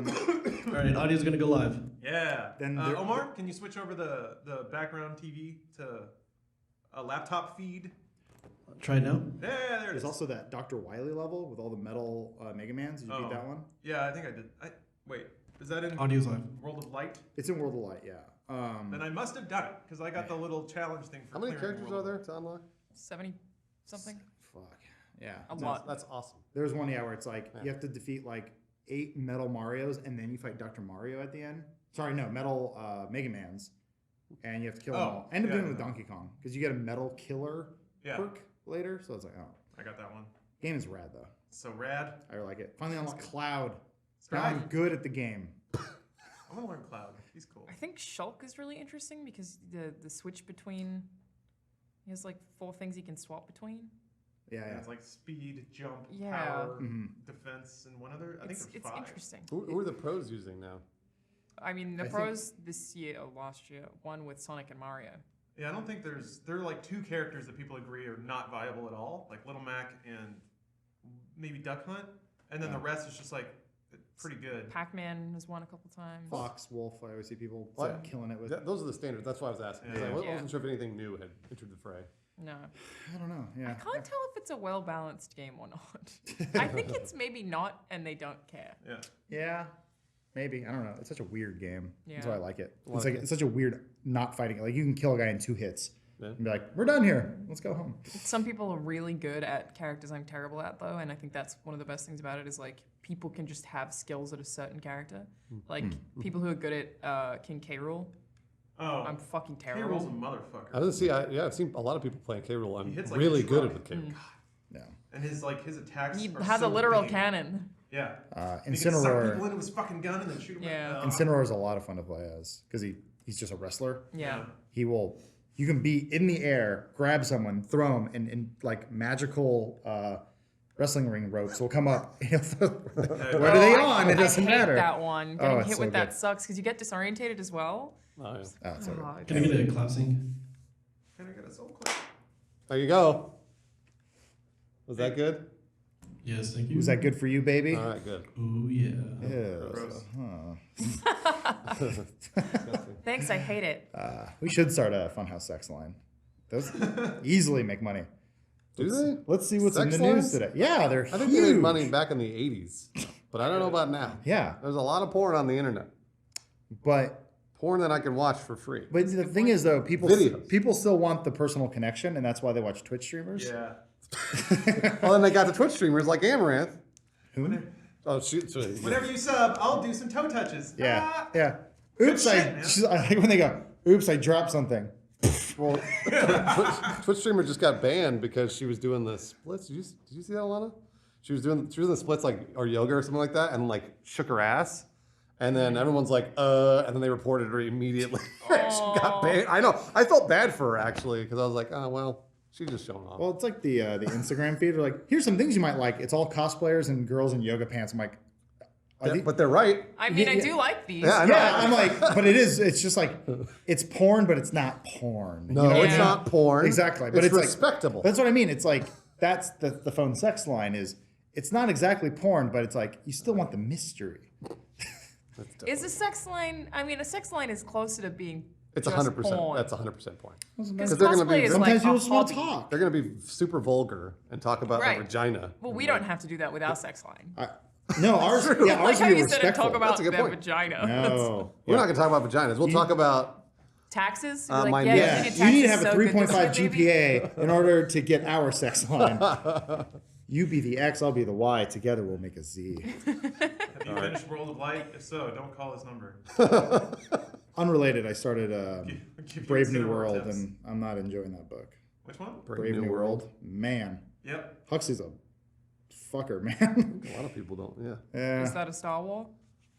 All right, audio's gonna go live. Yeah. Then Omar, can you switch over the background TV to a laptop feed? Try it now. Yeah, there it There's is. also that Dr. Wily level with all the metal Mega Mans. Did you beat that one? Yeah, I think I did. Wait, is that in Audio's live. World of Light? It's in World of Light, yeah. Then I must have done it because I got the little challenge thing for How many clearing characters World are of there to unlock? 70 something. Fuck. Yeah. A lot. That's awesome. There's one, where it's like you have to defeat like 8 Metal Marios and then you fight Dr. Mario at the end. Sorry, no, Metal Mega Mans. And you have to kill them all. End up doing it with Donkey Kong because you get a Metal Killer perk later. So it's like, oh. I got that one. Game is rad though. So rad. I like it. Finally unlocked Cloud. Right. Now I'm good at the game. I want to learn Cloud. He's cool. I think Shulk is really interesting because the switch between, he has like 4 things he can swap between. Yeah, Yeah, yeah. it's like speed, jump, Yeah. power, Mhm. defense, and one other. I think It's there's 5. interesting. Who are the pros using now? I mean, the I think- pros this year or last year, one with Sonic and Mario. Yeah, I don't think there are like 2 characters that people agree are not viable at all, like Little Mac and maybe Duck Hunt, and then the rest is just like pretty good. Pac-Man has won a couple times. Fox, Wolf, I always see people What? killing it with. Those are the standards. That's why I was asking. 'Cause Yeah. I Yeah. wasn't sure if anything new had entered the fray. No. I don't know. I Yeah. can't tell if it's a well-balanced game or not. I think it's maybe not, and they don't care. Yeah. Yeah. Maybe. I don't know. It's such a weird game. That's Yeah. why I like it. Like It's like it. it's such a weird not fighting. Like you can kill a guy in 2 hits Yeah. and be like, "We're done here. Let's go home." Some people are really good at characters I'm terrible at, though, and I think that's one of the best things about it is like people can just have skills at a certain character. Like people who are good at King K. Rool, Oh, I'm fucking K-Rool's a terrible. motherfucker. I didn't see. I've seen a lot of people playing K. Rool. I'm He hits like really a good truck. at the K. Yeah. And his attacks. He are has so a literal big. cannon. Yeah. He can suck Incineroar. people into his fucking gun and then shoot them. Yeah. Incineroar is a lot of fun to play as because he's just a wrestler. Yeah. He will. You can be in the air, grab someone, throw him, and like magical wrestling ring ropes will come up. What are they on? It doesn't I hate matter. that one. Getting it's hit so with that good. sucks because you get disorientated as well. Oh, yeah. Oh, it's so good. Oh, Can I get a clap sync? Can I get a soul clip? There you go. Was that good? Yes, thank you. Was that good for you, baby? All right, good. Oh yeah. Yeah. Gross. Thanks, I hate it. We should start a Funhaus sex line. Those easily make money. Do they? Let's see what's Sex in the news lines? today. Yeah, they're I think huge. they made money back in the 80s, but I don't know about now. Yeah, There's a lot of porn on the internet. but Porn that I can watch for free. the thing is though, Videos. people still want the personal connection, and that's why they watch Twitch streamers. Yeah. Well, then they got the Twitch streamers like Amaranth. Who? Oh, shoot. Sorry. Whenever you sub, I'll do some toe touches. Yeah, Ah! yeah. Oops, shit, man. I like when they go. Oops, I dropped something. Well, Twitch streamer just got banned because she was doing the splits. Did you see that, Alana? She was doing the splits like or yoga or something like that, and like shook her ass. And then everyone's like, and then they reported her immediately. She got banned. I know. I felt bad for her actually because I was like, oh well, she's just showing off. Well, it's like the Instagram feed. They're like, here's some things you might like. It's all cosplayers and girls in yoga pants. I'm like, But they're right. I mean, I Yeah. do like these. Yeah, I know. yeah. I'm like, but it's just like, it's porn, but it's not porn. No, You know what I it's mean? not porn. Exactly, but it's it's like- respectable. That's what I mean. It's like that's the phone sex line is. It's not exactly porn, but it's like you still want the mystery. Is a sex line? I mean, a sex line is closer to being. It's just 100%. porn. That's 100% porn. Because they're gonna be- cosplay is Sometimes like you a just want hobby. to talk. They're going to be super vulgar and talk about Right. their vagina. Well, we don't have to do that with our sex line. No, ours. Yeah, Like ours how would be you said it, respectful. talk about That's a good their point. vagina. No, We're not going to talk about vaginas. We'll talk about Taxes? You're my yeah, yeah. you did you need to taxes have a so good this 3.5 year, baby. GPA in order to get our sex line. You be the X, I'll be the Y. Together we'll make a Z. Have you finished World of Light? If so, don't call this number. Unrelated, I started Give you Brave New Incineroar World, tips. and I'm not enjoying that book. Which one? Brave New World. Man, Yep. Huxley's a fucker, man. A lot of people don't. Yeah. Yeah. Is that a Star War?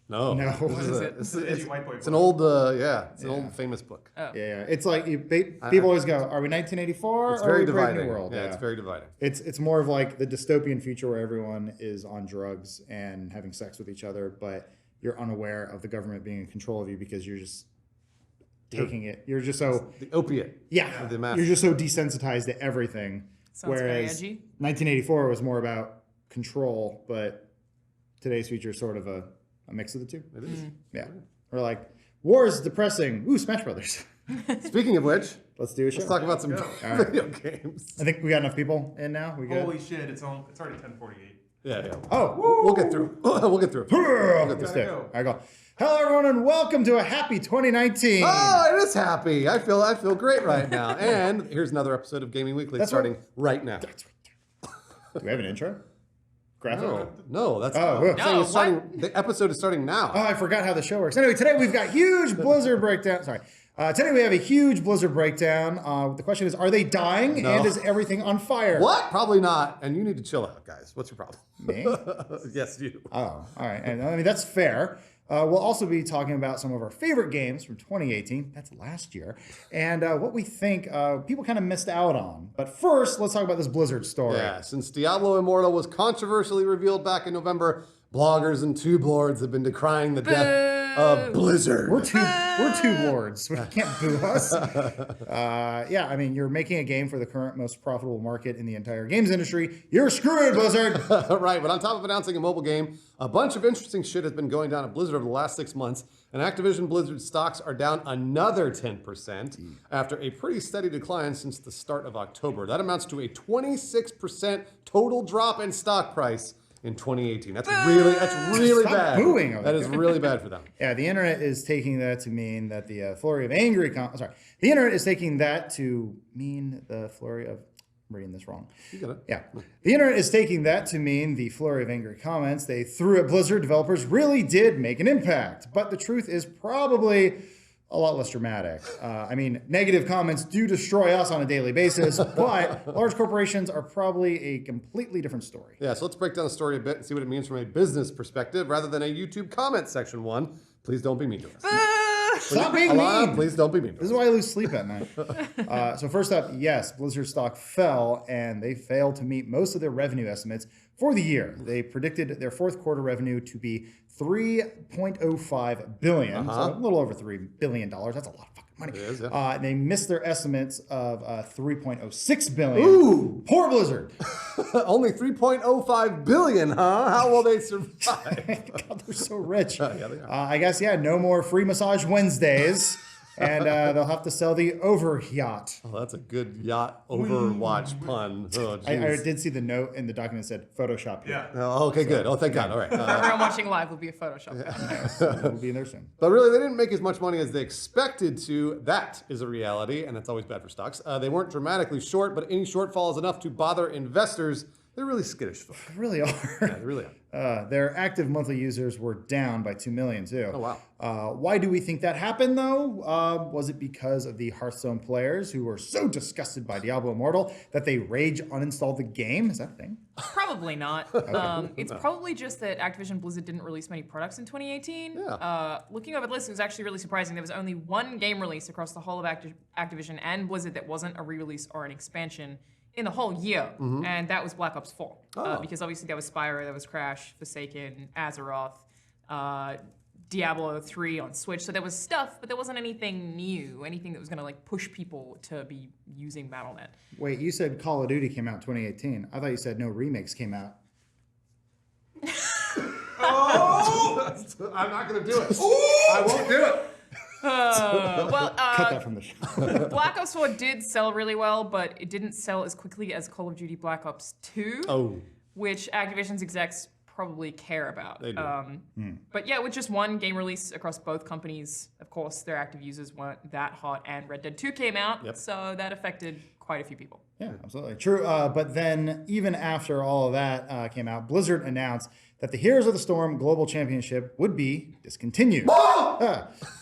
No. No. This What is is a- it? this It's is- an edgy it's, white boy it's an book. old, it's an Yeah. old famous book. Oh. Yeah, it's like people always go, "Are we 1984 It's or are very we Brave dividing. New World?" Yeah, it's very dividing. It's more of like the dystopian future where everyone is on drugs and having sex with each other, but you're unaware of the government being in control of you because you're just taking it. You're just so The opiate. yeah. The mass. You're just so desensitized to everything. Sounds very Whereas edgy. 1984 was more about control, but today's future is sort of a a mix of the two. It is. Yeah. We're like, war is depressing. Ooh, Smash Brothers. Speaking of which, Let's do a show. let's talk about some right. video games. I think we got enough people in now. We good? Holy shit! It's already 10:48. Yeah. Oh, We'll get through. We'll get through. We'll get let's through. do it. go. All right, go. Hello, everyone, and welcome to a happy 2019. Oh, it is happy. I feel great right now. And here's another episode of Gaming Weekly That's starting right now. Do we have an intro? Graphic? No, that's Oh, I'm saying no, it's starting. The episode is starting now. Oh, I forgot how the show works. Anyway, today we've got huge Blizzard breakdown. Sorry. Today we have a huge Blizzard breakdown. The question is, are they dying? No. And is everything on fire? What? Probably not. And you need to chill out, guys. What's your problem? Me? Yes, you. Oh, all right. And I mean, that's fair. We'll also be talking about some of our favorite games from 2018. That's last year. And what we think people kind of missed out on. But first, let's talk about this Blizzard story. Yeah, since Diablo Immortal was controversially revealed back in November, bloggers and tube lords have been decrying the death of Blizzard. We're two lords. You can't boo us. Yeah, I mean, you're making a game for the current most profitable market in the entire games industry. You're screwed, Blizzard. Right, but on top of announcing a mobile game, a bunch of interesting shit has been going down at Blizzard over the last 6 months, and Activision Blizzard stocks are down another 10% after a pretty steady decline since the start of October. That amounts to a 26% total drop in stock price in 2018. That's really Stop bad. booing over That is really bad for them. Yeah, the internet is taking that to mean that the flurry of angry the internet is taking that to mean the flurry of I'm reading this wrong. You get it. Yeah. The internet is taking that to mean the flurry of angry comments they threw at Blizzard developers really did make an impact. But the truth is probably a lot less dramatic. I mean, negative comments do destroy us on a daily basis, but large corporations are probably a completely different story. Yeah, so let's break down the story a bit and see what it means from a business perspective rather than a YouTube comment section one. Please don't be mean to us. Stop being Alana, mean. please don't be mean to This us. is why I lose sleep at night. So first up, yes, Blizzard stock fell, and they failed to meet most of their revenue estimates for the year. They predicted their fourth quarter revenue to be $3.05 billion, so a little over $3 billion. That's a lot of fucking money. It is, yeah. They missed their estimates of $3.06 billion. Ooh. Poor Blizzard. Only 3.05 billion, huh? How will they survive? God, they're so rich. Yeah, they are. I guess, yeah, no more free massage Wednesdays. And they'll have to sell the over yacht. Oh, that's a good yacht Overwatch pun. Oh, I jeez. did see the note in the document that said Photoshop. Yeah. Oh, okay, good. Oh, thank God. All right. Everyone watching live will be a Photoshop. We'll be in there soon. But really, they didn't make as much money as they expected to. That is a reality, and that's always bad for stocks. They weren't dramatically short, but any shortfall is enough to bother investors. They're really skittish folk. They really are. Yeah, they really are. Their active monthly users were down by 2 million too. Oh, wow. Why do we think that happened though? Was it because of the Hearthstone players who were so disgusted by Diablo Immortal that they rage uninstalled the game? Is that a thing? Probably not. It's probably just that Activision Blizzard didn't release many products in 2018. Yeah. Looking over the list, it was actually really surprising. There was only one game release across the whole of Activision and Blizzard that wasn't a re-release or an expansion in the whole year, and that was Black Ops 4. Oh. Because obviously there was Spyro, there was Crash, Forsaken, Azeroth, Diablo 3 on Switch. So there was stuff, but there wasn't anything new, anything that was gonna like push people to be using Battle.net. Wait, you said Call of Duty came out in 2018. I thought you said no remakes came out. I'm not going to do it. I won't do it. Cut that from the show. Black Ops 4 did sell really well, but it didn't sell as quickly as Call of Duty Black Ops 2, Oh, which Activision's execs probably care about. They do. But yeah, with just one game release across both companies, of course, their active users weren't that hot, and Red Dead 2 came out, Yep. so that affected quite a few people. Yeah, absolutely. True. But then, even after all of that came out, Blizzard announced that the Heroes of the Storm Global Championship would be discontinued.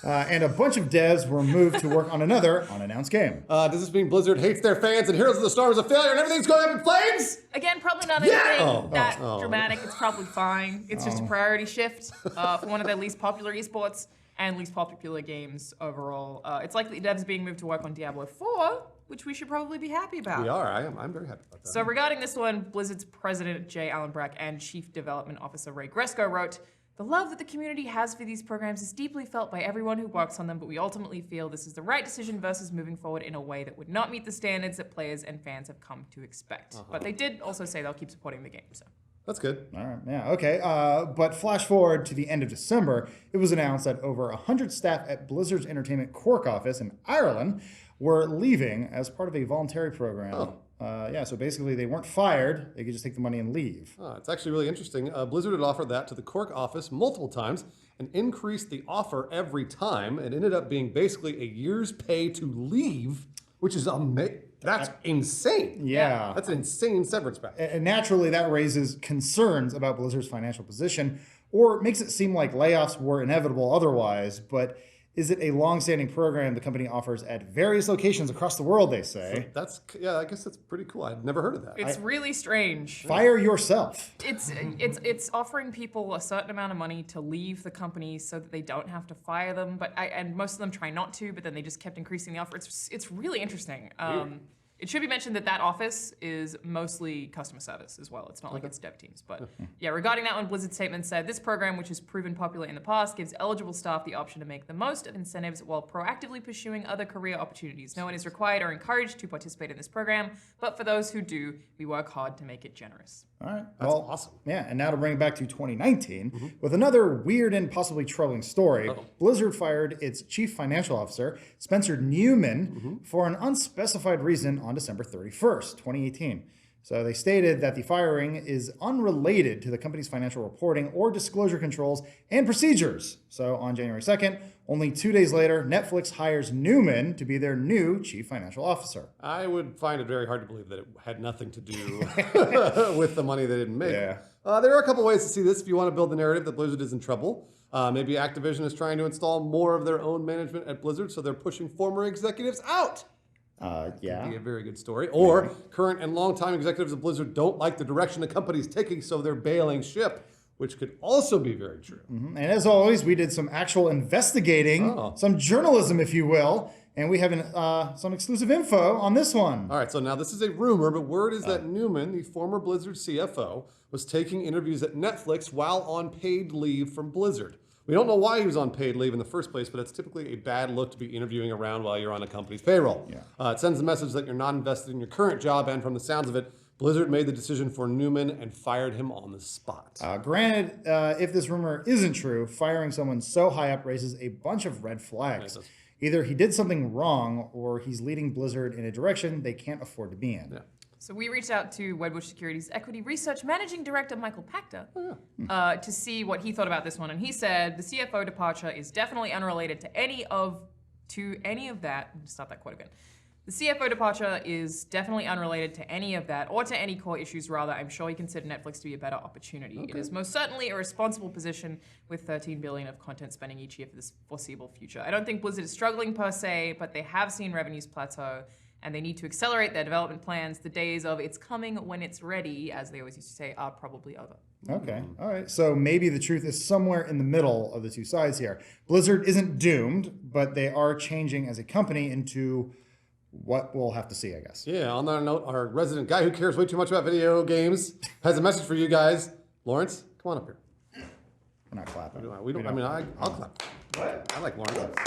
And a bunch of devs were moved to work on another unannounced game. does this mean Blizzard hates their fans and Heroes of the Storm is a failure and everything's going up in flames? Again, probably not anything that Oh. dramatic. It's probably fine. It's just a priority shift for one of their least popular esports and least popular games overall. It's likely devs being moved to work on Diablo 4, which we should probably be happy about. We are. I'm very happy about that. So regarding this one, Blizzard's president, Jay Allen Brack, and Chief Development Officer, Ray Gresko, wrote, "The love that the community has for these programs is deeply felt by everyone who works on them, but we ultimately feel this is the right decision versus moving forward in a way that would not meet the standards that players and fans have come to expect." But they did also say they'll keep supporting the game, so. That's good. All right, yeah, okay. But flash forward to the end of December, it was announced that over 100 staff at Blizzard's Entertainment Cork office in Ireland were leaving as part of a voluntary program. Oh. Yeah, so basically they weren't fired. They could just take the money and leave. Oh, it's actually really interesting. Blizzard had offered that to the Cork office multiple times and increased the offer every time. It ended up being basically a year's pay to leave, which is amazing. That's insane. Yeah. That's an insane severance package. And naturally, that raises concerns about Blizzard's financial position, or makes it seem like layoffs were inevitable otherwise. But is it a long-standing program the company offers at various locations across the world, they say? Yeah, I guess that's pretty cool. I'd never heard of that. It's really strange. Fire yourself. It's offering people a certain amount of money to leave the company so that they don't have to fire them. And most of them try not to, but then they just kept increasing the offer. It's really interesting. It should be mentioned that that office is mostly customer service as well. It's not like it's dev teams. But yeah, regarding that one, Blizzard's statement said, this program, which has proven popular in the past, gives eligible staff the option to make the most of incentives while proactively pursuing other career opportunities. No one is required or encouraged to participate in this program, but for those who do, we work hard to make it generous. All right. That's awesome. Yeah, and now to bring it back to 2019, with another weird and possibly troubling story, Blizzard fired its chief financial officer, Spencer Newman, for an unspecified reason on December 31st, 2018. So they stated that the firing is unrelated to the company's financial reporting or disclosure controls and procedures. So on January 2nd, only 2 days later, Netflix hires Newman to be their new chief financial officer. I would find it very hard to believe that it had nothing to do with the money they didn't make. Yeah. There are a couple ways to see this if you want to build the narrative that Blizzard is in trouble. Maybe Activision is trying to install more of their own management at Blizzard, so they're pushing former executives out. Yeah. Could be a very good story. Or current and longtime executives of Blizzard don't like the direction the company's taking, so they're bailing ship, which could also be very true. And as always, we did some actual investigating, some journalism, if you will, and we have some exclusive info on this one. All right, so now this is a rumor, but word is that Newman, the former Blizzard CFO, was taking interviews at Netflix while on paid leave from Blizzard. We don't know why he was on paid leave in the first place, but it's typically a bad look to be interviewing around while you're on a company's payroll. It sends a message that you're not invested in your current job, and from the sounds of it, Blizzard made the decision for Newman and fired him on the spot. Granted, if this rumor isn't true, firing someone so high up raises a bunch of red flags. Either he did something wrong, or he's leading Blizzard in a direction they can't afford to be in. So we reached out to Wedbush Securities Equity Research Managing Director Michael Pachter to see what he thought about this one, and he said the CFO departure is definitely unrelated to any of that. Start that quote again. The CFO departure is definitely unrelated to any of that, or to any core issues. Rather, I'm sure he considered Netflix to be a better opportunity. It is most certainly a responsible position with $13 billion of content spending each year for this foreseeable future. I don't think Blizzard is struggling per se, but they have seen revenues plateau, and they need to accelerate their development plans. The days of it's coming when it's ready, as they always used to say, are probably over. Okay, all right. So maybe the truth is somewhere in the middle of the two sides here. Blizzard isn't doomed, but they are changing as a company into what we'll have to see, I guess. Yeah, on that note, our resident guy who cares way too much about video games has a message for you guys. Lawrence, come on up here. We're not clapping. I'll clap. What? I like Lawrence.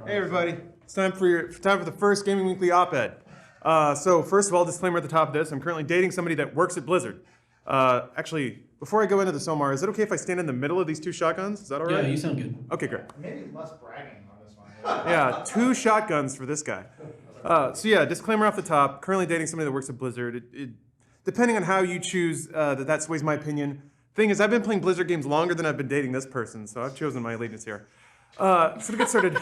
Hey everybody, it's time for the first Gaming Weekly op-ed. So first of all, disclaimer at the top of this, I'm currently dating somebody that works at Blizzard. Actually, before I go into this, Omar, is it okay if I stand in the middle of these two shotguns? Is that all right? Yeah, you sound good. Okay, great. Maybe less bragging on this one. Yeah, 2 shotguns for this guy. So yeah, disclaimer off the top, currently dating somebody that works at Blizzard. Depending on how you choose, that sways my opinion. Thing is, I've been playing Blizzard games longer than I've been dating this person, so I've chosen my allegiance here. So to get started...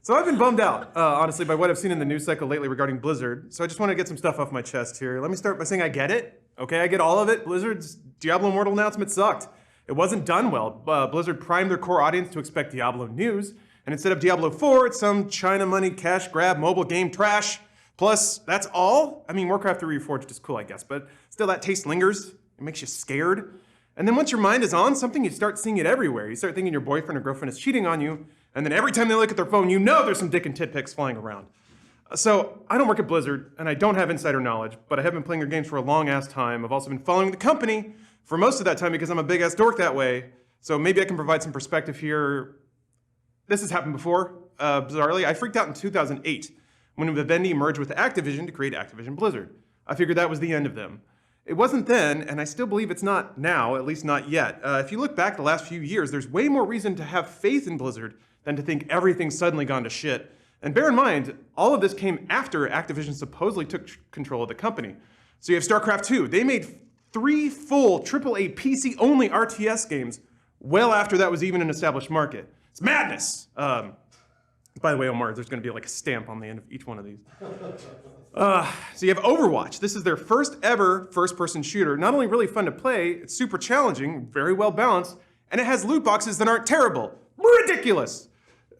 So I've been bummed out, honestly, by what I've seen in the news cycle lately regarding Blizzard. So I just want to get some stuff off my chest here. Let me start by saying I get it. Okay, I get all of it. Blizzard's Diablo Immortal announcement sucked. It wasn't done well. Blizzard primed their core audience to expect Diablo news, and instead of Diablo 4, it's some China money cash grab mobile game trash. Plus, that's all? I mean, Warcraft 3 Reforged is cool, I guess, but still that taste lingers. It makes you scared. And then once your mind is on something, you start seeing it everywhere. You start thinking your boyfriend or girlfriend is cheating on you, and then every time they look at their phone, you know there's some dick and tit pics flying around. So I don't work at Blizzard, and I don't have insider knowledge, but I have been playing their games for a long-ass time. I've also been following the company for most of that time because I'm a big-ass dork that way. So maybe I can provide some perspective here. This has happened before, bizarrely. I freaked out in 2008 when Vivendi merged with Activision to create Activision Blizzard. I figured that was the end of them. It wasn't then, and I still believe it's not now, at least not yet. If you look back the last few years, there's way more reason to have faith in Blizzard than to think everything's suddenly gone to shit. And bear in mind, all of this came after Activision supposedly took control of the company. So you have StarCraft 2. They made 3 full AAA PC-only RTS games well after that was even an established market. It's madness! By the way, Omar, there's going to be like a stamp on the end of each one of these. So you have Overwatch. This is their first ever first-person shooter. Not only really fun to play, it's super challenging, very well balanced, and it has loot boxes that aren't terrible. Ridiculous!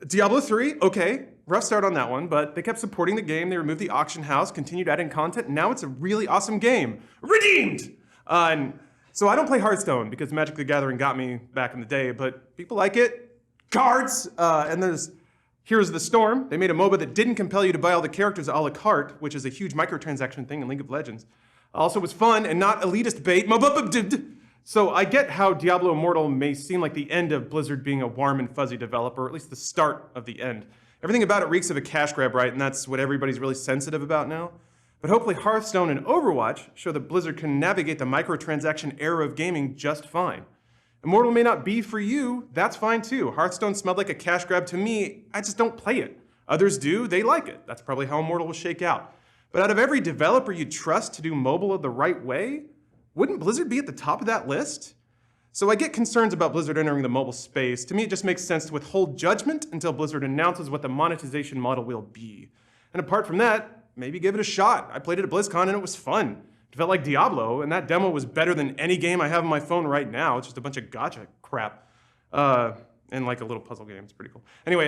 Diablo 3, okay, rough start on that one, but they kept supporting the game. They removed the auction house, continued adding content, and now it's a really awesome game. Redeemed! And so I don't play Hearthstone because Magic the Gathering got me back in the day, but people like it. Cards! And there's Here's the Storm. They made a MOBA that didn't compel you to buy all the characters a la carte, which is a huge microtransaction thing in League of Legends. Also was fun and not elitist bait. So I get how Diablo Immortal may seem like the end of Blizzard being a warm and fuzzy developer, or at least the start of the end. Everything about it reeks of a cash grab, right? And that's what everybody's really sensitive about now. But hopefully Hearthstone and Overwatch show that Blizzard can navigate the microtransaction era of gaming just fine. Immortal may not be for you, that's fine too. Hearthstone smelled like a cash grab to me, I just don't play it. Others do, they like it. That's probably how Immortal will shake out. But out of every developer you trust to do mobile the right way, wouldn't Blizzard be at the top of that list? So I get concerns about Blizzard entering the mobile space. To me, it just makes sense to withhold judgment until Blizzard announces what the monetization model will be. And apart from that, maybe give it a shot. I played it at BlizzCon and it was fun. It felt like Diablo, and that demo was better than any game I have on my phone right now. It's just a bunch of gacha crap. And like a little puzzle game. It's pretty cool. Anyway,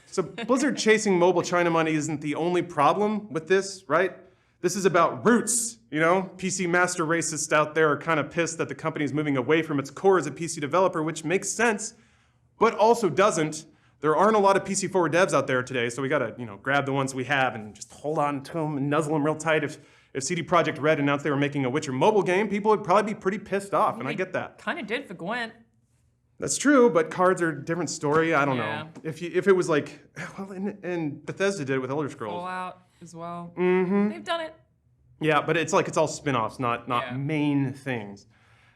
so Blizzard chasing mobile China money isn't the only problem with this, right? This is about roots, you know? PC master racists out there are kind of pissed that the company is moving away from its core as a PC developer, which makes sense, but also doesn't. There aren't a lot of PC-forward devs out there today, so we gotta, grab the ones we have and just hold on to them and nuzzle them real tight. If CD Projekt Red announced they were making a Witcher mobile game, people would probably be pretty pissed off, and I get that. Kind of did for Gwent. That's true, but cards are a different story. I don't Yeah. know. If it was like, well, and Bethesda did it with Elder Scrolls. Fallout as well. Mm-hmm. They've done it. Yeah, but it's all spin-offs, not Yeah. main things.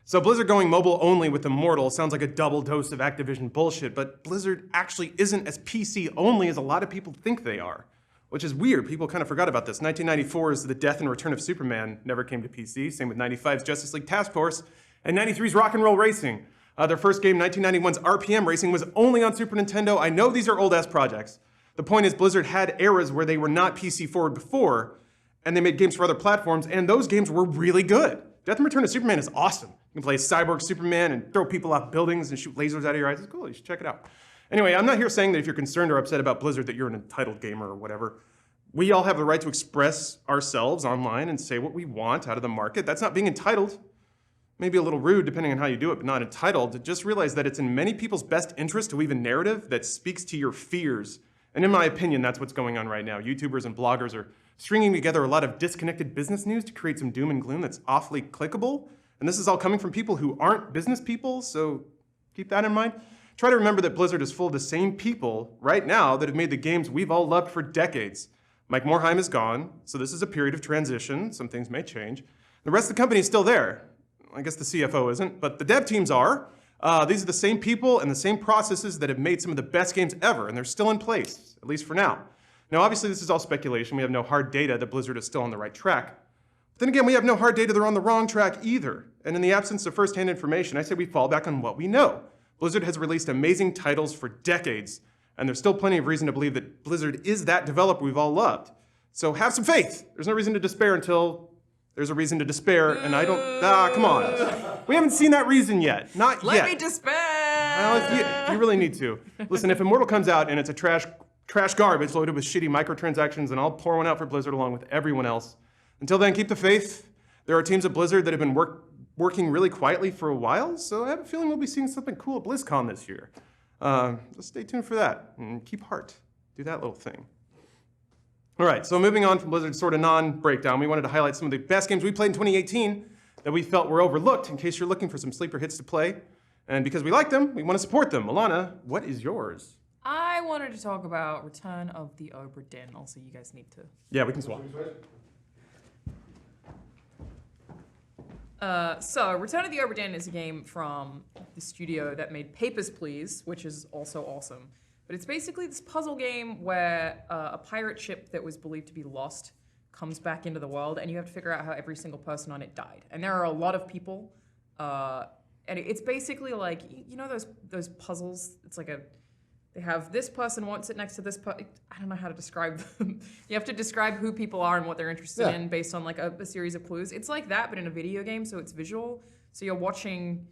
So Blizzard going mobile only with Immortal sounds like a double dose of Activision bullshit, but Blizzard actually isn't as PC only as a lot of people think they are. Which is weird, people kind of forgot about this. 1994's The Death and Return of Superman never came to PC, same with 95's Justice League Task Force, and 93's Rock and Roll Racing. Their first game, 1991's RPM Racing, was only on Super Nintendo. I know these are old-ass projects. The point is Blizzard had eras where they were not PC forward before, and they made games for other platforms, and those games were really good. Death and Return of Superman is awesome. You can play Cyborg Superman and throw people off buildings and shoot lasers out of your eyes. It's cool, you should check it out. Anyway, I'm not here saying that if you're concerned or upset about Blizzard that you're an entitled gamer or whatever. We all have the right to express ourselves online and say what we want out of the market. That's not being entitled. Maybe a little rude depending on how you do it, but not entitled. Just realize that it's in many people's best interest to weave a narrative that speaks to your fears. And in my opinion, that's what's going on right now. YouTubers and bloggers are stringing together a lot of disconnected business news to create some doom and gloom that's awfully clickable. And this is all coming from people who aren't business people, so keep that in mind. Try to remember that Blizzard is full of the same people right now that have made the games we've all loved for decades. Mike Morhaime is gone, so this is a period of transition. Some things may change. The rest of the company is still there. I guess the CFO isn't, but the dev teams are. These are the same people and the same processes that have made some of the best games ever, and they're still in place, at least for now. Now, obviously, this is all speculation. We have no hard data that Blizzard is still on the right track. But then again, we have no hard data they're on the wrong track either. And in the absence of first-hand information, I say we fall back on what we know. Blizzard has released amazing titles for decades, and there's still plenty of reason to believe that Blizzard is that developer we've all loved. So have some faith. There's no reason to despair until there's a reason to despair, and I don't, come on. We haven't seen that reason yet, not yet. Let me despair! Well, if you really need to. Listen, if Immortal comes out and it's a trash garbage loaded with shitty microtransactions, then I'll pour one out for Blizzard along with everyone else. Until then, keep the faith. There are teams at Blizzard that have been working really quietly for a while, so I have a feeling we'll be seeing something cool at BlizzCon this year. Let's stay tuned for that, and keep heart. Do that little thing. All right, so moving on from Blizzard's sort of non-breakdown, we wanted to highlight some of the best games we played in 2018 that we felt were overlooked in case you're looking for some sleeper hits to play. And because we like them, we want to support them. Alana, what is yours? I I wanted to talk about Return of the Obra Dinn. Also, you guys need to. Yeah, we can swap. So, Return of the Obra Dinn is a game from the studio that made Papers, Please, which is also awesome. But it's basically this puzzle game where a pirate ship that was believed to be lost comes back into the world, and you have to figure out how every single person on it died. And there are a lot of people, and it's basically like, you know those puzzles? It's like they have this person wants it next to this I don't know how to describe them. You have to describe who people are and what they're interested in based on like a series of clues. It's like that, but in a video game, so it's visual. So you're watching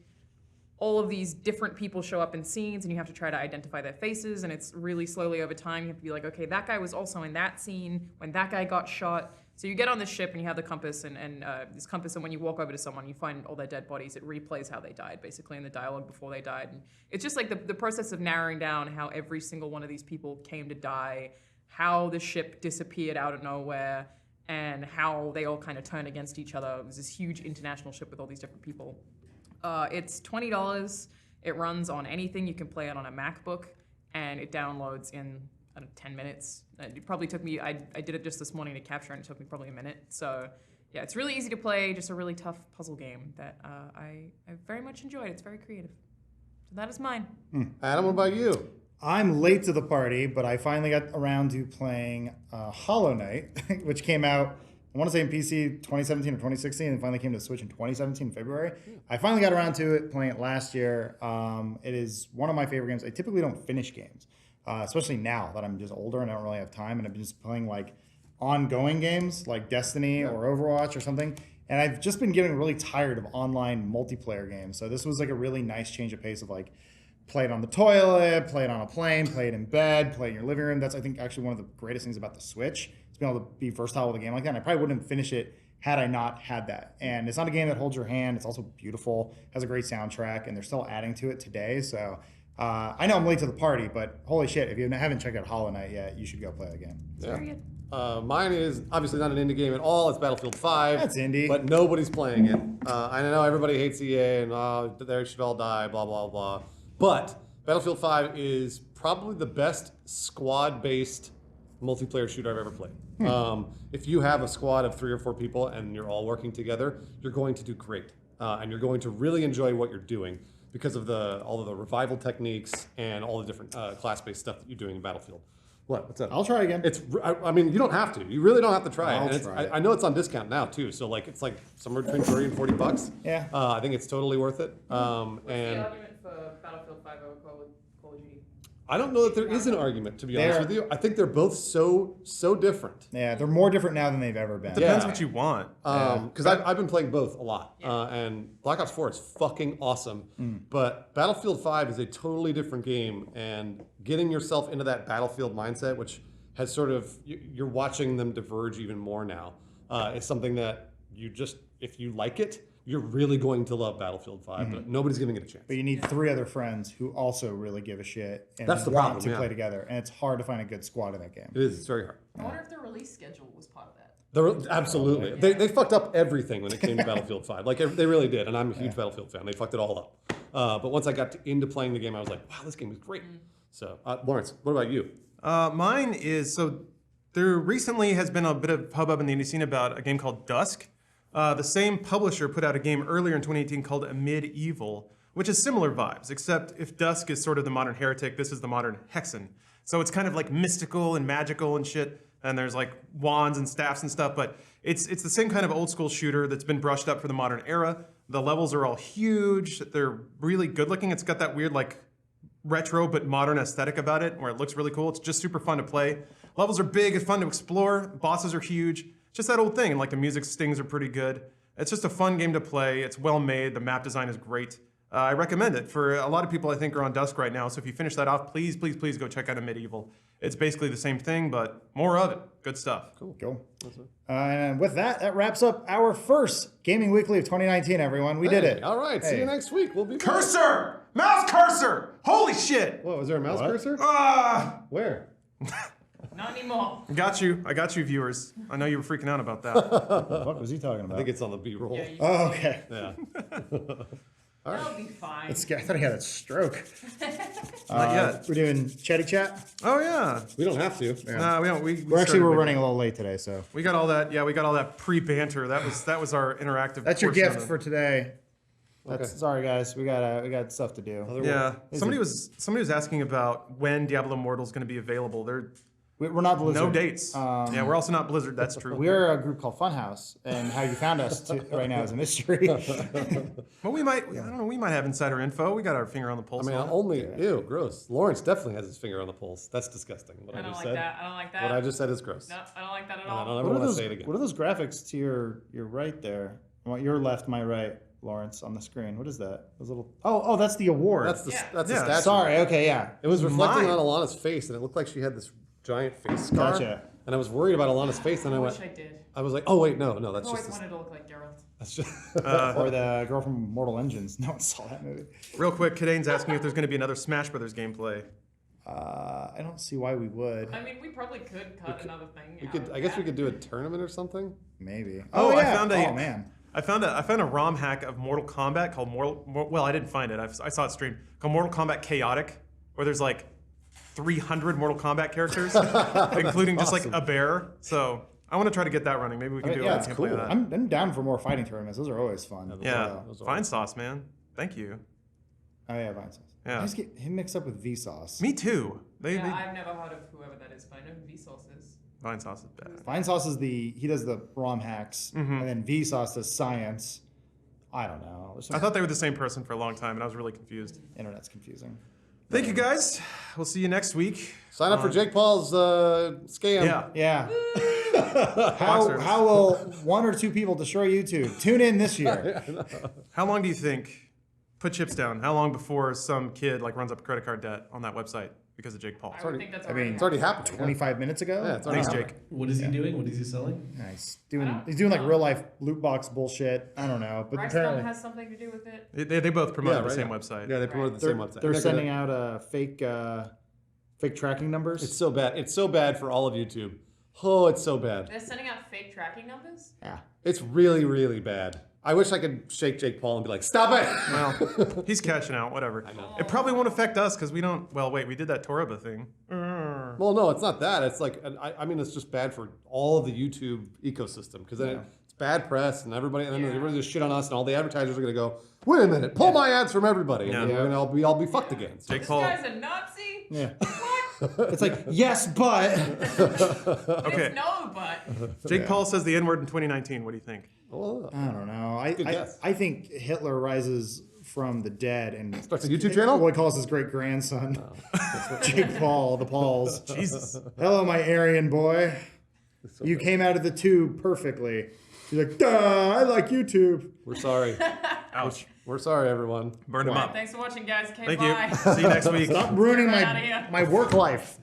all of these different people show up in scenes, and you have to try to identify their faces, and it's really slowly over time. You have to be like, okay, that guy was also in that scene when that guy got shot. So you get on this ship, and you have the compass, and this compass, and when you walk over to someone, you find all their dead bodies. It replays how they died, basically, in the dialogue before they died. And it's just like the process of narrowing down how every single one of these people came to die, how the ship disappeared out of nowhere, and how they all kind of turned against each other. It was this huge international ship with all these different people. It's $20. It runs on anything. You can play it on a MacBook, and it downloads in 10 minutes. It probably took me, I did it just this morning to capture, and it took me probably a minute. So yeah, it's really easy to play, just a really tough puzzle game that I very much enjoyed. It's very creative. So that is mine. Adam, what about you? I'm late to the party, but I finally got around to playing Hollow Knight, which came out, I want to say in PC 2017 or 2016, and finally came to Switch in 2017 in February. I finally got around to it, playing it last year. It is one of my favorite games. I typically don't finish games, especially now that I'm just older and I don't really have time, and I've been just playing like ongoing games like Destiny or Overwatch or something. And I've just been getting really tired of online multiplayer games. So this was like a really nice change of pace of like, play it on the toilet, play it on a plane, play it in bed, play it in your living room. That's, I think, actually one of the greatest things about the Switch. It's being able to be versatile with a game like that. And I probably wouldn't finish it had I not had that. And it's not a game that holds your hand. It's also beautiful, has a great soundtrack, and they're still adding to it today. So I know I'm late to the party, but holy shit, if you haven't checked out Hollow Knight yet, you should go play the game. It's very good. Mine is obviously not an indie game at all. It's Battlefield 5. That's indie. But nobody's playing it. I know everybody hates EA and they should all die, blah, blah, blah. But Battlefield 5 is probably the best squad-based multiplayer shooter I've ever played. If you have a squad of 3 or 4 people and you're all working together, you're going to do great. And you're going to really enjoy what you're doing because of all of the revival techniques and all the different class-based stuff that you're doing in Battlefield. What's up? I'll try again. I mean, you don't have to. You really don't have to try I'll it. try it. I know it's on discount now too, so like it's like somewhere between $30 and $40. Yeah. I think it's totally worth it. What's the And argument for Battlefield 5 over Call of Duty? I don't know that there is an argument, to be honest with you. I think they're both so different. Yeah, they're more different now than they've ever been. Depends Yeah. what you want. Because I've been playing both a lot, and Black Ops 4 is fucking awesome. But Battlefield 5 is a totally different game, and getting yourself into that Battlefield mindset, which has sort of, you're watching them diverge even more now. It's something that you just, if you like it, you're really going to love Battlefield 5, but nobody's giving it a chance. But you need 3 other friends who also really give a shit and That's the want problem, to yeah. play together. And it's hard to find a good squad in that game. It is, it's very hard. I wonder if the release schedule was part of that. Absolutely. They fucked up everything when it came to Battlefield 5. Like, they really did, and I'm a huge Battlefield fan. They fucked it all up. But once I got into playing the game, I was like, wow, this game is great. So, Lawrence, what about you? Mine is, so there recently has been a bit of hubbub in the indie scene about a game called Dusk. The same publisher put out a game earlier in 2018 called Medieval, which is similar vibes, except if Dusk is sort of the modern Heretic, this is the modern Hexen. So it's kind of like mystical and magical and shit, and there's like wands and staffs and stuff, but it's the same kind of old school shooter that's been brushed up for the modern era. The levels are all huge, they're really good looking. It's got that weird like retro but modern aesthetic about it, where it looks really cool. It's just super fun to play. Levels are big and fun to explore, bosses are huge. Just that old thing, and like the music stings are pretty good. It's just a fun game to play. It's well made. The map design is great. I recommend it. For a lot of people, I think, are on Dusk right now. So if you finish that off, please, please, please go check out a Medieval. It's basically the same thing, but more of it. Good stuff. Cool. And with that, that wraps up our first Gaming Weekly of 2019, everyone. We did it. All right, see you next week. We'll be back. Cursor! Mouse cursor! Holy shit! Whoa, was there a mouse cursor? Ah! Where? Not anymore. I got you, viewers. I know you were freaking out about that. What was he talking about? I think it's on the B-roll. Yeah, you Oh, okay. Yeah. All That'll right. be fine. That's scary. I thought he had a stroke. Not yet. We're doing chatty chat. Oh yeah. We don't have to. No, we don't. We're running a little late today, so We got all that. Yeah, we got all that pre-banter. That was our interactive. that's your portion of gift it. for today. Okay. Sorry guys, we got stuff to do. Yeah. Is Somebody was asking about when Diablo Immortal is going to be available. We're not Blizzard. No dates. Yeah, we're also not Blizzard. That's true. We're a group called Funhaus, and how you found us right now is a mystery. But we might. I don't know. We might have insider info. We got our finger on the I pulse. mean, on it. only ew, gross. Lawrence definitely has his finger on the pulse. That's disgusting. What I I don't just like said. that. I don't like that. What I just said is gross. No, I don't like that at I all. don't ever What are want to those? say it again. What are those graphics to your right there? Well, your left, my right, Lawrence, on the screen. What is that? Those little. Oh, that's the award. That's the Yeah. that's the Yeah. statue. Sorry. Okay, yeah. It was reflecting Mine. on Alana's face, and it looked like she had this giant face scar. Gotcha. And I was worried about Alana's face, and I I went. wish I did. I was like, oh wait, no, I've that's always just. wanted to look like Geralt. That's just. Or the girl from Mortal Engines. No one saw that movie. Real quick, Kadene's asking if there's going to be another Smash Brothers gameplay. I don't see why we would. I mean, we probably could cut another thing. we out could. of I guess that. we could do a tournament or something. Maybe. Oh, I yeah. found a- Oh man. I found a ROM hack of Mortal Kombat called well, I didn't find it. I saw it streamed called Mortal Kombat Chaotic, where there's like 300 Mortal Kombat characters, including just like a bear. So I want to try to get that running. Maybe we can do yeah, a it's gameplay cool. of that. I'm down for more fighting tournaments. Those are always fun. Yeah, Those are fine always sauce, man. Thank you. Oh yeah, Vine sauce. Yeah. I just get him mixed up with Vsauce. Me too. Yeah, I've never heard of whoever that is, but I know who Vsauce is. Fine sauce is bad. Vine sauce is he does the ROM hacks, and then Vsauce does science. I don't know. There's some I thought they were the same person for a long time, and I was really confused. internet's confusing. Thank you, guys. We'll see you next week. Sign up for Jake Paul's scam. Yeah. Yeah. Box how service. how will one or two people destroy YouTube? Tune in this year. How long do you think? Put chips down. How long before some kid like runs up credit card debt on that website because of Jake Paul? I would think that's I already mean, It's already happening. 25 minutes ago. Yeah, it's already Thanks, happening. Jake. What is he doing? What is he selling? Nice. He's doing like real life loot box bullshit. I don't know, but Rexcom apparently has something to do with it. They both promote Yeah, the right, same yeah. website. Yeah, they promoted the they're, same website. they're gonna- sending out fake tracking numbers. It's so bad. It's so bad for all of YouTube. Oh, it's so bad. They're sending out fake tracking numbers? Yeah. It's really, really bad. I wish I could shake Jake Paul and be like, stop it. Well, he's cashing out. Whatever. I know. It probably won't affect us because we don't. Well, wait, we did that Toraba thing. Well, no, it's not that. It's like, I mean, it's just bad for all of the YouTube ecosystem because then it's bad press and everybody, and then everybody just shit on us, and all the advertisers are gonna go, wait a minute, pull my ads from everybody, and Yeah. then we're gonna all be fucked again. So, Jake This Paul. guy's a Nazi? Yeah. What? It's like, yes, but. Okay. No, but. Jake Paul says the N word in 2019. What do you think? well, I don't know. Good guess. I think Hitler rises from the dead and Starts a YouTube channel? What he calls his great grandson, Jake Paul, the Pauls. Jesus. Hello, my Aryan boy. You came out of the tube perfectly. He's like, duh, I like YouTube. we're sorry. Ouch. We're sorry, everyone. Burned him up. Thanks for watching, guys. Okay, Thank bye. you. See you next week. Stop ruining Get outta here. my work life.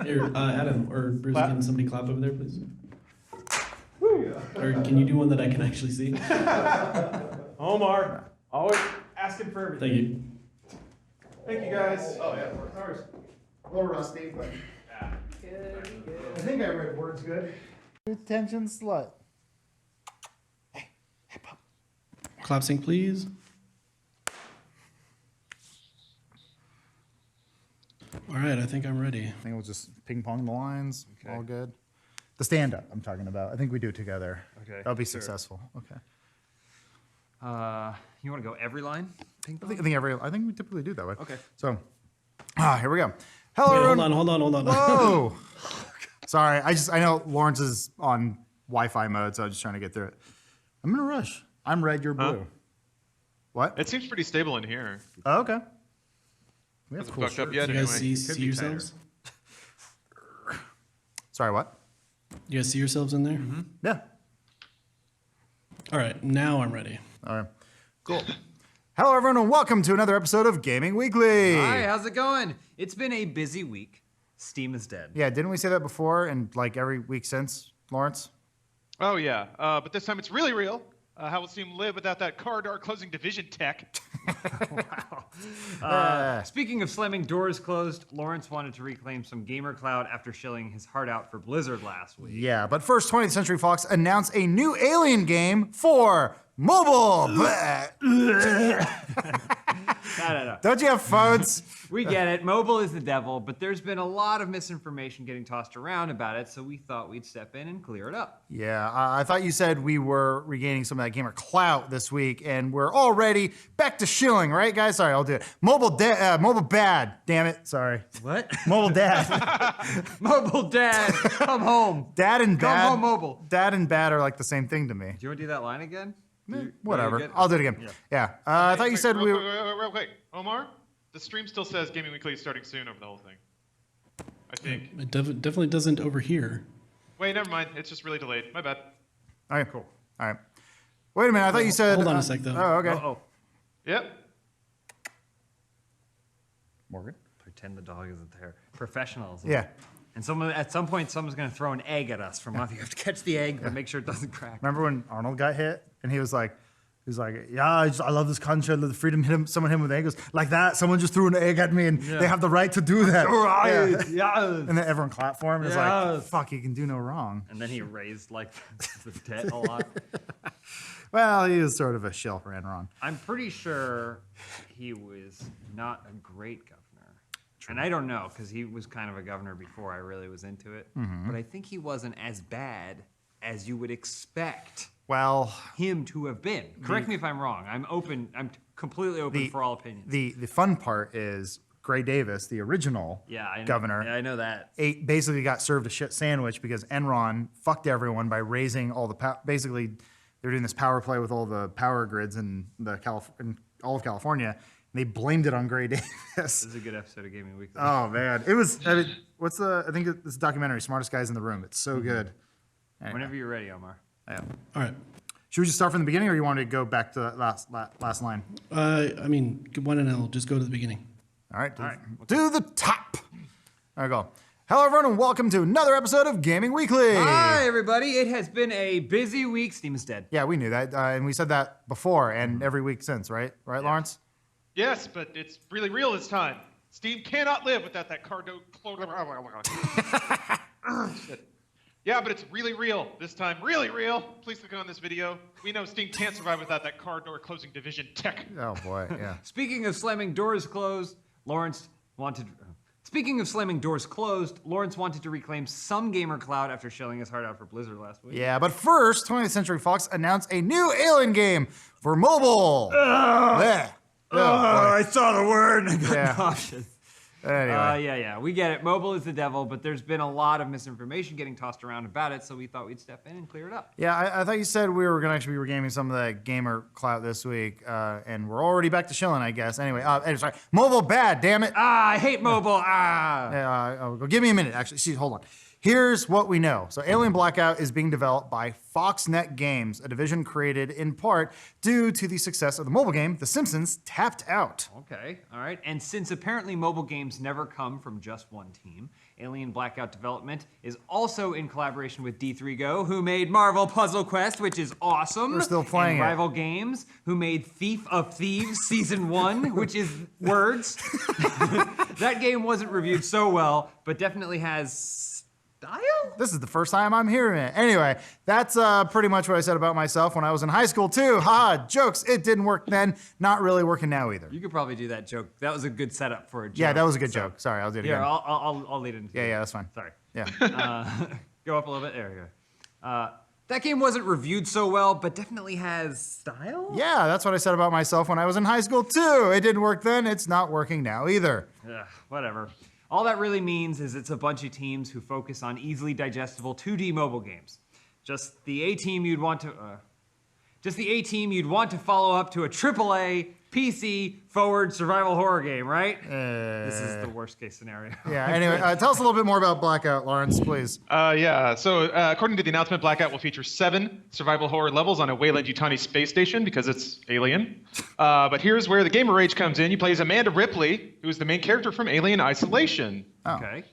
Here, Adam or Bruce, Clap. can somebody clap over there, please? Or can you do one that I can actually see? Omar, always asking for everything. Thank you. Thank you, guys. Oh, yeah, ours. A little rusty, but I think I read words good. Attention, slut. Hey, pup. Clap sync, please. All right, I think I'm ready. I think we'll just ping pong the lines. All good. The stand up I'm talking about. I think we do it together. Okay, That'll be sure. successful. Okay. You want to go every line? Ping I think we typically do that way. Okay. So, here we go. Hello, Wait, everyone. hold on. Whoa. Sorry, I know Lawrence is on Wi-Fi mode, so I'm just trying to get through it. I'm in a rush. I'm red, you're blue. What? It seems pretty stable in here. Oh, okay. We have Hasn't cool fucked up shirts. yet Do you guys anyway. see Could be yourselves? Sorry, what? You guys see yourselves in there? Yeah. All right, now I'm ready. All right. Cool. Hello, everyone, and welcome to another episode of Gaming Weekly. Hi, how's it going? It's been a busy week. Steam is dead. Yeah, didn't we say that before and like every week since, Lawrence? Oh yeah, but this time it's really real. How will Steam live without that corridor closing division tech? Speaking of slamming doors closed, Lawrence wanted to reclaim some gamer cloud after shelling his heart out for Blizzard last week. Yeah, but first, 20th Century Fox announced a new Alien game for mobile. No. Don't you have phones? We get it. Mobile is the devil, but there's been a lot of misinformation getting tossed around about it, so we thought we'd step in and clear it up. Yeah, I thought you said we were regaining some of that gamer clout this week, and we're already back to shilling, right, guys? Sorry, I'll do it. Mobile bad. Damn it. Sorry. What? Mobile dad. Mobile dad, come home. Dad and bad. Come home, mobile. Dad and bad are like the same thing to me. Do you want to do that line again? Whatever. I'll do it again. Yeah. I thought you said we were. Real quick, Omar, the stream still says Gaming Weekly is starting soon over the whole thing. I think. It definitely doesn't over here. Wait, never mind. It's just really delayed. My bad. All right, cool. All right. Wait a minute. I thought you said. Hold on a sec, though. Oh, okay. Uh-oh. Yep. Morgan. Pretend the dog isn't there. Professionals. Yeah. And at some point, someone's going to throw an egg at us from up. You have to catch the egg, but make sure it doesn't crack. Remember when Arnold got hit and he was like, yeah, I love this country. I love the freedom. Someone hit him with an egg. He goes, like that. Someone just threw an egg at me, and they have the right to do that. Right. Yeah. And then everyone clapped for him. It's like, fuck, he can do no wrong. And then he raised like the debt a lot. Well, he was sort of a shill for Enron. I'm pretty sure he was not a great governor. And I don't know, because he was kind of a governor before I really was into it. But I think he wasn't as bad as you would expect him to have been. Correct me if I'm wrong. I'm open. I'm completely open for all opinions. The fun part is Gray Davis, the original governor. Yeah, I know that. Basically got served a shit sandwich because Enron fucked everyone by raising all the basically they're doing this power play with all the power grids in in all of California. They blamed it on Gray Davis. This is a good episode of Gaming Weekly. Oh man, it was. I think this documentary, Smartest Guys in the Room. It's so good. Anyway. Whenever you're ready, Omar. Yeah. All right. Should we just start from the beginning, or you want to go back to the last line? I mean, one and I'll just go to the beginning. All right. To the top. There we go. Hello, everyone, and welcome to another episode of Gaming Weekly. Hi, everybody. It has been a busy week. Steam is dead. Yeah, we knew that, and we said that before, and every week since, right? Right, Lawrence? Yes, but it's really real this time. Steam cannot live without that cargo. Yeah, but it's really real this time. Really real. Please click on this video. We know Steam can't survive without that car door closing division tech. Oh boy, yeah. Speaking of slamming doors closed, Lawrence wanted to reclaim some gamer cloud after shelling his heart out for Blizzard last week. Yeah, but first, 20th Century Fox announced a new Alien game for mobile. I saw the word and I got nauseous. Anyway. Yeah. We get it. Mobile is the devil, but there's been a lot of misinformation getting tossed around about it, so we thought we'd step in and clear it up. Yeah, I thought you said we were going to actually be regaining some of that gamer clout this week, and we're already back to shilling, I guess. Anyway, sorry. Mobile bad, damn it. I hate mobile. Give me a minute, actually. See, hold on. Here's what we know. So Alien Blackout is being developed by Foxnet Games, a division created in part due to the success of the mobile game The Simpsons Tapped Out. Okay, all right. And since apparently mobile games never come from just one team, Alien Blackout development is also in collaboration with D3Go, who made Marvel Puzzle Quest, which is awesome. We're still playing and Rival Games, who made Thief of Thieves Season 1, which is words. That game wasn't reviewed so well, but definitely has style? This is the first time I'm hearing it. Anyway, that's pretty much what I said about myself when I was in high school too. Haha, jokes. It didn't work then. Not really working now either. You could probably do that joke. That was a good setup for a joke. Yeah, that was a good joke. Sorry, I'll do it again. Here, I'll lead it into Yeah, that's fine. Sorry. Yeah. Go up a little bit. There we go. That game wasn't reviewed so well, but definitely has style? Yeah, that's what I said about myself when I was in high school too. It didn't work then. It's not working now either. Whatever. All that really means is it's a bunch of teams who focus on easily digestible 2D mobile games. Just the A team you'd want to follow up to a AAA PC forward survival horror game, right? This is the worst case scenario. Yeah. Anyway, tell us a little bit more about Blackout, Lawrence, please. So according to the announcement, Blackout will feature 7 survival horror levels on a Weyland-Yutani space station because it's Alien. But here's where the gamer rage comes in. You play as Amanda Ripley, who's the main character from Alien Isolation. Oh. Okay.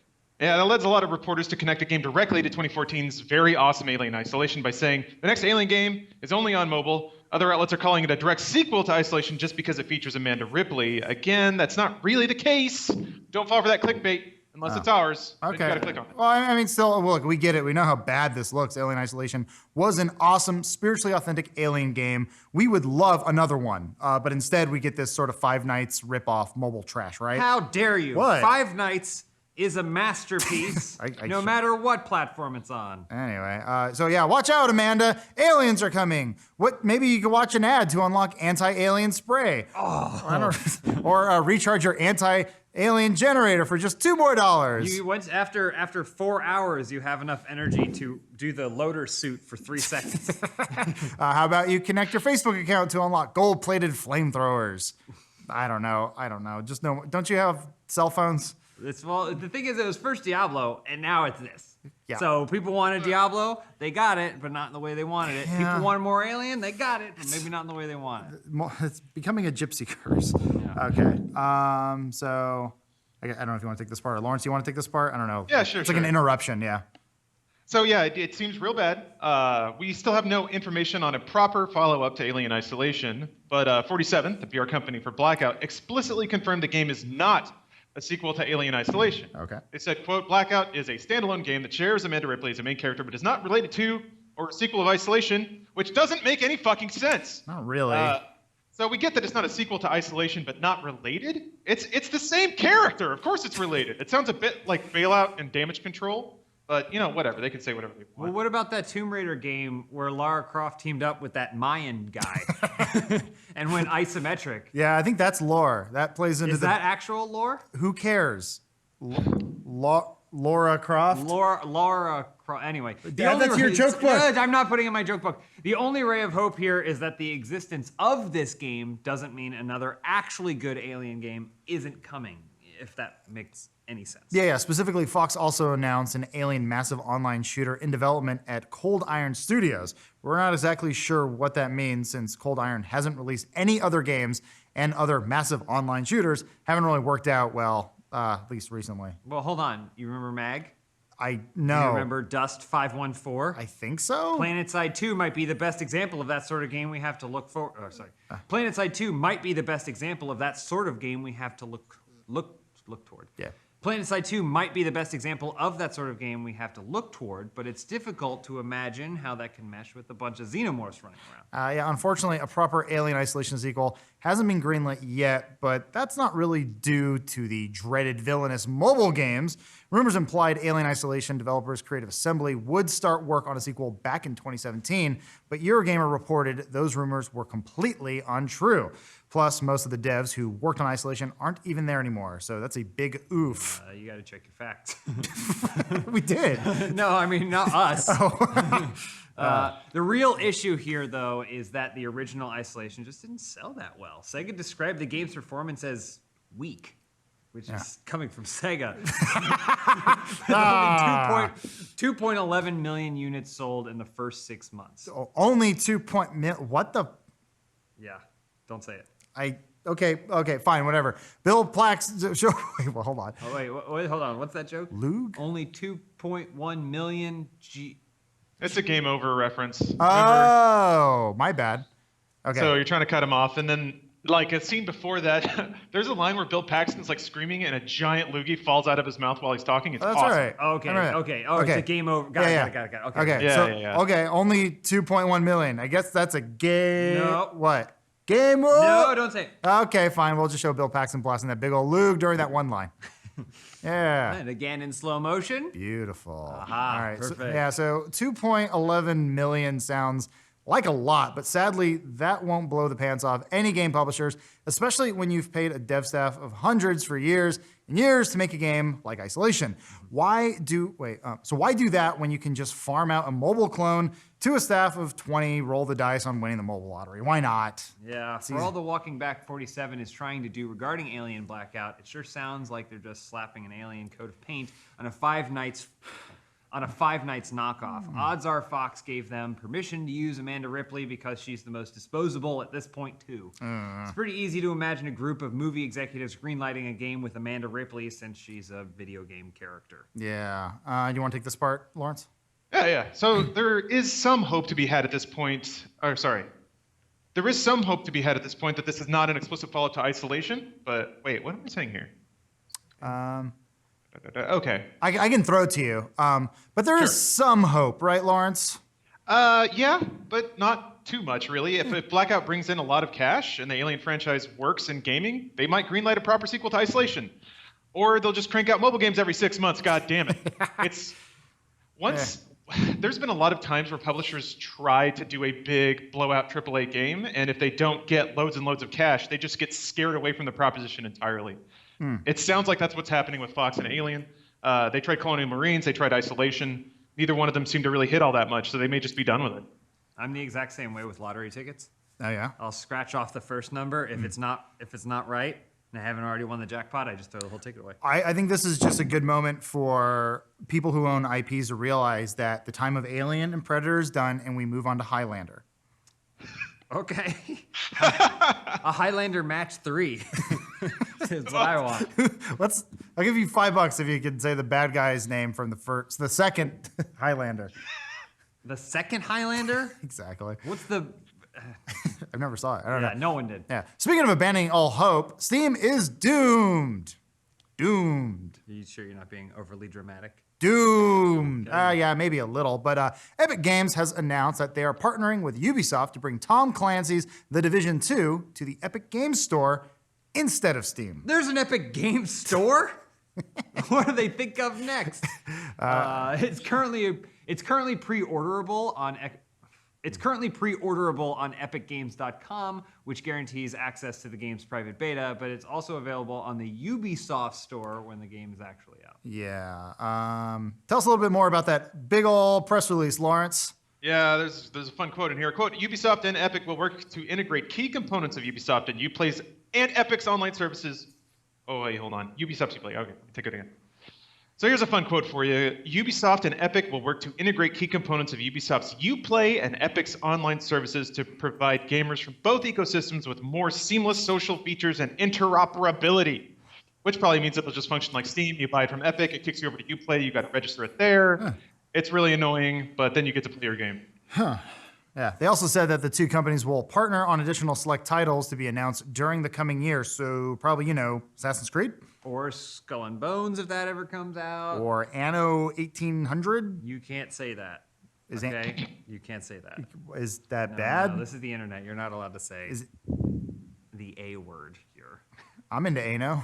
Yeah, that leads a lot of reporters to connect the game directly to 2014's very awesome Alien Isolation by saying the next Alien game is only on mobile. Other outlets are calling it a direct sequel to Isolation just because it features Amanda Ripley. Again, that's not really the case. Don't fall for that clickbait. Unless it's ours. then Okay. You gotta click on it. Well, I mean, still, look, we get it. We know how bad this looks. Alien Isolation was an awesome, spiritually authentic Alien game. We would love another one, but instead we get this sort of Five Nights ripoff mobile trash, right? How dare you? What? Five Nights is a masterpiece, no matter what platform it's on. Anyway, so yeah, watch out, Amanda. Aliens are coming. What? Maybe you could watch an ad to unlock anti-alien spray. Or recharge your anti-alien generator for just $2 more. You once after 4 hours, you have enough energy to do the loader suit for 3 seconds. How about you connect your Facebook account to unlock gold-plated flamethrowers? I don't know. Just no. Don't you have cell phones? Well, the thing is, it was first Diablo, and now it's this. Yeah. So people wanted Diablo, they got it, but not in the way they wanted it. Yeah. People wanted more Alien, they got it, but maybe not in the way they wanted it. It's becoming a gypsy curse. Okay. So I don't know if you want to take this part, or Lawrence, you want to take this part? I don't know. Yeah, sure, It's like an sure. interruption. Yeah. So yeah, it seems real bad. We still have no information on a proper follow-up to Alien Isolation, but 47, the PR company for Blackout, explicitly confirmed the game is not a sequel to Alien Isolation. Okay. They said, quote, Blackout is a standalone game that shares Amanda Ripley as a main character, but is not related to or a sequel of Isolation, which doesn't make any fucking sense. Not really. So we get that it's not a sequel to Isolation, but not related. It's the same character. Of course it's related. It sounds a bit like Bailout and Damage Control, but whatever. They can say whatever they Well, want. what about that Tomb Raider game where Lara Croft teamed up with that Mayan guy and went isometric? Yeah, I think that's lore. That plays into Is that actual lore? Who cares? Laura Croft. Laura Croft. Anyway, That's your joke book. I'm not putting it in my joke book. The only ray of hope here is that the existence of this game doesn't mean another actually good Alien game isn't coming, if that makes any sense. Yeah. Specifically, Fox also announced an Alien massive online shooter in development at Cold Iron Studios. We're not exactly sure what that means, since Cold Iron hasn't released any other games, and other massive online shooters haven't really worked out well, at least recently. Well, hold on. You remember MAG? I know. You remember Dust 514? I think so. PlanetSide 2 might be the best example of that sort of game we have to look for. Oh, sorry. PlanetSide 2 might be the best example of that sort of game we have to look toward. Yeah. PlanetSide 2 might be the best example of that sort of game we have to look toward, but it's difficult to imagine how that can mesh with a bunch of xenomorphs running around. Yeah, unfortunately, a proper Alien Isolation sequel hasn't been greenlit yet, but that's not really due to the dreaded villainous mobile games. Rumors implied Alien Isolation developers Creative Assembly would start work on a sequel back in 2017, but Eurogamer reported those rumors were completely untrue. Plus, most of the devs who worked on Isolation aren't even there anymore, so that's a big oof. You gotta check your facts. We did. No, I mean, not us. The real issue here, though, is that the original Isolation just didn't sell that well. Sega described the game's performance as weak, which is coming from Sega. Only 2.11 million units sold in the first 6 months. Only what the? Yeah, don't say it. Okay, fine, whatever. Bill Plax. Wait, well, hold on. Oh, wait, hold on. What's that joke? Lug? Only 2.1 million It's a game over reference. Remember? Oh, my bad. Okay. So you're trying to cut him off, and then like a scene before that, there's a line where Bill Paxton's like screaming, and a giant loogie falls out of his mouth while he's talking. It's That's awesome. all right. Okay, I remember that. okay. Oh, it's a game over. Got it. Okay. Okay. Yeah, so, yeah. Okay, only 2.1 million. I guess that's a game. No. What? Game No, don't say it. Okay, fine. We'll just show Bill Paxton blasting that big old lug during that one line. Yeah. And again in slow motion. Beautiful. Aha, All right. So, perfect. yeah, so 2.11 million sounds like a lot, but sadly, that won't blow the pants off any game publishers, especially when you've paid a dev staff of hundreds for years and years to make a game like Isolation. Why do that when you can just farm out a mobile clone to a staff of 20, roll the dice on winning the mobile lottery? Why not? Yeah, for all the Walking Back 47 is trying to do regarding Alien Blackout, it sure sounds like they're just slapping an alien coat of paint on a Five Nights knockoff. Odds are Fox gave them permission to use Amanda Ripley because she's the most disposable at this point, too. It's pretty easy to imagine a group of movie executives greenlighting a game with Amanda Ripley since she's a video game character. Yeah. You want to take this part, Lawrence? Yeah. So there is some hope to be had at this point. There is some hope to be had at this point that this is not an explicit follow-up to Isolation. But wait, what am I saying here? Okay. I can throw it to you. But there is some hope, right, Lawrence? Yeah, but not too much, really. If Blackout brings in a lot of cash and the Alien franchise works in gaming, they might greenlight a proper sequel to Isolation. Or they'll just crank out mobile games every 6 months. God damn it. There's been a lot of times where publishers try to do a big blowout AAA game, and if they don't get loads and loads of cash, they just get scared away from the proposition entirely. It sounds like that's what's happening with Fox and Alien. They tried Colonial Marines, they tried Isolation. Neither one of them seemed to really hit all that much, so they may just be done with it. I'm the exact same way with lottery tickets. Oh yeah. I'll scratch off the first number. If it's not right, and I haven't already won the jackpot, I just throw the whole ticket away. I think this is just a good moment for people who own IPs to realize that the time of Alien and Predator is done, and we move on to Highlander. Okay. A Highlander match 3 is what I want. I'll give you $5 if you can say the bad guy's name from the second Highlander. The second Highlander? Exactly. What's the... I never saw it. I don't know. no one did. Yeah. Speaking of abandoning all hope, Steam is doomed. Doomed. Are you sure you're not being overly dramatic? Doomed. Yeah, maybe a little. But Epic Games has announced that they are partnering with Ubisoft to bring Tom Clancy's The Division 2 to the Epic Games Store instead of Steam. There's an Epic Games Store? What do they think of next? It's currently pre-orderable on EpicGames.com, which guarantees access to the game's private beta, but it's also available on the Ubisoft store when the game is actually out. Yeah. Tell us a little bit more about that big ol' press release, Lawrence. Yeah, there's a fun quote in here. Quote, Ubisoft and Epic will work to integrate key components of Ubisoft and Uplay's and Epic's online services. Oh, wait, hold on. Ubisoft's Uplay. Okay, let me take it again. So here's a fun quote for you. Ubisoft and Epic will work to integrate key components of Ubisoft's Uplay and Epic's online services to provide gamers from both ecosystems with more seamless social features and interoperability, which probably means it'll just function like Steam. You buy it from Epic, it kicks you over to Uplay, you got to register it there. Huh. It's really annoying, but then you get to play your game. Huh. Yeah. They also said that the two companies will partner on additional select titles to be announced during the coming year. So probably, Assassin's Creed. Or Skull and Bones if that ever comes out. Or Anno 1800. You can't say that. You can't say that. Is that bad? No, this is the internet. You're not allowed to say the A word here. I'm into Anno.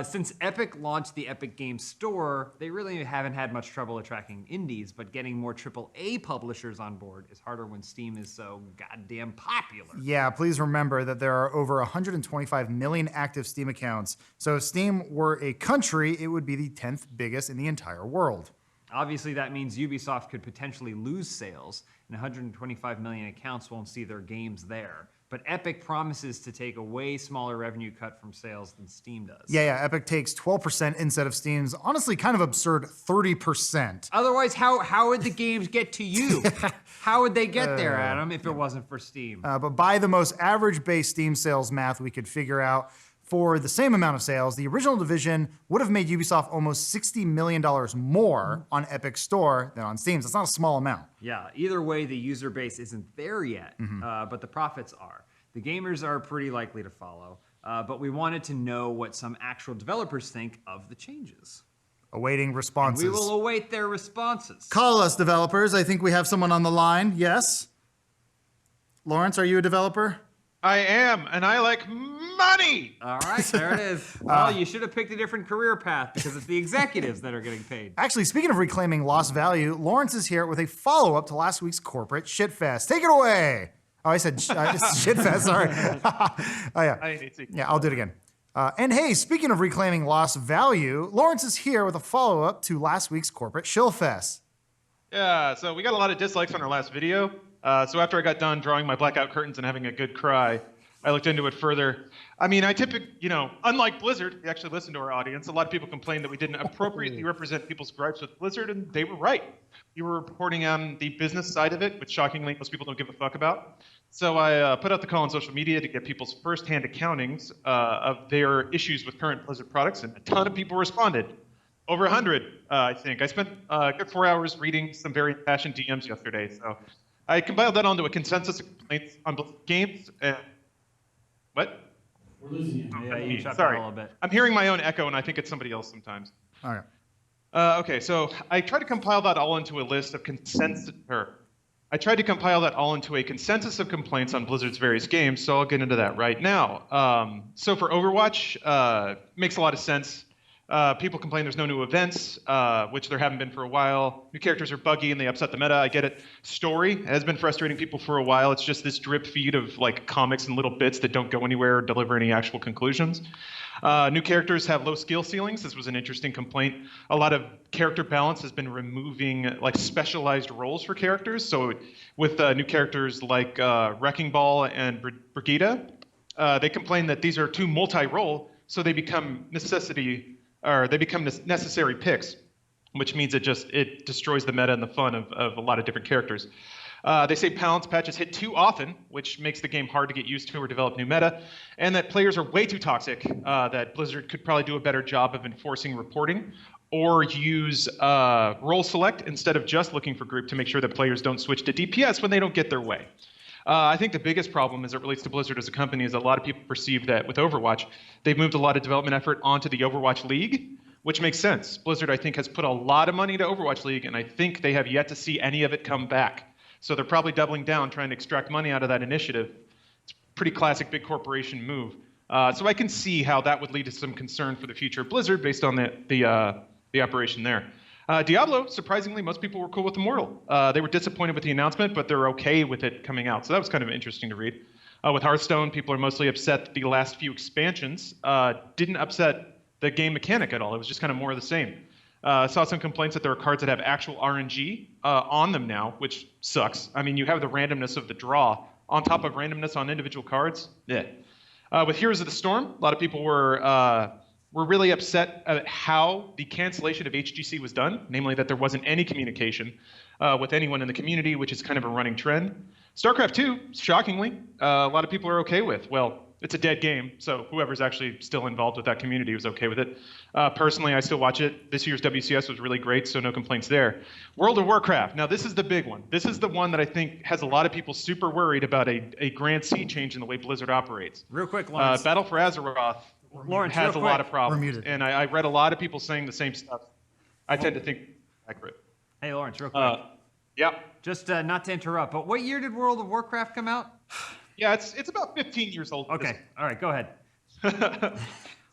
Since Epic launched the Epic Games Store, they really haven't had much trouble attracting indies, but getting more AAA publishers on board is harder when Steam is so goddamn popular. Yeah, please remember that there are over 125 million active Steam accounts. So if Steam were a country, it would be the 10th biggest in the entire world. Obviously, that means Ubisoft could potentially lose sales, and 125 million accounts won't see their games there. But Epic promises to take a way smaller revenue cut from sales than Steam does. Yeah, Epic takes 12% instead of Steam's, honestly, kind of absurd 30%. Otherwise, how would the games get to you? How would they get there, Adam, if it wasn't for Steam? But by the most average base Steam sales math we could figure out, for the same amount of sales, the original Division would have made Ubisoft almost $60 million more on Epic's store than on Steam's. That's not a small amount. Yeah, either way, the user base isn't there yet, but the profits are. The gamers are pretty likely to follow, but we wanted to know what some actual developers think of the changes. Awaiting responses. And we will await their responses. Call us, developers. I think we have someone on the line. Yes? Lawrence, are you a developer? I am, and I like money. All right, there it is. Well, you should have picked a different career path because it's the executives that are getting paid. Actually, speaking of reclaiming lost value, Lawrence is here with a follow-up to last week's corporate shitfest. Take it away. Oh, I said shitfest. Sorry. Oh yeah. Yeah, I'll do it again. And hey, speaking of reclaiming lost value, Lawrence is here with a follow-up to last week's corporate shillfest. Yeah, so we got a lot of dislikes on our last video. So after I got done drawing my blackout curtains and having a good cry, I looked into it further. I mean, unlike Blizzard, we actually listened to our audience. A lot of people complained that we didn't appropriately represent people's gripes with Blizzard, and they were right. We were reporting on the business side of it, which shockingly most people don't give a fuck about. So I put out the call on social media to get people's firsthand accountings of their issues with current Blizzard products, and a ton of people responded. Over 100, I think. I spent a good 4 hours reading some very impassioned DMs yesterday, so I compiled that onto a consensus of complaints on Blizzard games. And what? Yeah, you chopped out Sorry. a little bit. I'm hearing my own echo, and I think it's somebody else sometimes. All right. Okay, so I tried to compile that all into a list of consensus. I tried to compile that all into a consensus of complaints on Blizzard's various games, so I'll get into that right now. So for Overwatch, makes a lot of sense. People complain there's no new events, which there haven't been for a while. New characters are buggy and they upset the meta. I get it. Story has been frustrating people for a while. It's just this drip feed of like comics and little bits that don't go anywhere or deliver any actual conclusions. New characters have low skill ceilings. This was an interesting complaint. A lot of character balance has been removing like specialized roles for characters. So with new characters like Wrecking Ball and Brigida, they complain that these are too multi-role, so they become necessary picks, which means it destroys the meta and the fun of a lot of different characters. They say balance patches hit too often, which makes the game hard to get used to or develop new meta, and that players are way too toxic, that Blizzard could probably do a better job of enforcing reporting or use role select instead of just looking for group to make sure that players don't switch to DPS when they don't get their way. I think the biggest problem as it relates to Blizzard as a company is a lot of people perceive that with Overwatch, they've moved a lot of development effort onto the Overwatch League, which makes sense. Blizzard, I think, has put a lot of money into Overwatch League, and I think they have yet to see any of it come back. So they're probably doubling down, trying to extract money out of that initiative. It's a pretty classic big corporation move. So I can see how that would lead to some concern for the future of Blizzard based on the operation there. Diablo, surprisingly, most people were cool with Immortal. They were disappointed with the announcement, but they're okay with it coming out. So that was kind of interesting to read. With Hearthstone, people are mostly upset that the last few expansions didn't upset the game mechanic at all. It was just kind of more of the same. Saw some complaints that there are cards that have actual RNG on them now, which sucks. I mean, you have the randomness of the draw on top of randomness on individual cards. Yeah. With Heroes of the Storm, a lot of people were really upset at how the cancellation of HGC was done, namely that there wasn't any communication with anyone in the community, which is kind of a running trend. StarCraft 2, shockingly, a lot of people are okay with. Well, it's a dead game, so whoever's actually still involved with that community was okay with it. Personally, I still watch it. This year's WCS was really great, so no complaints there. World of Warcraft. Now, this is the big one. This is the one that I think has a lot of people super worried about a grand sea change in the way Blizzard operates. Real quick, Lawrence. Battle for Azeroth Lawrence, has a real lot quick. of problems. We're muted. And I read a lot of people saying the same stuff. I tend to think accurate. Hey, Lawrence, real quick. Yeah. Just not to interrupt, but what year did World of Warcraft come out? Yeah, it's about 15 years old. Okay, all right, go ahead.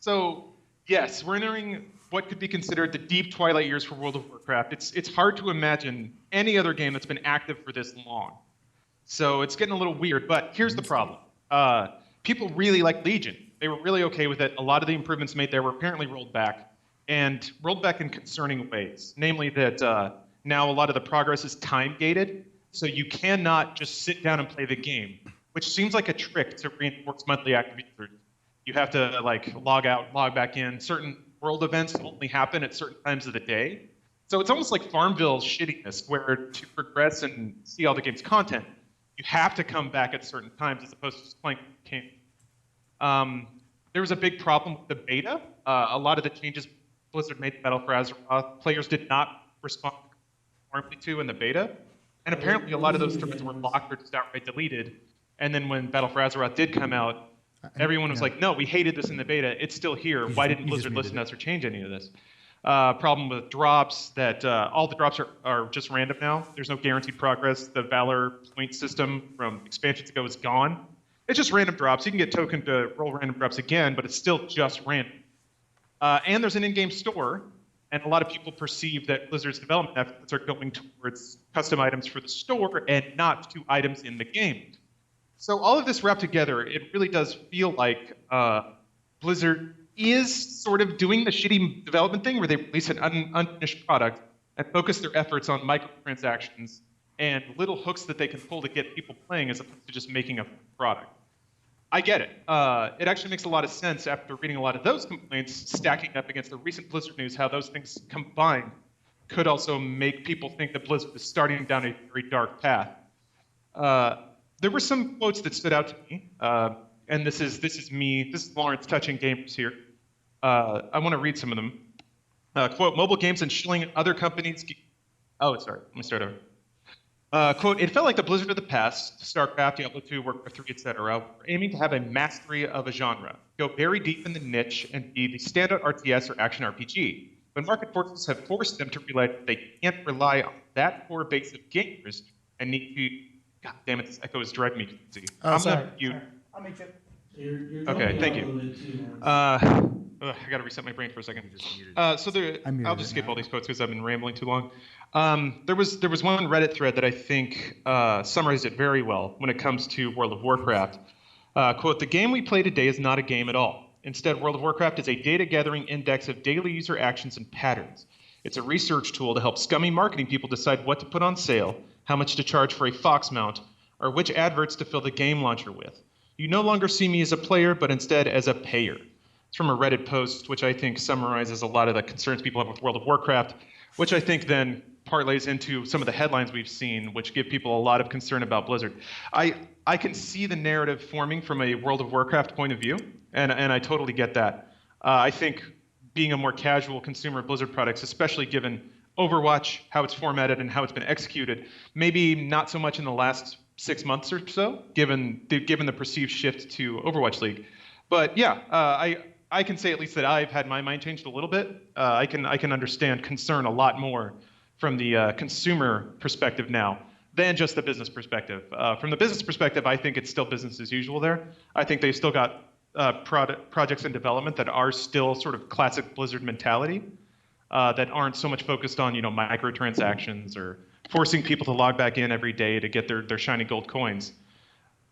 So, yes, we're entering what could be considered the deep twilight years for World of Warcraft. It's hard to imagine any other game that's been active for this long. So it's getting a little weird, but here's the problem. People really like Legion. They were really okay with it. A lot of the improvements made there were apparently rolled back, and rolled back in concerning ways. Namely that now a lot of the progress is time-gated, so you cannot just sit down and play the game, which seems like a trick to reinforce monthly active users. You have to like log out, log back in. Certain world events only happen at certain times of the day. So it's almost like Farmville's shittiness, where to progress and see all the game's content, you have to come back at certain times as opposed to just playing the game. There was a big problem with the beta. A lot of the changes Blizzard made to Battle for Azeroth, players did not respond warmly to in the beta. And apparently a lot of those threads were locked or just outright deleted. And then when Battle for Azeroth did come out, everyone was like, no, we hated this in the beta. It's still here. Why didn't Blizzard listen to us or change any of this? Problem with drops, that all the drops are just random now. There's no guaranteed progress. The Valor point system from expansions ago is gone. It's just random drops. You can get token to roll random drops again, but it's still just random. And there's an in-game store, and a lot of people perceive that Blizzard's development efforts are going towards custom items for the store and not to items in the game. So all of this wrapped together, it really does feel like Blizzard is sort of doing the shitty development thing where they release an unfinished product and focus their efforts on microtransactions and little hooks that they can pull to get people playing as opposed to just making a product. I get it. It actually makes a lot of sense after reading a lot of those complaints, stacking up against the recent Blizzard news, how those things combined could also make people think that Blizzard is starting down a very dark path. There were some quotes that stood out to me, and this is me. This is Lawrence touching gamers here. I want to read some of them. Quote, mobile games and shilling other companies. Oh, sorry. Let me start over. Quote, it felt like the Blizzard of the past, StarCraft, Diablo 2, Warcraft 3, etc., were aiming to have a mastery of a genre, go very deep in the niche, and be the standout RTS or action RPG. But market forces have forced them to realize that they can't rely on that core base of gamers and need to. God damn it, this echo is driving me crazy. I'm gonna mute. I'll meet you. You're Okay, jumping thank out you. a little bit too much. I gotta reset my brain for a second. So I muted I'll it just skip now. all these quotes because I've been rambling too long. There was one Reddit thread that I think summarized it very well when it comes to World of Warcraft. Quote, the game we play today is not a game at all. Instead, World of Warcraft is a data gathering index of daily user actions and patterns. It's a research tool to help scummy marketing people decide what to put on sale, how much to charge for a Fox mount, or which adverts to fill the game launcher with. You no longer see me as a player, but instead as a payer. It's from a Reddit post, which I think summarizes a lot of the concerns people have with World of Warcraft, which I think then parlays into some of the headlines we've seen, which give people a lot of concern about Blizzard. I can see the narrative forming from a World of Warcraft point of view, and I totally get that. I think being a more casual consumer of Blizzard products, especially given Overwatch, how it's formatted and how it's been executed, maybe not so much in the last 6 months or so, given the perceived shift to Overwatch League. But yeah, I can say at least that I've had my mind changed a little bit. I can understand concern a lot more from the consumer perspective now than just the business perspective. From the business perspective, I think it's still business as usual there. I think they've still got projects in development that are still sort of classic Blizzard mentality, that aren't so much focused on microtransactions or forcing people to log back in every day to get their shiny gold coins.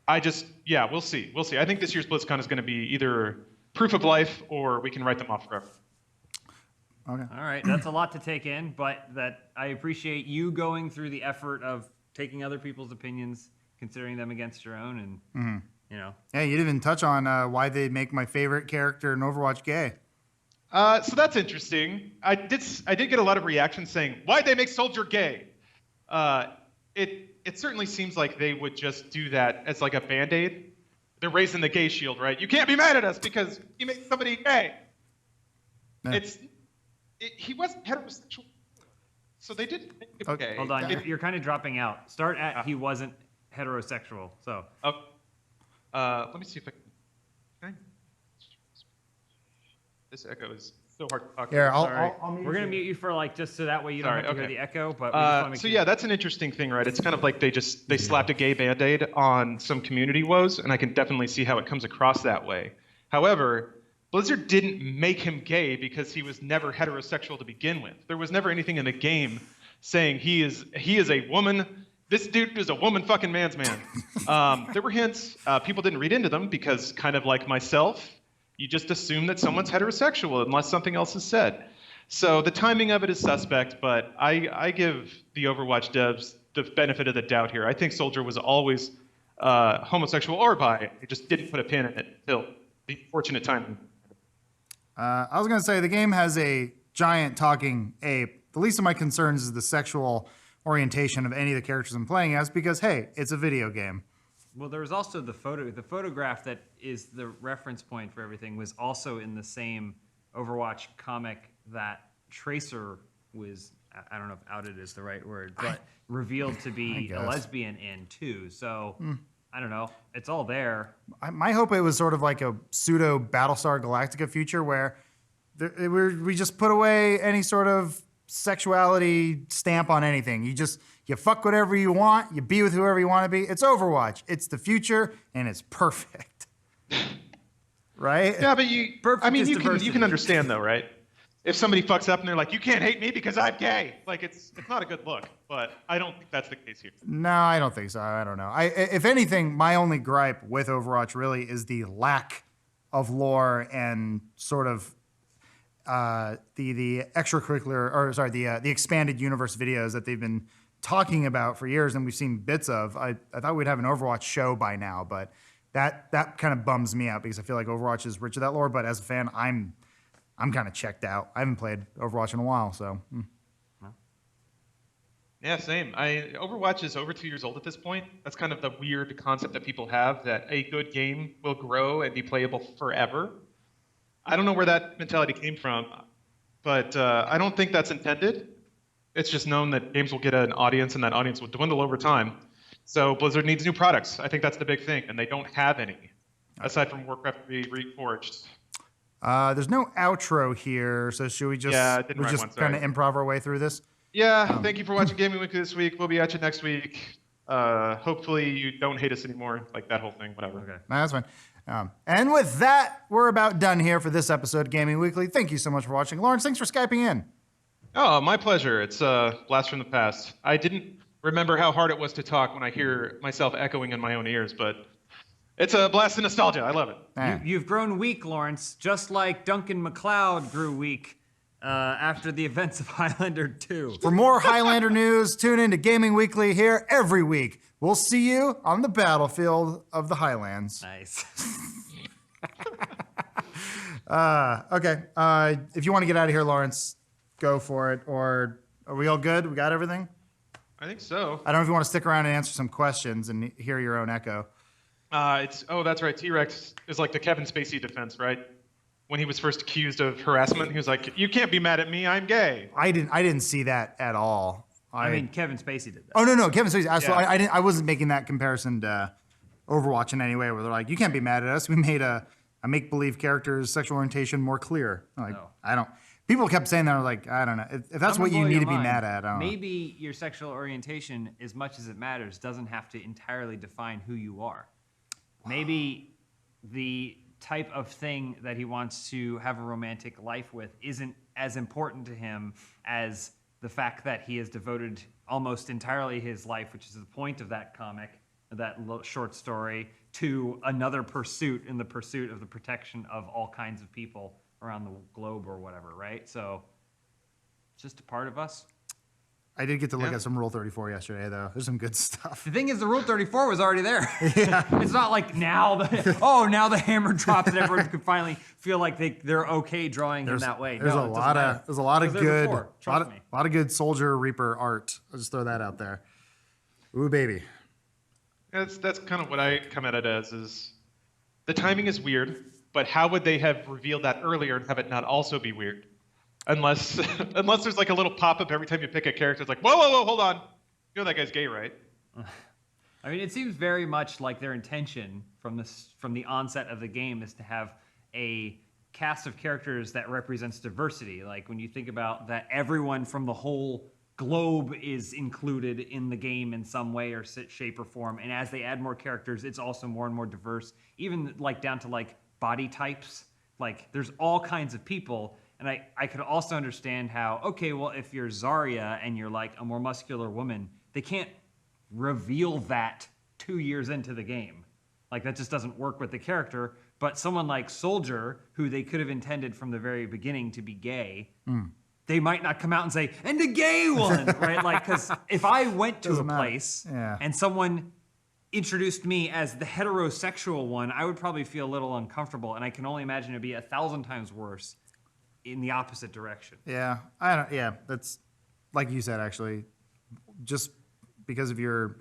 We'll see. I think this year's BlizzCon is going to be either proof of life or we can write them off forever. Okay. All right, that's a lot to take in, but that I appreciate you going through the effort of taking other people's opinions, considering them against your own, and Yeah, you didn't even touch on why they make my favorite character in Overwatch gay. So that's interesting. I did get a lot of reactions saying, "Why'd they make Soldier gay?" It certainly seems like they would just do that as like a band-aid. They're raising the gay shield, right? You can't be mad at us because you made somebody gay. Yeah. He wasn't heterosexual, so they didn't make him Okay, gay. hold on, you're kind of dropping out. Start at he wasn't heterosexual. So Let me see if I can. This echo is so hard to talk. Here, sorry. I'll mute We're gonna you. mute you for just so that way you don't Sorry, have to hear okay. the echo. But we just want to make So sure. yeah, that's an interesting thing, right? It's kind of like they slapped a gay band-aid on some community woes, and I can definitely see how it comes across that way. However, Blizzard didn't make him gay because he was never heterosexual to begin with. There was never anything in the game saying he is a woman. This dude is a woman fucking man's man. There were hints. People didn't read into them because, kind of like myself, you just assume that someone's heterosexual unless something else is said. So the timing of it is suspect, but I give the Overwatch devs the benefit of the doubt here. I think Soldier was always homosexual or bi. They just didn't put a pin in it until the fortunate timing. I was going to say the game has a giant talking ape. The least of my concerns is the sexual orientation of any of the characters I'm playing as because, hey, it's a video game. Well, there was also the photograph that is the reference point for everything was also in the same Overwatch comic that Tracer was, I don't know if outed is the right word, but revealed to be a lesbian in too. So I don't know. It's all there. My hope it was sort of like a pseudo Battlestar Galactica future where we just put away any sort of sexuality stamp on anything. You fuck whatever you want, you be with whoever you want to be. It's Overwatch. It's the future, and it's perfect. Right? Yeah, but you can understand though, right? If somebody fucks up and they're like, "You can't hate me because I'm gay," like it's not a good look. But I don't think that's the case here. No, I don't think so. I don't know. If anything, my only gripe with Overwatch really is the lack of lore and sort of the extracurricular, or sorry, the expanded universe videos that they've been talking about for years and we've seen bits of. I thought we'd have an Overwatch show by now, but that kind of bums me out because I feel like Overwatch is rich of that lore. But as a fan, I'm kind of checked out. I haven't played Overwatch in a while, so. Yeah, same. Overwatch is over 2 years old at this point. That's kind of the weird concept that people have, that a good game will grow and be playable forever. I don't know where that mentality came from, but I don't think that's intended. It's just known that games will get an audience, and that audience will dwindle over time. So Blizzard needs new products. I think that's the big thing, and they don't have any, aside from Warcraft 3 Reforged. There's no outro here, so should we just didn't write one, kind of sorry. improv our way through this? Yeah, thank you for watching Gaming Weekly this week. We'll be at you next week. Hopefully you don't hate us anymore, like that whole thing, whatever. Okay. That's fine. And with that, we're about done here for this episode of Gaming Weekly. Thank you so much for watching. Lawrence, thanks for Skyping in. Oh, my pleasure. It's a blast from the past. I didn't remember how hard it was to talk when I hear myself echoing in my own ears, but it's a blast of nostalgia. I love it. You've grown weak, Lawrence, just like Duncan MacLeod grew weak after the events of Highlander 2. For more Highlander news, tune in to Gaming Weekly here every week. We'll see you on the battlefield of the Highlands. Nice. Okay. If you want to get out of here, Lawrence, go for it. Or are we all good? We got everything? I think so. I don't know if you want to stick around and answer some questions and hear your own echo. That's right. T-Rex is like the Kevin Spacey defense, right? When he was first accused of harassment, he was like, "You can't be mad at me. I'm gay." I didn't see that at all. I mean, Kevin Spacey did that. Oh no, Kevin Spacey. Yeah. I wasn't making that comparison to Overwatch in any way. Where they're like, "You can't be mad at us. We made a make-believe character's sexual orientation more clear." I'm like, No. I don't. People kept saying that. I was like, I don't know. If that's I'm what gonna you blow need your to be mind. mad at, I don't know. Maybe your sexual orientation, as much as it matters, doesn't have to entirely define who you are. Maybe the type of thing that he wants to have a romantic life with isn't as important to him as the fact that he has devoted almost entirely his life, which is the point of that comic, that short story, to another pursuit, in the pursuit of the protection of all kinds of people around the globe or whatever, right? So it's just a part of us. I did get to look at some Rule 34 yesterday, though. There's some good stuff. The thing is, the Rule 34 was already there. It's not like now now the hammer drops and everyone can finally feel like they're okay drawing him that way. There's No, a it doesn't lot matter. of there's a lot It of was there good before. Trust me. lot of good Soldier Reaper art. I'll just throw that out there. Ooh, baby. That's kind of what I come at it as, is the timing is weird, but how would they have revealed that earlier and have it not also be weird? Unless there's like a little pop-up every time you pick a character. It's like, whoa, hold on. You know that guy's gay, right? I mean, it seems very much like their intention from the onset of the game is to have a cast of characters that represents diversity. Like when you think about that, everyone from the whole globe is included in the game in some way or shape or form. And as they add more characters, it's also more and more diverse, even like down to like body types. Like there's all kinds of people. And I could also understand how, okay, well, if you're Zarya and you're like a more muscular woman, they can't reveal that 2 years into the game. Like that just doesn't work with the character. But someone like Soldier, who they could have intended from the very beginning to be gay, they might not come out and say, and the gay one, right? Like, because if I went to Doesn't a matter. place Yeah. and someone introduced me as the heterosexual one, I would probably feel a little uncomfortable. And I can only imagine it'd be 1,000 times worse in the opposite direction. Yeah, that's like you said, actually, just because of your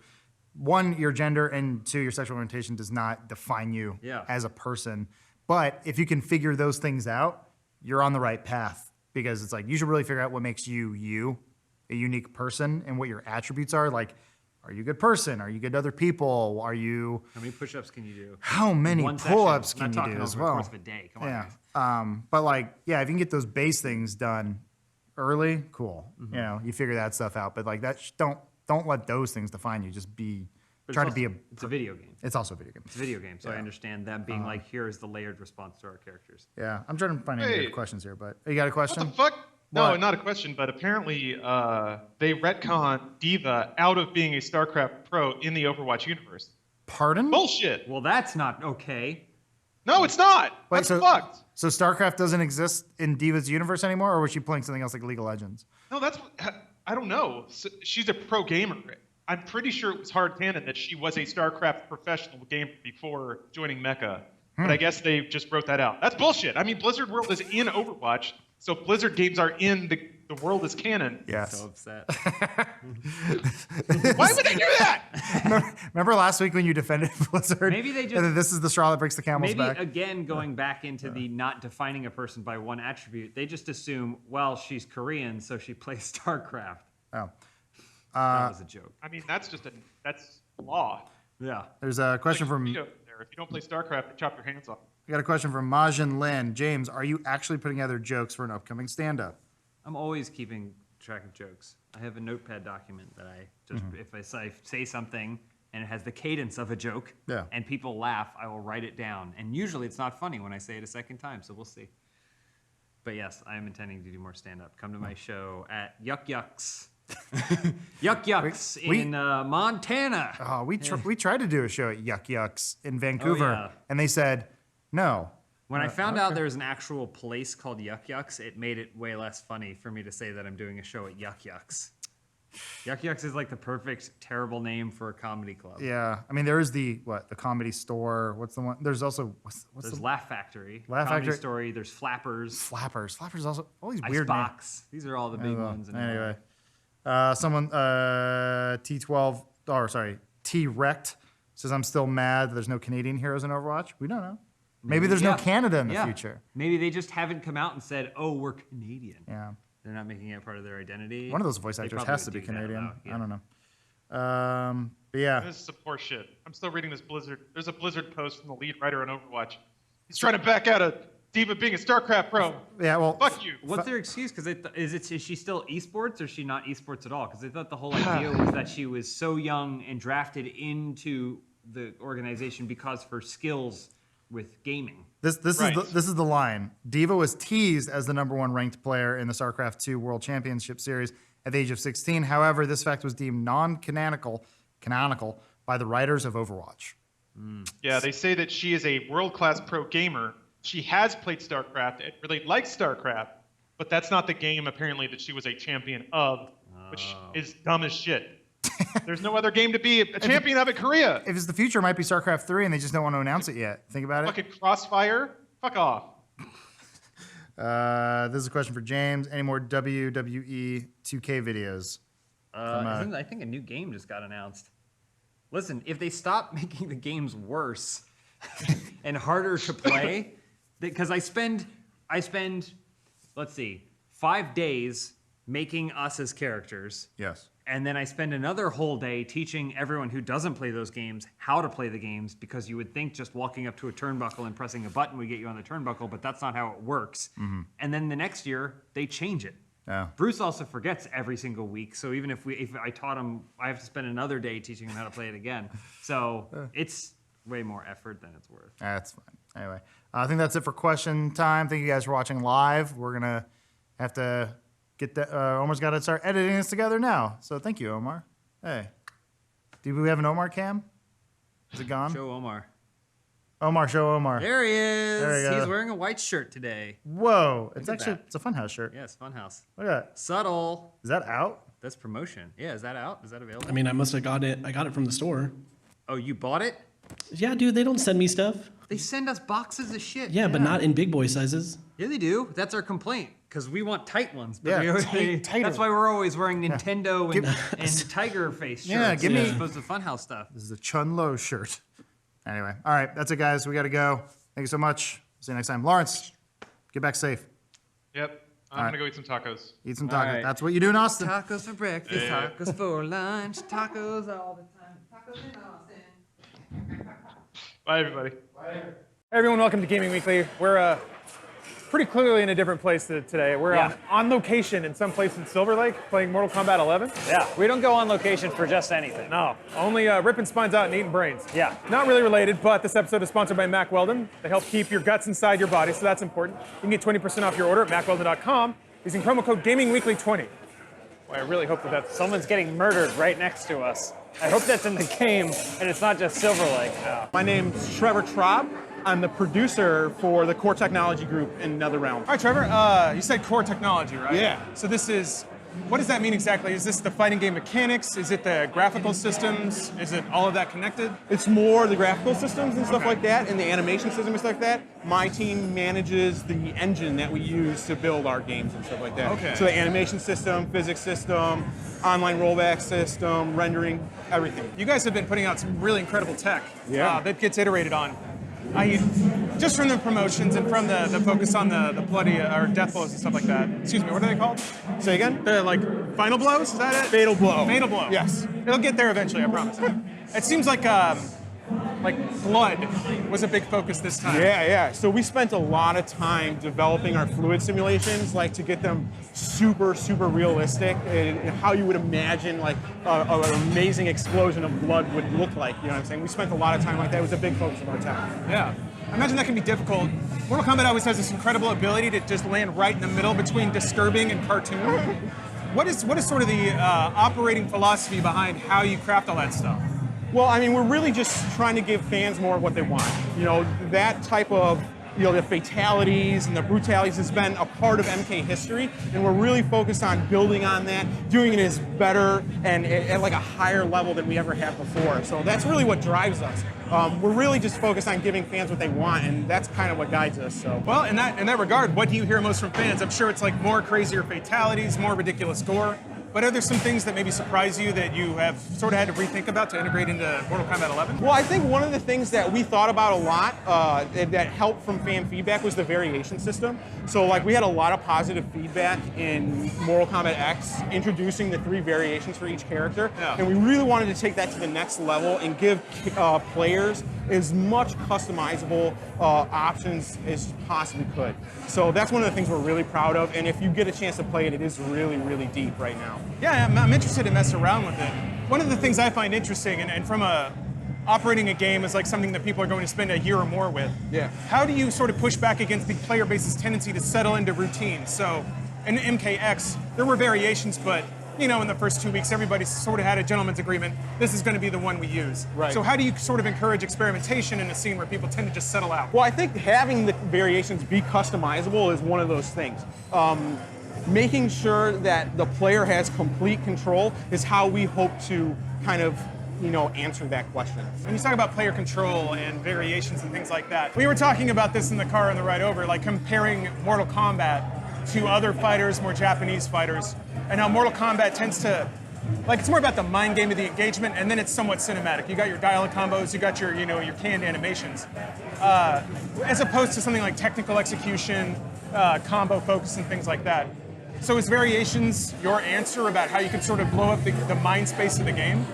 gender, and two, your sexual orientation does not define you as a person. But if you can figure those things out, you're on the right path, because it's like you should really figure out what makes you a unique person and what your attributes are. Like, are you a good person? Are you good to other people? Are you? How many push-ups can you do? How many One session. pull-ups I'm can not you talking do as over the well? course of a day. Come on, Yeah. guys. But like, yeah, if you can get those base things done early, cool. You know, you figure that stuff out. But like that, don't let those things define you. Just try to be a. It's a video game. It's also a video game. It's a video game, so I understand them being like, here is the layered response to our characters. Yeah, I'm trying to find any Hey. good questions here, but you got a question? What the fuck? No, What? not a question, but apparently they retcon Diva out of being a StarCraft pro in the Overwatch universe. Pardon? Bullshit. Well, that's not okay. No, it's not. Wait, That's so fucked. so StarCraft doesn't exist in Diva's universe anymore, or was she playing something else like League of Legends? No, I don't know. She's a pro gamer. I'm pretty sure it was hard canon that she was a StarCraft professional gamer before joining Mecha. But I guess they just wrote that out. That's bullshit. I mean, Blizzard World is in Overwatch, so Blizzard games are in the world is canon. Yes. So upset. Why would they do that? Remember last week when you defended Blizzard? Maybe they just- And then this is the straw that breaks the camel's Maybe back. again, going back into the not defining a person by one attribute, they just assume, well, she's Korean, so she plays StarCraft. Oh. That was a joke. I mean, that's law. Yeah. There's a question from. If you don't play StarCraft, they chop your hands off. We got a question from Majin Lin. James, are you actually putting together jokes for an upcoming stand-up? I'm always keeping track of jokes. I have a notepad document that I just, if I say something and it has the cadence of a joke and people laugh, I will write it down. And usually it's not funny when I say it a second time, so we'll see. But yes, I am intending to do more stand-up. Come to my show at Yuck Yucks. Yuck Yucks in Montana. Oh, we tried to do a show at Yuck Yucks in Vancouver, and they said no. When I found out there was an actual place called Yuck Yucks, it made it way less funny for me to say that I'm doing a show at Yuck Yucks. Yuck Yucks is like the perfect terrible name for a comedy club. Yeah, I mean there is the Comedy Store. What's the one? There's also there's Laugh Factory. Laugh Comedy Factory. Story. There's Flappers. Flappers also all these weird Icebox. These are all the big ones. Anyway, someone T12 or sorry T-Rect says I'm still mad that there's no Canadian heroes in Overwatch. We don't know. Maybe there's no Canada in the future. Maybe they just haven't come out and said, "Oh, we're Canadian." Yeah. They're not making it part of their identity. One of those voice actors has to be Canadian. I don't know. But yeah. This is some poor shit. I'm still reading this Blizzard. There's a Blizzard post from the lead writer on Overwatch. He's trying to back out of Diva being a StarCraft pro. Yeah, well. Fuck you. What's their excuse? Because is she still esports or is she not esports at all? Because they thought the whole idea was that she was so young and drafted into the organization because of her skills with gaming. This is the line. Diva was teased as the #1 ranked player in the StarCraft 2 World Championship Series at the age of 16. However, this fact was deemed canonical by the writers of Overwatch. Yeah, they say that she is a world-class pro gamer. She has played StarCraft and really likes StarCraft, but that's not the game apparently that she was a champion of, which is dumb as shit. There's no other game to be a champion of in Korea. If it's the future, it might be StarCraft 3, and they just don't want to announce it yet. Think about it. Fucking Crossfire? Fuck off. This is a question for James. Any more WWE 2K videos? I think a new game just got announced. Listen, if they stop making the games worse and harder to play, because I spend, let's see, 5 days making us as characters. Yes. And then I spend another whole day teaching everyone who doesn't play those games how to play the games, because you would think just walking up to a turnbuckle and pressing a button would get you on the turnbuckle, but that's not how it works. And then the next year, they change it. Yeah. Bruce also forgets every single week, so even if I taught him, I have to spend another day teaching him how to play it again. So it's way more effort than it's worth. That's fine. Anyway, I think that's it for question time. Thank you guys for watching live. We're going to have to get that. Omar's got to start editing this together now. So thank you, Omar. Hey. Do we have an Omar cam? Is it gone? Show Omar. Omar, show Omar. There he is. There you go. He's wearing a white shirt today. Whoa. It's at actually, that. it's a Funhaus shirt. Yes, Funhaus. Look at that. Subtle. Is that out? That's promotion. Yeah, is that out? Is that available? I mean, I must have got it. I got it from the store. Oh, you bought it? Yeah, dude, they don't send me stuff. They send us boxes of shit. Yeah, but not in big boy sizes. Yeah, they do. That's our complaint, because we want tight ones. But Yeah, we always, tighter. that's why we're always wearing Nintendo and Tiger face shirts. Yeah, give me- as opposed to Funhouse stuff. This is a Chun Lo shirt. Anyway, all right, that's it, guys. We got to go. Thank you so much. See you next time. Lawrence, get back safe. Yep. I'm gonna go eat some tacos. Eat some tacos. All right. That's what you do in Austin. Tacos for breakfast, tacos for lunch, tacos all the time. Tacos in Austin. Bye, everybody. Hey, everyone. Welcome to Gaming Weekly. We're pretty clearly in a different place today. We're on location in some place in Silver Lake playing Mortal Kombat 11. Yeah, we don't go on location for just anything. No, only ripping spines out and eating brains. Yeah. Not really related, but this episode is sponsored by Mack Weldon. They help keep your guts inside your body, so that's important. You can get 20% off your order at mackweldon.com using promo code GamingWeekly20. Well, I really hope that that's... Someone's getting murdered right next to us. I hope that's in the game and it's not just Silver Lake. My name's Trevor Traub. I'm the producer for the Core Technology Group in NetherRealm. All right, Trevor, you said core technology, right? Yeah. So this is... What does that mean exactly? Is this the fighting game mechanics? Is it the graphical systems? Is it all of that connected? It's more the graphical systems and stuff like that, and the animation system and stuff like that. My team manages the engine that we use to build our games and stuff like that. Okay. So the animation system, physics system, online rollback system, rendering, everything. You guys have been putting out some really incredible tech Yeah. that gets iterated on. just from the promotions and from the focus on the bloody or death blows and stuff like that. Excuse me, what are they called? Say again? The like final blows? Is that it? Fatal blow. Fatal blow. Yes. It'll get there eventually, I promise. It seems like blood was a big focus this time. Yeah. So we spent a lot of time developing our fluid simulations, like to get them super, super realistic and how you would imagine like an amazing explosion of blood would look like. You know what I'm saying? We spent a lot of time like that. It was a big focus of our time. Yeah. I imagine that can be difficult. Mortal Kombat always has this incredible ability to just land right in the middle between disturbing and cartoon. What is sort of the operating philosophy behind how you craft all that stuff? Well, I mean, we're really just trying to give fans more of what they want. You know, that type of, the fatalities and the brutalities has been a part of MK history, and we're really focused on building on that, doing it as better and at like a higher level than we ever have before. So that's really what drives us. We're really just focused on giving fans what they want, and that's kind of what guides us. So, well, in that regard, what do you hear most from fans? I'm sure it's like more crazier fatalities, more ridiculous gore. But are there some things that maybe surprise you that you have sort of had to rethink about to integrate into Mortal Kombat 11? Well, I think one of the things that we thought about a lot that helped from fan feedback was the variation system. So like we had a lot of positive feedback in Mortal Kombat X, introducing the 3 variations for each character. Yeah. And we really wanted to take that to the next level and give players as much customizable options as possibly could. So that's one of the things we're really proud of. And if you get a chance to play it, it is really, really deep right now. Yeah, I'm interested to mess around with it. One of the things I find interesting, and from operating a game is like something that people are going to spend a year or more with. Yeah. How do you sort of push back against the player base's tendency to settle into routines? So in MKX, there were variations, but in the first 2 weeks, everybody sort of had a gentleman's agreement. This is going to be the one we use. Right. So how do you sort of encourage experimentation in a scene where people tend to just settle out? Well, I think having the variations be customizable is one of those things. Making sure that the player has complete control is how we hope to kind of answer that question. When you talk about player control and variations and things like that, we were talking about this in the car on the ride over, like comparing Mortal Kombat to other fighters, more Japanese fighters, and how Mortal Kombat tends to, it's more about the mind game of the engagement, and then it's somewhat cinematic. You got your dial combos, you got your, your canned animations, as opposed to something like technical execution, combo focus, and things like that. So is variations your answer about how you can sort of blow up the mind space of the game?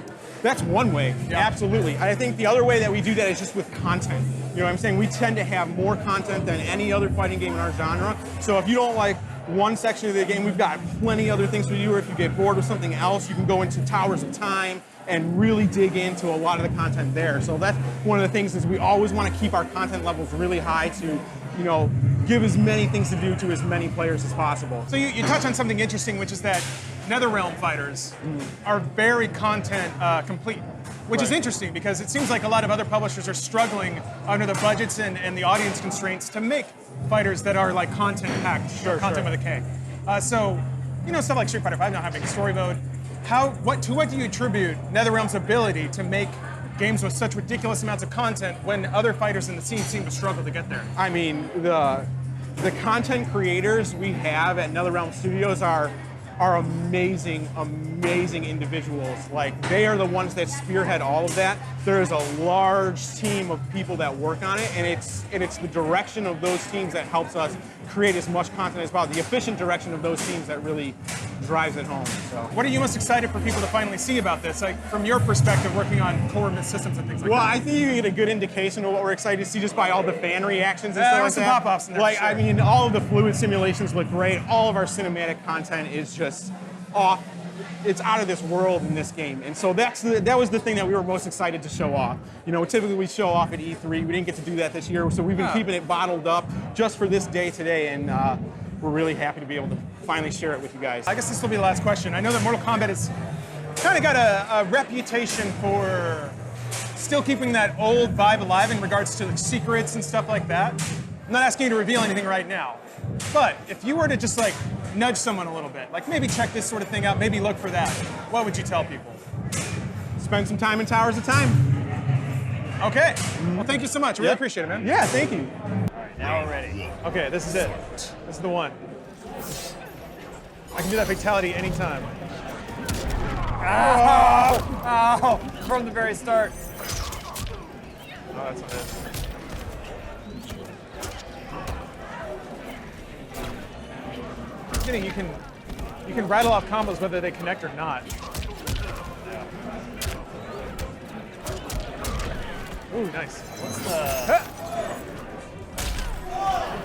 That's one way, Yeah. absolutely. I think the other way that we do that is just with content. You know what I'm saying? We tend to have more content than any other fighting game in our genre. So if you don't like one section of the game, we've got plenty other things for you. Or if you get bored with something else, you can go into Towers of Time and really dig into a lot of the content there. So that's one of the things is we always want to keep our content levels really high to, give as many things to do to as many players as possible. So you touch on something interesting, which is that NetherRealm fighters are very content complete, which is interesting because it seems like a lot of other publishers are struggling under the budgets and the audience constraints to make fighters that are like content-packed, content with a K. So, stuff like Street Fighter V not having story mode. What do you attribute NetherRealm's ability to make games with such ridiculous amounts of content when other fighters in the scene seem to struggle to get there? I mean, the content creators we have at NetherRealm Studios are amazing, amazing individuals. Like, they are the ones that spearhead all of that. There is a large team of people that work on it, and it's the direction of those teams that helps us create as much content as possible. The efficient direction of those teams that really drives it home. So, what are you most excited for people to finally see about this? Like, from your perspective, working on core systems and things like well, that. I think you get a good indication of what we're excited to see just by all the fan reactions and Yeah, stuff there like were some that. pop-offs in there, Like, for sure. I mean, all of the fluid simulations look great. All of our cinematic content is just off. It's out of this world in this game, and so that was the thing that we were most excited to show off. Typically we show off at E3. We didn't get to do that this year, so we've been keeping it bottled up just for this day today, and we're really happy to be able to finally share it with you guys. I guess this will be the last question. I know that Mortal Kombat has kind of got a reputation for still keeping that old vibe alive in regards to secrets and stuff like that. I'm not asking you to reveal anything right now, but if you were to just nudge someone a little bit, like maybe check this sort of thing out, maybe look for that, what would you tell people? Spend some time in Towers of Time. Okay. Well, thank you so much. I really appreciate it, man. Yeah, thank you. Now we're ready. Okay, this is it. This is the one. I can do that fatality anytime. Oh, from the very start. Oh, that's not it. understanding, you can rattle off combos whether they connect or not. Ooh, nice. What's the?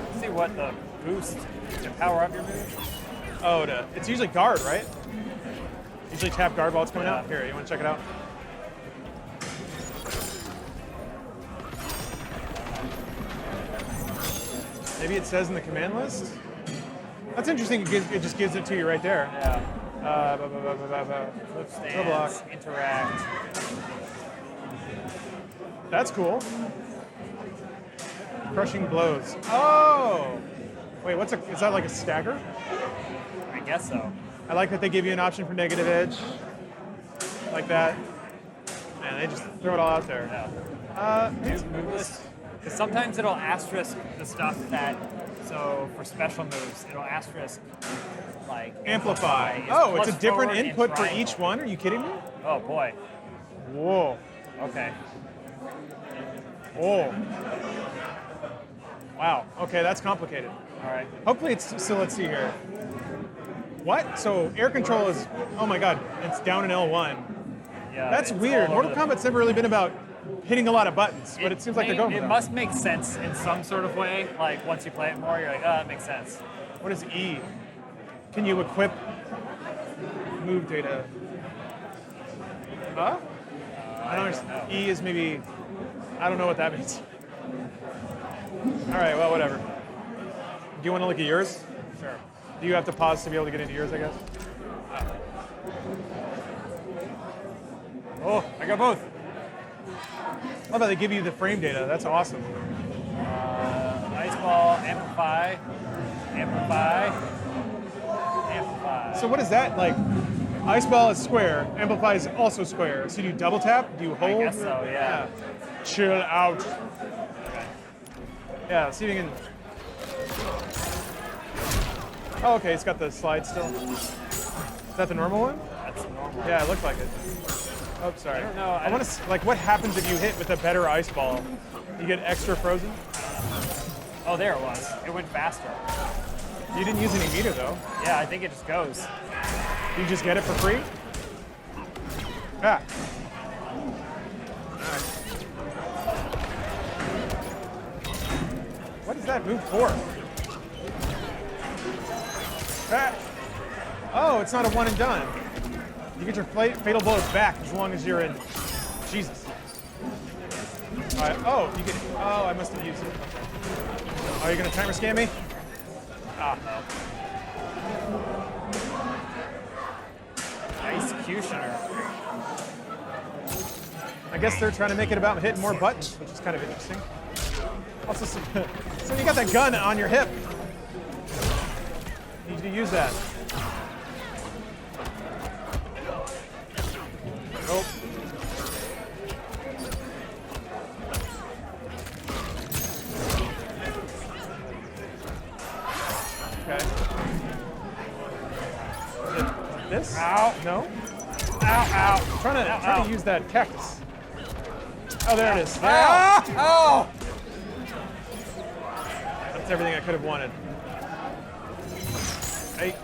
Let's see what the boost to power up your move. Oh, it's usually guard, right? Usually tap guard while it's coming out. Here, you want to check it out? Maybe it says in the command list. That's interesting. It just gives it to you right there. Yeah. Flip block. stance, interact. That's cool. Crushing blows. Oh! Wait, is that like a stagger? I guess so. I like that they give you an option for negative edge. Like that. Man, they just throw it all out there. Yeah. Move list. Because sometimes it'll asterisk the stuff that, so for special moves, it'll asterisk like Amplify. is Oh, it's a plus different forward and input for triangle. each one? Are you kidding me? Oh boy. Whoa. Okay. Oh. Wow. Okay, that's complicated. All right. Hopefully it's, so let's see here. What? So air control is, oh my God, it's down in L1. Yeah. That's it's weird. all over Mortal Kombat's never really been about hitting a lot of buttons, but it seems like they're going for It that. must make sense in some sort of way. Like once you play it more, you're like, oh, that makes sense. What is E? Can you equip move data? Huh? I don't understand. E is maybe, I don't know what that means. All right, well, whatever. Do you want to look at yours? Sure. Do you have to pause to be able to get into yours, I guess? Oh, I got both. How about they give you the frame data? That's awesome. Ice ball, amplify, amplify, amplify. So what is that like? Ice ball is square. Amplify is also square. So do you double tap? Do you hold? guess so, yeah. Chill out. Yeah, see if you can. Oh, okay, it's got the slide still. Is that the normal one? That's normal. Yeah, it looked like it. Oh, sorry. I don't know. I want to like, what happens if you hit with a better ice ball? You get extra frozen. Oh, there it was. It went faster. You didn't use any meter though. Yeah, I think it just goes. You just get it for free. Yeah. What is that move for? Ah. Oh, it's not a one and done. You get your fatal blows back as long as you're in. Jesus. All right. Oh, you get. Oh, I must have used it. Are you gonna timer scan me? Ah. Executioner. I guess they're trying to make it about hitting more buttons, which is kind of interesting. Also, so you got that gun on your hip. Need you to use that. Oh. Okay. Is it this? Ow. No? Ow, ow. I'm trying to use that cactus. Oh, there it is. Oh! That's everything I could have wanted. Hey.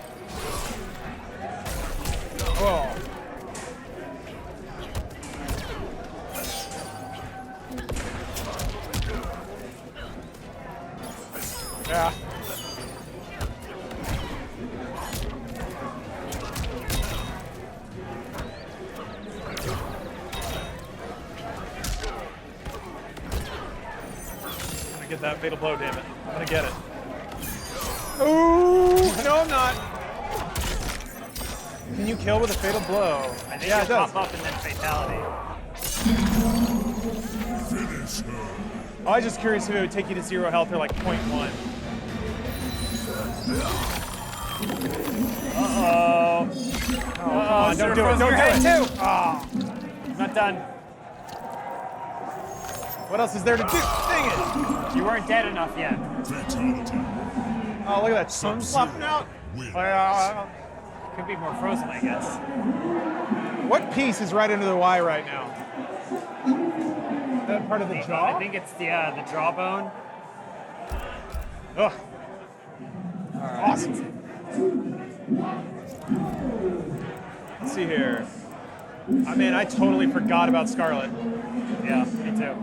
Oh. Yeah. I'm gonna get that fatal blow, damn it. I'm gonna get it. Ooh! No, I'm not. Can you kill with a fatal blow? I think Yeah, it it does. pop up and then fatality. Oh, I was just curious if it would take you to 0 health or like 0.1. Uh-oh. Oh, come on, don't do it. Don't do your head it. too. Ah. I'm not done. What else is there to do? Dang it. You weren't dead enough yet. Oh, look at that tongue flopping out. Could be more frozen, I guess. What piece is right under the Y right now? That part of the jaw? I think it's the jawbone. Ugh. Awesome. Let's see here. I mean, I totally forgot about Scarlet. Yeah, me too.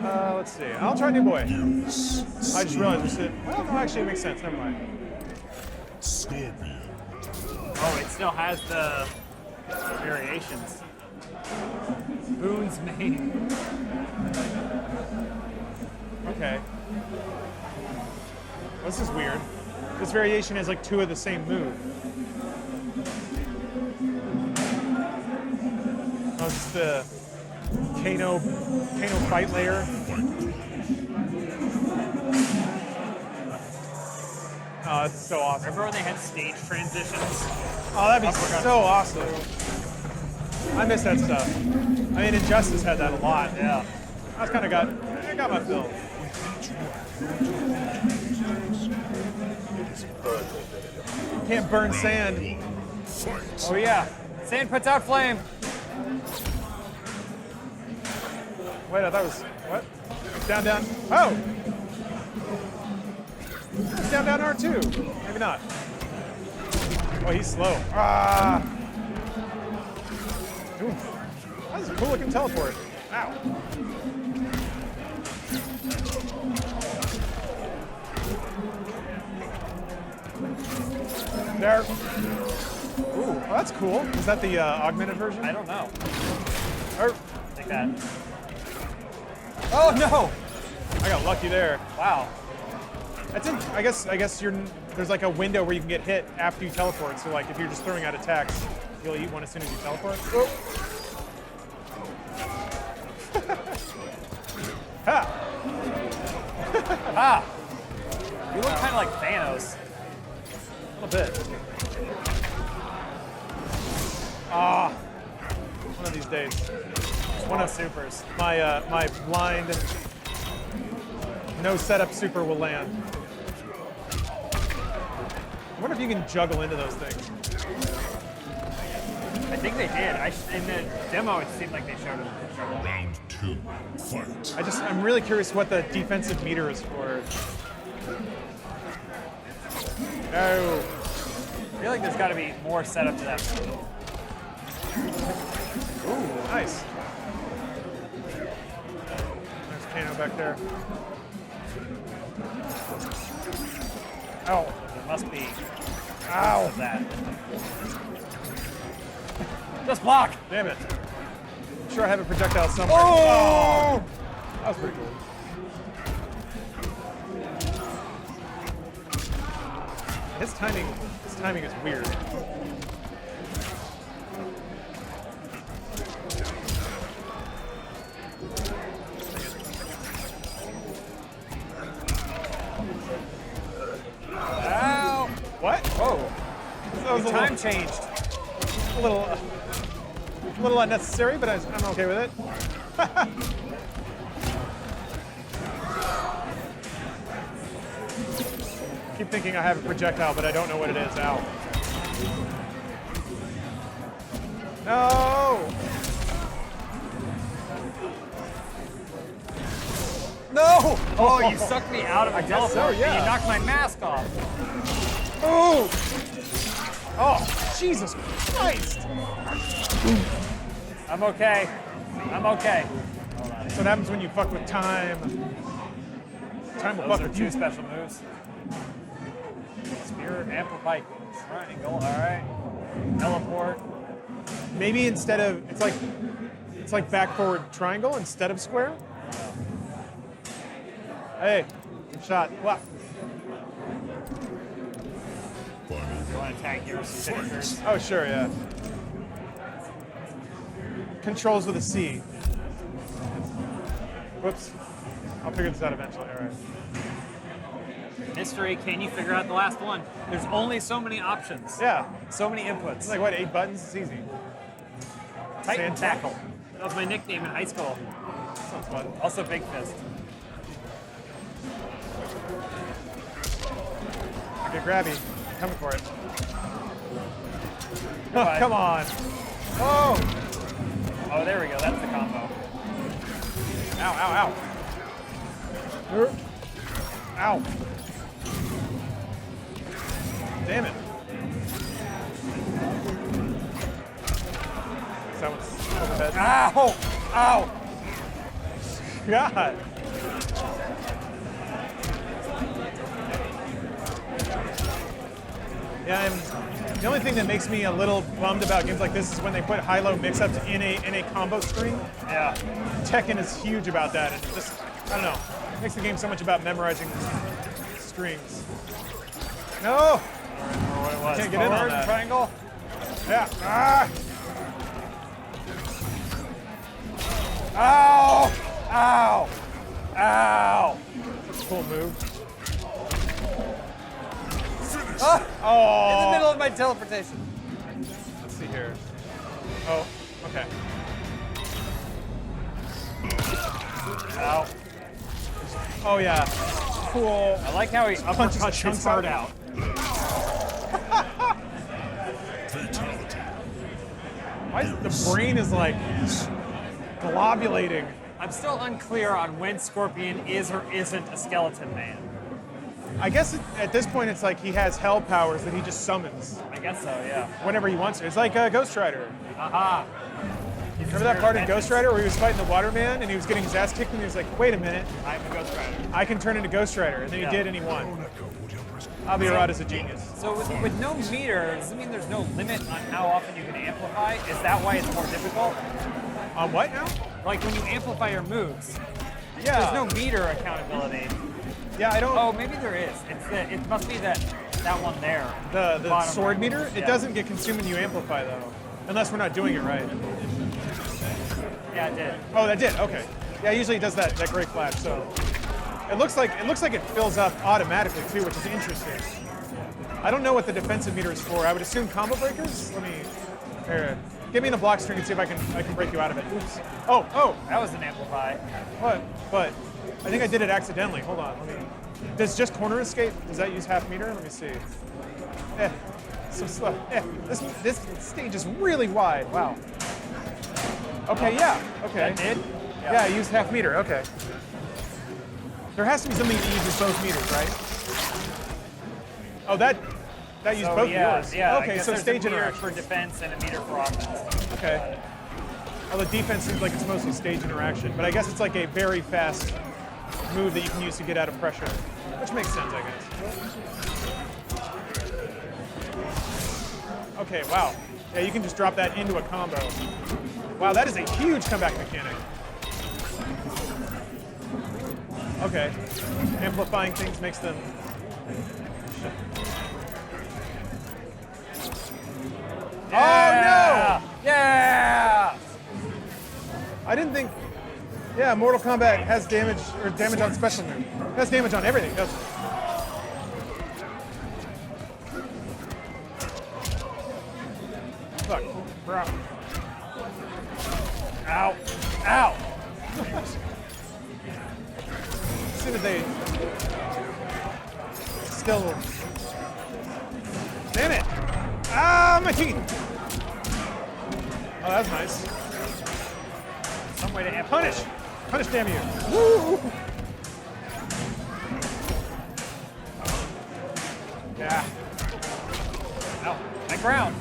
Let's see. I'll try New Boy. I just realized we said. Well, no, actually, it makes sense. Never mind. Oh, it still has the variations. Boone's main. Okay. This is weird. This variation has like 2 of the same move. Oh, it's the Kano fight layer. Oh, that's so awesome. Remember when they had stage transitions? Oh, that'd be so awesome. I miss that stuff. I mean, Injustice had that a lot. Yeah. I got my fill. Can't burn sand. Oh yeah. Sand puts out flame. Wait, I thought it was what? Down, down. Oh! It's down, down R2. Maybe not. Oh, he's slow. Ah! Ooh. That's a cool looking teleport. Ow. There. Ooh, oh, that's cool. Is that the augmented version? I don't know. Take that. Oh no! I got lucky there. Wow. That's in, I guess there's like a window where you can get hit after you teleport. So like if you're just throwing out attacks, you'll eat one as soon as you teleport. Oh. Ha! Ah! You look kind of like Thanos. A little bit. Ah! One of these days. One of supers. My my blind no setup super will land. I wonder if you can juggle into those things. I think they did. In the demo, it seemed like they showed them. Round 2, fight. I'm really curious what the defensive meter is for. Oh. I feel like there's got to be more setup to that. Ooh, nice. There's Kano back there. Ow. There must be. Ow. That. Just block. Damn it. I'm sure I have a projectile somewhere. Oh! That was pretty cool. His timing is weird. Ow! What? Whoa. That was The time changed. a little unnecessary, but I'm okay with it. Keep thinking I have a projectile, but I don't know what it is. Ow. No! No! Oh, you sucked me out of my teleport. so, yeah. And you knocked my mask off. Oh! Oh, Jesus Christ! I'm okay. I'm okay. That's what happens when you fuck with time. Time will Those fuck are with two you. special moves. Spear, amplify, triangle. All right. Teleport. Maybe instead of it's like back forward triangle instead of square. Hey, good shot. What? You want to tag your signatures? Oh sure, yeah. Controls with a C. Whoops. I'll figure this out eventually. All right. Mystery, can you figure out the last one? There's only so many options. Yeah. So many inputs. It's like what, 8 buttons? It's easy. Titan Sand Tackle. That was my nickname in high school. Sounds fun. Also Big Fist. Okay, grabby. I'm coming for it. Goodbye. Come on. Oh! Oh, there we go. That's the combo. Ow, ow, ow. Ow. Damn it. that one's overhead. Ow! Ow! God. Yeah, and the only thing that makes me a little bummed about games like this is when they put high-low mix-ups in a combo string. Yeah. Tekken is huge about that, and just, I don't know, it makes the game so much about memorizing strings. No! What it was. Can't get in on Forward, that. triangle. Yeah. Ah! Ow! Ow! Ow! That's a cool move. Oh! In the middle of my teleportation. Let's see here. Oh, okay. Ow. Oh yeah. Cool. I like how he punches uppercuts his chunks heart out. out. Fatality. Why is the brain is like globulating? I'm still unclear on when Scorpion is or isn't a skeleton man. I guess at this point it's like he has hell powers that he just summons I guess so, yeah. whenever he wants to. It's like Ghost Rider. Aha. Remember that part in Ghost Rider where he was fighting the Waterman and he was getting his ass kicked and he was like, wait a minute, I'm a Ghost Rider. I can turn into Ghost Rider. And then Yeah. he did and he won. Abirad is a genius. So with no meter, does it mean there's no limit on how often you can amplify? Is that why it's more difficult? On what now? Like when you amplify your moves, Yeah. there's no meter accountability. Yeah, I don't. Oh, maybe there is. It must be that one there. The bottom sword right. meter? It Yeah. doesn't get consumed when you amplify though. Unless we're not doing it right. Yeah, it did. Oh, that did. Okay. Yeah, usually it does that great flash. So it looks like it fills up automatically too, which is interesting. I don't know what the defensive meter is for. I would assume combo breakers. Let me here. Get me in a block string and see if I can break you out of it. Oops. Oh. That was an amplify. What? But I think I did it accidentally. Hold on. Let me. Does just corner escape? Does that use half meter? Let me see. So slow. This stage is really wide. Wow. Okay. Yeah. Okay. That did? Yeah, I used half meter. Okay. There has to be something that uses both meters, right? Oh, that used So both yeah, yours. yeah. I Okay, guess so there's stage a meter interaction. for defense and a meter for offense. Okay. Well, the defense seems like it's mostly stage interaction, but I guess it's like a very fast move that you can use to get out of pressure, which makes sense, I guess. Okay, wow. Yeah, you can just drop that into a combo. Wow, that is a huge comeback mechanic. Okay. Amplifying things makes them... Yeah! Oh, Yeah! no! I didn't think... Yeah, Mortal Kombat has damage, or damage on special move. It has damage on everything, doesn't it? Fuck. Bro. Ow! Ow! As soon as they... Still... Damn it! Ah, my teeth! Oh, that's nice. Some way to amplify. Punish! Punish, damn you! Woo! Yeah. Ow! My ground.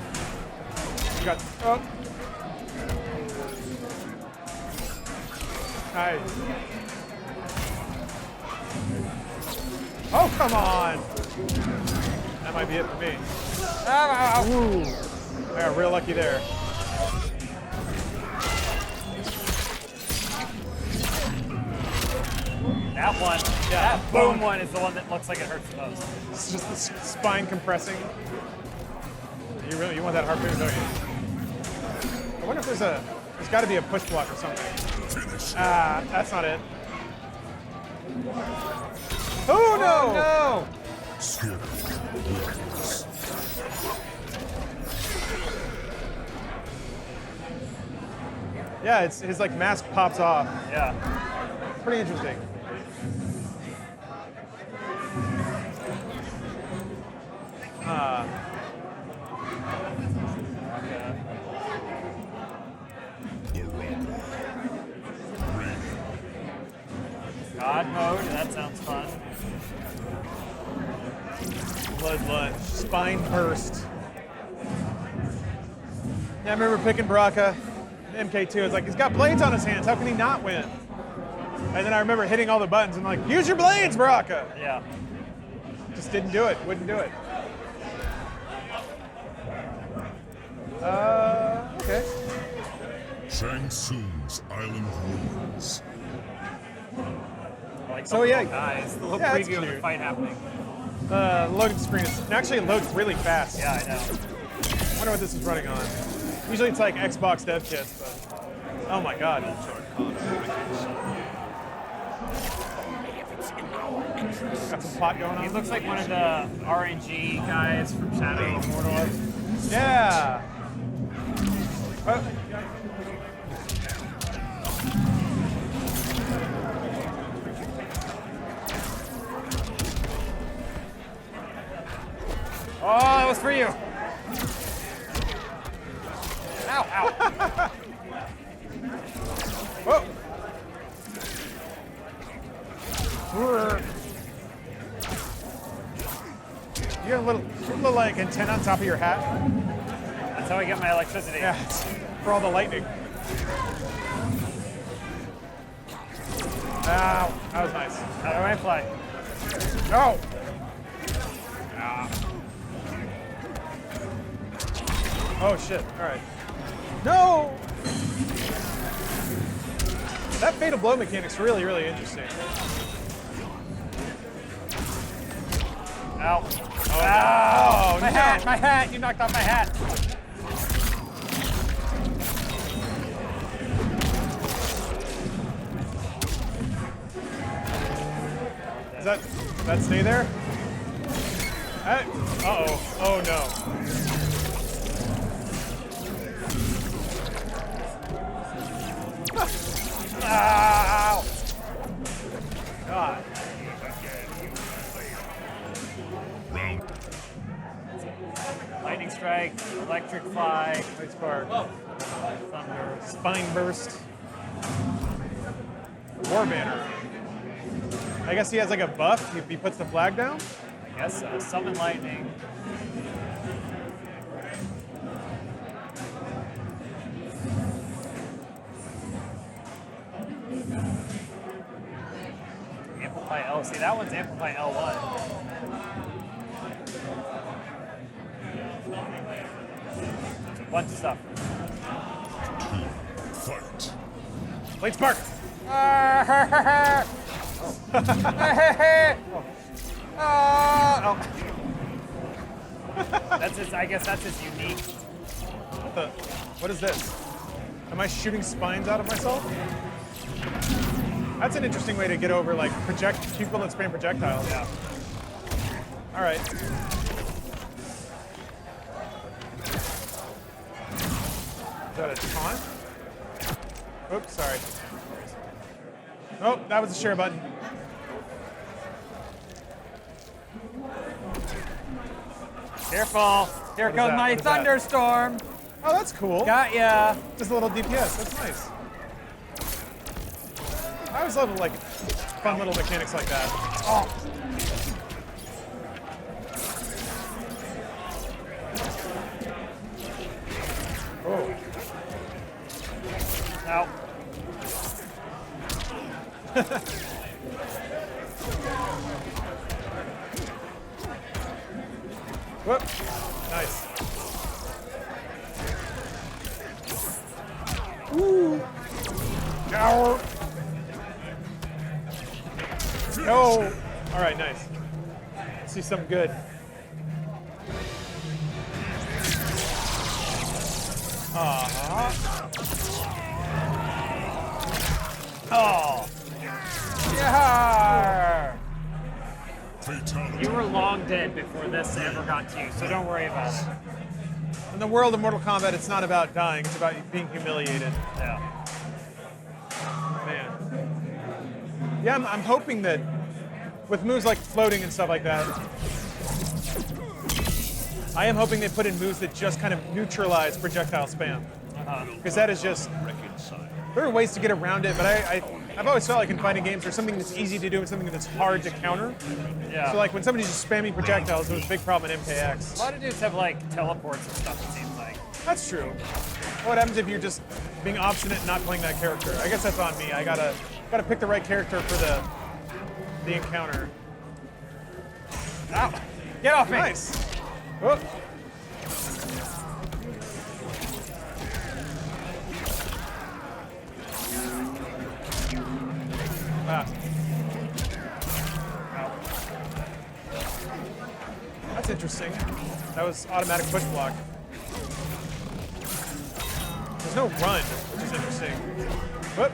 You got... Oh. Nice. Oh, come on! That might be it for me. Ooh. I got real lucky there. That one. Yeah. That boom one is the one that looks like it hurts the most. It's just the spine compressing. You want that harpoon, don't you? I wonder if there's got to be a push block or something. Ah, that's not it. Oh no! No! Yeah, it's his like mask pops off. Yeah. Pretty interesting. God mode. That sounds fun. Blood lunge. Spine burst. Yeah, I remember picking Baraka. MK2. It's like, he's got blades on his hands. How can he not win? And then I remember hitting all the buttons and like, use your blades, Baraka. Yeah. Just didn't do it. Wouldn't do it. Okay. Shang Tsung's Island Ruins. I like So, the yeah. little guys, the little Yeah, it's preview of the cute. fight happening. Loading screen is actually it loads really fast. Yeah, I know. I wonder what this is running on. Usually it's like Xbox dev kits, but oh my god. Got some plot going He on. looks like one of the RNG guys from Shadow of Mordor. Yeah. Oh, that was for you. Ow, ow. Whoa. You got a little like antenna on top of your hat. That's how I get my electricity. Yeah, it's for all the lightning. Ow, that was nice. How do I fly? No. Oh shit! All right. No. That fatal blow mechanic's really, really interesting. Ow. Oh, My no. hat, my hat. You knocked off my hat. Does that stay there? Uh-oh. Oh no. Ow! God. Round Lightning strike, electric fly, Nice spark. thunder. Spine burst. War banner. I guess he has like a buff if he puts the flag down. I guess so. Summon lightning. Amplify L. See, that one's Amplify L1. There's a bunch of stuff. fight. Blade spark. Oh. That's his. I guess that's his unique. What is this? Am I shooting spines out of myself? That's an interesting way to get over like people that spam projectiles. Yeah. All right. Is that a taunt? Oops, sorry. Oh, that was a share button. Careful. Here What is comes that? my What is that? thunderstorm. Oh, that's cool. Got ya. Just a little DPS. That's nice. I always love like fun little mechanics like that. Oh. Oh. Ow. Whoop. Nice. Ooh. Ow. No. All right, nice. Let's see something good. Oh. Yeah. Fatality. You were long dead before this ever got to you, so don't worry about it. In the world of Mortal Kombat, it's not about dying, it's about being humiliated. Yeah. Man. Yeah, I'm hoping that with moves like floating and stuff like that, I am hoping they put in moves that just kind of neutralize projectile spam. Because that is just, there are ways to get around it, but I've always felt like in fighting games, there's something that's easy to do and something that's hard to counter. Yeah. So like when somebody's just spamming projectiles, it was a big problem in MKX. A lot of dudes have like teleports and stuff, it seems like. That's true. What happens if you're just being obstinate and not playing that character? I guess that's on me. I gotta pick the right character for the encounter. Ow. Get off me. Nice. Oh. Ah. That's interesting. That was automatic push block. There's no run, which is interesting. Whoop.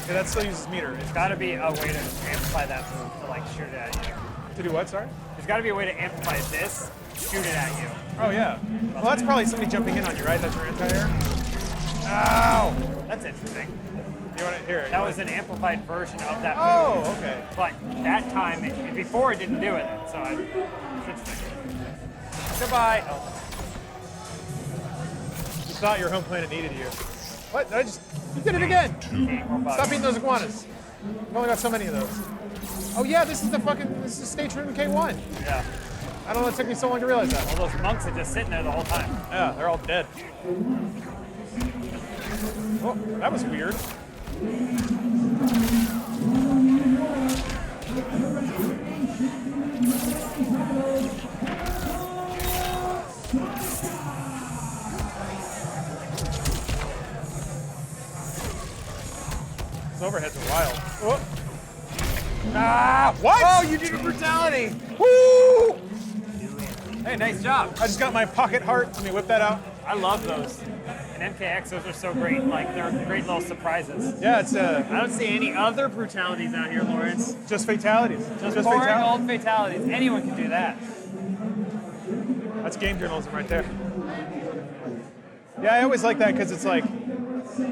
Okay, that still uses meter. There's got to be a way to amplify that move to like shoot it at you. To do what, sorry? There's got to be a way to amplify this, shoot it at you. Oh, yeah. Well, that's probably somebody jumping in on you, right? That's your anti-air? Ow! That's interesting. You want to hear it? That was an amplified version of that move. Oh, okay. But that time, before it didn't do it, so it's interesting. Goodbye. Oh. You thought your home planet needed you. What? You did it again! Stop eating those iguanas. I've only got so many of those. Oh yeah, this is stage room K1. Yeah. I don't know, it took me so long to realize that. All those monks are just sitting there the whole time. Yeah, they're all dead. Oh, that was weird. These overheads are wild. Oh. Ah, what? Oh, you did a brutality. Woo! Hey, nice job. I just got my pocket heart. Let me whip that out. I love those. And MKX, those are so great. Like, they're great little surprises. Yeah, it's I don't see any other brutalities out here, Lawrence. just fatalities. Just boring old fatalities. Anyone can do that. That's game journalism right there. Yeah, I always like that because it's like,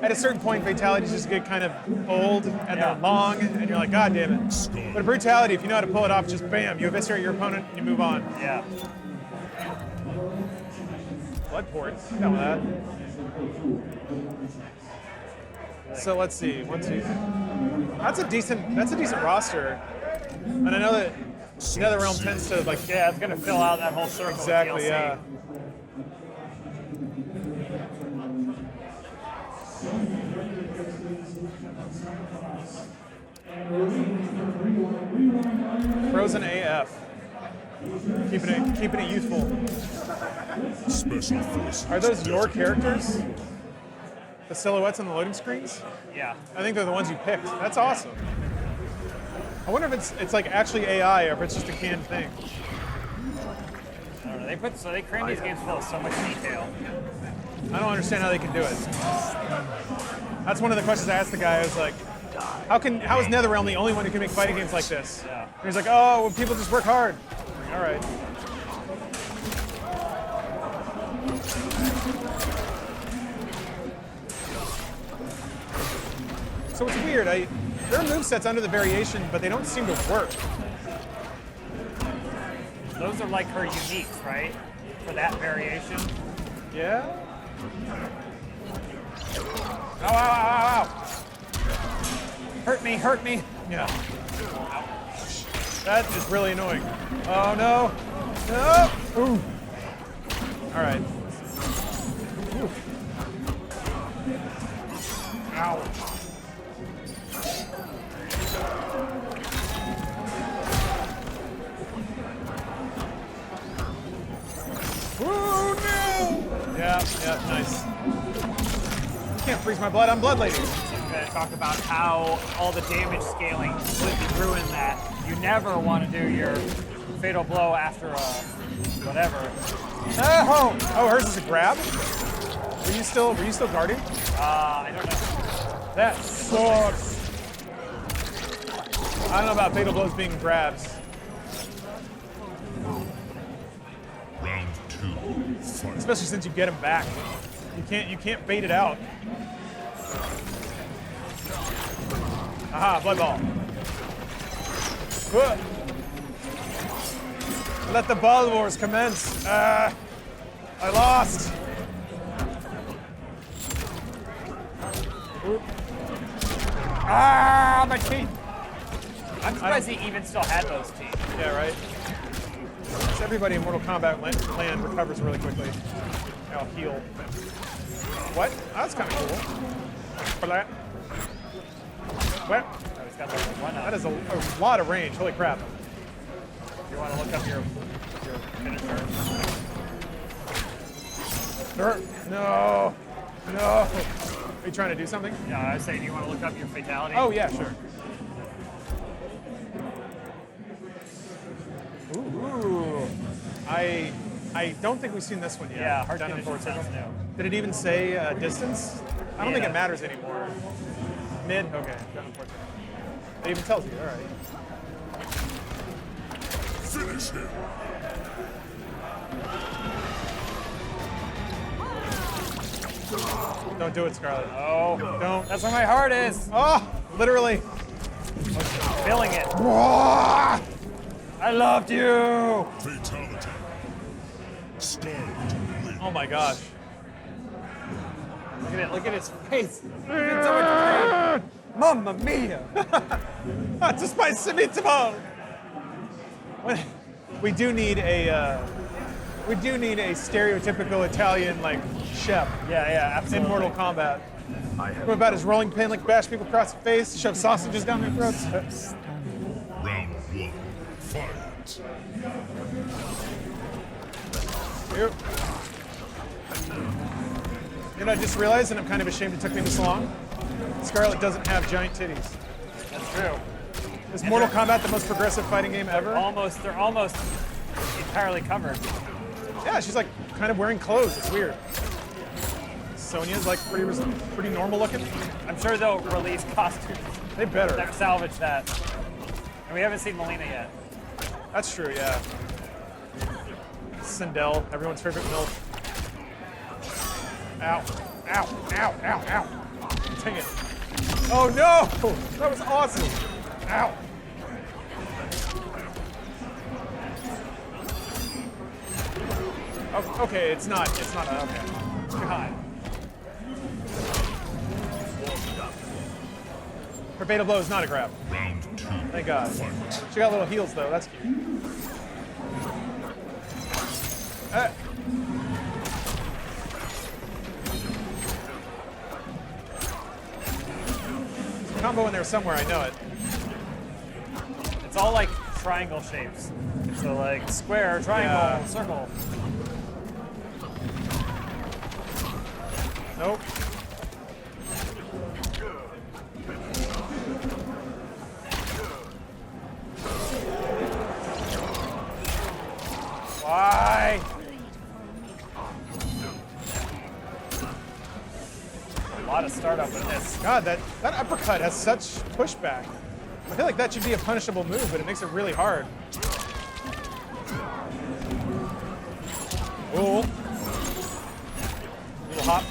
at a certain point, fatalities just get kind of old and they're long, and you're like, God damn it. But a brutality, if you know how to pull it off, just bam, you eviscerate your opponent and you move on. Yeah. Blood port, done with that. So let's see, 1, 2. That's a decent roster, and I know that NetherRealm tends to like. Yeah, it's gonna fill out that whole circle. Exactly, with DLC. yeah. Frozen AF. Keeping it youthful. Special Forces. Are those your characters? The silhouettes on the loading screens? Yeah. I think they're the ones you picked. That's awesome. I wonder if it's like actually AI or if it's just a canned thing. I don't know. They cram these games full of so much detail. I don't understand how they can do it. That's one of the questions I asked the guy. I was like, how is NetherRealm the only one who can make fighting games like this? Yeah. And he's like, oh, well, people just work hard. I'm like, all right. So it's weird. There are movesets under the variation, but they don't seem to work. Those are like her uniques, right? For that variation. Yeah? Ow, ow, ow, ow, ow. Hurt me. Yeah. That is really annoying. Oh, no. No. Ooh. All right. Ooh. Ow. Oh, no. Yeah, nice. You can't freeze my blood. I'm Blood Lady. I'm going to talk about how all the damage scaling completely ruined that. You never want to do your fatal blow after a whatever. Oh, hers is a grab? Were you still guarding? I don't know. That sucks. I don't know about fatal blows being grabs. Round 2. Fight. Especially since you get him back. You can't bait it out. Aha, blood ball. Let the ball wars commence. I lost. Ah, my teeth. I'm surprised he even still had those teeth. Yeah, right. everybody in Mortal Kombat land recovers really quickly. I'll heal. What? Oh, that's kind of cool. For that. What? Oh, he's got the one up. That is a lot of range. Holy crap. You want to look up your finisher? No. No. Are you trying to do something? Yeah, I was saying, do you want to look up your fatality? Oh, yeah, sure. Ooh. I don't think we've seen this one yet. Yeah, hard Down in condition Fort sounds Circle. new. Did it even say distance? I don't think Yeah. it matters anymore. Mid? Okay. Down in Fort Circle. It even tells you. All right. Finish him. Don't do it, Scarlet. Oh, Don't. that's where my heart is. Oh, literally. Feeling it. Ah! I loved you. Fatality. Starved to live. Oh my gosh. Look at it. Look at his face. He's in so much pain. Mamma mia. Despite Simitimo. We do need a stereotypical Italian like chef Yeah, absolutely. in Mortal Kombat. What about his rolling pin, like bash people across the face, shove sausages down their throats? Round 1. Fight. Yep. You know, I just realized, and I'm kind of ashamed it took me this long. Scarlet doesn't have giant titties. That's true. Is Mortal Kombat the most progressive fighting game ever? They're almost entirely covered. Yeah, she's like kind of wearing clothes. It's weird. Sonya's like pretty normal looking. I'm sure they'll release costumes They better. that salvage that. And we haven't seen Melina yet. That's true, yeah. Sindel, everyone's favorite milk. Ow, ow, ow, ow, ow. Dang it. Oh no! That was awesome. Ow. Oh, okay, it's not okay. God. Her beta blow is not a grab. Round 2. Thank God. Fight. She got little heels though, that's cute. There's a combo in there somewhere, I know it. It's all like triangle shapes. So like square, triangle, Yeah. circle. Nope. Why? A lot of startup with this. God, that uppercut has such pushback. I feel like that should be a punishable move, but it makes it really hard. Ooh. Little hop.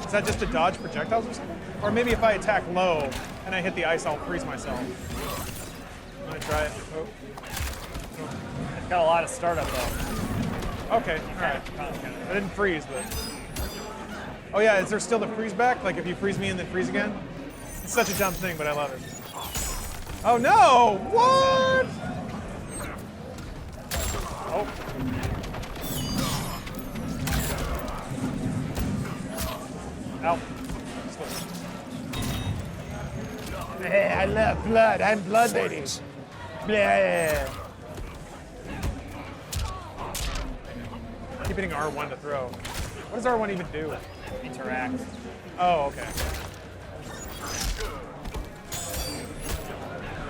Is that just to dodge projectiles or something? Or maybe if I attack low and I hit the ice, I'll freeze myself. I'm gonna try it. Oh. It's got a lot of startup though. Okay, alright. I didn't freeze, but. Oh yeah, is there still the freeze back? Like if you freeze me and then freeze again? It's such a dumb thing, but I love it. Oh no! What? Oh. Ow. Hey, I love blood. I'm blood lady. Blah. Keep hitting R1 to throw. What does R1 even do? Interact. Oh, okay.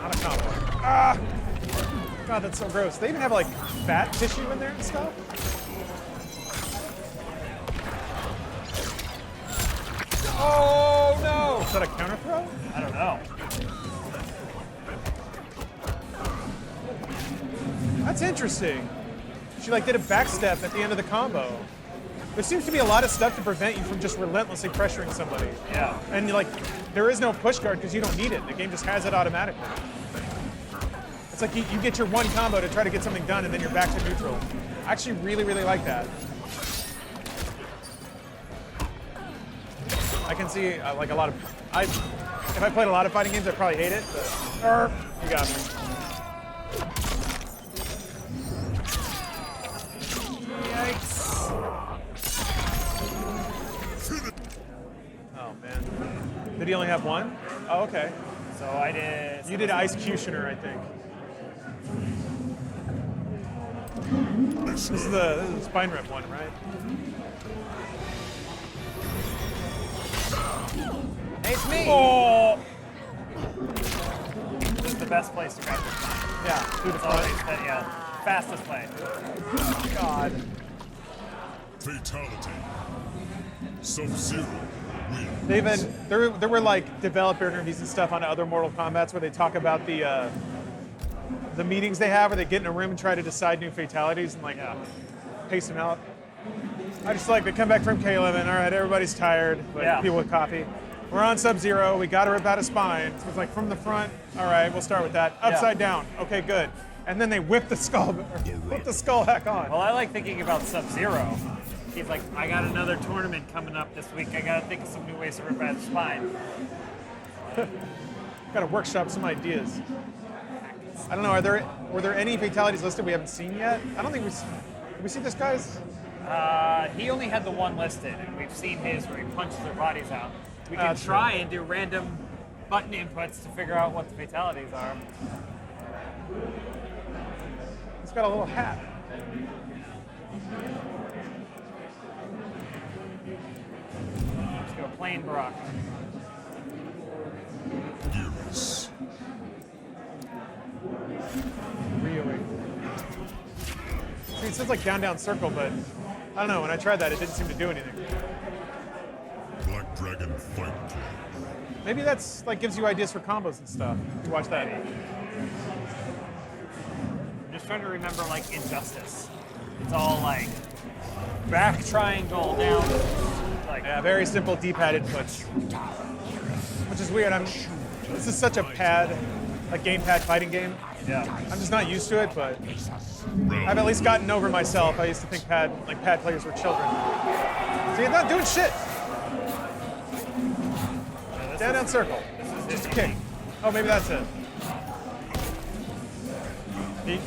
Not a combo. Ah! God, that's so gross. They even have like fat tissue in there and stuff. Oh no! Is that a counter throw? I don't know. That's interesting. She like did a backstep at the end of the combo. There seems to be a lot of stuff to prevent you from just relentlessly pressuring somebody. Yeah. And like, there is no push guard because you don't need it. The game just has it automatically. It's like you get your one combo to try to get something done and then you're back to neutral. I actually really, really like that. I can see like a lot of, if I played a lot of fighting games, I'd probably hate it, but, you got me. Did he only have one? Oh, okay. So I did. You did Icecutioner, I think. This is the spine rip one, right? Hey, it's me! Oh! This is the best place to grab the spine. Yeah, through the It's always front. fastest way. God. Fatality. Sub-Zero wins. They've been there were like developer interviews and stuff on other Mortal Kombats where they talk about the meetings they have where they get in a room and try to decide new fatalities and like pace them out. I just like they come back from K11. All right, everybody's tired. Like, Yeah. people with coffee. We're on Sub-Zero. We got to rip out a spine. So it's like from the front. All right, we'll start with that. Upside down. Okay, good. And then they whip the skull back on. Well, I like thinking about Sub-Zero. He's like, I got another tournament coming up this week. I gotta think of some new ways to rip out the spine. Got to workshop some ideas. I don't know. Were there any fatalities listed we haven't seen yet? I don't think did we see this guy's? He only had the one listed, and we've seen his where he punches their bodies out. We can That's try and do random button inputs to figure out what the fatalities are. He's got a little hat. Let's go plain Baraka. Gears. Really. See, it says like down circle, but I don't know. When I tried that, it didn't seem to do anything. Black Dragon Fight Club. Maybe that's like gives you ideas for combos and stuff. You watch that. I'm just trying to remember like Injustice. It's all like back triangle down. Like Yeah, very simple D-pad inputs, which is weird. This is such a pad, like gamepad fighting game. yeah. I'm just not used to it, but I've at least gotten over myself. I used to think pad players were children. See, you're not doing shit. Down circle. Just a kick. Oh, maybe that's it.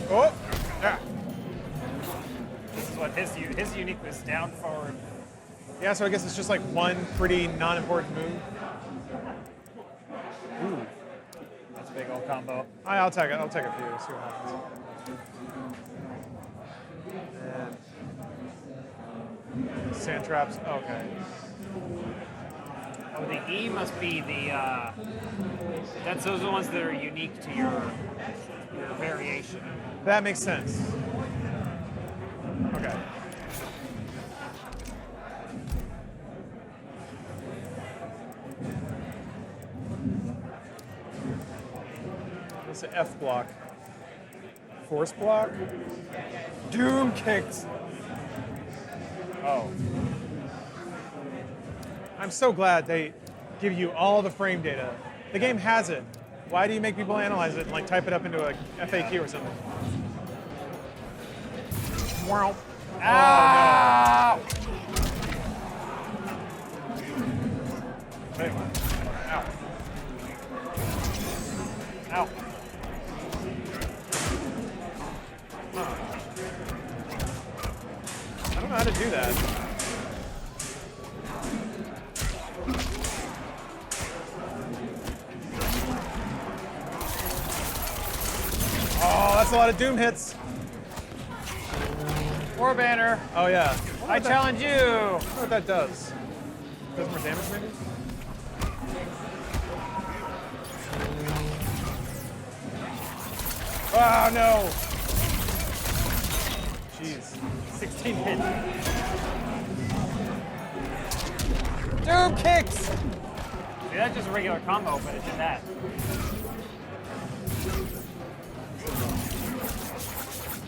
Oh, yeah. This is what his unique was down forward. Yeah, so I guess it's just like one pretty non-important move. That's a big old combo. I'll take it. I'll take a few. See what happens. And sand traps. Okay. Oh, the E must be the. Those are the ones that are unique to your variation. That makes sense. Okay. It's an F block. Force block. Doom kicks. Oh. I'm so glad they give you all the frame data. The game has it. Why do you make people analyze it and like type it up into a FAQ or something? Wow. Ah! Anyway. Ow. Ow. I don't know how to do that. Oh, that's a lot of Doom hits. War banner. Oh yeah. I challenge you. I wonder what that does. Does more damage maybe? Oh no! Jeez. 16 hits. Doom kicks. See, that's just a regular combo, but it did that.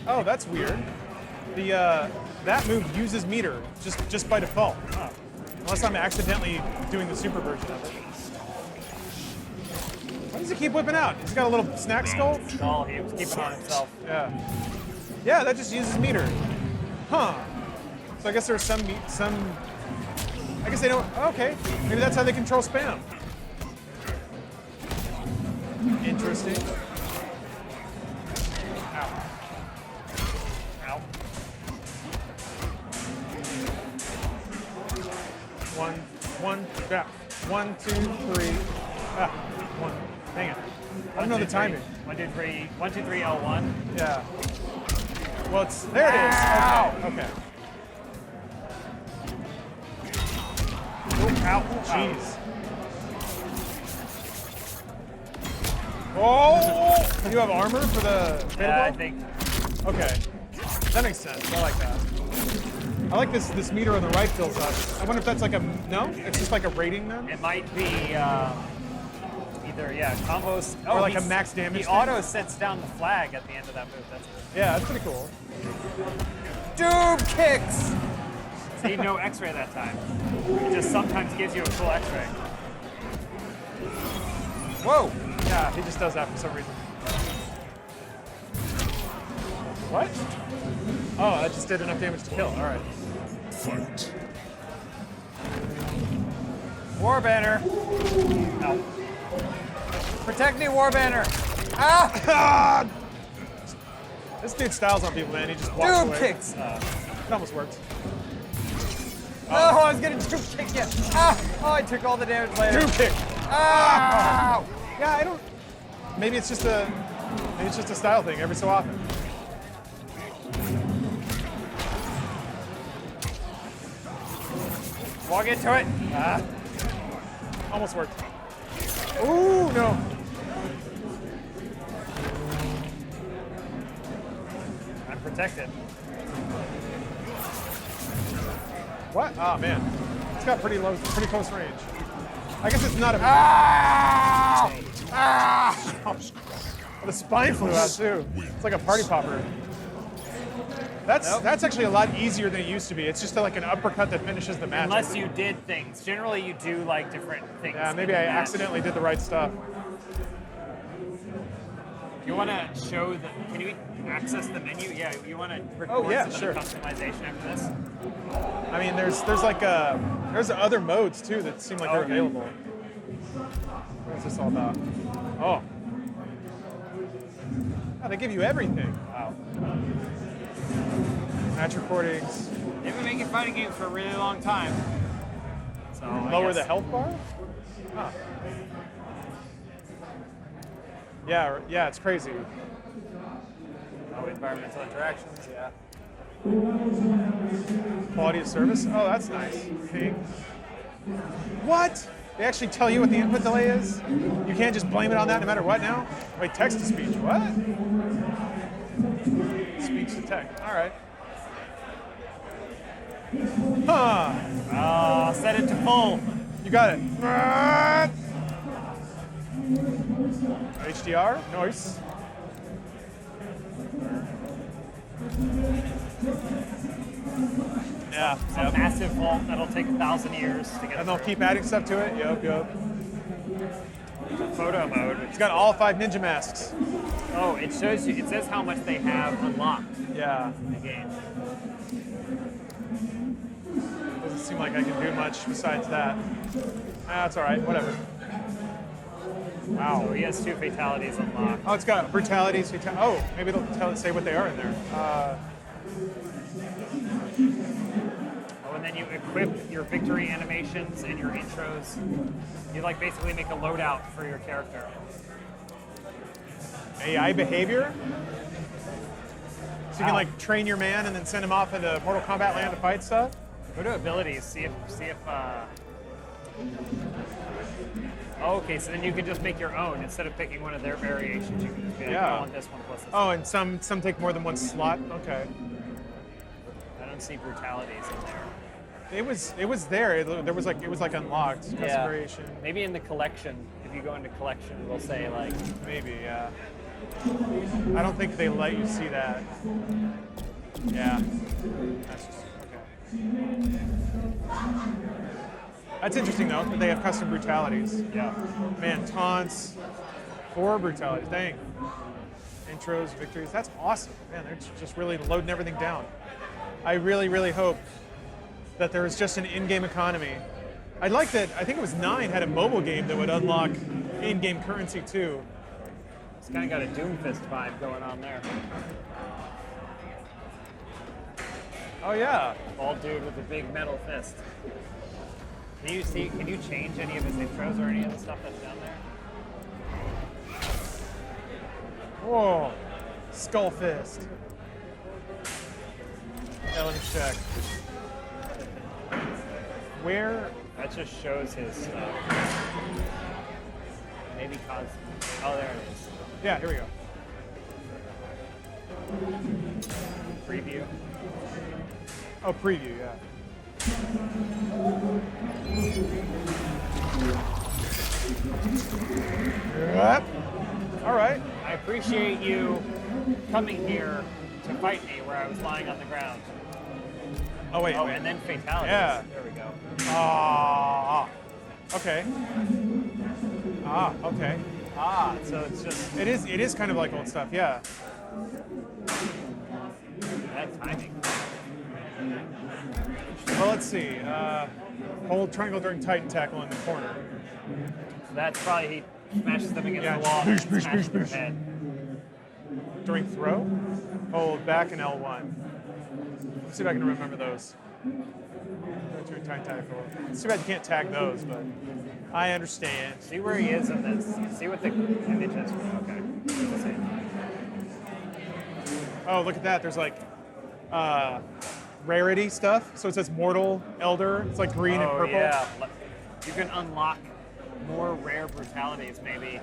Oh, that's weird. The that move uses meter just by default. Unless I'm accidentally doing the super version of it. Why does he keep whipping out? He's got a little snack skull? Oh, he was keeping on himself. Yeah. Yeah, that just uses meter. Huh. So I guess there's some I guess they don't okay. Maybe that's how they control spam. Interesting. Ow. Ow. One, yeah. 1, 2, 3. Ah, 1. Dang it. I don't know the timing. 1, 2, 3. 1, 2, 3, L1. Yeah. Well, it's there. It is. Okay. Okay. Ow. Jeez. Oh! You have armor for the fatal Yeah, I blow? think. Okay. That makes sense. I like that. I like this meter on the right fills up. I wonder if that's like a no? It's just like a rating then? It might be either, combos. Or like a he's- max damage He thing? auto sets down the flag at the end of that move. That's Yeah, that's pretty cool. Doom kicks! See, no X-ray that time. It just sometimes gives you a full X-ray. Whoa! Yeah, he just does that for some reason. What? Oh, that just did enough damage to kill. All right. Fight. Warbanner! No. Protect me, Warbanner! Ah! This dude styles on people, man. He just walks Doom away. kicks! It almost worked. Oh, I was gonna doom kick you! Ah! Oh, I took all the damage later. Doom kick. Ah! Yeah, I don't. Maybe it's just a style thing every so often. Walk into it. Ah. Almost worked. Ooh, no. I'm protected. What? Oh man, it's got pretty close range. I guess it's not a. Ah! Ah! The spine flew out too. It's like a party popper. That's actually a lot easier than it used to be. It's just like an uppercut that finishes the match. Unless you did things. Generally, you do like different things. Yeah, in maybe the I match. accidentally did the right stuff. You want to show the? Can you access the menu? Yeah, you want to record yeah, some sure. of the customization after this? I mean, there's other modes too that seem like they're Okay. available. What's this all about? Oh. Oh, they give you everything. Wow. Match recordings. They've been making fighting games for a really long time. So I Lower guess- the health bar? Huh. Yeah, it's crazy. Oh, environmental interactions. Yeah. Quality of service? Oh, that's nice. Ping. What? They actually tell you what the input delay is? You can't just blame it on that no matter what now? Wait, text to speech. What? Speech to text. All right. Huh. Set it to full. You got it. HDR? Nice. Yeah. A massive vault that'll take 1,000 years to get And they'll through. keep adding stuff to it? Yep. Photo mode. It's got all 5 ninja masks. Oh, it shows you. It says how much they have unlocked Yeah. in the game. Doesn't seem like I can do much besides that. That's all right. Whatever. Wow. So he has 2 fatalities unlocked. Oh, it's got brutalities. Oh, maybe it'll say what they are in there. Oh, and then you equip your victory animations and your intros. You like basically make a loadout for your character. AI behavior. So you can like train your man and then send him off into Mortal Kombat land to fight stuff. Go to abilities. See if. Oh, okay, so then you can just make your own instead of picking one of their variations. You can just be like, Yeah. I want this one plus this. Oh, and some take more than one slot. Okay. I don't see brutalities in there. It was there. It was like unlocked custom variation. Maybe in the collection. If you go into collection, it'll say like. Maybe, yeah. I don't think they let you see that. Yeah. That's just okay. That's interesting though. That they have custom brutalities. Yeah. Man, taunts, 4 brutalities. Dang. Intros, victories. That's awesome. Man, they're just really loading everything down. I really, really hope that there was just an in-game economy. I like that. I think it was 9 had a mobile game that would unlock in-game currency too. It's kind of got a Doomfist vibe going on there. Oh yeah. Bald dude with a big metal fist. Can you see? Can you change any of his intros or any of the stuff that's down there? Whoa. Skull fist. Yeah, let me check. Where? That just shows his stuff. Maybe cause. Oh, there it is. Yeah, here we go. Preview. Oh, preview, yeah. Yep. All right. I appreciate you coming here to fight me where I was lying on the ground. Oh, wait. Oh, wait. and then fatalities. Yeah. There we go. Okay. Okay. So it's just It is kind of like old stuff, yeah. that timing. Well, let's see. Hold triangle during Titan tackle in the corner. So that's probably he smashes them against Yeah. the wall Boosh, and boosh, smashes boosh, their boosh. head. During throw, hold back and L1. Let's see if I can remember those. During Titan tackle. It's too bad you can't tag those, but I understand. See where he is in this. See what the image is. Okay. Let's see. Oh, look at that. There's like rarity stuff. So it says mortal, elder. It's like green and purple. Yeah. You can unlock more rare brutalities, maybe.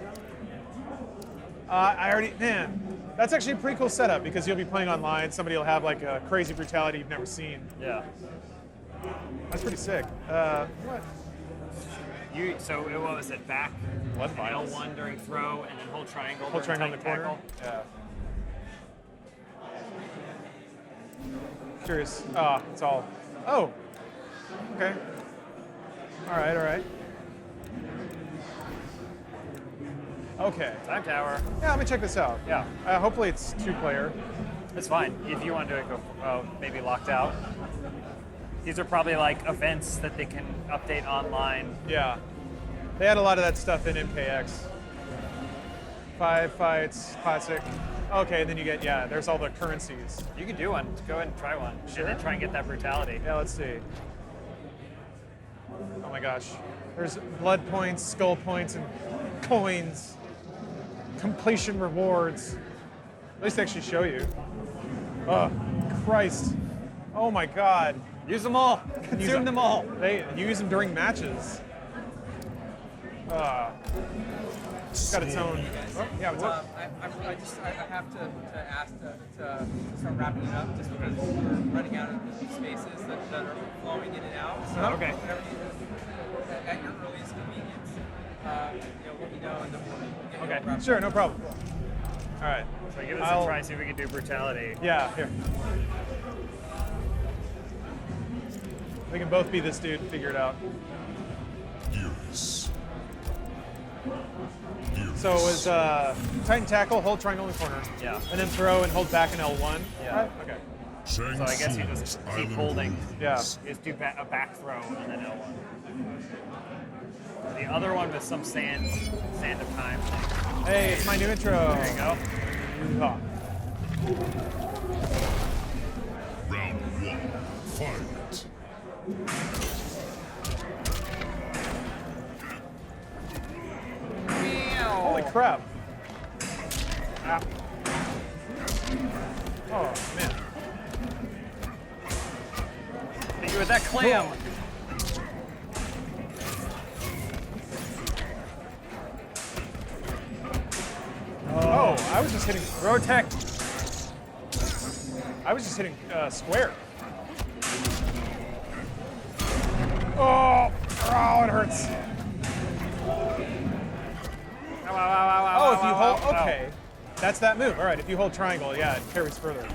Man, that's actually a pretty cool setup because you'll be playing online. Somebody will have like a crazy brutality you've never seen. Yeah. That's pretty sick. What? So what was it? Back Blood and vials. L1 during throw, and then hold triangle. Hold during triangle in the tight corner. tackle. Yeah. Curious. It's all. Oh. Okay. All right. Okay. Time tower. Yeah, let me check this out. Yeah. Hopefully it's 2-player. It's fine. If you want to do it, go maybe locked out. These are probably like events that they can update online. Yeah. They had a lot of that stuff in MKX. 5 fights, classic. Okay, then you get, there's all the currencies. You could do one. Go ahead and try one. Sure. And then try and get that brutality. Yeah, let's see. Oh my gosh. There's blood points, skull points, and coins. Completion rewards. At least they actually show you. Oh, Christ. Oh my God. Use them all. Consume them all. You use them during matches. It's got its own. Oh, yeah, what's up? I have to ask to start wrapping it up just because we're running out of these spaces that are flowing in and out. So Okay. whatever you, at your earliest convenience, let me know and then we'll get it wrapped Sure, up. no problem. All right. So give us a try, see if we can do brutality. Yeah, here. We can both be this dude, figure it out. Gears. So it was Titan tackle, hold triangle in the corner. Yeah. And then throw and hold back in L1. Yeah. Right? Okay. So I guess you just keep holding. Yeah. You just do a back throw and then L1. The other one was some sand of time thing. Hey, it's my new intro. There you go. Oh. Round 1. Fight. Holy crap. Ah. Oh, man. Hit you with that clam. Oh, I was just hitting Rotec. I was just hitting square. Oh, it hurts. Oh, if you hold, okay. That's that move. All right, if you hold triangle, yeah, it carries further.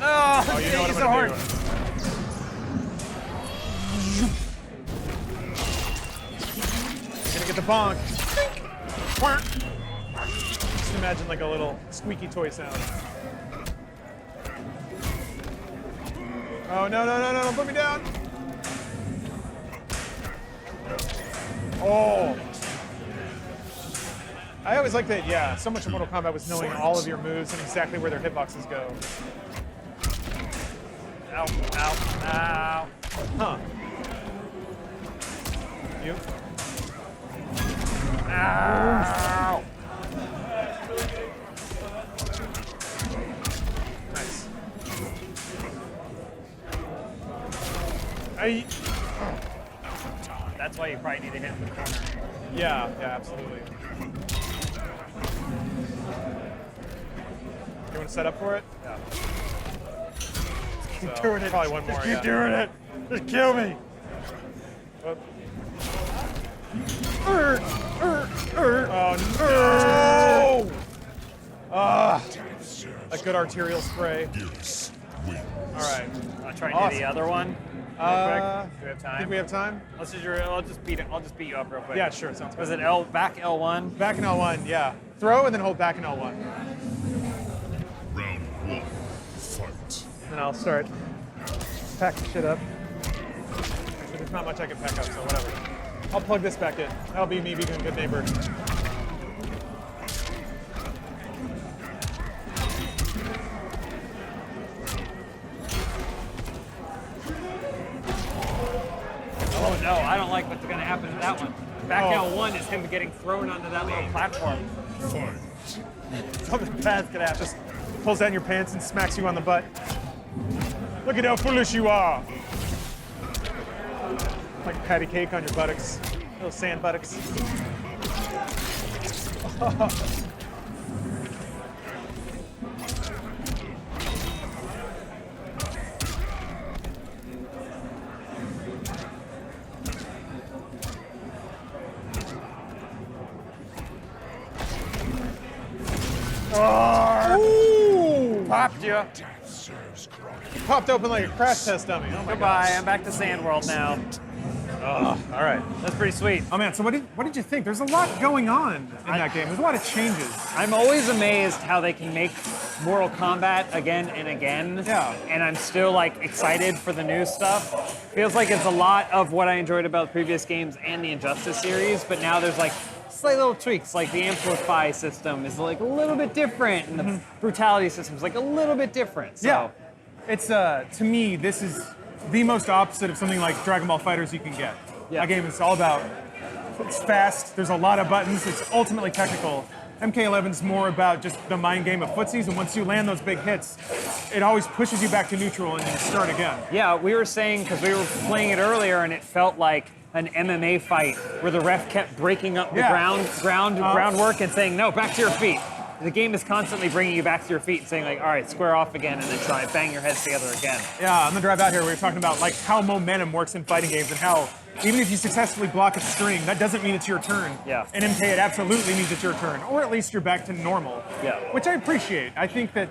Oh, you know what I'm gonna do. Gonna get the bonk. Quack. Just imagine like a little squeaky toy sound. Oh, no, don't put me down. Oh. I always like that, yeah, so much of Mortal Kombat was knowing all of your moves and exactly where their hitboxes go. Ow, ow, ow. Huh. You? Ow. Nice. That's why you probably need to hit the corner. Yeah, absolutely. You want to set up for it? Yeah. Keep doing it. Probably one more. Keep doing it. Just kill me. Whoop. Oh no! A good arterial spray. All right. I'll try and do the other one. Real quick. Do we have time? Think we have time? I'll just beat you up real quick. Yeah, sure. Sounds good. Was it back L1? Back in L1, yeah. Throw and then hold back in L1. Round one, fight. And I'll start packing shit up. Actually, there's not much I can pack up, so whatever. I'll plug this back in. That'll be me being a good neighbor. Oh no, I don't like what's going to happen to that one. Back L1 is him getting thrown onto that little platform. Fight. Something bad's gonna happen. Just pulls down your pants and smacks you on the butt. Look at how foolish you are. Like patty cake on your buttocks. Little sand buttocks. Ooh! Popped you. Popped open like a crash test dummy. Oh my Goodbye. gosh. I'm back to Sand World now. All right. That's pretty sweet. Oh man, so what did you think? There's a lot going on in that game. There's a lot of changes. I'm always amazed how they can make Mortal Kombat again and again. Yeah. And I'm still like excited for the new stuff. Feels like it's a lot of what I enjoyed about the previous games and the Injustice series, but now there's like slight little tweaks, like the Amplify system is like a little bit different, and the brutality system is like a little bit different. So. Yeah. It's to me, this is the most opposite of something like Dragon Ball FighterZ you can get. Yeah. That game is all about, it's fast, there's a lot of buttons, it's ultimately technical. MK11's more about just the mind game of footsies, and once you land those big hits, it always pushes you back to neutral and you start again. Yeah, we were saying, because we were playing it earlier, and it felt like an MMA fight where the ref kept breaking up the groundwork and saying, no, back to your feet. The game is constantly bringing you back to your feet and saying, like, all right, square off again, and then try and bang your heads together again. Yeah, on the drive out here, we were talking about like how momentum works in fighting games and how even if you successfully block a string, that doesn't mean it's your turn. Yeah. In MK, it absolutely means it's your turn, or at least you're back to normal. Yeah. Which I appreciate. I think that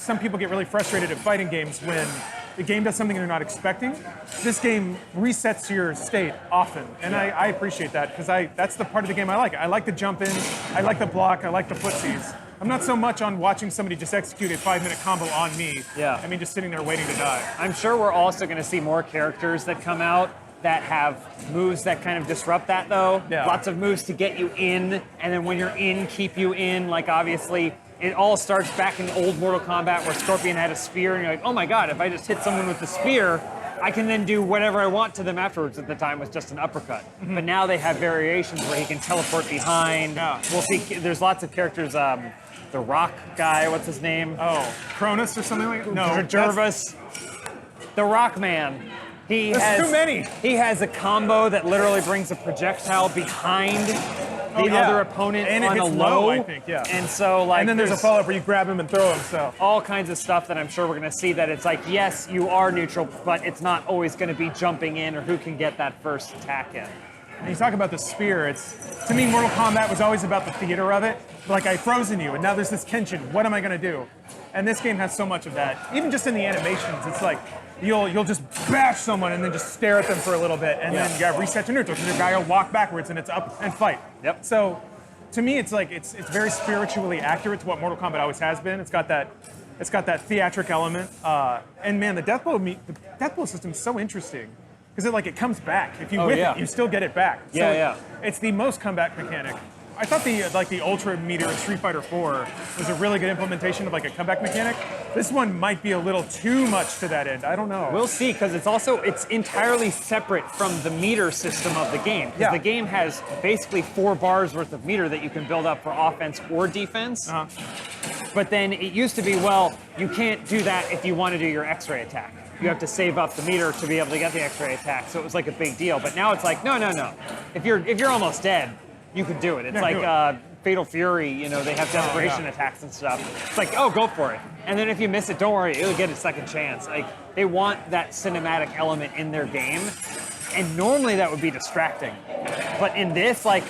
some people get really frustrated at fighting games when the game does something they're not expecting. This game resets your state often, and I appreciate that because that's the part of the game I like. I like to jump in, I like the block, I like the footsies. I'm not so much on watching somebody just execute a 5-minute combo on me. Yeah. I mean, just sitting there waiting to die. I'm sure we're also going to see more characters that come out that have moves that kind of disrupt that, though. Yeah. Lots of moves to get you in, and then when you're in, keep you in. Like, obviously, it all starts back in old Mortal Kombat where Scorpion had a spear, and you're like, oh my god, if I just hit someone with the spear, I can then do whatever I want to them afterwards. At the time, was just an uppercut. Mm-hmm. But now they have variations where he can teleport behind. Yeah. We'll see, there's lots of characters, the Rock guy, what's his name? Oh, Cronus or something like that? No, Jervis. The Rock Man. There's too many. He has a combo that literally brings a projectile behind the other opponent and on it a hits low. I think, yeah. And so, like, and then there's a follow-up where you grab him and throw him, so. all kinds of stuff that I'm sure we're going to see that it's like, yes, you are neutral, but it's not always going to be jumping in or who can get that first attack in. And you talk about the spear, to me, Mortal Kombat was always about the theater of it. Like, I've frozen you, and now there's this tension. What am I going to do? And this game has so much of that. Even just in the animations, it's like, you'll just bash someone and then just stare at them for a little bit, and then you got reset to neutral, because your guy will walk backwards and it's up and fight. Yep. So, to me, it's like, it's very spiritually accurate to what Mortal Kombat always has been. It's got that theatric element. And man, the death blow system is so interesting. Because it comes back. If you whip it, you still get it back. So Yeah. it's the most comeback mechanic. I thought the Ultra meter in Street Fighter 4 was a really good implementation of like a comeback mechanic. This one might be a little too much to that end. I don't know. We'll see, because it's entirely separate from the meter system of the game. Because the game has basically 4 bars worth of meter that you can build up for offense or defense. But then it used to be, well, you can't do that if you want to do your X-ray attack. You have to save up the meter to be able to get the X-ray attack. So it was like a big deal. But now it's like, no. If you're almost dead, you can do it. It's like Fatal Fury, you know, they have desperation attacks and stuff. It's like, oh, go for it. And then if you miss it, don't worry, you'll get a second chance. Like, they want that cinematic element in their game. And normally that would be distracting. But in this, like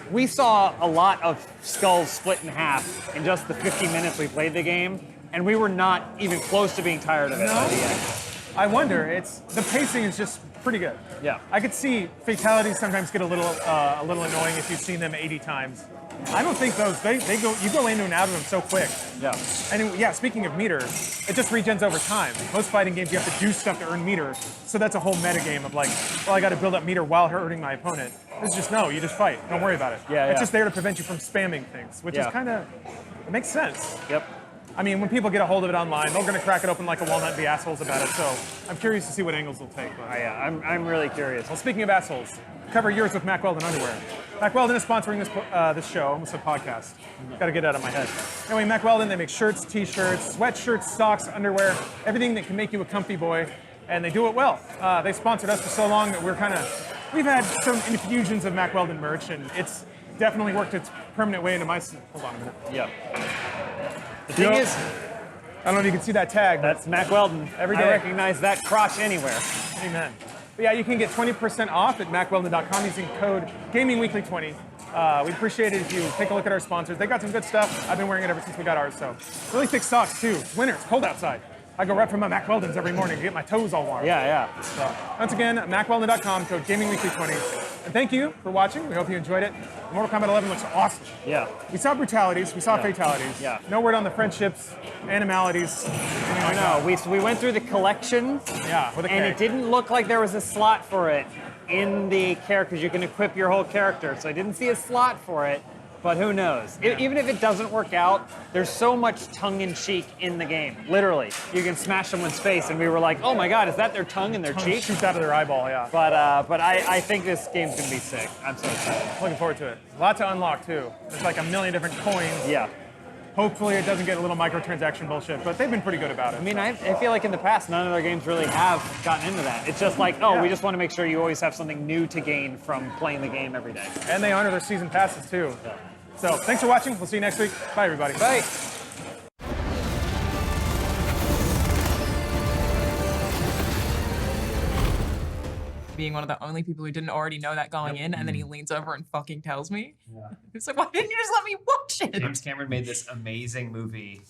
we saw a lot of skulls split in half in just the 50 minutes we played the game, and we were not even close to being tired of it by the end. I wonder. The pacing is just pretty good. Yeah. I could see fatalities sometimes get a little annoying if you've seen them 80 times. I don't think those you go into and out of them so quick. Yeah. And speaking of meter, it just regens over time. Most fighting games you have to do stuff to earn meter, so that's a whole meta game of like, well, I got to build up meter while hurting my opponent. This is just you just fight. Don't worry about it. It's just there to prevent you from spamming things, which is kind of, it makes sense. Yep. I mean, when people get a hold of it online, they're going to crack it open like a walnut and be assholes about it. So I'm curious to see what angles they'll take. But. I'm really curious. Well, speaking of assholes, cover yours with Mack Weldon Underwear. Mack Weldon is sponsoring this show, almost a podcast. Got to get it out of my head. Anyway, Mack Weldon, they make shirts, t-shirts, sweatshirts, socks, underwear, everything that can make you a comfy boy, and they do it well. They sponsored us for so long that we've had some infusions of Mack Weldon merch, and it's definitely worked its permanent way into my. Hold on a minute. Yep. The thing is, I don't know if you can see that tag. That's Mack Weldon. Every day. I recognize that crotch anywhere. Amen. But yeah, you can get 20% off at MackWeldon.com using code GamingWeekly20. We'd appreciate it if you take a look at our sponsors. They got some good stuff. I've been wearing it ever since we got ours. So really thick socks too. It's winter. It's cold outside. I go right for my Mack Weldons every morning to get my toes all warm. Yeah. So once again, MackWeldon.com, code GamingWeekly20. And thank you for watching. We hope you enjoyed it. Mortal Kombat 11 looks awesome. Yeah. We saw brutalities. We saw fatalities. Yeah. No word on the friendships, animalities. I know. We went through the collection. Yeah, with a and K. it didn't look like there was a slot for it in the characters. You can equip your whole character, so I didn't see a slot for it. But who knows? Even if it doesn't work out, there's so much tongue-in-cheek in the game. Literally, you can smash someone's face, and we were like, "Oh my God, is that their tongue and their cheek?" Shoots out of their eyeball, yeah. But I think this game's gonna be sick. I'm so excited. Looking forward to it. A lot to unlock too. There's like a million different coins. Yeah. Hopefully it doesn't get a little microtransaction bullshit, but they've been pretty good about it. I mean, I feel like in the past, none of their games really have gotten into that. It's just like, we just want to make sure you always have something new to gain from playing the game every day. And they honor their season passes too. Yeah. So thanks for watching. We'll see you next week. Bye, everybody. Bye. Being one of the only people who didn't already know that going in, and then he leans over and fucking tells me. Yeah. It's like, why didn't you just let me watch it? James Cameron made this amazing movie,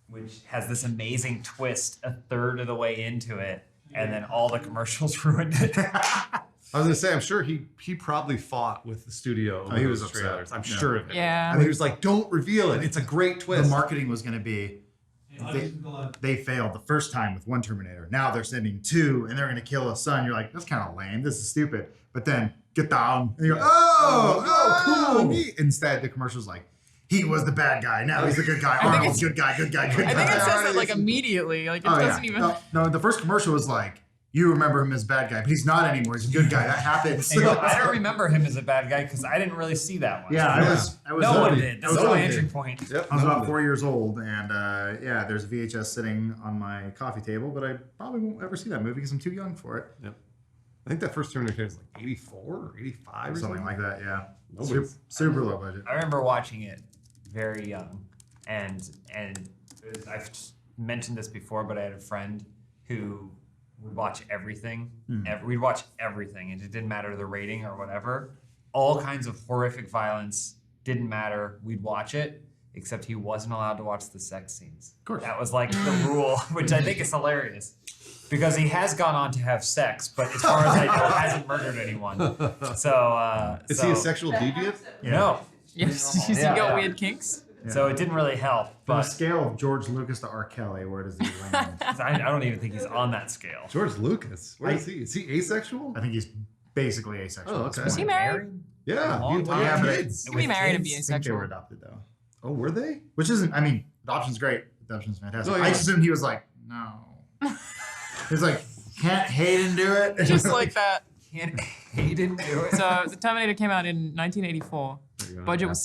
which has this amazing twist a third of the way into it, and then all the commercials ruined it. I was gonna say, I'm sure he probably fought with the studio. He was upset. trailers. I'm sure of it. Yeah. I mean, he was like, "Don't reveal it. It's a great twist." The marketing was going to be, they failed the first time with one Terminator. Now they're sending 2, and they're going to kill a son. You're like, that's kind of lame. This is stupid. But then get down, and you go, oh, cool. Instead, the commercial's like, he was the bad guy. Now he's the good guy. Arnold's good guy. I think it says it like immediately. Like it doesn't even. No, the first commercial was like, you remember him as bad guy, but he's not anymore. He's a good guy. That happens. I don't remember him as a bad guy because I didn't really see that one. Yeah, I was. No one did. That's my entry point. Yep, I was about 4 years old, and there's a VHS sitting on my coffee table, but I probably won't ever see that movie because I'm too young for it. Yep. I think that first Terminator was like 84 or 85 or something like that. Yeah, super low budget. I remember watching it very young, and I've mentioned this before, but I had a friend who would watch everything. We'd watch everything, and it didn't matter the rating or whatever. All kinds of horrific violence didn't matter. We'd watch it, except he wasn't allowed to watch the sex scenes. Of course. That was like the rule, which I think is hilarious. Because he has gone on to have sex, but as far as I know, hasn't murdered anyone. So, is he a sexual deviant? No. Yes, he's got weird kinks. Yeah. So it didn't really help. From but a scale of George Lucas to R. Kelly, where does he land? I don't even think he's on that scale. George Lucas? Where is he? Is he asexual? I think he's basically asexual. Oh, okay. Was he married? Yeah, Long he time. Yeah, but kids. He could be married and be I think they were asexual. adopted though. Oh, were they? Which isn't, I mean, adoption's great. Adoption's fantastic. No, yeah. I just assumed he was like, no. He's like, can't Hayden do it? Just like that. Can't Hayden do it? So the Terminator came out in 1984. There you go. Budget Yeah. was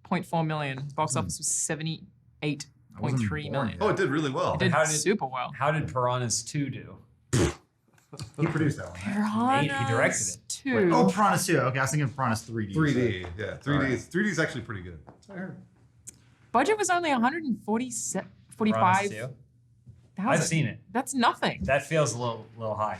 6.4 million. Box office was 78.3 million. Oh, it did really well. It did How did- super well. How did Piranhas 2 do? He produced that one. Piranhas He directed it. 2. Oh, Piranhas 2. Okay, I was thinking Piranhas 3D. 3D. Yeah, 3D. Alright. 3D is actually pretty good. Budget was only Piranhas 145. 2? I've seen it. That's nothing. That feels a little high.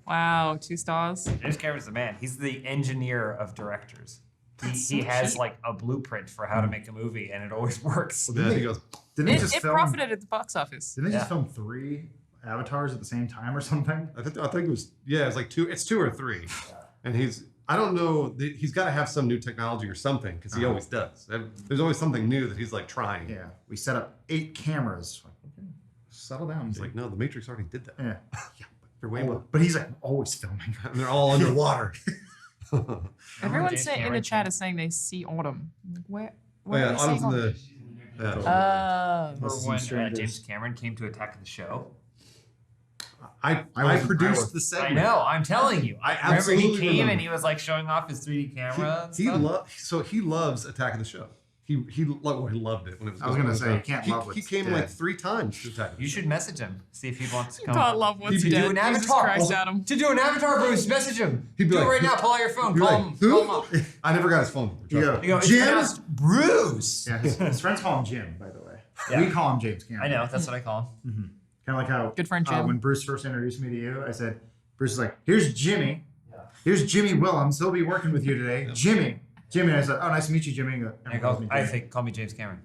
Wow, 2 stars. James Cameron's the man. He's the engineer of directors. That's He so has cheap. like a blueprint for how to make a movie, and it always works. Yeah, he goes. Didn't they It, just it film? profited at the box office. Didn't they just Yeah. film 3 avatars at the same time or something? I think it was. Yeah, it's like 2. It's 2 or 3. And I don't know. He's got to have some new technology or something because he always does. There's always something new that he's like trying. Yeah, we set up 8 cameras. Like, okay, settle down. He's dude. like, no, the Matrix already did that. yeah. They're way more. But he's like always filming. And they're all underwater. Everyone James in the Cameron chat is saying they see autumn. Like, where Oh, yeah, are they Autumn's seeing in autumn? the. Yeah. Remember Some when strangers. James Cameron came to Attack the Show? I wasn't- produced the I segment. know. I'm telling you. I Remember absolutely he came remember. and he was like showing off his 3D camera. and stuff? He loves Attack of the Show. He loved it when it was. I was going gonna on. say, you can't love He what's came dead. like 3 times to Attack of the You Show. should message him. See if he wants to You come. can't love what's He'd dead. do an Jesus avatar. Christ, Adam. To do an avatar, Bruce, message him. He'd be do like, it right now. Pull out your phone. You're Call like, him. who? Call him up. I never got his phone. You go, You go, it's Jim. pronounced Bruce. Yeah, his friends call him Jim, by the way. Yeah. We call him James Cameron. I know. That's what I call him. Kind of like how Good friend Jim. when Bruce first introduced me to you, I said, Bruce is like, here's Jimmy. Here's Jimmy Willems. He'll be working with you today. Jimmy. And I said, oh, nice to meet you, Jimmy. And I call me James Cameron.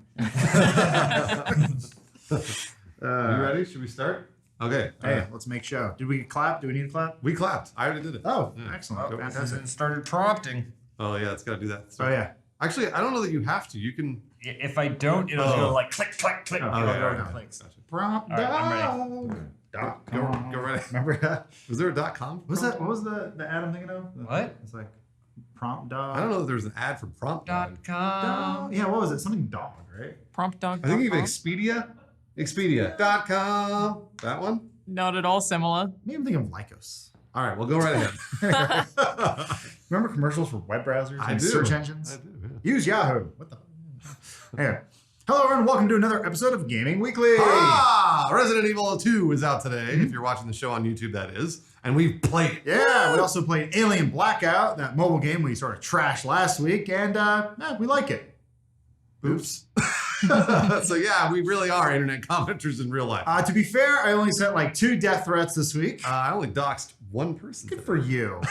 Are you ready? Should we start? Okay. Hey, let's make show. Did we clap? Do we need to clap? We clapped. I already did it. Oh, excellent. Fantastic. And started prompting. Oh yeah, it's got to do that. Oh, yeah. Actually, I don't know that you have to. You can. If I don't, it'll go like click, click, click. It'll Okay, go all to right. clicks. Prompt All right, I'm dog. Go right ahead. Remember that? Was there a .com? What was that? What was the ad I'm thinking of? What? It's like prompt dog. I don't know if there was an ad for Prompt Dog. Dog. Yeah, what was it? Something dog, right? Prompt dog. I think even Expedia. Expedia.com. That one? Not at all similar. Maybe I'm thinking of Lycos. All right, well, go right ahead. Remember commercials for web browsers I and do. search engines? I do, yeah. Use Yahoo. What the? Anyway. Hello, everyone. Welcome to another episode of Gaming Weekly. Resident Evil 2 is out today, if you're watching the show on YouTube, that is. And we've played it. Yeah, we also played Alien Blackout, that mobile game we sort of trashed last week, and we like it. Oops. So yeah, we really are internet commenters in real life. To be fair, I only sent like 2 death threats this week. I only doxed one person. Good for you.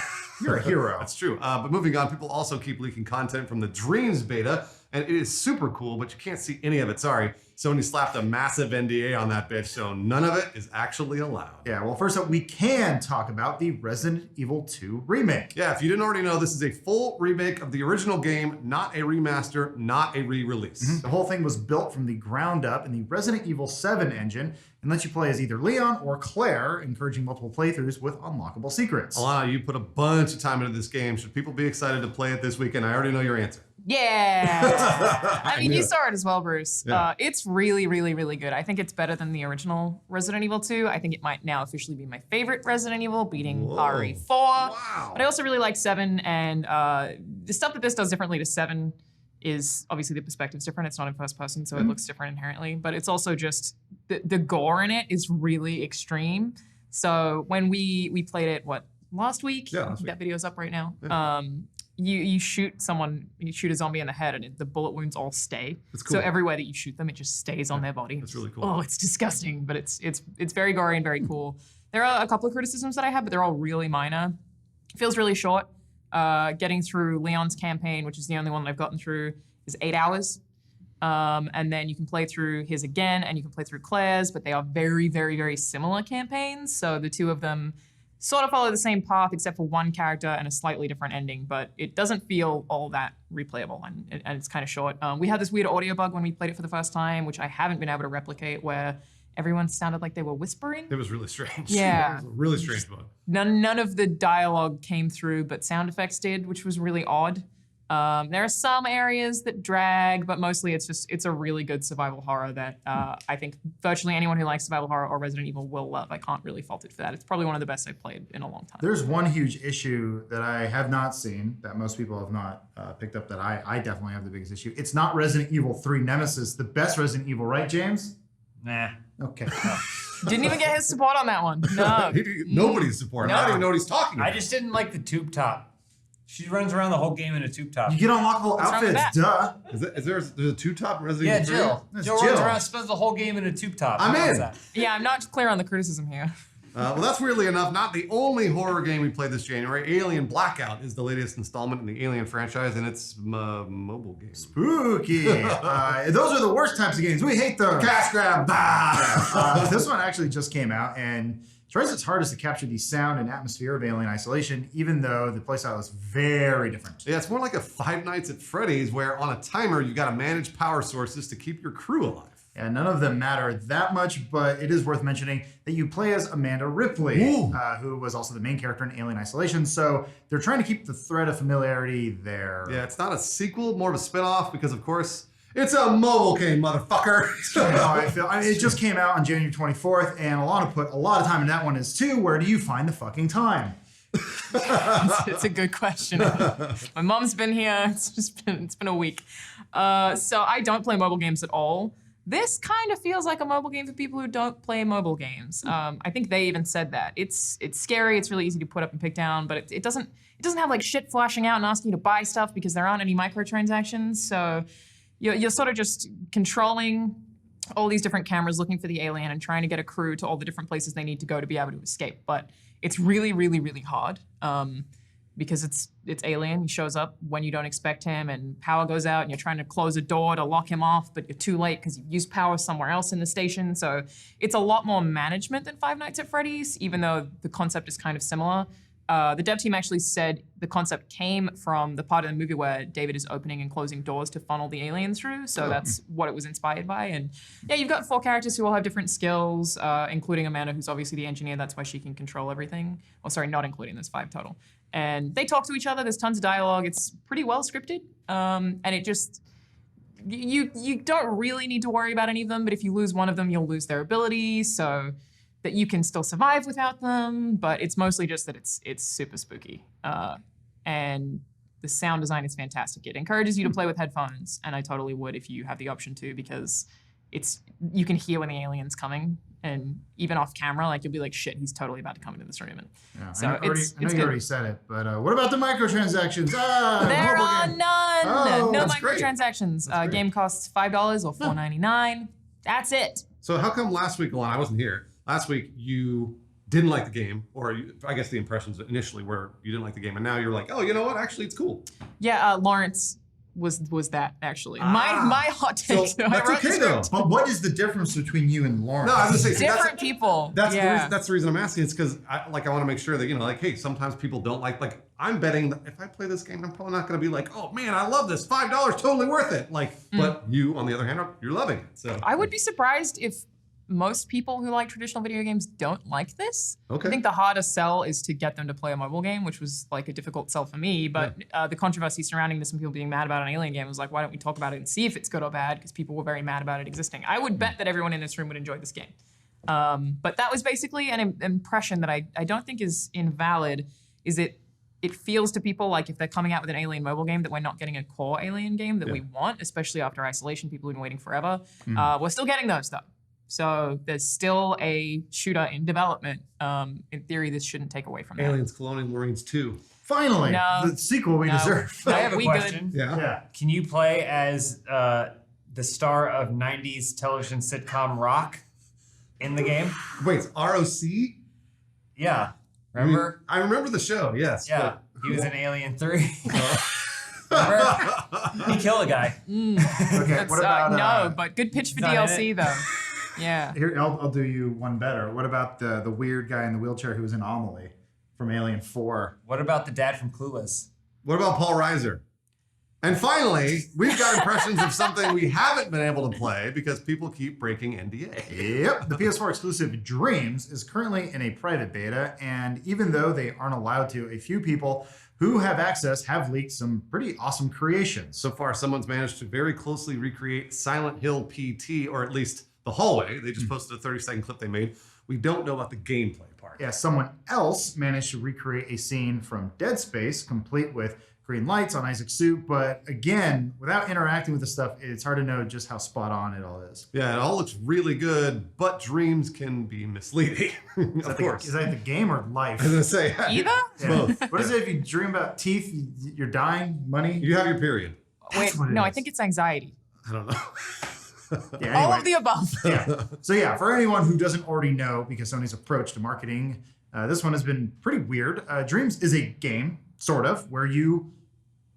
You're a hero. That's true. But moving on, people also keep leaking content from the Dreams beta, and it is super cool, but you can't see any of it. Sorry. Sony slapped a massive NDA on that bitch, so none of it is actually allowed. Yeah, well, first up, we can talk about the Resident Evil 2 remake. Yeah, if you didn't already know, this is a full remake of the original game, not a remaster, not a re-release. The whole thing was built from the ground up in the Resident Evil 7 engine and lets you play as either Leon or Claire, encouraging multiple playthroughs with unlockable secrets. Alana, you put a bunch of time into this game. Should people be excited to play it this weekend? I already know your answer. Yeah. I mean, you saw it as well, Bruce. Yeah. It's really, really, really good. I think it's better than the original Resident Evil 2. I think it might now officially be my favorite Resident Evil, beating RE4. Wow. But I also really like 7, and the stuff that this does differently to 7 is obviously the perspective's different. It's not in first person, so it looks different inherently. But it's also just the gore in it is really extreme. So when we played it, last week? Yeah, last week. That video's up right now. Yeah. You shoot a zombie in the head, and the bullet wounds all stay. That's cool. So everywhere that you shoot them, it just stays on their body. That's really cool. Oh, it's disgusting, but it's very gory and very cool. There are a couple of criticisms that I have, but they're all really minor. It feels really short. Getting through Leon's campaign, which is the only one that I've gotten through, is 8 hours. And then you can play through his again, and you can play through Claire's, but they are very, very, very similar campaigns. So the two of them sort of follow the same path, except for one character and a slightly different ending, but it doesn't feel all that replayable, and it's kind of short. We had this weird audio bug when we played it for the first time, which I haven't been able to replicate, where everyone sounded like they were whispering. It was really strange. Yeah. It was a really strange book. None of the dialogue came through, but sound effects did, which was really odd. There are some areas that drag, but mostly it's a really good survival horror that I think virtually anyone who likes survival horror or Resident Evil will love. I can't really fault it for that. It's probably one of the best I've played in a long time. There's one huge issue that I have not seen, that most people have not picked up, that I definitely have the biggest issue. It's not Resident Evil 3 Nemesis, the best Resident Evil, right, James? Nah. Okay. Didn't even get his support on that one. No. Nobody's support. I don't even know what he's talking about. I just didn't like the tube top. She runs around the whole game in a tube top. You get unlockable What's wrong with outfits, that? duh. There's a two-top Resident Yeah, Evil 3? Jill. That's Jill Jill. runs around, spends the whole game in a tube top. I'm How in. is that? Yeah, I'm not clear on the criticism here. Well, that's weirdly enough not the only horror game we played this January. Alien Blackout is the latest installment in the Alien franchise, and it's a mobile game. Spooky. Those are the worst types of games. We hate those. Cash grab. This one actually just came out and tries its hardest to capture the sound and atmosphere of Alien Isolation, even though the playstyle is very different. Yeah, it's more like a Five Nights at Freddy's, where on a timer you got to manage power sources to keep your crew alive. And none of them matter that much, but it is worth mentioning that you play as Amanda Ripley, who was also the main character in Alien Isolation. So they're trying to keep the thread of familiarity there. Yeah, it's not a sequel, more of a spin-off, because of course it's a mobile game, motherfucker. You know how I feel. I mean, it just came out on January 24th, and Alana put a lot of time in that one as too. Where do you find the fucking time? It's a good question. My mom's been here. It's been a week. So I don't play mobile games at all. This kind of feels like a mobile game for people who don't play mobile games. I think they even said that. It's scary. It's really easy to put up and pick down, but it doesn't have like shit flashing out and asking you to buy stuff because there aren't any microtransactions. So you're sort of just controlling all these different cameras, looking for the alien and trying to get a crew to all the different places they need to go to be able to escape. But it's really, really, really hard. Because it's Alien. He shows up when you don't expect him, and power goes out, and you're trying to close a door to lock him off, but you're too late because you've used power somewhere else in the station. So it's a lot more management than Five Nights at Freddy's, even though the concept is kind of similar. The dev team actually said the concept came from the part of the movie where David is opening and closing doors to funnel the aliens through. So that's what it was inspired by. And yeah, you've got 4 characters who all have different skills, including Amanda, who's obviously the engineer. That's why she can control everything. Oh, sorry, not including, there's 5 total. And they talk to each other. There's tons of dialogue. It's pretty well scripted. And it just, you don't really need to worry about any of them, but if you lose one of them, you'll lose their ability. So that you can still survive without them, but it's mostly just that it's super spooky. And the sound design is fantastic. It encourages you to play with headphones, and I totally would if you have the option to, because you can hear when the alien's coming, and even off camera, like you'll be like, shit, he's totally about to come into this room. And Yeah, so I know it's you already said it, but what about the microtransactions? there mobile are game. none. Oh, No that's great. microtransactions. Game costs $5 or $4.99. That's it. So how come last week, Alana, I wasn't here. Last week you didn't like the game, or I guess the impressions initially were you didn't like the game, and now you're like, oh, you know what? Actually, it's cool. Yeah, Lawrence was that actually. My hot take. So I that's wrote okay the though. script. But what is the difference between you and Lauren? No, I was gonna say Different people. That's yeah. that's the reason I'm asking. It's because I want to make sure that like, hey, sometimes people don't like. I'm betting that if I play this game, I'm probably not going to be like, oh man, I love this, $5, totally worth it. Like, but you, on the other hand, you're loving it. So I would be surprised if most people who like traditional video games don't like this. Okay. I think the hardest sell is to get them to play a mobile game, which was like a difficult sell for me. But the controversy surrounding this and people being mad about an Alien game was like, why don't we talk about it and see if it's good or bad? Because people were very mad about it existing. I would bet that everyone in this room would enjoy this game. But that was basically an impression that I don't think is invalid. Is it feels to people like if they're coming out with an Alien mobile game that we're not getting a core Alien game that we want, especially after Isolation. People have been waiting forever. We're still getting those though. So there's still a shooter in development. In theory, this shouldn't take away from that. Aliens Colonial Marines 2. Finally, No. the sequel we deserve. I have a we question. Yeah. Yeah. Can you play as the star of 90s television sitcom Rock in the game? Wait, it's ROC? Yeah. Remember? I remember the show. Yes. Yeah. He was in Alien 3. Remember? He killed a guy. Okay. That's, What about no, but good pitch for not in DLC though. Yeah. Here, I'll do you one better. What about the weird guy in the wheelchair who was in Amelie from Alien 4? What about the dad from Clueless? What about Paul Reiser? And finally, we've got impressions of something we haven't been able to play because people keep breaking NDA. Yep, the PS4 exclusive Dreams is currently in a private beta, and even though they aren't allowed to, a few people who have access have leaked some pretty awesome creations. So far, someone's managed to very closely recreate Silent Hill PT, or at least the hallway. They just posted a 30-second clip they made. We don't know about the gameplay part. Yeah, someone else managed to recreate a scene from Dead Space, complete with green lights on Isaac's suit, but again, without interacting with the stuff, it's hard to know just how spot on it all is. Yeah, it all looks really good, but Dreams can be misleading. Of course. Is that the game or life? I was gonna say Either? both. What is it if you dream about teeth, you're dying, money? You have your period. Wait, what it no, I is. think it's anxiety. I don't know. Yeah, All anyway. of the above. Yeah. So yeah, for anyone who doesn't already know, because Sony's approach to marketing, this one has been pretty weird. Dreams is a game, sort of, where you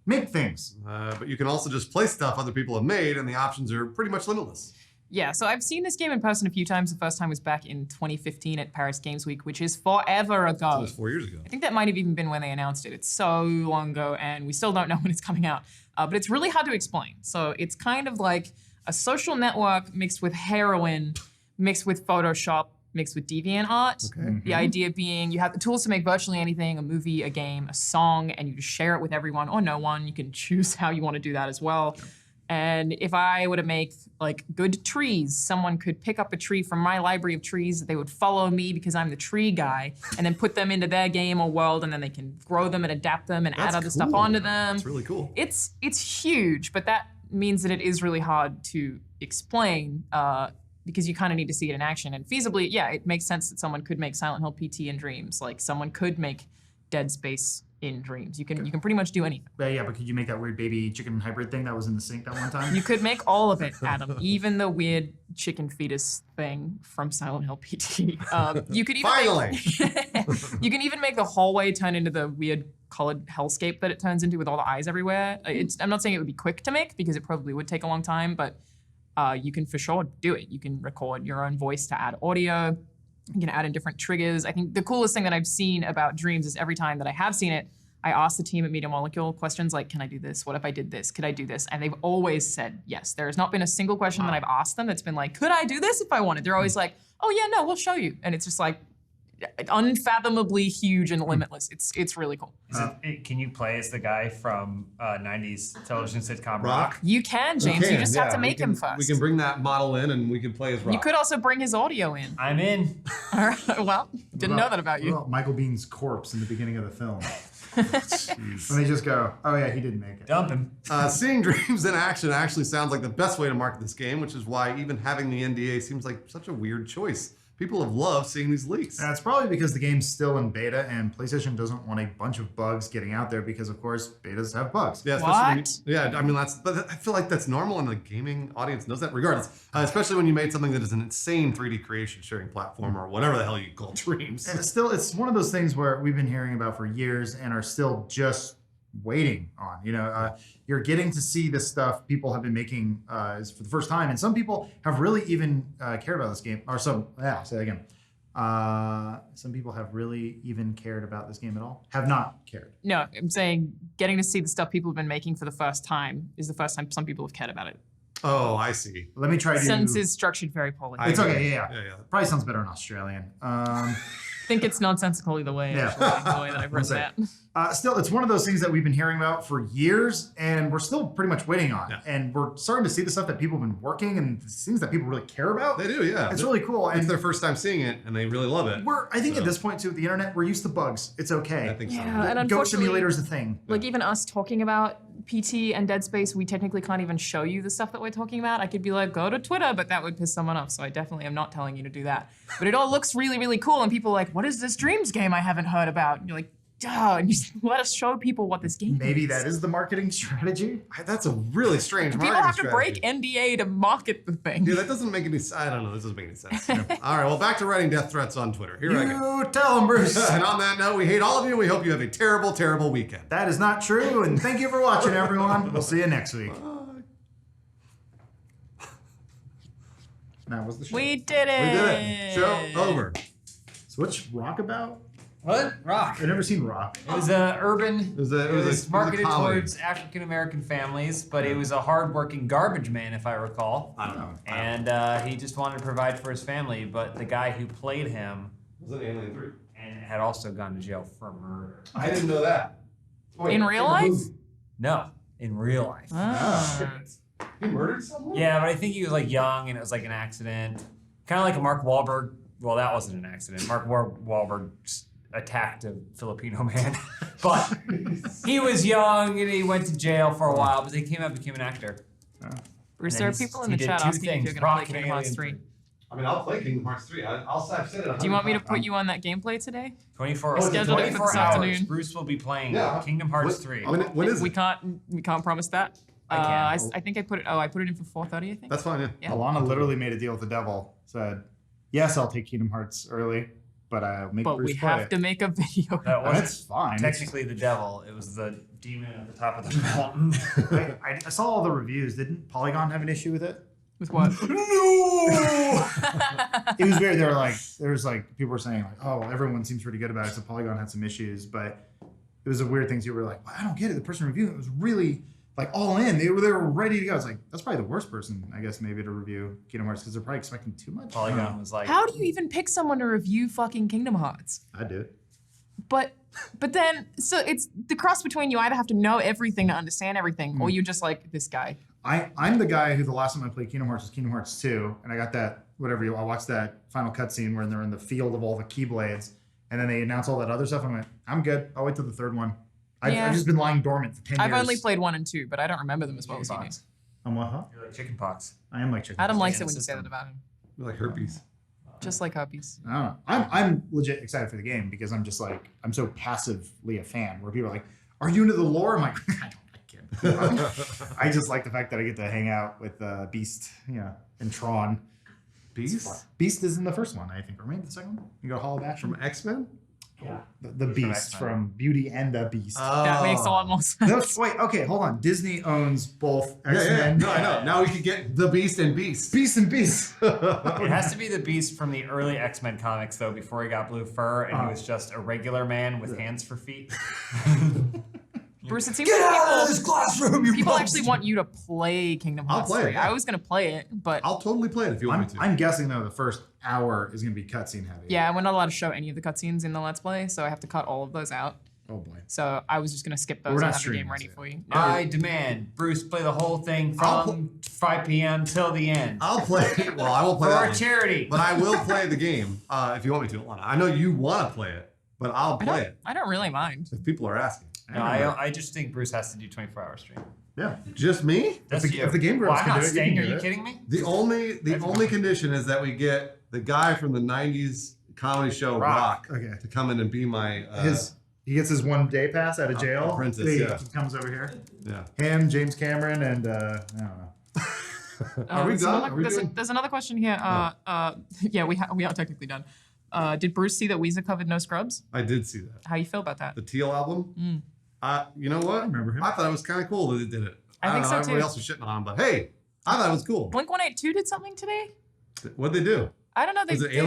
make things. But you can also just play stuff other people have made, and the options are pretty much limitless. Yeah, so I've seen this game in person a few times. The first time was back in 2015 at Paris Games Week, which is forever ago. That was 4 years ago. I think that might have even been when they announced it. It's so long ago, and we still don't know when it's coming out. But it's really hard to explain. So it's kind of like a social network mixed with heroin, mixed with Photoshop, mixed with DeviantArt. Okay. The idea being you have the tools to make virtually anything, a movie, a game, a song, and you just share it with everyone or no one. You can choose how you want to do that as well. And if I were to make like good trees, someone could pick up a tree from my library of trees. They would follow me because I'm the tree guy, and then put them into their game or world, and then they can grow them and adapt them and add That's other stuff cool. onto them. That's really cool. It's huge, but that means that it is really hard to explain because you kind of need to see it in action. And feasibly, yeah, it makes sense that someone could make Silent Hill PT in Dreams. Like someone could make Dead Space in Dreams. You can pretty much do anything. But yeah, but could you make that weird baby chicken hybrid thing that was in the sink that one time? You could make all of it, Adam, even the weird chicken fetus thing from Silent Hill PT. You could even Finally! you can even make the hallway turn into the weird colored hellscape that it turns into with all the eyes everywhere. I'm not saying it would be quick to make because it probably would take a long time, but you can for sure do it. You can record your own voice to add audio. You can add in different triggers. I think the coolest thing that I've seen about Dreams is every time that I have seen it, I ask the team at Media Molecule questions like, can I do this? What if I did this? Could I do this? And they've always said yes. There has not been a single question that I've asked them that's been like, could I do this if I wanted? They're always like, oh yeah, no, we'll show you. And it's just like unfathomably huge and limitless. It's really cool. Can you play as the guy from 90s television sitcom Rock? You can, James. You just have to make him first. We can bring that model in and we can play as Rock. You could also bring his audio in. I'm in. All right, well, didn't know that about What you. about Michael Bean's corpse in the beginning of the film? When they just go, oh yeah, he didn't make it. Dump him. Seeing Dreams in action actually sounds like the best way to market this game, which is why even having the NDA seems like such a weird choice. People have loved seeing these leaks. And it's probably because the game's still in beta and PlayStation doesn't want a bunch of bugs getting out there because, of course, betas have bugs. Yeah, I mean, but I feel like that's normal and the gaming audience knows that regardless. Especially when you made something that is an insane 3D creation sharing platform or whatever the hell you call Dreams. And it's one of those things where we've been hearing about for years and are still just waiting on. You're getting to see the stuff people have been making is for the first time, and some people have really even cared about this game. Or some, say that again. Some people have really even cared about this game at all. Have not cared. No, I'm saying getting to see the stuff people have been making for the first time is the first time some people have cared about it. Oh, I see. Let me try to. Sentence is structured very poorly. It's okay. Yeah. Probably sounds better in Australian. I think it's nonsensical either way. Yeah. Actually, the way that I've read that. Still, it's one of those things that we've been hearing about for years, and we're still pretty much waiting on. Yeah. And we're starting to see the stuff that people have been working and things that people really care about. They do, yeah. It's really cool. It's their first time seeing it, and they really love it. I think at this point, too, with the internet, we're used to bugs. It's okay. I think so. Yeah, and Goat Simulator is a thing. Like even us talking about PT and Dead Space, we technically can't even show you the stuff that we're talking about. I could be like, go to Twitter, but that would piss someone off. So I definitely am not telling you to do that. But it all looks really, really cool. And people are like, what is this Dreams game I haven't heard about? And you're like, duh, and you just let us show people what this game is. Maybe that is the marketing strategy. That's a really strange People marketing have to strategy. break NDA to market the thing. Yeah, that doesn't make any sense. I don't know. This doesn't make any sense. All right, well, back to writing death threats on Twitter. Here I go. You tell them, Bruce. And on that note, we hate all of you. We hope you have a terrible, terrible weekend. That is not true, and thank you for watching, everyone. We'll see you next week. That was the show. We did it. We did it. Show over. So what's Rock about? What? Rock. I've never seen Rock. It was a urban. It was marketed comedy. towards African American families, but it was a hardworking garbage man, if I recall. I don't know. And he just wanted to provide for his family. But the guy who played him Was it Alien 3? and had also gone to jail for murder. I didn't know that. Wait, In real life? No, in real life. Ah. He murdered someone? Yeah, but I think he was like young and it was like an accident. Kind of like a Mark Wahlberg. Well, that wasn't an accident. Mark Wahlberg just attacked a Filipino man. But he was young and he went to jail for a while, but they came out and became an actor. Bruce, And there are then people in he the did chat two asking if things, you're going to Rock play and Kingdom Hearts Alien 3. I mean, I'll play Kingdom Hearts 3. I've said it. Do you want me to put you on that gameplay today? 24, Scheduled it for 24 this hours. afternoon. Bruce will be playing Yeah. Kingdom Hearts 3. When is We it? can't promise that. I can. I think I put it in for 4:30. I think. That's fine, yeah. Yeah. Alana literally made a deal with the devil. Said, "Yes, I'll take Kingdom Hearts early, but I'll make But Bruce we play have it." to make a video. That wasn't That's fine. technically the devil. It was the demon at the top of the mountain. I saw all the reviews. Didn't Polygon have an issue with it? With what? No. It was weird. There was like people were saying like, "Oh, everyone seems pretty good about it." So Polygon had some issues, but it was a weird thing. So you were like, well, "I don't get it." The person reviewing it was really like all in. They were ready to go. It's like that's probably the worst person, I guess, maybe to review Kingdom Hearts because they're probably expecting too much. Polygon was like, How do you even pick someone to review fucking Kingdom Hearts? I do it. But then, so it's the cross between you either have to know everything to understand everything, or you're just like this guy. I'm the guy who the last time I played Kingdom Hearts was Kingdom Hearts 2, and I got that I watched that final cutscene where they're in the field of all the Keyblades, and then they announce all that other stuff. And I went, I'm good. I'll wait till the third one. I've just been lying dormant for 10 years. I've only played 1 and 2, but I don't remember them as well as you do. I'm what? Huh? you're like chicken pox. I am like chicken. Adam likes Yeah, it when you say system. that about him. Like herpes. Just like herpes. I don't know. I'm legit excited for the game because I'm just like I'm so passively a fan. Where people are like, "Are you into the lore?" I'm like, I can't. I just like the fact that I get to hang out with Beast, and Tron. Beast? Beast is in the first one, I think, or maybe the second one. You go Hollow Bash From X-Men? yeah, the Beast X-Men. from Beauty and the Beast. That makes a lot more sense. No, wait, okay, hold on. Disney owns both Yeah, X-Men. No, I know. Now we could get the Beast and Beast. Beast and Beast. It has to be the Beast from the early X-Men comics, though, before he got blue fur and he was just a regular man with hands for feet. Bruce, it seems like classroom, people actually want you to play Kingdom I'll Hearts play it, 3. yeah. I was going to play it, but I'll totally play it if you want me to. I'm guessing though the first hour is going to be cutscene heavy. yeah, we're not allowed to show any of the cutscenes in the Let's Play, so I have to cut all of those out. Oh boy. So I was just going to skip those We're and not have the game streaming ready this for you. I demand Bruce play the whole thing from 5 p.m. till the end. I'll play. Well, I won't play For that our one. charity. But I will play the game if you want me to, Alana. I know you want to play it, but I'll play it I don't really mind. if people are asking. No, I just think Bruce has to do 24-hour stream. Yeah. Just me? That's the- you. if the Game well, Grumps I'm can not do it, you staying. can Are do you it. kidding me? The only condition is that we get the guy from the '90s comedy show Rock, Okay. to come in and be my He gets his 1 day pass out of jail. apprentice, He yeah. comes over here. yeah. Him, James Cameron, and I don't know. Are we there's done? another- Are we there's, doing- there's another question here. Yeah, we are technically done. Did Bruce see that Weezer covered No Scrubs? I did see that. How you feel about that? The Teal album. You know what? I remember him. I thought it was kind of cool that it did it. I think don't so, know, everybody too. else was shitting on him, but hey, I thought it was cool. Blink-182 did something today? What'd they do? I don't know. They Is it they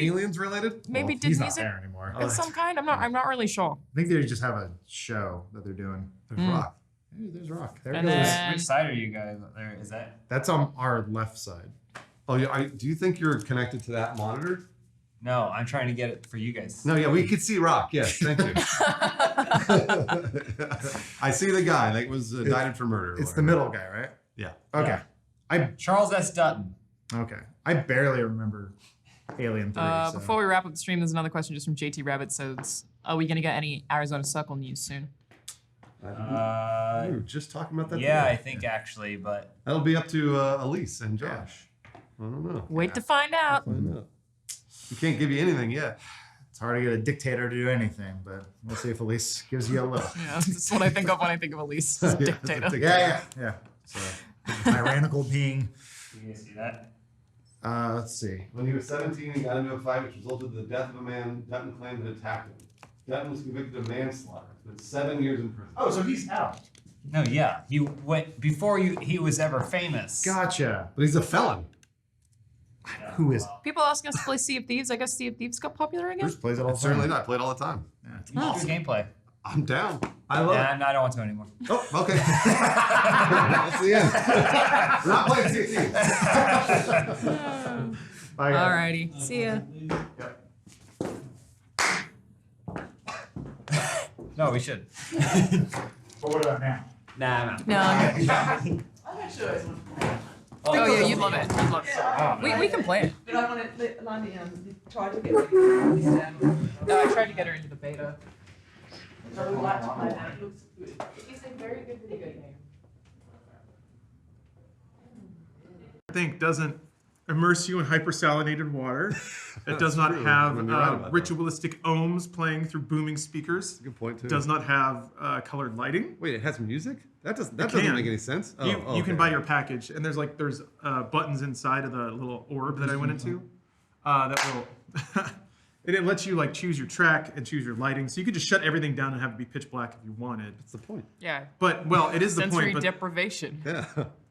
aliens related? maybe Well, did he's not music there anymore. of some kind. I'm not really sure. I think they just have a show that they're doing. There's Rock. Hey, there's Rock. There And it goes. then- Which side are you guys? There is that. That's on our left side. Oh yeah. Do you think you're connected to that monitor? No, I'm trying to get it for you guys. No, yeah, we could see Rock. Yes, thank you. I see the guy that was indicted for murder. or It's the whatever. middle guy, right? Yeah. Okay. Charles S. Dutton. Okay. I barely remember Alien 3. So. Before we wrap up the stream, there's another question just from JT Rabbit. Says, are we gonna get any Arizona Circle news soon? We were just talking about that. Yeah, today. I think actually, but That'll be up to Elise and Josh. I don't know. Wait to find out. Find out. We can't give you anything yet. It's hard to get a dictator to do anything, but we'll see if Elise gives you a little. Yeah, that's what I think of when I think of Elise. Yeah, Dictator. Yeah. So, tyrannical being. you guys see that? Let's see. When he was 17, he got into a fight which resulted in the death of a man Dutton claimed had attacked him. Dutton was convicted of manslaughter, but 7 years in prison. Oh, so he's out. No, yeah, he went before he was ever famous. Gotcha. But he's a felon. Who is? People asking us to play Sea of Thieves. I guess Sea of Thieves got popular again. Bruce plays it all the time. Certainly not. I play it all the time. You should do gameplay. I'm down. I love Yeah, I don't want to anymore. Oh, okay. That's the end. We're not playing CC. Bye, guys. Alrighty. See ya. No, we should. But what about now? Nah. No. Oh yeah, you'd love it. You'd love it. We can play it. But I want to let Lani try to get ready to understand. No, I tried to get her into the beta. I would like to play that. It looks good. It's a very good video game. I think doesn't immerse you in hypersalinated water. It does not true. have You're right about that. ritualistic ohms playing through booming speakers. Good point too. Does not have colored lighting. Wait, it has music? That doesn't can. make any sense. Oh, You okay. can buy your package, and there's buttons inside of the little orb that I went into that will. And it lets you like choose your track and choose your lighting, so you could just shut everything down and have it be pitch black if you wanted. That's the point. Yeah. But well, it is the Sensory point. But deprivation. Yeah.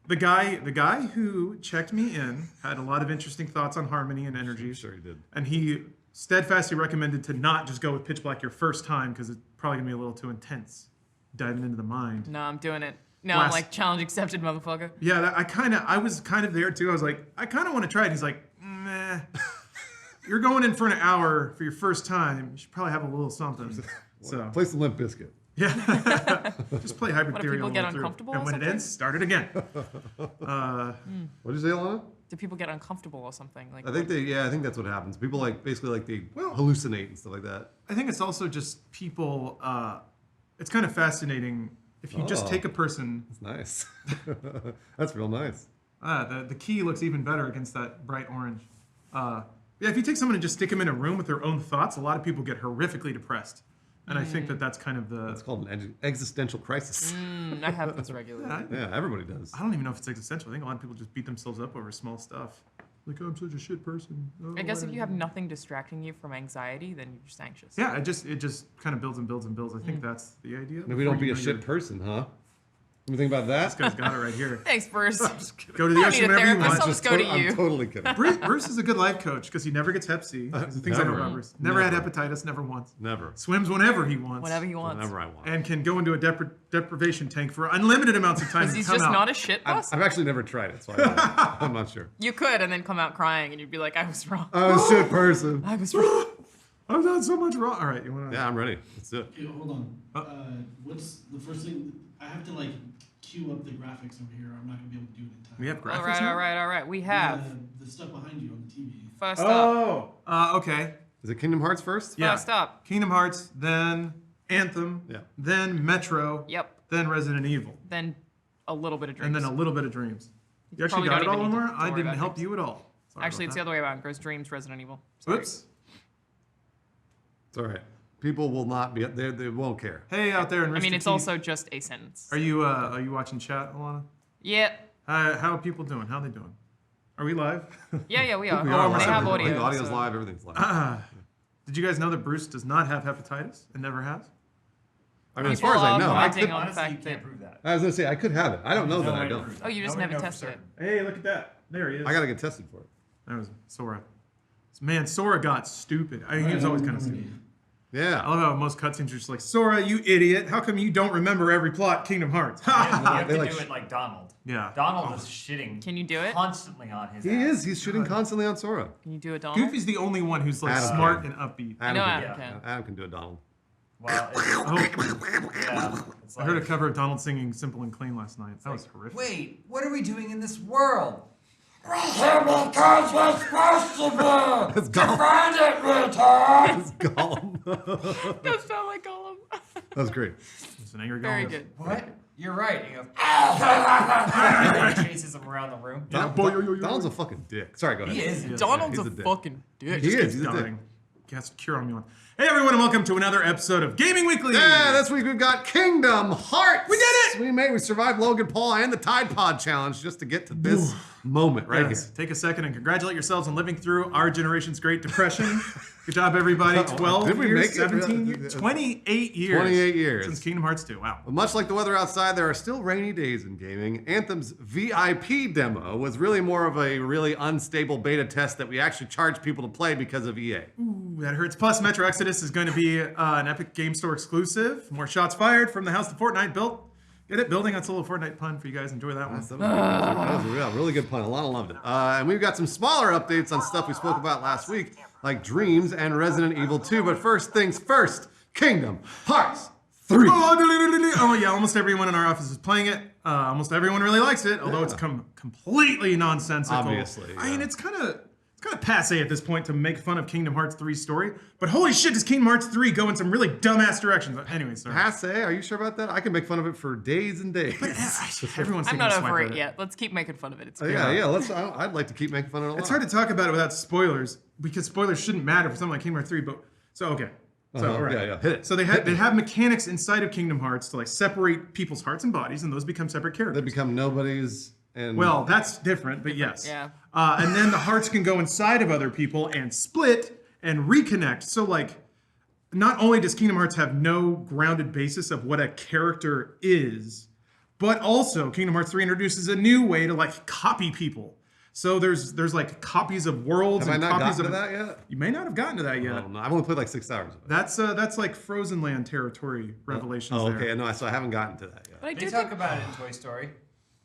the guy who checked me in had a lot of interesting thoughts on harmony and energy. Sure he did. And he steadfastly recommended to not just go with pitch black your first time because it's probably gonna be a little too intense, diving into the mind. No, I'm doing it. No, I'm Last- like challenge accepted, motherfucker. Yeah, I was kind of there too. I was like, I kind of want to try it. He's like, meh. You're going in for an hour for your first time. You should probably have a little something. So Play some Limp Bizkit. yeah, just play Hybrid What if Theory people all the get way through. uncomfortable And or when it something? ends, start it again. What did you say, Alana? Do people get uncomfortable or something? Like I think I think that's what happens. People they Well- hallucinate and stuff like that. I think it's also just people. It's kind of fascinating if you just Oh. take a person. It's nice. That's real nice. The key looks even better against that bright orange. Yeah, if you take someone and just stick them in a room with their own thoughts, a lot of people get horrifically depressed. And I think that's kind of the. It's called an existential crisis. I have this regularly. Yeah, everybody does. I don't even know if it's existential. I think a lot of people just beat themselves up over small stuff. Like, oh, I'm such a shit person. Oh, I guess why if did you have nothing distracting you from anxiety, then you're just anxious. Yeah, it just kind of builds and builds and builds. I think that's the idea. Maybe don't be a shit person, huh? You think about that? This guy's got it right here. Thanks, Bruce. Go to the I ocean need a whenever you therapist. want. I'll just go to you. I'm totally kidding. Bruce is a good life coach because he never gets Hep C. Things I know never. about Bruce. Never had Never. hepatitis, never once. Never. Swims whenever he wants. Whenever he wants. Whenever I want. And can go into a deprivation tank for unlimited amounts of time. Because and he's come just out. not a shit boss. I've actually never tried it, so I'm not sure. You could, and then come out crying, and you'd be like, I was wrong. I'm a shit person. I was wrong. I've done so much wrong. All right, you want to? Yeah, I'm ready. Let's do it. Okay, hold on. What's the first thing? I have to like queue up the graphics over here. I'm not gonna be able to do it in time. We have graphics. All right, now? all right, all right. We have The stuff behind you on the TV. first up. Oh, okay. Is it Kingdom Hearts first? Yeah. First up. Kingdom Hearts, then Anthem, Yeah. then Metro, Yep. then Resident Evil, Then a little bit of dreams. and then a little bit of Dreams. You actually probably got it don't all, even need Omar? to I worry didn't about help things. you at all. Sorry Actually, it's about the other way around. It goes Dreams, Resident Evil. that. Sorry. Whoops. It's all right. People will not be. They won't care. Hey, out there in I Rooster mean, it's Teeth. also just a sentence. Are you watching chat, Alana? Yeah. How are people doing? How are they doing? Are we live? Yeah, we are. We are They live. have I think audio. audio's so- live. Everything's live. Did you guys know that Bruce does not have hepatitis and never has? I mean, as People far as I are know, commenting on the Honestly, you fact that. can't prove that. I was gonna say I could have it. I don't know that I don't. Oh, you just Nobody never knows for tested it. certain. Hey, look at that. There he is. I gotta get tested for it. That was Sora. Man, Sora got stupid. I mean, he was always kind of stupid. I Yeah. love how most cutscenes are just like, Sora, you idiot. How come you don't remember every plot Kingdom Hearts? You have They to like do it like Donald. Yeah. Donald is shitting Can you do it? constantly on his He ass. is. He's shooting constantly on Sora. Can you do it, Donald? Goofy's the only one who's like Adam smart can. and upbeat. I know can, Adam can. Adam can do it, Donald. Well, it's, Oh, yeah, it's I heard a like, cover of Donald singing Simple and Clean last night. That was horrific. Wait, what are we doing in this world? It's Gollum. It's Gollum. That sound like Gollum. That was great. It's an angry Very Gollum. good. What? You're right. He goes, and he chases him around the room. Donald's a fucking dick. Sorry, go ahead. he is. Yeah. Donald's he's a a dick. fucking dick. He Just is. keeps He's a dick. dying. He has to cure on me on. Hey everyone, and welcome to another episode of Gaming Weekly. Yeah, this week we've got Kingdom Hearts. We did it! We survived Logan Paul and the Tide Pod Challenge just to get to this moment right Yes, here. take a second and congratulate yourselves on living through our generation's Great Depression. Good job, everybody. 12 Did we years, make it? 17 years, 28 years. 28 years. Since Kingdom Hearts 2. Wow. But much like the weather outside, there are still rainy days in gaming. Anthem's VIP demo was really more of a really unstable beta test that we actually charged people to play because of EA. Ooh, that hurts. Plus, Metro Exodus is going to be an Epic Game Store exclusive. More shots fired from the house that Fortnite built. Get it? Building. That's a little Fortnite pun for you guys. Enjoy that one. That was a really good pun. Alana loved it. And we've got some smaller updates on stuff we spoke about last week, like Dreams and Resident Evil 2. But first things first, Kingdom Hearts 3. Oh yeah, almost everyone in our office is playing it. Almost everyone really likes it, although it's completely nonsensical. Obviously, I mean, it's kind of passe at this point to make fun of Kingdom Hearts 3's story. But holy shit, does Kingdom Hearts 3 go in some really dumbass directions? Anyway, sorry. Passe? Are you sure about that? I can make fun of it for days and days. Everyone's I'm taking not a swipe over at it yet. Let's keep making fun of it. It's Yeah. I'd like to keep making fun of it a lot. It's hard to talk about it without spoilers because spoilers shouldn't matter for something like Kingdom Hearts 3. But okay. So all right. Yeah. Hit it. So they have mechanics inside of Kingdom Hearts to like separate people's hearts and bodies, and those become separate characters. They become nobodies. And Well, that's different, but yes. Yeah. And then the hearts can go inside of other people and split and reconnect. So, like, not only does Kingdom Hearts have no grounded basis of what a character is, but also Kingdom Hearts 3 introduces a new way to, like, copy people. So there's like copies of worlds have and I not copies gotten of to that yet? You may not have gotten to that yet. I don't know. I've only played like 6 hours of it. That's like Frozen Land territory revelations. Oh, okay. There. No, so I haven't gotten to that yet. But I They do talk think about it in Toy Story.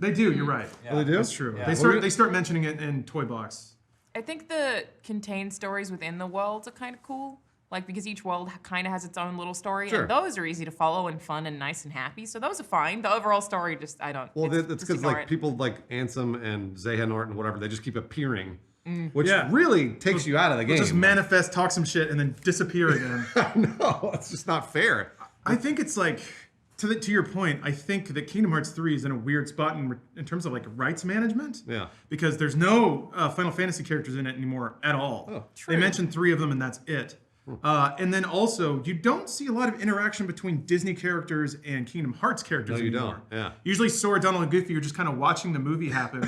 They do. You're right. Yeah. Oh, they do? That's true. Yeah. They start mentioning it in Toy Box. I think the contained stories within the worlds are kind of cool. Like, because each world kind of has its own little story, Sure. and those are easy to follow and fun and nice and happy. So those are fine. The overall story, just I don't. Well, it's just because ignore like it. people like Ansem and Xehanort and whatever, they just keep appearing, which Yeah. really takes you out of the game. Just manifest, talk some shit, and then disappear again. No, it's just not fair. I think it's like, to your point, I think that Kingdom Hearts 3 is in a weird spot in terms of like rights management. Yeah. Because there's no Final Fantasy characters in it anymore at all. Oh, They mentioned 3 of them and that's it. And then also, you don't see a lot of interaction between Disney characters and Kingdom Hearts characters No, you anymore. don't. Yeah. Usually Sora, Donald, and Goofy are just kind of watching the movie happen.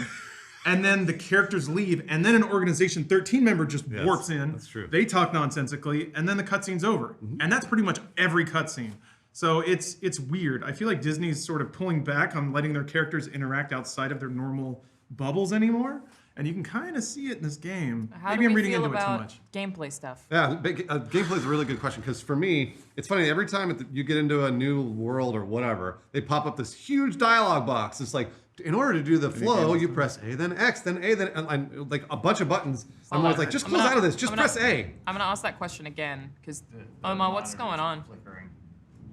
And then the characters leave, and then an Organization 13 member just warps in. that's true. They talk nonsensically, and then the cutscene's over. And that's pretty much every cutscene. So it's weird. I feel like Disney's sort of pulling back on letting their characters interact outside of their normal bubbles anymore. And you can kind of see it in this game. How Maybe do I'm we reading feel into it too about much. gameplay stuff? Yeah, gameplay is a really good question because for me, it's funny. Every time you get into a new world or whatever, they pop up this huge dialogue box. It's like, in order to do the flow, you press A, then X, then A, then and like a bunch of buttons. I'm always like, just close out of this. Just press A. I'm gonna ask that question again because Omar, what's going on? Flickering.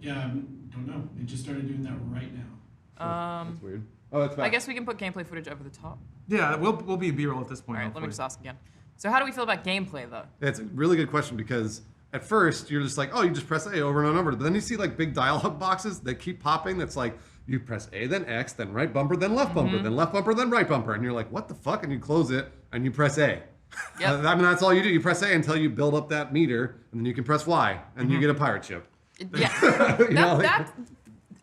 Yeah, I don't know. It just started doing that right now. That's weird. Oh, it's back. I guess we can put gameplay footage over the top. Yeah, we'll be B-roll at this point. All right, let me hopefully. just ask again. So how do we feel about gameplay though? That's a really good question because at first you're just like, oh, you just press A over and over. But then you see like big dialogue boxes that keep popping. That's like, you press A, then X, then right bumper, then left bumper, then left bumper, then right bumper. And you're like, what the fuck? And you close it and you press A. Yep. I mean, that's all you do. You press A until you build up that meter, and then you can press Y, and you get a pirate ship. Yeah. You know, like- that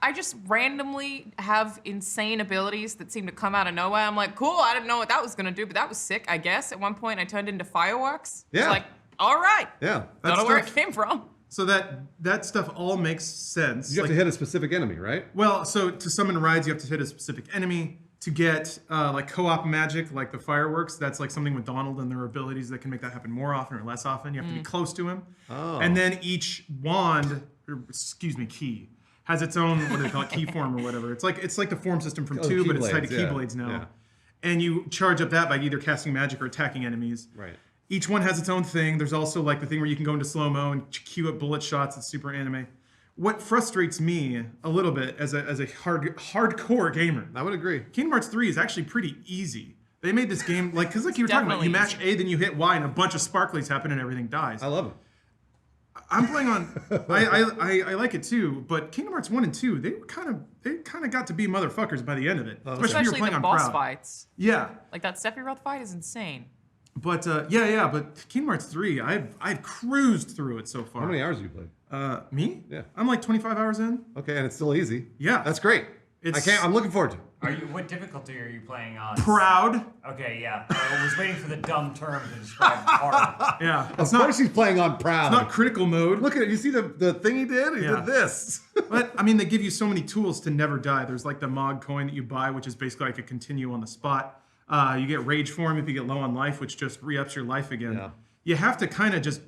I just randomly have insane abilities that seem to come out of nowhere. I'm like, cool, I didn't know what that was gonna do, but that was sick, I guess. At one point I turned into fireworks. Yeah. It's like, all right. Yeah. Don't know where it stuff- came from. So that stuff all makes sense. You have to hit a specific enemy, right? Well, so to summon rides, you have to hit a specific enemy. To get like co-op magic, like the fireworks, that's like something with Donald and their abilities that can make that happen more often or less often. You have to be close to him. Oh. And then each wand, or excuse me, key, has its own, what do they call it, key form or whatever. It's like the form system from 2, but it's tied to Keyblades now. Yeah. And you charge up that by either casting magic or attacking enemies. Right. Each one has its own thing. There's also like the thing where you can go into slow-mo and queue up bullet shots. It's super anime. What frustrates me a little bit as a hardcore gamer, I would agree. Kingdom Hearts 3 is actually pretty easy. They made this game like, because like you were talking about, you match Definitely A, then you hit Y, and a bunch of sparklies happen, and everything dies. I love it. I'm playing on. I like it too, but Kingdom Hearts 1 and 2, they kind of got to be motherfuckers by the end of it. Especially if you're Especially playing the on boss Proud. fights. Yeah. Like that Sephiroth fight is insane. But but Kingdom Hearts 3, I've cruised through it so far. How many hours have you played? Me? Yeah. I'm like 25 hours in. Okay, and it's still easy. Yeah. That's great. I'm looking forward to it. What difficulty are you playing on? Proud. Okay, yeah. I was waiting for the dumb term to describe hard. Yeah. Of course he's playing on proud. It's not critical mode. Look at it. You see the thing he did? He did this. But, I mean, they give you so many tools to never die. There's like the Mog coin that you buy, which is basically like a continue on the spot. You get Rage Form if you get low on life, which just re-ups your life again. Yeah. You have to kind of just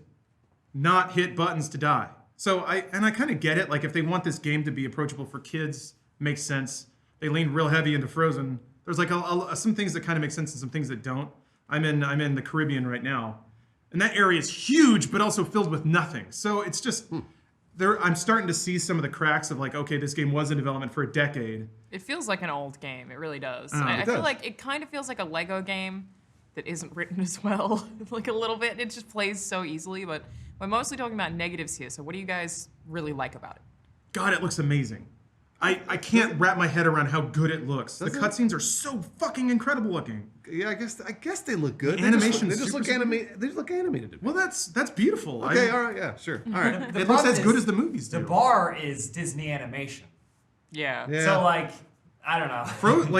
not hit buttons to die. So I kind of get it. Like if they want this game to be approachable for kids, makes sense. They lean real heavy into Frozen. There's like some things that kind of make sense and some things that don't. I'm in the Caribbean right now, and that area is huge, but also filled with nothing. So it's just I'm starting to see some of the cracks of like, okay, this game was in development for a decade. It feels like an old game. It really does. Oh, I feel like it kind of feels like a Lego game that isn't written as well, like a little bit. It just plays so easily, but we're mostly talking about negatives here. So what do you guys really like about it? God, it looks amazing. I can't wrap my head around how good it looks. The Does it? cutscenes are so fucking incredible looking. Yeah, I guess they look good. Animation They just look animated. They just look animated. Well, that's beautiful. Okay, all right, yeah, sure. All right. It looks as good as the movies do. The bar is Disney animation. Yeah. So like, I don't know.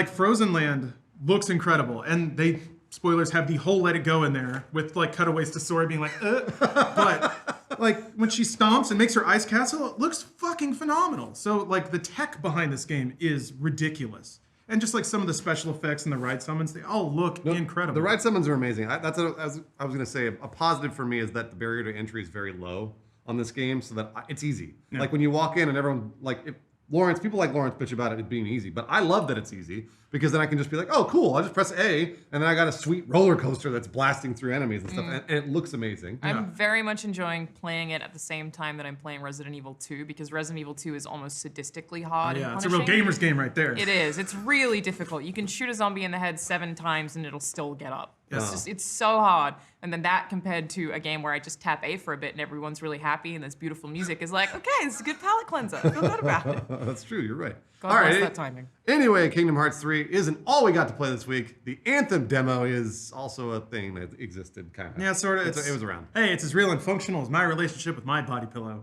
Frozen Land looks incredible, and they spoilers have the whole Let It Go in there with like cutaways to Sora being like, but like when she stomps and makes her ice castle, it looks fucking phenomenal. So like the tech behind this game is ridiculous, and just like some of the special effects and the ride summons, they all look incredible. The ride summons are amazing. I was gonna say a positive for me is that the barrier to entry is very low on this game, so that it's easy. Yeah. Like when you walk in and everyone people like Lawrence bitch about it being easy, but I love that it's easy because then I can just be like, oh, cool, I'll just press A, and then I got a sweet roller coaster that's blasting through enemies and stuff, and it looks amazing. I'm very much enjoying playing it at the same time that I'm playing Resident Evil 2 because Resident Evil 2 is almost sadistically hard. Yeah, and it's a real punishing. gamer's game right there. It is. It's really difficult. You can shoot a zombie in the head 7 times and it'll still get up. It's so hard. And then that compared to a game where I just tap A for a bit and everyone's really happy and there's beautiful music is like, okay, this is a good palate cleanser. I feel good about it. That's true. You're right. God All bless right. that timing. Anyway, Kingdom Hearts 3 isn't all we got to play this week. The Anthem demo is also a thing that existed, kind of. Yeah, sort of. It was around. Hey, it's as real and functional as my relationship with my body pillow.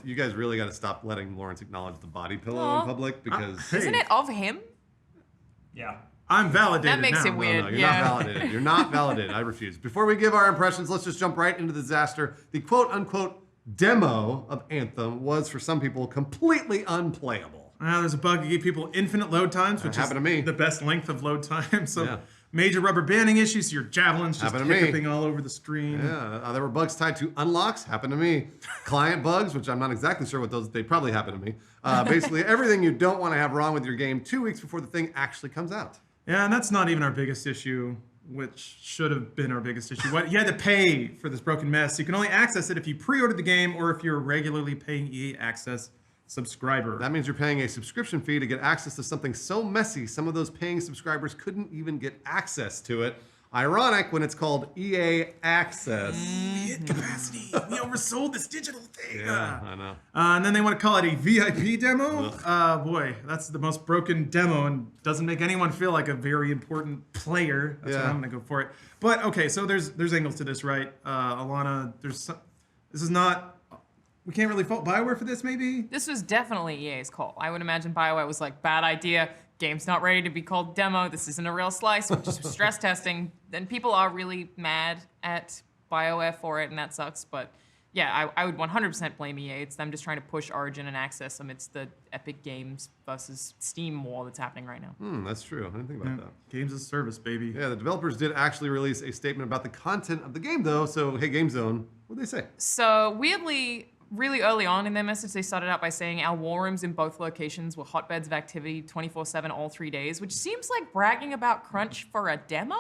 You guys really got to stop letting Lawrence acknowledge the body pillow Aw. in public because Isn't it of him? Yeah. I'm validated That makes now. it weird. No, you're Yeah. not validated. You're not validated. I refuse. Before we give our impressions, let's just jump right into the disaster. The quote-unquote demo of Anthem was, for some people, completely unplayable. There's a bug that gave people infinite load times, which happened is to me. the best length of load time. So Yeah. major rubber banding issues, so your javelins just Happened to me. hiccuping all over the screen. Yeah, there were bugs tied to unlocks. Happened to me. Client bugs, which I'm not exactly sure what those. They probably happened to me. Basically, everything you don't want to have wrong with your game 2 weeks before the thing actually comes out. Yeah, and that's not even our biggest issue, which should have been our biggest issue. You had to pay for this broken mess. You can only access it if you pre-ordered the game or if you're a regularly paying EA Access subscriber. That means you're paying a subscription fee to get access to something so messy, some of those paying subscribers couldn't even get access to it. Ironic when it's called EA Access. We hit capacity. We oversold this digital thing. Yeah, I know. And then they want to call it a VIP demo. Boy, that's the most broken demo and doesn't make anyone feel like a very important player. That's why I'm going to go for it. But okay, so there's angles to this, right? Alana, this is not. We can't really fault BioWare for this, maybe? This was definitely EA's call. I would imagine BioWare was like, bad idea. Game's not ready to be called demo. This isn't a real slice. We're just stress testing. Then people are really mad at BioWare for it, and that sucks. But yeah, I would 100% blame EA. It's them just trying to push Origin and Access amidst the Epic Games versus Steam war that's happening right now. That's true. I didn't think about that. Games as a service, baby. Yeah, the developers did actually release a statement about the content of the game, though. So, hey, Game Zone, what'd they say? So weirdly, really early on in their message, they started out by saying our war rooms in both locations were hotbeds of activity 24/7 all 3 days, which seems like bragging about crunch for a demo.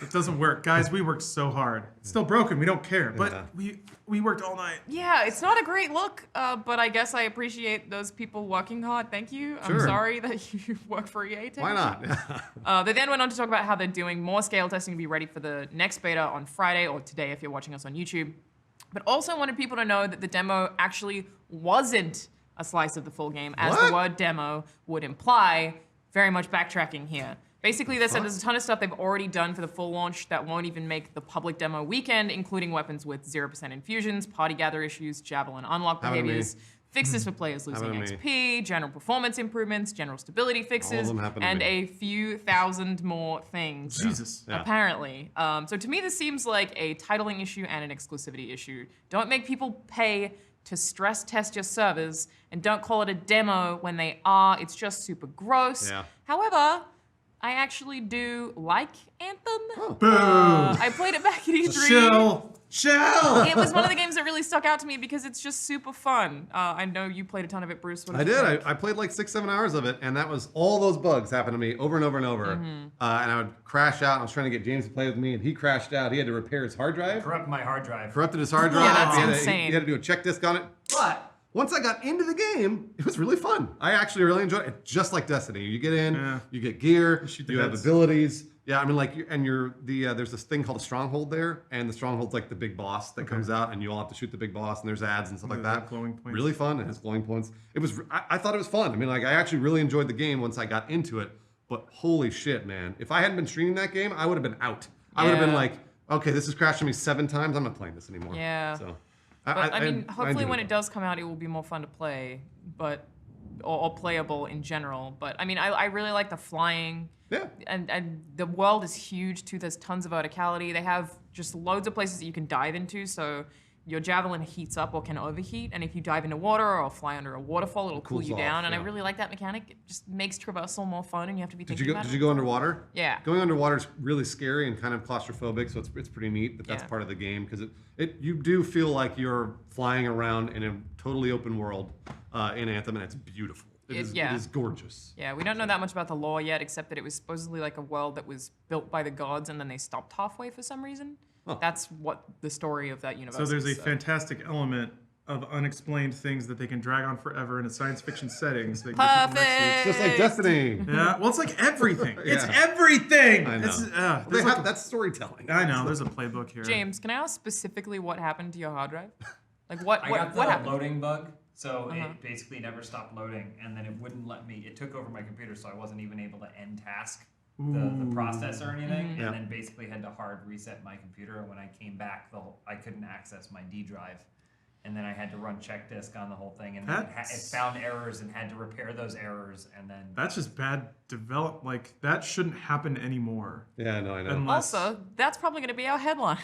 It doesn't work. Guys, we worked so hard. It's still broken. We don't care. But we worked all night. Yeah, it's not a great look, but I guess I appreciate those people working hard. Thank you. I'm Sure. sorry that you work for EA. Why not? They then went on to talk about how they're doing more scale testing to be ready for the next beta on Friday or today if you're watching us on YouTube. But also wanted people to know that the demo actually wasn't a slice of the full game, as the word demo would imply. Very much backtracking here. Basically, they said there's a ton of stuff they've already done for the full launch that won't even make the public demo weekend, including weapons with 0% infusions, party gather issues, javelin unlock Happened to me. behaviors, fixes for players losing Happened to XP, general performance improvements, general stability fixes, them happened to and me. a few thousand more things. Jesus. Yeah. Apparently. So to me, this seems like a titling issue and an exclusivity issue. Don't make people pay to stress test your servers, and don't call it a demo when they are. It's just super gross. Yeah. However, I actually do like Anthem. Boo. I played it back at E3. Shell. It was one of the games that really stuck out to me because it's just super fun. I know you played a ton of it, Bruce. What I you did. think? I played like 6-7 hours of it, and that was all those bugs happened to me over and over and over. And I would crash out. And I was trying to get James to play with me, and he crashed out. He had to repair his hard drive. Corrupt my hard drive. Corrupted his hard drive. Yeah, that's he had insane. he had to do a check disk on it. But once I got into the game, it was really fun. I actually really enjoyed it. Just like Destiny, you get in, you get gear, shoot the you have heads. abilities. Yeah, I mean, like, there's this thing called a stronghold there, and the stronghold's like the big boss that comes out, and you all have to shoot the big boss, and there's ads and stuff like that. Glowing points. Really fun. It has glowing points. It was. I thought it was fun. I mean, like, I actually really enjoyed the game once I got into it. But holy shit, man! If I hadn't been streaming that game, I would have been out. I would have been Yeah. like, okay, this is crashing me 7 times. I'm not playing this anymore. Yeah. So, But I mean, hopefully enjoyed when it. it does come out, it will be more fun to play, or playable in general. But I mean, I really like the flying. Yeah. And the world is huge too. There's tons of verticality. They have just loads of places that you can dive into. So your javelin heats up or can overheat, and if you dive into water or fly under a waterfall, it'll cool cools you off, down. And I yeah. really like that mechanic. It just makes traversal more fun, and you have to be Did thinking you go? about Did it. you go underwater? Yeah. Going underwater is really scary and kind of claustrophobic, so it's pretty neat that that's Yeah. part of the game because you do feel like you're flying around in a totally open world in Anthem, and it's beautiful. It Yeah. is gorgeous. Yeah, we don't know that much about the lore yet, except that it was supposedly like a world that was built by the gods, and then they stopped halfway for some reason. Huh. That's what the story of that universe So there's a is. fantastic element of unexplained things that they can drag on forever in a science fiction setting. So they can get people next to Perfect! Just like Destiny. Yeah, well, it's like everything. It's Yeah. everything. I know. It's, They there's like have, that's storytelling. I know. There's a playbook here. James, can I ask specifically what happened to your hard drive? Like what I what, got the what happened? loading bug, so Uh-huh. it basically never stopped loading, and then it wouldn't let me. It took over my computer, so I wasn't even able to end task the process or anything, Mm-hmm. Yeah. and then basically had to hard reset my computer. And when I came back, I couldn't access my D drive, and then I had to run check disk on the whole thing, and then it That's- found errors and had to repair those errors, and then That's just bad develop. Like that shouldn't happen anymore. Yeah, no, I know. Unless Also, that's probably going to be our headline.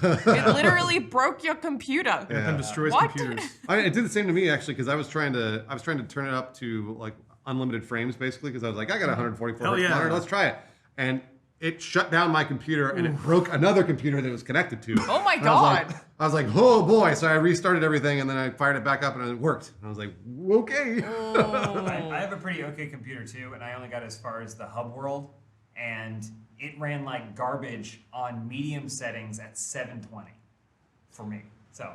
It literally broke your computer. Anthem destroys What? computers. It did the same to me actually because I was trying to turn it up to like unlimited frames basically because I was like I got 144 Hell hertz yeah. monitor, let's try it, and it shut down my computer and it broke another computer that it was connected to. Oh my And I God. was like, oh boy! So I restarted everything and then I fired it back up and it worked. And I was like, okay. I have a pretty okay computer too, and I only got as far as the hub world, and it ran like garbage on medium settings at 720 for me. So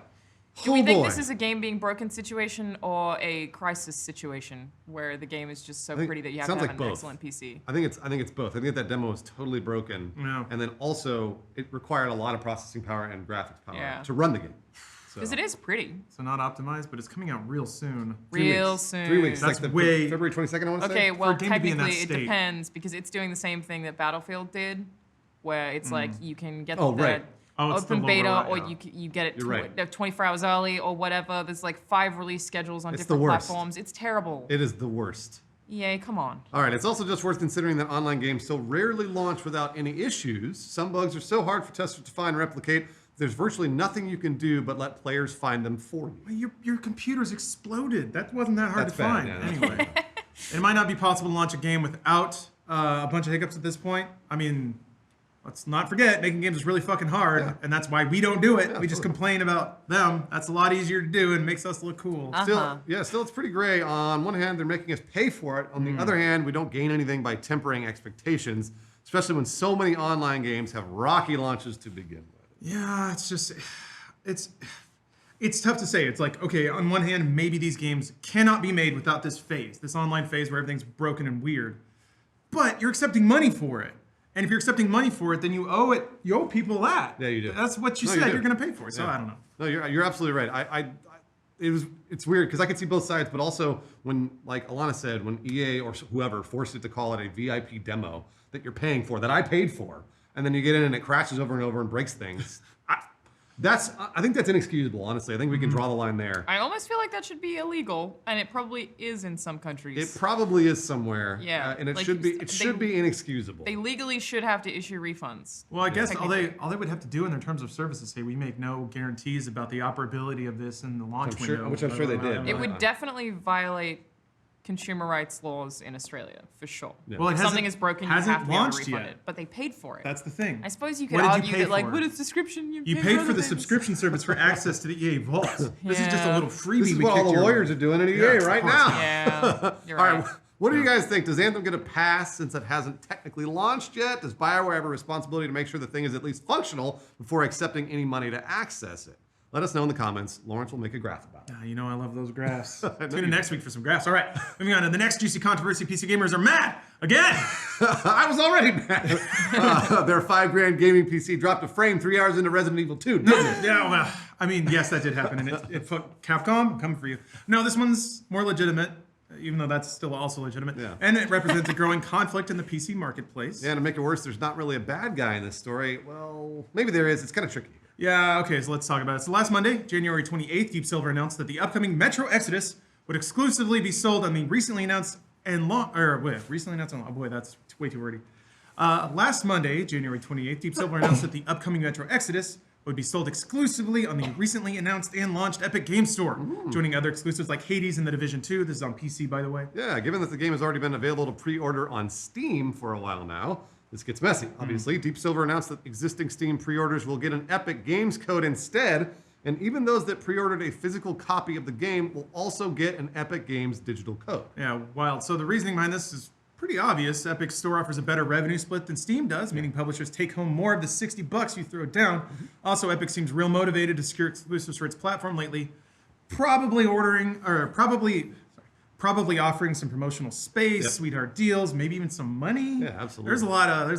Do we Oh, think boy. this is a game being broken situation or a crisis situation where the game is just so think- pretty that you have sounds to have like an both. excellent PC? I think it's both. I think that demo was totally broken, Yeah. and then also it required a lot of processing power and graphics power Yeah. to run the game. So, Because it is pretty. So not optimized, but it's coming out real soon. 3 Real weeks. soon. 3 weeks. That's like the way- February 22nd. I want to say. Okay, well, a game to be in that technically it state. depends because it's doing the same thing that Battlefield did, where it's like you can get Oh, the right. Oh, it's the open lower beta light, or yeah. you get it You're right. 24 hours early or whatever. There's like 5 release schedules on It's different the worst. platforms. It's terrible. It is the worst. EA, come on. All right, it's also just worth considering that online games still rarely launch without any issues. Some bugs are so hard for testers to find and replicate, there's virtually nothing you can do but let players find them for you. Well, your computer's exploded. That wasn't that hard That's to bad, find. yeah, that's Anyway, it might not be possible to launch a game without a bunch of hiccups at this point. I mean, let's not forget, making games is really fucking hard, Yeah. and that's why we don't do it. Yeah, We just absolutely. complain about them. That's a lot easier to do and makes us look cool. Uh-huh. Still, it's pretty gray. On one hand, they're making us pay for it. On the other hand, we don't gain anything by tempering expectations, especially when so many online games have rocky launches to begin with. Yeah, it's just, it's tough to say. It's like, okay, on one hand, maybe these games cannot be made without this phase, this online phase where everything's broken and weird. But you're accepting money for it. And if you're accepting money for it, then you owe people that. Yeah, you do. That's what you No, said you do. you're going to pay for it. So Yeah. I don't know. No, you're absolutely right. it's weird because I can see both sides, but also when, like Alana said, when EA or whoever forced it to call it a VIP demo that you're paying for, that I paid for, and then you get in and it crashes over and over and breaks things. I think that's inexcusable, honestly. I think we can draw the line there. I almost feel like that should be illegal, and it probably is in some countries. It probably is somewhere. Yeah, and it like, should be. It they- should be inexcusable. They legally should have to issue refunds. Well, I guess all they Technically. would have to do in their terms of service is say we make no guarantees about the operability of this in the launch I'm sure- window. which I'm sure they did. It would definitely violate consumer rights laws in Australia, for sure. Yeah. Well, it if hasn't- something is broken, you hasn't have to be able to launched refund yet. it. But they paid for it. That's the thing. I suppose you could What did you argue pay that, like, for? what is subscription? You paid for the subscription service for access to the EA Vault. This is just a Yeah. little freebie. This is we what all kicked the your lawyers way. are doing at EA Yes, of right course. now. Yeah, you're All right. right. What do you guys think? Does Anthem get a pass since it hasn't technically launched yet? Does BioWare have a responsibility to make sure the thing is at least functional before accepting any money to access it? Let us know in the comments. Lawrence will make a graph about it. You know I love those graphs. Tune you in next week for some graphs. All right, moving on to the next juicy controversy. PC gamers are mad again. I was already mad. Their $5,000 gaming PC dropped a frame 3 hours into Resident Evil 2, didn't it? Yeah, well, I mean, yes, that did happen, and it fucked Capcom. I'm coming for you. No, this one's more legitimate, even though that's still also legitimate. Yeah. And it represents a growing conflict in the PC marketplace. Yeah, to make it worse, there's not really a bad guy in this story. Well, maybe there is. It's kind of tricky. Yeah, okay, so let's talk about it. So last Monday, January 28th, Deep Silver announced that the upcoming Metro Exodus would exclusively be sold on the recently announced oh boy, that's way too wordy. Last Monday, January 28th, Deep Silver announced that the upcoming Metro Exodus would be sold exclusively on the recently announced and launched Epic Games Store, joining other exclusives like Hades and The Division 2. This is on PC, by the way. Yeah, given that the game has already been available to pre-order on Steam for a while now, this gets messy. Obviously, Deep Silver announced that existing Steam pre-orders will get an Epic Games code instead, and even those that pre-ordered a physical copy of the game will also get an Epic Games digital code. Yeah, wild. So the reasoning behind this is pretty obvious. Epic Store offers a better revenue split than Steam does, meaning publishers take home more of the $60 you throw down. Also, Epic seems real motivated to secure exclusives for its platform lately, probably offering some promotional space, sweetheart deals, maybe even some money. Yeah, absolutely. There's a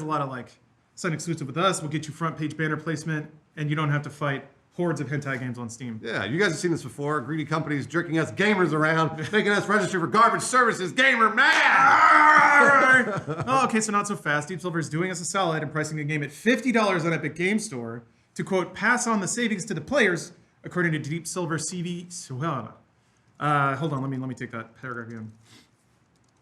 lot of like, sign exclusive with us, we'll get you front page banner placement, and you don't have to fight hordes of hentai games on Steam. Yeah, you guys have seen this before. Greedy companies jerking us gamers around, making us register for garbage services. Gamer mad! Oh, okay, so not so fast. Deep Silver is doing us a solid and pricing the game at $50 on Epic Games Store to, quote, pass on the savings to the players, according to Deep Silver CV. Hold on, let me take that paragraph again.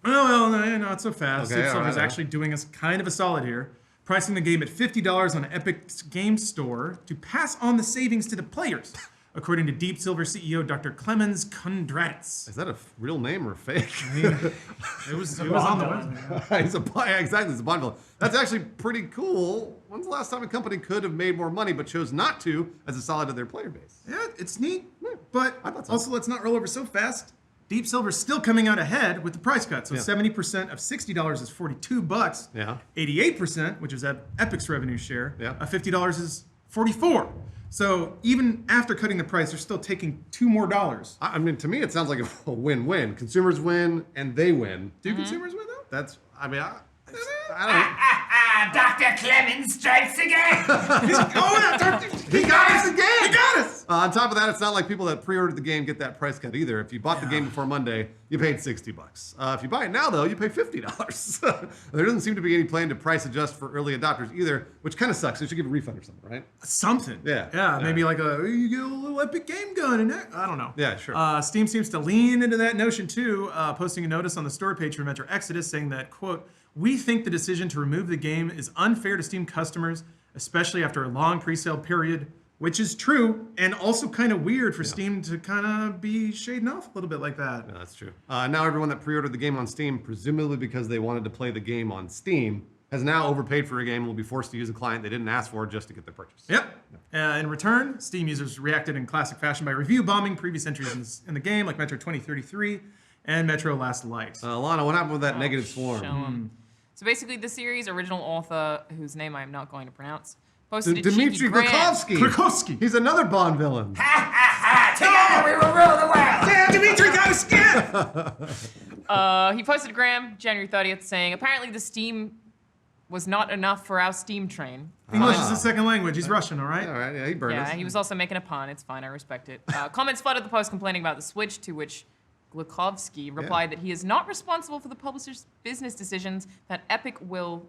Oh, well, no, not so fast. Okay, Deep all Silver is right. actually doing us kind of a solid here, pricing the game at $50 on Epic Games Store to pass on the savings to the players, according to Deep Silver CEO Dr. Clemens Kundratitz. Is that a real name or fake? I mean, it was on the website. Exactly, it's a Bond villain. That's actually pretty cool. When's the last time a company could have made more money but chose not to as a solid to their player base? Yeah, it's neat, but I thought so. also let's not roll over so fast. Deep Silver's still coming out ahead with the price cut. So Yeah. 70% of $60 is $42. Yeah. 88%, which is Epic's revenue share, Yeah. of $50 is $44. So even after cutting the price, they're still taking $2 more. I mean, to me, it sounds like a win-win. Consumers win and they win. Do consumers win though? That's, I mean, I Dr. Clemens strikes again! He got us again! He got us! On top of that, it's not like people that pre-ordered the game get that price cut either. If you bought the game before Monday, you paid $60. If you buy it now, though, you pay $50. There doesn't seem to be any plan to price adjust for early adopters either, which kind of sucks. They should give a refund or something, right? Something. Yeah. Maybe like you get a little Epic Game gun in there. I don't know. Yeah, sure. Steam seems to lean into that notion too, posting a notice on the store page for Metro Exodus saying that, quote, we think the decision to remove the game is unfair to Steam customers, especially after a long pre-sale period, which is true, and also kind of weird for Steam to kind of be shading off a little bit like that. Yeah, that's true. Now everyone that pre-ordered the game on Steam, presumably because they wanted to play the game on Steam, has now overpaid for a game and will be forced to use a client they didn't ask for just to get their purchase. Yep. In return, Steam users reacted in classic fashion by review bombing previous entries in the game, like Metro 2033 and Metro Last Light. Lana, what happened with that negative swarm? Show 'em. So basically, the series original author, whose name I am not going to pronounce, posted a cheeky Dmitry grant. Glukhovsky. He's another Bond villain. Together we will rule the world! Yeah, Dmitry got a skin! He posted a gram January 30th saying, apparently the Steam was not enough for our Steam train. English is his second language. He's Russian, all right? All right, yeah, he burned us. Yeah, he was also making a pun. It's fine, I respect it. Comments flooded the post complaining about the Switch, to which Glukovsky replied that he is not responsible for the publisher's business decisions, that Epic will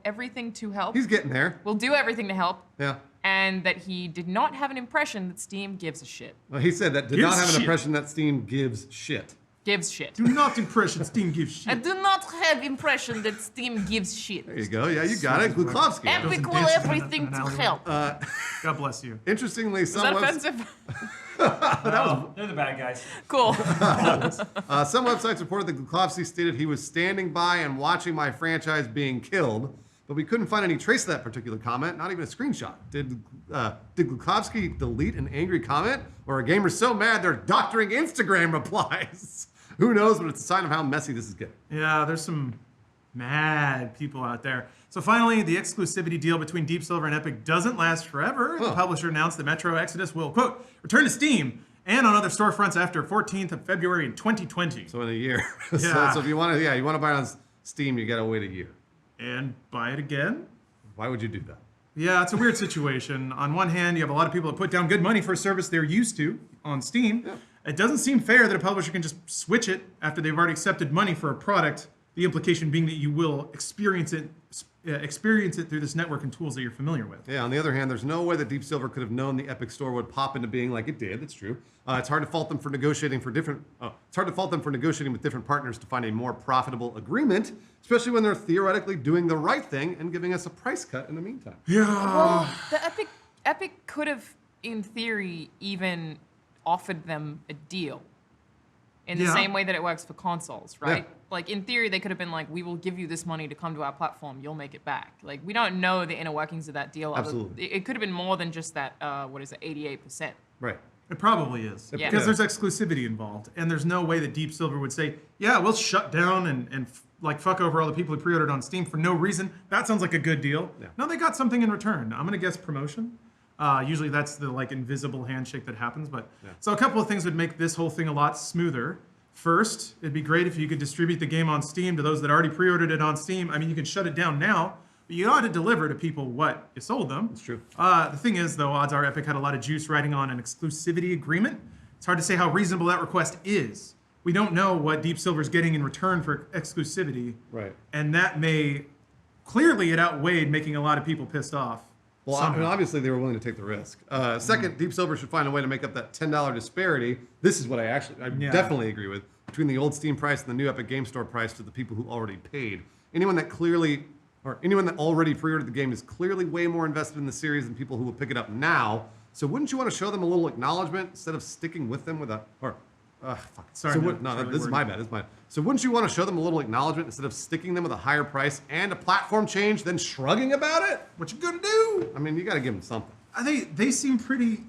everything to help. He's getting there. Will do everything to help. Yeah. And that he did not have an impression that Steam gives a shit. Well, he said that did Gives not have an shit. impression that Steam gives shit. Gives shit. Do not impression Steam gives shit. I do not have impression that Steam gives shit. There you go. Yeah, you got it. Glukovsky. Epic will dances in everything an to alleyway. help. God bless you. Interestingly, Is that some offensive? They're the bad guys. Cool. some websites reported that Glukovsky stated he was standing by and watching my franchise being killed, but we couldn't find any trace of that particular comment, not even a screenshot. Did Glukovsky delete an angry comment, or are gamers so mad they're doctoring Instagram replies? Who knows, but it's a sign of how messy this is getting. Yeah, there's some mad people out there. So finally, the exclusivity deal between Deep Silver and Epic doesn't last forever. The publisher announced that Metro Exodus will, quote, return to Steam and on other storefronts after 14th of February in 2020. So in a year. Yeah. so if you want to buy it on Steam, you gotta wait a year. And buy it again? Why would you do that? Yeah, it's a weird situation. On one hand, you have a lot of people that put down good money for a service they're used to on Steam. Yeah. It doesn't seem fair that a publisher can just switch it after they've already accepted money for a product. The implication being that you will experience it through this network and tools that you're familiar with. Yeah, on the other hand, there's no way that Deep Silver could have known the Epic Store would pop into being like it did. That's true. It's hard to fault them for negotiating with different partners to find a more profitable agreement, especially when they're theoretically doing the right thing and giving us a price cut in the meantime. Yeah. Well, the Epic could have, in theory, even offered them a deal. In the same way that it works for consoles, right? Yeah. Like, in theory, they could have been like, we will give you this money to come to our platform, you'll make it back. Like, we don't know the inner workings of that deal. Absolutely. It could have been more than just that, 88%. Right. It probably is. Yeah. Because there's exclusivity involved. And there's no way that Deep Silver would say, yeah, we'll shut down and fuck over all the people who pre-ordered on Steam for no reason. That sounds like a good deal. Yeah. No, they got something in return. I'm going to guess promotion. Usually that's the invisible handshake that happens. But So a couple of things would make this whole thing a lot smoother. First, it'd be great if you could distribute the game on Steam to those that already pre-ordered it on Steam. I mean, you can shut it down now, but you ought to deliver to people what you sold them. That's true. The thing is, though, odds are Epic had a lot of juice riding on an exclusivity agreement. It's hard to say how reasonable that request is. We don't know what Deep Silver's getting in return for exclusivity. Right. And that may, clearly it outweighed making a lot of people pissed off. Well, I mean, obviously they were willing to take the risk. Second, Deep Silver should find a way to make up that $10 disparity. This is what I definitely agree with, between the old Steam price and the new Epic Game Store price to the people who already paid. Anyone that already pre-ordered the game is clearly way more invested in the series than people who will pick it up now. So wouldn't you want to show them a little acknowledgement instead of sticking with them with a Sorry, this is my bad. So wouldn't you want to show them a little acknowledgement instead of sticking them with a higher price and a platform change, then shrugging about it? What you gonna do? I mean, you got to give them something. They seem pretty.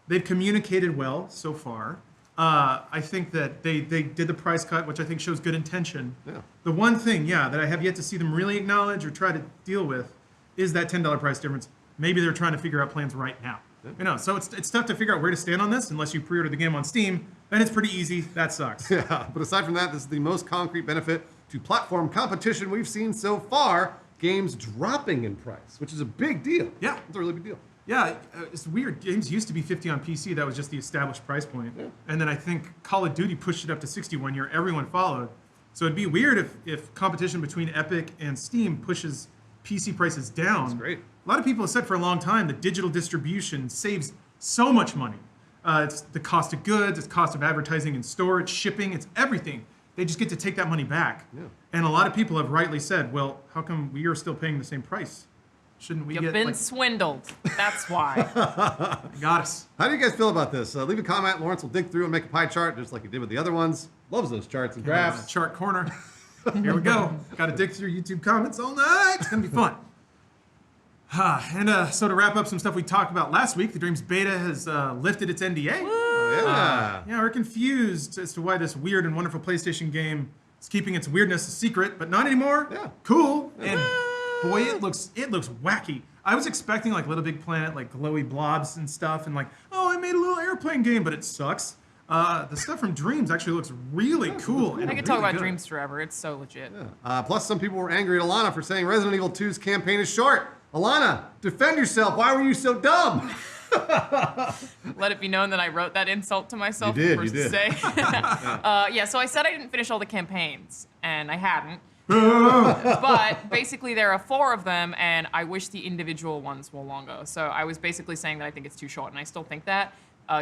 They've communicated well so far. I think that they did the price cut, which I think shows good intention. Yeah. The one thing, that I have yet to see them really acknowledge or try to deal with is that $10 price difference. Maybe they're trying to figure out plans right now. So it's tough to figure out where to stand on this unless you pre-order the game on Steam. Then it's pretty easy. That sucks. Yeah, but aside from that, this is the most concrete benefit to platform competition we've seen so far. Games dropping in price, which is a big deal. Yeah. It's a really big deal. Yeah, it's weird. Games used to be 50 on PC. That was just the established price point. Yeah. And then I think Call of Duty pushed it up to 60 one year. Everyone followed. So it'd be weird if competition between Epic and Steam pushes PC prices down. That's great. A lot of people have said for a long time that digital distribution saves so much money. It's the cost of goods, it's cost of advertising and storage, shipping, it's everything. They just get to take that money back. Yeah. And a lot of people have rightly said, well, how come we are still paying the same price? Shouldn't we You've get been swindled. That's why. Got us. How do you guys feel about this? Leave a comment. Lawrence will dig through and make a pie chart just like he did with the other ones. Loves those charts and graphs. Chart corner. Here we go. Got to dig through YouTube comments all night. It's going to be fun. So to wrap up some stuff we talked about last week, the Dreams beta has lifted its NDA. Yeah. We're confused as to why this weird and wonderful PlayStation game is keeping its weirdness a secret, but not anymore. Yeah. Cool. And boy, it looks wacky. I was expecting like Little Big Planet, like glowy blobs and stuff, and like, oh, I made a little airplane game, but it sucks. The stuff from Dreams actually looks really cool. And I could really talk about good. Dreams forever. It's so legit. Plus, some people were angry at Alana for saying Resident Evil 2's campaign is short. Alana, defend yourself. Why were you so dumb? Let it be known that I wrote that insult to myself. You did, first you to did. say. Yeah, so I said I didn't finish all the campaigns, and I hadn't. But basically, there are 4 of them, and I wish the individual ones were longer. So I was basically saying that I think it's too short, and I still think that.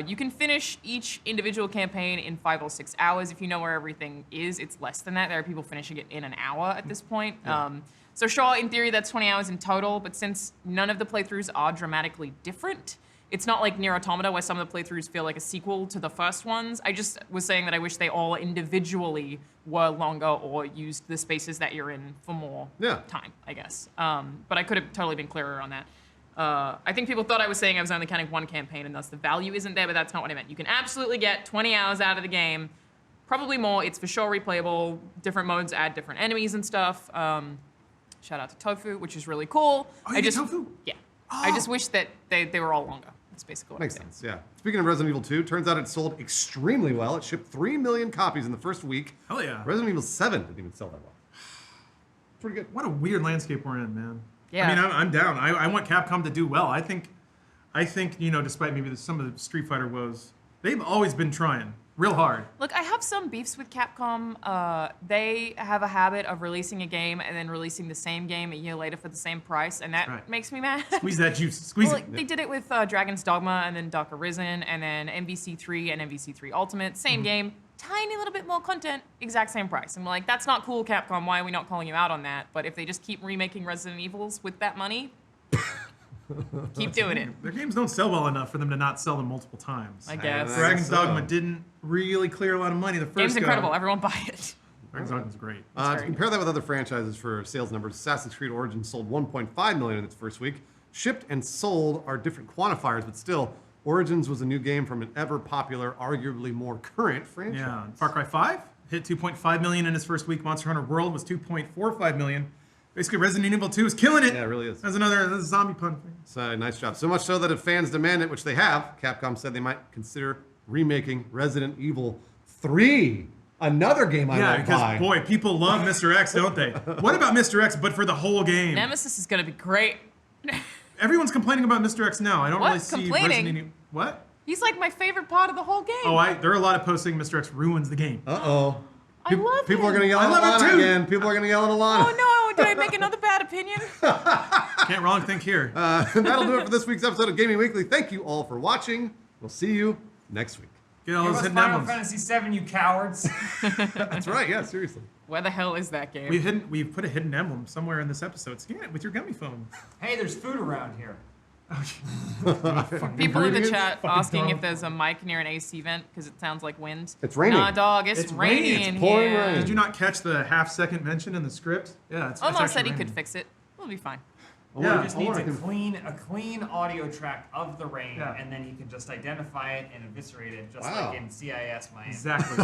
You can finish each individual campaign in 5 or 6 hours. If you know where everything is, it's less than that. There are people finishing it in an hour at this point. So sure, in theory, that's 20 hours in total, but since none of the playthroughs are dramatically different, it's not like Nier Automata, where some of the playthroughs feel like a sequel to the first ones. I just was saying that I wish they all individually were longer or used the spaces that you're in for more time, I guess. But I could have totally been clearer on that. I think people thought I was saying I was only counting 1 campaign and thus the value isn't there, but that's not what I meant. You can absolutely get 20 hours out of the game, probably more. It's for sure replayable. Different modes add different enemies and stuff. Shout out to Tofu, which is really cool. Oh, you get Tofu? Yeah. I just wish that they were all longer. That's basically what Makes I'm saying. sense, yeah. Speaking of Resident Evil 2, turns out it sold extremely well. It shipped 3 million copies in the first week. Hell yeah. Resident Evil 7 didn't even sell that well. Pretty good. What a weird landscape we're in, man. Yeah. I mean, I'm down. I want Capcom to do well. I think, despite maybe some of the Street Fighter woes, they've always been trying real hard. Look, I have some beefs with Capcom. They have a habit of releasing a game and then releasing the same game a year later for the same price, and that makes me mad. Squeeze that juice. Squeeze Well, it. they did it with Dragon's Dogma and then Dark Arisen and then MVC3 and MVC3 Ultimate. Same game, tiny little bit more content, exact same price. I'm like, that's not cool, Capcom. Why are we not calling you out on that? But if they just keep remaking Resident Evils with that money, keep doing it. Their games don't sell well enough for them to not sell them multiple times. I guess. Dragon's Dogma didn't really clear a lot of money the first Game's go. incredible. Everyone buy it. Dragon's Dogma's great. To compare that with other franchises for sales numbers, Assassin's Creed Origins sold 1.5 million in its first week. Shipped and sold are different quantifiers, but still, Origins was a new game from an ever-popular, arguably more current franchise. Yeah. Far Cry 5 hit 2.5 million in its first week. Monster Hunter World was 2.45 million. Basically, Resident Evil 2 is killing it. Yeah, it really is. That's another zombie pun thing. So nice job. So much so that if fans demand it, which they have, Capcom said they might consider remaking Resident Evil 3. Another game I won't because buy. boy, people love Mr. X, don't they? What about Mr. X, but for the whole game? Nemesis is going to be great. Everyone's complaining about Mr. X now. I don't What? really see Complaining? Resident Evil. What? He's like my favorite part of the whole game. There are a lot of posts saying Mr. X ruins the game. Uh-oh. I love People him. are going to yell I at love it Alana too. again. People are going to yell at Alana. Oh no, did I make another bad opinion? Can't wrong think here. That'll do it for this week's episode of Gaming Weekly. Thank you all for watching. We'll see you next week. Get all Give those us hidden Final emblems. Fantasy VII, you cowards. That's right. Yeah, seriously. Where the hell is that game? We've put a hidden emblem somewhere in this episode. Scan it with your gummy phone. Hey, there's food around here. People in the Ingredients? chat Fucking asking dumb. if there's a mic near an AC vent because it sounds like wind. It's raining. Nah, dog, it's raining It's in pouring here. rain. Did you not catch the half-second mention in the script? Yeah, it's Omar actually said he raining. could fix it. We'll be fine. Yeah. He just needs I a can- clean audio track of the rain, Yeah. and then he can just identify it and eviscerate it, just Wow. like in CIS Miami. Exactly.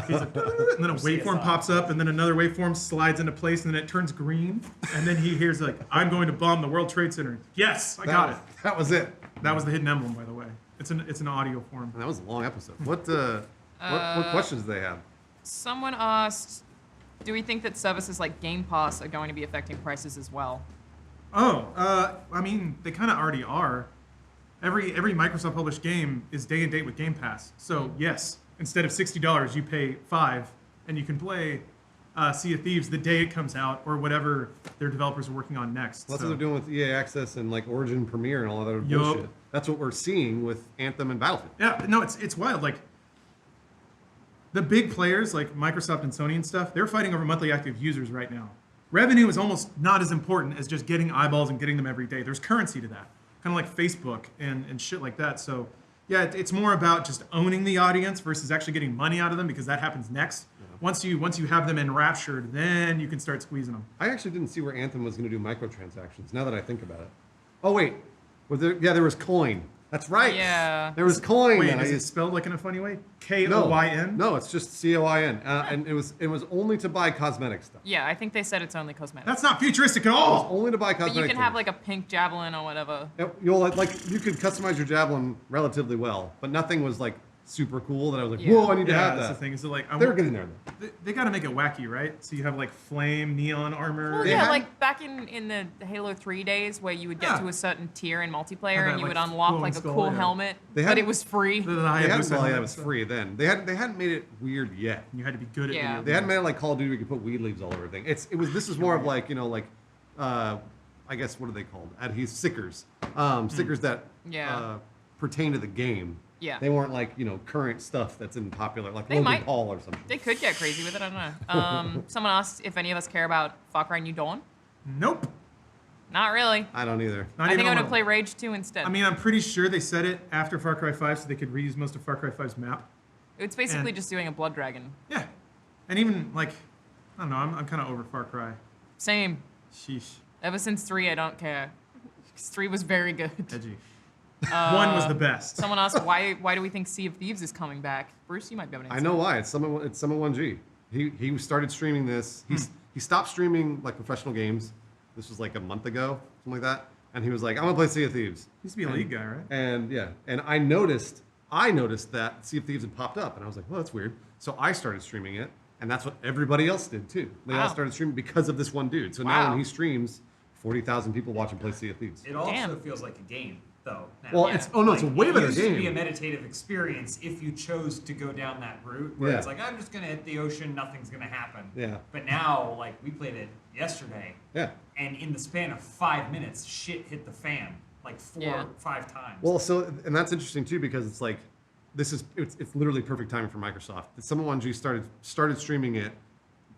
He's like, and then a waveform pops up, and then another waveform slides into place, and then it turns green, and then he hears like, "I'm going to bomb the World Trade Center." Yes, I got it. That was it. That was the hidden emblem, by the way. It's an audio form. And that was a long episode. What questions do they have? Someone asked, do we think that services like Game Pass are going to be affecting prices as well? I mean, they kind of already are. Every Microsoft published game is day and date with Game Pass. So yes, instead of $60, you pay $5, and you can play Sea of Thieves the day it comes out, or whatever their developers are working on next. That's So- what they're doing with EA Access and like Origin Premiere and all that other Yup. bullshit. That's what we're seeing with Anthem and Battlefield. Yeah, no, it's wild. Like the big players like Microsoft and Sony and stuff, they're fighting over monthly active users right now. Revenue is almost not as important as just getting eyeballs and getting them every day. There's currency to that, kind of like Facebook and shit like that. So yeah, it's more about just owning the audience versus actually getting money out of them, because that happens next. Once you have them enraptured, then you can start squeezing them. I actually didn't see where Anthem was going to do microtransactions. Now that I think about it. Oh wait, there was coin. That's right. Yeah. There was coin. Wait, and I is it used- spelled like in a funny way? K-O-Y-N? No, it's just COIN, and it was only to buy cosmetic stuff. Yeah, I think they said it's only cosmetic. That's not futuristic at It was all. only to buy But cosmetic. you can have things. like a pink javelin or whatever. You'll like you could customize your javelin relatively well, but nothing was like super cool that I was like, Yeah. whoa, I need to Yeah, have that's that. the thing. Is like They're getting there. They got to make it wacky, right? So you have like flame, neon armor. Well, They yeah, had- like back in the Halo 3 days where you would get Yeah. to a certain tier in multiplayer Had that, and you like, would unlock glowing like a skull, cool yeah. helmet, They but had- it was free. The They Hayabusa hadn't, well, yeah, it helmet was stuff. free then. They hadn't made it weird yet. You had to be good at Yeah. video. They hadn't made it like Call of Duty. We could put weed leaves all over everything. This is more of like I guess what are they called? Stickers. Stickers that Yeah. pertain to the game. Yeah. They weren't like They stuff that's in popular like They Logan might. Paul or something. They could get crazy with it. I don't know. Someone asked if any of us care about Far Cry New Dawn. Nope. Not really. I don't either. Not I even think I'm a gonna little. play Rage 2 instead. I mean, I'm pretty sure they said it after Far Cry 5 so they could reuse most of Far Cry 5's map. it's basically and- just doing a Blood Dragon. Yeah. And even like, I don't know, I'm kind of over Far Cry. Same. Sheesh. Ever since 3, I don't care. 'Cause 3 was very good. Edgy. 1 was the best. Someone asked why do we think Sea of Thieves is coming back? Bruce, you might be able to I answer. know why. It's Summon 1G. He started streaming this. He stopped streaming like professional games. This was like a month ago, something like that. And he was like, I'm gonna play Sea of Thieves. Used to be a league guy, right? And yeah, and I noticed that Sea of Thieves had popped up, and I was like, well, that's weird. So I started streaming it, and that's what everybody else did too. They all Wow. started streaming because of this one dude. So now Wow. when he streams, 40,000 people watch him play Sea of Thieves. It also Damn. feels like a game, though. now. Well, it's a way better It used to be a game. meditative experience if you chose to go down that route, where Yeah. it's like, I'm just gonna hit the ocean, nothing's gonna happen. Yeah. But now, like, we played it yesterday, Yeah. and in the span of 5 minutes, shit hit the fan like 4 Yeah. or 5 times. Well, so and that's interesting too because it's like it's literally perfect timing for Microsoft. Summon 1G started streaming it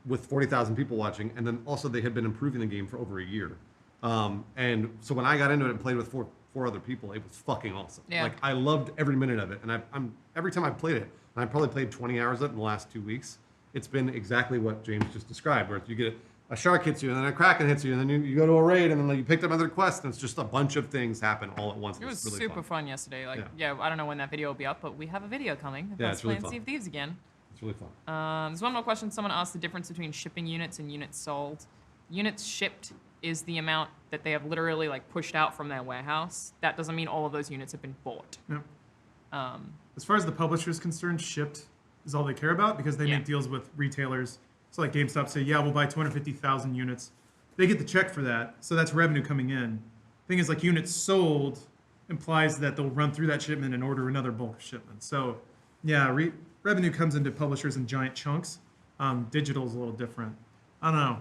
with 40,000 people watching, and then also they had been improving the game for over a year. And so when I got into it and played with four other people, it was fucking awesome. Yeah. Like I loved every minute of it, and I'm every time I played it, and I probably played 20 hours of it in the last 2 weeks. It's been exactly what James just described, where you get a shark hits you, and then a kraken hits you, and then you go to a raid, and then you picked up another quest, and it's just a bunch of things happen all at once. It was really super fun. fun yesterday. Like, yeah, I don't know when that video will be up, but we have a video coming. Yeah, Let's it's really play fun. Sea of Thieves again. It's really fun. There's one more question. Someone asked the difference between shipping units and units sold. Units shipped is the amount that they have literally like pushed out from their warehouse. That doesn't mean all of those units have been bought. Yep. Um, As far as the publisher is concerned, shipped is all they care about because they Yeah. make deals with retailers. So like GameStop say, yeah, we'll buy 250,000 units. They get the check for that, so that's revenue coming in. Thing is, like units sold implies that they'll run through that shipment and order another bulk shipment. So yeah, revenue comes into publishers in giant chunks. Digital's a little different. I don't know.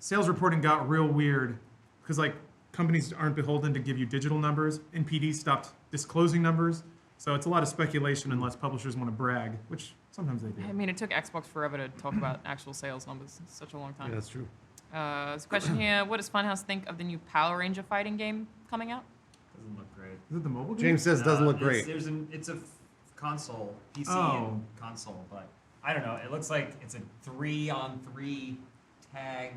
Sales reporting got real weird because like companies aren't beholden to give you digital numbers. NPD stopped disclosing numbers. So it's a lot of speculation unless publishers want to brag, which sometimes they do. I mean, it took Xbox forever to talk about actual sales numbers. It's such a long time. Yeah, that's true. There's a question here. What does Funhaus think of the new Power Ranger fighting game coming out? Doesn't look great. Is it the mobile game? James says it doesn't look great. It's a console, PC Oh. and console, but I don't know. It looks like it's a 3-on-3 tag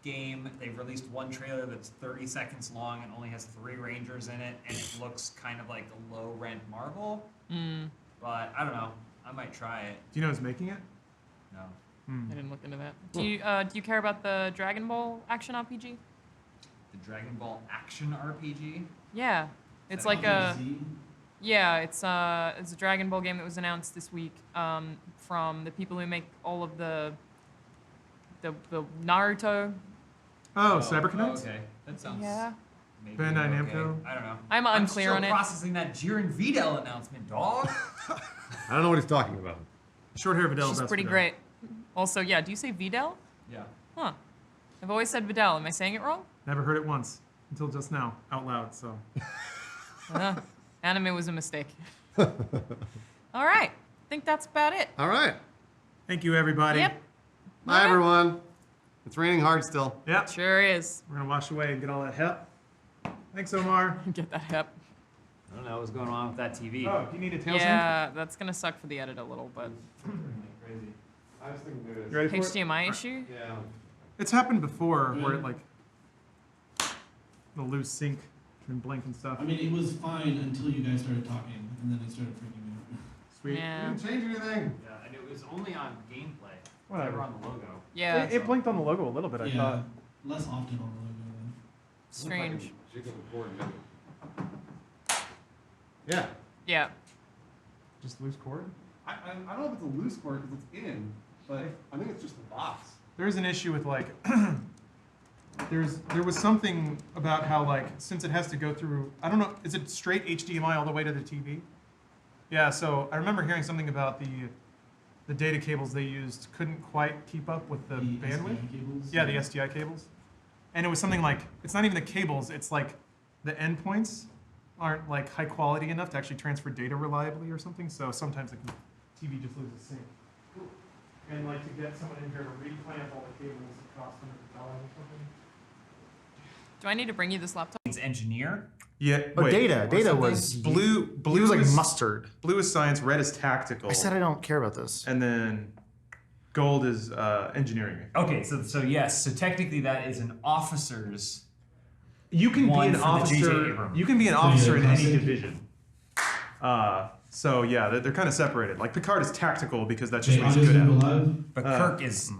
game. They've released one trailer that's 30 seconds long and only has 3 Rangers in it, and it looks kind of like a low-rent Marvel. But I don't know. I might try it. Do you know who's making it? No. I didn't look into that. Do you care about the Dragon Ball action RPG? The Dragon Ball action RPG? Yeah, it's like a it's a Dragon Ball game that was announced this week from the people who make all of the Naruto. Oh, CyberConnect? Okay. That sounds Yeah. maybe Bandai okay. Namco? I don't know. I'm unclear still on it. processing that Jiren Videl announcement, dog. I don't know what he's talking about. Short hair Vidal. She's that's pretty Vidal. great. Also, yeah, do you say Videl? Yeah. Huh. I've always said Vidal. Am I saying it wrong? Never heard it once until just now, out loud. So Anime was a mistake. All right. I think that's about it. All right. thank you, everybody. Yep. Bye, everyone. It's raining hard still. Yep. Sure is. We're gonna wash away and get all that hep. Thanks, Omar. Get that hep. I don't know what's going on with that TV. Oh, do you need a tail Yeah, that's gonna suck for the edit a little, but Crazy. I was thinking sync? You ready for it? HDMI issue? Yeah. It's happened before where it like the loose sync and blink and stuff. I mean, it was fine until you guys started talking, and then it started freaking me out. Sweet. Yeah. Didn't change anything. Yeah, and it was only on gameplay. Whatever. Never on the logo. Yeah. It blinked on the logo a little bit, I Yeah, thought. less often on the logo then. Strange. Yeah. Yeah. Just loose cord? I don't know if it's a loose cord because it's in, but I think it's just the box. There's an issue with like, there was something about how like, since it has to go through, I don't know, is it straight HDMI all the way to the TV? Yeah, so I remember hearing something about the data cables they used couldn't quite keep up with the bandwidth. SDI cables? Yeah, the SDI cables. And it was something like, it's not even the cables, it's like the endpoints aren't like high quality enough to actually transfer data reliably or something, so sometimes the TV just loses sync. And like to get someone in here to reclamp all the cables, it costs $100 or something. Do I need to bring you this laptop? It's engineer. Yeah, Oh, wait. Data was Blue He was like is mustard. Blue is science, red is tactical. I said I don't care about this. And then gold is engineering. Okay, so yes, so technically that is an officer's. You can be One an for the officer. J.J. Abrams. You can be an officer in any division. So yeah, they're kind of separated. Like Picard is tactical because that's just what he's good at. But Kirk is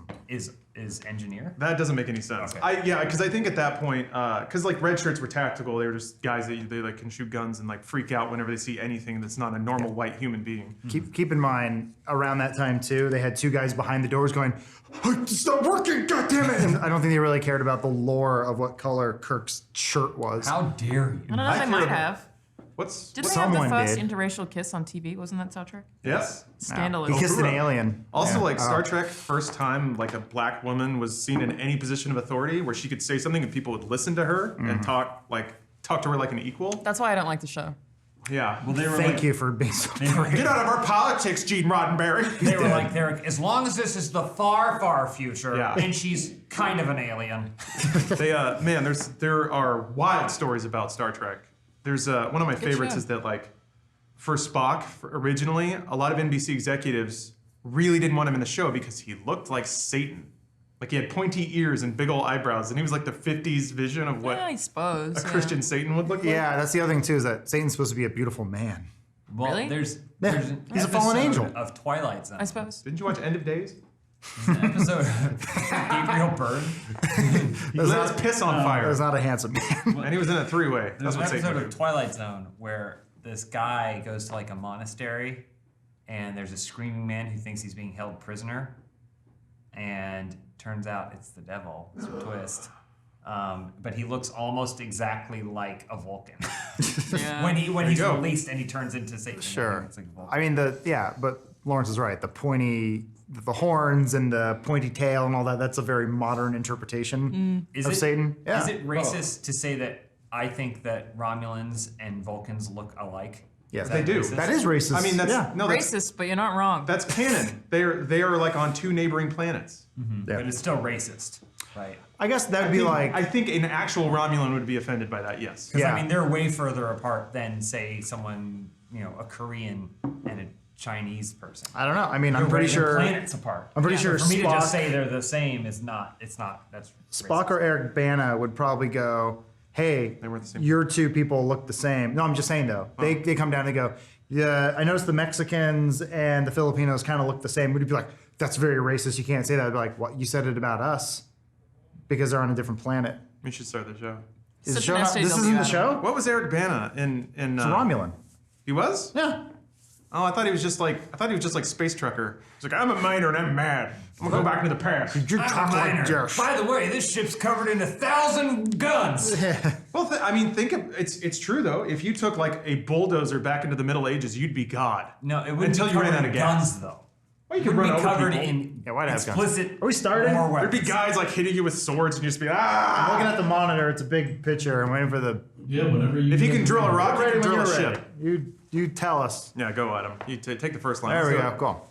engineer. That doesn't make any sense. Okay. Because I think at that point, because like red shirts were tactical, they were just guys that they like can shoot guns and like freak out whenever they see anything that's not a normal white human being. Keep in mind, around that time too, they had two guys behind the doors going, "It's not working, goddammit!" And I don't think they really cared about the lore of what color Kirk's shirt was. How dare you? I don't know if they might have. What's Didn't they have the someone first did. interracial kiss on TV? Wasn't that Star Trek? Yes. Scandalous. He kissed an alien. Also, Yeah. like Star Trek, first time like a black woman was seen in any position of authority where she could say something and people would listen to her and talk to her like an equal. That's why I don't like the show. Yeah. Well, they were Thank like, you for being so they were, Get out of our politics, Gene Roddenberry. they were like, as long as this is the far, far future, Yeah. and she's kind of an alien. Man, there are wild stories about Star Trek. There's one of my favorites show. is that like for Spock originally, a lot of NBC executives really didn't want him in the show because he looked like Satan. Like he had pointy ears and big old eyebrows, and he was like the 50s vision of what Yeah, I suppose. a Christian Satan would look like. Yeah, that's the other thing too, is that Satan's supposed to be a beautiful man. Well, Really? there's Yeah, an he's a fallen episode angel. of Twilight Zone. I suppose. Didn't you watch End of Days? There's an episode of Gabriel Byrne. He lit his piss on fire, That's not a handsome man. and he was in a three-way. There's That's an what Satan episode would of do. Twilight Zone where this guy goes to like a monastery, and there's a screaming man who thinks he's being held prisoner, and turns out it's the devil. It's a twist. But he looks almost exactly like a Vulcan. Yeah. when he's go. released and he turns into Satan. Sure. It's like a Vulcan. I mean, but Lawrence is right. The horns and the pointy tail and all that, that's a very modern interpretation of Satan. Yeah. Is it racist to say that I think that Romulans and Vulcans look alike? Yes, Is that They do. racist? That is racist. I mean, that's yeah. no, that's Racist, but you're not wrong. that's canon. They are like on two neighboring planets. Yeah. But it's still racist, right? I guess that would be like, I think an actual Romulan would be offended by that. Yes. Because Yeah. I mean, they're way further apart than, say, someone, a Korean and a Chinese person. I don't know. I mean, They're I'm pretty they're sure planets apart. I'm pretty sure For me to Spock- just say they're the same is not. It's not. That's Spock or Eric Bana would probably go, "Hey, They weren't the same. your two people look the same." No, I'm just saying though. They come down and go, "Yeah, I noticed the Mexicans and the Filipinos kind of look the same." We'd be like, "That's very racist. You can't say that." I'd be like, "What? You said it about us because they're on a different planet." We should start the show. Is the Such show an not, this SJW, isn't the Adam. show? What was Eric Bana in? It's a Romulan. He was? Yeah. Oh, I thought he was just like space trucker. He's like, I'm a miner and I'm mad. I'm gonna go back into the past. You talk like Josh. By the way, this ship's covered in 1,000 guns. Well, think of it's true though. If you took like a bulldozer back into the Middle Ages, you'd be God. No, it wouldn't Until be you covered ran out in of gas. guns, though. Well, you It could would run be over covered people. in Why'd have guns? explicit. Are we starting? war There'd be weapons. guys like hitting you with swords and you'd just be I'm looking ah. at the monitor. It's a big picture. I'm waiting for the. Yeah, whatever you. If you can drill a rock, you Ready can when drill a you're ship. ready. You tell us. Yeah, go Adam. You take the first line. There we Let's go. do it. Cool.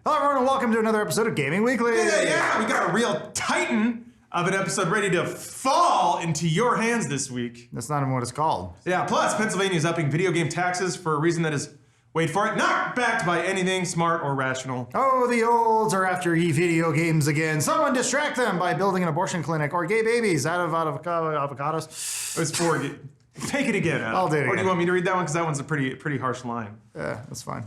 Hello, everyone, and welcome to another episode of Gaming Weekly. Yeah, we got a real titan of an episode ready to fall into your hands this week. That's not even what it's called. Yeah, plus Pennsylvania is upping video game taxes for a reason that is, wait for it, not backed by anything smart or rational. Oh, the olds are after video games again. Someone distract them by building an abortion clinic or gay babies out of avocados. It was for take it again. Adam. I'll do it Or do again. you want me to read that one? Because that one's a pretty harsh line. Yeah, that's fine.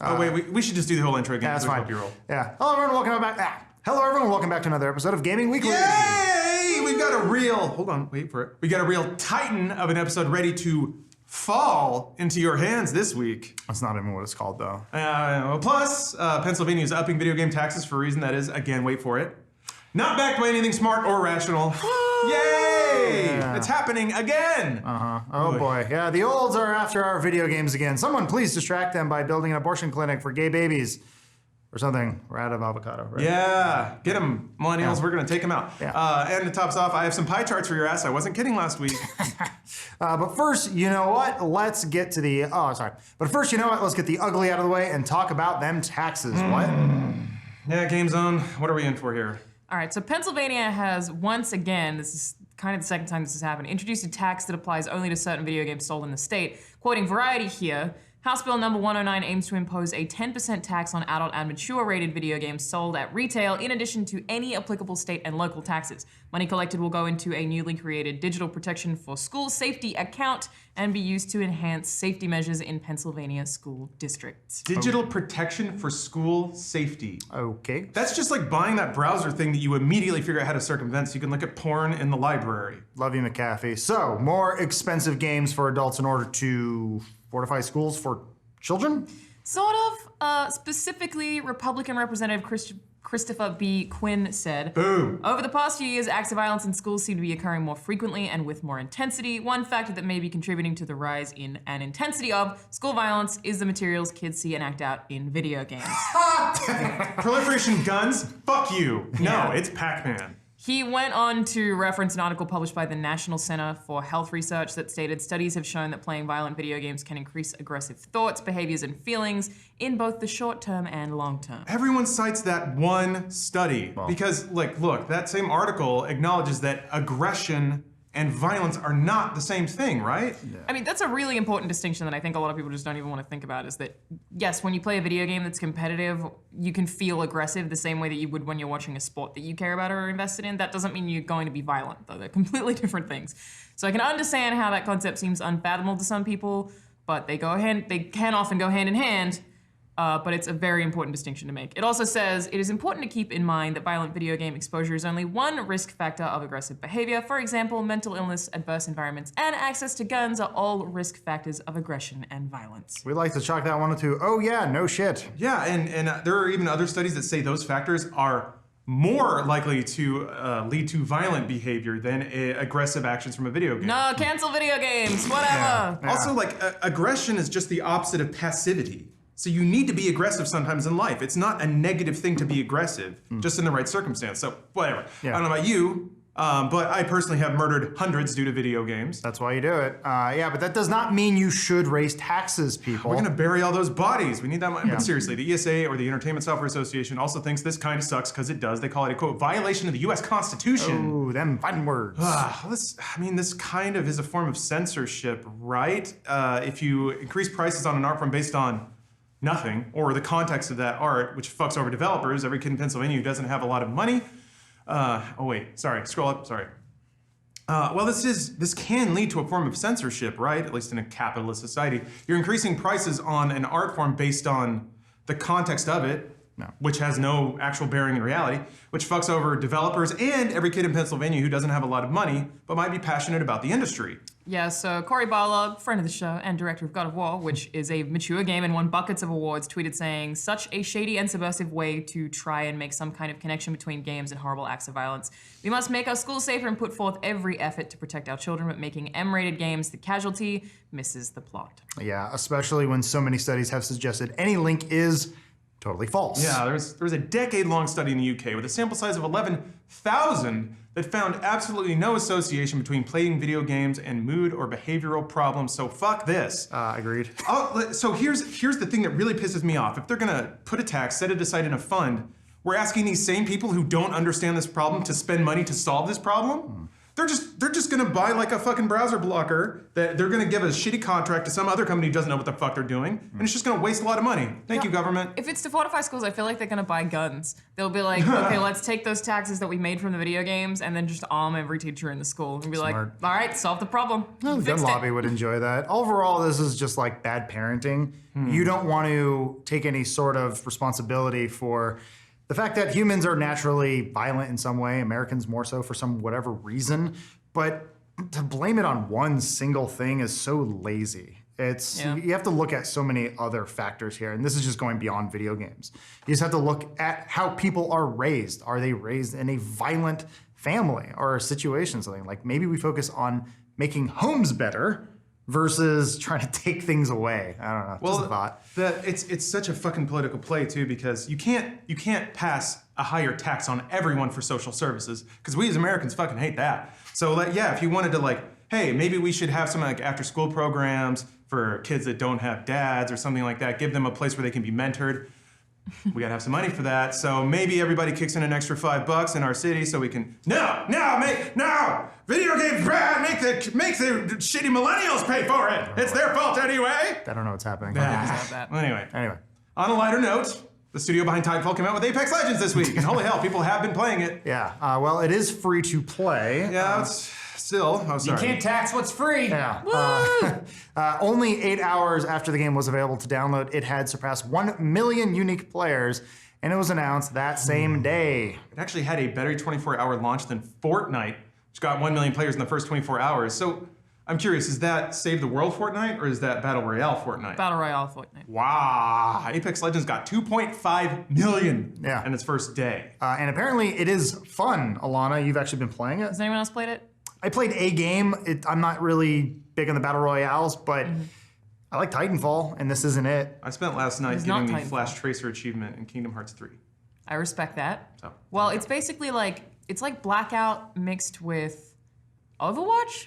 Oh wait, we should just do the whole intro again. Yeah, that's 'cause fine. there's no B-roll. Yeah. Hello, everyone. Welcome back. Hello, everyone. Welcome back to another episode of Gaming Weekly. Yay! We've got a real. Hold on, wait for it. We got a real titan of an episode ready to fall into your hands this week. That's not even what it's called, though. Plus, Pennsylvania is upping video game taxes for a reason that is, again, wait for it, not backed by anything smart or rational. Yay! Yeah. It's happening again! Oh boy. Yeah, the olds are after our video games again. Someone please distract them by building an abortion clinic for gay babies. Or something. We're out of avocado, right? Yeah, get them, millennials. We're gonna take them out. Yeah. And to tops off, I have some pie charts for your ass. I wasn't kidding last week. But first, you know what? Let's get to the. Oh, sorry. But first, you know what? Let's get the ugly out of the way and talk about them taxes. What? Yeah, Game Zone. What are we in for here? All right, so Pennsylvania has once again, this is kind of the second time this has happened, introduced a tax that applies only to certain video games sold in the state. Quoting Variety here, House Bill number 109 aims to impose a 10% tax on adult and mature rated video games sold at retail in addition to any applicable state and local taxes. Money collected will go into a newly created Digital Protection for School Safety account and be used to enhance safety measures in Pennsylvania school districts. Digital Protection for School Safety. Okay. That's just like buying that browser thing that you immediately figure out how to circumvent so you can look at porn in the library. Love you, McAfee. So, more expensive games for adults in order to fortify schools for children? Sort of. Specifically, Republican Representative Christopher B. Quinn said, Boom. Over the past few years, acts of violence in schools seem to be occurring more frequently and with more intensity. One factor that may be contributing to the rise in and intensity of school violence is the materials kids see and act out in video games. Proliferation guns? Fuck you. No, Yeah. it's Pac-Man. He went on to reference an article published by the National Center for Health Research that stated studies have shown that playing violent video games can increase aggressive thoughts, behaviors, and feelings in both the short term and long term. Everyone cites that one study because, like, look, that same article acknowledges that aggression and violence are not the same thing, right? Yeah. I mean, that's a really important distinction that I think a lot of people just don't even want to think about is that, yes, when you play a video game that's competitive, you can feel aggressive the same way that you would when you're watching a sport that you care about or are invested in. That doesn't mean you're going to be violent, though. They're completely different things. So I can understand how that concept seems unfathomable to some people, but they can often go hand in hand. But it's a very important distinction to make. It also says it is important to keep in mind that violent video game exposure is only one risk factor of aggressive behavior. For example, mental illness, adverse environments, and access to guns are all risk factors of aggression and violence. We like to chalk that one to, oh yeah, no shit. Yeah, and there are even other studies that say those factors are more likely to lead to violent behavior than aggressive actions from a video game. No, cancel video games, whatever. Yeah. Also, like, aggression is just the opposite of passivity. So you need to be aggressive sometimes in life. It's not a negative thing to be aggressive, just in the right circumstance. So whatever. Yeah. I don't know about you, but I personally have murdered hundreds due to video games. That's why you do it. Yeah, but that does not mean you should raise taxes, people. We're gonna bury all those bodies. We need that money. Yeah. But seriously, the ESA or the Entertainment Software Association also thinks this kind of sucks because it does. They call it a, quote, violation of the US Constitution. Ooh, them fighting words. This kind of is a form of censorship, right? If you increase prices on an art form based on nothing, or the context of that art, which fucks over developers, every kid in Pennsylvania who doesn't have a lot of money. Scroll up, sorry. This can lead to a form of censorship, right? At least in a capitalist society. You're increasing prices on an art form based on the context of it, which has no actual bearing in reality, which fucks over developers and every kid in Pennsylvania who doesn't have a lot of money, but might be passionate about the industry. Yeah, so Cory Barlog, friend of the show and director of God of War, which is a mature game and won buckets of awards, tweeted saying, such a shady and subversive way to try and make some kind of connection between games and horrible acts of violence. We must make our schools safer and put forth every effort to protect our children, but making M-rated games the casualty misses the plot. Yeah, especially when so many studies have suggested any link is totally false. Yeah, there was a decade-long study in the UK with a sample size of 11,000 that found absolutely no association between playing video games and mood or behavioral problems. So fuck this. Agreed. So here's the thing that really pisses me off. If they're gonna put a tax, set it aside in a fund, we're asking these same people who don't understand this problem to spend money to solve this problem. They're just gonna buy like a fucking browser blocker that they're gonna give a shitty contract to some other company who doesn't know what the fuck they're doing, and it's just gonna waste a lot of money. Thank you, government. If it's to fortify schools, I feel like they're gonna buy guns. They'll be like, okay, let's take those taxes that we made from the video games and then just arm every teacher in the school and be like, all right, solve the problem. No, the gun lobby would enjoy that. Overall, this is just like bad parenting. You don't want to take any sort of responsibility for the fact that humans are naturally violent in some way, Americans more so for some whatever reason, but to blame it on one single thing is so lazy. You have to look at so many other factors here, and this is just going beyond video games. You just have to look at how people are raised. Are they raised in a violent family or a situation, something like maybe we focus on making homes better versus trying to take things away. I don't know. Just a thought. It's such a fucking political play too, because you can't pass a higher tax on everyone for social services, because we as Americans fucking hate that. So if you wanted to hey, maybe we should have some after school programs for kids that don't have dads or something like that. Give them a place where they can be mentored. We gotta have some money for that. So maybe everybody kicks in an extra $5 in our city so we can no video games bad. Make the shitty millennials pay for it. It's their fault anyway. I don't know what's happening. Anyway, on a lighter note, the studio behind Titanfall came out with Apex Legends this week, and holy hell, people have been playing it. Yeah. Well, it is free to play. Yeah. It's still. Oh, sorry. You can't tax what's free. Yeah. Only 8 hours after the game was available to download, it had surpassed 1 million unique players, and it was announced that same day. It actually had a better 24-hour launch than Fortnite, which got 1 million players in the first 24 hours. So I'm curious, is that Save the World Fortnite, or is that Battle Royale Fortnite? Battle Royale Fortnite. Wow. Apex Legends got 2.5 million in its first day. And apparently it is fun. Alana, you've actually been playing it? Has anyone else played it? I played a game. I'm not really big on the Battle Royales, but I like Titanfall, and this isn't it. I spent last night getting the Flash Tracer achievement in Kingdom Hearts 3. I respect that. So, well, it's basically it's like Blackout mixed with Overwatch.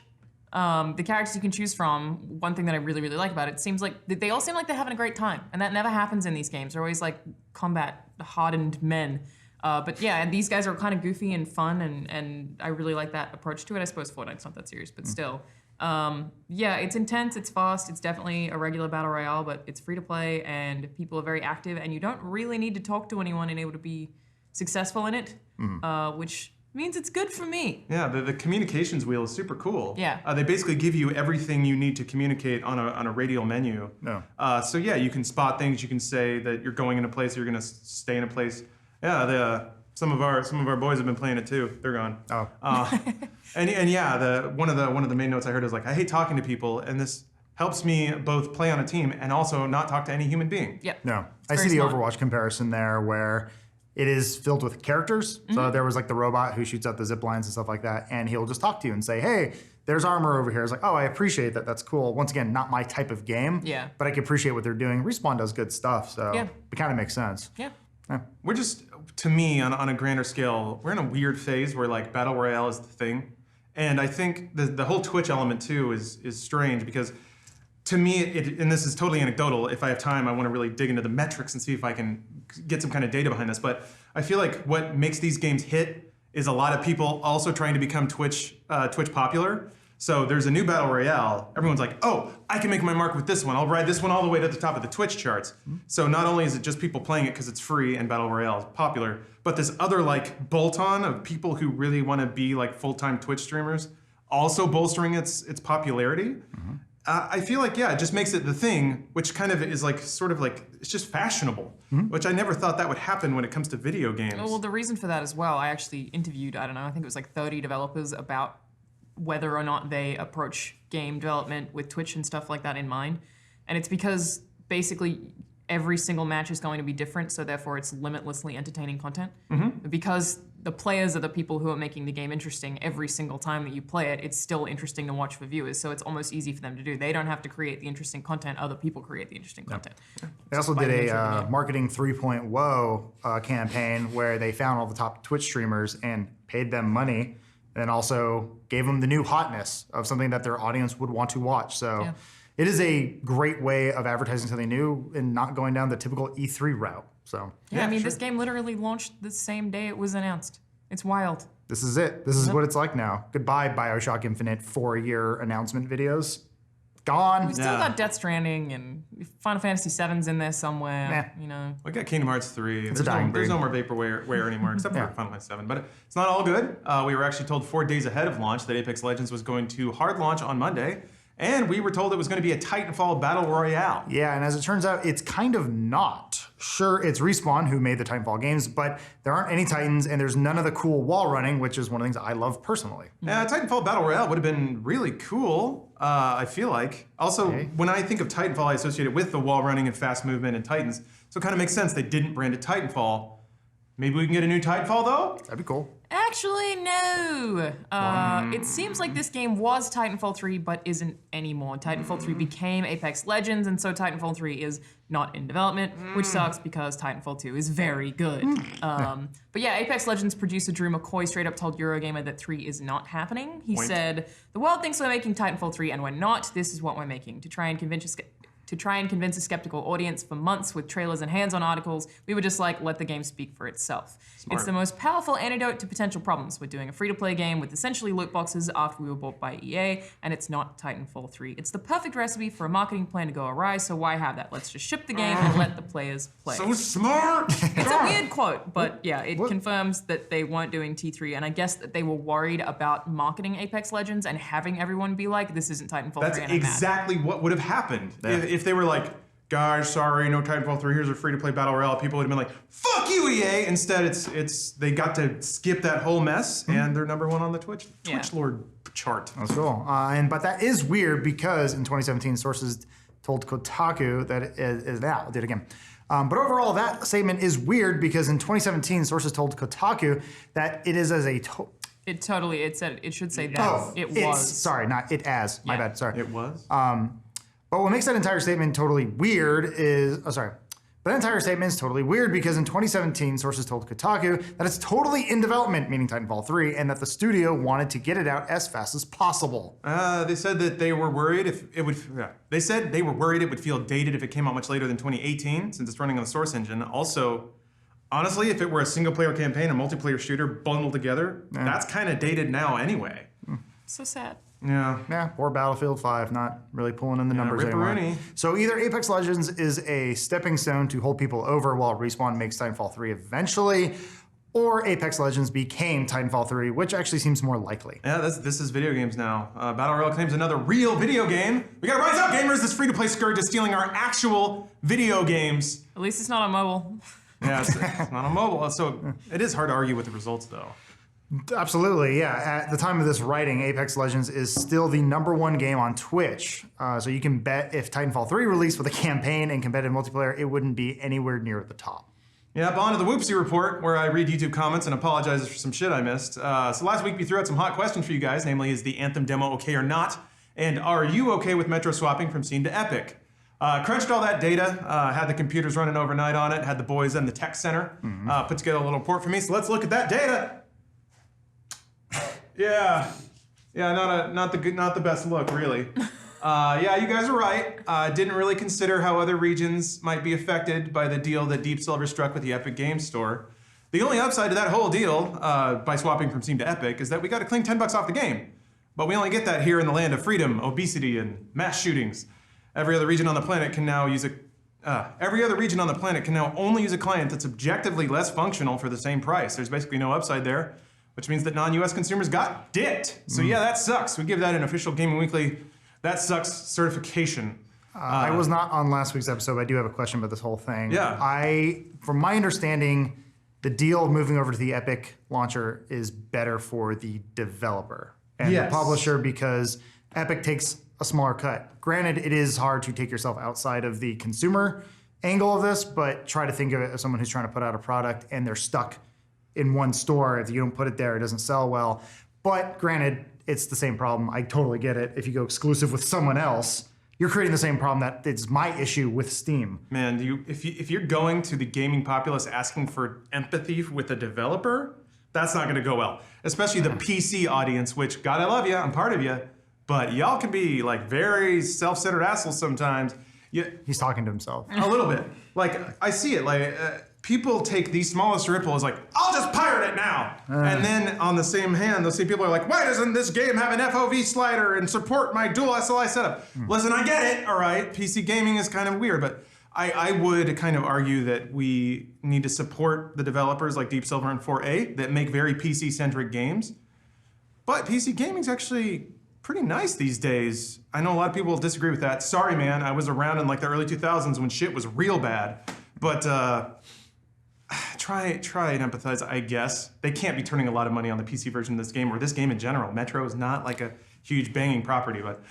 The characters you can choose from, one thing that I really, really like about it, seems like they all seem like they're having a great time. And that never happens in these games. They're always like combat-hardened men. But yeah, these guys are kind of goofy and fun, and I really like that approach to it. I suppose Fortnite's not that serious, but still. Yeah, it's intense, it's fast, it's definitely a regular battle royale, but it's free to play, and people are very active, and you don't really need to talk to anyone in order to be successful in it, which means it's good for me. Yeah, the communications wheel is super cool. Yeah. They basically give you everything you need to communicate on a radial menu. No. So yeah, you can spot things. You can say that you're going in a place, or you're going to stay in a place. Yeah, some of our boys have been playing it too. They're gone. Oh. And yeah, one of the main notes I heard is I hate talking to people, and this helps me both play on a team and also not talk to any human being. Yep. No, I see the Overwatch comparison there, where it is filled with characters. So there was the robot who shoots out the zip lines and stuff like that, and he'll just talk to you and say, hey, there's armor over here. It's like, oh, I appreciate that. That's cool. Once again, not my type of game. Yeah. But I can appreciate what they're doing. Respawn does good stuff, so it kind of makes sense. Yeah. We're just, to me, on a grander scale, we're in a weird phase where Battle Royale is the thing. And I think the whole Twitch element too is strange, because to me, and this is totally anecdotal, if I have time, I want to really dig into the metrics and see if I can get some kind of data behind this. But I feel like what makes these games hit is a lot of people also trying to become Twitch popular. So there's a new Battle Royale. Everyone's like, oh, I can make my mark with this one. I'll ride this one all the way to the top of the Twitch charts. So not only is it just people playing it because it's free and Battle Royale is popular, but this other bolt-on of people who really want to be full-time Twitch streamers also bolstering its popularity. I feel it just makes it the thing, which kind of is it's just fashionable, which I never thought that would happen when it comes to video games. Well, the reason for that as well, I actually interviewed, I think it was 30 developers about whether or not they approach game development with Twitch and stuff like that in mind. And it's because basically every single match is going to be different, so therefore it's limitlessly entertaining content. Because the players are the people who are making the game interesting every single time that you play it, it's still interesting to watch for viewers, so it's almost easy for them to do. They don't have to create the interesting content, other people create the interesting content. They also did a Marketing 3.0 campaign where they found all the top Twitch streamers and paid them money, and also gave them the new hotness of something that their audience would want to watch. So it is a great way of advertising something new and not going down the typical E3 route. So this game literally launched the same day it was announced. It's wild. This is it. This is what it's like now. Goodbye, BioShock Infinite 4-year announcement videos. Gone. We still got Death Stranding, and Final Fantasy VII's in there somewhere. We got Kingdom Hearts 3. It's a dying breed. There's no more vaporware anymore, except for Final Fantasy VII. But it's not all good. We were actually told 4 days ahead of launch that Apex Legends was going to hard launch on Monday, And we were told it was going to be a Titanfall Battle Royale. Yeah, and as it turns out, it's kind of not. Sure, it's Respawn who made the Titanfall games, but there aren't any Titans and there's none of the cool wall running, which is one of the things I love personally. Yeah, Titanfall Battle Royale would have been really cool, I feel like. Also, when I think of Titanfall, I associate it with the wall running and fast movement and Titans. So it kind of makes sense they didn't brand it Titanfall. Maybe we can get a new Titanfall though? That'd be cool. Actually, no. It seems like this game was Titanfall 3, but isn't anymore. Titanfall 3 became Apex Legends, and so Titanfall 3 is not in development, which sucks because Titanfall 2 is very good. But yeah, Apex Legends producer Drew McCoy straight up told Eurogamer that 3 is not happening. He said, "The world thinks we're making Titanfall 3, and we're not. This is what we're making. To try and convince a skeptical audience for months with trailers and hands-on articles, we were just like, let the game speak for itself. It's the most powerful antidote to potential problems. We're doing a free-to-play game with essentially loot boxes after we were bought by EA, and it's not Titanfall 3. It's the perfect recipe for a marketing plan to go awry, so why have that? Let's just ship the game and let the players play." So smart! It's a weird quote, but yeah, it confirms that they weren't doing T3, and I guess that they were worried about marketing Apex Legends and having everyone be like, this isn't Titanfall 3, That's and I'm mad. exactly what would have happened. If they were like, guys, sorry, no Titanfall 3, here's a free-to-play Battle Royale, people would have been like, fuck you, EA! Instead, it's they got to skip that whole mess, and they're #1 on the Twitch Lord chart. That's cool. But that is weird because in 2017, sources told Kotaku that it is now. I'll do it again. But overall, that statement is weird because in 2017, sources told Kotaku that it is as a It said, it should say that. Oh, it it's- was. Sorry, not it as. My bad, sorry. It was? But what makes that entire statement totally weird is, But that entire statement is totally weird because in 2017, sources told Kotaku that it's totally in development, meaning Titanfall 3, and that the studio wanted to get it out as fast as possible. They said that they were worried They said they were worried it would feel dated if it came out much later than 2018, since it's running on the Source engine. Also, honestly, if it were a single-player campaign and multiplayer shooter bundled together, that's kind of dated now anyway. So sad. Yeah, or Battlefield 5, not really pulling in the numbers anymore. ripperoonie. So either Apex Legends is a stepping stone to hold people over while Respawn makes Titanfall 3 eventually, or Apex Legends became Titanfall 3, which actually seems more likely. Yeah, this is video games now. Battle Royale claims another real video game. We gotta rise up, gamers! This free-to-play scourge is stealing our actual video games. At least it's not on mobile. Yeah, it's not on mobile, so it is hard to argue with the results, though. Absolutely, yeah. At the time of this writing, Apex Legends is still the #1 game on Twitch. So you can bet if Titanfall 3 released with a campaign and competitive multiplayer, it wouldn't be anywhere near the top. Yeah, on to the Whoopsie Report, where I read YouTube comments and apologize for some shit I missed. So last week we threw out some hot questions for you guys, namely, is the Anthem demo okay or not? And are you okay with Metro swapping from Steam to Epic? Crunched all that data, had the computers running overnight on it, had the boys in the tech center put together a little report for me. So let's look at that data. Yeah, not the best look, really. Yeah, you guys are right. Didn't really consider how other regions might be affected by the deal that Deep Silver struck with the Epic Games Store. The only upside to that whole deal, by swapping from Steam to Epic, is that we got to clean $10 off the game. But we only get that here in the land of freedom, obesity, and mass shootings. Every other region on the planet can now only use a client that's objectively less functional for the same price. There's basically no upside there, which means that non-US consumers got dicked. So yeah, that sucks. We give that an official Gaming Weekly that sucks certification. I was not on last week's episode, but I do have a question about this whole thing. Yeah. From my understanding, the deal of moving over to the Epic launcher is better for the developer and the publisher because Epic takes a smaller cut. Granted, it is hard to take yourself outside of the consumer angle of this, but try to think of it as someone who's trying to put out a product and they're stuck in one store. If you don't put it there, it doesn't sell well. But granted, it's the same problem. I totally get it. If you go exclusive with someone else, you're creating the same problem that is my issue with Steam. Man, if you're going to the gaming populace asking for empathy with a developer, that's not gonna go well. Especially the PC audience, which, God, I love you, I'm part of you, but y'all can be like very self-centered assholes sometimes. He's talking to himself. A little bit. Like, I see it, like, people take the smallest ripple as like, I'll just pirate it now. And then on the same hand, they'll see people are like, why doesn't this game have an FOV slider and support my dual SLI setup? Listen, I get it, all right. PC gaming is kind of weird, but I would kind of argue that we need to support the developers like Deep Silver and 4A that make very PC-centric games. But PC gaming is actually pretty nice these days. I know a lot of people disagree with that. Sorry, man. I was around in like the early 2000s when shit was real bad. But try and empathize, I guess. They can't be turning a lot of money on the PC version of this game, or this game in general. Metro is not like a huge banging property, but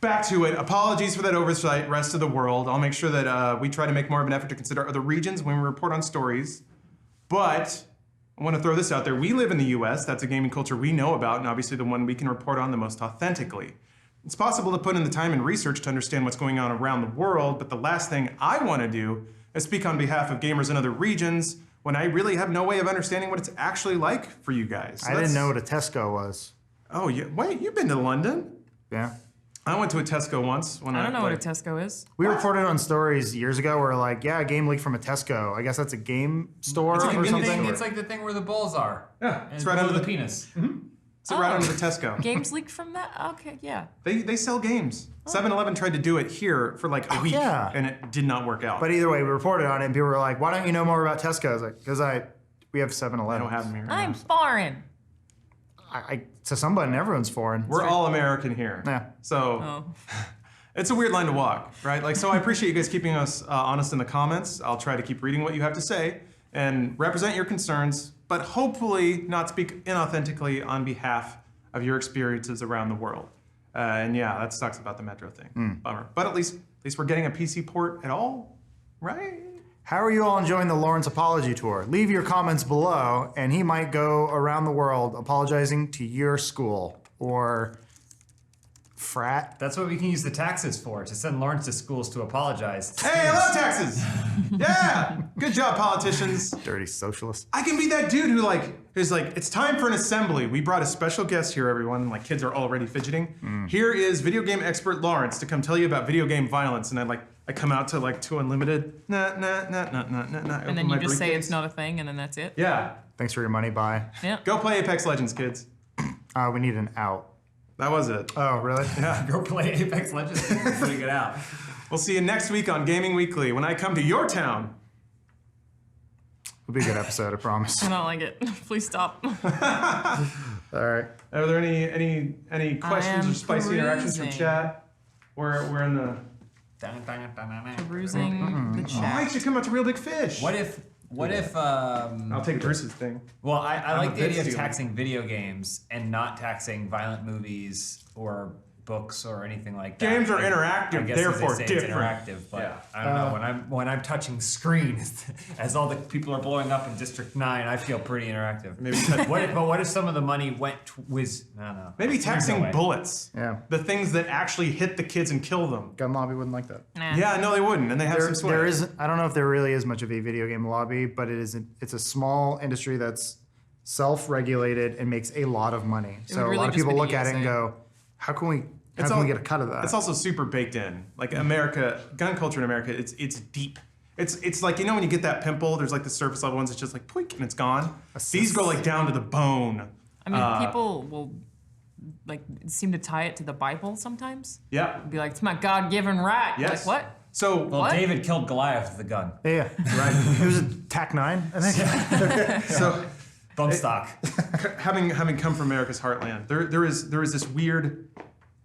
back to it. Apologies for that oversight, rest of the world. I'll make sure that we try to make more of an effort to consider other regions when we report on stories. But I want to throw this out there. We live in the US. That's a gaming culture we know about, and obviously the one we can report on the most authentically. It's possible to put in the time and research to understand what's going on around the world, but the last thing I want to do is speak on behalf of gamers in other regions when I really have no way of understanding what it's actually like for you guys. So I didn't know what a Tesco was. Oh, yeah. Wait, you've been to London? Yeah. I went to a Tesco once. When I don't know what a Tesco is. We reported on stories years ago where like, yeah, a game leaked from a Tesco. I guess that's a game store It's a or convenience something. store. It's like the thing where the balls are. Yeah, And it's right under the penis. It's right under the Tesco. Games leaked from that? Okay, yeah. They sell games. 7-Eleven tried to do it here for like a week, and it did not work out. But either way, we reported on it, and people were like, "Why don't you know more about Tesco?" I was like, "Because we have 7-Eleven. I don't have them here. I'm foreign. To somebody, everyone's foreign. We're all American here. Yeah. So it's a weird line to walk, right? Like, so I appreciate you guys keeping us honest in the comments. I'll try to keep reading what you have to say and represent your concerns, but hopefully not speak inauthentically on behalf of your experiences around the world. And yeah, that sucks about the Metro thing. Bummer. But at least we're getting a PC port at all, right? How are you all enjoying the Lawrence apology tour? Leave your comments below, and he might go around the world apologizing to your school or frat. That's what we can use the taxes for, to send Lawrence to schools to apologize. Hey, I love taxes! Yeah! Good job, politicians. Dirty socialist. I can be that dude who's like, it's time for an assembly. We brought a special guest here, everyone. Like, kids are already fidgeting. Here is video game expert Lawrence to come tell you about video game violence. And I come out to like 2 Unlimited. Nah. And then you just say it's not a thing, and then that's it? Yeah. Thanks for your money, bye. Yeah. Go play Apex Legends, kids. We need an out. That was it. Oh, really? Yeah. Go play Apex Legends. Pretty good out. We'll see you next week on Gaming Weekly when I come to your town. It'll be a good episode, I promise. I don't like it. Please stop. All right. Are there any questions or spicy interactions from chat? We're in the Perusing the chat. Mike should come out to Real Big Fish. What if I'll take Bruce's thing. Well, I like the idea of stealer. taxing video games and not taxing violent movies or books or anything like that. Games are I interactive, guess therefore as they say, it's different. interactive, but Yeah. I don't know. When I'm touching screens as all the people are blowing up in District 9, I feel pretty interactive. Maybe what if some of the money went was I don't know. Maybe There's no taxing way. bullets. Yeah. The things that actually hit the kids and kill them. Gun lobby wouldn't like that. Nah. Yeah, no, they wouldn't, and they have some sway. There is. I don't know if there really is much of a video game lobby, but it's a small industry that's self-regulated and makes a lot money. So really a lot of just people be look at it and ESA. go, "How can we get a cut of that?" It's also super baked in. Like America, gun culture in America, it's deep. It's like, you know when you get that pimple, there's like the surface level ones, it's just like poink and it's gone. These go like down to the bone. I mean, people will like seem to tie it to the Bible sometimes. Yeah. Be like, it's my God-given right. Yes. Like, what? So Well, What? David killed Goliath with a gun. Yeah, right. It was a TAC 9, I think. so Bump stock. having come from America's heartland, there is this weird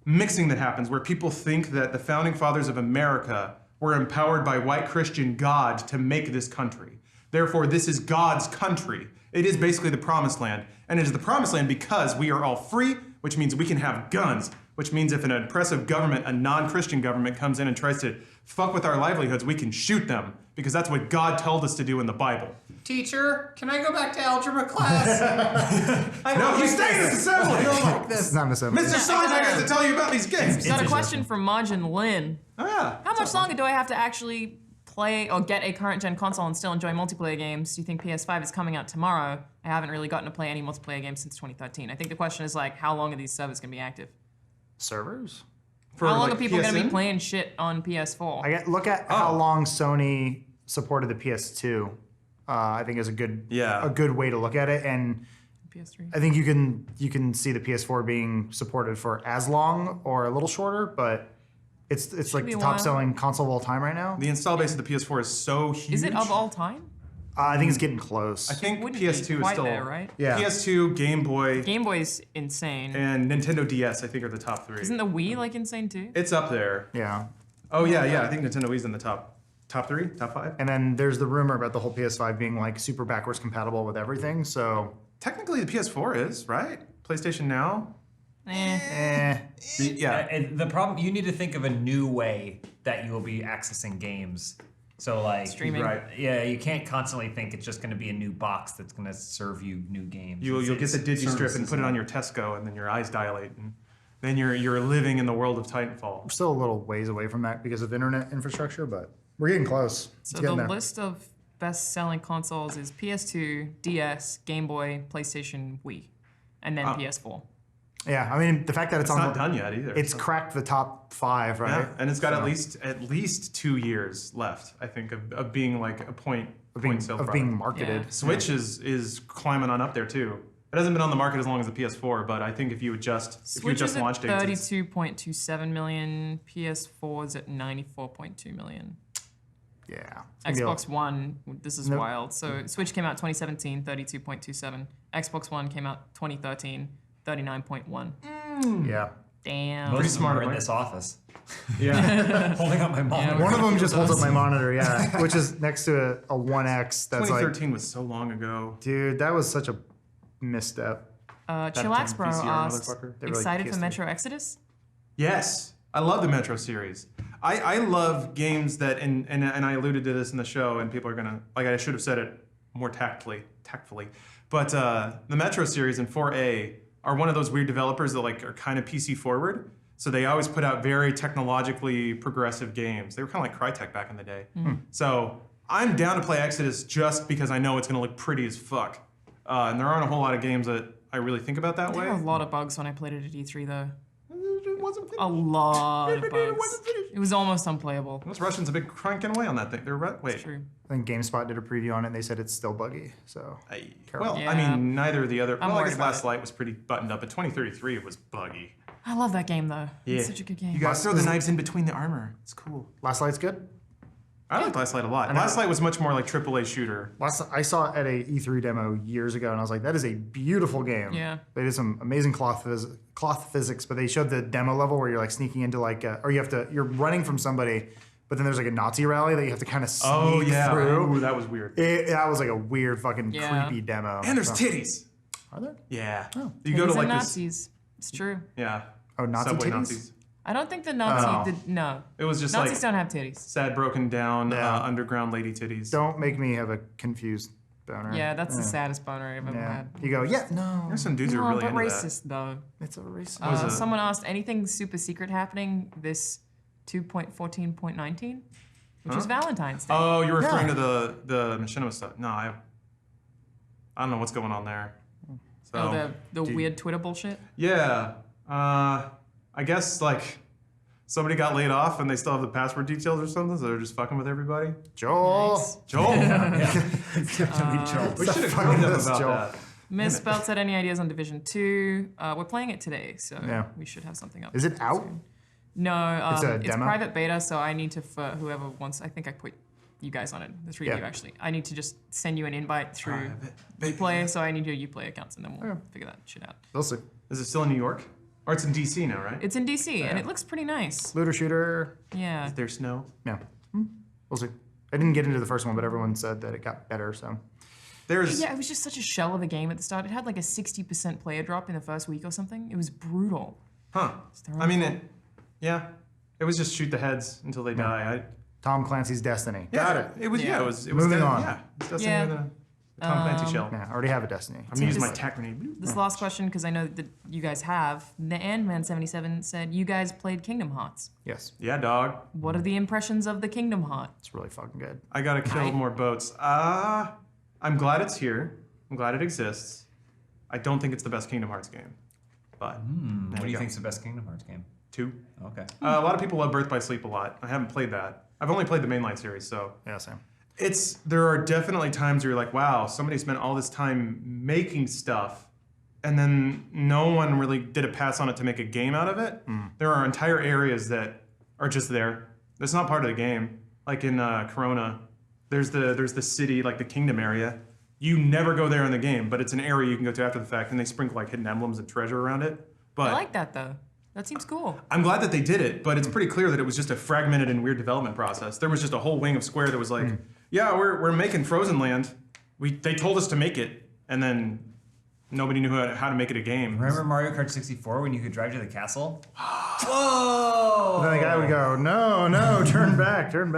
mixing that happens where people think that the founding fathers of America were empowered by white Christian God to make this country. Therefore, this is God's country. It is basically the promised land. And it is the promised land because we are all free, which means we can have guns, which means if an oppressive government, a non-Christian government, comes in and tries to fuck with our livelihoods, we can shoot them because that's what God told us to do in the Bible. Teacher, can I go back to algebra class? No, you stay in this assembly! This is not an assembly. Mr. Science, I got to tell you about these games. Got a question from Majin Lin. Oh, yeah. How much longer do I have to actually play or get a current gen console and still enjoy multiplayer games? Do you think PS5 is coming out tomorrow? I haven't really gotten to play any multiplayer games since 2013. I think the question is like, how long are these servers gonna be active? Servers? For, How long like, are people gonna be PSN? playing shit on PS4? Look at how long Sony supported the PS2. I think is a good way to look at it, and PS3. I think you can see the PS4 being supported for as long or a little shorter, but it's like be the a top while. selling console of all time right now. The install base of the PS4 is so huge. Is it of all time? I think it's getting close. I think Wouldn't PS2 be is quite still there, right? Yeah. PS2, Game Boy, Game Boy's insane. and Nintendo DS. I think are the top 3. Isn't the Wii like insane too? It's up there. Yeah. Oh yeah. I think Nintendo Wii's in the top 3, top 5. And then there's the rumor about the whole PS5 being like super backwards compatible with everything. So Technically, the PS4 is right. PlayStation Now. eh. Yeah. And the problem, you need to think of a new way that you will be accessing games. So like Streaming. Right. Yeah, you can't constantly think it's just going to be a new box that's going to serve you new games. You'll get the It's Digistrip and services put it on now. your Tesco, and then your eyes dilate, and then you're living in the world of Titanfall. We're still a little ways away from that because of internet infrastructure, but we're getting close. So It's getting the there. list of best-selling consoles is PS2, DS, Game Boy, PlayStation, Wii, and then PS4. Yeah, I mean the fact that it's, It's on not done yet either. It's so. cracked the top 5, right? Yeah, and it's got So- at least 2 years left, I think, of being like a point sale of product. being marketed. Yeah. Switch is climbing on up there too. It hasn't been on the market as long as the PS4, but I think if you adjust Switch is at launch dates, it's- 32.27 million. PS4 is at 94.2 million. Yeah. Xbox One, this is Nope. wild. So Switch came out 2017, 32.27. Xbox One came out 2013, 39.1. Yeah. Damn. Most of them smart, are in right? this office. Yeah. Holding up my monitor. One of them just holds up my monitor, yeah, which is next to a 1X. That's like, 2013 was so long ago. dude, that was such a misstep. Chillax Bro VCR asked, motherfucker. They really excited for kissed Metro Exodus? Yes, I love the Metro series. I love games that, and I alluded to this in the show, and people are gonna, like, I should have said it more tactfully, but the Metro series and 4A are one of those weird developers that like are kind of PC forward. So they always put out very technologically progressive games. They were kind of like Crytek back in the day. So I'm down to play Exodus just because I know it's gonna look pretty as fuck. And there aren't a whole lot of games that I really think about that There way. were a lot of bugs when I played it at E3 though. It wasn't A lot of It bugs. wasn't finished. It was almost unplayable. Those Russians have been cranking away on that thing. Wait. It's true. I think GameSpot did a preview on it and they said it's still buggy. So Well, Yeah. I mean, neither of the other. I'm Well, I worried guess about Last it. Light was pretty buttoned up, but 2033 was buggy. I love that game though. Yeah. It's such a good game. You guys throw the knives in between the armor. It's cool. Last Light's good. I like Last Light a lot. Last Light was much more like AAA shooter. I saw it at a E3 demo years ago, and I was like, "That is a beautiful game." Yeah. They did some amazing cloth physics, but they showed the demo level where you're like sneaking into like, or you're running from somebody, but then there's like a Nazi rally that you have to kind of sneak through. Ooh, that was weird. That was like a weird fucking Yeah. creepy demo. And there's So- titties. Are there? Yeah. Oh. You go to Titties like and this. Nazis. It's true. Yeah. Oh, Nazi Subway titties? Nazis. I don't think the Nazi Oh. did. No. It was just Nazis like don't have titties. sad, broken down, Yeah. underground lady titties. Don't make me have a confused boner. Yeah, that's the saddest boner I've ever Yeah. had. You go, yeah, no. There's some dudes who are No, really but into racist though. It's a racist. Was it- Someone asked anything super secret happening this 2.14.19, which is Valentine's Day. Oh, you're referring Yeah. to the machinima stuff. No, I don't know what's going on there. So Oh, the weird Twitter bullshit. yeah, I guess like somebody got laid off and they still have the password details or something, so they're just fucking with everybody. Joel. Nice. Joel, Joel. we should have Fucking told them this, about Joel. that. Miss Spelt said any ideas on Division 2? We're playing it today, so Yeah. we should have something up. Is it out? soon. No, It's a it's demo? private beta, so I need to, for whoever wants, I think I put you guys on it. The three of Yeah. you actually. I need to just send you an invite through Private Uplay, so I need your Uplay accounts, and then we'll figure that shit out. We'll see. Is it still in New York? Or it's in DC now, right? It's in DC, and it looks pretty nice. Looter shooter. Yeah. Is there snow? Yeah. We'll see. I didn't get into the first one, but everyone said that it got better, so. There's Yeah, it was just such a shell of a game at the start. It had like a 60% player drop in the first week or something. It was brutal. huh. terrible. I mean it was just shoot the heads until they die. Tom Clancy's Destiny. Yeah, Got it. It was Yeah. it was Moving on. Yeah, it's Destiny Yeah. with a Tom Clancy shell. Yeah, I already have a Destiny. I'm gonna use my Just- tack grenade. This last question, because I know that you guys have. The Andman77 said, you guys played Kingdom Hearts. Yes, Yeah, dog. What are the impressions of the Kingdom Heart? it's really fucking good. I gotta kill Right. more boats. I'm glad it's here. I'm glad it exists. I don't think it's the best Kingdom Hearts game, but What do you think's the best Kingdom Hearts game? 2. Okay. A lot of people love Birth by Sleep a lot. I haven't played that. I've only played the mainline series, so Yeah, same. there are definitely times where you're like, wow, somebody spent all this time making stuff, and then no one really did a pass on it to make a game out of it. There are entire areas that are just there. That's not part of the game. Like in Corona, There's the city, like the kingdom area. You never go there in the game, but it's an area you can go to after the fact, and they sprinkle like hidden emblems and treasure around it. But I like that though. That seems cool. I'm glad that they did it, but it's pretty clear that it was just a fragmented and weird development process. There was just a whole wing of Square that was like, yeah, we're making Frozen Land. They told us to make it, and then nobody knew how to make it a game. Remember Mario Kart 64 when you could drive to the castle? Whoa! Then the guy would go, no, turn back. I don't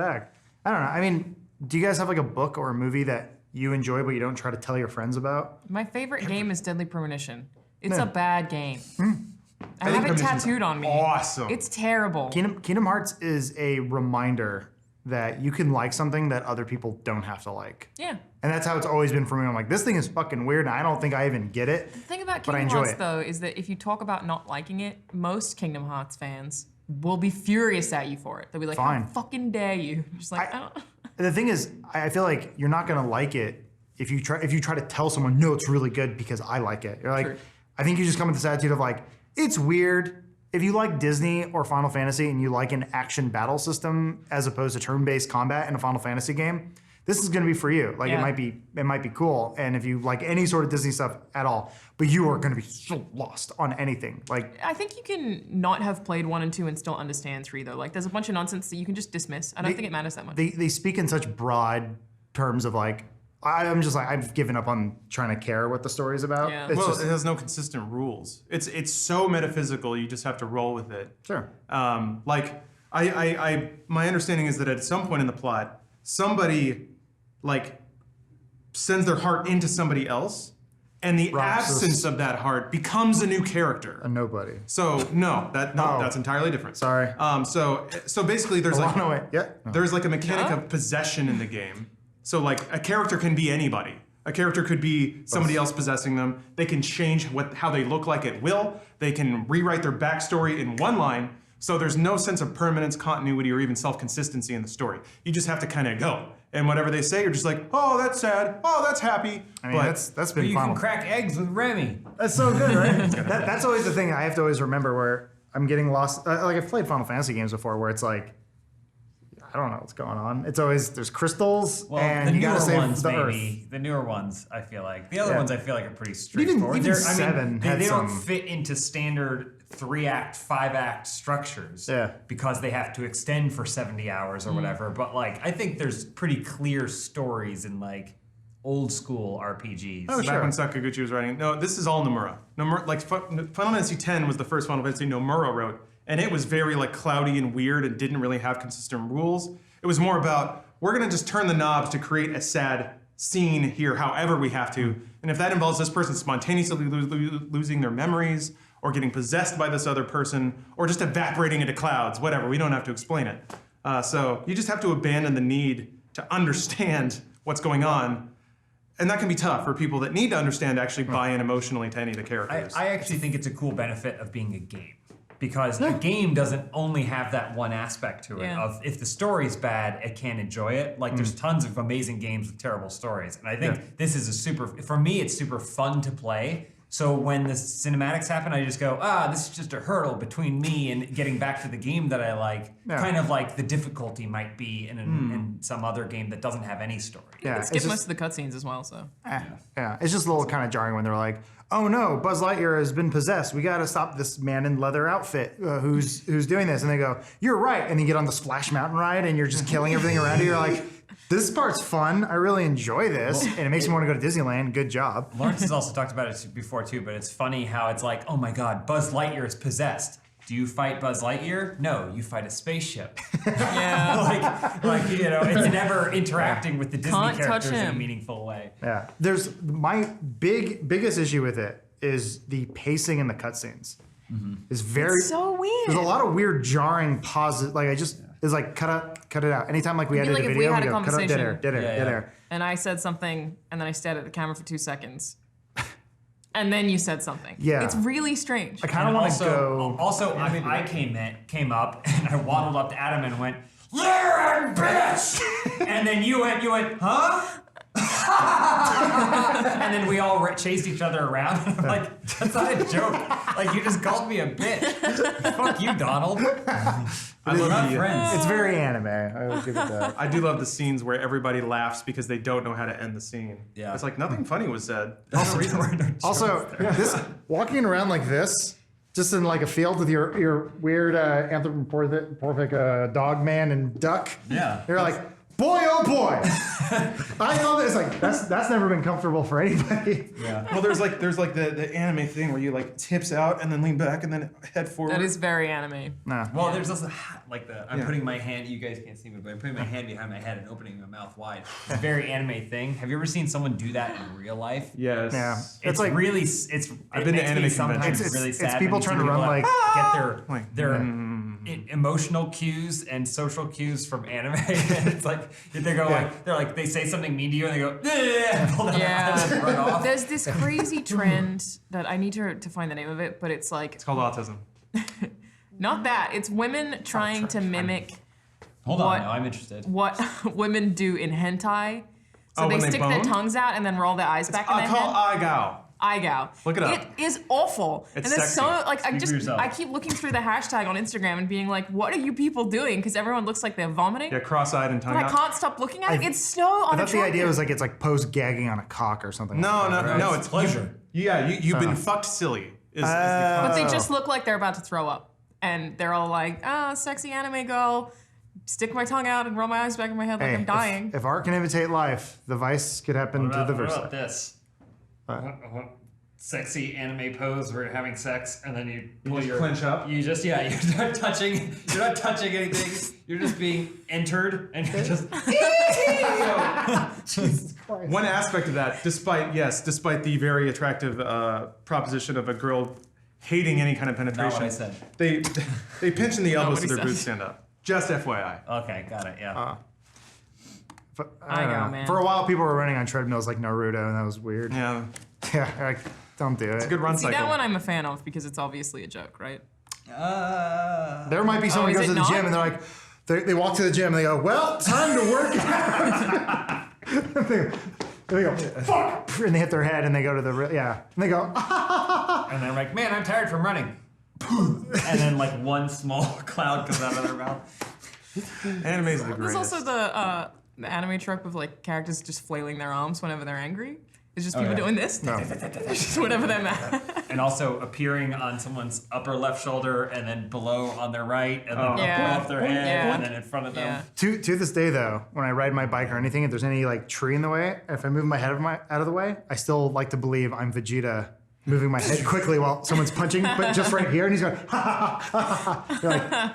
know. I mean, do you guys have like a book or a movie that you enjoy but you don't try to tell your friends about? My favorite game is Deadly Premonition. It's a bad game. I think have it Premonition's tattooed on me. awesome. It's terrible. Kingdom Hearts is a reminder that you can like something that other people don't have to like. Yeah. And that's how it's always been for me. I'm like, this thing is fucking weird, and I don't think I even get it. The thing about but I Kingdom enjoy Hearts, it. though, is that if you talk about not liking it, most Kingdom Hearts fans will be furious at you for it. They'll be like, Fine. how fucking dare you? You're just like, oh. The thing is, I feel like you're not gonna like it if you try to tell someone, no, it's really good because I like it. You're like, True. I think you just come with this attitude of like, it's weird. If you like Disney or Final Fantasy and you like an action battle system as opposed to turn-based combat in a Final Fantasy game, this is gonna be for you. Like Yeah. it might be cool. And if you like any sort of Disney stuff at all, but you are gonna be so lost on anything. Like, I think you can not have played 1 and 2 and still understand 3, though. Like, there's a bunch of nonsense that you can just dismiss. I don't think it matters that much. they speak in such broad terms of like, I'm just like, I've given up on trying to care what the story is about. Yeah. It's Well, just, it has no consistent rules. It's so metaphysical. You just have to roll with it. sure. Like my understanding is that at some point in the plot, somebody like sends their heart into somebody else, and the Roxas. absence of that heart becomes a new character. A nobody. So that's entirely different. Sorry. So basically, there's like Along the way. Yeah. there's like a mechanic Yeah. of possession in the game. So like a character can be anybody. A character could be somebody else possessing them. They can change how they look like at will. They can rewrite their backstory in one line. So there's no sense of permanence, continuity, or even self-consistency in the story. You just have to kind of go. And whatever they say, you're just like, oh, that's sad. Oh, that's happy. I mean, that's But been you fun. can crack eggs with Remy. That's so good, right? That's always the thing I have to always remember where I'm getting lost. Like I've played Final Fantasy games before where it's like, I don't know what's going on. It's always, there's crystals Well, and the you gotta newer save ones, the maybe. Earth. The newer ones, I feel like. The other Yeah. ones, I feel like, are pretty straightforward. even They're- 7 had they don't some- fit into standard 3-act, 5-act structures. Yeah. Because they have to extend for 70 hours or whatever. But, like, I think there's pretty clear stories in, like, old school RPGs. Oh, back when Sakaguchi was writing. No, this is all Nomura. Like Final Fantasy X was the first Final Fantasy Nomura wrote, and it was very like cloudy and weird and didn't really have consistent rules. It was more about, we're gonna just turn the knobs to create a sad scene here however we have to, and if that involves this person spontaneously losing their memories, or getting possessed by this other person, or just evaporating into clouds, whatever, we don't have to explain it. So you just have to abandon the need to understand what's going on. And that can be tough for people that need to understand, actually buy in emotionally to any of the characters. I actually think it's a cool benefit of being a game. Because a game doesn't only have that one aspect to it. Yeah. Of if the story's bad, I can't enjoy it. Like there's tons of amazing games with terrible stories. And I think this is for me, it's super fun to play. So when the cinematics happen, I just go, this is just a hurdle between me and getting back to the game that I like. Yeah. Kind of like the difficulty might be in some other game that doesn't have any story. Yeah, Skip most of the cutscenes as well, so. Yeah, it's just a little kind of jarring when they're like, "Oh no, Buzz Lightyear has been possessed. We got to stop this man in leather outfit who's doing this." And they go, "You're right." And you get on the Splash Mountain ride, and you're just killing everything around you. You're like, "This part's fun. I really enjoy this, and it makes me want to go to Disneyland. Good job." Lawrence has also talked about it before too, but it's funny how it's like, oh my god, Buzz Lightyear is possessed. Do you fight Buzz Lightyear? No, you fight a spaceship. Yeah. like you know, it's never interacting with the Disney Can't touch characters in a him. meaningful way. Yeah, there's my biggest issue with it is the pacing in the cutscenes. It's very It's so weird. There's a lot of weird, jarring pauses. Like it's like cut it out. Anytime like we It'd be edit like a if we video, had we a go cut out dead air, conversation. dead air, Yeah, dead yeah. air. And I said something, and then I stared at the camera for 2 seconds. And then you said something. Yeah. It's really strange. I kind of want to go. Also, I came up and I waddled up to Adam and went, "Laren, bitch!" And then you went, huh? And then we all chased each other around. I'm like, that's not a joke. Like, you just called me a bitch. Fuck you, Donald. I love friends. It's very anime. I will give it that. I do love the scenes where everybody laughs because they don't know how to end the scene. Yeah. It's like nothing funny was said. Also, this walking around like this, just in like a field with your weird anthropomorphic dog man and duck. Yeah. You're like, boy, oh boy. I know this. Like that's never been comfortable for anybody. Yeah. Well, there's like the anime thing where you like tips out and then lean back and then head forward. That is very anime. Nah. Well, there's also I'm Yeah. putting my hand. You guys can't see me, but I'm putting my hand behind my head and opening my mouth wide. It's a very anime thing. Have you ever seen someone do that in real life? Yes. Yeah. It's like really. I've been to anime sometimes conventions. really It's sad. people when you see trying to run like get their emotional cues and social cues from anime. And it's like they go like they say something mean to you and they go and pull down their eyes and run off. There's this crazy trend that I need to find the name of it, but it's like It's called autism. not that. It's women trying to mimic Hold what- on, now I'm interested. what women do in hentai. So Oh, they when they stick their bone? tongues out and then roll their eyes back in their call head. Igao. Igao. Look it up. It is awful. It's and there's so sexy. like Speak for yourself. I keep looking through the hashtag on Instagram and being like, what are you people doing? Because everyone looks like they're vomiting. Yeah, cross-eyed and tongue But I out. can't stop looking at it. It's so I thought unattractive. the idea was like it's like post gagging on a cock or something. No, like that, no, right? it's pleasure. You've been fucked silly. Is the But they Oh. just look like they're about to throw up. And they're all like, sexy anime girl, stick my tongue out and roll my eyes back in my head like Hey, I'm dying. If art can imitate life, the vice could happen to the What versa. about this? What sexy anime pose where you're having sex and then you pull your clench up? You just you're not touching anything. You're just being entered and you're just Jesus Christ. One aspect of that, despite the very attractive proposition of a girl hating any kind of penetration, what I said. They pinch in the elbows what so he their boots said. stand up. Just FYI. Okay, got it. Yeah. But, I don't know, know. man. For a while, people were running on treadmills like Naruto, and that was weird. Yeah, Yeah, like, don't do it. it's a good run See, cycle. that one I'm a fan of because it's obviously a joke, right? There might be someone is who goes it to the not? gym and they're like, they walk to the gym and they go, well, time to work out. they go, fuck, and they hit their head and they go to the, and they go, And then I'm like, man, I'm tired from running. And then like one small cloud comes out of their mouth. Anime's the There's greatest. also the anime trope of like characters just flailing their arms whenever they're angry. It's just people yeah. doing this. No. It's just whenever they're mad. And also appearing on someone's upper left shoulder and then below on their right and then up Yeah. off their head Yeah. and then in front of them. Yeah. to this day though, when I ride my bike or anything, if there's any like tree in the way, if I move my head out of the way, I still like to believe I'm Vegeta moving my head quickly while someone's punching, but just right here, and he's going, ha ha ha ha. You're like,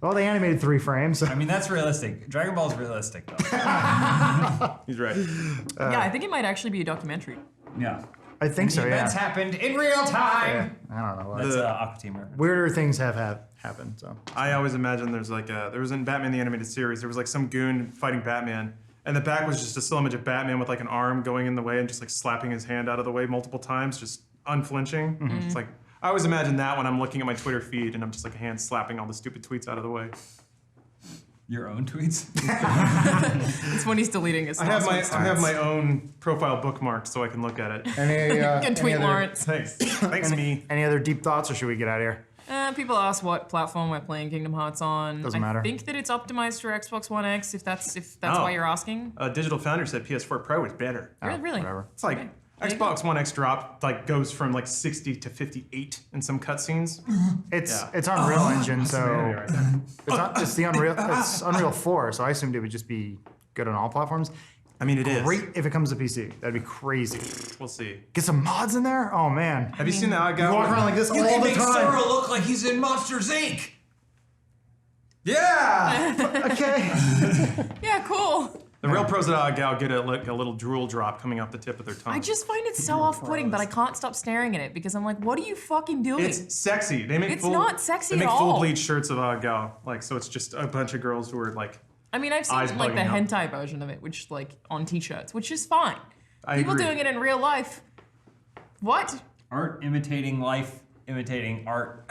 well, they animated 3 frames. I mean, that's realistic. Dragon Ball is realistic though. He's right. Yeah, I think it might actually be a documentary. Yeah. I think so, Events yeah. happened in real time. I don't know. That's Aqua Team reference. Weirder things have happened, so. I always imagine there was in Batman the Animated Series, there was like some goon fighting Batman, and the back was just a still image of Batman with like an arm going in the way and just like slapping his hand out of the way multiple times, just unflinching. It's like, I always imagine that when I'm looking at my Twitter feed and I'm just like a hand slapping all the stupid tweets out of the way. Your own tweets? It's when he's deleting his I have last my ones. own profile bookmarked so I can look at it. Any, You can tweet any other, Lawrence. Thanks me. Any other deep thoughts, or should we get out of here? People ask what platform we're playing Kingdom Hearts on. Doesn't matter. I think that it's optimized for Xbox One X. If that's Oh. why you're asking. Digital Founder said PS4 Pro is better. Really? Whatever. It's like Xbox One X drop like goes from like 60 to 58 in some cutscenes. It's Unreal Engine, so it's Unreal 4, so I assumed it would just be good on all platforms. I mean, it is. Great if it comes to PC. That'd be crazy. We'll see. Get some mods in there? Oh man. Have you seen that? You walk around like this all the time. look like he's in Monsters Inc. Yeah. Okay. Yeah, cool. The real pros at Gal get a little drool drop coming off the tip of their tongue. I just find it so off-putting, but I can't stop staring at it because I'm like, what are you fucking doing? It's sexy. They make It's full, not sexy They make at full all. bleach shirts of Gal, like so. It's just a bunch of girls who are like. I mean, I've eyes seen like the bugging out. hentai version of it, which like on t-shirts, which is fine. I People agree. doing it in real life. What? Art imitating life, imitating art.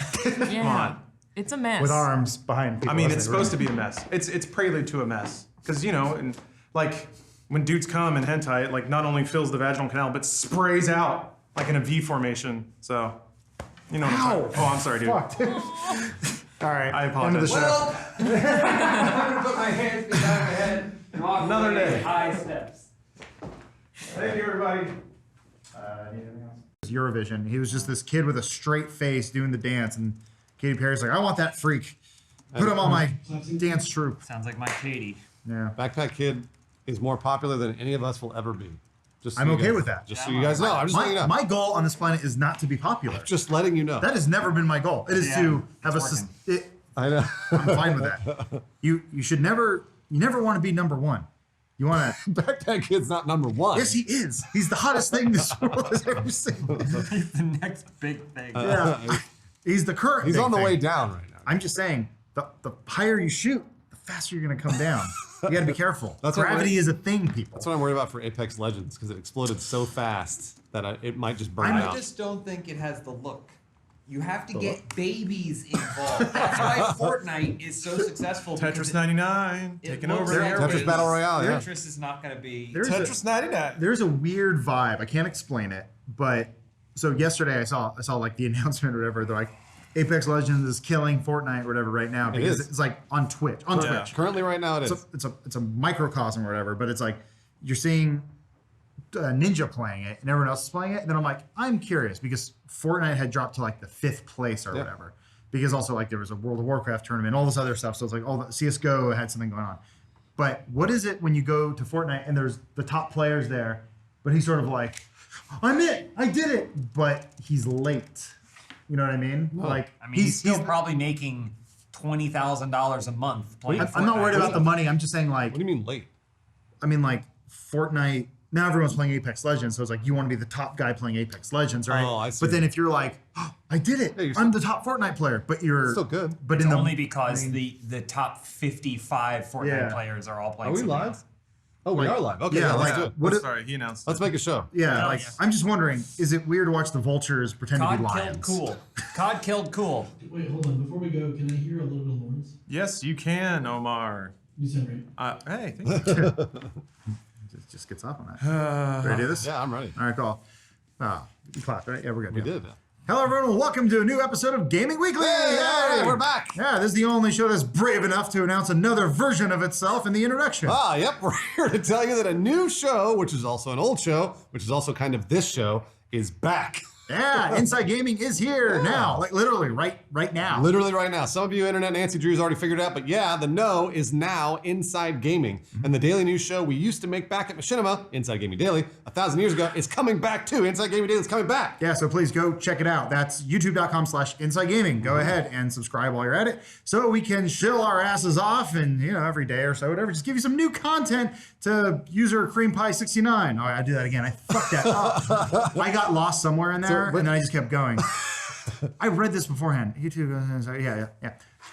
Yeah. on. It's a mess. With arms behind people. I mean, it's supposed to be a mess. It's prelude to a mess because and like when dudes come in hentai, it like not only fills the vaginal canal, but sprays out like in a V formation. So, you know what I'm talking about. Oh, I'm sorry, dude. Fuck, dude. All right. I End of the apologize. show. I'm gonna put my hands behind my head and walk Another away day. high steps. Thank you, everybody. Need anything else? Eurovision. He was just this kid with a straight face doing the dance, and Katy Perry's like, I want that freak. Put him on my dance troupe. Sounds like my Katie. Yeah. Backpack Kid is more popular than any of us will ever be. Just so I'm you okay guys- with that. Just so you guys know. I'm just letting you know. My goal on this planet is not to be popular. Just letting you know. That has never been my goal. It is to have I know. I'm fine with that. You never want to be number one. You want to. Backpack Kid's not number one. Yes, he is. He's the hottest thing this world has ever seen. He's the next big thing. Yeah. He's the current. He's big on the thing. way down right now. I'm just saying, the higher you shoot, the faster you're going to come down. You got to be careful. That's what Gravity we're- is a thing, people. That's what I'm worried about for Apex Legends because it exploded so fast that it might just burn I out. just don't think it has the look. You have to get babies involved. That's why Fortnite is so successful. Tetris 99 taking over the Tetris airwaves. Battle Royale, yeah. Tetris is not going to be. Tetris 99. There's a weird vibe. I can't explain it, but so yesterday I saw like the announcement or whatever. They're like, Apex Legends is killing Fortnite or whatever right now because is. it's like on Twitch. On Yeah. Twitch. Currently, right now, it is. It's a microcosm or whatever, but it's like you're seeing Ninja playing it and everyone else is playing it. And then I'm like, I'm curious because Fortnite had dropped to like the 5th place or whatever. Because also like there was a World of Warcraft tournament, all this other stuff. So it's like all the CSGO had something going on. But what is it when you go to Fortnite and there's the top players there, but he's sort of like, I'm it, I did it, but he's late. You know what I mean? Like I mean, he's still probably making $20,000 a month playing. I'm not worried about the money. I'm just saying like. What do you mean late? I mean like Fortnite. Now everyone's playing Apex Legends, so it's like you want to be the top guy playing Apex Legends, right? Oh, I see. But then if you're like, oh, I did it, Yeah, I'm the top Fortnite player, but you're still good. But It's in the only because the top 55 Fortnite Yeah. players are all playing. Are we something live? else. Oh, we are live. Okay, yeah, let's like do it. what? Sorry, he announced. Let's make a show. Yeah, like yes. I'm just wondering, is it weird to watch the vultures pretend to COD be killed lions? cool. COD killed cool. Wait, hold on. Before we go, can I hear a little bit of Lawrence? Yes, you can, Omar. You sound great. Hey, thank you. Just gets off on that. Ready to do this? Yeah, I'm ready. All right, cool. You clapped, right? Yeah, we're good. We yeah. did. Hello, everyone. Welcome to a new episode of Gaming Weekly. Hey, we're back. Yeah, this is the only show that's brave enough to announce another version of itself in the introduction. Yep. We're here to tell you that a new show, which is also an old show, which is also kind of this show, is back. Yeah, Inside Gaming is here now, like literally right now. Literally right now. Some of you Internet Nancy Drews already figured it out, but yeah, the no is now Inside Gaming. And the daily news show we used to make back at Machinima, Inside Gaming Daily, 1,000 years ago, is coming back too. Inside Gaming Daily is coming back. Yeah, so please go check it out. That's youtube.com/insidegaming. Go ahead and subscribe while you're at it so we can chill our asses off and, every day or so, whatever, just give you some new content to user creampie69. Oh, I do that again. I fucked that up. I got lost somewhere in there and then I just kept going. I read this beforehand. YouTube,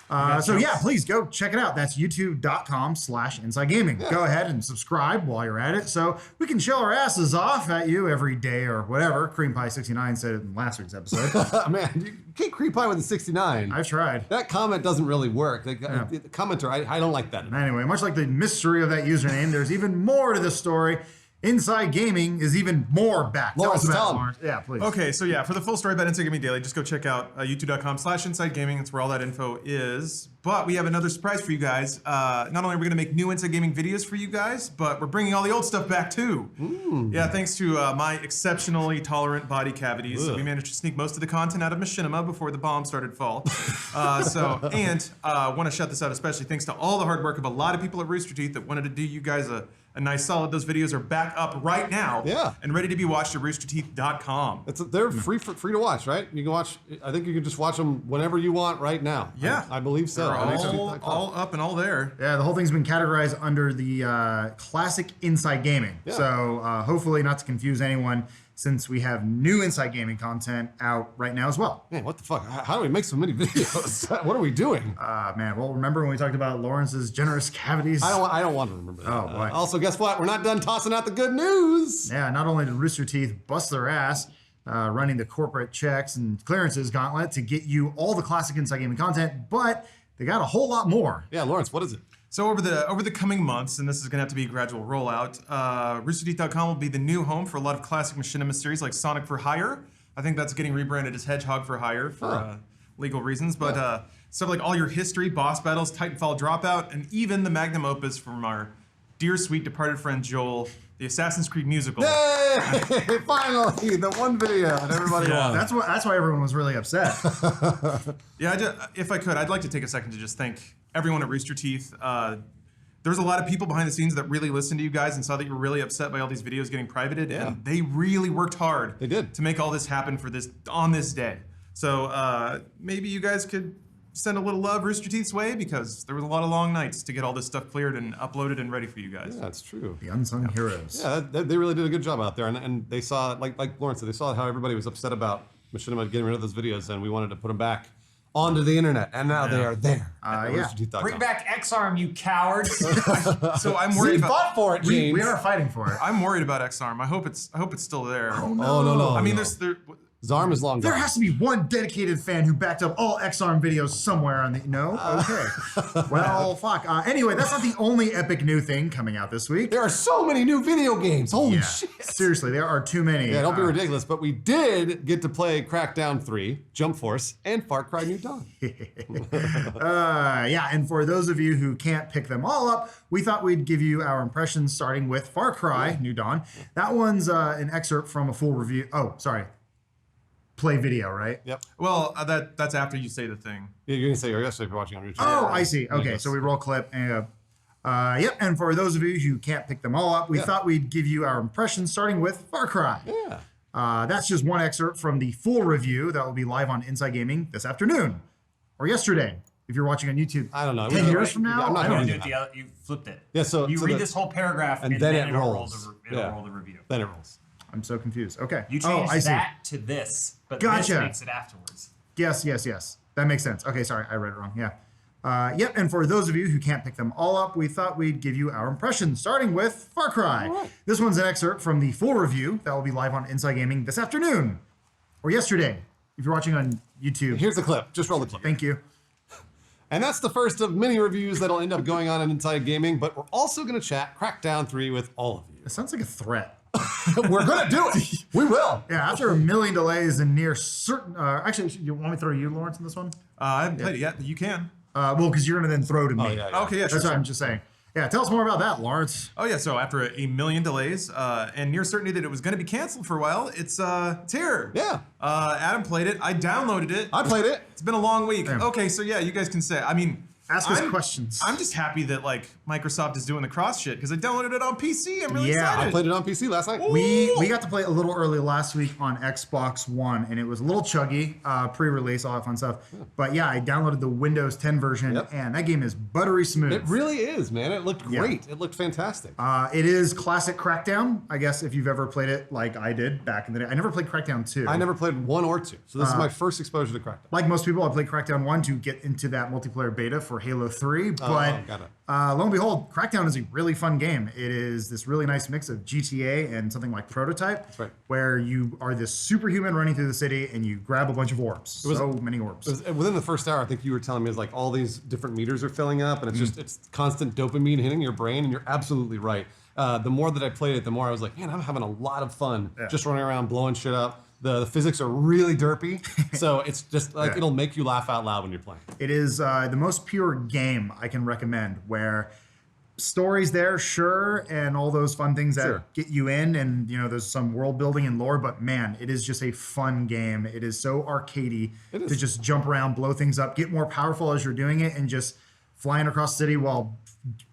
yeah. So yeah, please go check it out. That's youtube.com/insidegaming. Go ahead and subscribe while you're at it so we can chill our asses off at you every day or whatever. Creampie69 said it in last week's episode. Man, you can't creep pie with a 69. I've tried. That comment doesn't really work. The commenter, I don't like that. Anyway, much like the mystery of that username, there's even more to the story. Inside Gaming is even more back. Lawrence, Tell us tell about it, him. Lawrence. Yeah, please. Okay, so yeah, for the full story about Inside Gaming Daily, just go check out youtube.com/InsideGaming. That's where all that info is. But we have another surprise for you guys. Not only are we going to make new Inside Gaming videos for you guys, but we're bringing all the old stuff back too. Yeah, thanks to my exceptionally tolerant body cavities, we managed to sneak most of the content out of Machinima before the bomb started to fall. Want to shout this out especially thanks to all the hard work of a lot of people at Rooster Teeth that wanted to do you guys a nice solid. Those videos are back up right now and ready to be watched at roosterteeth.com. They're free to watch, right? You can watch. I think you can just watch them whenever you want right now. Yeah, I believe so. They're all up and all there. Yeah, the whole thing's been categorized under the classic Inside Gaming. Yeah. So hopefully not to confuse anyone, since we have new Inside Gaming content out right now as well. Man, what the fuck? How do we make so many videos? What are we doing? Man, well, remember when we talked about Lawrence's generous cavities? I don't want to remember that. Oh, boy. Also, guess what? We're not done tossing out the good news. Yeah, not only did Rooster Teeth bust their ass running the corporate checks and clearances gauntlet to get you all the classic Inside Gaming content, but they got a whole lot more. Yeah, Lawrence, what is it? So over the coming months, and this is going to have to be a gradual rollout, RoosterTeeth.com will be the new home for a lot of classic Machinima series like Sonic for Hire. I think that's getting rebranded as Hedgehog for Hire for legal reasons. But stuff like all your history, boss battles, Titanfall Dropout, and even the magnum opus from our dear sweet departed friend Joel, the Assassin's Creed musical. Yay! Finally, the one video that everybody wanted. That's why everyone was really upset. If I could, I'd like to take a second to just thank everyone at Rooster Teeth. There was a lot of people behind the scenes that really listened to you guys and saw that you were really upset by all these videos getting privated, and they really worked hard. They did. To make all this happen on this day. So maybe you guys could send a little love Rooster Teeth's way, because there was a lot of long nights to get all this stuff cleared and uploaded and ready for you guys. Yeah, that's true. The unsung heroes. Yeah, they really did a good job out there, and they saw, like Lawrence said, they saw how everybody was upset about Machinima getting rid of those videos, and we wanted to put them back onto the internet, and now they are there. Bring back X-Arm, you cowards. So I'm worried about. fought for it, James. We are fighting for it. I'm worried about X-Arm. I hope it's still there. Oh no! Oh no! I mean, no. Zarm is long gone. There has to be one dedicated fan who backed up all X-Arm videos somewhere on the... No? Okay. Well, fuck. Anyway, that's not the only epic new thing coming out this week. There are so many new video games. Holy shit. Seriously, there are too many. Yeah, don't be ridiculous, but we did get to play Crackdown 3, Jump Force, and Far Cry New Dawn. Yeah, and for those of you who can't pick them all up, we thought we'd give you our impressions starting with Far Cry New Dawn. That one's an excerpt from a full review. Oh, sorry. Play video, right? Yep. Well, that's after you say the thing. Yeah, you're going to say yesterday if you're watching on YouTube. Oh, I see. Okay, so we roll clip. And, yep, and for those of you who can't pick them all up, we thought we'd give you our impressions starting with Far Cry. Yeah. That's just one excerpt from the full review that will be live on Inside Gaming this afternoon. Or yesterday, if you're watching on YouTube. I don't know. 10 years from now? I'm not going to do it the other, you flipped it. Yeah, so you read this whole paragraph and then it it'll rolls. It'll roll the review. Then it rolls. I'm so confused. Okay. You changed that to this, but this makes it afterwards. Yes. That makes sense. Okay, sorry, I read it wrong. Yeah. Yep, and for those of you who can't pick them all up, we thought we'd give you our impressions, starting with Far Cry. Right. This one's an excerpt from the full review that will be live on Inside Gaming this afternoon, or yesterday, if you're watching on YouTube. Here's the clip. Just roll the clip. Thank you. And that's the first of many reviews that'll end up going on Inside Gaming, but we're also going to chat Crackdown 3 with all of you. It sounds like a threat. We're going to do it. We will. Yeah, after a million delays and near certain... actually, you want me to throw you, Lawrence, in this one? I haven't played it yet. You can. Well, because you're going to then throw to me. Oh, yeah. Okay, yeah, sure. That's what I'm just saying. Yeah, tell us more about that, Lawrence. Oh yeah, so after a million delays and near certainty that it was going to be canceled for a while, it's here. Yeah. Adam played it. I downloaded it. I played it. It's been a long week. Damn. Okay, so yeah, you guys can say. I mean, ask us questions. I'm just happy that like Microsoft is doing the cross shit because I downloaded it on PC. I'm really excited. I played it on PC last night. We got to play it a little early last week on Xbox One, and it was a little chuggy, pre-release, all that fun stuff. But yeah, I downloaded the Windows 10 version, and that game is buttery smooth. It really is, man. It looked great. It looked fantastic. It is classic Crackdown, I guess, if you've ever played it like I did back in the day. I never played Crackdown 2. I never played 1 or 2, so this is my first exposure to Crackdown. Like most people, I played Crackdown 1 to get into that multiplayer beta for Halo 3, but got it. lo and behold, Crackdown is a really fun game. It is this really nice mix of GTA and something like Prototype, That's right. where you are this superhuman running through the city and you grab a bunch of orbs. So many orbs. Within the first hour, I think you were telling me, is like all these different meters are filling up, and it's just it's constant dopamine hitting your brain, and you're absolutely right. The more that I played it, the more I was like, man, I'm having a lot of fun just running around blowing shit up. The physics are really derpy, so it's just like it'll make you laugh out loud when you're playing. It is the most pure game I can recommend, where stories there, sure, and all those fun things that get you in, and you know there's some world building and lore, but man, it is just a fun game. It is so arcadey to just jump around, blow things up, get more powerful as you're doing it, and just flying across the city while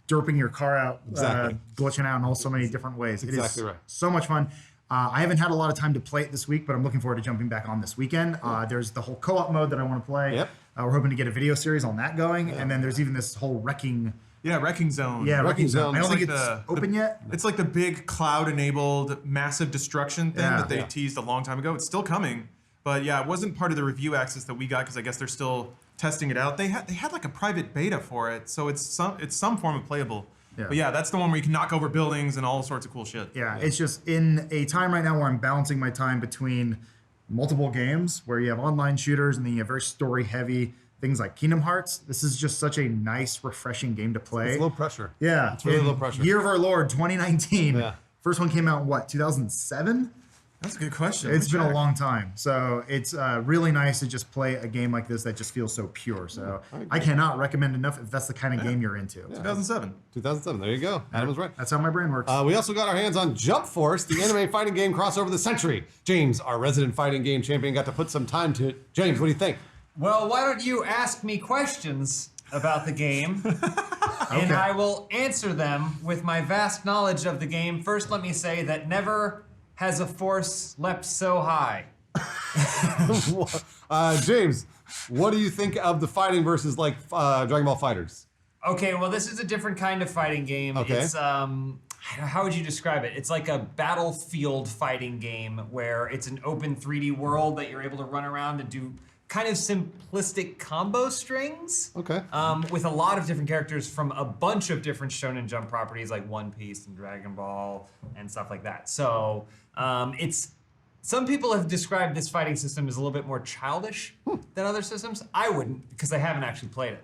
derping your car out, glitching out in all so many different ways. Exactly it is right. so much fun. I haven't had a lot of time to play it this week, but I'm looking forward to jumping back on this weekend. There's the whole co-op mode that I want to play. Yep. We're hoping to get a video series on that going, and then there's even this whole wrecking. Yeah, Wrecking Zone. Yeah, Wrecking Zone. I don't It's think like it's open yet. It's like the big cloud-enabled massive destruction thing that they teased a long time ago. It's still coming, but yeah, it wasn't part of the review access that we got because I guess they're still testing it out. They had like a private beta for it, so it's some form of playable. Yeah. But yeah, that's the one where you can knock over buildings and all sorts of cool shit. Yeah, it's just in a time right now where I'm balancing my time between multiple games where you have online shooters and then you have very story heavy things like Kingdom Hearts. This is just such a nice, refreshing game to play. It's low pressure. Yeah, It's really in low pressure. Year of Our Lord 2019. Yeah. First one came out in what, 2007? That's a good question. It's been a long time. So it's really nice to just play a game like this that just feels so pure. So I cannot recommend enough if that's the kind of game you're into. 2007. 2007. There you go. Adam was right. That's how my brain works. We also got our hands on Jump Force, the anime fighting game crossover of the century. James, our resident fighting game champion, got to put some time to it. James, what do you think? Well, why don't you ask me questions about the game, and I will answer them with my vast knowledge of the game. First, let me say that never has a force leapt so high. James, what do you think of the fighting versus like Dragon Ball Fighters? Okay, well, this is a different kind of fighting game. Okay. It's how would you describe it? It's like a battlefield fighting game where it's an open 3D world that you're able to run around and do kind of simplistic combo strings. Okay. With a lot of different characters from a bunch of different Shonen Jump properties like One Piece and Dragon Ball and stuff like that. So some people have described this fighting system as a little bit more childish than other systems. I wouldn't, because I haven't actually played it.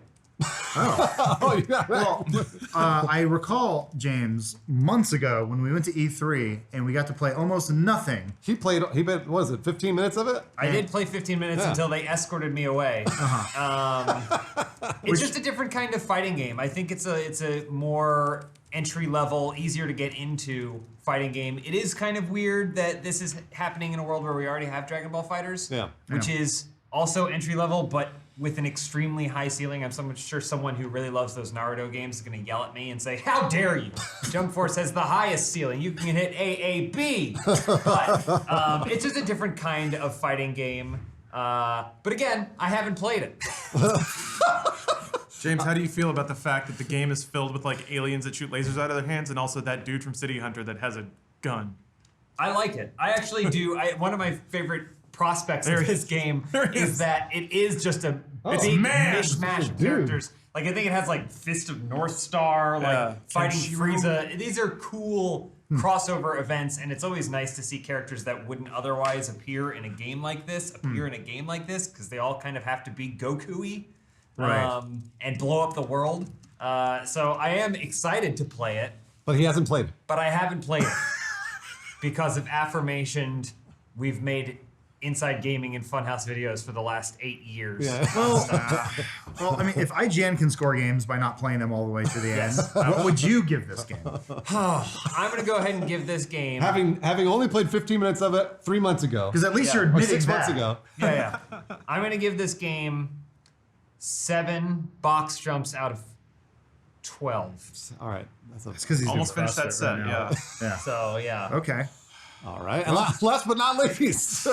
Oh, yeah. Well, I recall, James, months ago when we went to E3 and we got to play almost nothing. He played, what was it, 15 minutes of it? I did play 15 minutes until they escorted me away. It's just a different kind of fighting game. I think it's a more entry level, easier to get into fighting game. It is kind of weird that this is happening in a world where we already have Dragon Ball Fighters, which is also entry level, but with an extremely high ceiling. I'm sure someone who really loves those Naruto games is going to yell at me and say, "How dare you? Jump Force has the highest ceiling. You can hit AAB." But it's just a different kind of fighting game. But again, I haven't played it. James, how do you feel about the fact that the game is filled with like aliens that shoot lasers out of their hands, and also that dude from City Hunter that has a gun? I like it. I actually do. One of my favorite prospects of this game is that it is just a big mishmash of characters. Like, I think it has like Fist of North Star, like fighting Frieza. These are cool crossover events, and it's always nice to see characters that wouldn't otherwise appear in a game like this because they all kind of have to be Goku-y and blow up the world. So I am excited to play it. But he hasn't played it. But I haven't played it because of aforementioned, we've made Inside Gaming and Funhaus videos for the last 8 years. Yeah. Well, I mean, if IGN can score games by not playing them all the way to the end, what would you give this game? I'm going to go ahead and give this game... Having only played 15 minutes of it 3 months ago. Because at least you're Or admitting 6 months that. ago. Yeah. I'm going to give this game 7 box jumps out of 12. All right. It's because he's Almost doing finished that CrossFit set, right now. yeah. So, yeah. Okay. All right. And last but not least,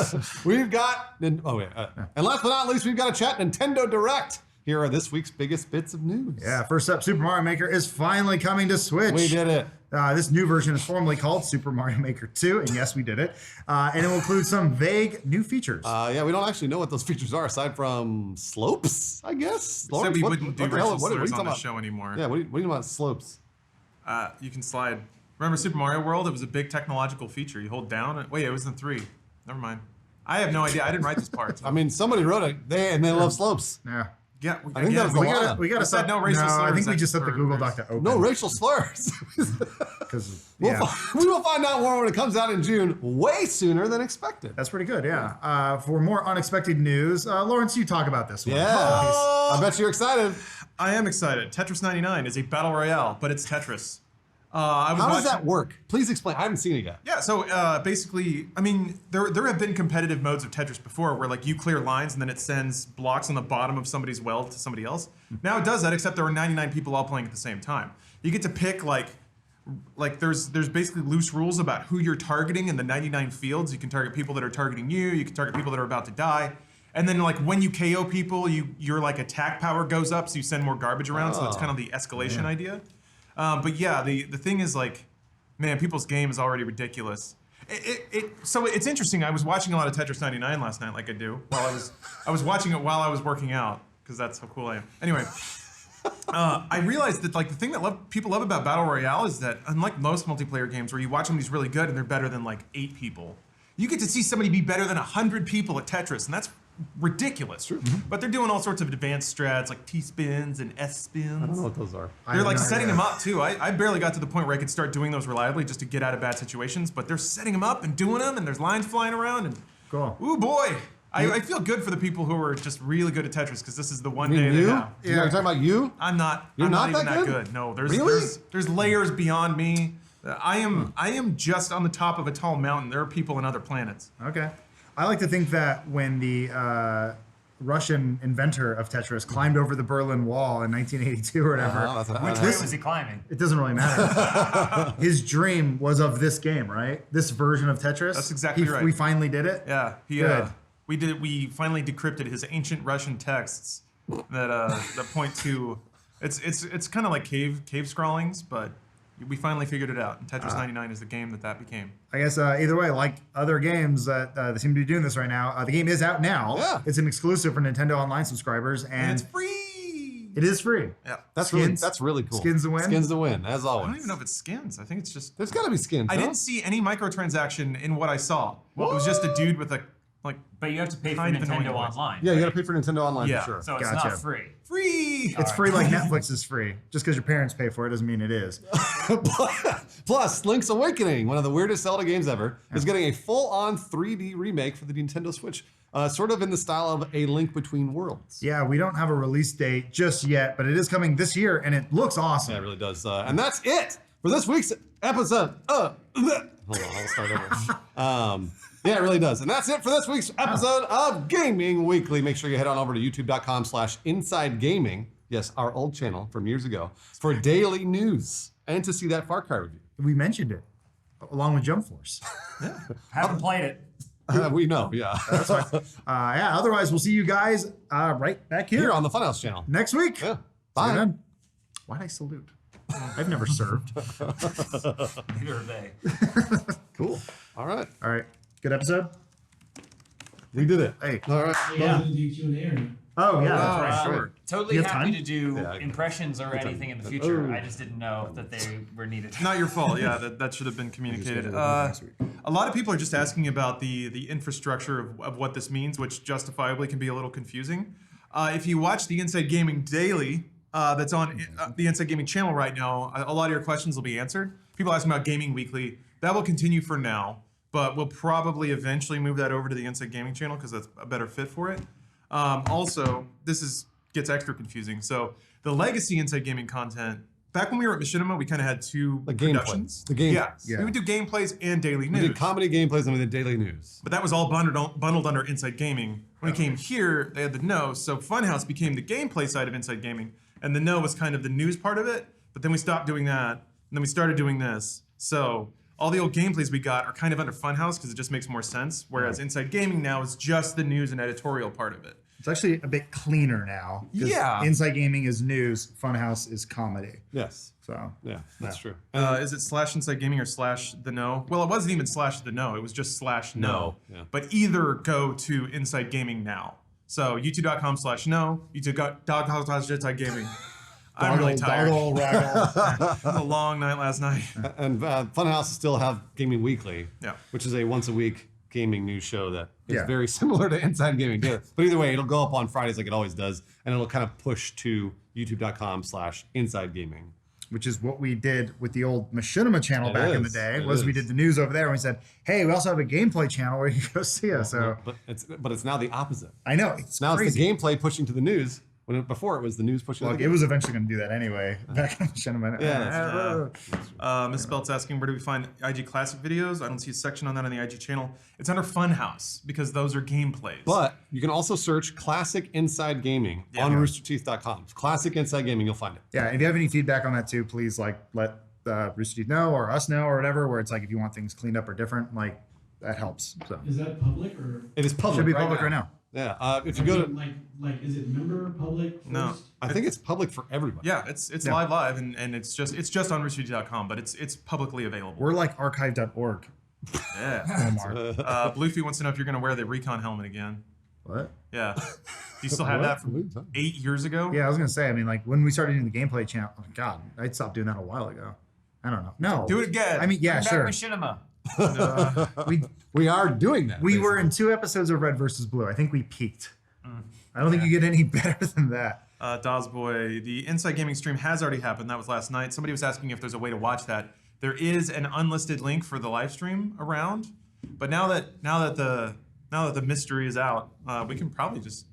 we've got... and last but not least, we've got a chat Nintendo Direct. Here are this week's biggest bits of news. Yeah, first up, Super Mario Maker is finally coming to Switch. We did it. This new version is formally called Super Mario Maker 2, and yes, we did it. And it will include some vague new features. Yeah, we don't actually know what those features are aside from slopes, I guess. Said Lawrence, we what- wouldn't do what the hell- racial what are you slurs talking on the about? show anymore. Yeah, what do you mean about slopes? You can slide. Remember Super Mario World? It was a big technological feature. You hold down. Wait, it was in 3. Never mind. I have no idea. I didn't write this part. I mean, somebody wrote it. They love slopes. Yeah. Yeah, I think that was We the gotta, line. we gotta I said set no racial I slurs, think we that's just set the for- Google Doc to open. No racial slurs. Because We will find out more when it comes out in June, way sooner than expected. that's pretty good, yeah. For more unexpected news, Lawrence, you talk about this one. Yeah. I bet you're excited. I am excited. Tetris 99 is a battle royale, but it's Tetris. I was How does watching- that work? Please explain. I haven't seen it yet. Yeah, so basically, I mean, there have been competitive modes of Tetris before where like you clear lines and then it sends blocks on the bottom of somebody's well to somebody else. Now it does that, except there are 99 people all playing at the same time. You get to pick like there's basically loose rules about who you're targeting in the 99 fields. You can target people that are targeting you. You can target people that are about to die. And then like when you KO people, your like attack power goes up, so you send more garbage around. So that's kind of the escalation idea. But yeah, the thing is like, man, people's game is already ridiculous. So it's interesting. I was watching a lot of Tetris 99 last night, like I do. While I was watching it while I was working out, because that's how cool I am. Anyway, I realized that like the thing that people love about Battle Royale is that unlike most multiplayer games where you watch somebody's really good and they're better than like 8 people, you get to see somebody be better than 100 people at Tetris, and that's ridiculous. But they're doing all sorts of advanced strats like T spins and S spins. I don't know what those are. They're like setting them up too. I barely got to the point where I could start doing those reliably just to get out of bad situations. But they're setting them up and doing them, and there's lines flying around. And Cool. ooh boy, I feel good for the people who are just really good at Tetris because this is the one You mean day you? they have. You're talking about you? I'm not. You're I'm not even that that good? good. No, there's Really? there's layers beyond me. I am just on the top of a tall mountain. There are people on other planets. Okay. I like to think that when the Russian inventor of Tetris climbed over the Berlin Wall in 1982 or whatever, Which way was he climbing? it doesn't really matter. His dream was of this game, right? This version of Tetris. That's exactly right. We finally did it. Yeah, Good. We finally decrypted his ancient Russian texts that point to it's kind of like cave scrawlings, but we finally figured it out. And Tetris 99 is the game that became. I guess either way, like other games that they seem to be doing this right now, the game is out now. Yeah. It's an exclusive for Nintendo Online subscribers, and it's free. It is free. Yeah, That's Skins. really cool. Skins to win? Skins to win, as I always. don't even know if it's skins. I think it's just. There's got to be skins. I no? didn't see any microtransaction in what I saw. It was just a dude with a like. But you have to pay for kind of annoying Nintendo voice. Online. Yeah, you got to pay for Nintendo Online Yeah. for sure. So it's Gotcha. not free. Free. It's free like Netflix is free. Just because your parents pay for it doesn't mean it is. Plus, Link's Awakening, one of the weirdest Zelda games ever, is getting a full-on 3D remake for the Nintendo Switch, sort of in the style of A Link Between Worlds. Yeah, we don't have a release date just yet, but it is coming this year, and it looks awesome. Yeah, it really does. And that's it for this week's episode. Hold on, I'll start over. Yeah, it really does. And that's it for this week's episode of Gaming Weekly. Make sure you head on over to youtube.com/InsideGaming. Yes, our old channel from years ago, for daily news and to see that Far Cry review. We mentioned it, along with Jump Force. Haven't played it. We know, yeah. That's fine. Yeah, otherwise, we'll see you guys right back here Here on the Funhouse channel. next week. Yeah. See you Bye. then. Why'd I salute? I've never served. Neither have they. Cool. All right. All right. Good episode? We did it. Hey. All right. Yeah. Do Q&A or not? Oh, yeah, that's right. Sure. Totally You have happy time? to do Yeah, impressions or anything in the future. I just didn't know that they were needed. Not your fault. Yeah, that should have been communicated. A lot of people are just asking about the infrastructure of what this means, which justifiably can be a little confusing. If you watch the Inside Gaming Daily, that's on the Inside Gaming channel right now, a lot of your questions will be answered. People asking about Gaming Weekly. That will continue for now, but we'll probably eventually move that over to the Inside Gaming channel because that's a better fit for it. Also, gets extra confusing. So the legacy Inside Gaming content, back when we were at Machinima, we kind of had two productions. The gameplay. Yeah. We would do gameplays and daily We news. did comedy gameplays and we did daily news. But that was all bundled under Inside Gaming. When we came here, they had the No. So Funhouse became the gameplay side of Inside Gaming, and the No was kind of the news part of it. But then we stopped doing that, and then we started doing this. So all the old gameplays we got are kind of under Funhouse because it just makes more sense. Whereas Inside Gaming now is just the news and editorial part of it. It's actually a bit cleaner now. 'Cause Yeah. Inside Gaming is news, Funhouse is comedy. Yes. So, Yeah, that's true. Is it /Inside Gaming or /the No? Well, it wasn't even /the No. It was just /No. Yeah. But either go to Inside Gaming now. So youtube.com/no, youtube.com/Inside Gaming. I'm really tired. It was a long night last night. And Funhouse still have Gaming Weekly, Yeah. which is a once a week gaming news show that is Yeah. very similar to Inside Gaming. Yeah. But either way, it'll go up on Fridays like it always does, and it'll kind of push to youtube.com/Inside Gaming. which is what we did with the old Machinima channel It back in the is. day, It was we is. did the news over there and we said, hey, we also have a gameplay channel where you can go see us. So But it's now the opposite. I know, it's Now crazy. it's the gameplay pushing to the news. Before it was the news pushing. Look, to the it game. was eventually going to do that anyway. Back in Machinima. Yeah, Miss Belt's asking, where do we find IG Classic videos? I don't see a section on that on the IG channel. It's under Funhouse because those are gameplays. But you can also search Classic Inside Gaming on roosterteeth.com. Classic Inside Gaming, you'll find it. Yeah, if you have any feedback on that too, please let Rooster Teeth know or us know or whatever, where it's like if you want things cleaned up or different, like that helps. So Is that public or? It is public. should be public right now. Yeah. If you go to, like, is it member public? First? No. I think it's public for everybody. Yeah, it's live and it's just on roosterteeth.com, but it's publicly available. We're like archive.org. Yeah. Omar. Bluefy wants to know if you're going to wear the Recon helmet again. What? Yeah. Do you still have that from 8 years ago? Yeah, I was gonna say. I mean, like when we started doing the gameplay channel. Oh God, I'd stopped doing that a while ago. I don't know. No. Do it again. I mean, yeah, Bring sure. back Machinima. We are doing that. We were in 2 episodes of Red versus Blue. I think we peaked. I don't think you get any better than that. Dawsboy, the Inside Gaming stream has already happened. That was last night. Somebody was asking if there's a way to watch that. There is an unlisted link for the live stream around, but now that the mystery is out, we can probably just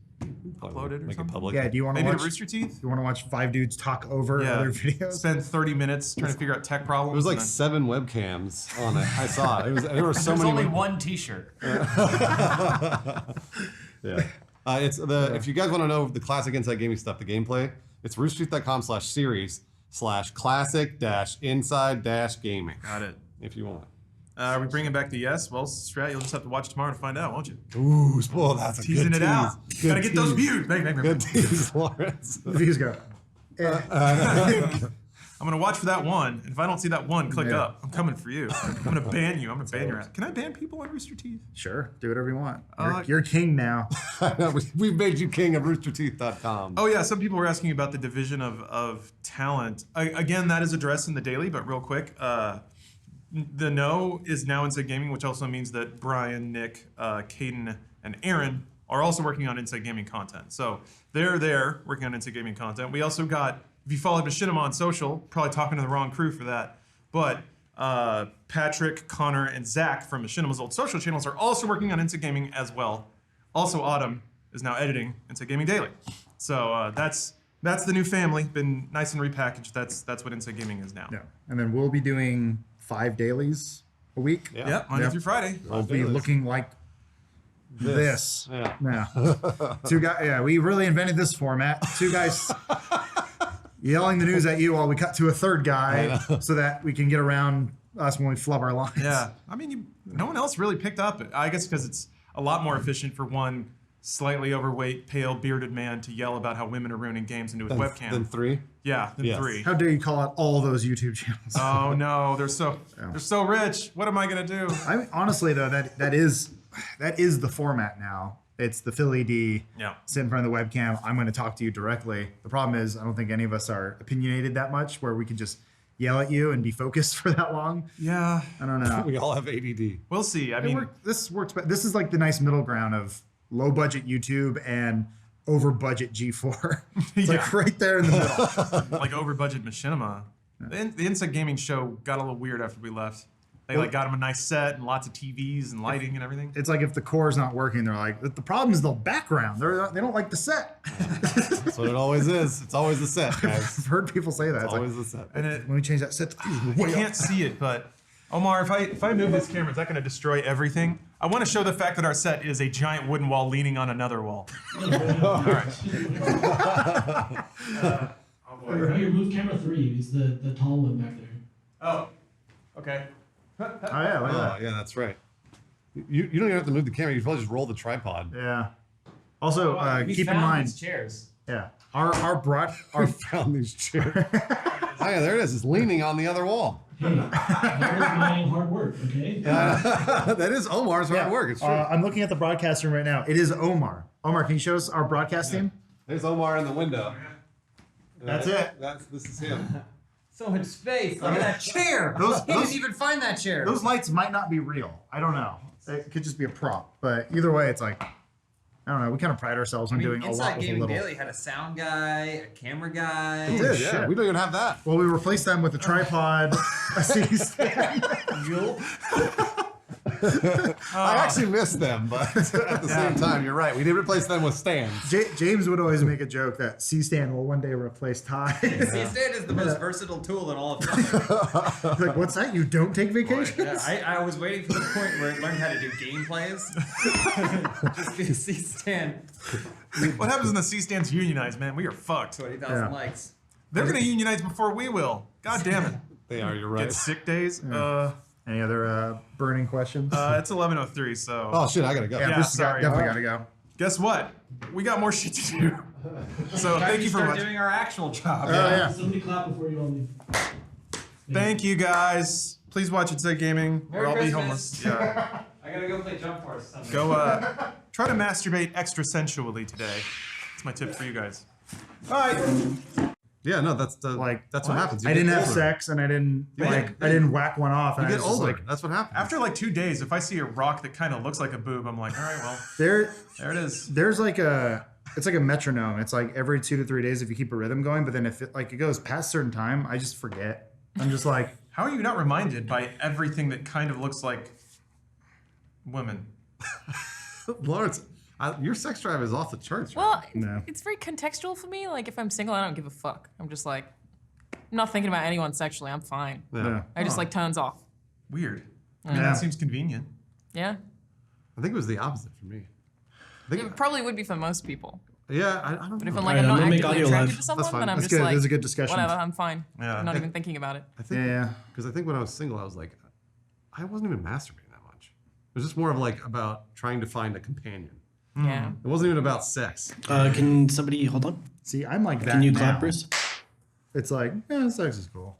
upload it or Make something. it public. Yeah, do you want to Maybe watch to Rooster Teeth? You want to watch 5 dudes talk over other videos? Spend 30 minutes trying to figure out tech problems. There was like and 7 webcams on it. I saw it. There were so There's many. only one T-shirt. Yeah. It's if you guys want to know the classic Inside Gaming stuff, the gameplay, it's roosterteeth.com/series/classic-inside-gaming. Got it. If you want. Are we bringing back the yes? Well, Strat, you'll just have to watch tomorrow to find out, won't you? Ooh, well, that's a Teasing good it out. tease. Gotta get those views. Bang, bang, bang. Good tease, Lawrence. The views go. I'm gonna watch for that one, and if I don't see that one, click Yeah. up. I'm coming for you. I'm gonna ban you. I'm gonna ban your ass. Can I ban people on Rooster Teeth? Sure, do whatever you want. Uh, You're king now. We've made you king of roosterteeth.com. Oh yeah, some people were asking about the division of talent. Again, that is addressed in the daily, but real quick, the no is now Inside Gaming, which also means that Brian, Nick, Caden, and Aaron are also working on Inside Gaming content. So they're there working on Inside Gaming content. We also got, if you followed Machinima on social, probably talking to the wrong crew for that, but Patrick, Connor, and Zach from Machinima's old social channels are also working on Inside Gaming as well. Also, Autumn is now editing Inside Gaming Daily. So that's the new family. Been nice and repackaged. That's what Inside Gaming is now. Yeah, and then we'll be doing 5 dailies a week. Yeah. Yep, Monday through Friday. We'll be looking like this. Yeah. Yeah. 2 guys. Yeah, we really invented this format. 2 guys yelling the news at you while we cut to a 3rd guy so that we can get around us when we flub our lines. Yeah, I mean, no one else really picked up. I guess because it's a lot more efficient for one slightly overweight, pale, bearded man to yell about how women are ruining games into his webcam. Then 3? Yeah, then Yes. 3. How dare you call out all those YouTube channels? Oh no, they're so rich. What am I gonna do? I mean, honestly though, that is the format now. It's the Philly D. Yeah. Sit in front of the webcam. I'm going to talk to you directly. The problem is, I don't think any of us are opinionated that much, where we can just yell at you and be focused for that long. Yeah, I don't know. We all have ADD. we'll see. I mean, This works. But this is like the nice middle ground of low budget YouTube and over budget G4. It's like right there in the middle. like over budget machinima. The Inside Gaming show got a little weird after we left. They like got him a nice set and lots of TVs and lighting and everything. It's like if the core is not working, they're like, the problem is the background. They don't like the set. That's what it always is. It's always the set, guys. I've heard people say that. It's It's like, always the set. And when we change that set, you can't see it, but Omar, if I move this camera, is that going to destroy everything? I want to show the fact that our set is a giant wooden wall leaning on another wall. All right. Here, move camera 3. It's the tall one back there. Oh, okay. oh yeah, look at Oh, that. yeah, that's right. You don't even have to move the camera. You probably just roll the tripod. Yeah. Also, We keep in found mind, these chairs. yeah, our I found these chairs. Oh, yeah, there it is. It's leaning on the other wall. Hey, that was my hard work, okay? That is Omar's hard work. It's true. I'm looking at the broadcast room right now. It is Omar. Omar, can you show us our broadcast team? There's Omar in the window. That's it. This is him. So much space. Look at that chair. He didn't even find that chair. Those lights might not be real. I don't know. It could just be a prop. But either way, it's like, I don't know. We kind of pride ourselves on doing a lot Inside with a Gaming little. Daily had a sound guy, a camera guy. It did, shit. yeah. We don't even have that. Well, we replaced them with a tripod, a CD stand. I actually missed them, but at the same time, you're right. We did replace them with stands. James would always make a joke that C-stand will one day replace Ty. C-stand is the most versatile tool in all of film. He's like, what's that? You don't take vacations? Yeah, I was waiting for the point where it learned how to do gameplays. Just be a C-stand. What happens when the C-stands unionize, man? We are fucked. 20,000 Yeah. likes. They're going to unionize before we will. God damn it. They are, you're right. Get sick days. Any other burning questions? It's 11:03, so. Oh, shit, I gotta go. Yeah, Bruce sorry. definitely got to go. Guess what? We got more shit to do. So thank you for start watching. doing our actual job. Yeah. Somebody clap before you all leave. Thank you guys. Please watch Inside Gaming, or Merry I'll be Christmas. homeless. Yeah. I gotta go play Jump Force Sunday. Go try to masturbate extra sensually today. That's my tip for you guys. All right. Yeah, no, that's what happens. You I get didn't have older. sex and I didn't You get- I didn't whack one off. You And I get was just older. like, That's what happens. After like 2 days, if I see a rock that kind of looks like a boob, I'm like, all right, well, there it is. there's like it's like a metronome. It's like every 2 to 3 days if you keep a rhythm going. But then if it goes past a certain time, I just forget. I'm just like, How are you not reminded by everything that kind of looks like women? Lawrence, your sex drive is off the charts. Right? Well, No. it's very contextual for me. Like if I'm single, I don't give a fuck. I'm just like, I'm not thinking about anyone sexually. I'm fine. yeah. I just like turns off. Weird. I mean, Yeah. that seems convenient. Yeah. I think it was the opposite for me. I think, It probably would be for most people. yeah, I don't But if know. I'm like, Alright, I'm I'm not gonna make actively audio attracted live. to someone, fine. then I'm That's just good. like, There's a good discussion. whatever, I'm fine. Yeah. I'm not even thinking about it. I think, Yeah. because I think when I was single, I was like, I wasn't even masturbating that much. It was just more of like about trying to find a companion. Yeah. It wasn't even about sex. Can somebody hold on? See, I'm like that. Can you now. clap, Bruce? It's like, yeah, sex is cool.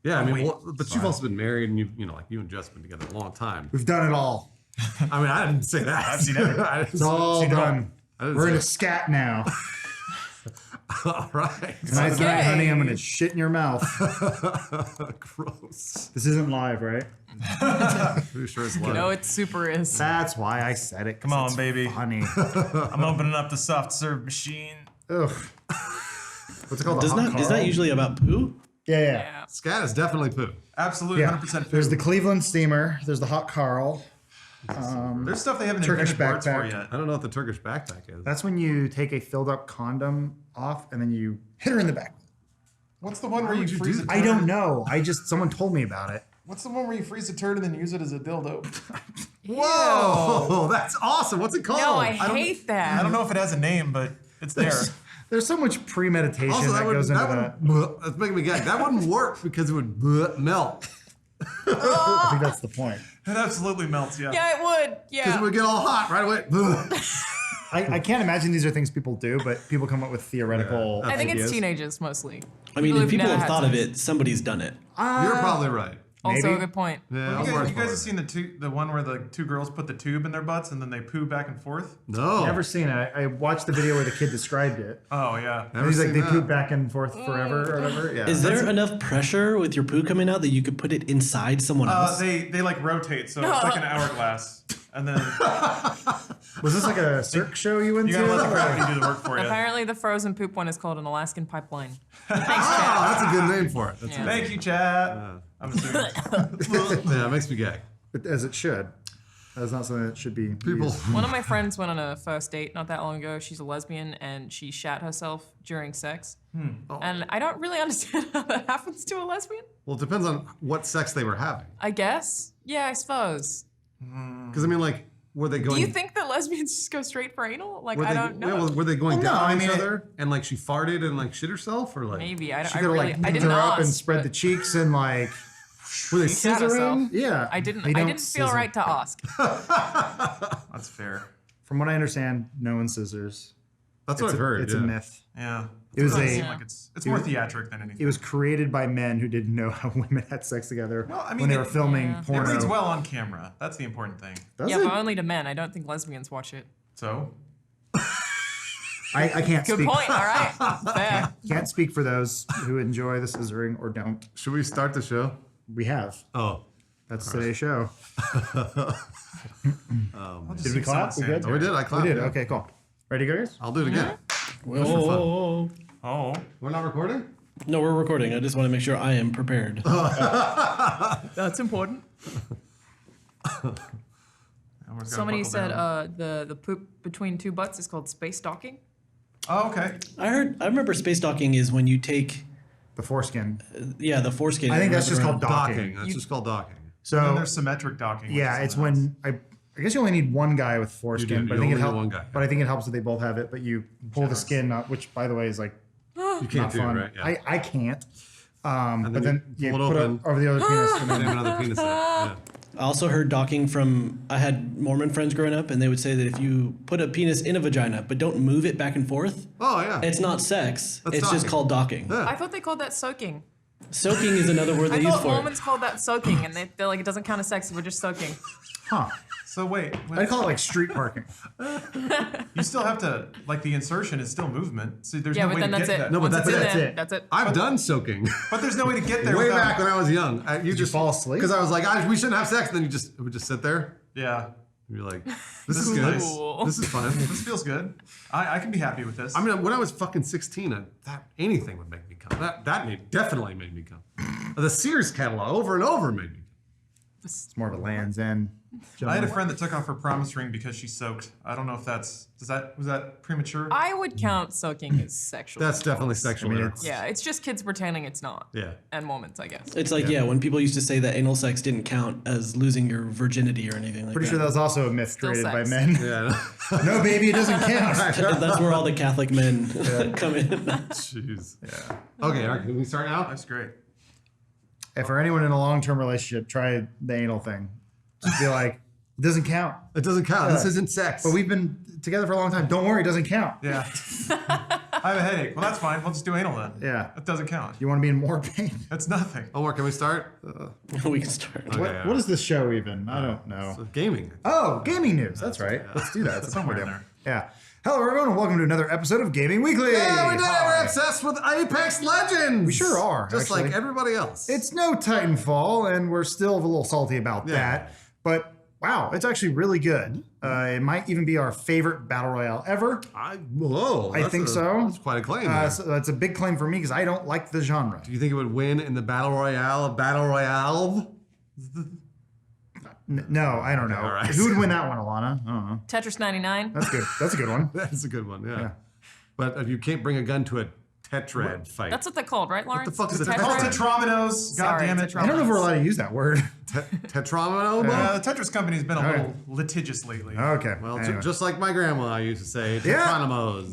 Yeah, I mean, wait. well, but you've also been married, and like you and Jess have been together a long time. We've done it all. I mean, I didn't say that. I've seen everything. I didn't It's all say- done. I didn't We're in say a scat now. All right. Tonight's the night, honey. I'm gonna shit in your mouth. Gross. This isn't live, right? Pretty sure it's live. No, it super is. That's why I said it. 'cause Come on, it's baby. Funny. I'm opening up the soft serve machine. Ugh. What's it called? Is The hot that Carl? usually about poo? Yeah, yeah. Yeah. Scat is definitely poo. Absolutely, Yeah. 100% There's food. the Cleveland steamer. There's the hot Carl. There's stuff they haven't Turkish invented words for backpack. yet. I don't know what the Turkish backpack is. That's when you take a filled up condom off and then you hit her in the back. What's the one where Why you would you freeze do a that? turd? I don't know. Someone told me about it. What's the one where you freeze a turd and then use it as a dildo? Whoa, that's awesome. What's it called? No, I don't- hate that. I don't know if it has a name, but it's there. There's so much premeditation Also, that goes into that. that's making me gag. That wouldn't work because it would melt. I think that's the point. It absolutely melts, yeah. Yeah, it would. Because Yeah. it would get all hot right away. I can't imagine these are things people do, but people come up with theoretical I think ideas. it's teenagers mostly. I mean, if who've people never have had thought of sex. it, somebody's done it. You're probably right. Also Maybe. a good point. Yeah, You guys have seen the one where the two girls put the tube in their butts and then they poo back and forth? No. Never seen it. I watched the video where the kid described it. Oh, yeah. And he's like, seen they that. poop back and forth forever or whatever. Yeah. Is there enough pressure with your poo coming out that you could put it inside someone else? They like rotate, so it's like an hourglass. And then Was this like a Cirque show you went you to? gotta let the gravity do the work for you. Apparently, the frozen poop one is called an Alaskan pipeline. Thanks, Oh, Chad. that's a good name for it. That's Yeah. Thank you, chat. I'm assuming. yeah, it makes me gag. But as it should. That's not something that should be People. used. One of my friends went on a first date not that long ago. She's a lesbian and she shat herself during sex. And I don't really understand how that happens to a lesbian. Well, it depends on what sex they were having. I guess. Yeah, I suppose. Because I mean, like, were they going? Do you think that lesbians just go straight for anal? Like, Were I they, don't know. yeah, well, were they going Well, no, down I on mean, each it- other and like she farted and like shit herself or like? Maybe. I She I could have really, like I picked didn't her up and ask, spread but the cheeks and like. Were they shat herself. scissoring? Yeah. I didn't They don't feel scissor. right to ask. That's fair. From what I understand, no one scissors. That's what I've heard. It's yeah. a myth. Yeah. It was Doesn't a. seem like it's more theatric than anything. It was created by men who didn't know how women had sex together Well, I mean, when they were filming yeah. It porno. reads well on camera. That's the important thing. Does Yeah, it? but only to men. I don't think lesbians watch it. So I can't Good speak. point. All right. Fair. Can't speak for those who enjoy the scissoring or don't. Should we start the show? We have. Oh. That's today's show. I'll just Did we sing clap? Song We good? Oh, we did. I We clapped. did. yeah. Okay, cool. Ready, guys? I'll do it again. Whoa. Oh. We're not recording? No, we're recording. I just want to make sure I am prepared. That's important. Elmer's gotta Somebody buckle said down. the poop between two butts is called space docking. Oh, okay. I remember space docking is when you take, The foreskin. the foreskin. I think and that's wrap it just around. called docking. Docking. That's just called docking. And then So there's symmetric docking. which yeah, is it's something else. when I guess you only need one guy with foreskin, do. but I You think it only need helps. one guy. But I think it helps that they both have it. But you pull the Generous. skin up, which by the way is like You not can't do fun. right. Yeah. I can't. then But then you you pull it put open. it over the other penis. And And have then, another penis in it. Yeah. I also heard docking from, I had Mormon friends growing up, and they would say that if you put a penis in a vagina, but don't move it back and forth, Oh yeah. it's not sex. That's it's just docking. called docking. Yeah. I thought they called that soaking. Soaking is another word I they use thought for Mormons called that soaking, and they're like, it doesn't count as sex if we're just soaking. Huh. So wait, I'd call it like street parking. you still have to like the insertion is still movement. So there's Yeah, no but way then to that's get it. that. No, but Once that's it's in it. there, that's it. I've done soaking. But there's no way to get there. Way without- back when I was young. You Did you fall asleep? Because I was like, we shouldn't have sex. And then it would just sit there. Yeah, And you're like, this This is is good. nice. Cool. This is fun. this feels good. I can be happy with this. I mean, when I was fucking 16, anything would make me come. That definitely made me come. The Sears catalog over and over made me come. It's more of a Land's End. I had a friend that took off her promise ring because she soaked. I don't know if was that premature? I would count soaking as sexual. That's definitely sexual. Yeah, it's just kids pretending it's not. Yeah. And Mormons, I guess. It's like, when people used to say that anal sex didn't count as losing your virginity or anything like Pretty that. sure that was also a myth Still created by sex. men. Yeah. No, baby, it doesn't count. That's where all the Catholic men come in. Jeez. Yeah. Okay, all right, can we start now? That's great. If for anyone in a long-term relationship, try the anal thing. Just be like, it doesn't count. It doesn't count. Yeah. This isn't sex. But we've been together for a long time. Don't worry, it doesn't count. Yeah. I have a headache. Well, that's fine. We'll just do anal then. Yeah. That doesn't count. You want to be in more pain? That's nothing. Omar, can we start? We can start. Okay, What is this show even? I don't know. So gaming. Oh, gaming news. That's right. Let's do that. That's Somewhere what in we're there. doing. Yeah. Hello, everyone, and welcome to another episode of Gaming Weekly. Yeah, we did it. Hi. We're obsessed with Apex Legends. We sure are, Just actually. like everybody else. It's no Titanfall, and we're still a little salty about that. But wow, it's actually really good. It might even be our favorite battle royale ever. I I think so. That's quite a claim. there. So that's a big claim for me because I don't like the genre. Do you think it would win in the battle royale of battle royale? No, I don't know. all right. Who would win that one, Alana? I don't know. Tetris 99. That's good. That's a good one. That's a good one. Yeah. Yeah. But you can't bring a gun to a tetrad fight. That's what they're called, right, Lawrence? fuck is a It's called Tetrad? Tetrominos. God Sorry, damn it. Tetrominos. I don't know if we're allowed to use that word. Tetramino? The Tetris company's been a little litigious lately. Okay. Well, anyway. just like my grandma used to say, Yeah. Tetronimos.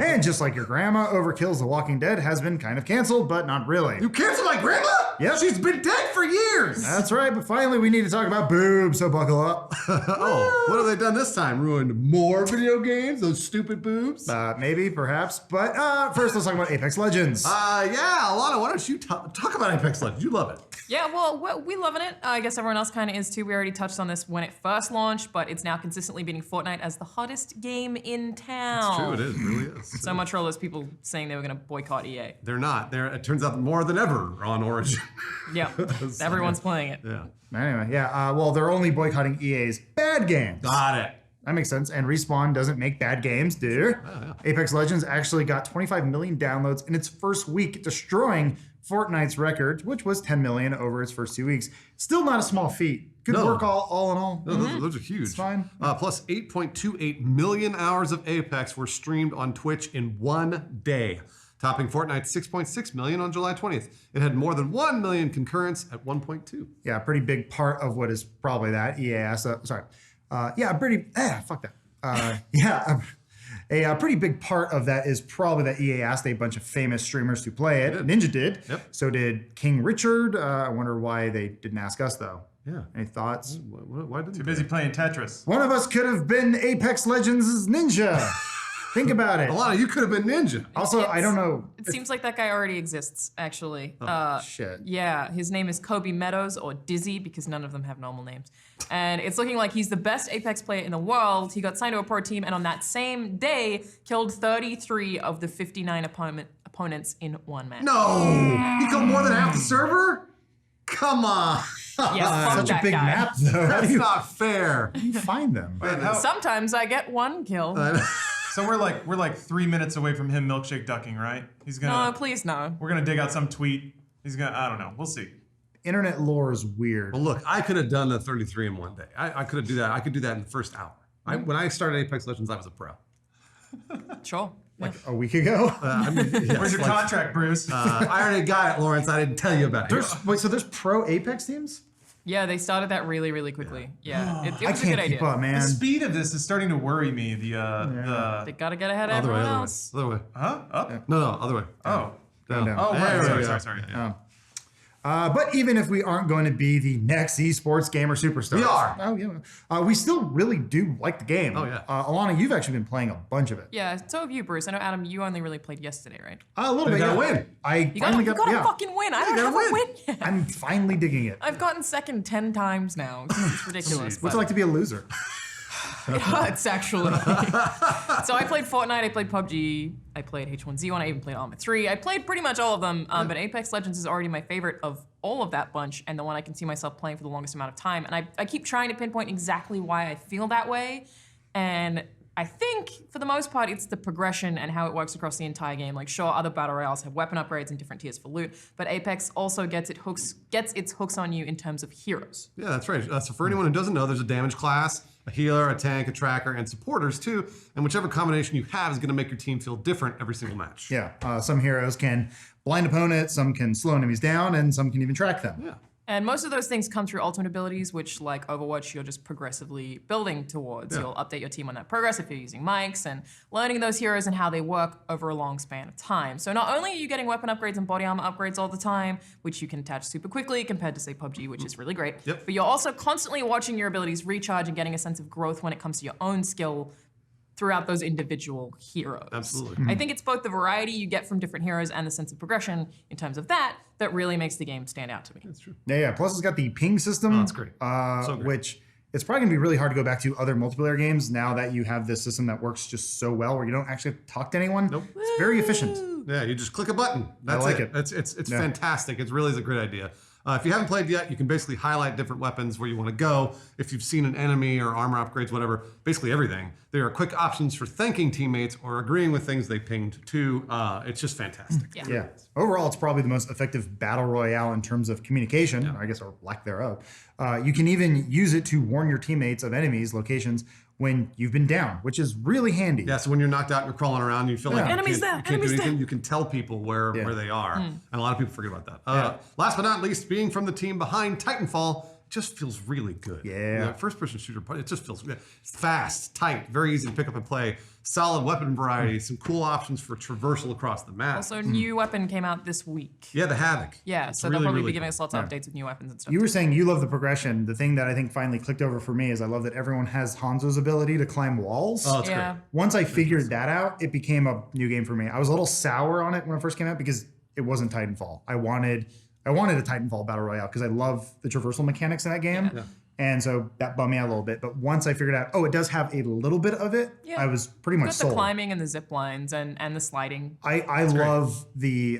And just like your grandma, Overkill's The Walking Dead has been kind of canceled, but not really. You canceled my grandma? Yep. She's been dead for years. That's right, but finally we need to talk about boobs, so buckle up. Oh, what have they done this time? Ruined more video games? Those stupid boobs? Maybe, perhaps, but first let's talk about Apex Legends. Yeah, Alana, why don't you talk about Apex Legends? You love it. Yeah, well, we loving it. I guess everyone else kind of is too. We already touched on this when it first launched, but it's now consistently beating Fortnite as the hottest game in town. It's true, it is, it really is. So much for all those people saying they were going to boycott EA. They're not. It turns out more than ever on Origin. Yeah, everyone's playing it. Yeah. Anyway, yeah, well, they're only boycotting EA's bad games. Got it. That makes sense. And Respawn doesn't make bad games, dude. Apex Legends actually got 25 million downloads in its first week, destroying Fortnite's record, which was 10 million over its first 2 weeks. Still not a small feat. Good No. work all in all. No, those are huge. It's fine. Plus 8.28 million hours of Apex were streamed on Twitch in one day, topping Fortnite's 6.6 million on July 20th. It had more than 1 million concurrents at 1.2. Yeah, a pretty big part of what is probably that. EA asked, fuck that. A pretty big part of that is probably that EA asked a bunch of famous streamers to play it. Ninja did. Yep. So did King Richard. I wonder why they didn't ask us, though. Yeah. Any thoughts? Why didn't Too busy playing Tetris. One of us could have been Apex Legends' Ninja. Think about it. Alana, you could have been Ninja. Also, I don't know. It seems like that guy already exists, actually. Shit. Yeah, his name is Kobe Meadows or Dizzy because none of them have normal names. And it's looking like he's the best Apex player in the world. He got signed to a pro team and on that same day killed 33 of the 59 opponents in one match. No! He killed more than half the server? Come on. Yeah, fuck Such a that big guy. map, though. How That's do you not fair. find them? Sometimes I get one kill. So we're like 3 minutes away from him milkshake ducking, right? He's gonna. No, please no. We're gonna dig out some tweet. He's gonna. I don't know. We'll see. Internet lore is weird. Well, look, I could have done the 33 in one day. I could have do that. I could do that in the first hour. When I started Apex Legends, I was a pro. Sure. Yeah. A week ago? Where's your contract, Bruce? I already got it, Lawrence. I didn't tell you about it. Wait, so there's pro Apex teams? Yeah, they started that really, really quickly. Yeah, it I was a good can't idea. keep up, the man. speed of this is starting to worry me. They gotta get ahead of Other way, everyone other way. else. Other way. Huh? Up? No, other way. Oh. Down. Oh, There right. we Sorry, go. sorry. But even if we aren't going to be the next esports gamer superstars, We are. Oh yeah, we still really do like the game. Oh, yeah. Alana, you've actually been playing a bunch of it. Yeah, so have you, Bruce. I know, Adam, you only really played yesterday, right? A little bit. You gotta yeah. win. I You finally got got a fucking win. I don't have a win yet. I'm finally digging it. I've gotten second 10 times now. It's ridiculous. What's it like to be a loser? It hurts, actually. So I played Fortnite, I played PUBG, I played H1Z1, I even played Arma 3. I played pretty much all of them, but Apex Legends is already my favorite of all of that bunch and the one I can see myself playing for the longest amount of time. And I keep trying to pinpoint exactly why I feel that way. And I think, for the most part, it's the progression and how it works across the entire game. Like, sure, other battle royales have weapon upgrades and different tiers for loot, but Apex also gets its hooks on you in terms of heroes. Yeah, that's right. So for anyone who doesn't know, there's a damage class, a healer, a tank, a tracker, and supporters too. And whichever combination you have is going to make your team feel different every single match. Yeah, some heroes can blind opponents, some can slow enemies down, and some can even track them. Yeah. And most of those things come through ultimate abilities, which, like Overwatch, you're just progressively building towards. Yeah. You'll update your team on that progress if you're using mics and learning those heroes and how they work over a long span of time. So not only are you getting weapon upgrades and body armor upgrades all the time, which you can attach super quickly compared to, say, PUBG, which is really great, Yep. but you're also constantly watching your abilities recharge and getting a sense of growth when it comes to your own skill throughout those individual heroes. Absolutely. I think it's both the variety you get from different heroes and the sense of progression in terms of that really makes the game stand out to me. That's true. Yeah. Plus, it's got the ping system. Oh, that's great. So great. Which it's probably gonna be really hard to go back to other multiplayer games now that you have this system that works just so well, where you don't actually have to talk to anyone. Nope. It's very efficient. Yeah, you just click a button. That's like it. It's Yeah. fantastic. It really is a great idea. If you haven't played yet, you can basically highlight different weapons where you want to go. If you've seen an enemy or armor upgrades, whatever, basically everything. There are quick options for thanking teammates or agreeing with things they pinged too. It's just fantastic. Yeah. Overall, it's probably the most effective battle royale in terms of communication, I guess, or lack thereof. You can even use it to warn your teammates of enemies, locations, when you've been down, which is really handy. Yeah, so when you're knocked out and you're crawling around, you feel like Enemies you there, can't do enemies anything. there. You can tell people where they are. And a lot of people forget about that. Last but not least, being from the team behind Titanfall, just feels really good. Yeah. First-person shooter, but it just feels good. It's fast, tight, very easy to pick up and play. Solid weapon variety, some cool options for traversal across the map. Also, new weapon came out this week. Yeah, the Havoc. Yeah, It's so really, they'll probably really be giving cool. us lots of updates with new weapons and stuff. You were saying you love the progression. The thing that I think finally clicked over for me is I love that everyone has Hanzo's ability to climb walls. Oh, it's Yeah. great. Once I figured that out, it became a new game for me. I was a little sour on it when it first came out because it wasn't Titanfall. I wanted a Titanfall battle royale because I love the traversal mechanics in that game. Yeah. And so that bummed me out a little bit. But once I figured out, it does have a little bit of it, Yeah. I was pretty much Got the sold. climbing and the zip lines and the sliding. I love the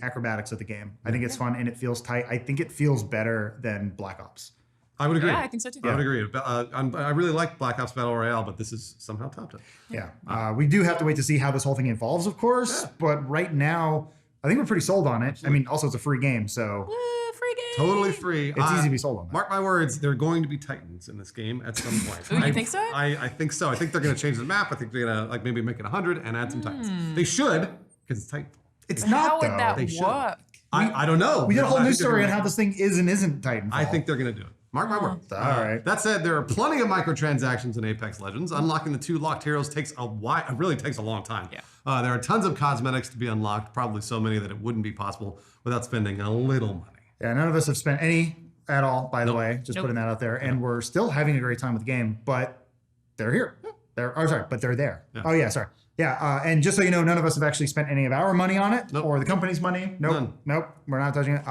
acrobatics of the game. I think it's fun and it feels tight. I think it feels better than Black Ops. I would agree. Yeah, I think so too. I would agree. I really like Black Ops Battle Royale, but this is somehow topped it. Yeah. We do have to wait to see how this whole thing evolves, of course. Yeah. But right now, I think we're pretty sold on it. Absolutely. I mean, also it's a free game, so Free game. Totally free. it's easy to be sold on that. Mark my words, there are going to be Titans in this game at some point. Ooh, you think so? I think so. I think they're going to change the map. I think they're going to maybe make it 100 and add some Titans. They should, because it's Titanfall. It's How not would though. that They should. work? I don't know. We got a whole I new think they're story on gonna- how this thing is and isn't Titanfall. I think they're going to do it. Mark my words. All right. That said, there are plenty of microtransactions in Apex Legends. Unlocking the 2 locked heroes takes a while. It really takes a long time. Yeah. There are tons of cosmetics to be unlocked, probably so many that it wouldn't be possible without spending a little money. Yeah, none of us have spent any at all, by the way. Just Nope. putting that out there. And we're still having a great time with the game, but they're here. But they're there. Yeah. Oh, yeah, sorry. Yeah, and just so you know, none of us have actually spent any of our money on it or the company's money. None. Nope, we're not touching it.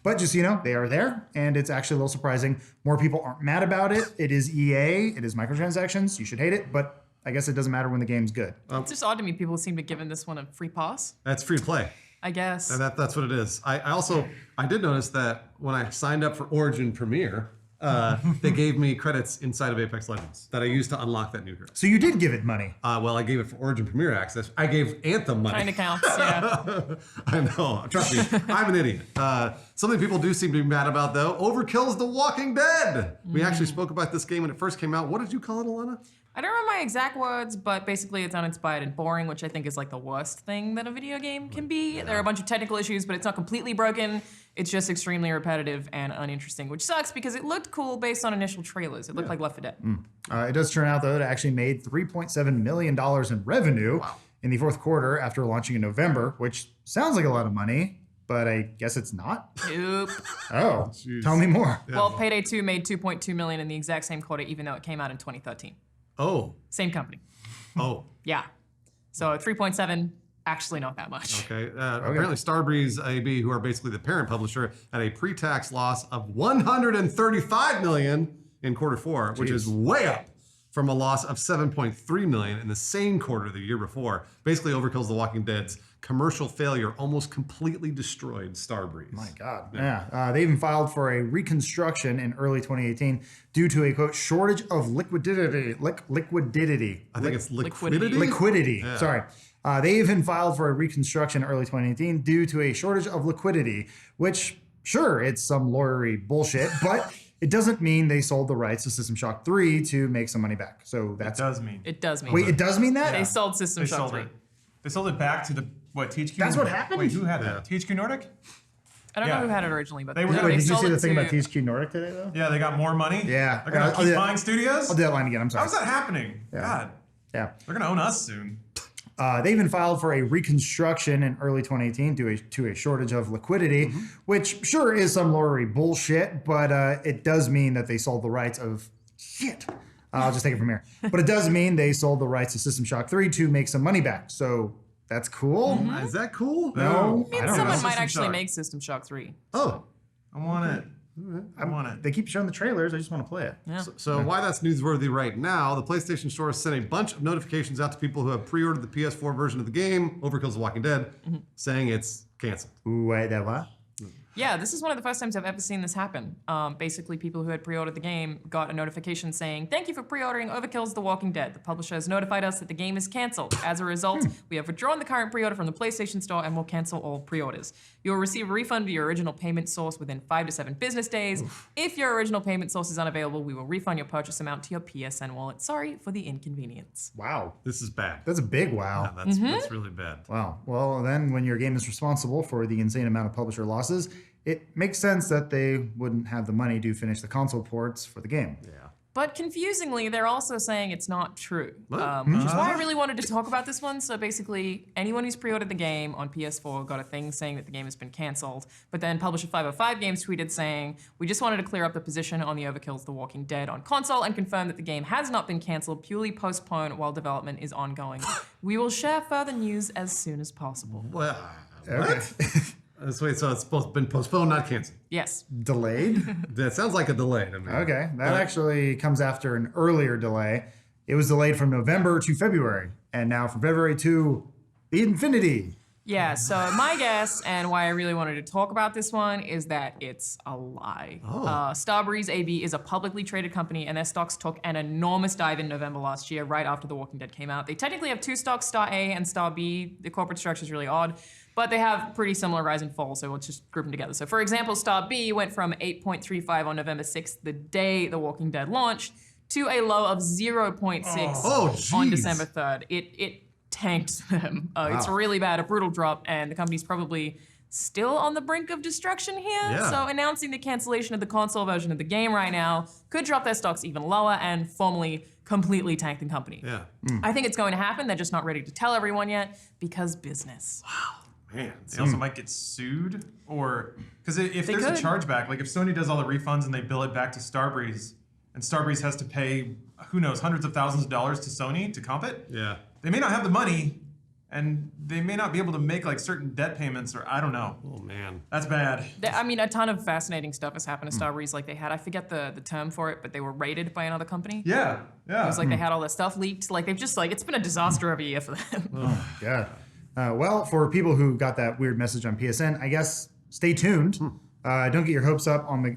But just so you know, they are there, and it's actually a little surprising. More people aren't mad about it. It is EA. It is microtransactions. You should hate it, but I guess it doesn't matter when the game's good. It's just odd to me. People seem to be giving this one a free pass. That's free to play. I guess. That's what it is. I did notice that when I signed up for Origin Premiere, they gave me credits inside of Apex Legends that I used to unlock that new hero. So you did give it money. Well, I gave it for Origin Premiere access. I gave Anthem money. Kind of counts, yeah. I know. Trust me, I'm an idiot. Something people do seem to be mad about, though. Overkill's The Walking Dead. We actually spoke about this game when it first came out. What did you call it, Alana? I don't remember my exact words, but basically it's uninspired and boring, which I think is like the worst thing that a video game can be. There are a bunch of technical issues, but it's not completely broken. It's just extremely repetitive and uninteresting, which sucks because it looked cool based on initial trailers. It looked like Left 4 Dead. It does turn out, though, that it actually made $3.7 million in revenue in the fourth quarter after launching in November, which sounds like a lot of money, but I guess it's not. Nope. Oh, tell me more. Well, Payday 2 made $2.2 million in the exact same quarter, even though it came out in 2013. Oh. Same company. Oh. Yeah. So 3.7, actually not that much. Okay. Apparently, Starbreeze AB, who are basically the parent publisher, had a pre-tax loss of $135 million in quarter four, which is way up from a loss of $7.3 million in the same quarter the year before. Basically, Overkill's The Walking Dead's commercial failure almost completely destroyed Starbreeze. My God. Yeah. They even filed for a reconstruction in early 2018 due to a, quote, shortage of liquidity. I think it's liquidity? Liquidity. Yeah. Sorry. They even filed for a reconstruction in early 2018 due to a shortage of liquidity, which, sure, it's some lawyery bullshit, but it doesn't mean they sold the rights to System Shock 3 to make some money back. So that's... It does mean. It does mean. Wait, it does mean that? They sold System Shock 3. They sold it back to the, THQ? That's what happened? Wait, who had that? THQ Nordic? I don't know who had it originally, but They were- Wait, They did you sold see the it thing about to- THQ Nordic today, though? Yeah, they got more money? Yeah. They're going to keep buying studios? I'll do that line again. I'm sorry. How's that happening? Yeah. God. Yeah. They're going to own us soon. They even filed for a reconstruction in early 2018 due to a shortage of liquidity, which sure is some lawyery bullshit, but it does mean that they sold the rights of shit. I'll just take it from here. But it does mean they sold the rights to System Shock 3 to make some money back. So that's cool. Is that cool? No, I mean, don't someone know. might actually Shock. make System Shock 3. Oh. I want it. I want it. They keep showing the trailers. I just want to play it. Yeah. So why that's newsworthy right now, the PlayStation Store sent a bunch of notifications out to people who have pre-ordered the PS4 version of the game, Overkill's The Walking Dead, saying it's canceled. Wait, that what? Yeah, this is one of the first times I've ever seen this happen. Basically, people who had pre-ordered the game got a notification saying, "Thank you for pre-ordering Overkill's The Walking Dead. The publisher has notified us that the game is canceled. As a result, we have withdrawn the current pre-order from the PlayStation Store and will cancel all pre-orders. You will receive a refund of your original payment source within 5 to 7 business days. If your original payment source is unavailable, we will refund your purchase amount to your PSN wallet. Sorry for the inconvenience." Wow. This is bad. That's a big wow. Yeah, that's really bad. Wow. Well, then when your game is responsible for the insane amount of publisher losses, it makes sense that they wouldn't have the money to finish the console ports for the game. Yeah. But confusingly, they're also saying it's not true, which is why I really wanted to talk about this one. So basically, anyone who's pre-ordered the game on PS4 got a thing saying that the game has been canceled. But then Publisher 505 Games tweeted saying, "We just wanted to clear up the position on the Overkill's The Walking Dead on console and confirm that the game has not been canceled, purely postponed while development is ongoing. We will share further news as soon as possible." Well, Okay. what? Wait, so it's been postponed, not canceled. Yes. Delayed? That sounds like a delay to me. Okay. That actually comes after an earlier delay. It was delayed from November to February, and now from February to the infinity. Yeah, so my guess, and why I really wanted to talk about this one, is that it's a lie. Starbreeze AB is a publicly traded company, and their stocks took an enormous dive in November last year, right after The Walking Dead came out. They technically have two stocks, Star A and Star B. The corporate structure is really odd, but they have pretty similar rise and fall, so let's just group them together. So for example, Star B went from 8.35 on November 6th, the day The Walking Dead launched, to a low of 0.6 on December 3rd. It tanked them. It's really bad, a brutal drop, and the company's probably still on the brink of destruction here. Yeah. So announcing the cancellation of the console version of the game right now could drop their stocks even lower and formally completely tank the company. Yeah. I think it's going to happen. They're just not ready to tell everyone yet because business. Man, they also might get sued, or because if They there's could. a chargeback, like if Sony does all the refunds and they bill it back to Starbreeze, and Starbreeze has to pay, who knows, hundreds of thousands of dollars to Sony to comp it, Yeah. they may not have the money, and they may not be able to make like certain debt payments, or I don't know. Oh, man. That's bad. I mean, a ton of fascinating stuff has happened to Starbreeze. Like they had, I forget the term for it, but they were raided by another company. Yeah, yeah. It was like they had all their stuff leaked. Like they've just like, it's been a disaster every year for them. God. Well, for people who got that weird message on PSN, I guess stay tuned. Don't get your hopes up on the.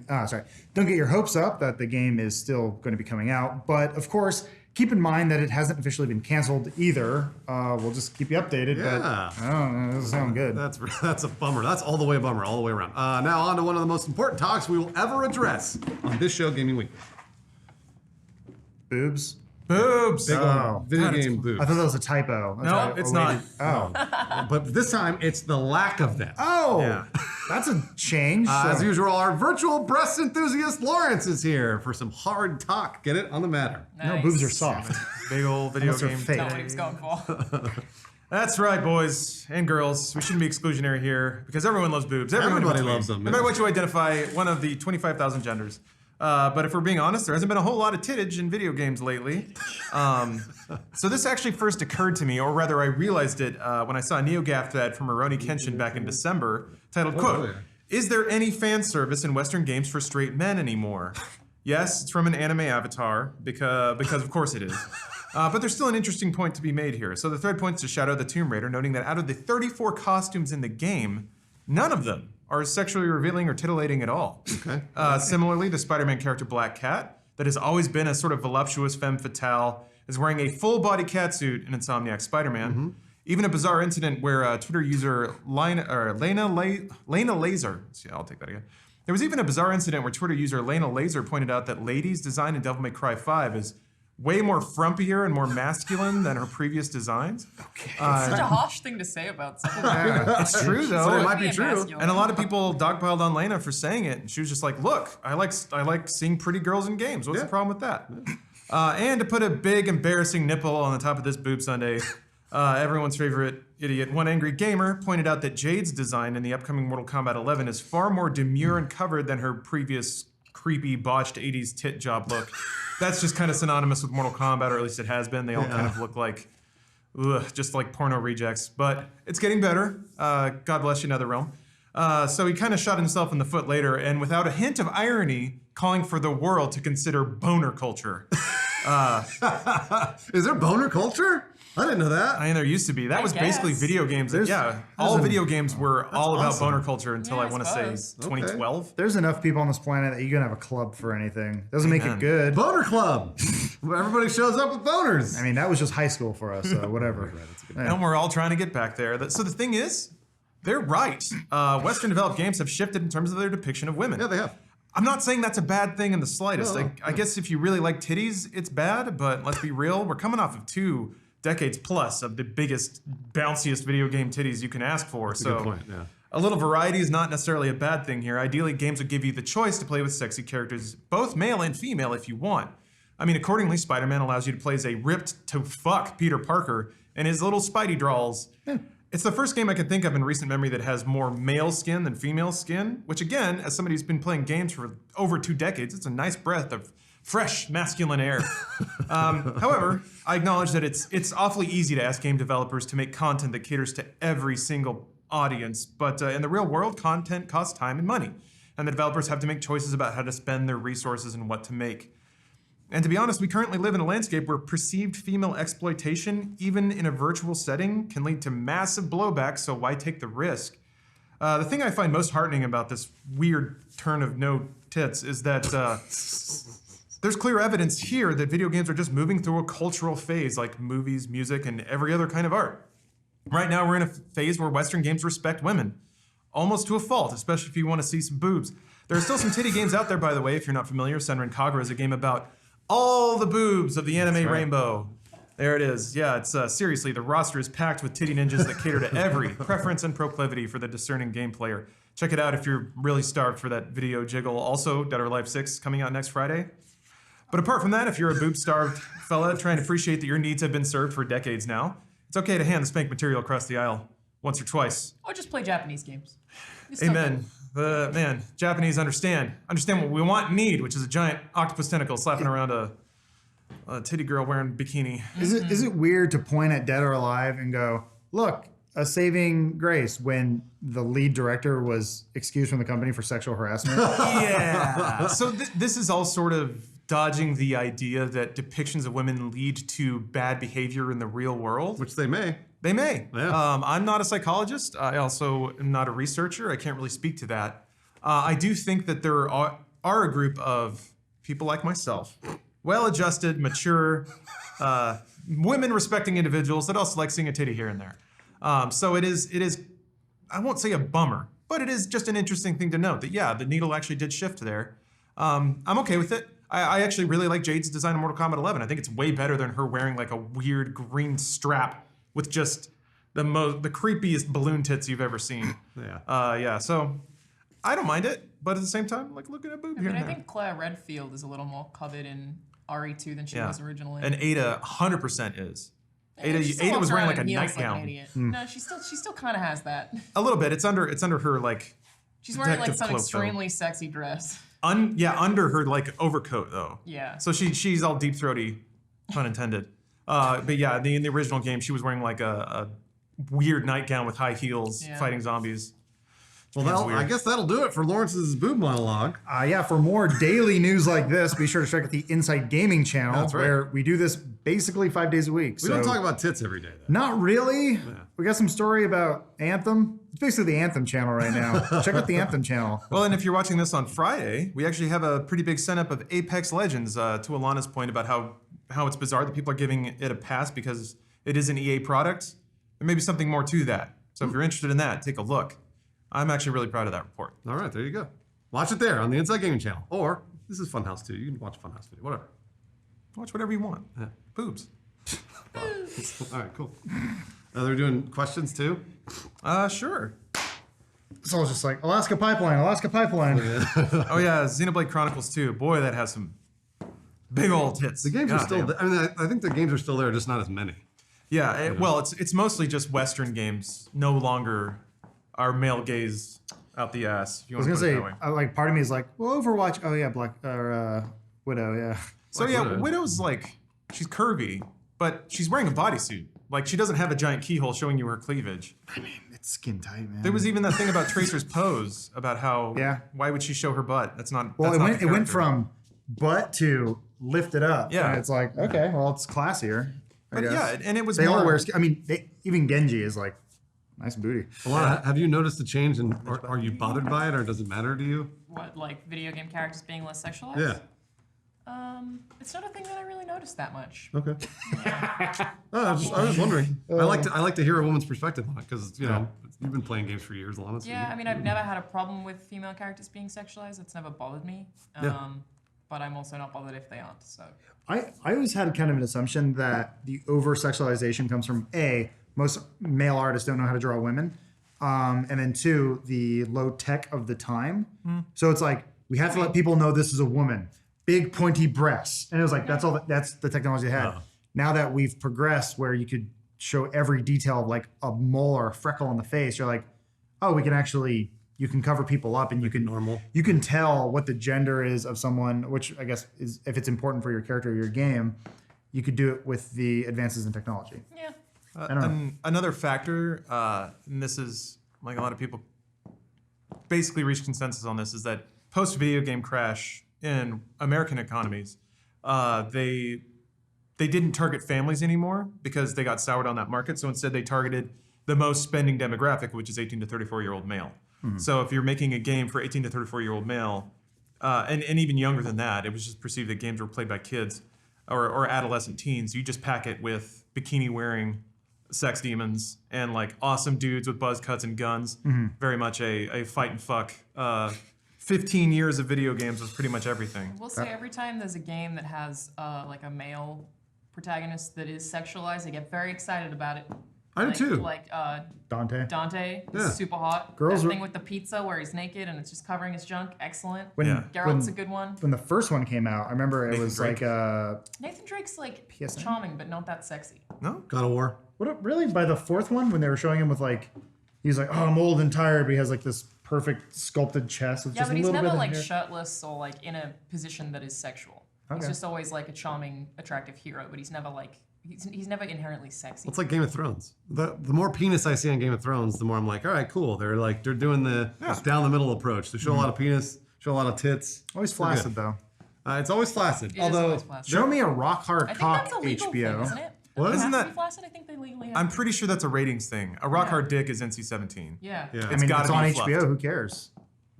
Don't get your hopes up that the game is still going to be coming out. But of course, keep in mind that it hasn't officially been canceled either. We'll just keep you updated. Yeah. But I don't know. It doesn't sound good. That's a bummer. That's all the way a bummer, all the way around. Now on to one of the most important talks we will ever address on this show, Gaming Week. Boobs. Boobs. Big Oh. video game boobs. I thought that was a typo. That's No, why I it's waited. not. Oh. But this time, it's the lack of them. Oh. Yeah. That's a change. As So- usual, our virtual breast enthusiast Lawrence is here for some hard talk. Get it on the matter. No, boobs are soft. Big old video Unless they're game. fake. That's what he was going for. That's right, boys and girls. We shouldn't be exclusionary here because everyone loves boobs. Everybody loves them. No matter what you identify, one of the 25,000 genders. But if we're being honest, there hasn't been a whole lot of tittage in video games lately. So this actually first occurred to me, or rather I realized it when I saw a NeoGAF ad from Rurouni Kenshin back in December, titled, quote, "Is there any fan service in Western games for straight men anymore?" Yes, it's from an anime avatar, because of course it is. But there's still an interesting point to be made here. So the thread points to Shadow of the Tomb Raider, noting that out of the 34 costumes in the game, none of them are sexually revealing or titillating at all. Okay. Similarly, the Spider-Man character Black Cat, that has always been a sort of voluptuous femme fatale, is wearing a full-body catsuit in Insomniac Spider-Man. Even a bizarre incident where Twitter user Lena Laser, I'll take that again. There was even a bizarre incident where Twitter user Lena Laser pointed out that Lady's design in Devil May Cry 5 is way more frumpier and more masculine than her previous designs. Such a harsh thing to say about someone. It's true though. So it might be true. And a lot of people dogpiled on Lena for saying it. And she was just like, look, I like seeing pretty girls in games. What's the problem with that? And to put a big embarrassing nipple on the top of this boob sundae, everyone's favorite idiot, One Angry Gamer, pointed out that Jade's design in the upcoming Mortal Kombat 11 is far more demure and covered than her previous creepy, botched 80s tit job look. That's just kind of synonymous with Mortal Kombat, or at least it has been. They all kind of look like, just like porno rejects. But it's getting better. God bless you, NetherRealm. So he kind of shot himself in the foot later, and without a hint of irony, calling for the world to consider boner culture. Is there boner culture? I didn't know that. I mean, there used to be. That was basically guess. video games. All video games were all about boner culture until I want to say suppose. 2012. There's enough people on this planet that you can have a club for anything. Doesn't make it good. Boner club. Everybody shows up with boners. I mean, that was just high school for us, so whatever. And we're all trying to get back there. So the thing is, they're right. Western developed games have shifted in terms of their depiction of women. Yeah, they have. I'm not saying that's a bad thing in the slightest. No, I guess if you really like titties, it's bad, but let's be real. We're coming off of 2 decades plus of the biggest, bounciest video game titties you can ask for. That's a good point, yeah. A little variety is not necessarily a bad thing here. Ideally, games would give you the choice to play with sexy characters, both male and female if you want. I mean, accordingly, Spider-Man allows you to play as a ripped to fuck Peter Parker and his little Spidey drawls. It's the first game I can think of in recent memory that has more male skin than female skin, which again, as somebody who's been playing games for over 2 decades, it's a nice breath of fresh masculine air. However, I acknowledge that it's awfully easy to ask game developers to make content that caters to every single audience, but in the real world, content costs time and money, and the developers have to make choices about how to spend their resources and what to make. And to be honest, we currently live in a landscape where perceived female exploitation, even in a virtual setting, can lead to massive blowback, so why take the risk? The thing I find most heartening about this weird turn of no tits is that there's clear evidence here that video games are just moving through a cultural phase like movies, music, and every other kind of art. Right now, we're in a phase where Western games respect women, almost to a fault, especially if you want to see some boobs. There are still some titty games out there, by the way, if you're not familiar. Senran Kagura is a game about all the boobs of the anime rainbow. There it is. Yeah, it's seriously, the roster is packed with titty ninjas that cater to every preference and proclivity for the discerning game player. Check it out if you're really starved for that video jiggle. Also, Dead or Alive 6 coming out next Friday. But apart from that, if you're a boob-starved fella trying to appreciate that your needs have been served for decades now, it's okay to hand the spank material across the aisle once or twice. Or just play Japanese games. It's still Amen. Man, Japanese understand what we want and need, which is a giant octopus tentacle slapping around a titty girl wearing a bikini. Is it weird to point at Dead or Alive and go, look, a saving grace when the lead director was excused from the company for sexual harassment? Yeah. So this is all sort of dodging the idea that depictions of women lead to bad behavior in the real world. Which they may. They may. Yeah. I'm not a psychologist. I also am not a researcher. I can't really speak to that. I do think that there are a group of people like myself, well-adjusted, mature, women-respecting individuals that also like seeing a titty here and there. So it is, I won't say a bummer, but it is just an interesting thing to note that, yeah, the needle actually did shift there. I'm okay with it. I actually really like Jade's design of Mortal Kombat 11. I think it's way better than her wearing like a weird green strap with just the creepiest balloon tits you've ever seen. Yeah. So I don't mind it, but at the same time, like looking at boob here. I think Claire Redfield is a little more covered in RE2 than she was originally. And Ada 100% is. Ada was wearing like a nightgown. No, she still kind of has that. A little bit. It's under her like. She's wearing like detective some cloak, extremely sexy dress. Under her like overcoat though. Yeah. So she's all deep throaty, pun intended. But yeah, in the original game, she was wearing like a weird nightgown with high heels, fighting zombies. Well, I guess that'll do it for Lawrence's boob monologue. Yeah, for more daily news like this, be sure to check out the Inside Gaming channel, That's right. where we do this basically 5 days a week. We don't talk about tits every day, though. Not really. We got some story about Anthem. It's basically the Anthem channel right now. Check out the Anthem channel. Well, and if you're watching this on Friday, we actually have a pretty big setup of Apex Legends. To Alana's point about how it's bizarre that people are giving it a pass because it is an EA product. There may be something more to that. So if you're interested in that, take a look. I'm actually really proud of that report. All right, there you go. Watch it there on the Inside Gaming channel. Or, this is Funhaus too. You can watch a Funhaus video, whatever. Watch whatever you want. Yeah. Boobs. All right, cool. They're doing questions too? Sure. So it's just like, Alaska Pipeline. Oh yeah, Xenoblade Chronicles 2. Boy, that has some big old tits. The games are still there. I mean, I think the games are still there, just not as many. Yeah, well, it's mostly just Western games. No longer our male gaze out the ass. If you I was want gonna to say, put it that way. like, part of me is like, well, Overwatch. Oh yeah, Widow. Yeah. So yeah, Widow's like, she's curvy, but she's wearing a bodysuit. Like, she doesn't have a giant keyhole showing you her cleavage. I mean, it's skin tight, man. There was even that thing about Tracer's pose about how why would she show her butt? That's not. Well, that's it went from butt to lift it up. Yeah. And it's like, okay, well, it's classier. I But guess. yeah, and it was They more. all wear. I mean, even Genji is like, nice booty. Alana, have you noticed a change in? Are you bothered by it, or does it matter to you? What, like video game characters being less sexualized? Yeah. It's not a thing that I really noticed that much. Okay. I was wondering. I like to hear a woman's perspective on it because you know you've been playing games for years, Alana. So Yeah, I mean, I've never had a problem with female characters being sexualized. It's never bothered me. But I'm also not bothered if they aren't. So I always had kind of an assumption that the over sexualization comes from most male artists don't know how to draw women, and then 2, the low tech of the time. So it's like we have to let people know this is a woman, big pointy breasts, and it was like that's all. That's the technology they had. Now that we've progressed, where you could show every detail of like a mole or a freckle on the face, you're like, oh, we can actually. You can cover people up, and you can tell what the gender is of someone, which I guess is if it's important for your character or your game, you could do it with the advances in technology. Yeah. I don't know. Another factor, and this is like a lot of people basically reach consensus on this, is that post video game crash in American economies, they didn't target families anymore because they got soured on that market. So instead, they targeted the most spending demographic, which is 18 to 34-year-old male. So if you're making a game for 18 to 34-year-old male, and even younger than that, it was just perceived that games were played by kids or adolescent teens. You just pack it with bikini-wearing sex demons and like awesome dudes with buzz cuts and guns. Very much a fight and fuck. 15 years of video games was pretty much everything. We'll say every time there's a game that has like a male protagonist that is sexualized, I get very excited about it. I do too. Like Dante. Dante is Yeah. super hot. Girls That were- thing with the pizza where he's naked and it's just covering his junk, excellent. When Geralt's a good one. When the first one came out, I remember it Nathan was Drake. like Nathan Drake's like PSN? charming, but not that sexy. No? God of War. really by the 4th one when they were showing him with like he's like, oh, I'm old and tired, but he has like this perfect sculpted chest with Yeah, just but a he's little never bit like of hair. shirtless or like in a position that is sexual. He's Okay. just always like a charming, attractive hero, but he's never like he's never inherently sexy. It's like Game of Thrones. The more penis I see on Game of Thrones, the more I'm like, all right, cool. They're doing the down the middle approach. They show a lot of penis, show a lot of tits. Always We're good. flaccid though. It's always flaccid. It is Although always flaccid. Show me a rock hard I think cock that's a legal HBO. thing, isn't it? What? Does it Isn't have to that- be flaccid? I think they legally have I'm to. pretty sure that's a ratings thing. A rock hard dick is NC-17. Yeah. Yeah. I mean, gotta it's on be HBO. fluffed. Who cares?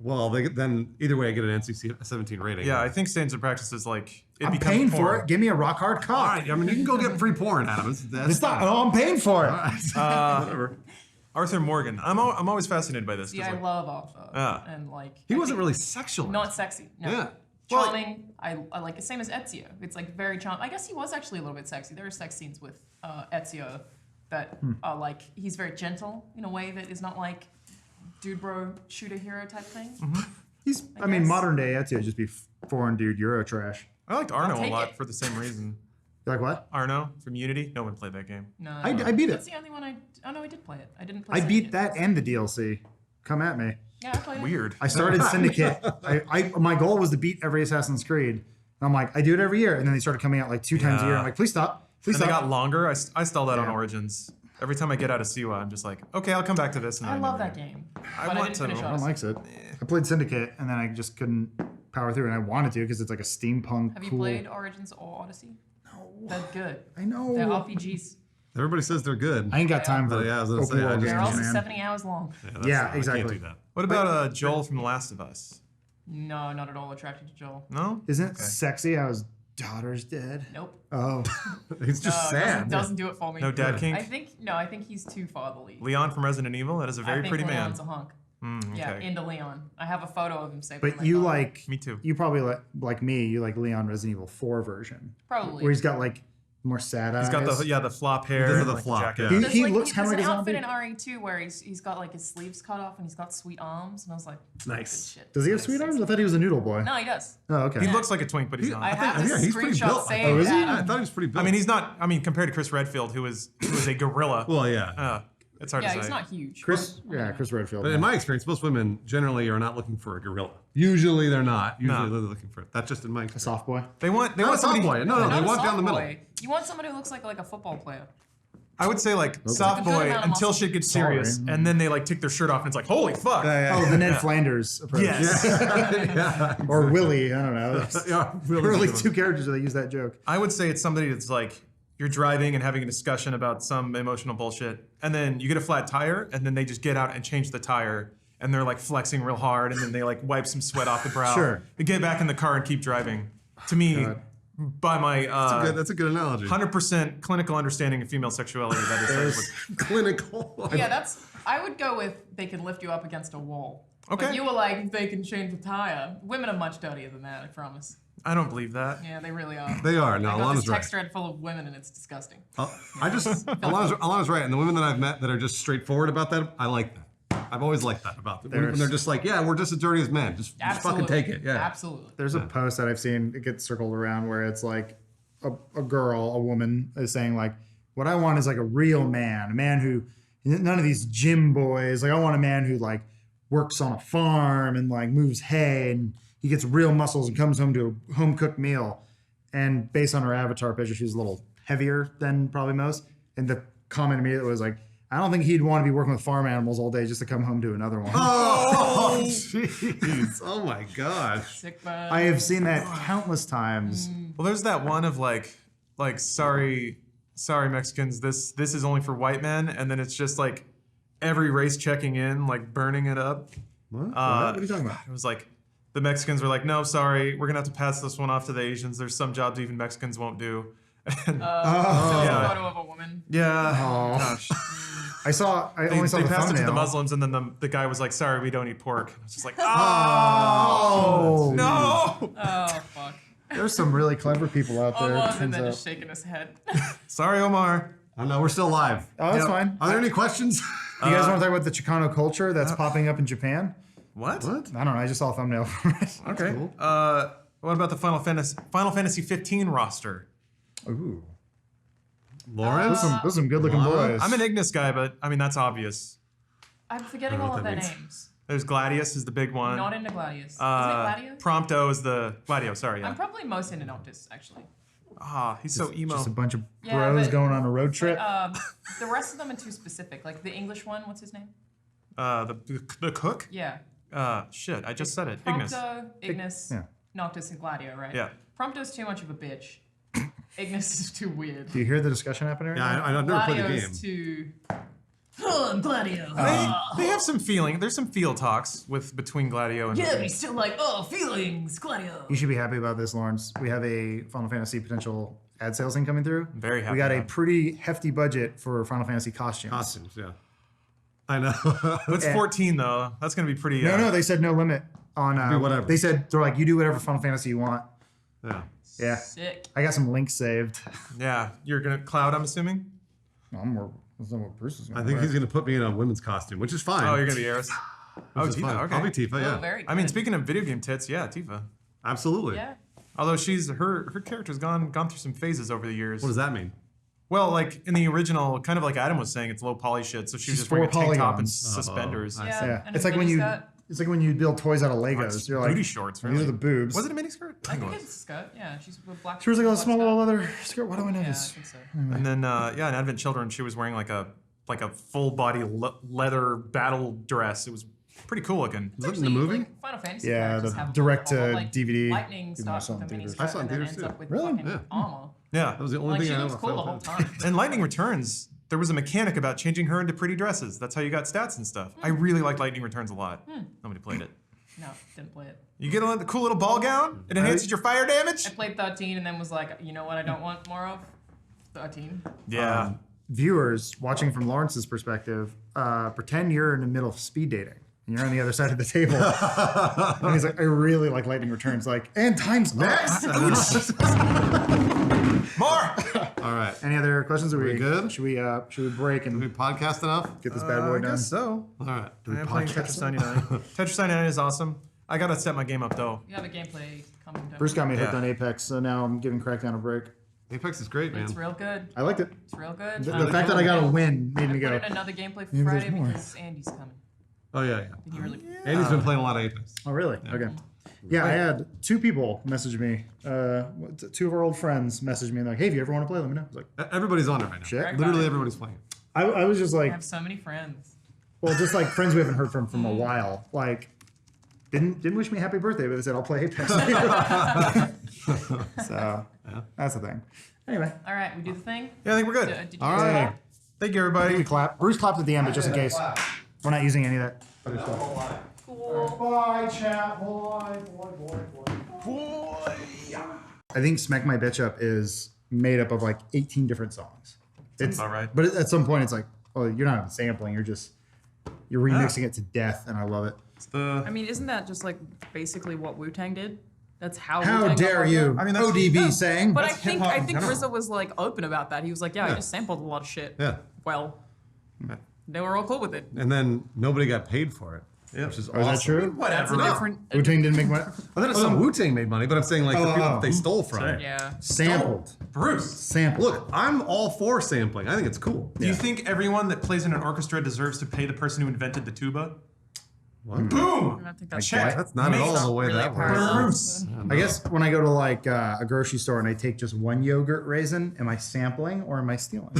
Well, then either way, I get an NC-17 rating. Yeah, I think standards of practice is like it I'm becomes paying for porn. it. Give me a rock hard All cock. right. I mean, you can go get free porn, Adam. It's not. Oh, I'm paying for it. Whatever. Arthur Morgan. I'm always fascinated by this. See, 'cause, I like, love Arthur. Yeah. And like He I wasn't think- really sexual. not sexy. No. Yeah. Charming. I like the same as Ezio. It's like very charming. I guess he was actually a little bit sexy. There are sex scenes with Ezio that are like he's very gentle in a way that is not like dude bro shooter hero type thing. I mean, guess. modern day Ezio would just be foreign dude Euro trash. I liked Arno a take lot it. for the same reason. You like what? Arno from Unity. No one played that game. No, I beat That's it. the only one I. Oh no, I did play it. I didn't play. I beat Syndicate. that and the DLC. Come at me. Yeah, I played it. Weird. I started Syndicate. My goal was to beat every Assassin's Creed. And I'm like, I do it every year, and then they started coming out like 2 times a year. I'm like, please stop. Please And they stop. got longer. I stalled that on Origins. Every time I get out of Siwa, I'm just like, okay, I'll come back to this. And I then love never that do. game. I But want didn't to. finish Everyone Odyssey. likes it. I played Syndicate, and then I just couldn't power through, and I wanted to because it's like a steampunk. Have you cool. played Origins or Odyssey? No. They're good. I know. They're RPGs. Everybody says they're good. I ain't got time for Yeah, I was gonna open say, I world just- They're games, also man. 70 hours long. Yeah, I can't exactly. do that. What about Joel from The Last of Us? No, not at all attracted to Joel. No? Isn't it sexy how his daughter's dead? Nope. Oh, It's just No, it sad. doesn't do it for me. No dad kink? I think he's too fatherly. Leon from Resident Evil? That is a I very think pretty man. Leon's a hunk. Yeah, Okay. into Leon. I have a photo of him saved. but on my you phone. like Me too. You probably like me. You like Leon Resident Evil 4 version, Probably. where he's got like more sad eyes. He's got the flop hair. Because of and, the like, flop, jacket. yeah. He There's looks kind of there's like a an outfit zombie. in RE2 where he's got like his sleeves cut off and he's got sweet arms, and I was like, Nice. good shit. Does he have sweet arms? I thought he was a noodle boy. No, he does. Oh, okay. He looks like a twink, but he's not. I have this he's pretty screenshot built. saved. Oh, is he? Adam. I thought he was pretty built. I mean, he's not. I mean, compared to Chris Redfield, who was a gorilla. well, yeah. It's hard Yeah, to he's say. not huge. Chris Redfield. But in my experience, most women generally are not looking for a gorilla. Usually they're not. Usually they're looking for it. That's just in my a experience. soft boy. They want Not a soft somebody. boy. No, Not they a want soft down the middle. boy. You want somebody who looks like a football player. I would say like soft Like a good boy amount of until muscle. shit gets serious, Sorry. and then they like take their shirt off, and it's like, holy fuck. Oh, the Ned Flanders approach. Yes. Yeah. Or Willie. I don't know. Yeah, There really are only good 2 one. characters that use that joke. I would say it's somebody that's like you're driving and having a discussion about some emotional bullshit, and then you get a flat tire, and then they just get out and change the tire, and they're like flexing real hard, and then they like wipe some sweat off the brow. Sure. They get back in the car and keep driving. To me, by my That's a good analogy. 100% clinical understanding of female sexuality, that is what- Clinical. Yeah, I would go with they can lift you up against a wall. Okay. Like you were like, they can change the tire. Women are much dirtier than that, I promise. I don't believe that. Yeah, they really are. They are. No, I got this Alana's right. text thread full of women and it's disgusting. Alana's right. And the women that I've met that are just straightforward about that, I like that. I've always liked that about them. When they're just like, yeah, we're just as dirty as men. Just fucking take it. Yeah. Absolutely. There's a post that I've seen, it gets circled around, where it's like a woman is saying like, what I want is like a real man, a man who, none of these gym boys. Like I want a man who like works on a farm and like moves hay and he gets real muscles and comes home to a home cooked meal. And based on her avatar picture, she's a little heavier than probably most. And the comment immediately was like, I don't think he'd want to be working with farm animals all day just to come home to another one. Oh, jeez. Oh, my gosh. Sick man. I have seen that countless times. Well, there's that one of like sorry Mexicans, this is only for white men, and then it's just like every race checking in, like burning it up. What? What are you talking about? It was like the Mexicans were like, no, sorry, we're gonna have to pass this one off to the Asians. There's some jobs even Mexicans won't do. There's a yeah. photo of a woman. Yeah. Oh. Gosh. I They only saw the passed it to the thumbnail. Muslims, and then the guy was like, sorry, we don't eat pork. I was just like, Oh. no. Oh, fuck. There's some really clever people out there. Almost, turns and then out. just shaking his head. Sorry, Omar. I know, we're still live. Oh, that's Yep. fine. Are there any questions? You guys want to talk about the Chicano culture that's popping up in Japan? What? I don't know. I just saw a thumbnail for it. Okay. What about the Final Fantasy 15 roster? Ooh. Lauren? Those are some good-looking boys. I'm an Ignis guy, but I mean that's obvious. I'm forgetting all of their names. There's Gladius is the big one. Not into Gladius. Isn't it Gladio? Prompto is the Gladio. Sorry, yeah. I'm probably most into Noctis, actually. He's so emo. Just a bunch of Yeah, bros but- going on a road trip. The rest of them are too specific. Like the English one, what's his name? The cook? Yeah. Shit, I just said it. Ignis. Prompto, Ignis, Yeah. Noctis, and Gladio, right? Yeah. Prompto's too much of a bitch. Ignis is too weird. Do you hear the discussion happening right now? Yeah, I've never played the game. Gladio's too... Oh, I'm Gladio. They have some feeling. There's some feel talks between Gladio and. Yeah, but he's still like, oh, feelings, Gladio. You should be happy about this, Lawrence. We have a Final Fantasy potential ad sales thing coming through. I'm very happy We got a about it. pretty hefty budget for Final Fantasy costumes. Costumes, yeah. I know. It's 14 though. That's gonna be pretty. No, they said no limit on. Do whatever. They said they're like, you do whatever Final Fantasy you want. Yeah. Yeah. Sick. I got some links saved. Yeah, you're gonna Cloud. I'm assuming. That's not what Bruce is I think he's going to put me in a women's costume, which is fine. Oh, you're gonna be Eris. Oh, Which is Tifa. fine. Okay. I'll be Tifa, yeah. Oh, very good. I mean, speaking of video game tits, yeah, Tifa. Absolutely. Yeah. Although her character's gone through some phases over the years. What does that mean? Well, like in the original, kind of like Adam was saying, it's low poly shit. So she was She's just wearing a tank top and polygons. suspenders. Yeah, and It's a like when you miniskirt. it's like when you build toys out of Legos. You're like booty shorts, These really. are the boobs. Was it a miniskirt? I think it's a skirt. Yeah, she's with black. She was like a black small skirt. little leather skirt. Why do I know Yeah, I this? think so. And then in Advent Children, she was wearing like a full body leather battle dress. It was pretty cool looking. Was it in the movie? Like, Final Fantasy Yeah, characters the have direct whole, to like, DVD, Lightning even though I starts saw it with a in mini theaters. I skirt saw it in and then theaters, ends up too. with Really? fucking Yeah. armor. Yeah. That was the only Like thing she I know looks about cool the Final whole Fantasy. time. And Lightning Returns, there was a mechanic about changing her into pretty dresses. That's how you got stats and stuff. I really liked Lightning Returns a lot. Nobody played it. No, didn't play it. You get a cool little ball gown. It enhances your fire damage. I played 13 and then was like, you know what? I don't want more of 13. Yeah. Viewers watching from Lawrence's perspective, pretend you're in the middle of speed dating. And you're on the other side of the table. And he's like, I really like Lightning Returns. Like, and time's next. More. All right. Any other questions? Are we good? Should we break and We podcast enough? get this bad boy I done? guess so. All right. I am playing Tetris 99. Tetris 99 is awesome. I gotta step my game up though. You have a gameplay coming down. Bruce got me hooked Yeah. on Apex, so now I'm giving Crackdown a break. Apex is great, man. It's real good. I liked it. It's real good. The fact that I got a win made me I go. put in another gameplay for Maybe there's Friday more. because Andy's coming. Oh yeah, And he really Andy's been playing a lot of Apex. Oh, really? Okay. Yeah, I had two people message me. Two of our old friends messaged me and they're like, hey, if you ever want to play, let me know. I was like, Everybody's on it right now. Shit. Literally everybody's playing. I was just I like, have so many friends. well, just like friends we haven't heard from a while. Like, didn't wish me happy birthday, but they said I'll play Apex. So that's the thing. Anyway, All right, we do the thing. Yeah, I think we're good. Did you All guys right. clap? Thank you, everybody. we clap. Bruce clapped at the end, but just in case. We're not using any of that other stuff. Cool. Bye, chat. Boy. I think Smack My Bitch Up is made up of like 18 different songs. It's all right. But at some point, it's like, oh, you're not sampling. You're remixing it to death, and I love it. I mean, isn't that just like basically what Wu-Tang did? That's how. How Wu-Tang got dare logo. you? I mean, that's- ODB yeah. saying. But That's I think hip-hop in general. RZA was like open about that. He was like, yeah, I just sampled a lot of shit. Yeah. Well, they were all cool with it. And then nobody got paid for it. Yeah. Which is Oh, is that awesome. true? That's a different. Wu-Tang didn't make money. I thought some Wu-Tang made money, but I'm saying like the people that they stole from. Sorry. Yeah. Sampled. Bruce. Sampled. Look, I'm all for sampling. I think it's cool. Do you think everyone that plays in an orchestra deserves to pay the person who invented the tuba? What? Boom! I think that's Check. That's not at all the way really that works. apparent. Bruce. I guess when I go to like a grocery store and I take just one yogurt raisin, am I sampling or am I stealing?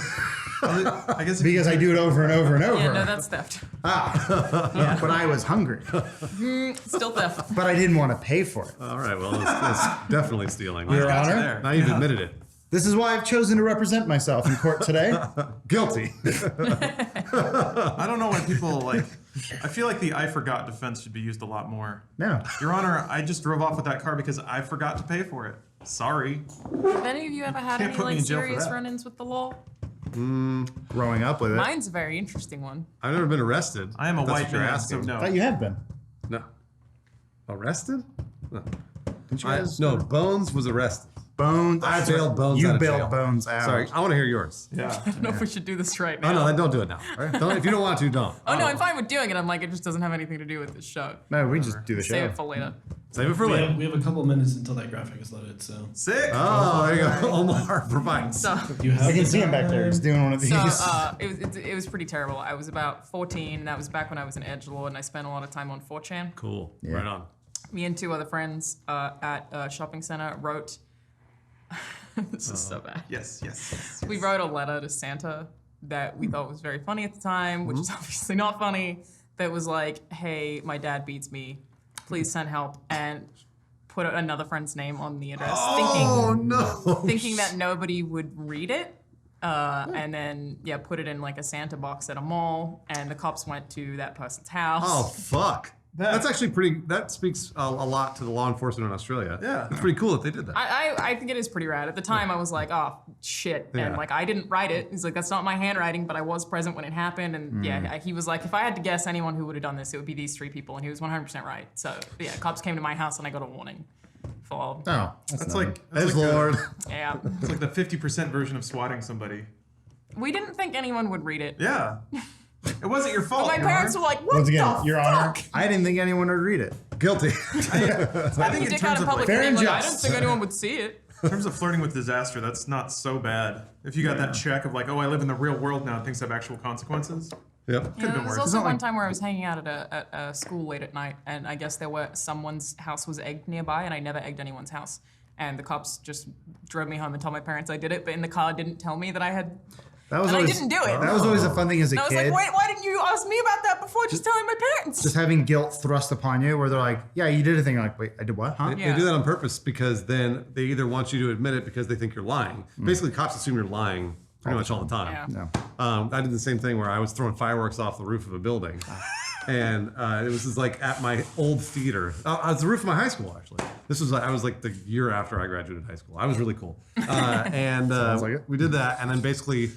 I guess Because I do it over and over and over. Yeah, no, that's theft. Yeah, but I was hungry. Still theft. But I didn't want to pay for it. All right, well, it's definitely stealing. Your That's Honor, there. Now you've admitted it. this is why I've chosen to represent myself in court today. Guilty. I don't know why people like. I feel like the I forgot defense should be used a lot more. No. Your Honor, I just drove off with that car because I forgot to pay for it. Sorry. Have any of you ever had Can't any put me like in jail for serious that. run-ins with the law? Growing up with it. Mine's a very interesting one. I've never been arrested. I am a That's white what you're man, so asking. I no. thought you had been. No. Arrested? No. Didn't you guys? No, Bones was arrested. Bones. I That's bailed right. Bones You out of bailed jail. Bones out. Sorry, I want to hear yours. Yeah. I don't know if we should do this right now. Oh, no, then don't do it now. All right? Don't, if you don't want to, don't. Oh no, I'm fine with doing it. I'm like, it just doesn't have anything to do with this show. No, we just do the Save show. it for later. Save it for We later. have, we have a couple minutes until that graphic is loaded, so Sick. Oh, there you go. Omar provides. So, you have I can the see him back there. He's doing one of these. so it was pretty terrible. I was about 14, and that was back when I was an edgelord, and I spent a lot of time on 4chan. Cool. Right on. Me and two other friends at a shopping center wrote. This is so bad. Yes. We wrote a letter to Santa that we thought was very funny at the time, which is obviously not funny. That was like, "Hey, my dad beats me. Please send help." And put another friend's name on the address, thinking that nobody would read it. And then put it in like a Santa box at a mall, and the cops went to that person's house. Oh, fuck. That's actually pretty, that speaks a lot to the law enforcement in Australia. Yeah. It's pretty cool that they did that. I think it is pretty rad. At the time, I was like, oh, shit. And Yeah. like, I didn't write it. He's like, that's not my handwriting, but I was present when it happened. And he was like, if I had to guess anyone who would have done this, it would be these three people. And he was 100% right. So yeah, cops came to my house and I got a warning for, Oh, That's like As like Lord. yeah. It's like the 50% version of swatting somebody. We didn't think anyone would read it. Yeah. It wasn't your fault. But my Your parents Honor. were like, what once again, the Your fuck? Honor, I didn't think anyone would read it. Guilty. I think in Dick terms out in of public. fair and Like, I just. don't think anyone would see it. in terms of flirting with disaster, that's not so bad. If you got that check of like, oh, I live in the real world now, and things have actual consequences. Yep. Could have There been was worse. also one time where I was hanging out at a school late at night, and I guess someone's house was egged nearby, and I never egged anyone's house. And the cops just drove me home and told my parents I did it, but in the car didn't tell me that I had. That was And I always, didn't do it. That was always a fun thing as a And I was kid. like, wait, why didn't you ask me about that before just telling my parents? Just having guilt thrust upon you, where they're like, "Yeah, you did a thing." You're like, "Wait, I did what? Huh?" They do that on purpose because then they either want you to admit it because they think you're lying. Basically, cops assume you're lying pretty much all the time. Yeah. No. I did the same thing where I was throwing fireworks off the roof of a building. And it was just like at my old theater. It's the roof of my high school, actually. This was I was like the year after I graduated high school. I was really cool. And like it. we did that. And then basically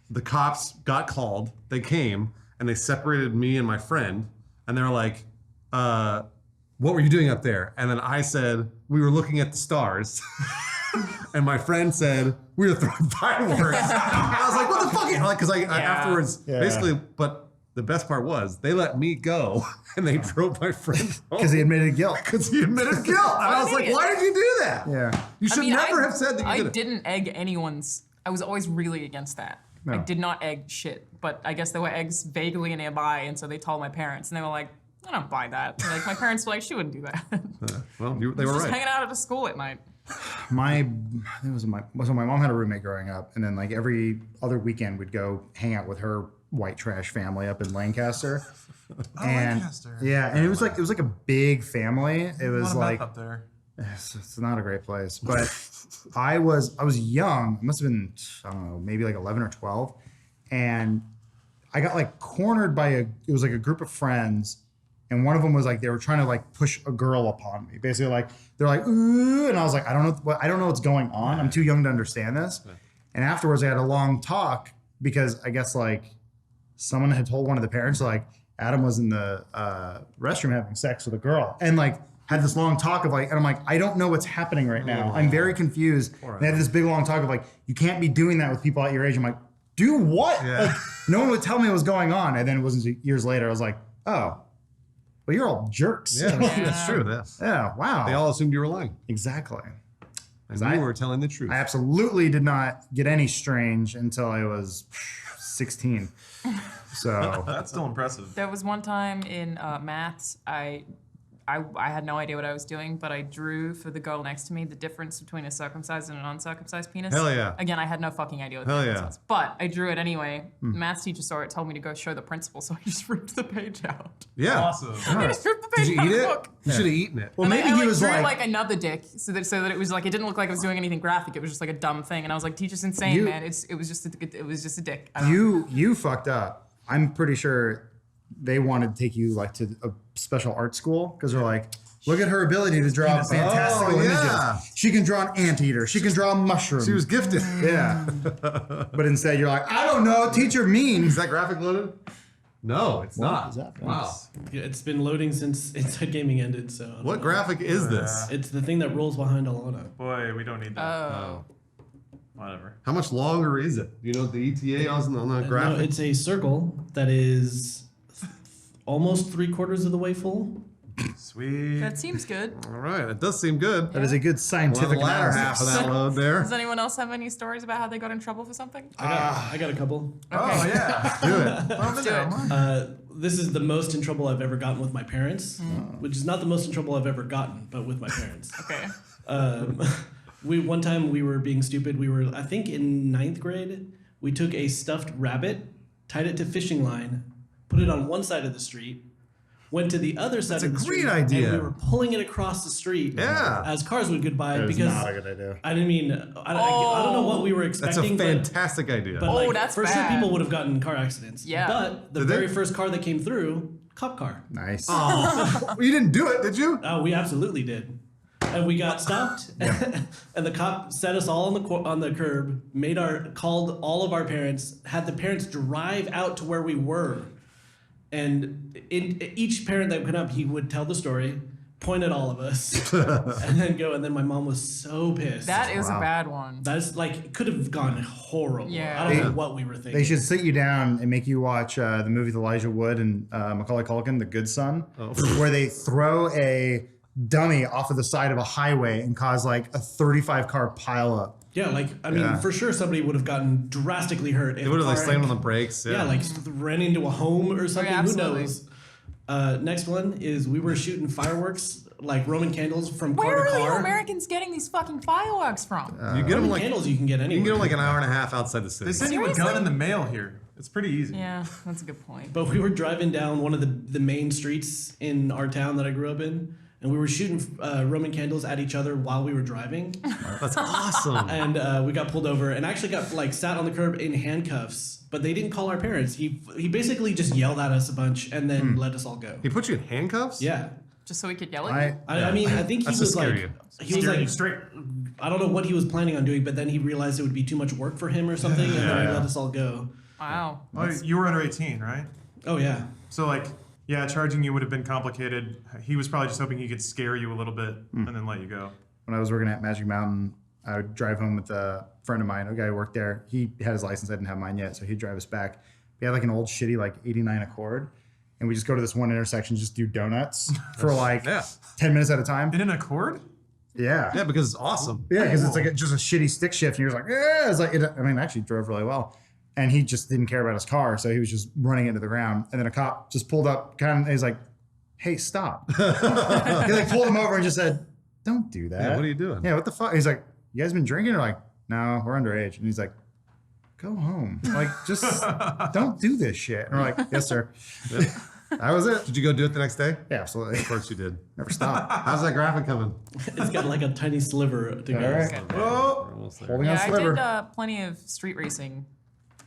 the cops got called. They came and they separated me and my friend. And they were like, what were you doing up there? And then I said, we were looking at the stars. And my friend said, we were throwing fireworks. I was like, what the fuck? Like, because I afterwards, basically, but the best part was they let me go and they drove my friend home. Because he admitted guilt. Because he admitted guilt. And I was like, why did you do that? Yeah. You should never have said that you I did it. didn't egg anyone's. I was always really against that. I did not egg shit, but I guess there were eggs vaguely nearby, and so they told my parents, and they were like, I don't buy that. Like, my parents were like, she wouldn't do that. Well, they were Just right. hanging out at a school at night. So my mom had a roommate growing up, and then like every other weekend we'd go hang out with her white trash family up in Lancaster. And Lancaster. yeah, and it was like a big family. It was like up there. it's not a great place, but I was young. I must have been, I don't know, maybe like 11 or 12, and I got like cornered by it was like a group of friends. And one of them was like, they were trying to like push a girl upon me. Basically, like they're like, ooh, and I was like, I don't know what's going on. I'm too young to understand this. And afterwards, I had a long talk because I guess like someone had told one of the parents like Adam was in the restroom having sex with a girl, and like had this long talk of like, and I'm like, I don't know what's happening right now. I'm very confused. And they had this big long talk of like, you can't be doing that with people at your age. I'm like, do what? Yeah. Like, no one would tell me what was going on. And then it wasn't years later. I was like, oh. Well, you're all jerks. Yeah, that's true. Yeah, wow. They all assumed you were lying. Exactly. And you were telling the truth. I absolutely did not get any strange until I was 16. So That's still impressive. There was one time in maths, I had no idea what I was doing, but I drew for the girl next to me the difference between a circumcised and an uncircumcised penis. Hell yeah. Again, I had no fucking idea what the Hell difference yeah. was. But I drew it anyway. The maths teacher saw it, told me to go show the principal, so I just ripped the page out. Yeah. Awesome. I just ripped the page Did you out eat of the it? book. You should have eaten it. well, And maybe I he was drew like, another dick, so that it was like it didn't look like I was doing anything graphic. It was just like a dumb thing, and I was like, "Teacher's insane, man. It was just a dick." I don't know. you fucked up. I'm pretty sure they wanted to take you like to a special art school because they're like, look at her ability to draw fantastical yeah. images. She can draw an anteater. She can draw a mushroom. She was gifted. yeah. But instead, you're like, I don't know. Teacher mean. Is that graphic loaded? No, it's not. is that? Wow. Yeah, it's been loading since Inside Gaming ended. So I don't What know. graphic is this? It's the thing that rolls behind Alana. Boy, we don't need that. Oh. Whatever. How much longer is it? Do you know what the ETA is on the No, graphic? it's a circle that is almost 3/4 of the way full. Sweet. That seems good. All right, it does seem good. That is a good Well, scientific the latter analysis. half of that load there. Does anyone else have any stories about how they got in trouble for something? I got a couple. Oh, yeah. Do it. Let's do it. This is the most in trouble I've ever gotten with my parents, which is not the most in trouble I've ever gotten, but with my parents. Okay. One time we were being stupid. We were, I think, in 9th grade. We took a stuffed rabbit, tied it to fishing line, put it on one side of the street, went to the other side That's of a the street, great idea. and we were pulling it across the street Yeah. as cars would go by That is because not a good idea. I mean, I don't know what we were That's a expecting. fantastic idea. But Oh, like, that's for sure bad. people would have gotten in car accidents. Yeah. But the Did they? very first car that came through, cop car. Nice. Oh, you didn't do it, did you? Oh, we absolutely did. And we got stopped, and the cop set us all on the curb, called all of our parents, had the parents drive out to where we were, and in each parent that would come up, he would tell the story, point at all of us, and then go. And then my mom was so pissed. That is a bad one. That's like, it could have gone horrible. Yeah. I don't know what we were thinking. They should sit you down and make you watch the movie with Elijah Wood and Macaulay Culkin, The Good Son, where they throw a dummy off of the side of a highway and cause like a 35 car pileup. Yeah, like, I mean, for sure somebody would have gotten drastically hurt. They would have like slammed on the brakes. Yeah, like ran into a home or something. Who absolutely. knows? Next one is we were shooting fireworks, like Roman candles from Where car to are you car. Americans getting these fucking fireworks from? You get them Roman like candles you can get you anywhere. can get them like an hour and a half outside the city. They send you a gun Seriously? in the mail here. It's pretty easy. Yeah, that's a good point. But we were driving down one of the main streets in our town that I grew up in, and we were shooting Roman candles at each other while we were driving. That's awesome. And we got pulled over and actually got like sat on the curb in handcuffs. But they didn't call our parents. He basically just yelled at us a bunch and then let us all go. He put you in handcuffs? Yeah. Just so we could yell at you? I mean, I think he That's was to scare like, you. he was Steering you like, straight. I don't know what he was planning on doing, but then he realized it would be too much work for him or something, and then he let us all go. Wow. Oh, you were under 18, right? Oh yeah. So like, yeah, charging you would have been complicated. He was probably just hoping he could scare you a little bit and then let you go. When I was working at Magic Mountain, I would drive home with a friend of mine, a guy who worked there. He had his license, I didn't have mine yet, so he'd drive us back. We had like an old shitty like 89 Accord, and we just go to this one intersection, just do donuts for like 10 minutes at a time. In an Accord? Yeah. Yeah, because it's awesome. Yeah, because it's like just a shitty stick shift, and you're just like, yeah. It's like, I mean, it actually drove really well. And he just didn't care about his car, so he was just running into the ground. And then a cop just pulled up, and he's like, "Hey, stop!" He like pulled him over and just said, "Don't do that." Yeah, what are you doing? Yeah, what the fuck? He's like, "You guys been drinking?" Or like, "No, we're underage." And he's like, "Go home. Like, just don't do this shit." And we're like, "Yes, sir." That was it. Did you go do it the next day? Yeah, absolutely. Of course you did. Never stop. How's that graphic coming? It's got like a tiny sliver to go. All right. Oh, We're almost there. Holding on Yeah, I sliver. did plenty of street racing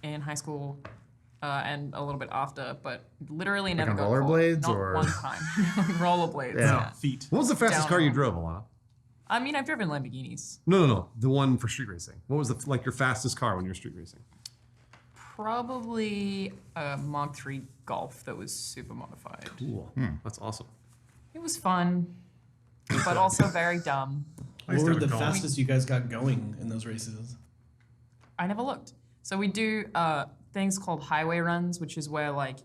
in high school and a little bit after, but literally never on got caught. rollerblades Not or- one time. Rollerblades, Yeah. yeah. feet. What was the fastest Down car you low. drove, Alana? I mean, I've driven Lamborghinis. No. The one for street racing. What was like your fastest car when you were street racing? Probably a Mark III Golf that was super modified. Cool. That's awesome. It was fun, but also very dumb. What were the golf. fastest you guys got going in those races? I never looked. So we do things called highway runs, which is where like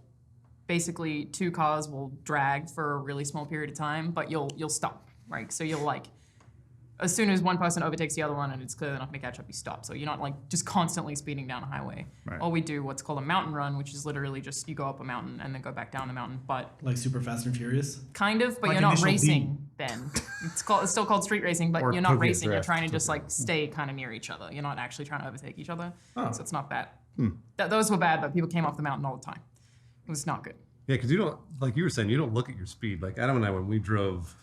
basically two cars will drag for a really small period of time, but you'll stop, right? So you'll like, as soon as one person overtakes the other one and it's clear they're not going to catch up, you stop. So you're not like just constantly speeding down a highway. Right. Or we do what's called a mountain run, which is literally just you go up a mountain and then go back down the mountain, but Like Super Fast and Furious? kind of, but Like you're not Initial D. racing then. It's still called street racing, but Or you're not Tokyo racing. You're Drift. trying to just like stay kind of near each other. You're not actually trying to overtake each other. Oh. So it's not bad. Those were bad, but people came off the mountain all the time. It was not good. Yeah, because you don't, like you were saying, you don't look at your speed. Like Adam and I, when we drove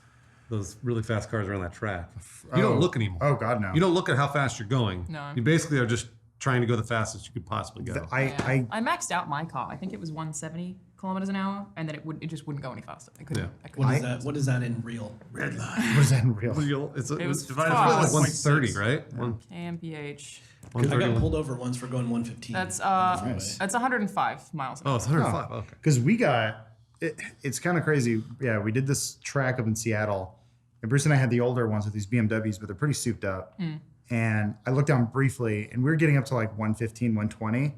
those really fast cars around that track, you don't look anymore. Oh, God, no. You don't look at how fast you're going. No. You basically are just trying to go the fastest you could possibly go. I maxed out my car. I think it was 170 kilometers an hour, and then it just wouldn't go any faster. I couldn't. Yeah. I couldn't. What is that? What is that in real? Red line. What is that in real? It was divided It's by fast. like 130, right? kmph. I got pulled over once for going 115. That's Nice. that's 105 miles. An Oh, hour. it's 105. Okay. Because we got it's kind of crazy. Yeah, we did this track up in Seattle, and Bruce and I had the older ones with these BMWs, but they're pretty souped up. And I looked down briefly, and we were getting up to like 115, 120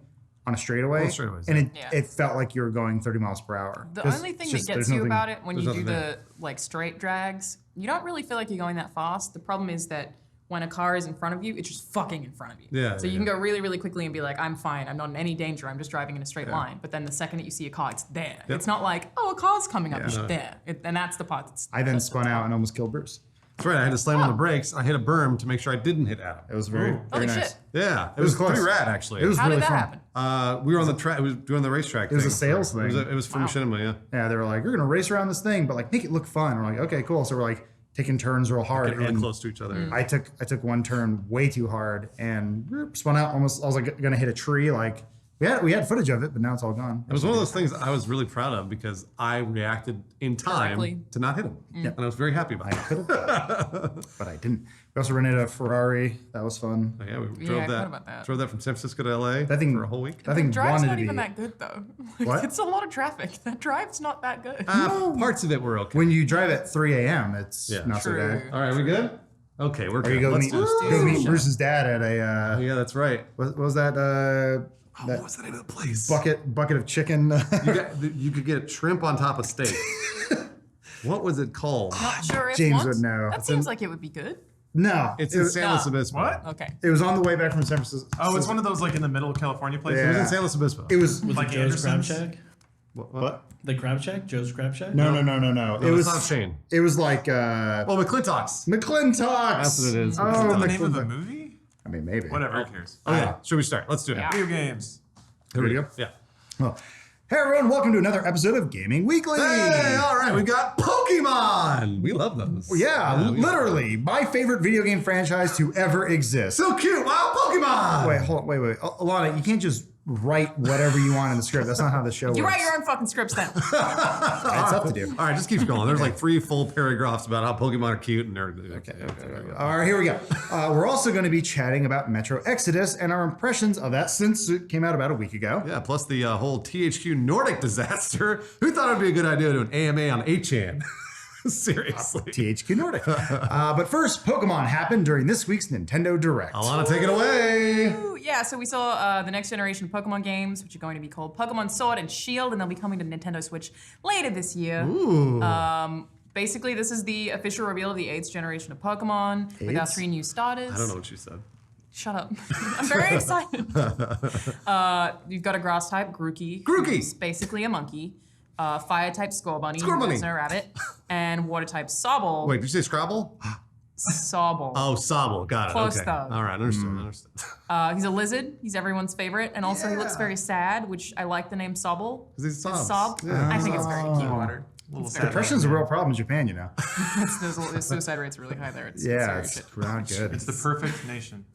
on a straightaway. Oh, straightaways, and yeah. it felt like you were going 30 miles per hour. The 'Cause only thing it's that just- gets there's you nothing- about it when you there's do nothing the like straight drags, you don't really feel like you're going that fast. The problem is that when a car is in front of you, it's just fucking in front of you. Yeah, So you yeah. can go really, really quickly and be like, I'm fine. I'm not in any danger. I'm just driving in a straight line. But then the second that you see a car, it's there. Yep. It's not like, oh, a car's coming up. Yeah. It's just there. And that's the part that's... I then spun out and almost killed Bruce. That's right. I had to slam on the brakes. I hit a berm to make sure I didn't hit Adam. It was very, very Holy nice. shit. Yeah, it was was pretty close. rad actually. It was How really did that fun. happen? We were on the track. It was doing the racetrack. It was a thing. sales thing. It was from Wow. Machinima, yeah. Yeah, they were like, "You're gonna race around this thing, but like make it look fun." We're like, "Okay, cool." So we're like taking turns real hard. Get really and close to each other. I took one turn way too hard and spun out almost. I was like gonna hit a tree like We had footage of it, but now it's all gone. It was one of those things I was really proud of because I reacted in time Correctly. to not hit him. And I was very happy about I it. could have, but I didn't. We also rented a Ferrari. That was fun. Oh, yeah, we Yeah, drove I that. forgot about that. Drove that from San Francisco to LA That thing for a whole week. That thing The drive's wanted not to even be. that good though. What? It's a lot of traffic. The drive's not that good. Parts of it were okay. When you drive at 3 a.m., it's Yeah. not so True. bad. All right, we good? Okay, we're Or good. you go Let's meet, do this. go meet Bruce's dad at a. Yeah, that's right. What was that? What was the name of the place? Bucket of chicken. You could get shrimp on top of steak. What was it called? Not sure if James once. would know. That seems like it would be good. No, It's it in was, San Luis Obispo. What? Okay. it was on the way back from San Francisco. Oh, it's one of those like in the middle of California places. It was Yeah. in San Luis Obispo. It was Was Like it Joe's Crab Anderson's? Shack? what? The Crab Shack? Joe's Crab Shack? No. It No, was it's not a chain. It was like Well, McClintock's. McClintock's. That's what it is. Oh, Is that the name of the McClintock. movie? I mean, maybe. Whatever, who cares? Oh, yeah. Should we start? Let's do it. Yeah. Video games. Here we go. Yeah. Well, hey everyone, welcome to another episode of Gaming Weekly. Hey, all right. We got Pokemon. We love those. Yeah, we love literally my favorite video game franchise to ever exist. So cute. Wow, Pokemon. Wait, hold on, wait. Alana, you can't just write whatever you want in the script. That's not how the show You works. write your own fucking scripts then. It's up to do. All right, just keep going. There's like 3 full paragraphs about how Pokemon are cute and everything. Okay. All right, here we go. We're also going to be chatting about Metro Exodus and our impressions of that since it came out about a week ago. Yeah, plus the whole THQ Nordic disaster. Who thought it'd be a good idea to do an AMA on 8chan? Seriously. THQ Nordic. But first, Pokemon happened during this week's Nintendo Direct. Alana, take it away. Ooh, yeah, so we saw the next generation of Pokemon games, which are going to be called Pokemon Sword and Shield, and they'll be coming to Nintendo Switch later this year. Ooh. Basically, this is the official reveal of the 8th generation of Pokemon with our 3 new starters. I don't know what you said. Shut up. I'm very excited. You've got a grass type, Grookey. Grookey. Who's basically a monkey. Fire type, Scorbunny. Scorbunny. Who's no rabbit. And water type, Sobble. Wait, did you say Scrabble? Sobble. Oh, Sobble. Got it. Close okay. though. All right, understood. He's a lizard. He's everyone's favorite. And also he looks very sad, which I like the name Sobble. 'Cause he sobs. Sob. Yeah. I think it's very cute. Little Depression's a real problem in Japan, you know. The suicide rate's really high there. It's Yeah, serious it's shit. not good. It's the perfect nation.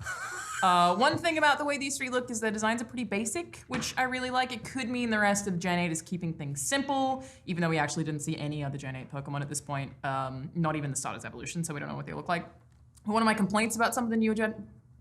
One thing about the way these 3 look is their designs are pretty basic, which I really like. It could mean the rest of Gen 8 is keeping things simple, even though we actually didn't see any other Gen 8 Pokemon at this point, not even the Starters Evolution, so we don't know what they look like. One of my complaints about some of the newer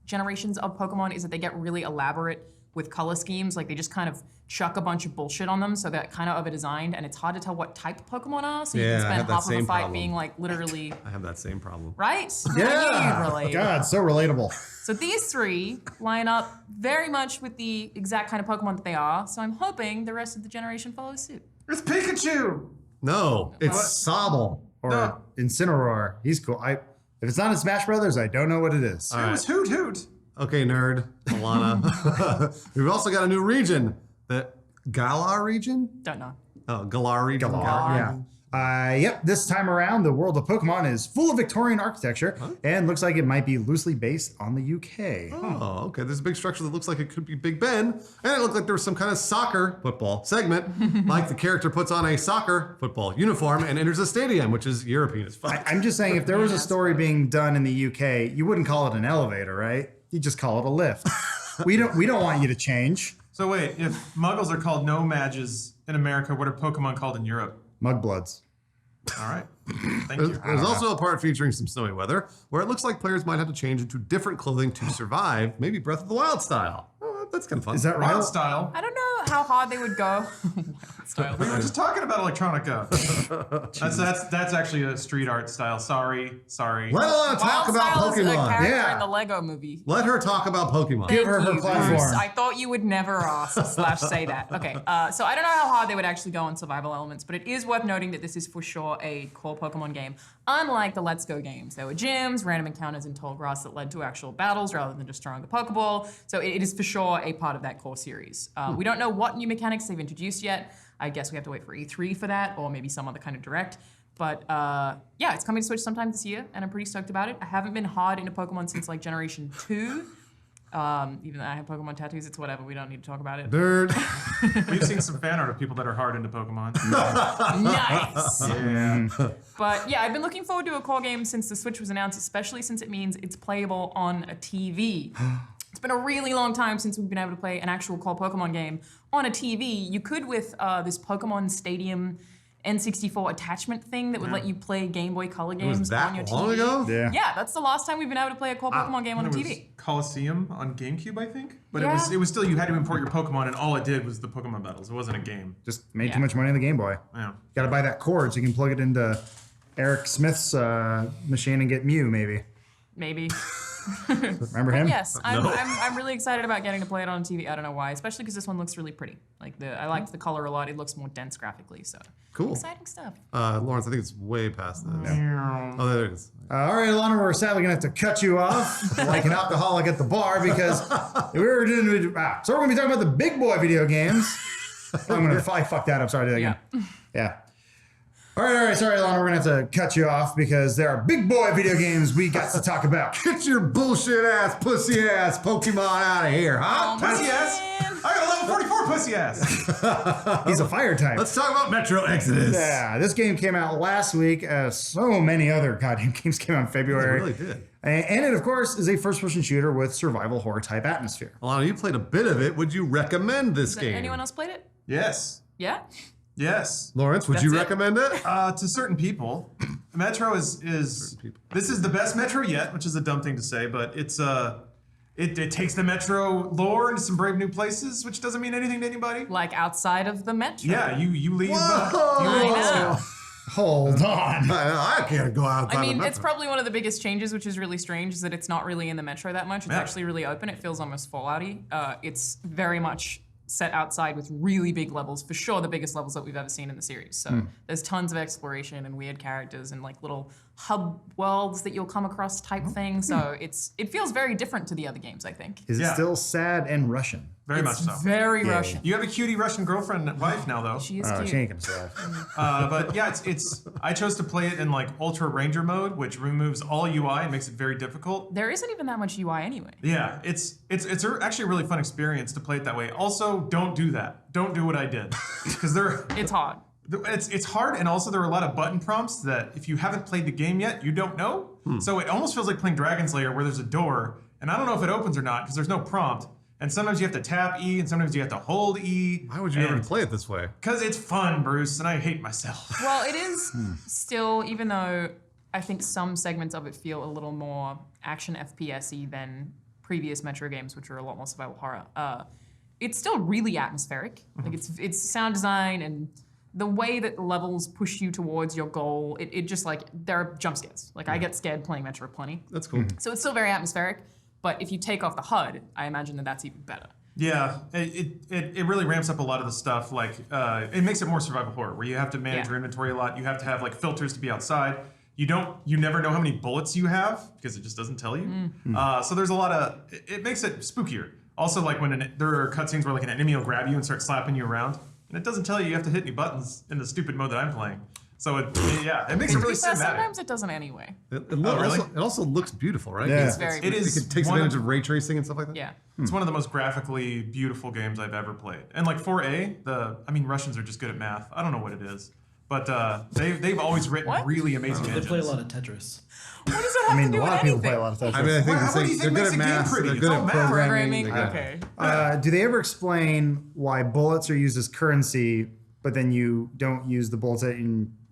generations of Pokemon is that they get really elaborate with color schemes. Like they just kind of chuck a bunch of bullshit on them, so they're kind of over-designed, and it's hard to tell what type Pokemon are, so you Yeah, can I spend have that half of a same fight problem. being like literally, I have that same problem. right? Yeah. I knew you'd relate. God, so relatable. So these 3 line up very much with the exact kind of Pokemon that they are, so I'm hoping the rest of the generation follows suit. It's Pikachu! No, it's Sobble. Or No. Incineroar. He's cool. If it's not in Smash Brothers, I don't know what it is. It was Hoot Hoot. Okay, nerd, Alana. We've also got a new region. The Galar region? Don't know. Oh, Galar region. Yeah. Yep, this time around, the world of Pokemon is full of Victorian architecture and looks like it might be loosely based on the UK. Oh, okay. There's a big structure that looks like it could be Big Ben, and it looked like there was some kind of soccer football segment, like the character puts on a soccer football uniform and enters a stadium, which is European as fuck. I'm just saying, if there was a story being done in the UK, you wouldn't call it an elevator, right? You just call it a lift. We don't want you to change. So wait, if Muggles are called No-Mages in America, what are Pokemon called in Europe? Mugbloods. All right. Thank you. There's also a part featuring some snowy weather where it looks like players might have to change into different clothing to survive, maybe Breath of the Wild style. Oh, that's kind of fun. Is that Wild right? style. I don't know how hard they would go. Style. We were just talking about electronica. that's actually a street art style. Sorry. Let Alana talk Wild about Style is a Pokemon. character Yeah. in the Lego movie. Let her talk about Pokemon. Give her Thank you, platform. Bruce. I thought you would never ask / say that. Okay, so I don't know how hard they would actually go on survival elements, but it is worth noting that this is for sure a core Pokemon game. Unlike the Let's Go games, there were gyms, random encounters in tall grass that led to actual battles rather than just throwing the Pokeball. So it is for sure a part of that core series. We don't know what new mechanics they've introduced yet. I guess we have to wait for E3 for that, or maybe some other kind of direct. But yeah, it's coming to Switch sometime this year, and I'm pretty stoked about it. I haven't been hard into Pokemon since like Generation 2. Even though I have Pokemon tattoos, it's whatever. We don't need to talk about it. Nerd. We've seen some fan art of people that are hard into Pokemon. Nice. Yeah. But yeah, I've been looking forward to a core game since the Switch was announced, especially since it means it's playable on a TV. It's been a really long time since we've been able to play an actual core Pokemon game on a TV. You could with this Pokemon Stadium N64 attachment thing that would let you play Game Boy Color games on your TV. Long ago? Yeah, that's the last time we've been able to play a core Pokemon game on a It was TV. Coliseum on GameCube, I think. But Yeah. it was still, you had to import your Pokemon, and all it did was the Pokemon battles. It wasn't a game. Just made too much money on the Game Boy. Yeah. Got to buy that cord so you can plug it into Eric Smith's machine and get Mew, maybe. Maybe. Remember him? Yes, I'm really excited about getting to play it on TV. I don't know why, especially because this one looks really pretty. Like I liked the color a lot. It looks more dense graphically, so Cool. exciting stuff. Lawrence, I think it's way past this. Oh, there it is. All right, Alana, we're sadly gonna have to cut you off like an alcoholic at the bar because we were doing. So we're gonna be talking about the big boy video games. I fucked that up. Sorry, do that again. Yeah. All right. Sorry, Alana, we're gonna have to cut you off because there are big boy video games we got to talk about. Get your bullshit ass, pussy ass Pokemon out of here, huh? Pussy ass? I got a level 44 pussy ass. He's a fire type. Let's talk about Metro Exodus. Yeah, this game came out last week. So many other goddamn games came out in February. It really did. And it, of course, is a first-person shooter with survival horror type atmosphere. Alana, you played a bit of it. Would you recommend this game? Anyone else played it? Yes. Yeah. Yes. Lawrence, would you recommend it? To certain people. Metro is this is the best Metro yet, which is a dumb thing to say, but it's it takes the Metro lore into some brave new places, which doesn't mean anything to anybody. Like outside of the Metro. Yeah, you leave. I know. Hold on. I can't go outside I mean, the Metro. it's probably one of the biggest changes, which is really strange, is that it's not really in the Metro that much. It's actually really open. It feels almost Fallout-y. It's very much set outside with really big levels, for sure the biggest levels that we've ever seen in the series. So there's tons of exploration and weird characters and like little hub worlds that you'll come across type thing. So it feels very different to the other games, I think. Is it still sad and Russian? Very much so. Very Russian. You have a cutie Russian girlfriend and wife now, though. She is cute. She ain't gonna survive. But yeah, it's. I chose to play it in like Ultra Ranger mode, which removes all UI and makes it very difficult. There isn't even that much UI anyway. Yeah, it's actually a really fun experience to play it that way. Also, don't do that. Don't do what I did, because It's hard. It's hard, and also there are a lot of button prompts that if you haven't played the game yet, you don't know. So it almost feels like playing Dragon Slayer, where there's a door, and I don't know if it opens or not because there's no prompt. And sometimes you have to tap E, and sometimes you have to hold E. Why would you ever play it this way? Because it's fun, Bruce, and I hate myself. Well, it is still, even though I think some segments of it feel a little more action FPS-y than previous Metro games, which are a lot more survival horror. It's still really atmospheric. Like it's sound design and the way that levels push you towards your goal. It just like there are jump scares. Like I get scared playing Metro plenty. That's cool. So it's still very atmospheric. But if you take off the HUD, I imagine that that's even better. Yeah, it really ramps up a lot of the stuff. Like it makes it more survival horror, where you have to manage your inventory a lot. You have to have like filters to be outside. You never know how many bullets you have because it just doesn't tell you. So there's a lot of it makes it spookier. Also, like when there are cutscenes where like an enemy will grab you and start slapping you around, and it doesn't tell you have to hit any buttons in the stupid mode that I'm playing. So it makes it really cinematic. Sometimes it doesn't anyway. It also looks beautiful, right? Yeah. It's very It is. It takes advantage of ray tracing and stuff like that. Yeah. It's one of the most graphically beautiful games I've ever played. And like 4A, Russians are just good at math. I don't know what it is, but they've always written really amazing They engines. play a lot of Tetris. What does that have to do a lot with of people anything? play a lot of Tetris. I mean, I think What do you they're think good makes at a game math. pretty? They're It's good all at math. programming. Okay. Do they ever explain why bullets are used as currency, but then you don't use the bullets that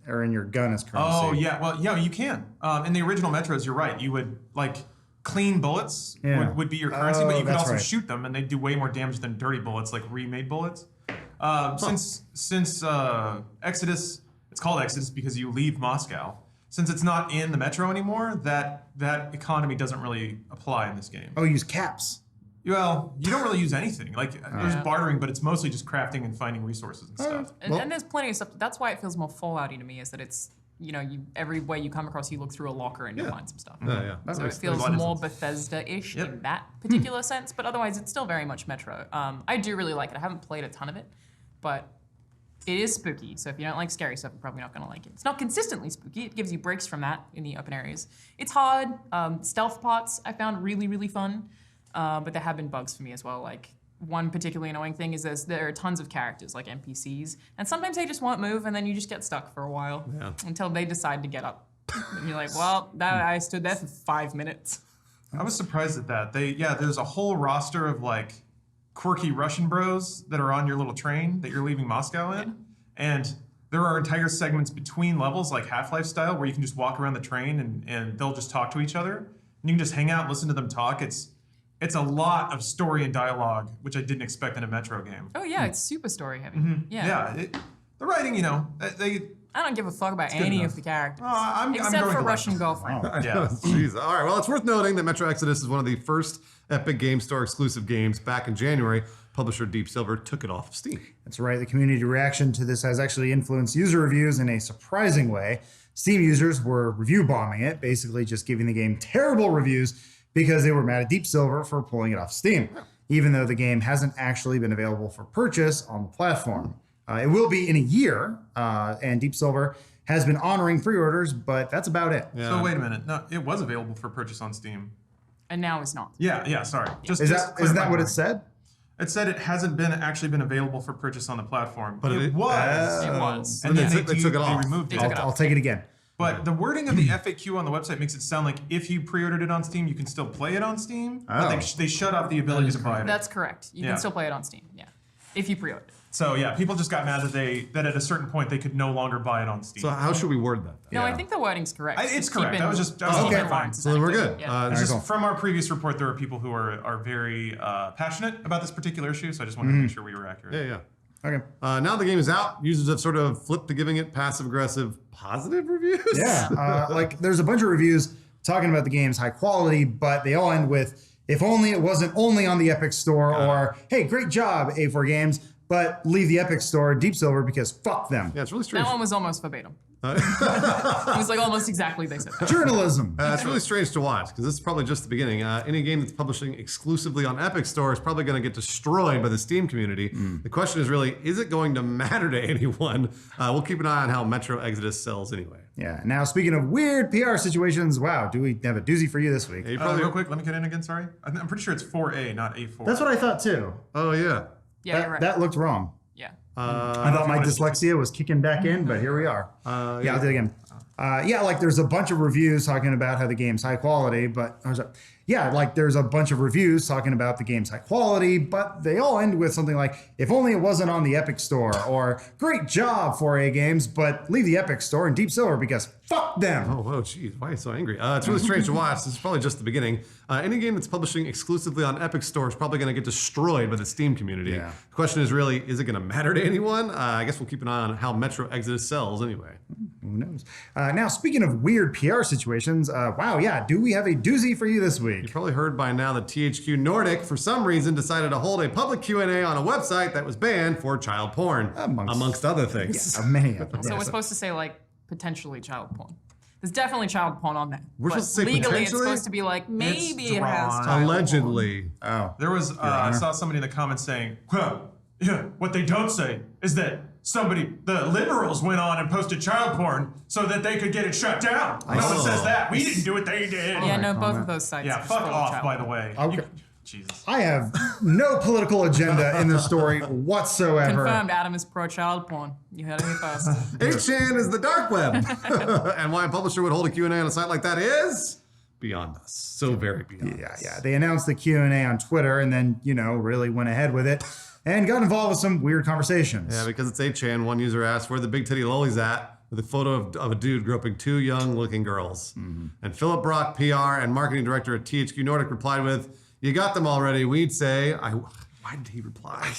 are in your gun as currency? Oh yeah, well yeah, you can. In the original Metros, you're right. You would like clean bullets would be your currency, but you could that's also right. shoot them, and they do way more damage than dirty bullets, like remade bullets. Since Exodus, it's called Exodus because you leave Moscow. Since it's not in the Metro anymore, that economy doesn't really apply in this game. Oh, use caps. Well, you don't really use anything. Like there's bartering, but it's mostly just crafting and finding resources and stuff. And there's plenty of stuff. That's why it feels more Fallout-y to me, is that it's, every way you come across, you look through a locker and you find some stuff. So it feels more Bethesda-ish in that particular sense, but otherwise it's still very much Metro. I do really like it. I haven't played a ton of it, but it is spooky. So if you don't like scary stuff, you're probably not going to like it. It's not consistently spooky. It gives you breaks from that in the open areas. It's hard. Stealth parts I found really, really fun. But there have been bugs for me as well. Like one particularly annoying thing is there are tons of characters, like NPCs, and sometimes they just won't move, and then you just get stuck for a while until they decide to get up. And you're like, well, I stood there for 5 minutes. I was surprised at that. There's a whole roster of like quirky Russian bros that are on your little train that you're leaving Moscow in, and there are entire segments between levels, like Half-Life style, where you can just walk around the train and they'll just talk to each other, and you can just hang out and listen to them talk. It's a lot of story and dialogue, which I didn't expect in a Metro game. Oh yeah, it's super story heavy. Yeah, the writing, I don't give a fuck about good any enough. of the characters. I'm except going for to Russian like girlfriend. Yeah. Jeez. All right. Well, it's worth noting that Metro Exodus is one of the first Epic Game Store exclusive games. Back in January, publisher Deep Silver took it off of Steam. That's right. The community reaction to this has actually influenced user reviews in a surprising way. Steam users were review bombing it, basically just giving the game terrible reviews because they were mad at Deep Silver for pulling it off Steam, even though the game hasn't actually been available for purchase on the platform. It will be in a year, and Deep Silver has been honoring pre-orders, but that's about it. So wait a minute. No, it was available for purchase on Steam. And now it's not. Yeah, sorry. Isn't that what it said? It said it hasn't actually been available for purchase on the platform. But it was. It was. And then they took it off. They removed it. I'll take it again. But the wording of the FAQ on the website makes it sound like if you pre-ordered it on Steam, you can still play it on Steam. Oh. But they shut off the ability to buy it. That's correct. You Yeah. can still play it on Steam. Yeah, if you pre-order it. So yeah, people just got mad that at a certain point they could no longer buy it on Steam. So how should we word that? No, I think the wording's correct. It's Just correct. keep I was in- just keep okay, in fine. mind. So then we're good. Yeah. It's just cool. from our previous report, there are people who are very passionate about this particular issue. So I just wanted to make sure we were accurate. Yeah. Okay. Now the game is out. Users have sort of flipped to giving it passive-aggressive positive reviews. Yeah. Like there's a bunch of reviews talking about the game's high quality, but they all end with, if only it wasn't only on the Epic Store, or hey, great job, A4 Games, but leave the Epic Store, Deep Silver, because fuck them. Yeah, it's really strange. That one was almost verbatim. It was like almost exactly they said. Journalism. It's really strange to watch because this is probably just the beginning. Any game that's publishing exclusively on Epic Store is probably going to get destroyed by the Steam community. The question is really, is it going to matter to anyone? We'll keep an eye on how Metro Exodus sells anyway. Yeah. Now, speaking of weird PR situations, wow, do we have a doozy for you this week? Yeah, you probably, Real quick, let me get in again. Sorry, I'm pretty sure it's 4A, not A4. That's what I thought too. oh yeah. Yeah, you're right. That looked wrong. Yeah. I thought my dyslexia was kicking back in, but here we are. I'll do it again. Like there's a bunch of reviews talking about how the game's high quality, but there's a bunch of reviews talking about the game's high quality, but they all end with something like, if only it wasn't on the Epic Store, or great job 4A Games, but leave the Epic Store and Deep Silver because fuck them. Oh, geez, why are you so angry? It's really strange to watch. This is probably just the beginning. Any game that's publishing exclusively on Epic Store is probably going to get destroyed by the Steam community. Yeah. The question is really, is it going to matter to anyone? I guess we'll keep an eye on how Metro Exodus sells anyway. Who knows? Now, speaking of weird PR situations, do we have a doozy for you this week? You probably heard by now that THQ Nordic, for some reason, decided to hold a public Q&A on a website that was banned for child porn, amongst other things. Many of them. So we're supposed to say like potentially child porn. There's definitely child porn on there. We're but supposed to say legally it's potentially? supposed to be like maybe it has drawn. child Allegedly. Oh. There was I saw somebody in the comments saying, well, yeah, what they don't say is that the liberals went on and posted child porn so that they could get it shut down. No one says that. We didn't do it, they did. porn. Yeah, no, both of those sites. Yeah, are just fuck full of off, child by the porn. way. Okay. Jesus. I have no political agenda in this story whatsoever. Confirmed, Adam is pro child porn. You heard it here first. 8chan is the dark web. And why a publisher would hold a Q&A on a site like that is beyond us. So very beyond us. Yeah. They announced the Q&A on Twitter and then, really went ahead with it and got involved with some weird conversations. Yeah, because it's 8chan, one user asked where the big titty lolly's at, with a photo of a dude groping two young-looking girls. And Philip Brock, PR and marketing director at THQ Nordic, replied with, "You got them already, we'd say." Why did he reply?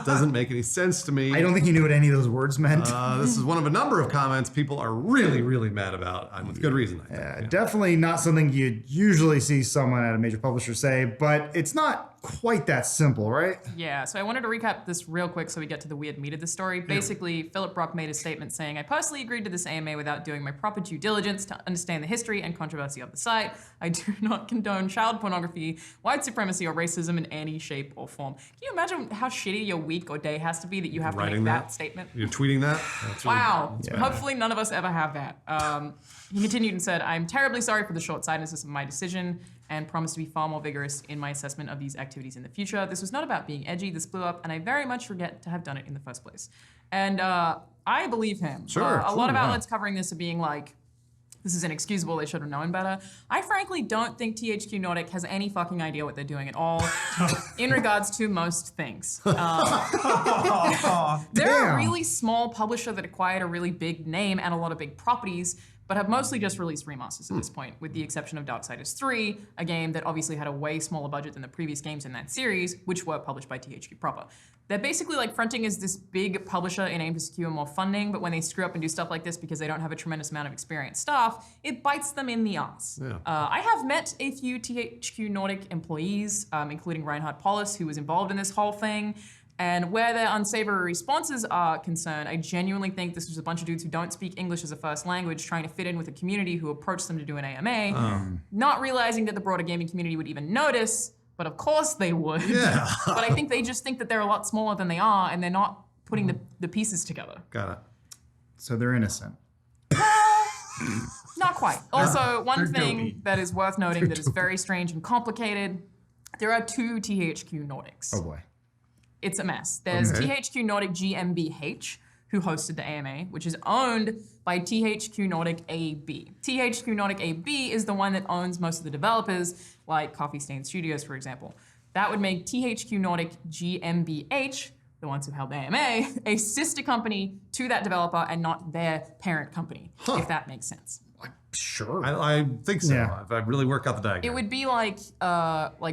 Doesn't make any sense to me. I don't think he knew what any of those words meant. This is one of a number of comments people are really, really mad about, and with good reason, I think. Definitely not something you'd usually see someone at a major publisher say, but it's not quite that simple, right? Yeah, so I wanted to recap this real quick so we get to the weird meat of the story. Basically, Philip Brock made a statement saying, "I personally agreed to this AMA without doing my proper due diligence to understand the history and controversy of the site. I do not condone child pornography, white supremacy, or racism in any shape or form." Can you imagine how shitty your week or day has to be that you have to make that statement? You're tweeting that? That's really, Wow. Hopefully none of us ever have that. He continued and said, "I'm terribly sorry for the short-sightedness of my decision and promise to be far more vigorous in my assessment of these activities in the future. This was not about being edgy. This blew up, and I very much regret to have done it in the first place." And I believe him. A lot of outlets covering this are being like, this is inexcusable, they should have known better. I frankly don't think THQ Nordic has any fucking idea what they're doing at all in regards to most things. They're a really small publisher that acquired a really big name and a lot of big properties, but have mostly just released remasters at this point, with the exception of Darksiders 3, a game that obviously had a way smaller budget than the previous games in that series, which were published by THQ proper. They're basically like fronting as this big publisher in aim to secure more funding, but when they screw up and do stuff like this because they don't have a tremendous amount of experienced staff, it bites them in the ass. Yeah. I have met a few THQ Nordic employees, including Reinhard Paulus, who was involved in this whole thing. And where their unsavory responses are concerned, I genuinely think this was a bunch of dudes who don't speak English as a first language trying to fit in with a community who approached them to do an AMA, not realizing that the broader gaming community would even notice, but of course they would. Yeah. But I think they just think that they're a lot smaller than they are, and they're not putting the pieces together. Got it. So they're innocent. Not quite. Also, one they're thing dopey. that is worth noting that is very strange and complicated, there are 2 THQ Nordics. Oh boy. It's a mess. There's Okay. THQ Nordic GmbH, who hosted the AMA, which is owned by THQ Nordic AB. THQ Nordic AB is the one that owns most of the developers, like Coffee Stain Studios, for example. That would make THQ Nordic GmbH, the ones who held the AMA, a sister company to that developer and not their parent company, if that makes sense. Sure. I think so. Yeah. If I really work out the diagram. It would be like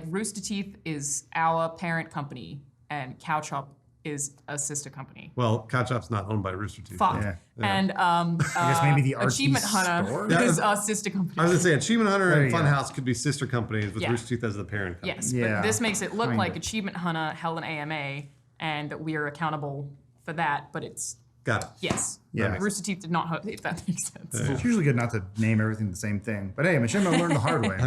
Rooster Teeth is our parent company and Cow Chop is a sister company. Well, Catch Up's not owned by Rooster Teeth. Fuck. Yeah. And I guess maybe the Archie Achievement Hunter store? is a sister company. I was gonna say Achievement Hunter There and you go. Funhaus could be sister companies with Yeah. Rooster Teeth as the parent company. Yes, Yeah, but this makes it look kind like of. Achievement Hunter held an AMA and that we are accountable for that, but it's, Got it. yes. Yeah. Rooster Teeth did not host, if that makes sense. It's usually good not to name everything the same thing. But hey, Machinima learned the hard way.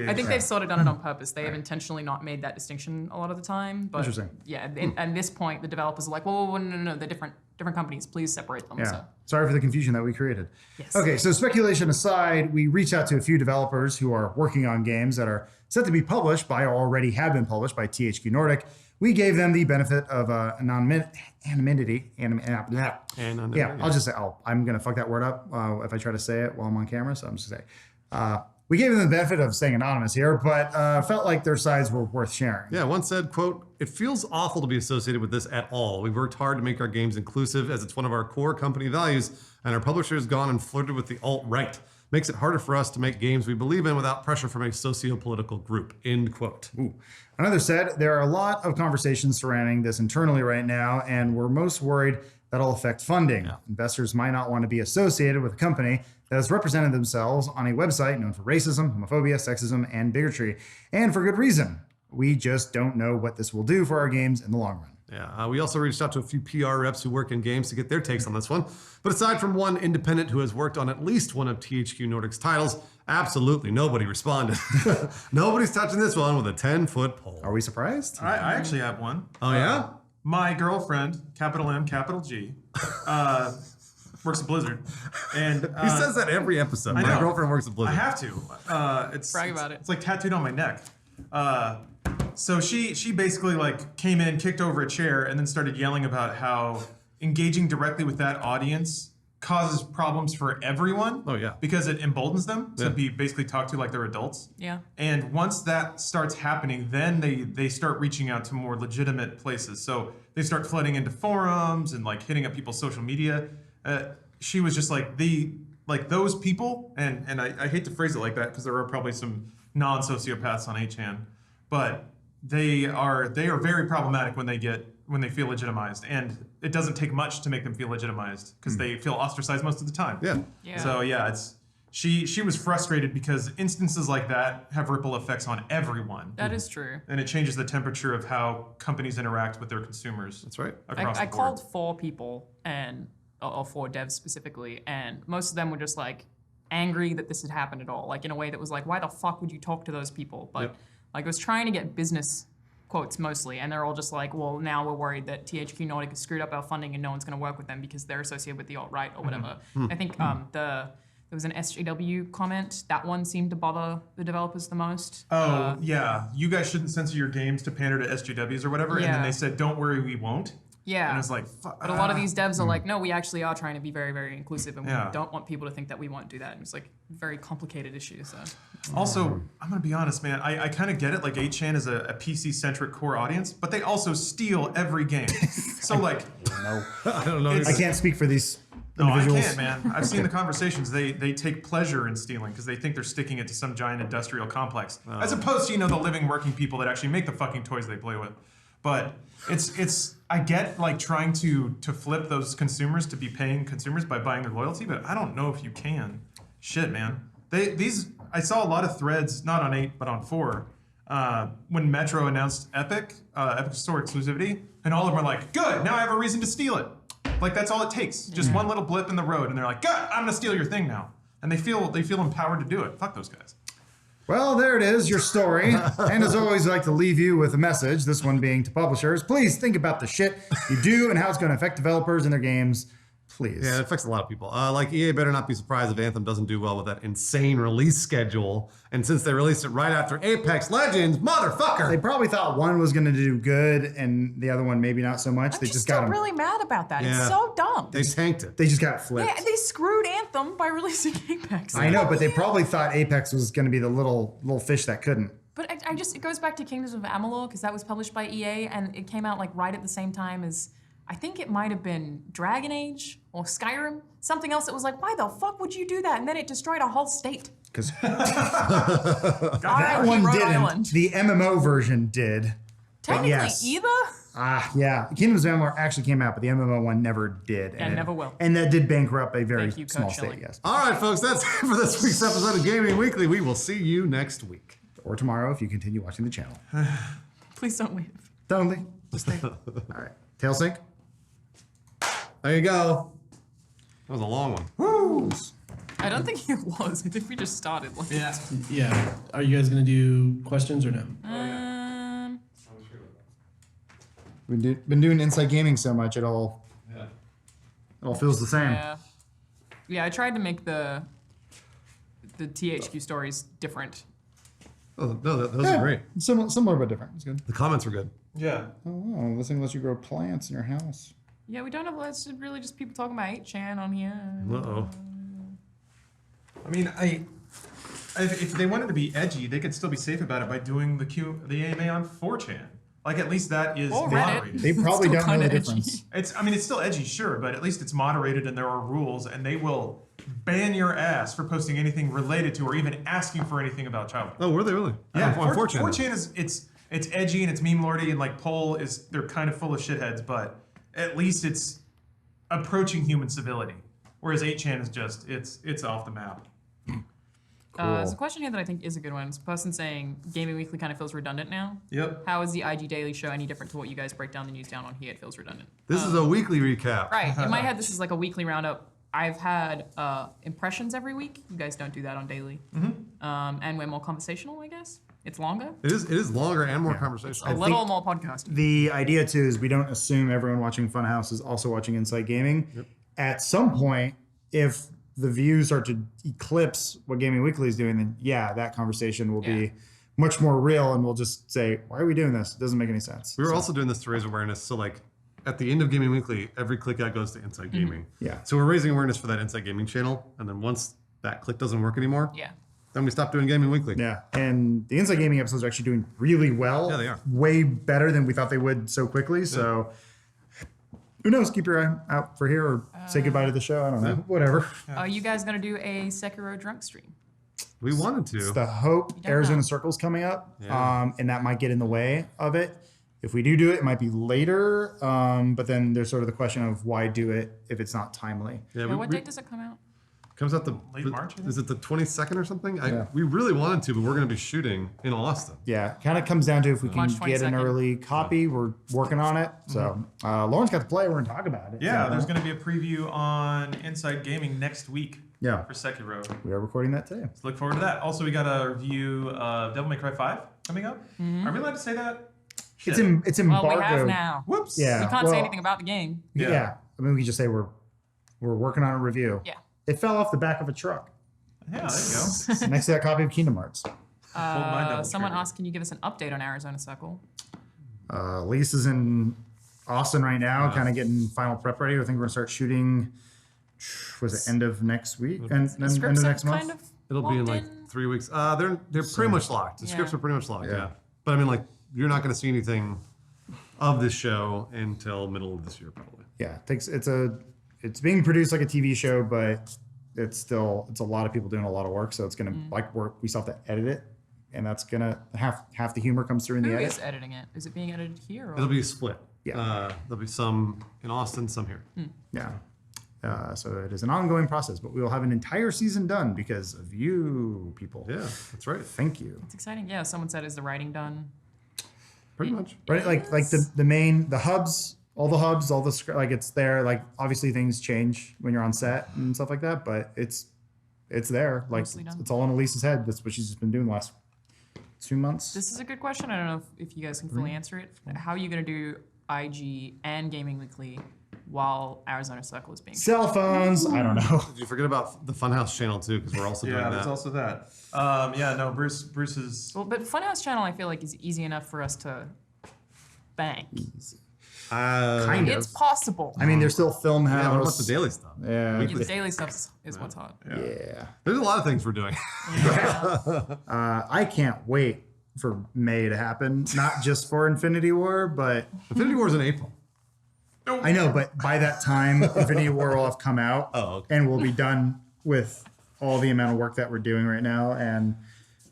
I think they've sort of done it on purpose. They have intentionally not made that distinction a lot of the time. But Interesting. Yeah, at this point, the developers are like, well, no, they're different companies. Please separate them. Yeah. So. Sorry for the confusion that we created. Yes. Okay, so speculation aside, we reached out to a few developers who are working on games that are set to be published by or already have been published by THQ Nordic. We gave them the benefit of anonymity. Yeah, I'll just say, I'm going to fuck that word up if I try to say it while I'm on camera, so I'm just going to say. We gave them the benefit of staying anonymous here, but felt like their sides were worth sharing. Yeah, one said, quote, "It feels awful to be associated with this at all. We've worked hard to make our games inclusive as it's one of our core company values, and our publisher has gone and flirted with the alt-right. Makes it harder for us to make games we believe in without pressure from a socio-political group," end quote. Ooh. Another said, there are a lot of conversations surrounding this internally right now, and we're most worried that'll affect funding. Yeah. Investors might not want to be associated with a company that has represented themselves on a website known for racism, homophobia, sexism, and bigotry, and for good reason. We just don't know what this will do for our games in the long run. Yeah, we also reached out to a few PR reps who work in games to get their takes on this one. But aside from one independent who has worked on at least one of THQ Nordic's titles, absolutely nobody responded. Nobody's touching this one with a 10-foot pole. Are we surprised? I actually have one. Oh, yeah? My girlfriend, capital M, capital G, works at Blizzard. And he says that every episode. My girlfriend works at Blizzard. I have to. Brag about it. It's like tattooed on my neck. So she basically like came in, kicked over a chair, and then started yelling about how engaging directly with that audience causes problems for everyone. Oh, yeah. Because it emboldens them to be basically talked to like they're adults. Yeah. And once that starts happening, then they start reaching out to more legitimate places. So they start flooding into forums and like hitting up people's social media. She was just like those people, and I hate to phrase it like that because there are probably some non-sociopaths on 8chan, but they are very problematic when they feel legitimized, and it doesn't take much to make them feel legitimized because they feel ostracized most of the time. Yeah. So yeah, she was frustrated because instances like that have ripple effects on everyone. That is true. And it changes the temperature of how companies interact with their consumers. That's right. Across I the board. called 4 people or 4 devs specifically, and most of them were just like angry that this had happened at all, like in a way that was like, why the fuck would you talk to those people? But like I was trying to get business quotes mostly, and they're all just like, well, now we're worried that THQ Nordic has screwed up our funding and no one's going to work with them because they're associated with the alt-right or whatever. I think there was an SJW comment. That one seemed to bother the developers the most. Yeah, you guys shouldn't censor your games to pander to SJWs or whatever. And then they said, don't worry, we won't. Yeah. And it's like, but a lot of these devs are like, no, we actually are trying to be very, very inclusive, and we Yeah. don't want people to think that we won't do that. And it's like very complicated issue. So. Also, I'm gonna be honest, man. I kind of get it. Like 8chan is a PC-centric core audience, but they also steal every game. So like, I don't know. I can't speak for these no, I individuals. can't, man. I've seen the conversations. They take pleasure in stealing because they think they're sticking it to some giant industrial complex, as opposed to the living, working people that actually make the fucking toys they play with. But it's I get like trying to flip those consumers to be paying consumers by buying their loyalty, but I don't know if you can. Shit, man. I saw a lot of threads, not on 8 but on 4, when Metro announced Epic Store exclusivity, and all of them are like, good, now I have a reason to steal it. Like that's all it takes. Just one little blip in the road, and they're like, good, I'm gonna steal your thing now. And they feel empowered to do it. Fuck those guys. Well, there it is, your story. And as always, I like to leave you with a message, this one being to publishers. Please think about the shit you do and how it's going to affect developers and their games. Please. Yeah, it affects a lot of people. Like EA better not be surprised if Anthem doesn't do well with that insane release schedule. And since they released it right after Apex Legends, motherfucker! They probably thought one was going to do good and the other one maybe not so much. I'm They just got still them. really mad about that. Yeah. It's so dumb. They tanked it. They just got flipped. Yeah, they screwed Anthem by releasing Apex. I know, but they probably thought Apex was going to be the little fish that couldn't. But it goes back to Kingdoms of Amalur because that was published by EA and it came out like right at the same time as I think it might have been Dragon Age or Skyrim, something else that was like, why the fuck would you do that? And then it destroyed a whole state. Because that that one didn't. The MMO version did. Technically, yes. either. Yeah. Kingdoms of Amalur actually came out, but the MMO one never did. Yeah, never will. And that did bankrupt a very Thank you, small Coach state, Schilling. yes. All right, folks, that's it for this week's episode of Gaming Weekly. We will see you next week. Or tomorrow if you continue watching the channel. Please don't leave. Don't leave. Just stay. All right. Tail sync. There you go. That was a long one. Woo! I don't think it was. I think we just started. Like, Yeah. Are you guys gonna do questions or no? We've been doing Inside Gaming so much, it all feels the same. Yeah, I tried to make the THQ stories different. Oh, no, those are great. Similar but different. It's good. The comments were good. Yeah. Oh, this thing lets you grow plants in your house. Yeah, we don't have it's really just people talking about 8chan on here. Uh-oh. I mean, if they wanted to be edgy, they could still be safe about it by doing the AMA on 4chan. Like at least that is Or Reddit. moderated. They probably don't know the edgy. difference. It's still edgy, sure, but at least it's moderated and there are rules, and they will ban your ass for posting anything related to or even asking for anything about child. Oh, were they really? Yeah, on 4chan. 4chan is it's edgy and it's meme lordy, and like Poll they're kind of full of shitheads, but at least it's approaching human civility. Whereas 8chan is just it's off the map. There's a question here that I think is a good one. It's a person saying Gaming Weekly kind of feels redundant now. Yep. How is the IG Daily Show any different to what you guys break down the news down on here? It feels redundant. This is a weekly recap. Right. In my head, this is like a weekly roundup. I've had impressions every week. You guys don't do that on daily. And we're more conversational, I guess. It's longer. It is longer and more conversational. A little more podcasting. The idea too is we don't assume everyone watching Funhaus is also watching Inside Gaming. Yep. At some point, if the views start to eclipse what Gaming Weekly is doing, then that conversation will be much more real, and we'll just say, why are we doing this? It doesn't make any sense. We were also doing this to raise awareness. So like at the end of Gaming Weekly, every click out goes to Inside Gaming. Yeah. So we're raising awareness for that Inside Gaming channel, and then once that click doesn't work anymore, then we stop doing Gaming Weekly. Yeah, and the Inside Gaming episodes are actually doing really well. Yeah, they are. Way better than we thought they would so quickly. So who knows? Keep your eye out for here or say goodbye to the show. I don't know. Whatever. Are you guys going to do a Sekiro drunk stream? We wanted to. It's the hope. don't Arizona know. Circle's coming up, Yeah. and that might get in the way of it. If we do it, it might be later. But then there's sort of the question of why do it if it's not timely. Yeah, What date does it come out? comes out Late March, I think? Is it the 22nd or something? Yeah. We really wanted to, but we're going to be shooting in Austin. Yeah, kind of comes down to if we can March get an 22nd. early copy. We're working on it. So Lauren's got to play. We're going to talk about it. Yeah, So, there's going to be a preview on Inside Gaming next week Yeah, for Sekiro. we are recording that today. So look forward to that. Also, we got a review of Devil May Cry 5 coming up. Are we allowed to say that? It's Shit. it's Well, embargoed. we have now. Whoops. Yeah, We can't well, say anything about the game. Yeah. I mean, we can just say we're working on a review. Yeah. It fell off the back of a truck Yeah, there you go. next to that copy of Kingdom Hearts. my double Someone trigger. asked, can you give us an update on Arizona Circle? Lease is in Austin right now, kind of getting final prep ready. I think we're gonna start shooting. Was it end of next week? And then end of next month. It'll be in like 3 weeks. They're pretty much locked. The scripts are pretty much locked. Yeah. But I mean, like, you're not going to see anything of this show until middle of this year, probably. Yeah, it's being produced like a TV show, but it's a lot of people doing a lot of work. So it's gonna we still have to edit it, and that's gonna half the humor comes through in the edit. Who is editing it? Is it being edited here? Or? It'll be split. Yeah. There'll be some in Austin, some here. Yeah. So it is an ongoing process, but we will have an entire season done because of you people. Yeah, that's right. Thank you. It's exciting. Yeah, someone said, is the writing done? Pretty much. Right, like the hubs, all the script, like it's there. Like obviously things change when you're on set and stuff like that, but it's there. Like it's all in Elise's head. That's what she's just been doing the last 2 months. This is a good question. I don't know if you guys can fully answer it. How are you going to do IG and Gaming Weekly while Arizona Circle is being cell phones? I don't know. Did you forget about the Funhaus channel too? Because we're also doing that. Yeah, there's also that. No, Bruce is. Well, but Funhaus channel, I feel like is easy enough for us to bank. Kind of. It's possible. I mean, there's still Film House. Yeah, what about the daily stuff? Yeah. The daily stuff is what's hot. Yeah. There's a lot of things we're doing. I can't wait for May to happen. Not just for Infinity War, but Infinity War is in April. I know, but by that time, Infinity War will have come out, and we'll be done with all the amount of work that we're doing right now and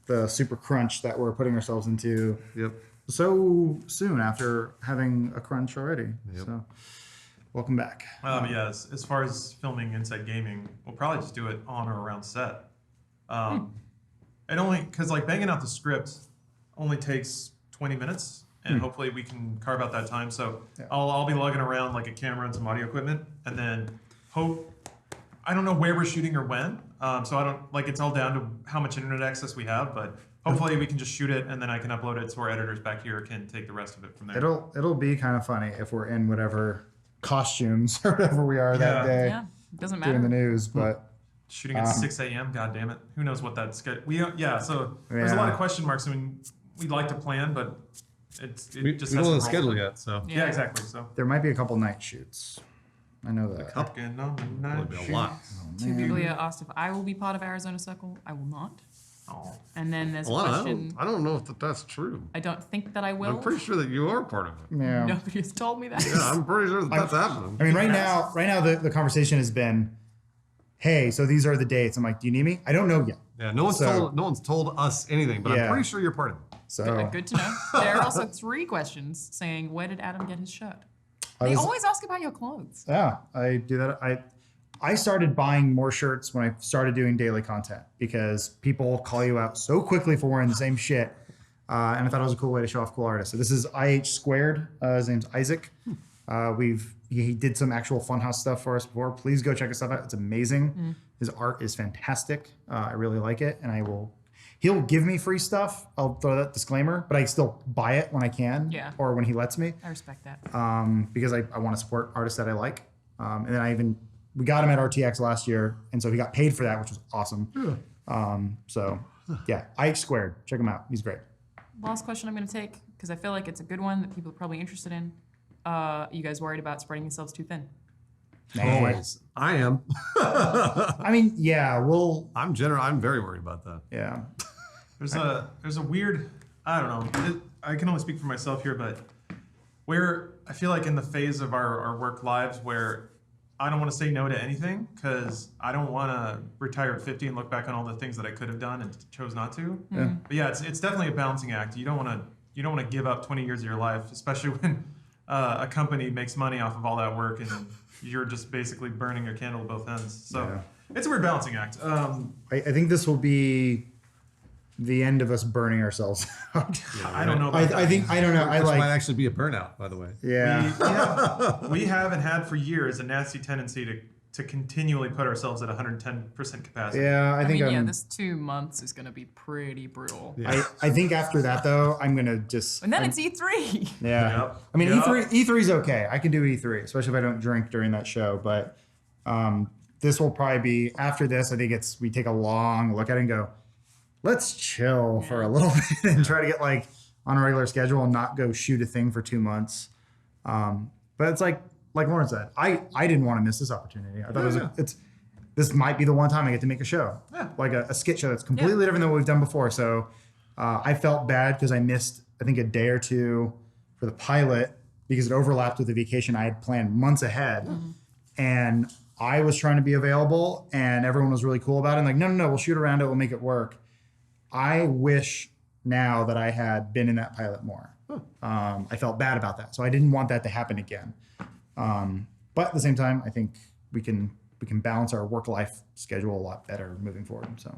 the super crunch that we're putting ourselves into. Yep. So soon after having a crunch already. Yep. So, welcome back. As far as filming Inside Gaming, we'll probably just do it on or around set. And only because like banging out the script only takes 20 minutes. And hopefully we can carve out that time. So I'll be lugging around like a camera and some audio equipment, and then I don't know where we're shooting or when. So I don't like it's all down to how much internet access we have. But hopefully we can just shoot it, and then I can upload it so our editors back here can take the rest of it from there. It'll be kind of funny if we're in whatever costumes or whatever we are that day. Yeah, it doesn't matter. Doing the news, but shooting at 6 a.m. God damn it! Who knows what that's good? So there's a lot of question marks. I mean, we'd like to plan, but. We don't have a schedule yet, so yeah, exactly. So there might be a couple night shoots. I know that. It'll be a lot. Julia asked if I will be part of Arizona Circle. I will not. Oh. And then there's a question. I don't know if that's true. I don't think that I will. I'm pretty sure that you are part of it. Yeah. Nobody has told me that. Yeah, I'm pretty sure that's happening. I mean, right now the conversation has been, hey, so these are the dates. I'm like, do you need me? I don't know yet. Yeah, no one's told us anything, but I'm pretty sure you're part of it. So good to know. There are also 3 questions saying, where did Adam get his shirt? They always ask about your clothes. Yeah, I do that. I started buying more shirts when I started doing daily content because people call you out so quickly for wearing the same shit. And I thought it was a cool way to show off cool artists. So this is IH Squared. His name's Isaac. He did some actual Funhaus stuff for us before. Please go check his stuff out. It's amazing. His art is fantastic. I really like it, and he'll give me free stuff. I'll throw that disclaimer, but I still buy it when I can, or when he lets me. I respect that. Because I want to support artists that I like. And then we got him at RTX last year, and so he got paid for that, which was awesome. IH Squared, check him out. He's great. Last question I'm going to take, because I feel like it's a good one that people are probably interested in. You guys worried about spreading yourselves too thin? Always. I am. I mean, yeah, I'm very worried about that. Yeah. There's a weird, I don't know. I can only speak for myself here, but where I feel like in the phase of our work lives where I don't want to say no to anything because I don't want to retire at 50 and look back on all the things that I could have done and chose not to. Yeah. But yeah, it's definitely a balancing act. You don't want to give up 20 years of your life, especially when a company makes money off of all that work and you're just basically burning your candle at both ends. So it's a weird balancing act. I think this will be the end of us burning ourselves out. I don't know about that. I don't know. Which might actually be a burnout, by the way. Yeah. We have and had for years a nasty tendency to continually put ourselves at 110% capacity. Yeah, I think this 2 months is going to be pretty brutal. Yeah. I think after that though, I'm gonna just. And then it's E3. Yeah. Yep. I mean, E3 is okay. I can do E3, especially if I don't drink during that show. But this will probably be after this. I think we take a long look at it and go, let's chill for a little bit and try to get like on a regular schedule and not go shoot a thing for 2 months. But it's like Lauren said, I didn't want to miss this opportunity. I thought this might be the one time I get to make a show, like a skit show that's completely different than what we've done before. So I felt bad because I missed, I think, a day or two for the pilot because it overlapped with the vacation I had planned months ahead. And I was trying to be available and everyone was really cool about it. And like, no, we'll shoot around it. We'll make it work. I wish now that I had been in that pilot more. I felt bad about that. So I didn't want that to happen again. But at the same time, I think we can balance our work-life schedule a lot better moving forward. So,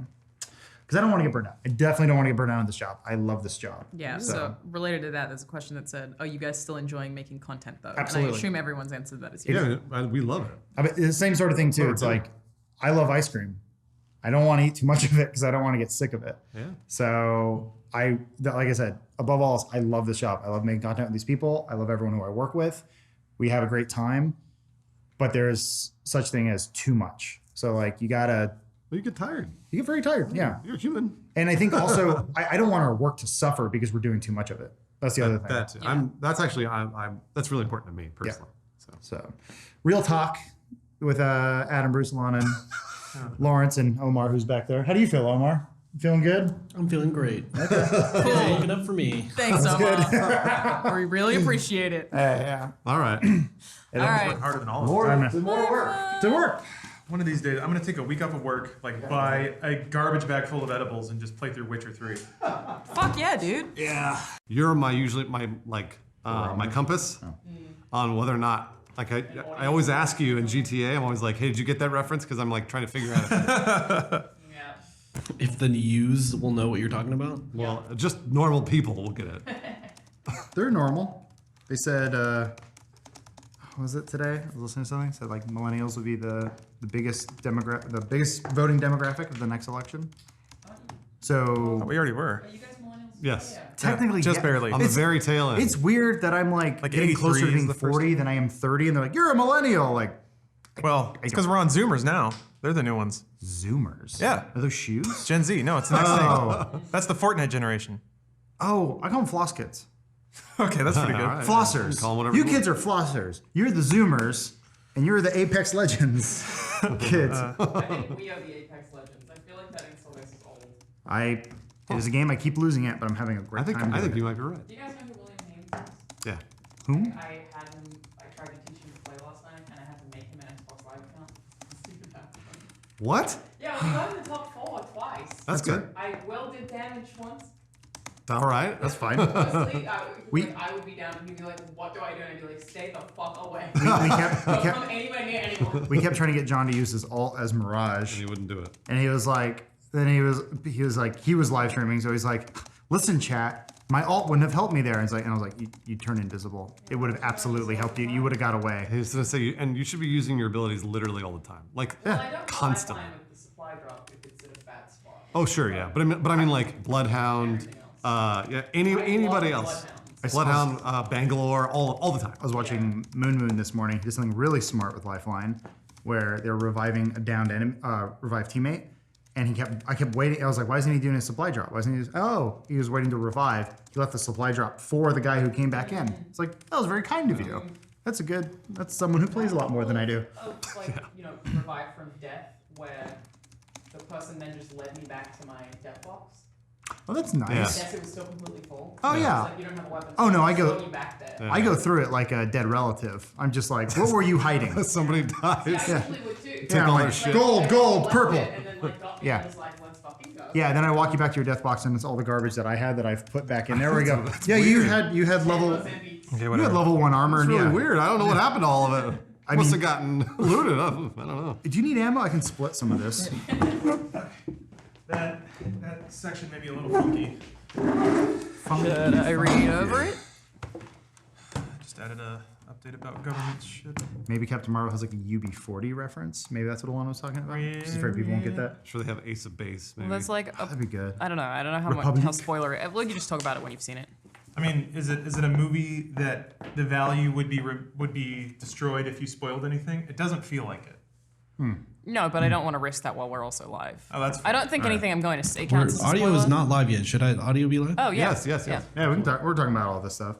because I don't want to get burned out. I definitely don't want to get burned out on this job. I love this job. Yeah. So related to that, there's a question that said, "Are you guys still enjoying making content though?" Absolutely. And I assume everyone's answered that is yes. Yeah, we love it. I mean, it's the same sort of thing too. It's like, I love ice cream. I don't want to eat too much of it because I don't want to get sick of it. Yeah. So like I said, above all else, I love this job. I love making content with these people. I love everyone who I work with. We have a great time, but there's such thing as too much. So like you get tired. You get very tired. Yeah. You're human. And I think also I don't want our work to suffer because we're doing too much of it. That's the other thing. That's really important to me personally. Yeah. So real talk with Adam, Bruce, Lana, and Lawrence, and Omar, who's back there. How do you feel, Omar? You feeling good? I'm feeling great. Cool. Looking up for me. Thanks, Omar. We really appreciate it. Yeah. All right. All right. Work harder than all of us. More work. To work. One of these days, I'm gonna take a week off of work, like buy a garbage bag full of edibles, and just play through Witcher 3. Fuck yeah, dude. Yeah. You're my compass on whether or not, like, I always ask you in GTA, I'm always like, hey, did you get that reference? Because I'm like trying to figure out if the U's will know what you're talking about. Well, just normal people will get it. They're normal. They said, what was it today? I was listening to something. It said like millennials would be the biggest voting demographic of the next election. So We already were. Are you guys millennials? Yes. technically, just barely. On the very tail end. It's weird that I'm like getting 83 closer to is being the first 40 than I am 30, and they're like, "You're a millennial." Like, Well, it's because we're on Zoomers now. They're the new ones. Zoomers. Yeah. Are those shoes? Gen Z. No, it's the next thing. That's the Fortnite generation. Oh, I call them floss kids. Okay, that's pretty good. All right. Flossers. Call them whatever You you kids are flossers. You're the Zoomers, and you're the Apex Legends kids. I think we are the Apex Legends. I feel like that insult is old. It is a game I keep losing at, but I'm having a great time. I think doing you it. might be right. Do you guys know who William Haynes is? Yeah. Whom? I tried to teach him to play last night, and I had to make him an Xbox Live account. What? Yeah, we got in the top 4 twice. That's good. I did damage once. All right. That's fine. Honestly, I would be down, and he'd be like, "What do I do?" And I'd be like, "Stay the fuck away. We Don't kept come anywhere near anyone." we kept trying to get John to use his alt as Mirage, And you wouldn't do it. and he was like, he was live streaming, so he's like, "Listen, chat, my alt wouldn't have helped me there." And I was like, "You turn invisible. It would have absolutely helped you. You would have got away." He was gonna say, and you should be using your abilities literally all the time, like Well, I don't constantly. lifeline with the supply drop if it's in a bad spot. Oh sure, yeah, but I mean like Bloodhound, anybody else, Bloodhound, Bangalore, all the time. I was watching Moon this morning. He did something really smart with Lifeline, where they're reviving a downed revived teammate, and I kept waiting. I was like, why isn't he doing a supply drop? Why isn't he? He was waiting to revive. He left the supply drop for the guy who came back in. It's like, that was very kind of you. That's someone who plays a lot more than I do. Revive from death, where the person then just led me back to my death box. Oh, that's nice. Yes, it was still completely full. Oh, So yeah. It's like you don't have a weapon. Oh, no, I I'll go- throw you back there. I go through it like a dead relative. I'm just like, what were you hiding? Somebody dies. Yeah, I usually would too. Yeah, I'm all like, their shit. gold, Left purple. it, and then got me Yeah. and was like, let's fucking go. Yeah, then I walk you back to your death box, and it's all the garbage that I had that I've put back in. There we go. Yeah, you had level Okay, you whatever. had level 1 armor. It's and really yeah. weird. I don't know what happened to all of it. I Must mean- have gotten looted. I don't know. Do you need ammo? I can split some of this. That section may be a little funky. Should I read over it? Just added a update about government shit. Maybe Captain Marvel has like a UB40 reference. Maybe that's what Alana was talking about. Just afraid people won't get that. Sure, they have Ace of Base. Maybe. Well, that's like That'd be good. I don't know how Republic. spoiler it. Well, you just talk about it when you've seen it. I mean, is it a movie that the value would be destroyed if you spoiled anything? It doesn't feel like it. No, but I don't want to risk that while we're also live. Oh, that's I don't think anything I'm going to say counts as a Audio spoiler. is not live yet. Should audio be live? Oh yeah. Yes. Yeah, we're talking about all this stuff.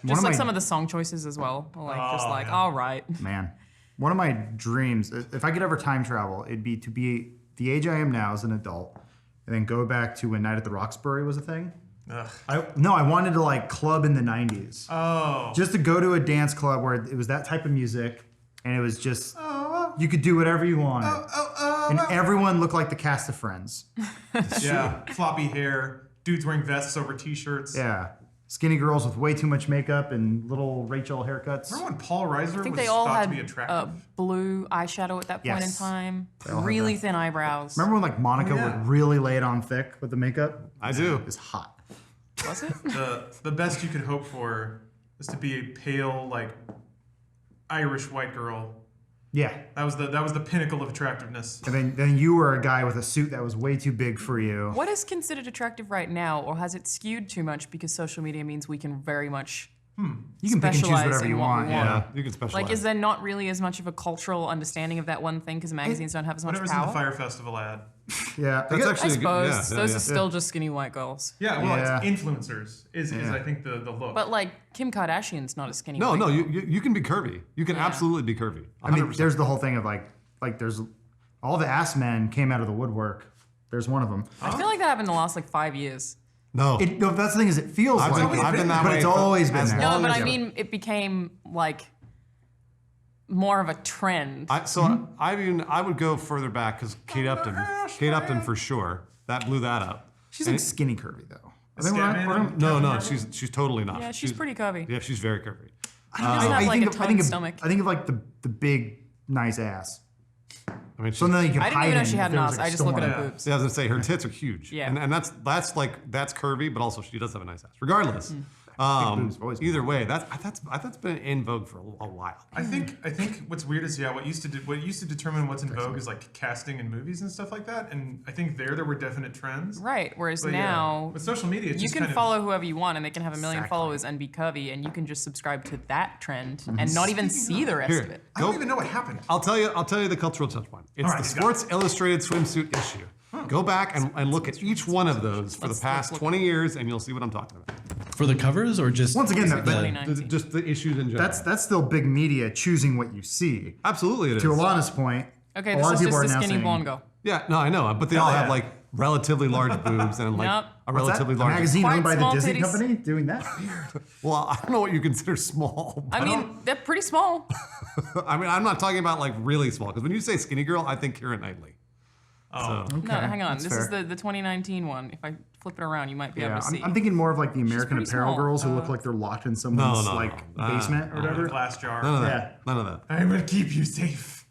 Just like some of the song choices as well. All right. Man, one of my dreams, if I could ever time travel, it'd be to be the age I am now as an adult, and then go back to when Night at the Roxbury was a thing. I wanted to like club in the 90s. Oh. Just to go to a dance club where it was that type of music, and it was just, you could do whatever you wanted. And everyone looked like the cast of Friends. Yeah, floppy hair, dudes wearing vests over t-shirts. Yeah. Skinny girls with way too much makeup and little Rachel haircuts. Remember when Paul Reiser I think was they all thought had to be attractive? blue eyeshadow at that point in Yes. time. They all had Really that. thin eyebrows. Remember when like Monica Oh, yeah. would really lay it on thick with the makeup? I do. It's hot. Was it? The best you could hope for is to be a pale, like Irish white girl. Yeah. That was the pinnacle of attractiveness. And then you were a guy with a suit that was way too big for you. What is considered attractive right now, or has it skewed too much because social media means we can very much You can pick and choose specialize whatever in you what want. we Yeah. You can specialize. Like, is there not really as much of a cultural understanding of that one thing because magazines don't have as much Whatever's in the power? Fire Festival ad. Yeah. That's I actually a good- suppose yeah, those yeah. are still just skinny white girls. Yeah, well, Yeah. it's influencers is I think the look. But like Kim Kardashian's not a skinny. No, white no, girl. you can be curvy. You can absolutely be curvy. I mean, 100%. there's the whole thing of like there's all the ass men came out of the woodwork. There's one of them. I feel like that happened in the last like 5 years. No. No, that's the thing is it feels I've like been- it, I've been that but way it's for always been as there. No, long but as I you- mean it became like more of a trend. I would go further back because Kate Upton for sure. That blew that up. She's And like skinny curvy though. I The think Scatman? No, she's totally not. Yeah, she's pretty curvy. Yeah, she's very curvy. She doesn't have like a toned stomach. I think of like the big nice ass. I mean, Something that you can I didn't hide even know in she if had an there was, ass. like, a I just look at storm. her boobs. Yeah, I was gonna say her tits are huge. Yeah. and that's curvy, but also she does have a nice ass. Regardless, boobs have always been either way, that's been in vogue for a while. I think what's weird is what used to determine what's in vogue is like casting in movies and stuff like that. And I think there were definite trends. Right. Whereas But now with social media, it's you just can kind of- follow whoever you want and they can have a million Exactly. followers and be curvy and you can just subscribe to that trend and not even see the rest Here, of it. I don't even know what happened. I'll tell you the cultural touch point. It's All right, the you got Sports Illustrated swimsuit issue. Go back and look at each one of those for the past 20 years, and you'll see what I'm talking about. For the covers or just Once again, Just the issues in general. that's still big media choosing what you see. Absolutely it is. To Alana's point, Okay, a this lot is of people just are a now skinny saying, blonde girl. Yeah, no, I know, but they all Hell have yeah. like relatively large boobs and like Nope. a What's that? relatively A large. magazine Quite owned by the small Disney titties. company doing that? Well, I don't know what you consider small. I mean, they're pretty small. I mean, I'm not talking about like really small because when you say skinny girl, I think Keira Knightley. Oh. So, No, hang on. that's This is fair. the 2019 one. If I flip it around, you might be able Yeah, to see. I'm thinking more of like the American pretty Apparel small. girls who look like they're locked in someone's no, like no. basement or whatever. Glass jar. none of that. Yeah. None of that. I'm gonna keep you safe.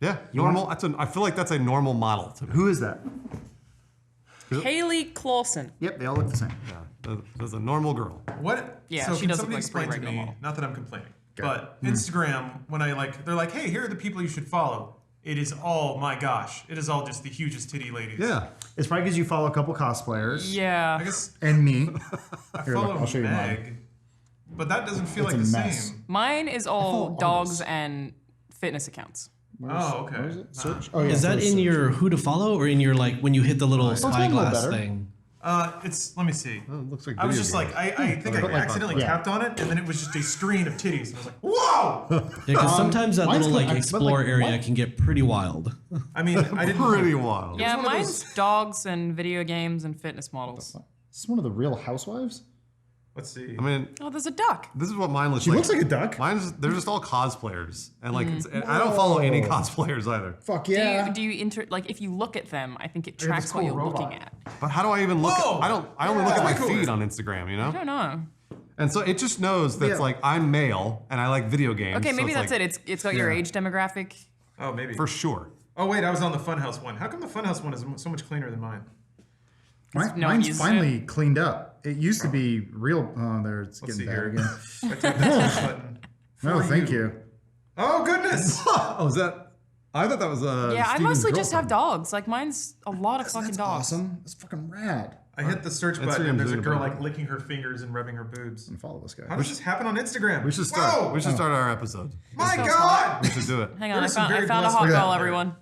Yeah, normal. I feel like that's a normal model to me. Who is that? Haley Clausen. Yep, they all look the same. Yeah, that's a normal girl. What? Yeah, so she can does look somebody like a explain pretty to regular me? model. Not that I'm complaining, Okay. but Instagram, when they're like, hey, here are the people you should follow. It is all, my gosh, it is all just the hugest titty ladies. Yeah. It's probably because you follow a couple cosplayers. Yeah. I guess And me. I Here, follow look, I'll show you mine. Meg, but that doesn't feel It's like a the mess. same. Mine is all follow dogs artists. and fitness accounts. Oh, okay. Where is it? Nah. Search? Oh, yeah. Is that so in search. your who to follow or in your like when you hit the little it's a little spyglass better. thing? It's, let me see. Oh, it looks like I was video just games. like, I think But I like- accidentally yeah. tapped on it, and then it was just a screen of titties. And I was like, whoa! Yeah, because sometimes that mine's little like but, explore like, area what? can get pretty wild. I mean, I didn't. Pretty wild. Yeah, one of mine's dogs and video games and fitness models. Is this one of the Real Housewives? Let's see. I mean, Oh, there's a duck. this is what mine looks She like. looks like a duck. They're just all cosplayers, and like I don't follow any cosplayers either. Fuck yeah. Do you like if you look at them, I think it tracks what cool you're robot. looking at. But how do I even look? Whoa! I only look at my That's cooler. feed on Instagram, you I know. don't know. And so it just knows that's Yeah. like I'm male and I like video games. Okay, so maybe it's that's like, it. It's got your age demographic. Oh, maybe. for sure. Oh, wait, I was on the Funhaus one. How come the Funhaus one is so much cleaner than mine? no one Mine's uses finally cleaned up. It used to be real. Oh, there it's Let's getting see bad here. again. I tapped the switch button. No, For thank you. Oh, goodness! Oh, is that? I thought that was Yeah, I Steven's mostly just have girlfriend. dogs. Like mine's a lot of fucking That's dogs. awesome. That's fucking rad. I hit the search That's button, what and I'm there's a doing girl about like it. licking her fingers and rubbing her boobs. And follow this guy. How does this happen on Instagram? We should start. Whoa! We should start our episode. My feels God! We should do it. Hang There on, are some I very found a blessed hot women girl, out there. everyone.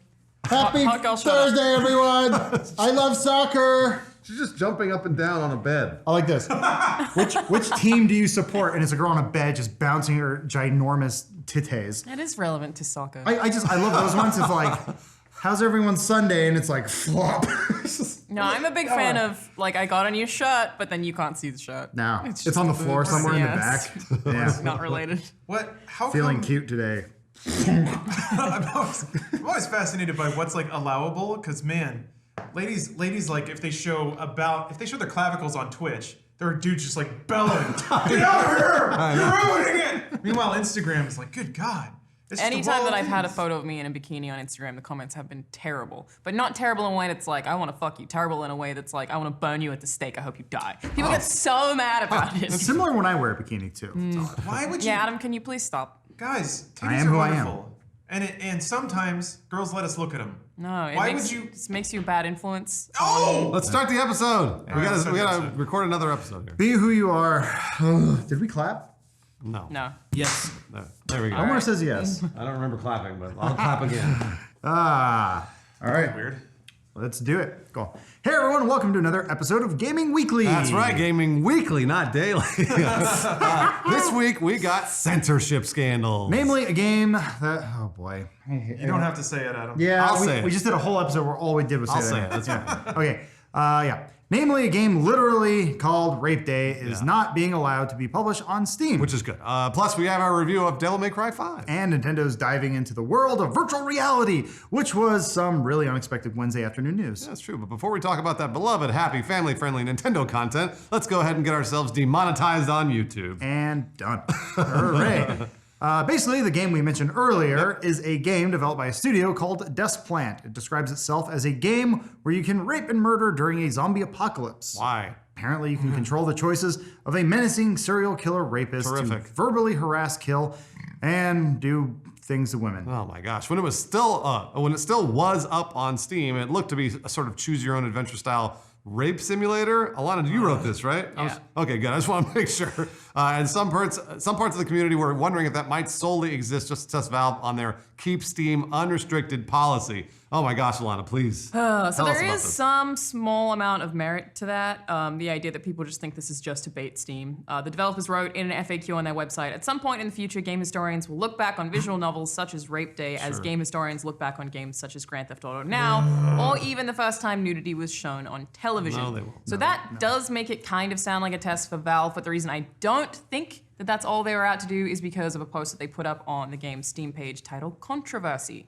Happy Hot girl, shut up. Thursday, everyone! I love soccer. She's just jumping up and down on a bed. I like this. Which team do you support? And it's a girl on a bed just bouncing her ginormous titties. That is relevant to soccer. I love those ones. It's like, how's everyone's Sunday? And it's like, flop. No, I'm a big fan of, like, I got a new shirt, but then you can't see the shirt. No, It's it's on the floor somewhere in the back. Yeah. Not related. What? How Feeling come? cute today. I'm always fascinated by what's like allowable, because man, ladies like if they show their clavicles on Twitch, there are dudes just like bellowing, "Get out of here! You're ruining it!" Meanwhile, Instagram is like, "Good God." It's just a Anytime wall that of I've had a things. photo of me in a bikini on Instagram, the comments have been terrible. But not terrible in a way that's like, I want to fuck you. Terrible in a way that's like, I want to burn you at the stake. I hope you die. People get so mad about it. It's similar when I wear a bikini too. Why would you? Yeah, Adam, can you please stop? Guys, titties I am are who I am. wonderful. And sometimes girls let us look at them. No, it Why makes, would you? This makes you a bad influence. Oh! Let's start the episode. right, let's start We the gotta episode. record another episode here. Be who you are. Did we clap? No. No. Yes. No. There we go. Omar says yes. I don't remember clapping, but I'll clap again. All right. Weird. Let's do it. Go. Hey everyone, welcome to another episode of Gaming Weekly. That's right, gaming weekly, not daily. This week we got censorship scandals. Namely, a game that, oh boy. You don't have to say it, Adam. Yeah, I'll say we it. just did a whole episode where all we did was say I'll that. say it. That's fine. Okay. Yeah. Namely, a game literally called Rape Day is not being allowed to be published on Steam. Which is good. Plus, we have our review of Devil May Cry 5. And Nintendo's diving into the world of virtual reality, which was some really unexpected Wednesday afternoon news. That's true, but before we talk about that beloved, happy, family-friendly Nintendo content, let's go ahead and get ourselves demonetized on YouTube. And done. Hooray. Basically, the game we mentioned earlier is a game developed by a studio called Desplant. It describes itself as a game where you can rape and murder during a zombie apocalypse. Why? Apparently, you can control the choices of a menacing serial killer rapist Terrific. to verbally harass, kill, and do things to women. Oh my gosh! When it still was up on Steam, it looked to be a sort of choose-your-own-adventure style rape simulator. Alana, you wrote this, right? Yeah. Okay, good. I just want to make sure. And some parts of the community were wondering if that might solely exist just to test Valve on their keep Steam unrestricted policy. Oh my gosh, Alana, please. So tell us there about is this. some small amount of merit to that. The idea that people just think this is just to bait Steam. The developers wrote in an FAQ on their website, at some point in the future, game historians will look back on visual novels such as Rape Day as game historians look back on games such as Grand Theft Auto Now, or even the first time nudity was shown on television. No, they won't. So that does make it kind of sound like a test for Valve, but the reason I don't think that that's all they were out to do is because of a post that they put up on the game's Steam page titled Controversy.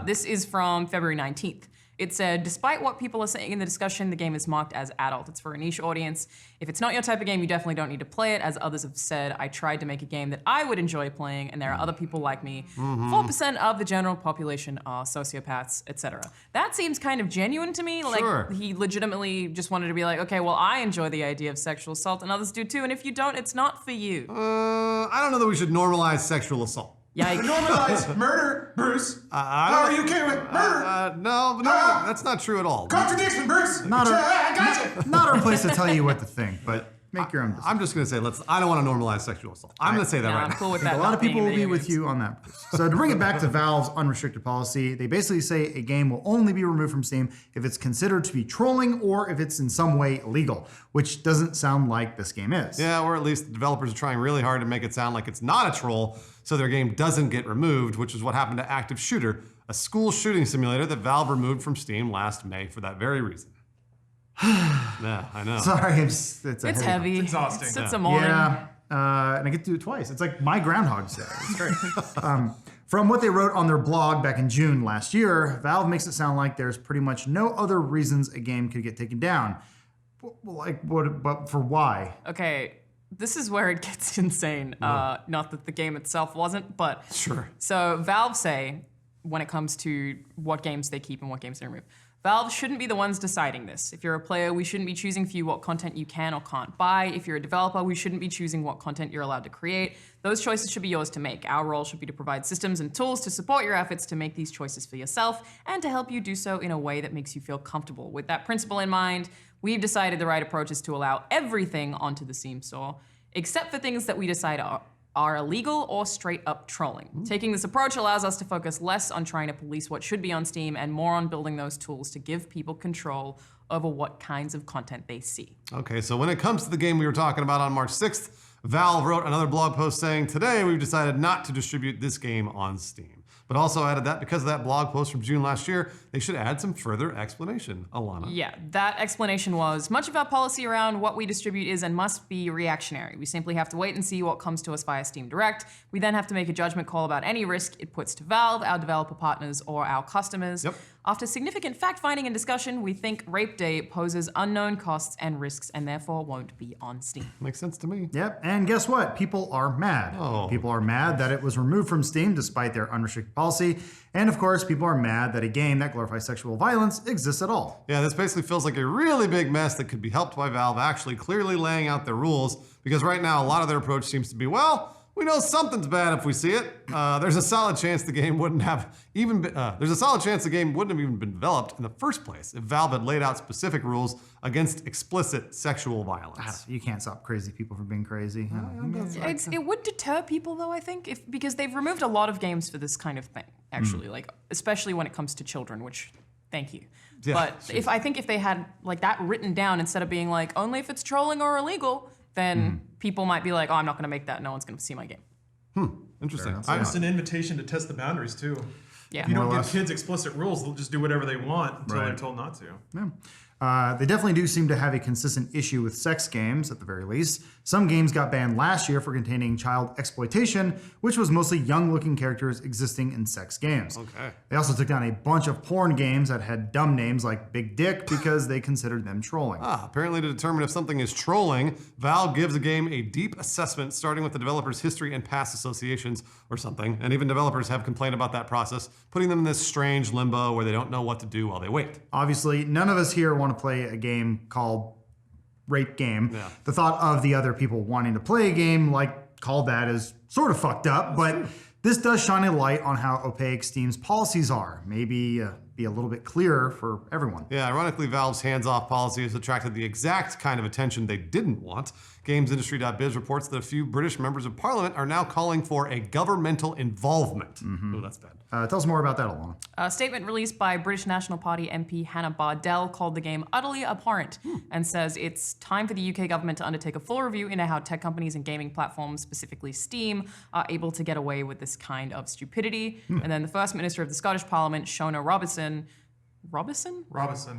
This is from February 19th. It said, despite what people are saying in the discussion, the game is marked as adult. It's for a niche audience. If it's not your type of game, you definitely don't need to play it. As others have said, I tried to make a game that I would enjoy playing, and there are other people like me. 4% of the general population are sociopaths, etc. That seems kind of genuine to me. Sure. Like, he legitimately just wanted to be like, okay, well, I enjoy the idea of sexual assault, and others do too, and if you don't, it's not for you. I don't know that we should normalize sexual assault. Yikes. Normalize murder, Bruce. How are you okay with murder? No, that's not true at all. Contradiction, Bruce. Not I got you. not our place to tell you what to think, but make your own decision. I'm just gonna say, I don't want to normalize sexual assault. I'm gonna say that Nah, right I'm now. cool with I think that. a lot of not being people in will be video with games. you on that. So to bring it back to Valve's unrestricted policy, they basically say a game will only be removed from Steam if it's considered to be trolling or if it's in some way illegal, which doesn't sound like this game is. Yeah, or at least the developers are trying really hard to make it sound like it's not a troll, so their game doesn't get removed, which is what happened to Active Shooter, a school shooting simulator that Valve removed from Steam last May for that very reason. Yeah, I know. Sorry, it's heavy. It's exhausting. It's a morning. Yeah, and I get to do it twice. It's like my Groundhog's Day. It's great. From what they wrote on their blog back in June last year, Valve makes it sound like there's pretty much no other reasons a game could get taken down. Like what? But for why? Okay, this is where it gets insane. Not that the game itself wasn't, but Sure. So Valve say, when it comes to what games they keep and what games they remove, Valve shouldn't be the ones deciding this. If you're a player, we shouldn't be choosing for you what content you can or can't buy. If you're a developer, we shouldn't be choosing what content you're allowed to create. Those choices should be yours to make. Our role should be to provide systems and tools to support your efforts to make these choices for yourself and to help you do so in a way that makes you feel comfortable. With that principle in mind, we've decided the right approach is to allow everything onto the Steam store, except for things that we decide are are illegal or straight up trolling. Taking this approach allows us to focus less on trying to police what should be on Steam and more on building those tools to give people control over what kinds of content they see. Okay, so when it comes to the game we were talking about on March 6th, Valve wrote another blog post saying, today we've decided not to distribute this game on Steam. But also added that because of that blog post from June last year, they should add some further explanation. Alana. Yeah, that explanation was, much of our policy around what we distribute is and must be reactionary. We simply have to wait and see what comes to us via Steam Direct. We then have to make a judgment call about any risk it puts to Valve, our developer partners, or our customers. Yep. After significant fact-finding and discussion, we think Rape Day poses unknown costs and risks and therefore won't be on Steam. Makes sense to me. Yep, and guess what? People are mad. Oh. People are mad that it was removed from Steam despite their unrestricted policy. And of course, people are mad that a game that glorifies sexual violence exists at all. Yeah, this basically feels like a really big mess that could be helped by Valve actually clearly laying out their rules, because right now a lot of their approach seems to be, well, we know something's bad if we see it. There's a solid chance the game wouldn't have even been, developed in the first place if Valve had laid out specific rules against explicit sexual violence. You can't stop crazy people from being crazy. It would deter people though, I think, because they've removed a lot of games for this kind of thing, actually, like especially when it comes to children, which, thank you. Yeah, but I think if they had like that written down instead of being like, only if it's trolling or illegal, then people might be like, oh, I'm not gonna make that, no one's gonna see my game. Interesting. It's just an invitation to test the boundaries too. Yeah. If you don't More or give less. kids explicit rules, they'll just do whatever they want until Right. they're told not to. Yeah. They definitely do seem to have a consistent issue with sex games, at the very least. Some games got banned last year for containing child exploitation, which was mostly young-looking characters existing in sex games. Okay. They also took down a bunch of porn games that had dumb names like Big Dick because they considered them trolling. Apparently to determine if something is trolling, Valve gives a game a deep assessment starting with the developer's history and past associations or something, and even developers have complained about that process, putting them in this strange limbo where they don't know what to do while they wait. Obviously, none of us here want to play a game called Rape Game. Yeah. The thought of the other people wanting to play a game like called that is sort of fucked up, but this does shine a light on how opaque Steam's policies are. Maybe be a little bit clearer for everyone. Yeah, ironically, Valve's hands-off policy has attracted the exact kind of attention they didn't want. GamesIndustry.biz reports that a few British members of parliament are now calling for a governmental involvement. Oh, that's bad. Tell us more about that, Alana. A statement released by British National Party MP Hannah Bardell called the game utterly abhorrent and says it's time for the UK government to undertake a full review into how tech companies and gaming platforms, specifically Steam, are able to get away with this kind of stupidity. And then the First Minister of the Scottish Parliament, Shona Robison,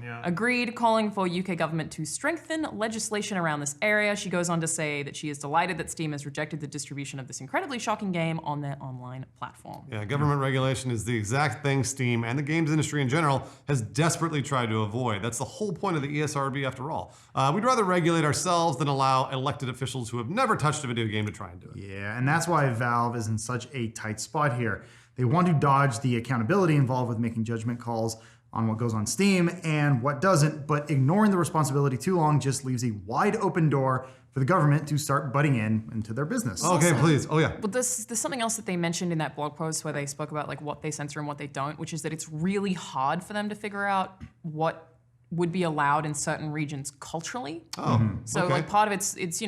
Yeah. agreed, calling for UK government to strengthen legislation around this area. She goes on to say that she is delighted that Steam has rejected the distribution of this incredibly shocking game on their online platform. Yeah, government regulation is the exact thing Steam and the games industry in general has desperately tried to avoid. That's the whole point of the ESRB after all. We'd rather regulate ourselves than allow elected officials who have never touched a video game to try and do it. Yeah, and that's why Valve is in such a tight spot here. They want to dodge the accountability involved with making judgment calls on what goes on Steam and what doesn't, but ignoring the responsibility too long just leaves a wide open door for the government to start butting into their business. Okay, please. Oh, yeah. But there's something else that they mentioned in that blog post where they spoke about like what they censor and what they don't, which is that it's really hard for them to figure out what would be allowed in certain regions culturally. So like part of it's it's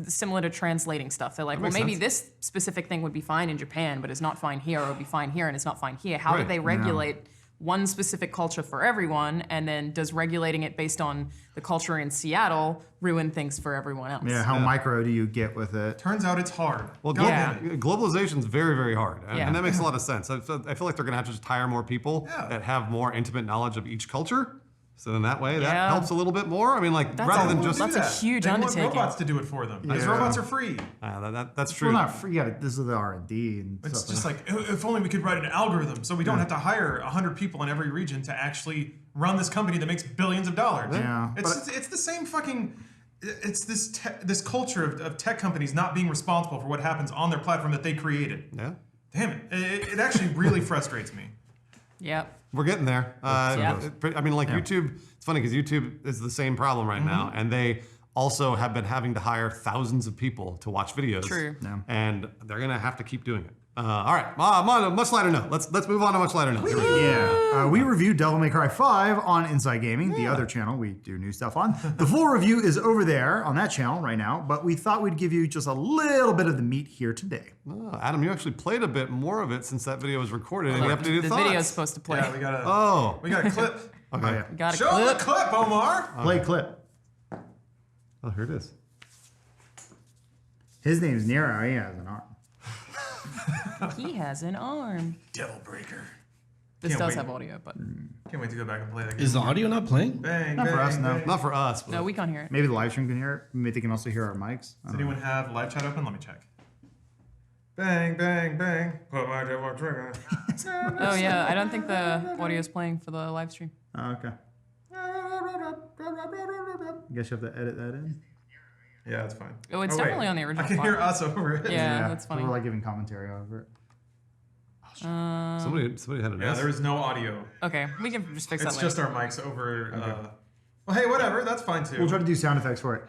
similar to translating stuff. They're like, well, maybe this specific thing would be fine in Japan, but it's not fine here, or would be fine here and it's not fine here. How do they regulate one specific culture for everyone, and then does regulating it based on the culture in Seattle ruin things for everyone else? Yeah, how micro do you get with it? Turns out it's hard. Well, globalization's very, very hard, and that makes a lot of sense. I feel like they're going to have to just hire more people that have more intimate knowledge of each culture. So in that way, that helps a little bit more. I mean, like rather than just that's a huge they undertaking. want robots to do it for them. Because robots are free. That's true. Well, not free. Yeah, this is the R&D and It's stuff. just like, if only we could write an algorithm so we don't have to hire 100 people in every region to actually run this company that makes billions of dollars. Yeah. It's the same fucking... It's this culture of tech companies not being responsible for what happens on their platform that they created. Yeah. Damn it. It actually really frustrates me. Yep. We're getting there. I mean, like YouTube, it's funny because YouTube is the same problem right now, and they also have been having to hire thousands of people to watch videos. True. Yeah. And they're going to have to keep doing it. All right, I'm on a much lighter note. Let's move on to a much lighter note. Here we go. Yeah, we reviewed Devil May Cry 5 on Inside Gaming, the other channel we do new stuff on. The full review is over there on that channel right now, but we thought we'd give you just a little bit of the meat here today. Oh, Adam, you actually played a bit more of it since that video was recorded, and you have to do The thoughts. video's supposed to play. Yeah, we got a clip. Okay. Yeah. Got a Show clip. the clip, Omar. Play clip. Oh, here it is. His name's Nero. He has an arm. He has an arm. Devil Breaker. This Can't does wait. have audio, but Can't wait to go back and play that game. Is the audio not playing? Bang, Not bang, for us, no. bang. Not for us. But no, we can't hear it. Maybe the live stream can hear it. Maybe they can also hear our mics. Does anyone have live chat open? Let me check. Bang, bang, bang. Put my devil trigger. Oh yeah, I don't think the audio is playing for the live stream. Oh, okay. I guess you have to edit that in. Yeah, it's fine. Oh, it's wait. definitely on the original I can file. hear us over it. Yeah, that's funny. We're like giving commentary over it. somebody had an Yeah, S. there is no audio. Okay, we can just fix It's that just later. our mics over. Well, hey, whatever. That's fine too. We'll try to do sound effects for it.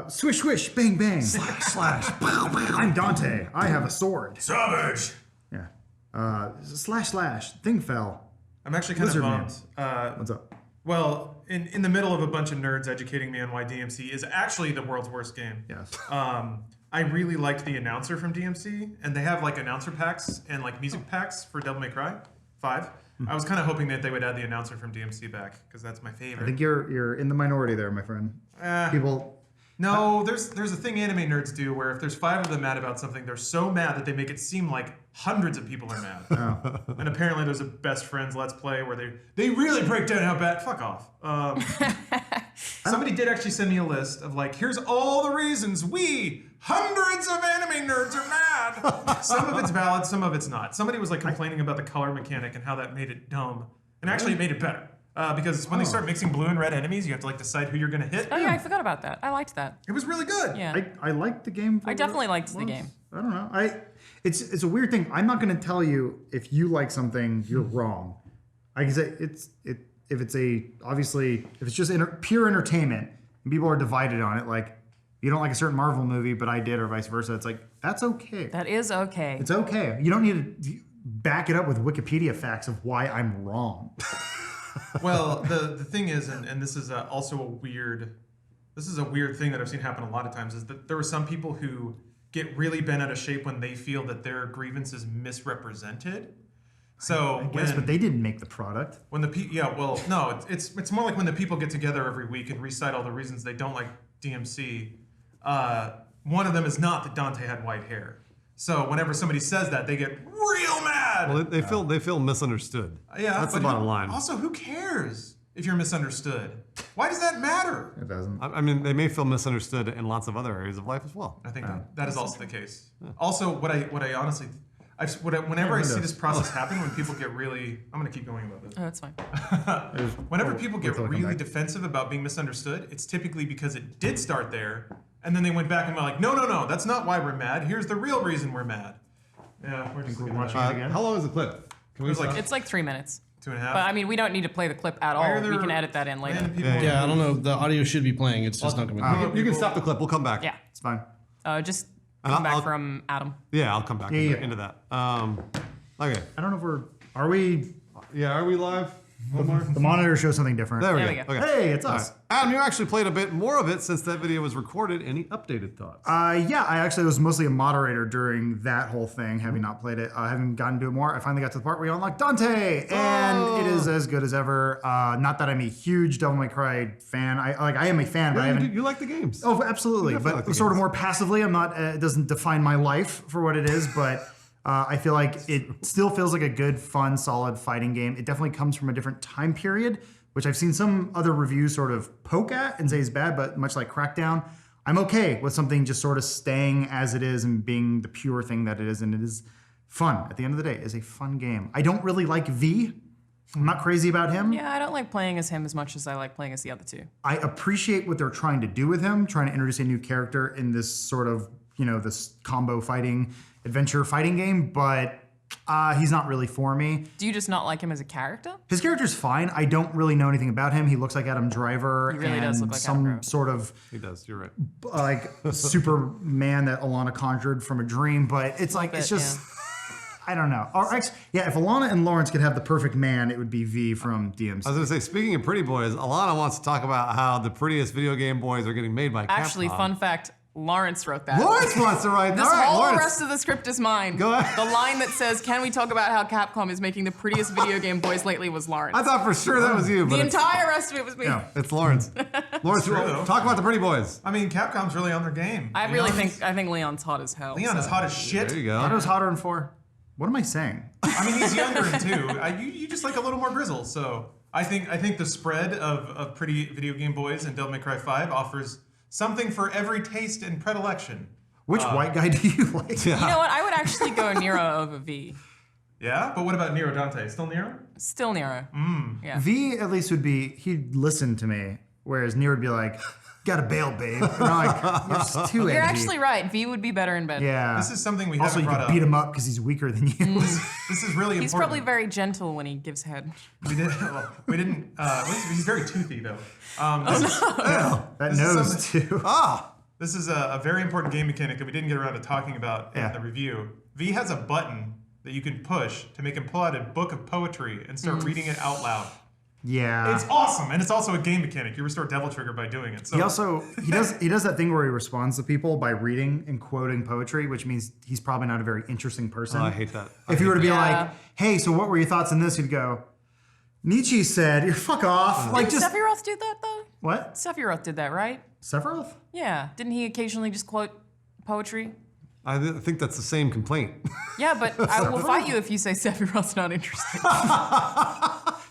Swish, swish, bang, bang. Slash, slash, pow, pow. I'm Dante. I have a sword. Savage. Yeah. Slash, slash. Thing fell. I'm actually kind Lizard of man. bummed. What's up? Well, in the middle of a bunch of nerds educating me on why DMC is actually the world's worst game. Yes. I really liked the announcer from DMC, and they have like announcer packs and like music packs for Devil May Cry 5. I was kind of hoping that they would add the announcer from DMC back because that's my favorite. I think you're in the minority there, my friend. People. No, there's a thing anime nerds do where if there's 5 of them mad about something, they're so mad that they make it seem like hundreds of people are mad. Oh. And apparently there's a best friends Let's Play where they really break down how bad. Fuck off. Somebody did actually send me a list of like, here's all the reasons we hundreds of anime nerds are mad. Some of it's valid, some of it's not. Somebody was like complaining about the color mechanic and how that made it dumb, and actually it made it better. Because when they start mixing blue and red enemies, you have to like decide who you're gonna hit. Oh yeah, I forgot about that. I liked that. It was really good. Yeah. I liked the game. I definitely liked the game. I don't know. It's a weird thing. I'm not going to tell you if you like something, you're wrong. I can say if it's just pure entertainment and people are divided on it, like you don't like a certain Marvel movie, but I did, or vice versa. It's like that's okay. That is okay. It's okay. You don't need to back it up with Wikipedia facts of why I'm wrong. Well, the thing is, and this is also a weird thing that I've seen happen a lot of times, is that there are some people who get really bent out of shape when they feel that their grievance is misrepresented. So I guess, but they didn't make the product. When it's more like when the people get together every week and recite all the reasons they don't like DMC. One of them is not that Dante had white hair. So whenever somebody says that, they get real mad. Well, they feel misunderstood. Yeah, that's the bottom line. Also, who cares if you're misunderstood? Why does that matter? It doesn't. I mean, they may feel misunderstood in lots of other areas of life as well. I think that is also the case. Also, what I honestly, whenever I see this process happen, when people get really, I'm gonna keep going about this. Oh, that's fine. Whenever people get really defensive about being misunderstood, it's typically because it did start there, and then they went back and were like, no, that's not why we're mad. Here's the real reason we're mad. Yeah, we're just watching it again. How long is the clip? It's like 3 minutes. 2.5. But I mean, we don't need to play the clip at Why are all. We there can edit that in later. Yeah, I don't know. The audio should be playing. It's just not coming. You can stop the clip. We'll come back. Yeah, It's fine. just And come back I'll- from Adam. Yeah, I'll come back into that. Okay. I don't know if are we? Yeah, are we live? The monitor shows something different. There we There go. we go. Okay. Hey, it's All us. right. Adam, you actually played a bit more of it since that video was recorded. Any updated thoughts? Yeah, I actually was mostly a moderator during that whole thing, having not played it. I haven't gotten to it more. I finally got to the part where you unlock Dante, and it is as good as ever. Not that I'm a huge Devil May Cry fan. I am a fan, but I haven't. You like the games. Oh, absolutely. You definitely like But the sort of games. more passively. I'm not. It doesn't define my life for what it is, but. I feel like it still feels like a good, fun, solid fighting game. It definitely comes from a different time period, which I've seen some other reviews sort of poke at and say is bad, but much like Crackdown, I'm okay with something just sort of staying as it is and being the pure thing that it is, and it is fun. At the end of the day, it is a fun game. I don't really like V. I'm not crazy about him. Yeah, I don't like playing as him as much as I like playing as the other two. I appreciate what they're trying to do with him, trying to introduce a new character in this sort of, this combo fighting, adventure fighting game, but he's not really for me. Do you just not like him as a character? His character's fine. I don't really know anything about him. He looks like Adam Driver He really and does look like some Adam Driver. sort of He does. You're right. like Superman that Alana conjured from a dream, but it's like, it's just, I don't know. Or actually, yeah, if Alana and Lawrence could have the perfect man, it would be V from DMC. I was going to say, speaking of pretty boys, Alana wants to talk about how the prettiest video game boys are getting made by Capcom. Actually, fun fact. Lawrence wrote that. Lawrence wants to write this all right, whole Lawrence. rest of the script is mine. Go ahead. The line that says, "Can we talk about how Capcom is making the prettiest video game boys lately?" was Lawrence. I thought for sure that was you. But The entire rest of it was me. No, it's Lawrence. Lawrence, True, though. talk about the pretty boys. I mean, Capcom's really on their game. I think Leon's hot as hell. Leon is hot as shit. There you go. Otto's hotter in 4. What am I saying? I mean, he's younger in 2. You just like a little more grizzle. So I think the spread of pretty video game boys in Devil May Cry 5 offers something for every taste and predilection. Which white guy do you like? You know what? I would actually go Nero over V. Yeah? But what about Nero Dante? Still Nero? Still Nero. Yeah. V at least would be, he'd listen to me, whereas Nero would be like, gotta bail, babe. And I'm like, you're just too edgy. You're actually right. V would be better in bed. Yeah. This is something we also, haven't you brought could up. beat him up because he's weaker than you. This is really He's important. probably very gentle when he gives head. We didn't. He's very toothy though. That nose too. This is a very important game mechanic that we didn't get around to talking about in the review. V has a button that you can push to make him pull out a book of poetry and start reading it out loud. Yeah. It's awesome, and it's also a game mechanic. You restore Devil Trigger by doing it. So He does that thing where he responds to people by reading and quoting poetry, which means he's probably not a very interesting person. Oh, I hate that. If you were to be like, "Hey, so what were your thoughts on this?" He'd go, "Nietzsche said, "You're fuck off." Like Didn't just Sephiroth do that though? what? Sephiroth did that, right? Sephiroth? Yeah. Didn't he occasionally just quote poetry? I think that's the same complaint. Yeah, but I will fight you if you say Sephiroth's not interesting.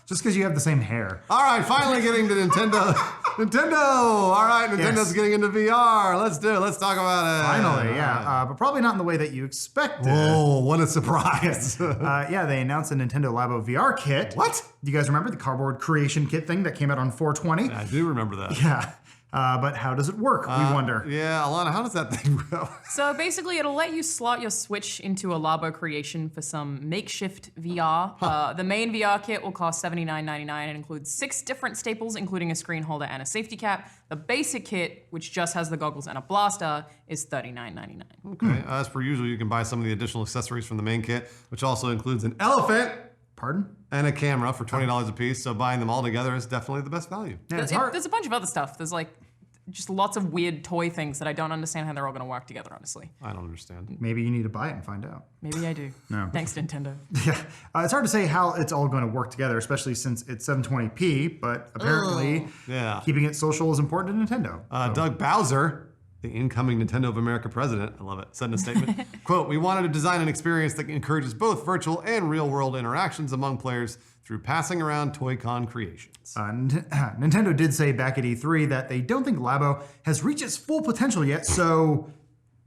Just because you have the same hair. All right, finally getting to Nintendo. Nintendo! All right, Nintendo's getting into VR. Let's do it. Let's talk about it. Finally, yeah. But probably not in the way that you expected. Whoa, what a surprise. Yeah, they announced a Nintendo Labo VR kit. What? Do you guys remember the cardboard creation kit thing that came out on 420? I do remember that. Yeah. But how does it work, we wonder? Yeah, Alana, how does that thing go? So basically, it'll let you slot your Switch into a Labo creation for some makeshift VR. The main VR kit will cost $79.99 and includes 6 different staples, including a screen holder and a safety cap. The basic kit, which just has the goggles and a blaster, is $39.99. Okay, as per usual, you can buy some of the additional accessories from the main kit, which also includes an elephant. Pardon? And a camera for $20 a piece, so buying them all together is definitely the best value. Yeah, it's hard. There's a bunch of other stuff. There's like just lots of weird toy things that I don't understand how they're all going to work together, honestly. I don't understand. Maybe you need to buy it and find out. Maybe I do. No. Thanks, Nintendo. Yeah, it's hard to say how it's all going to work together, especially since it's 720p, but apparently keeping it social is important to Nintendo. Doug Bowser, the incoming Nintendo of America president, I love it, said in a statement, quote, "We wanted to design an experience that encourages both virtual and real-world interactions among players through passing around Toy-Con creations." Nintendo did say back at E3 that they don't think Labo has reached its full potential yet, so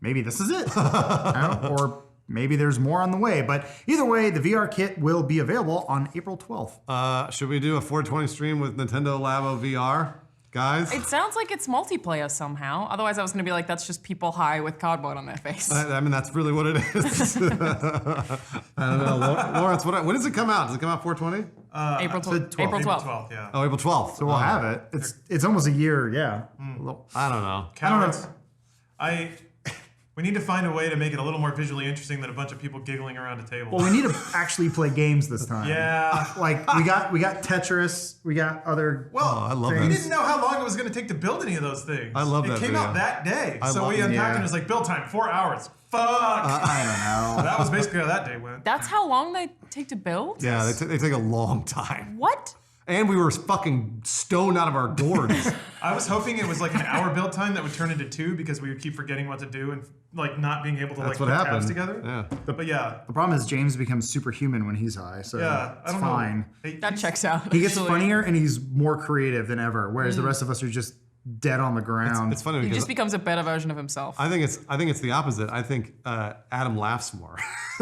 maybe this is it. Or maybe there's more on the way. But either way, the VR kit will be available on April 12th. Should we do a 420 stream with Nintendo Labo VR? Guys? It sounds like it's multiplayer somehow. Otherwise, I was going to be like, that's just people high with cardboard on their face. I mean, that's really what it is. I don't know. Lawrence, when does it come out? Does it come out 420? April 12th. April 12th. Yeah. Oh, April 12th. So we'll have it. It's almost a year, yeah. I don't know. Cowards. We need to find a way to make it a little more visually interesting than a bunch of people giggling around a table. Well, we need to actually play games this time. Yeah. Like we got Tetris, we got other. Well, I love we that. didn't know how long it was going to take to build any of those things. I love that It came video. out that day, I so love we it. unpacked Yeah. it. It was like build time 4 hours. Fuck. I don't know. That was basically how that day went. That's how long they take to build? Yeah, they take a long time. What? And we were fucking stoned out of our gourds. I was hoping it was like an hour build time that would turn into 2 because we would keep forgetting what to do and like not being able to That's like what put happened. tabs together. Yeah. But yeah. The problem is James becomes superhuman when he's high, so Yeah, I it's don't fine. know. That checks out. He gets actually. funnier and he's more creative than ever, whereas the rest of us are just dead on the ground. It's funny He because just becomes a better version of himself. I think it's the opposite. I think Adam laughs more.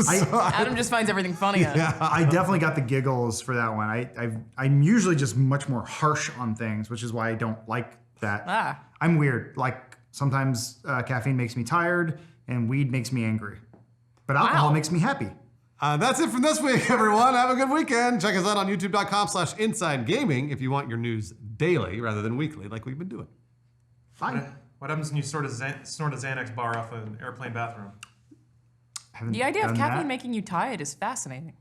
Adam just finds everything funnier. I definitely got the giggles for that one. I'm usually just much more harsh on things, which is why I don't like that. Ah. I'm weird. Like sometimes caffeine makes me tired and weed makes me angry, but alcohol Wow. makes me happy. That's it from this week, everyone. Have a good weekend. Check us out on youtube.com/Inside Gaming if you want your news daily rather than weekly, like we've been doing. Bye. What happens when you snort a Xanax bar off an airplane bathroom? haven't. The idea of done caffeine that. making you tired is fascinating.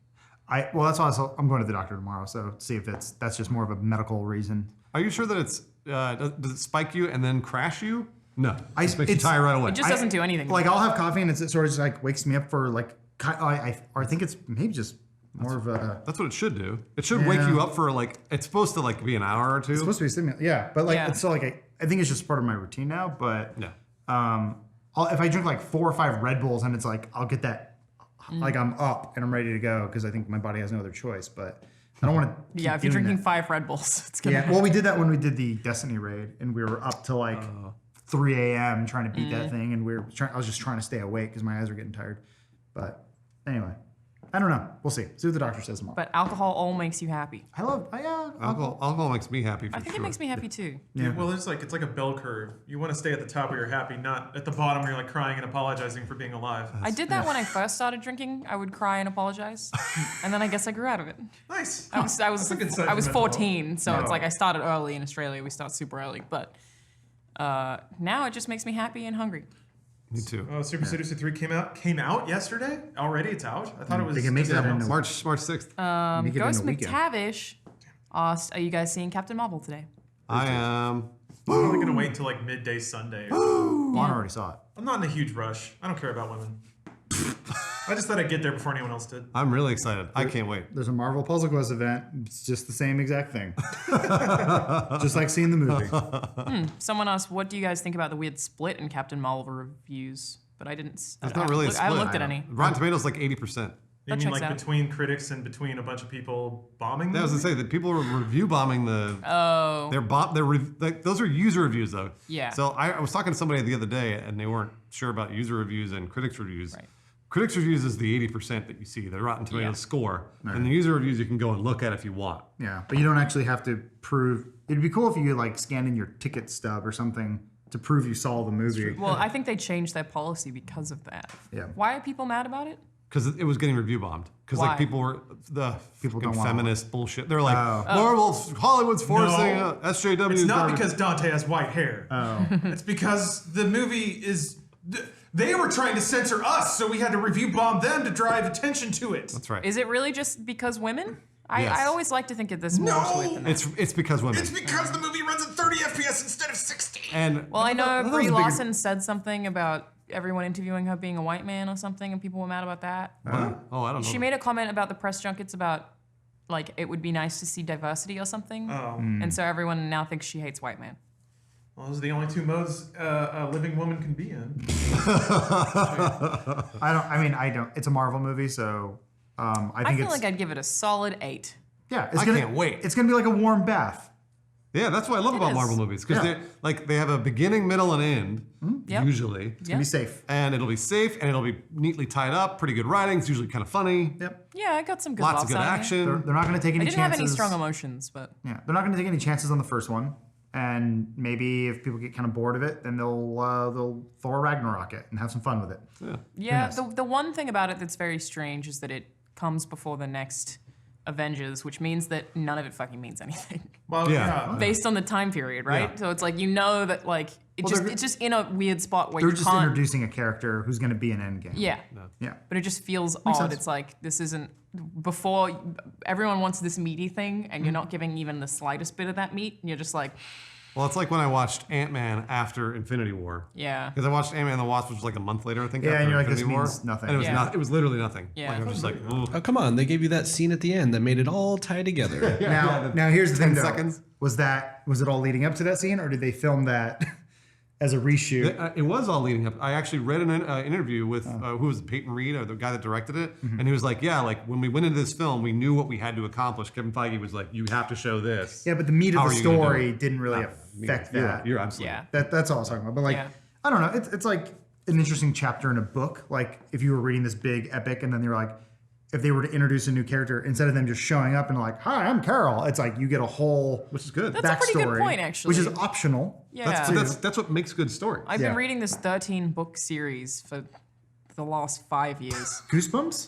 Well, that's why I'm going to the doctor tomorrow. So see if that's just more of a medical reason. Are you sure that it's does it spike you and then crash you? No, it just makes you tired right away. It just doesn't do anything. Like I'll have coffee and it sort of just like wakes me up for like I think it's maybe just more of a. That's what it should do. It should wake you up for like it's supposed to like be an hour or two. It's supposed to be stimulant. Yeah, but like it's still like I think it's just part of my routine now. But if I drink like 4 or 5 Red Bulls and it's like I'll get that like I'm up and I'm ready to go because I think my body has no other choice. But I don't want to. Yeah, if you're drinking 5 Red Bulls, it's gonna. Yeah, well, we did that when we did the Destiny raid, and we were up till like 3 a.m. trying to beat that thing, and I was just trying to stay awake because my eyes were getting tired. But anyway, I don't know. We'll see. See what the doctor says tomorrow. But alcohol all makes you happy. I love alcohol makes me happy. I think it makes me happy too. Yeah. Well, it's like a bell curve. You want to stay at the top where you're happy, not at the bottom where you're like crying and apologizing for being alive. I did that when I first started drinking. I would cry and apologize, and then I guess I grew out of it. Nice. I was 14, so it's like I started early in Australia. We start super early, but now it just makes me happy and hungry. Me too. Oh, Super Seducer 3 came out yesterday? Already? It's out? I thought it was They can make that in March 6th. Ghost McTavish asked, "Are you guys seeing Captain Marvel today?" I am. I'm probably gonna wait until like midday Sunday. Juan already saw it. I'm not in a huge rush. I don't care about women. I just thought I'd get there before anyone else did. I'm really excited. I can't wait. There's a Marvel Puzzle Quest event. It's just the same exact thing. Just like seeing the movie. Someone asked, "What do you guys think about the weird split in Captain Marvel reviews?" But I didn't. It's not really a split. I haven't looked at any. Rotten Tomatoes like 80%. You That mean checks like out. between critics and between a bunch of people bombing? Yeah, I was gonna say that people are review bombing the. Oh. Those are user reviews though. Yeah. So I was talking to somebody the other day and they weren't sure about user reviews and critics reviews. Right. Critics reviews is the 80% that you see, the Rotten Tomatoes score, and the user reviews you can go and look at if you want. Yeah, but you don't actually have to prove. It'd be cool if you like scanned in your ticket stub or something to prove you saw the movie. Well, I think they changed their policy because of that. Yeah. Why are people mad about it? Because it was getting review bombed. Because Why? like people were People fucking don't want feminist bullshit. They're like, Marvel's Hollywood's forcing SJW. It's not because Dante has white hair. Oh. It's because the movie is. They were trying to censor us, so we had to review bomb them to drive attention to it. That's right. Is it really just because women? Yes. I always like to think of this more to it than that. It's because women. It's because the movie runs at 30 FPS instead of 60. And Well, I know that was Brie a big- Larson said something about everyone interviewing her being a white man or something, and people were mad about that. Oh, I don't know. She made a comment about the press junkets about, like, it would be nice to see diversity or something. Oh. And so everyone now thinks she hates white men. Well, those are the only 2 modes a living woman can be in. I don't. It's a Marvel movie, so I think feel it's. like I'd give it a solid 8. Yeah, I can't wait. It's gonna be like a warm bath. Yeah, that's what I love It about is. Marvel movies because Yeah. they have a beginning, middle, and end Yep. usually. It's gonna be safe. And it'll be safe and it'll be neatly tied up. Pretty good writing. It's usually kind of funny. Yep. Yeah, I got some good Lots laughs of good out of it. action. They're not gonna take any I didn't chances. have any strong emotions, but Yeah, they're not gonna take any chances on the first one. And maybe if people get kind of bored of it, then they'll Thor Ragnarok it and have some fun with it. yeah, the one thing about it that's very strange is that it comes before the next Avengers, which means that none of it fucking means anything. Well, Yeah. Based on the time period, right? Yeah. So it's like, you know that like it's just in a weird spot where They're you just can't. introducing a character who's gonna be an Endgame. Yeah. Yeah. But it just feels Makes odd. sense. It's like this isn't before everyone wants this meaty thing, and you're not giving even the slightest bit of that meat. And you're just like, Well, it's like when I watched Ant-Man after Infinity War. yeah. Because I watched Ant-Man and the Wasp, which was like a month later, I think. Yeah, after and you're like, this Infinity War. means nothing. And it was Yeah. it was literally nothing. Yeah. Like, I'm just like, ugh. Oh, come on. They gave you that scene at the end that made it all tie together. Now here's the 10 thing though. seconds. Was it all leading up to that scene, or did they film that as a reshoot? It was all leading up. I actually read an interview with who was it, Peyton Reed, or the guy that directed it, and he was like, "Yeah, like when we went into this film, we knew what we had to accomplish." Kevin Feige was like, "You have to show this." Yeah, but the meat How of the are you gonna do story it? didn't really affect You're that. right. You're absolutely. Yeah. That's all I was talking about. But like, Yeah. I don't know. It's like an interesting chapter in a book. Like if you were reading this big epic, and then you're like, if they were to introduce a new character, instead of them just showing up and like, "Hi, I'm Carol," it's like you get a whole Which is good. That's a pretty good backstory, point, actually. which is optional. Yeah. That's what makes good stories. I've Yeah. been reading this 13 book series for the last 5 years. Goosebumps.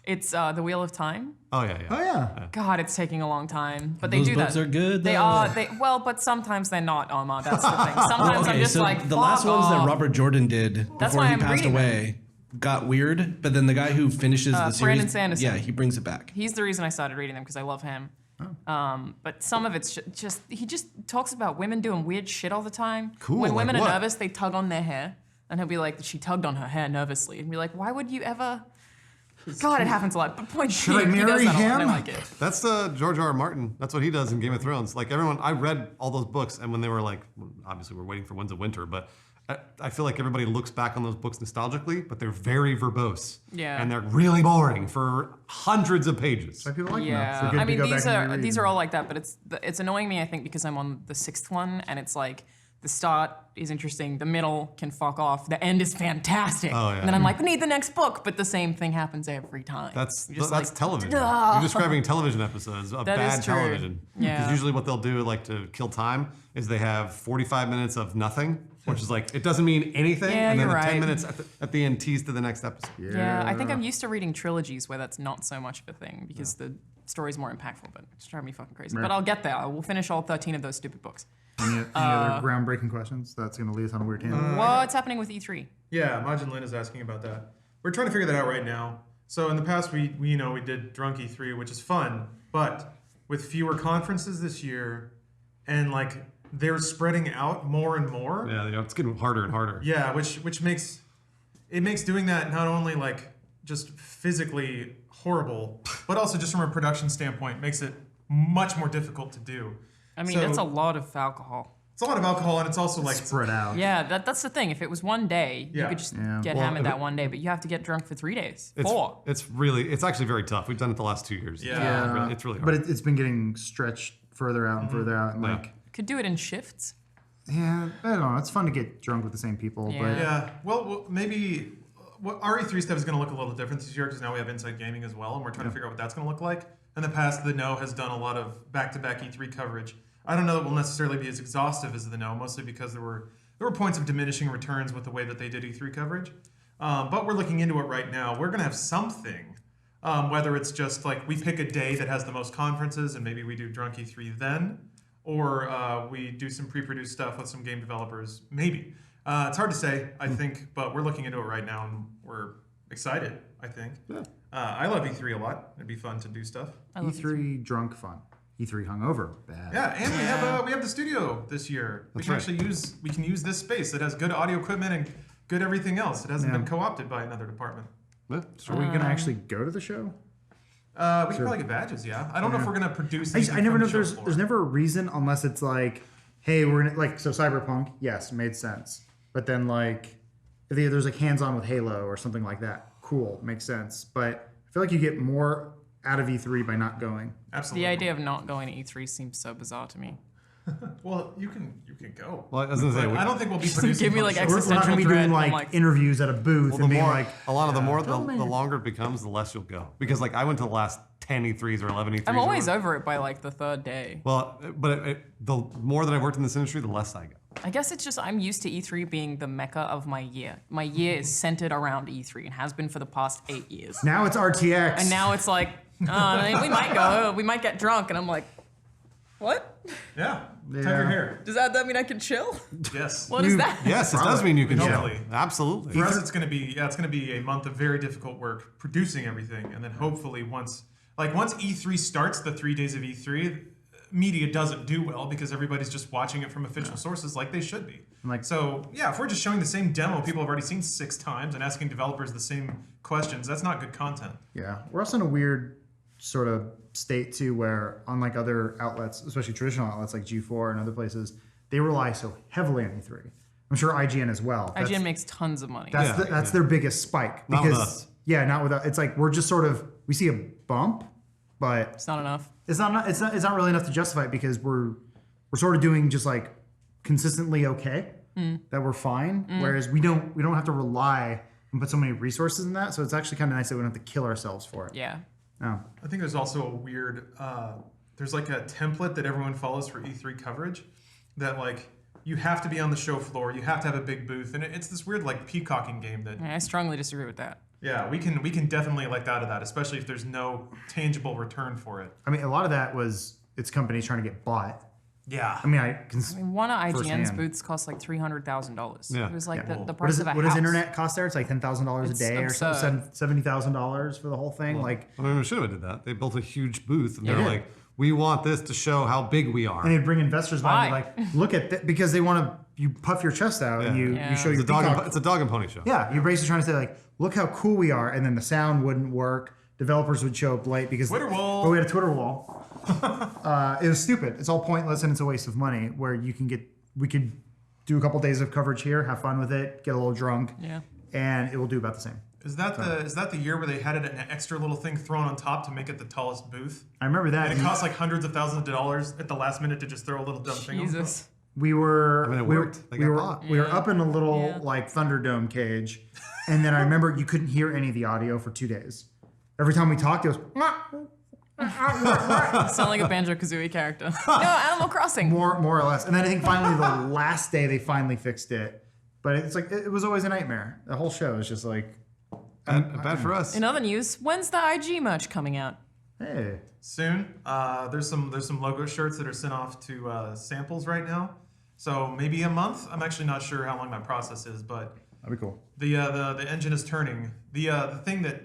It's The Wheel of Time. Oh yeah, yeah. Oh yeah. God, it's taking a long time, but they Those do books that. are good, They though. are. Well, but sometimes they're not, Omar. That's the thing. Sometimes I'm just so like, the last fuck ones that off. Robert Jordan did That's before why he I'm passed reading them. away. got weird, but then the guy who finishes the series, Brandon Sanderson. yeah, he brings it back. He's the reason I started reading them because I love him. But some of it's just he just talks about women doing weird shit all the time. Cool, When like women what? are nervous, they tug on their hair, and he'll be like, "She tugged on her hair nervously," and be like, "Why would you ever?" God, it happens a lot. But point Should I being, he does marry that a lot, and I him? like it. That's George R. R. Martin. That's what he does in Game of Thrones. Like everyone, I read all those books, and when they were like, obviously we're waiting for Winds of Winter, but I feel like everybody looks back on those books nostalgically, but they're very verbose. Yeah. And they're really boring for hundreds of pages. Why people like them. though. Yeah, So good I to mean go back and reread these them. are all like that, but it's annoying me. I think because I'm on the 6th one, and it's like the start is interesting, the middle can fuck off, the end is fantastic, Oh, yeah. and then I'm like, we need the next book, but the same thing happens every time. That's You're just that's like, television. "Duh." You're describing television episodes of That is bad true. television. Yeah. Because usually what they'll do, like to kill time, is they have 45 minutes of nothing, which is like it doesn't mean anything, Yeah, and then you're the 10 right. minutes at the end tease to the next episode. Yeah, I think I'm used to reading trilogies where that's not so much of a thing because the story's more impactful, but it's driving me fucking crazy. Right. But I'll get there. I will finish all 13 of those stupid books. Any other groundbreaking questions? That's going to lead us on a weird tangent. What's happening with E3? Yeah, Majin Lin is asking about that. We're trying to figure that out right now. So in the past, we did Drunk E3, which is fun, but with fewer conferences this year, and like they're spreading out more and more. Yeah, it's getting harder and harder. Yeah, which makes doing that not only like just physically horrible, but also just from a production standpoint makes it much more difficult to do. I mean, that's a lot of alcohol. It's a lot of alcohol, and it's also like Spread out. Yeah, that's the thing. If it was one day, you Yeah. could just Yeah. get Well, hammered that one day, but you have to get drunk for 3 days. 4. It's actually very tough. We've done it the last 2 years. Yeah. It's really hard. But it's been getting stretched further out and further out. And like, Could do it in shifts. yeah, I don't know. It's fun to get drunk with the same people. Yeah. But Yeah, well maybe our E3 stuff is going to look a little different this year because now we have Inside Gaming as well, and we're trying to figure out what that's going to look like. In the past, the No has done a lot of back-to-back E3 coverage. I don't know that will necessarily be as exhaustive as the No, mostly because there were points of diminishing returns with the way that they did E3 coverage. But we're looking into it right now. We're going to have something, whether it's just like we pick a day that has the most conferences and maybe we do Drunk E3 then, or we do some pre-produced stuff with some game developers, maybe. It's hard to say, I think, but we're looking into it right now and we're excited, I think. Yeah. I love E3 a lot. It'd be fun to do stuff. E3 drunk fun. E3 hungover bad. Yeah, and we have the studio this year. We That's can right. actually use this space that has good audio equipment and good everything else. It hasn't Yeah. been co-opted by another department. Yeah, Are we gonna actually go to the show? We can probably get badges, yeah. I don't know if we're gonna produce. anything I never from know the if show there's floor. there's never a reason unless it's like, hey, we're gonna like so Cyberpunk, yes, made sense. But then like if there's like hands-on with Halo or something like that, cool, makes sense. But I feel like you get more out of E3 by not going. Absolutely. The idea of not going to E3 seems so bizarre to me. Well, you can go. Well, I was gonna say, But I don't think we'll be Just producing. give me, from like, the show. We're not gonna be Dread, doing I'm like like- interviews at a booth well, and being the like, longer it becomes, the less you'll go. Because like I went to the last 10 E3s or 11 E3s. I'm or always whatever. over it by like the 3rd day. Well, but the more that I've worked in this industry, the less I go. I guess it's just I'm used to E3 being the mecca of my year. My year is centered around E3 and has been for the past 8 years. now it's RTX. And now it's like, we might go, we might get drunk, and I'm like, what? Yeah. Tug Yeah. your hair. Does that mean I can chill? Yes. What is that? Yes, it does mean you can Hopefully. chill. Absolutely. For us, it's gonna be a month of very difficult work producing everything, and then hopefully once E3 starts, the 3 days of E3, media doesn't do well because everybody's just watching it from official sources like they should be. So yeah, if we're just showing the same demo people have already seen 6 times and asking developers the same questions, that's not good content. Yeah, we're also in a weird sort of state too, where unlike other outlets, especially traditional outlets like G4 and other places, they rely so heavily on E3. I'm sure IGN as well. IGN makes tons of money. That's their biggest spike. Not with us. Yeah, not with us. It's like we're just sort of we see a bump, but It's not enough. it's not really enough to justify it because we're sort of doing just like consistently okay, that we're fine. Whereas we don't have to rely and put so many resources in that. So it's actually kind of nice that we don't have to kill ourselves for it. Yeah. Oh. I think there's also a weird, there's like a template that everyone follows for E3 coverage that like you have to be on the show floor, you have to have a big booth, and it's this weird like peacocking game that, I strongly disagree with that. yeah, we can definitely elect out of that, especially if there's no tangible return for it. I mean, a lot of that was it's companies trying to get bought, Yeah. I mean, one of IGN's firsthand. booths cost like $300,000. Yeah. It was like Yeah. the What price is of a what does house. internet cost there? It's like $10,000 a It's day or absurd. something. $70,000 for the whole thing. Like, I mean, Machinima did that. They built a huge booth, and they're Yeah. like, "We want this to show how big we are." and they'd bring investors by and Why? be like, look at that, because they want to. You puff your chest out and you show your It's a dog. peacock. It's a dog and pony show. Yeah, you're basically trying to say like, look how cool we are, and then the sound wouldn't work. Developers would show up late because Twitter wall. But we had a Twitter wall. It was stupid. It's all pointless and it's a waste of money. Where we could do a couple days of coverage here, have fun with it, get a little drunk, and it will do about the same. Is that the year where they had an extra little thing thrown on top to make it the tallest booth? I remember that. And it cost like hundreds of thousands of dollars at the last minute to just throw a little dumb thing on top. Jesus. We were. I mean, it we worked. They we got were. bought. We were up in a little like Thunderdome cage, and then I remember you couldn't hear any of the audio for 2 days. Every time we talked, it was. Sound like a Banjo-Kazooie character. No, Animal Crossing. More or less. And then I think finally the last day they finally fixed it. But it's like it was always a nightmare. The whole show is just like Bad for us. In other news, when's the IG merch coming out? Hey. Soon. There's some logo shirts that are sent off to samples right now. So maybe a month. I'm actually not sure how long that process is, but that'd be cool. The engine is turning. The thing that,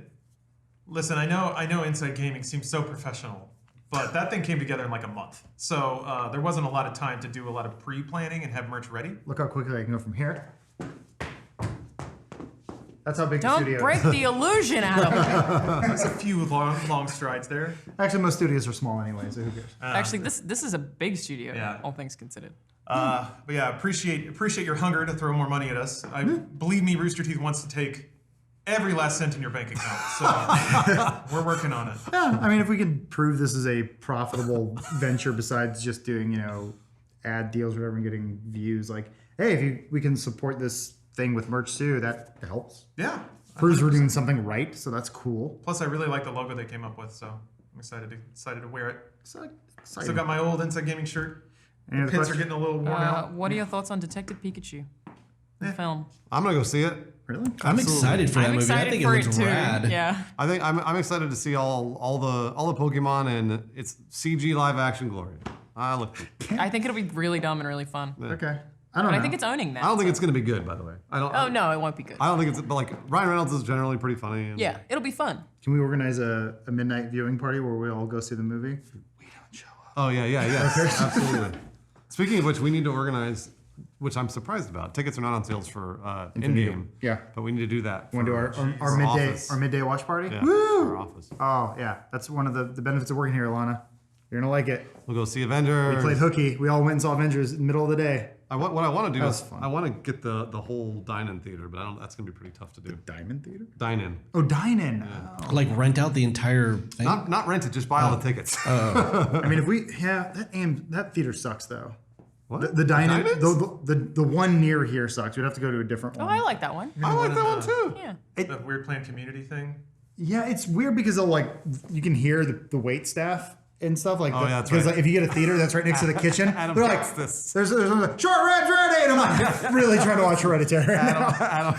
listen, I know Inside Gaming seems so professional, but that thing came together in like a month. So there wasn't a lot of time to do a lot of pre-planning and have merch ready. Look how quickly I can go from here. That's how big the studio Don't break is. the illusion, Adam. There's a few long strides there. Actually, most studios are small anyway, so who cares? Actually, this is a big studio, Yeah. all things considered. But yeah, appreciate your hunger to throw more money at us. Believe me, Rooster Teeth wants to take every last cent in your bank account. So we're working on it. Yeah, I mean, if we can prove this is a profitable venture besides just doing, ad deals or whatever and getting views, like, hey, if we can support this thing with merch too, that helps. Yeah. Proves we're doing something right, so that's cool. Plus, I really like the logo they came up with, so I'm excited to wear it. Exciting. Still got my old Inside Gaming shirt. Any other Pits are questions? getting a little worn out. What are your thoughts on Detective Pikachu? The film. I'm gonna go see it. Really? I'm excited for that I'm movie. I excited think for it looks it too. rad. Yeah. I think I'm excited to see all the Pokemon and it's CG live action glory. I look. I think it'll be really dumb and really fun. Okay. But I think it's owning that. I don't think so- it's gonna be good, by the way. Oh no, it won't be good. I don't think it's. But like Ryan Reynolds is generally pretty funny. And Yeah, it'll be fun. Can we organize a midnight viewing party where we all go see the movie? Oh yeah, absolutely. Speaking of which, we need to organize, which I'm surprised about. Tickets are not on sales for in-game. Yeah. But we need to do that. Want to do for our midday office. our midday watch party? Yeah, Woo! for our office. Oh yeah, that's one of the benefits of working here, Alana. You're gonna like it. We'll go see Avengers. We played hooky. We all went and saw Avengers in the middle of the day. What I want to do That is was fun. I want to get the whole dine-in theater, but I don't. That's gonna be pretty tough to do. Diamond Theater? Dine-in. Oh, dine-in. Like rent out the entire thing. Not rent it, just buy all the tickets. I mean, if we that theater sucks though. What? The dine-in, Diners? the one near here sucks. We'd have to go to a different Oh, one. I like that one. I like that one too. Yeah. The weird plan community thing. Yeah, it's weird because you can hear the wait staff and stuff like Oh, that. yeah, that's Because right. like if you get a theater that's right next to the kitchen, Adam they're like, texts this. there's like, short ribs ready, and I'm like really trying to watch Hereditary right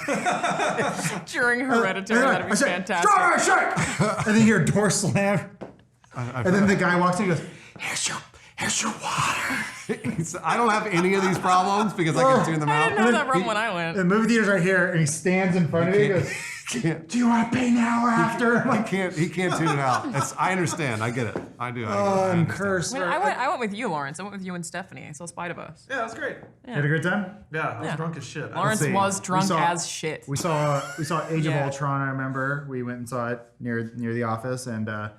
now. During Hereditary, that'd be I said, fantastic. "Strawberry shake!" and then you hear a door slam, and then the guy walks in and goes, "Here's your water." I don't have any of these problems because I can tune them I out. didn't know that from when I went. The movie theater's right here, and he stands in front of you and goes, Can't. "Do you want to pay now or after?" He can't tune it out. I understand. I get it. I do. Oh, I I'm understand. cursed. I went with you, Lawrence. I went with you and Stephanie. I saw Spider-Verse. Yeah, that was great. You had a great time? Yeah, I was Yeah. drunk as shit. Lawrence see. was drunk We saw- as shit. We saw Age Yeah. of Ultron. I remember we went and saw it near the office, and there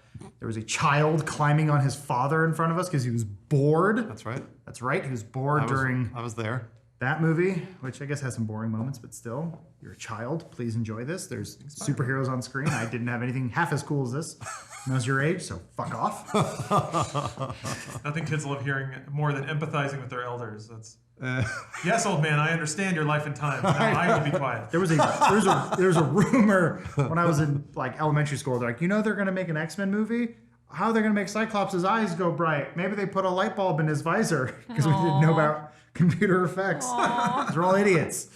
was a child climbing on his father in front of us because he was bored. That's right. That's right. He was bored during I was there. that movie, which I guess has some boring moments, but still, you're a child. Please enjoy this. There's superheroes on screen. I didn't have anything half as cool as this. And I was your age, so fuck off. Nothing kids love hearing more than empathizing with their elders. That's yes, old man. I understand your life and time. Now I will be quiet. There was a rumor when I was in like elementary school. They're like, they're gonna make an X-Men movie. How they're gonna make Cyclops' eyes go bright? Maybe they put a light bulb in his visor because we didn't know about computer effects. They're all idiots.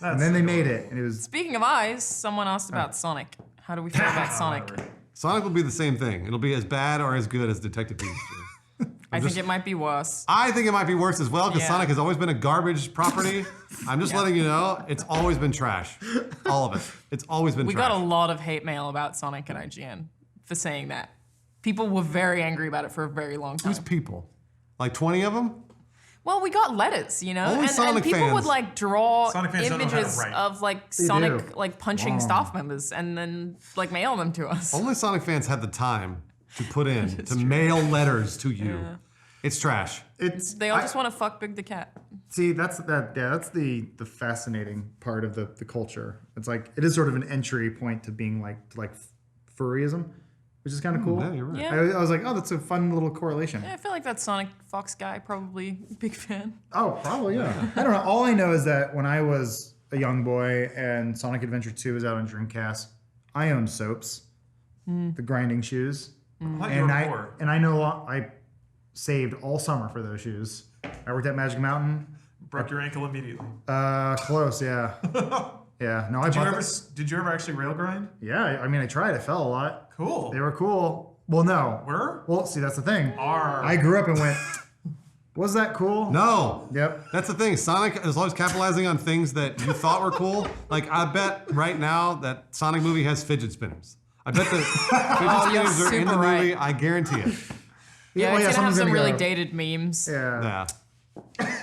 And then they made it, and it was Speaking of eyes, someone asked about Sonic. How do we feel about Sonic? Sonic will be the same thing. It'll be as bad or as good as Detective Pikachu. I think it might be worse. I think it might be worse as well because Yeah. Sonic has always been a garbage property. I'm just letting you know, it's always been trash. All of it. It's always been We trash. got a lot of hate mail about Sonic and IGN for saying that. People were very angry about it for a very long time. Who's people? Like 20 of them? Well, we got letters, you know, Only and Sonic people fans. would like draw Sonic fans don't know how to images write. of like They Sonic do. like punching staff members and then like mail them to us. Only Sonic fans had the time to put in, to mail letters to you. Yeah. It's trash. They all just want to fuck Big the Cat. See, that's the fascinating part of the culture. It's like it is sort of an entry point to being like furryism, which is kind of cool. Yeah, you're right. Yeah. I was like, oh, that's a fun little correlation. Yeah, I feel like that Sonic Fox guy probably a big fan. Oh, probably, yeah. I don't know. All I know is that when I was a young boy and Sonic Adventure 2 was out on Dreamcast, I owned soaps, the grinding shoes, and I know I saved all summer for those shoes. I worked at Magic Mountain. Broke your ankle immediately. Close, yeah. Yeah, no, Did you ever actually rail grind? Yeah, I mean, I tried. I fell a lot. Cool. They were cool. Well, no. Were? Well, see, that's the thing. Are. I grew up and went, was that cool? No. Yep. That's the thing. Sonic is always capitalizing on things that you thought were cool. Like, I bet right now that Sonic movie has fidget spinners. I bet the fidget spinners are in the super movie. right. I guarantee it. Yeah, Oh, it's yeah, gonna have someone's some gonna really go- dated memes. Yeah. Yeah.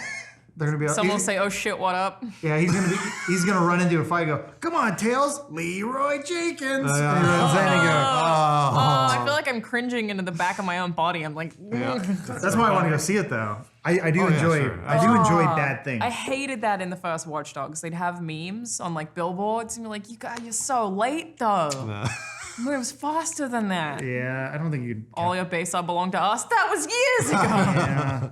They're gonna be. Someone will say, "Oh shit, what up?" Yeah, he's gonna run into a fight. And go, come on, Tails, Leroy Jenkins. And he runs in and he goes, Oh, I feel like I'm cringing into the back of my own body. I'm like, That's why I want to go see it though. I do Oh, yeah, enjoy. sure. I do enjoy bad things. I hated that in the first Watch Dogs. They'd have memes on like billboards and be like, you're so late though. Moves faster than that. Yeah, I don't think you'd. All your base up belong to us. That was years ago. Yeah.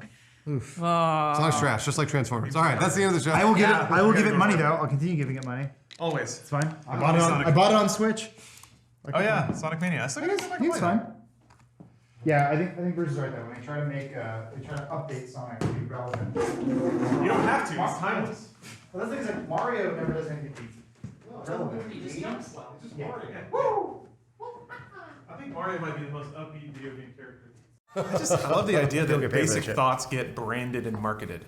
Sonic's trash, just like Transformers. All right, that's the end of the show. I will give it. I will give it money though. I'll continue giving it money. Always. It's fine. I bought it on Switch. Oh yeah, Sonic Mania. I still gotta go back and It's play fine. that. Yeah, I think Bruce is right though. When they try to update Sonic to be relevant. You don't have to. It's timeless. Well, that's the thing is like Mario never does anything to be relevant. He just jumps well. It's just Mario. Woo! I think Mario might be the most upbeat video game character. I love the idea Don't that get paid for that basic shit. thoughts get branded and marketed.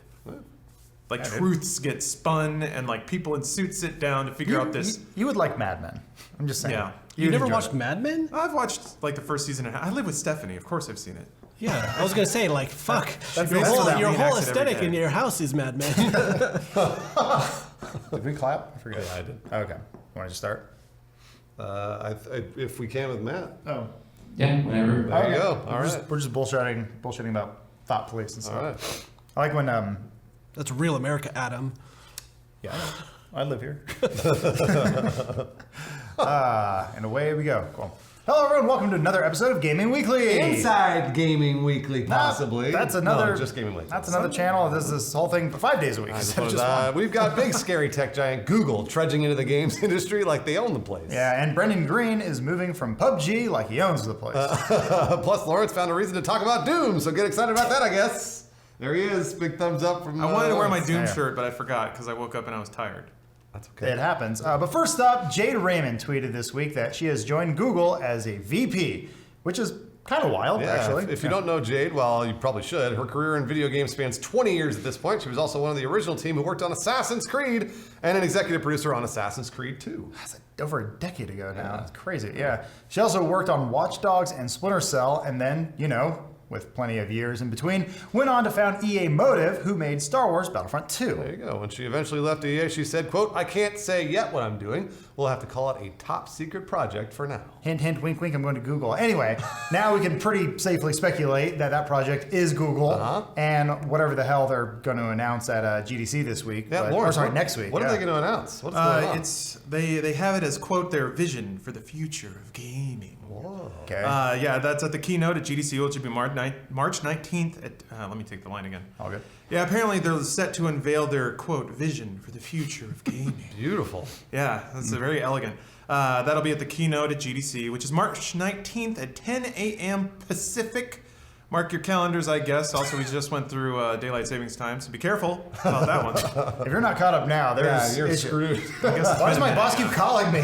Like truths get spun and like people in suits sit down to figure out this. You would like Mad Men. I'm just saying. Yeah. You never watched Mad Men? I've watched like the first season. I live with Stephanie. Of course I've seen it. Yeah, I was gonna say like fuck. That's your the whole, answer to that. your We whole enact it every aesthetic day. in your house is Mad Men. Did we clap? I forget. Yeah, I did. Okay. Want to just start? If we can with Matt. Oh. Yeah, whenever. There you go. All right. We're just bullshitting about thought police and stuff. All right. I like when That's real America, Adam. yeah, I live here. And away we go. Cool. Hello everyone, welcome to another episode of Gaming Weekly. Inside Gaming Weekly, possibly. That's another. No, just Gaming Weekly. That's another channel. This is this whole thing for 5 days a week. instead of just one. We've got big scary tech giant Google trudging into the games industry like they own the place. Yeah, and Brendan Green is moving from PUBG like he owns the place. Plus, Lawrence found a reason to talk about Doom, so get excited about that, I guess. There he is. Big thumbs up from. I wanted to wear my Lawrence. Doom Yeah. shirt, but I forgot because I woke up and I was tired. That's okay. It happens. But first up, Jade Raymond tweeted this week that she has joined Google as a VP, which is kind of wild, Yeah, actually. if you don't know Jade, well, you probably should. Her career in video games spans 20 years at this point. She was also one of the original team who worked on Assassin's Creed and an executive producer on Assassin's Creed 2. That's over a decade ago now. It's crazy. Yeah. She also worked on Watch Dogs and Splinter Cell, and then, with plenty of years in between, went on to found EA Motive, who made Star Wars Battlefront 2. There you go. When she eventually left EA, she said, quote, "I can't say yet what I'm doing. We'll have to call it a top secret project for now." Hint, hint, wink, wink, I'm going to Google. Anyway, now we can pretty safely speculate that that project is Google and whatever the hell they're going to announce at GDC this week. Yeah, Lawrence, next week. What are they going to announce? What's going on? They have it as quote their vision for the future of gaming. Whoa. Okay. Yeah, that's at the keynote at GDC, which will be March 19th. Let me take the line again. All good. Yeah, apparently they're set to unveil their quote vision for the future of gaming. Beautiful. Yeah, that's very elegant. That'll be at the keynote at GDC, which is March 19th at 10 a.m. Pacific. Mark your calendars, I guess. Also, we just went through daylight savings time, so be careful about that one. If you're not caught up now, there's you're issues. screwed. I guess it's Why does been my a boss minute. keep calling me?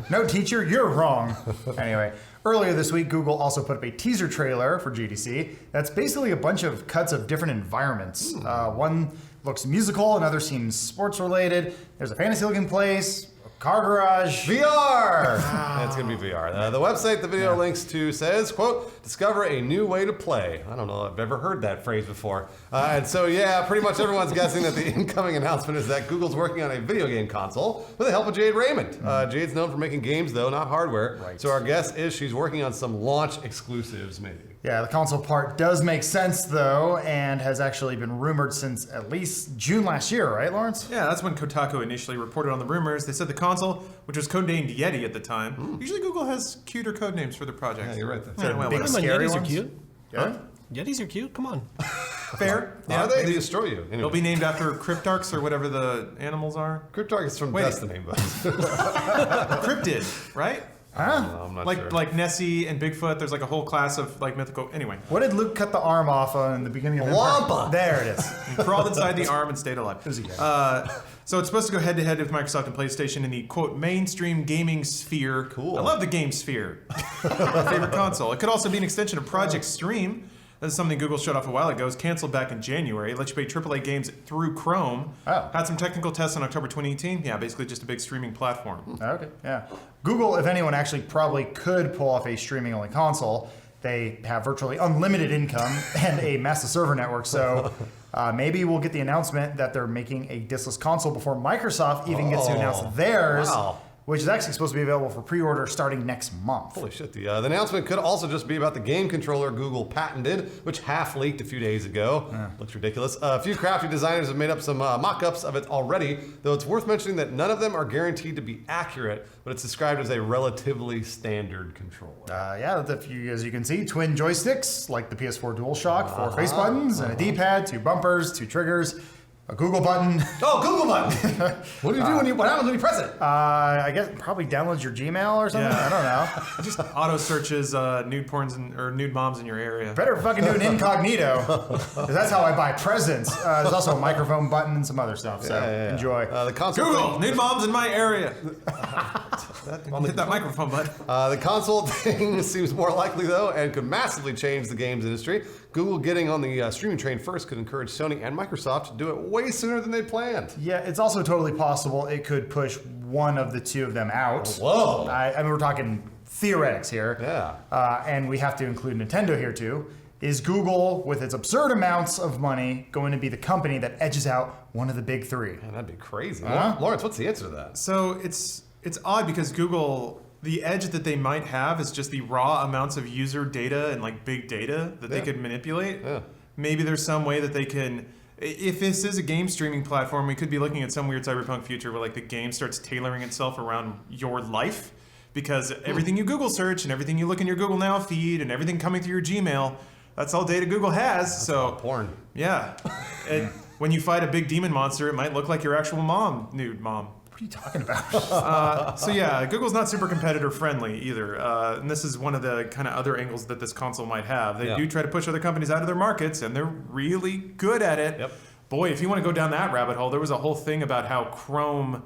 No, teacher, you're wrong. Anyway, Earlier this week, Google also put up a teaser trailer for GDC. That's basically a bunch of cuts of different environments. One looks musical, another seems sports related. There's a fantasy-looking place, a car garage. VR! It's going to be VR. The website the video links to says, quote, discover a new way to play. I don't know if I've ever heard that phrase before. And so, yeah, pretty much everyone's guessing that the incoming announcement is that Google's working on a video game console with the help of Jade Raymond. Jade's known for making games, though, not hardware. Right. So our guess is she's working on some launch exclusives, maybe. Yeah, the console part does make sense, though, and has actually been rumored since at least June last year, right, Lawrence? Yeah, that's when Kotaku initially reported on the rumors. They said the console, which was codenamed Yeti at the time. Usually Google has cuter code names for their projects. Yeah, you're right. Big Come on, scary Yetis are ones? cute. Yeah. Yetis are cute. Come on. Fair. Are they? They destroy you. Anyway. They'll be named after Cryptarchs or whatever the animals are. Cryptarch is from Wait. Destiny, but Cryptid, right? Huh? no, I'm not Like sure. like Nessie and Bigfoot. There's like a whole class of like mythical. Anyway, What did Luke cut the arm off on in the beginning of Empire? Wampa. There it is. he crawled inside the arm and stayed alive. Who's he getting? So it's supposed to go head to head with Microsoft and PlayStation in the quote mainstream gaming sphere. Cool. I love the game sphere. My favorite console. It could also be an extension of Project Stream. That's something Google shut off a while ago. It was canceled back in January. It lets you play AAA games through Chrome. Oh. Had some technical tests in October 2018. Yeah, basically just a big streaming platform. Okay, yeah. Google, if anyone, actually probably could pull off a streaming-only console. They have virtually unlimited income and a massive server network, so maybe we'll get the announcement that they're making a diskless console before Microsoft even gets to announce theirs, wow. which is actually supposed to be available for pre-order starting next month. Holy shit. The announcement could also just be about the game controller Google patented, which half leaked a few days ago. Looks ridiculous. A few crafty designers have made up some mock-ups of it already, though it's worth mentioning that none of them are guaranteed to be accurate, but it's described as a relatively standard controller. Yeah, as you can see, twin joysticks like the PS4 DualShock, 4 face buttons, and a D-pad, 2 bumpers, 2 triggers, a Google button. Oh, Google button! What do you do what happens when you press it? I guess probably downloads your Gmail or something. Yeah. I don't know. It just auto searches nude porns or nude moms in your area. Better fucking do an incognito. 'Cause that's how I buy presents. There's also a microphone button and some other stuff. So enjoy. The console Google, thing, nude moms in my area. Hit that microphone button. the console thing seems more likely though, and could massively change the games industry. Google getting on the streaming train first could encourage Sony and Microsoft to do it way sooner than they planned. Yeah, it's also totally possible it could push one of the two of them out. Whoa. I mean, we're talking theoretics here. Yeah. And we have to include Nintendo here too. Is Google, with its absurd amounts of money, going to be the company that edges out one of the big three? Man, that'd be crazy. Huh? Lawrence, what's the answer to that? So it's odd because Google, the edge that they might have is just the raw amounts of user data and like big data that they could manipulate. Yeah. Maybe there's some way that they can. If this is a game streaming platform, we could be looking at some weird cyberpunk future where like the game starts tailoring itself around your life, because everything you Google search and everything you look in your Google Now feed and everything coming through your Gmail, that's all data Google has. That's so porn. Yeah. And when you fight a big demon monster, it might look like your actual mom, nude mom. What are you talking about? So yeah, Google's not super competitor friendly either. And this is one of the kind of other angles that this console might have. They do try to push other companies out of their markets, and they're really good at it. Yep. Boy, if you want to go down that rabbit hole, there was a whole thing about how Chrome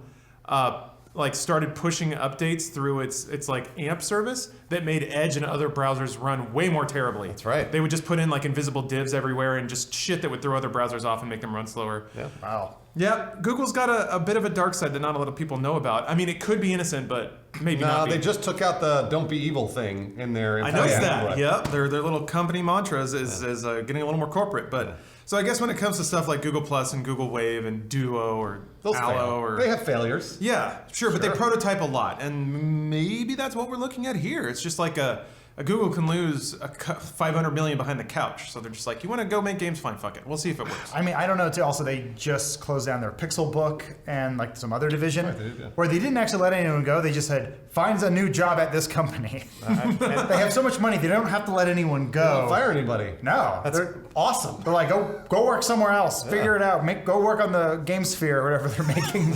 like started pushing updates through its like AMP service that made Edge and other browsers run way more terribly. That's right. They would just put in like invisible divs everywhere and just shit that would throw other browsers off and make them run slower. Yeah. Wow. Yeah, Google's got a bit of a dark side that not a lot of people know about. I mean, it could be innocent, but maybe No, not. they just took out the "Don't be evil" thing in their. I noticed that. Yep, their little company mantras is getting a little more corporate. But so I guess when it comes to stuff like Google Plus and Google Wave and Duo or Those Allo fail. or They have failures. yeah, sure, but they prototype a lot, and maybe that's what we're looking at here. It's just like a Google can lose $500 million behind the couch, so they're just like, you want to go make games? Fine, fuck it. We'll see if it works. I mean, I don't know too. Also, they just closed down their Pixel Book and like some other division, Right, they did, yeah. where they didn't actually let anyone go. They just said, finds a new job at this company. And they have so much money, they don't have to let anyone They don't go. fire anybody. No, That's they're awesome. They're like, go work somewhere else. Figure it out. Go work on the Game Sphere or whatever they're making.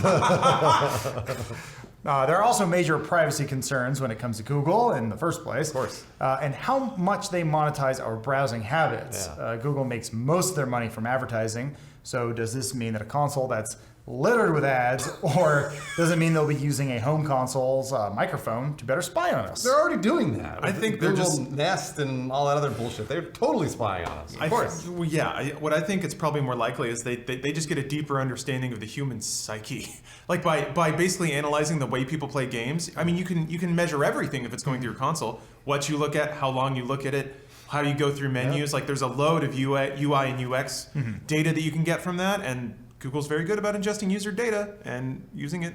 There are also major privacy concerns when it comes to Google in the first place. Of course. And how much they monetize our browsing habits. Yeah. Google makes most of their money from advertising. So does this mean that a console that's littered with ads, or does it mean they'll be using a home console's microphone to better spy on us? They're already doing that. I think Google they're just Nest and all that other bullshit. They're totally spying on us. Of course. What I think is probably more likely is they just get a deeper understanding of the human psyche, like by basically analyzing the way people play games. I mean, you can measure everything if it's going through your console. What you look at, how long you look at it, how you go through menus. Like there's a load of UI and UX data that you can get from that, and Google's very good about ingesting user data and using it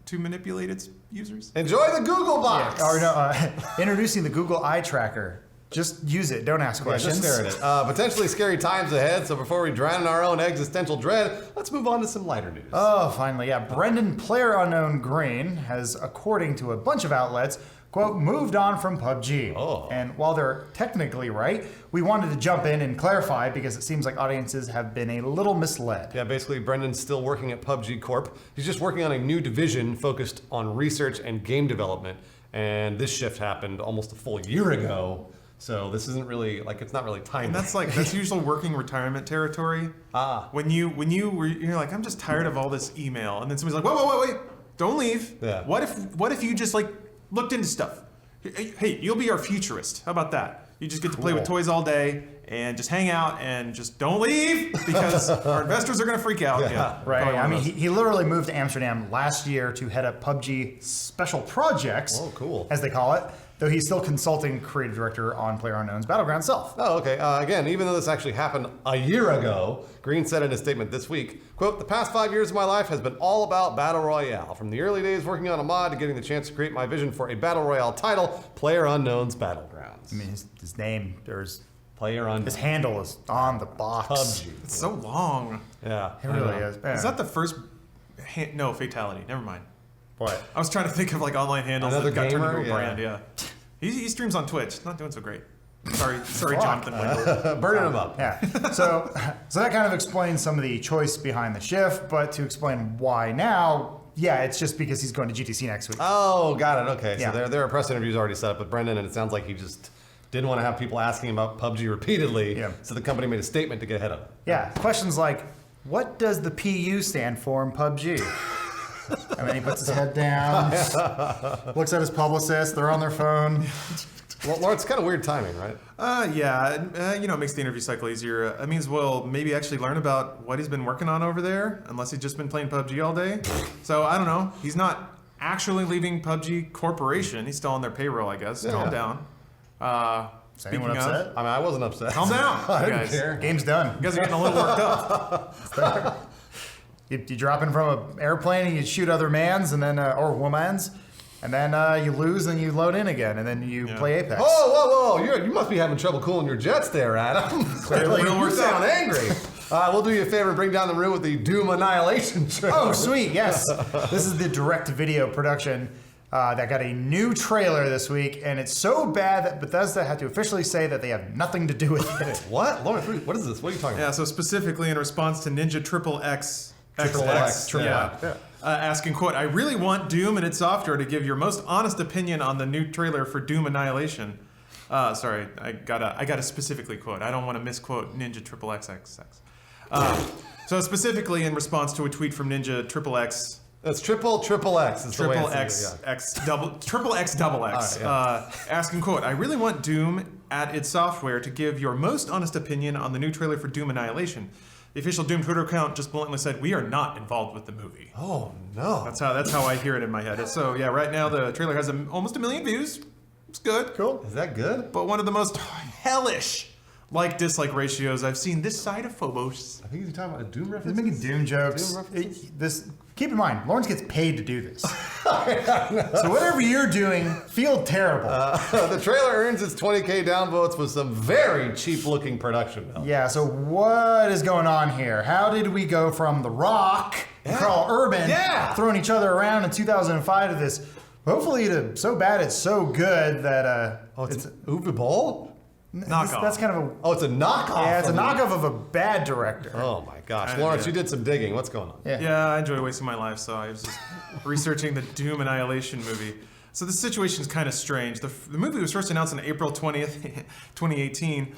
to manipulate its users. Enjoy the Google box. Or no, introducing the Google Eye Tracker. Just use it. Don't ask questions. Just stare at it. Potentially scary times ahead. So before we drown in our own existential dread, let's move on to some lighter news. Oh, finally, yeah. Brendan PlayerUnknown Green has, according to a bunch of outlets, quote, moved on from PUBG. Oh. And while they're technically right, we wanted to jump in and clarify because it seems like audiences have been a little misled. Yeah, basically, Brendan's still working at PUBG Corp. He's just working on a new division focused on research and game development. And this shift happened almost a full year ago. So this isn't really, it's not really timely. And that's usually working retirement territory. When you're like, I'm just tired of all this email, and then somebody's like, wait, don't leave. Yeah. What if you just looked into stuff? Hey, you'll be our futurist. How about that? You just get to play with toys all day and just hang out and just don't leave because our investors are going to freak out. Yeah, right. I mean, he literally moved to Amsterdam last year to head up PUBG Special Projects. Oh, cool. As they call it. Though he's still consulting creative director on PlayerUnknown's Battleground Self. Oh, okay. Again, even though this actually happened a year ago, Green said in a statement this week, quote, "The past 5 years of my life has been all about Battle Royale. From the early days working on a mod to getting the chance to create my vision for a Battle Royale title, PlayerUnknown's Battlegrounds." I mean, his name, there's PlayerUnknown. His handle is on the box. PUBG. It's so long. Yeah. It really is. Is that the first? No, fatality. Never mind. What? I was trying to think of online handles Another that got turned gamer? into a brand. Yeah. He streams on Twitch. Not doing so great. Sorry, Jonathan Wendell. Burning him up. Yeah. So that kind of explains some of the choice behind the shift, but to explain why now, yeah, it's just because he's going to GTC next week. Oh, got it. Okay. Yeah. So there are press interviews already set up with Brendan, and it sounds like he just didn't want to have people asking about PUBG repeatedly. Yeah. So the company made a statement to get ahead of it. Yeah. Questions like, what does the PU stand for in PUBG? And then he puts his head down, looks at his publicist, they're on their phone. Well, Lawrence, it's kind of weird timing, right? It makes the interview cycle easier. It means we'll maybe actually learn about what he's been working on over there, unless he's just been playing PUBG all day. So I don't know. He's not actually leaving PUBG Corporation. He's still on their payroll, I guess. Yeah. Calm down. Is anyone upset? I mean, I wasn't upset. Calm down, I you didn't guys. care. Game's done. You guys are getting a little worked up. You drop in from an airplane and you shoot other mans and then or womans, and then you lose and you load in again and then you play Apex. Whoa! You must be having trouble cooling your jets there, Adam. Clearly. You sound angry. We'll do you a favor and bring down the room with the Doom Annihilation trailer. Oh, sweet! Yes, this is the direct-to-video production that got a new trailer this week, and it's so bad that Bethesda had to officially say that they have nothing to do with it. What, Lawrence? What is this? What are you talking about? Yeah, so specifically in response to Ninja Triple X. Asking, quote, "I really want Doom and its software to give your most honest opinion on the new trailer for Doom Annihilation." Sorry, I gotta specifically quote. I don't want to misquote Ninja Triple XXX. So specifically in response to a tweet from Ninja Triple X. That's triple X. Is Triple the way X X double Triple X double X. Asking, quote, "I really want Doom at its software to give your most honest opinion on the new trailer for Doom Annihilation. The official Doom Twitter account just bluntly said, we are not involved with the movie." Oh, no. That's how I hear it in my head. So yeah, right now the trailer has almost 1 million views. It's good. Cool. Is that good? But one of the most hellish like-dislike ratios I've seen this side of Phobos. I think he's talking about a Doom He's reference. making Doom jokes. Keep in mind, Lawrence gets paid to do this. So whatever you're doing, feel terrible. The trailer earns its 20K downvotes with some very cheap-looking production value. Yeah, so what is going on here? How did we go from The Rock and Carl Urban throwing each other around in 2005 to this, hopefully to so bad it's so good that it's Uwe Boll? Knockoff. That's kind of a... Oh, it's a knockoff. Yeah, it's a knockoff of a bad director. Oh my gosh. Lawrence, you did some digging. What's going on? Yeah, I enjoy wasting my life, so I was just researching the Doom Annihilation movie. So this situation is kind of strange. The movie was first announced on April 20th, 2018.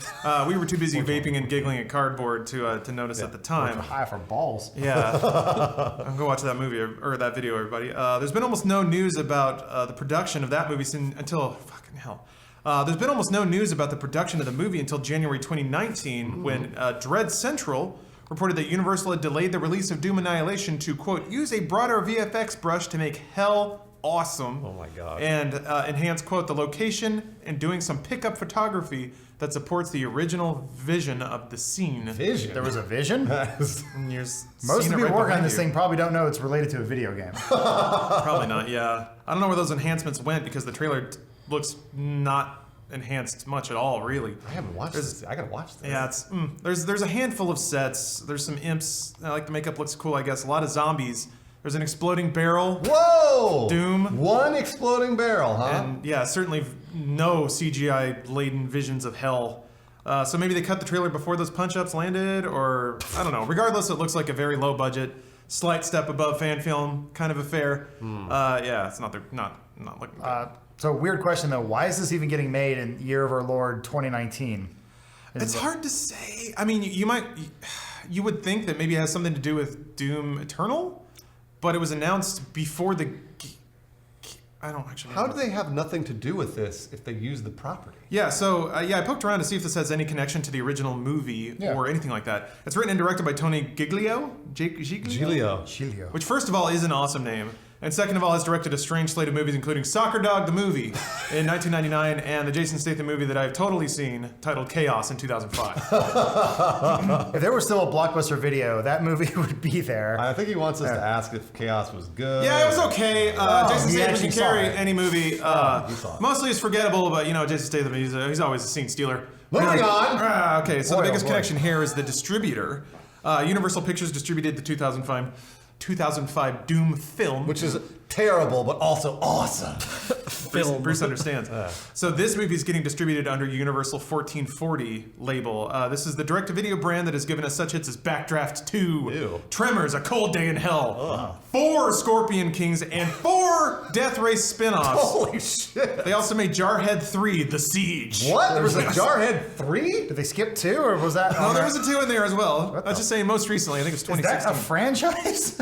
We were too busy vaping and giggling at cardboard to notice at the time. High for balls. Yeah. Go watch that movie or that video, everybody. There's been almost no news about the production of that movie until fucking hell. There's been almost no news about the production of the movie until January 2019 when Dread Central reported that Universal had delayed the release of Doom Annihilation to, quote, use a broader VFX brush to make hell awesome. Oh my god. And enhance, quote, the location and doing some pickup photography that supports the original vision of the scene. Vision? There was a vision? Most of the people working on this thing probably don't know it's related to a video game. Probably not, yeah. I don't know where those enhancements went because the trailer looks not enhanced much at all, really. I haven't watched this. I gotta watch this. Yeah, there's a handful of sets. There's some imps. Like the makeup looks cool, I guess. A lot of zombies. There's an exploding barrel. Whoa! Doom. One exploding barrel, huh? And yeah, certainly no CGI-laden visions of hell. So maybe they cut the trailer before those punch-ups landed, or I don't know. Regardless, it looks like a very low-budget, slight step above fan film kind of affair. Yeah, it's not looking good. So weird question though. Why is this even getting made in year of our Lord 2019? It's hard to say. I mean, you would think that maybe it has something to do with Doom Eternal, but it was announced before the. I don't actually know. How do they have nothing to do with this if they use the property? Yeah, so I poked around to see if this has any connection to the original movie or anything like that. It's written and directed by Tony Giglio. Giglio. Which, first of all, is an awesome name. And second of all, has directed a strange slate of movies, including Soccer Dog the movie in 1999 and the Jason Statham movie that I've totally seen, titled Chaos in 2005. If there were still a Blockbuster Video, that movie would be there. I think he wants us to ask if Chaos was good. Yeah, it was okay. Jason Statham can carry any movie. Mostly it's forgettable, but Jason Statham, he's always a scene stealer. Moving on. Okay, so the biggest connection here is the distributor. Universal Pictures distributed the 2005 Doom film, which is terrible but also awesome. Bruce understands. So this movie is getting distributed under Universal 1440 label. This is the direct-to-video brand that has given us such hits as Backdraft 2, Tremors, A Cold Day in Hell, 4 Scorpion Kings, and 4 Death Race spin-offs. Holy shit! They also made Jarhead 3, The Siege. What? There was a Jarhead 3? Did they skip 2, or was that? No, there was a 2 in there as well. I was just saying most recently. I think it was 2016. Is that a franchise?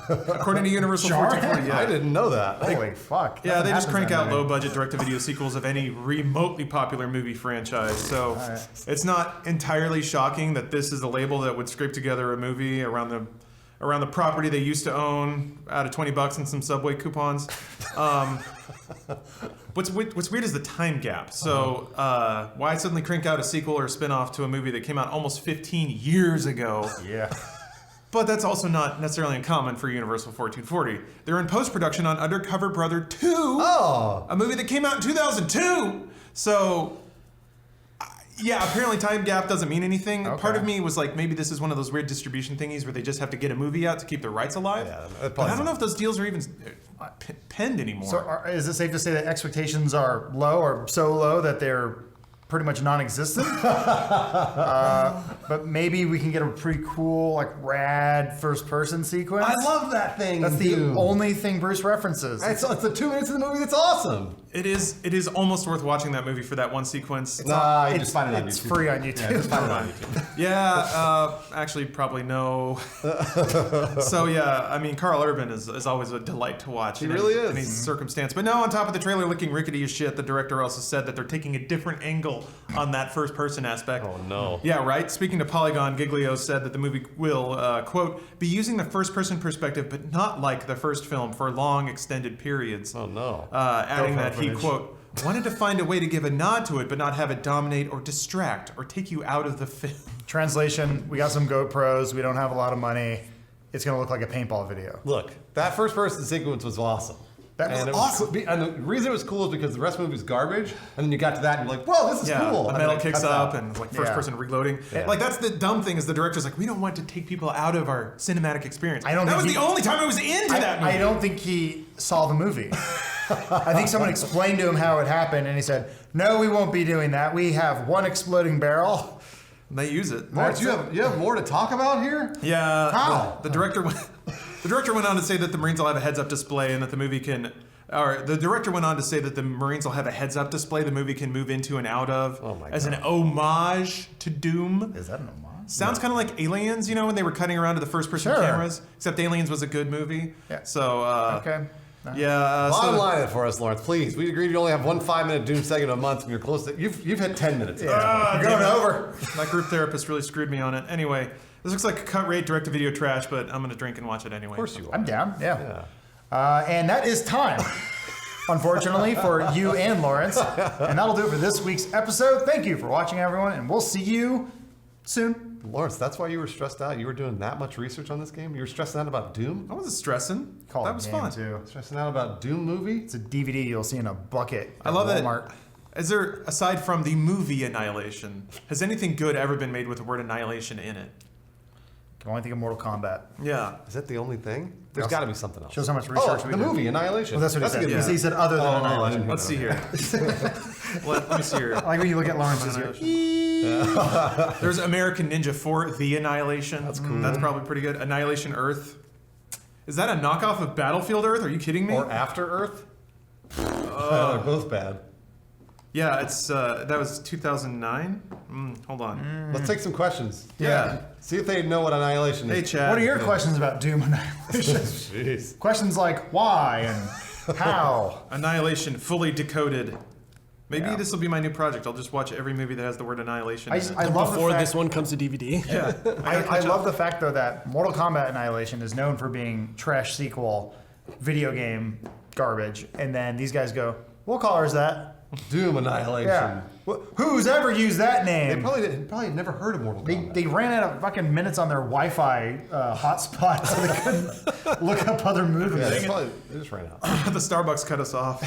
According to Universal 1440, yeah. I didn't know that. Holy fuck. Yeah, they just crank out low-budget direct-to-video sequels of any remotely popular movie franchise. So it's not entirely shocking that this is the label that would scrape together a movie around the property they used to own out of $20 and some Subway coupons. What's weird is the time gap. So why suddenly crank out a sequel or a spin-off to a movie that came out almost 15 years ago? Yeah. But that's also not necessarily uncommon for Universal 1440. They're in post-production on Undercover Brother 2, a movie that came out in 2002. So, yeah, apparently time gap doesn't mean anything. Okay. Part of me was like, maybe this is one of those weird distribution thingies where they just have to get a movie out to keep the rights alive. Yeah, but I don't know if those deals are even penned anymore. So is it safe to say that expectations are low or so low that they're pretty much non-existent? But maybe we can get a pretty cool, like, rad first-person sequence. I love that thing. That's the only thing Bruce references. It's the 2 minutes of the movie that's awesome. It is almost worth watching that movie for that one sequence. It's find it on YouTube. It's free on YouTube. Yeah, just find it on YouTube. Yeah, actually, probably no. So yeah, I mean, Carl Urban is always a delight to watch. He really is. In any circumstance. But no, on top of the trailer looking rickety as shit, the director also said that they're taking a different angle on that first-person aspect. Oh no. Yeah, right. Speaking to Polygon, Giglio said that the movie will, quote, be using the first-person perspective, but not like the first film for long, extended periods. Oh no. Adding that he, quote, wanted to find a way to give a nod to it, but not have it dominate or distract or take you out of the film. Translation, we got some GoPros, we don't have a lot of money. It's going to look like a paintball video. Look, that first-person sequence was awesome. That was awesome. And the reason it was cool is because the rest of the movie was garbage, and then you got to that and you're like, whoa, this is cool. The metal kicks up and like first-person reloading. Yeah. Like that's the dumb thing is the director's like, we don't want to take people out of our cinematic experience. That was the only time I was into that movie. I don't think he saw the movie. I think someone explained to him how it happened, and he said, no, we won't be doing that. We have one exploding barrel. And they use it. Mark, you have more to talk about here? Yeah. How? The director went on to say that the Marines will have a heads-up display and that the movie can the director went on to say that the Marines will have a heads-up display the movie can move into and out of as an homage to Doom. Is that an homage? Sounds kind of like Aliens, you know, when they were cutting around to the first-person cameras. Except Aliens was a good movie. Yeah. So, okay. Yeah. Bottom line it for us, Lawrence, please. We agreed you only have 1 5-minute Doom segment a month, and you're close to. You've hit 10 minutes. Yeah. You're going over. My group therapist really screwed me on it. Anyway, this looks like a cut-rate direct-to-video trash, but I'm gonna drink and watch it anyway. Of course you are. I'm down. Yeah. And that is time, unfortunately, for you and Lawrence. And that'll do it for this week's episode. Thank you for watching, everyone, and we'll see you soon. Lawrence, that's why you were stressed out. You were doing that much research on this game. You were stressing out about Doom. I wasn't stressing. That was fun too. Stressing out about Doom movie. It's a DVD you'll see in a bucket. I love Walmart. it. Is there, aside from the movie Annihilation, has anything good ever been made with the word Annihilation in it? I can only think of Mortal Kombat. Yeah. Is that the only thing? There's got to be something else. Shows how much research we the did. movie Annihilation. Well, that's what he said. a good Because movie. he said other than Annihilation. Let's see here. Let me see here. I like when you look at Lawrence's here. There's American Ninja 4, The Annihilation. That's cool. That's probably pretty good. Annihilation Earth. Is that a knockoff of Battlefield Earth? Are you kidding me? Or After Earth. They're both bad. Yeah, it's that was 2009. Hold on. Let's take some questions. Yeah. See if they know what Annihilation is. Hey, Chad. What are your questions about Doom Annihilation? Jeez. Questions like why and how? Annihilation fully decoded. Maybe Yeah. this will be my new project. I'll just watch every movie that has the word Annihilation. I in it. love Before the fact, this one comes to DVD. Yeah. I love the fact though that Mortal Kombat Annihilation is known for being trash sequel, video game garbage, and then these guys go, "What color is that?" Doom Annihilation. Yeah. Who's ever used that They name? probably had never heard of Mortal Kombat. They ran out of fucking minutes on their Wi-Fi hotspot, so they couldn't look up other movies. Yeah, they just ran out. The Starbucks cut us off.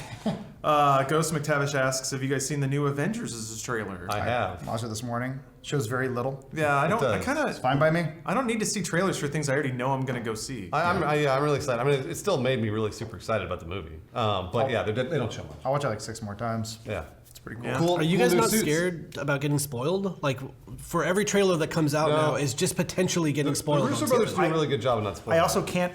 Ghost McTavish asks, "Have you guys seen the new Avengers' trailer?" I have. Watched it this morning. Shows very little. Yeah, I don't. I does. kind of. It's fine by me. I don't need to see trailers for things I already know I'm gonna go see. I'm really excited. I mean, it still made me really super excited about the movie. But yeah, they don't show much. I'll watch it like 6 more times. Yeah. It's pretty cool. Yeah. Cool. Are you cool guys new not suits. scared about getting spoiled? Like, for every trailer that comes out No. now is just potentially getting The spoiled. Russo on brothers TV. do a really good job of not spoiling. I also can't.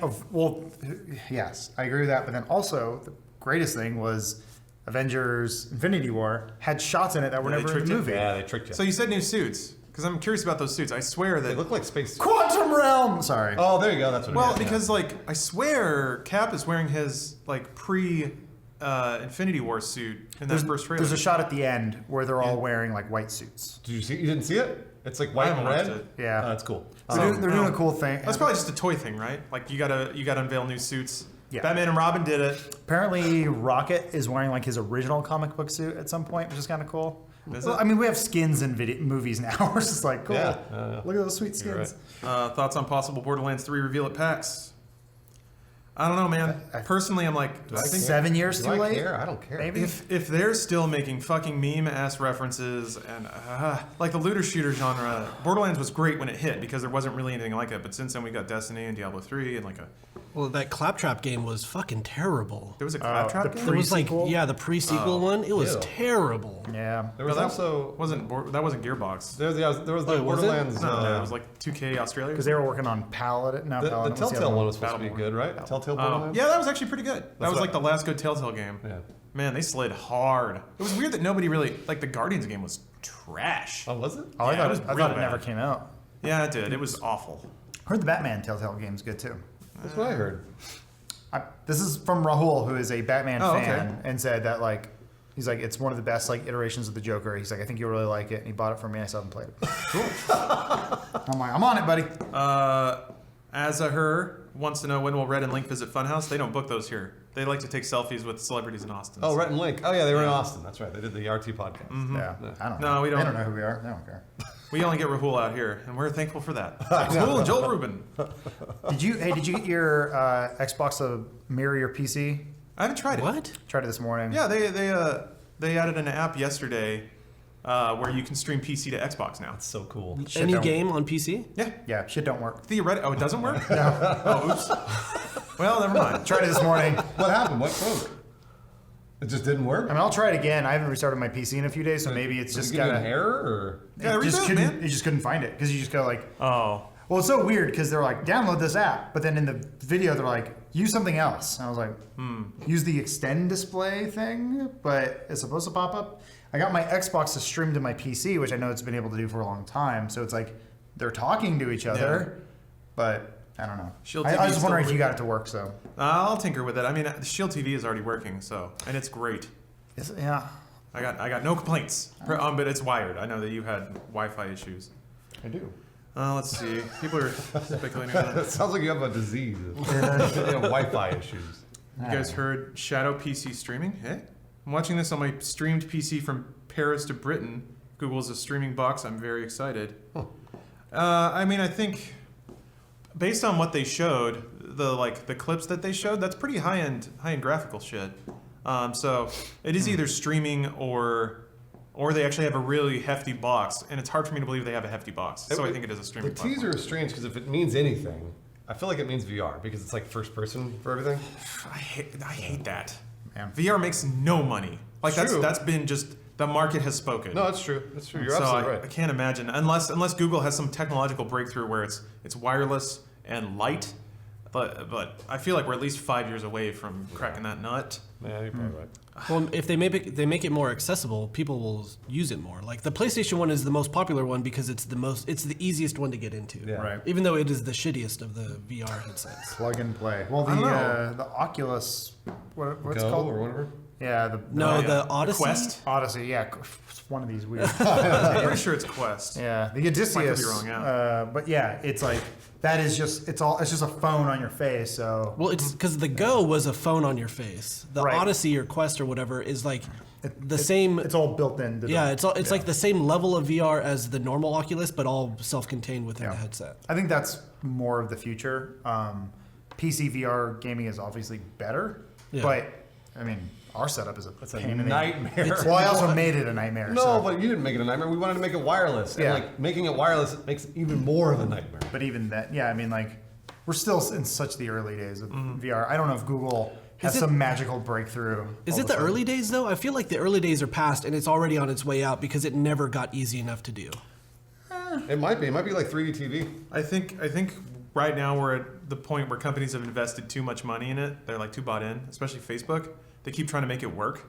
Yes, I agree with that. But then also, the greatest thing was Avengers: Infinity War had shots in it that were Yeah, they never in the tricked you. movie. Yeah, they tricked you. So you said new suits, because I'm curious about those suits. I swear They that. look like space. Quantum Realm. Sorry. Oh, there you go. That's what. Well, it is. because like I swear Cap is wearing his like pre Infinity War suit in that first trailer. There's a shot at the end where they're all wearing like white suits. Did you see? You didn't see it? It's like I white haven't and red. watched it. Yeah. That's cool. They're doing a cool thing. That's probably just a toy thing, right? Like you gotta unveil new suits. Yeah. Batman and Robin did it. Apparently, Rocket is wearing like his original comic book suit at some point, which is kind of cool. Is Well, it? I mean, we have skins in movies now. We're just like, cool. Yeah. Look at those sweet You're skins. Thoughts on possible Borderlands 3 reveal at PAX? I don't know, man. Personally, I'm like, I think 7 years Do too I late. care? I don't care. Maybe. if they're still making fucking meme ass references and like the looter shooter genre, Borderlands was great when it hit because there wasn't really anything like it. But since then we got Destiny and Diablo 3 and like a Well, that Claptrap game was fucking terrible. there was a Claptrap the game. There was like, Pre-sequel? yeah, the pre-sequel one. It was ew. terrible. Yeah. There was that also wasn't Gearbox. there was the Wait, was it? Borderlands. No, it was like 2K Australia. Because they were working on Paladin. No, the Paladin. What's Telltale other one was supposed to be Battleborn. good, right? Telltale Oh, Borderlands. yeah, that was actually pretty good. That was what like the last good Telltale game. Yeah. Man, they slid hard. It was weird that nobody really like the Guardians game was trash. Oh, was it? Oh, I Yeah, thought, it was I thought real it never bad. came out. Yeah, it did. It was awful. Heard the Batman Telltale game's good too. That's what I heard. This is from Rahul, who is a Batman Oh, okay. fan, and said that like he's like it's one of the best like iterations of the Joker. He's like I think you'll really like it, and he bought it for me. I still haven't played it. Cool. I'm like I'm on it, buddy. Azahur wants to know when will Red and Link visit Funhaus. They don't book those here. They like to take selfies with celebrities in Austin. Oh, Rhett and Link. Oh, yeah, they were in Austin. That's right. They did the RT podcast. Yeah, I don't know. No, we don't. They don't know who we are. They don't care. We only get Rahul out here, and we're thankful for that. Rahul and Joel Rubin. Did you get your Xbox to mirror your PC? I haven't tried it. What? Tried it this morning. Yeah, they added an app yesterday where you can stream PC to Xbox now. That's so cool. Shit Any don't- game on PC? Yeah. Yeah, shit don't work. Oh, it doesn't work? Oh, oops. Well, never mind. Tried it this morning. What happened? What broke? It just didn't work? I mean, I'll try it again. I haven't restarted my PC in a few days, so maybe it's Did just you get got an error, or? Yeah, It just reboot, couldn't. man. It just couldn't find it because you just go like, Oh. Well, it's so weird because they're like, download this app, but then in the video they're like, use something else. And I was like, use the extend display thing, but it's supposed to pop up. I got my Xbox to stream to my PC, which I know it's been able to do for a long time. So it's like they're talking to each other, but I don't know. Shield I TV was is just wondering if still you got it to work. So I'll tinker with it. I mean, the Shield TV is already working, so and it's great. Yeah. I got no complaints, but it's wired. I know that you had Wi-Fi issues. I do. Let's see. People are speculating on It that. sounds like you have a disease. You have Wi-Fi issues. You guys heard Shadow PC streaming? Hey, I'm watching this on my streamed PC from Paris to Britain. Google's a streaming box. I'm very excited. I mean, I think based on what they showed, the clips that they showed, that's pretty high-end graphical shit. So it is either streaming or they actually have a really hefty box, and it's hard for me to believe they have a hefty box. So I think it is a streaming The platform. teaser is strange because if it means anything, I feel like it means VR because it's like first person for everything. I hate that. Man. VR makes no money. Like True. that's been just the market has spoken. No, that's true. That's true. You're So absolutely I right. can't imagine unless Google has some technological breakthrough where it's wireless and light. But I feel like we're at least 5 years away from cracking that nut. Yeah, you're probably right. Well, if they make it more accessible, people will use it more. Like the PlayStation one is the most popular one because it's the easiest one to get into. Yeah. Right. Even though it is the shittiest of the VR headsets. Plug and play. Well, I don't know. the Oculus, what's it Go called? or whatever. Yeah, The Odyssey. Quest. Odyssey. Yeah, it's one of these weird. I'm pretty sure it's Quest. Yeah, the Odysseus. I could be wrong, yeah. But yeah, it's like that is just it's just a phone on your face. So Well, it's because the Go was a phone on your face. The Right. Odyssey or Quest or whatever is like the same. it's all built in. Yeah, it's like the same level of VR as the normal Oculus, but all self-contained within the headset. I think that's more of the future. PC VR gaming is obviously better, Yeah. but I mean, our setup is a pain in the nightmare. Well, I also made it a nightmare. No, so. but you didn't make it a nightmare. We wanted to make it wireless. Yeah. And like making it wireless makes it even more of a nightmare. But even that, yeah, I mean, like, we're still in such the early days of VR. I don't know if Google has Is it- some magical breakthrough. Is all it of the a sudden. early days though? I feel like the early days are past and it's already on its way out because it never got easy enough to do. It might be. It might be like 3D TV. I think right now we're at the point where companies have invested too much money in it. They're like too bought in, especially Facebook. They keep trying to make it work.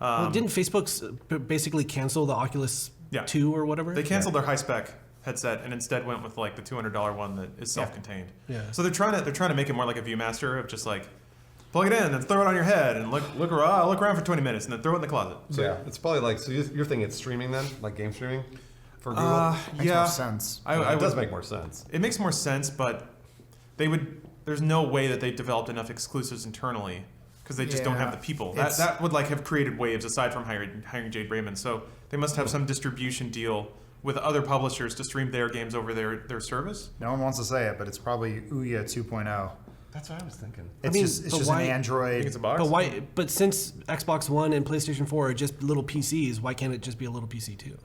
Well, didn't Facebook basically cancel the Oculus 2 or whatever? They canceled their high spec headset and instead went with like the $200 one that is self-contained. Yeah. So they're trying to make it more like a ViewMaster of just like plug it in and throw it on your head and look around for 20 minutes and then throw it in the closet. So yeah, it's probably like so. You're thinking it's streaming then, like game streaming, for Google. Makes yeah, more sense. It does make more sense. It makes more sense, but there's no way that they developed enough exclusives internally because they just don't have the people. That would like have created waves aside from hiring Jade Raymond. So they must have some distribution deal with other publishers to stream their games over their service. No one wants to say it, but it's probably Ouya 2.0. That's what I was thinking. It's just an Android. It's a box. But why? But since Xbox One and PlayStation 4 are just little PCs, why can't it just be a little PC too?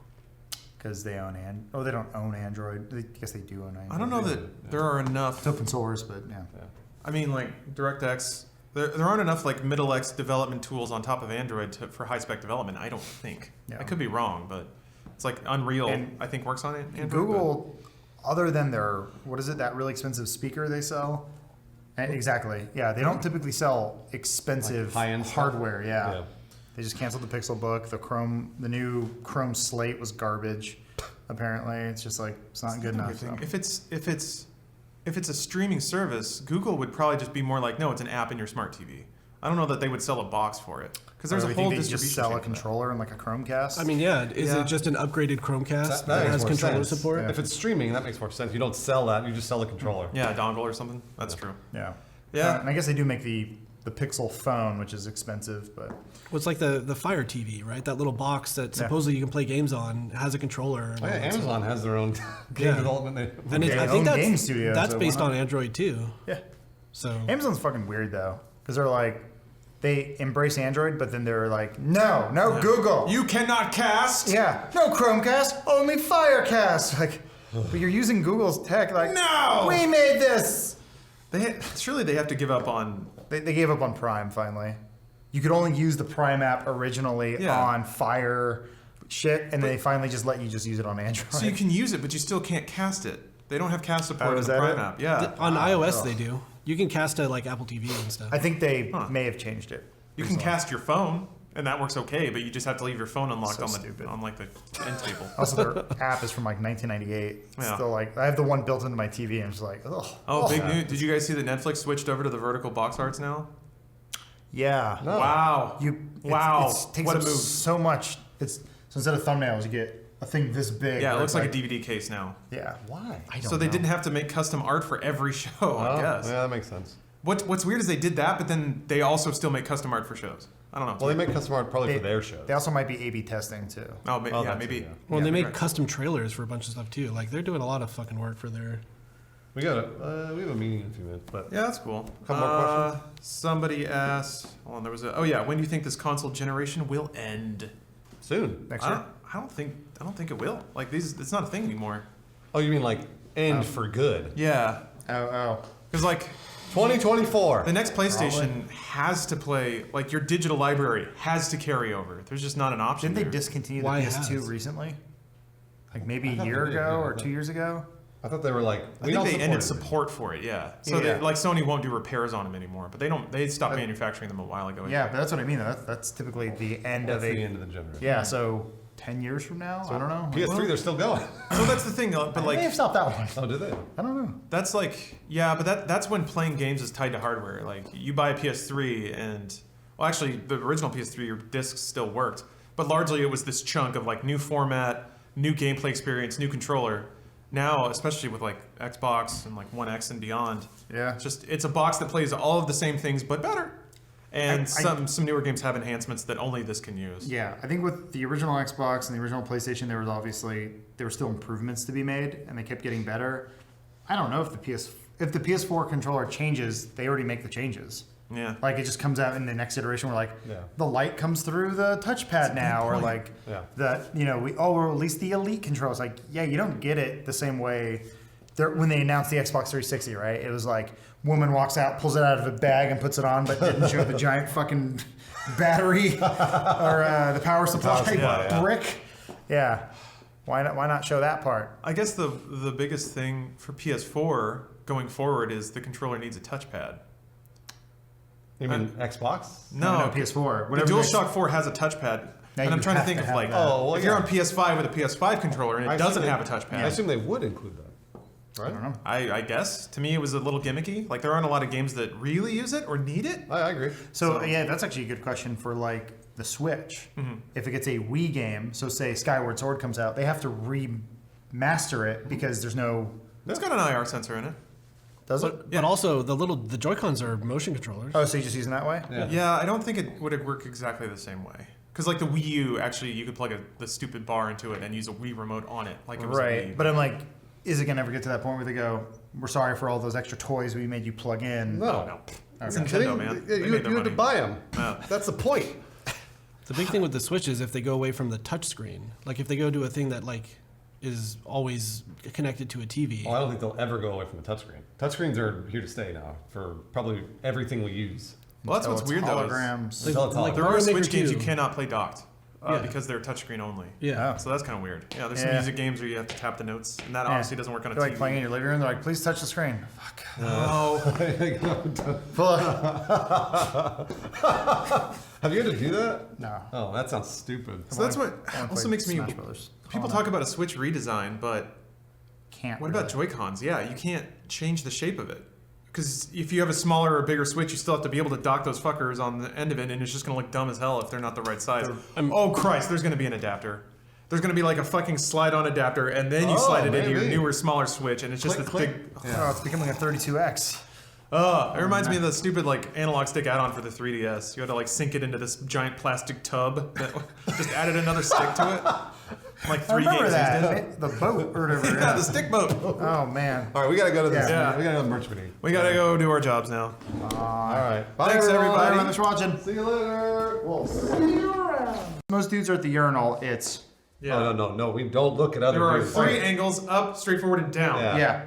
Because they own they don't own Android. I guess they do own Android. I don't know that there are enough. It's open source, but yeah. I mean, like DirectX, there aren't enough like middle X development tools on top of Android for high spec development. I don't think. Yeah. I could be wrong, but it's like Unreal. And I think works on it. Android, Google, other than their that really expensive speaker they sell. Exactly. Yeah, they don't typically sell expensive Like high-end stuff? hardware. Yeah. They just canceled the Pixel Book. The new Chrome Slate was garbage. Apparently, it's just like it's not good enough. So. If it's a streaming service, Google would probably just be more like, no, it's an app in your smart TV. I don't know that they would sell a box for it because there's Or a do you whole think they distribution. just sell chain a for that. controller and like a Chromecast. I mean, is it just an upgraded Chromecast that, makes has more controller sense. support? Yeah. If it's streaming, that makes more sense. You don't sell that. You just sell a controller. Yeah, a dongle or something. That's true. Yeah. Yeah. And I guess they do make the Pixel phone, which is expensive, but Well, it's like the Fire TV, right? That little box that supposedly you can play games on has a controller. And Oh, yeah, all that stuff. Amazon has their own game development. And They I own think game that's studios, that's so based why on not? Android too. yeah. So Amazon's fucking weird though, because they're like, they embrace Android, but then they're like, no, Google. You cannot cast. Yeah, no Chromecast, only Firecast. Like, but you're using Google's tech. Like, No! we made this. Surely they have to give up on. They gave up on Prime finally. You could only use the Prime app originally on Fire shit, and they finally just let you just use it on Android. So you can use it, but you still can't cast it. They don't have cast support in is the that Prime it? app. Yeah. On iOS, they do. You can cast to like Apple TV and stuff. I think they may have changed it. You can cast your phone, and that works okay, but you just have to leave your phone unlocked So on stupid. on like the end table. Also, their app is from like 1998. It's Yeah. still like I have the one built into my TV, and I'm just like, ugh. Oh, big news! Did you guys see that Netflix switched over to the vertical box arts now? Yeah. No. Wow! Wow! It takes What a up move! so much. So instead of thumbnails, you get a thing this big. Yeah, it where looks it's like a DVD case now. Yeah. Why? I don't So they know. didn't have to make custom art for every show, I Oh, guess. yeah, that makes sense. What's weird is they did that, but then they also still make custom art for shows. I don't know. Well, they make custom art probably They- for their shows. They also might be A/B testing too. Oh, Oh, yeah, that maybe. too, yeah. Well, yeah, they make right. custom trailers for a bunch of stuff too. Like they're doing a lot of fucking work for their. We got we have a meeting in a few minutes, but Yeah, that's cool. Couple more questions? Somebody asked. Hold on, there was a. Oh yeah, when do you think this console generation will end? soon. Next I year. don't think it will. Like these, it's not a thing anymore. Oh, you mean like end for good? Yeah, Oh. because like 2024. the next PlayStation has to play. Like your digital library has to carry over. There's just not an option. Didn't they there. discontinue the Why PS2 has? recently? Like maybe a thought year they did, ago yeah, or but- 2 years ago? I thought they were like. I think they ended support for it. Yeah. So Yeah. They, like Sony won't do repairs on them anymore. But they don't. They stopped manufacturing them a while ago. Yeah, but that's what I mean. That's typically the end That's of the a. end of the generation. Yeah, so 10 years from now, I don't know. PS3, they're still going. So that's the thing. But They may like have stopped that one. Oh, did they? I don't know. that's like yeah. But that's when playing games is tied to hardware. Like you buy a PS3 and well, actually the original PS3 your discs still worked, but largely it was this chunk of like new format, new gameplay experience, new controller. Now, especially with like Xbox and like One X and beyond, Yeah. it's a box that plays all of the same things but better. And I- some newer games have enhancements that only this can use. Yeah, I think with the original Xbox and the original PlayStation, there were still improvements to be made, and they kept getting better. I don't know if the PS4 controller changes, they already make the changes. Yeah. Like it just comes out in the next iteration where like Yeah. the light comes through the touchpad now, or point. like Yeah. or at least the Elite controls. Like yeah, you don't get it the same way. When they announced the Xbox 360, right? It was like woman walks out, pulls it out of a bag, and puts it on, but didn't show the giant fucking battery or the power supply yeah. brick. Yeah, why not show that part? I guess the biggest thing for PS4 going forward is the controller needs a touchpad. You mean Xbox? No, PS4. The Whatever DualShock 4 has a touchpad, Now and I'm you trying to have think to of have like, that. Oh, well, if you're yeah. on PS5 with a PS5 controller and it doesn't have a touchpad, I assume they would include that, right? I don't know. I guess to me it was a little gimmicky. Like there aren't a lot of games that really use it or need it. I agree. So yeah, that's actually a good question for like the Switch. If it gets a Wii game, so say Skyward Sword comes out, they have to remaster it because there's no. It's got an IR sensor in it. Does it? But also the Joy-Cons are motion controllers. Oh, so you just using that way? Yeah, I don't think it would work exactly the same way. Because like the Wii U, actually, you could plug the stupid bar into it and use a Wii remote on it, like it was a Right, Wii. but I'm like, is it gonna ever get to that point where they go, "We're sorry for all those extra toys we made you plug in"? No. It's Okay. Nintendo, man. Yeah, They you made their had to money. buy them. Yeah. That's the point. The big thing with the Switch is if they go away from the touch screen. Like if they go to a thing that like is always connected to a TV. Oh, I don't think they'll ever go away from the touchscreen. Touchscreens are here to stay now for probably everything we use. Well, that's what's weird though. Holograms. Until it's like holograms. There are Mario Switch Maker games 2. you cannot play docked Yeah. because they're touchscreen only. Yeah. So that's kind of weird. Yeah, there's some Yeah. music games where you have to tap the notes, and that Yeah. honestly doesn't work on a They're TV. like playing in your living room. They're like, "Please touch the screen." Fuck. Oh, Have you had to do that? No. Oh, that sounds stupid. so that's what I wanna also play makes me. Smash Brothers. People talk about a Switch redesign, but Can't. what about really. Joy-Cons? Yeah, you can't change the shape of it. Because if you have a smaller or bigger Switch, you still have to be able to dock those fuckers on the end of it, and it's just going to look dumb as hell if they're not the right size. Oh, Christ, there's going to be an adapter. There's going to be like a fucking slide-on adapter, and then you slide it into your maybe. newer, smaller Switch, and it's just Click, this click. big... Oh, it's becoming a 32X. It reminds me of the stupid like analog stick add-on for the 3DS. You had to like sink it into this giant plastic tub that just added another stick to it. Like I 3 remember games that. The boat or whatever. yeah, the stick boat. Oh man. All right, we gotta go to this. Yeah. We gotta go to the merch meeting. We gotta go do our jobs now. All right. Bye, Thanks, everyone. everybody. Everyone that's watching. See you later. We'll see you around. Most dudes are at the urinal. It's Yeah. Oh, no. We don't look at other There are dudes. 3 angles: up, straightforward, and down. Yeah. yeah.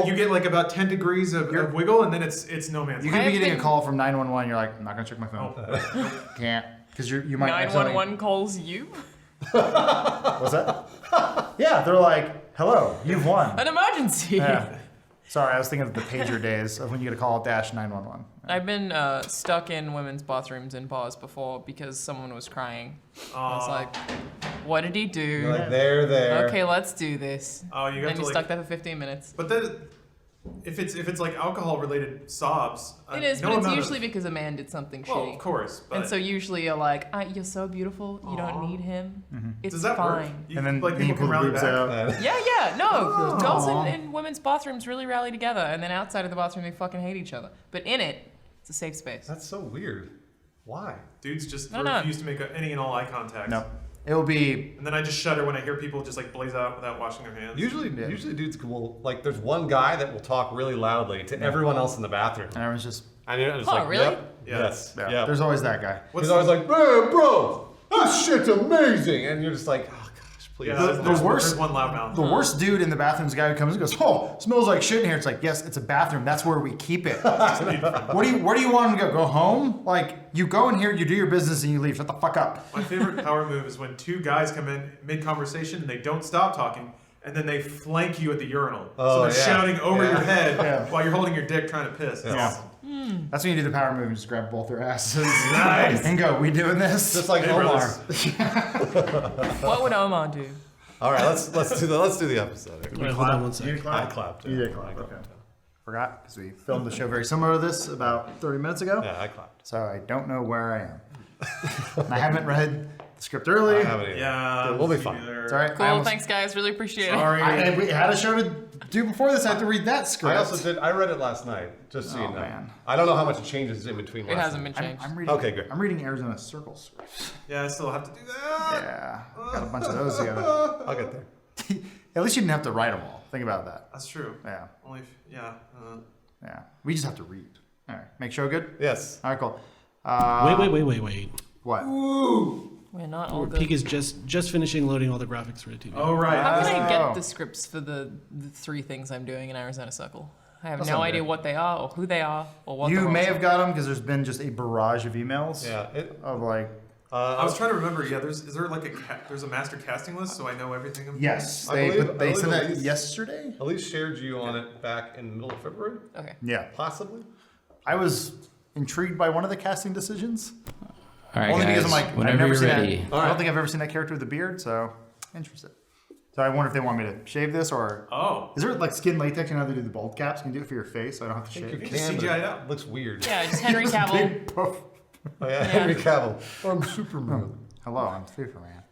You get like about 10 degrees of wiggle, and then it's no man's You land. could be I have getting a been- call from 911. You're like, I'm not gonna check my phone. Can't, because you might. accidentally- 911 calls you. What's that? Yeah, they're like, hello, you've won. An emergency. Yeah. Sorry, I was thinking of the pager days of when you get a call -911. I've been stuck in women's bathrooms in bars before because someone was crying. I was like, what did he do? You're like, there. Okay, let's do this. Oh, you got and to you like, stuck there for 15 minutes. But then, if it's like alcohol related sobs, It is, no but it's amount usually because a man did something well, shitty. of course. But And so usually you're like, you're so beautiful, you don't need him. It's does that work? fine. You, And then like you people pull can the rally boobs back. out. Yeah, no. Oh. Girls in women's bathrooms really rally together, and then outside of the bathroom they fucking hate each other. But in it, it's a safe space. That's so weird. Why? Dudes just No, no. refuse to make any and all eye contact. No. It will be. And then I just shudder when I hear people just like blaze out without washing their hands. Usually dudes will, like, there's one guy that will talk really loudly to everyone else in the bathroom. And everyone's just. And you're just Oh, like, really? yep, Yeah. yes, Yeah. yep. There's always that guy. He's always like, hey, bro, that shit's amazing. And you're just like, oh, gosh, please. Yeah, The worst- there's one loudmouth. The worst dude in the bathroom is the guy who comes and goes, oh, smells like shit in here. It's like, yes, it's a bathroom. That's where we keep it. Where do you want him to go? Go home? Like, you go in here, you do your business, and you leave. Shut the fuck up. My favorite power move is when two guys come in mid-conversation and they don't stop talking, and then they flank you at the urinal. Oh, so they're yeah. shouting over your head Yeah. while you're holding your dick trying to piss. That's Yeah. awesome. That's when you do the power move and just grab both their asses. Nice. And go, we doing this? Just like Hey, Omar. brothers. What would Omar do? All right, let's do the episode. Wait, hold on one You second. did clap? I clapped. You did clap, okay. Forgot, because we filmed the show very similar to this about 30 minutes ago. Yeah, I clapped. So I don't know where I am. And I haven't read the script early. I haven't either. Yeah, We'll be see fine. you there. It's all right. Cool, thanks guys, really appreciate it. And we had a show to do before this. I had to read that script. I also did. I read it last night, just so you Oh, know. man. I don't know how much it changes in between. It last hasn't night. been changed. I'm reading. Okay, good. I'm reading Arizona Circle scripts. Yeah, I still have to do that. Yeah, got a bunch of those together. I'll get there. At least you didn't have to write them all. Think about that. That's true. Yeah, Only, yeah. yeah. We just have to read. All right, make show good. Yes. All right, cool. Wait. What? We're not all Peak good. is just finishing loading all the graphics for the TV. Oh, right. How can I Oh. get the scripts for the three things I'm doing in Arizona Circle? I have That's no not idea good. what they are or who they are or what You the may roles have are. got them because there's been just a barrage of emails. Yeah. Of like, I was trying to remember. Yeah, is there like there's a master casting list so I know everything? I'm yes, I they believe said that Elise- yesterday. Elise shared you on it back in the middle of February, Okay. Yeah, possibly. I was intrigued by one of the casting decisions. All right, Only guys. because I'm like, I've whenever never you're seen ready. that. I don't think I've ever seen that character with a beard, so interested. So I wonder if they want me to shave this or is there like skin latex? You know how they do the bald caps? Can you do it for your face? So I don't have to shave. You Just can, but CGI it out. looks weird. Yeah, just Henry Cavill. Big puff. Oh yeah, Henry Cavill. I'm Superman. Hello, I'm Superman.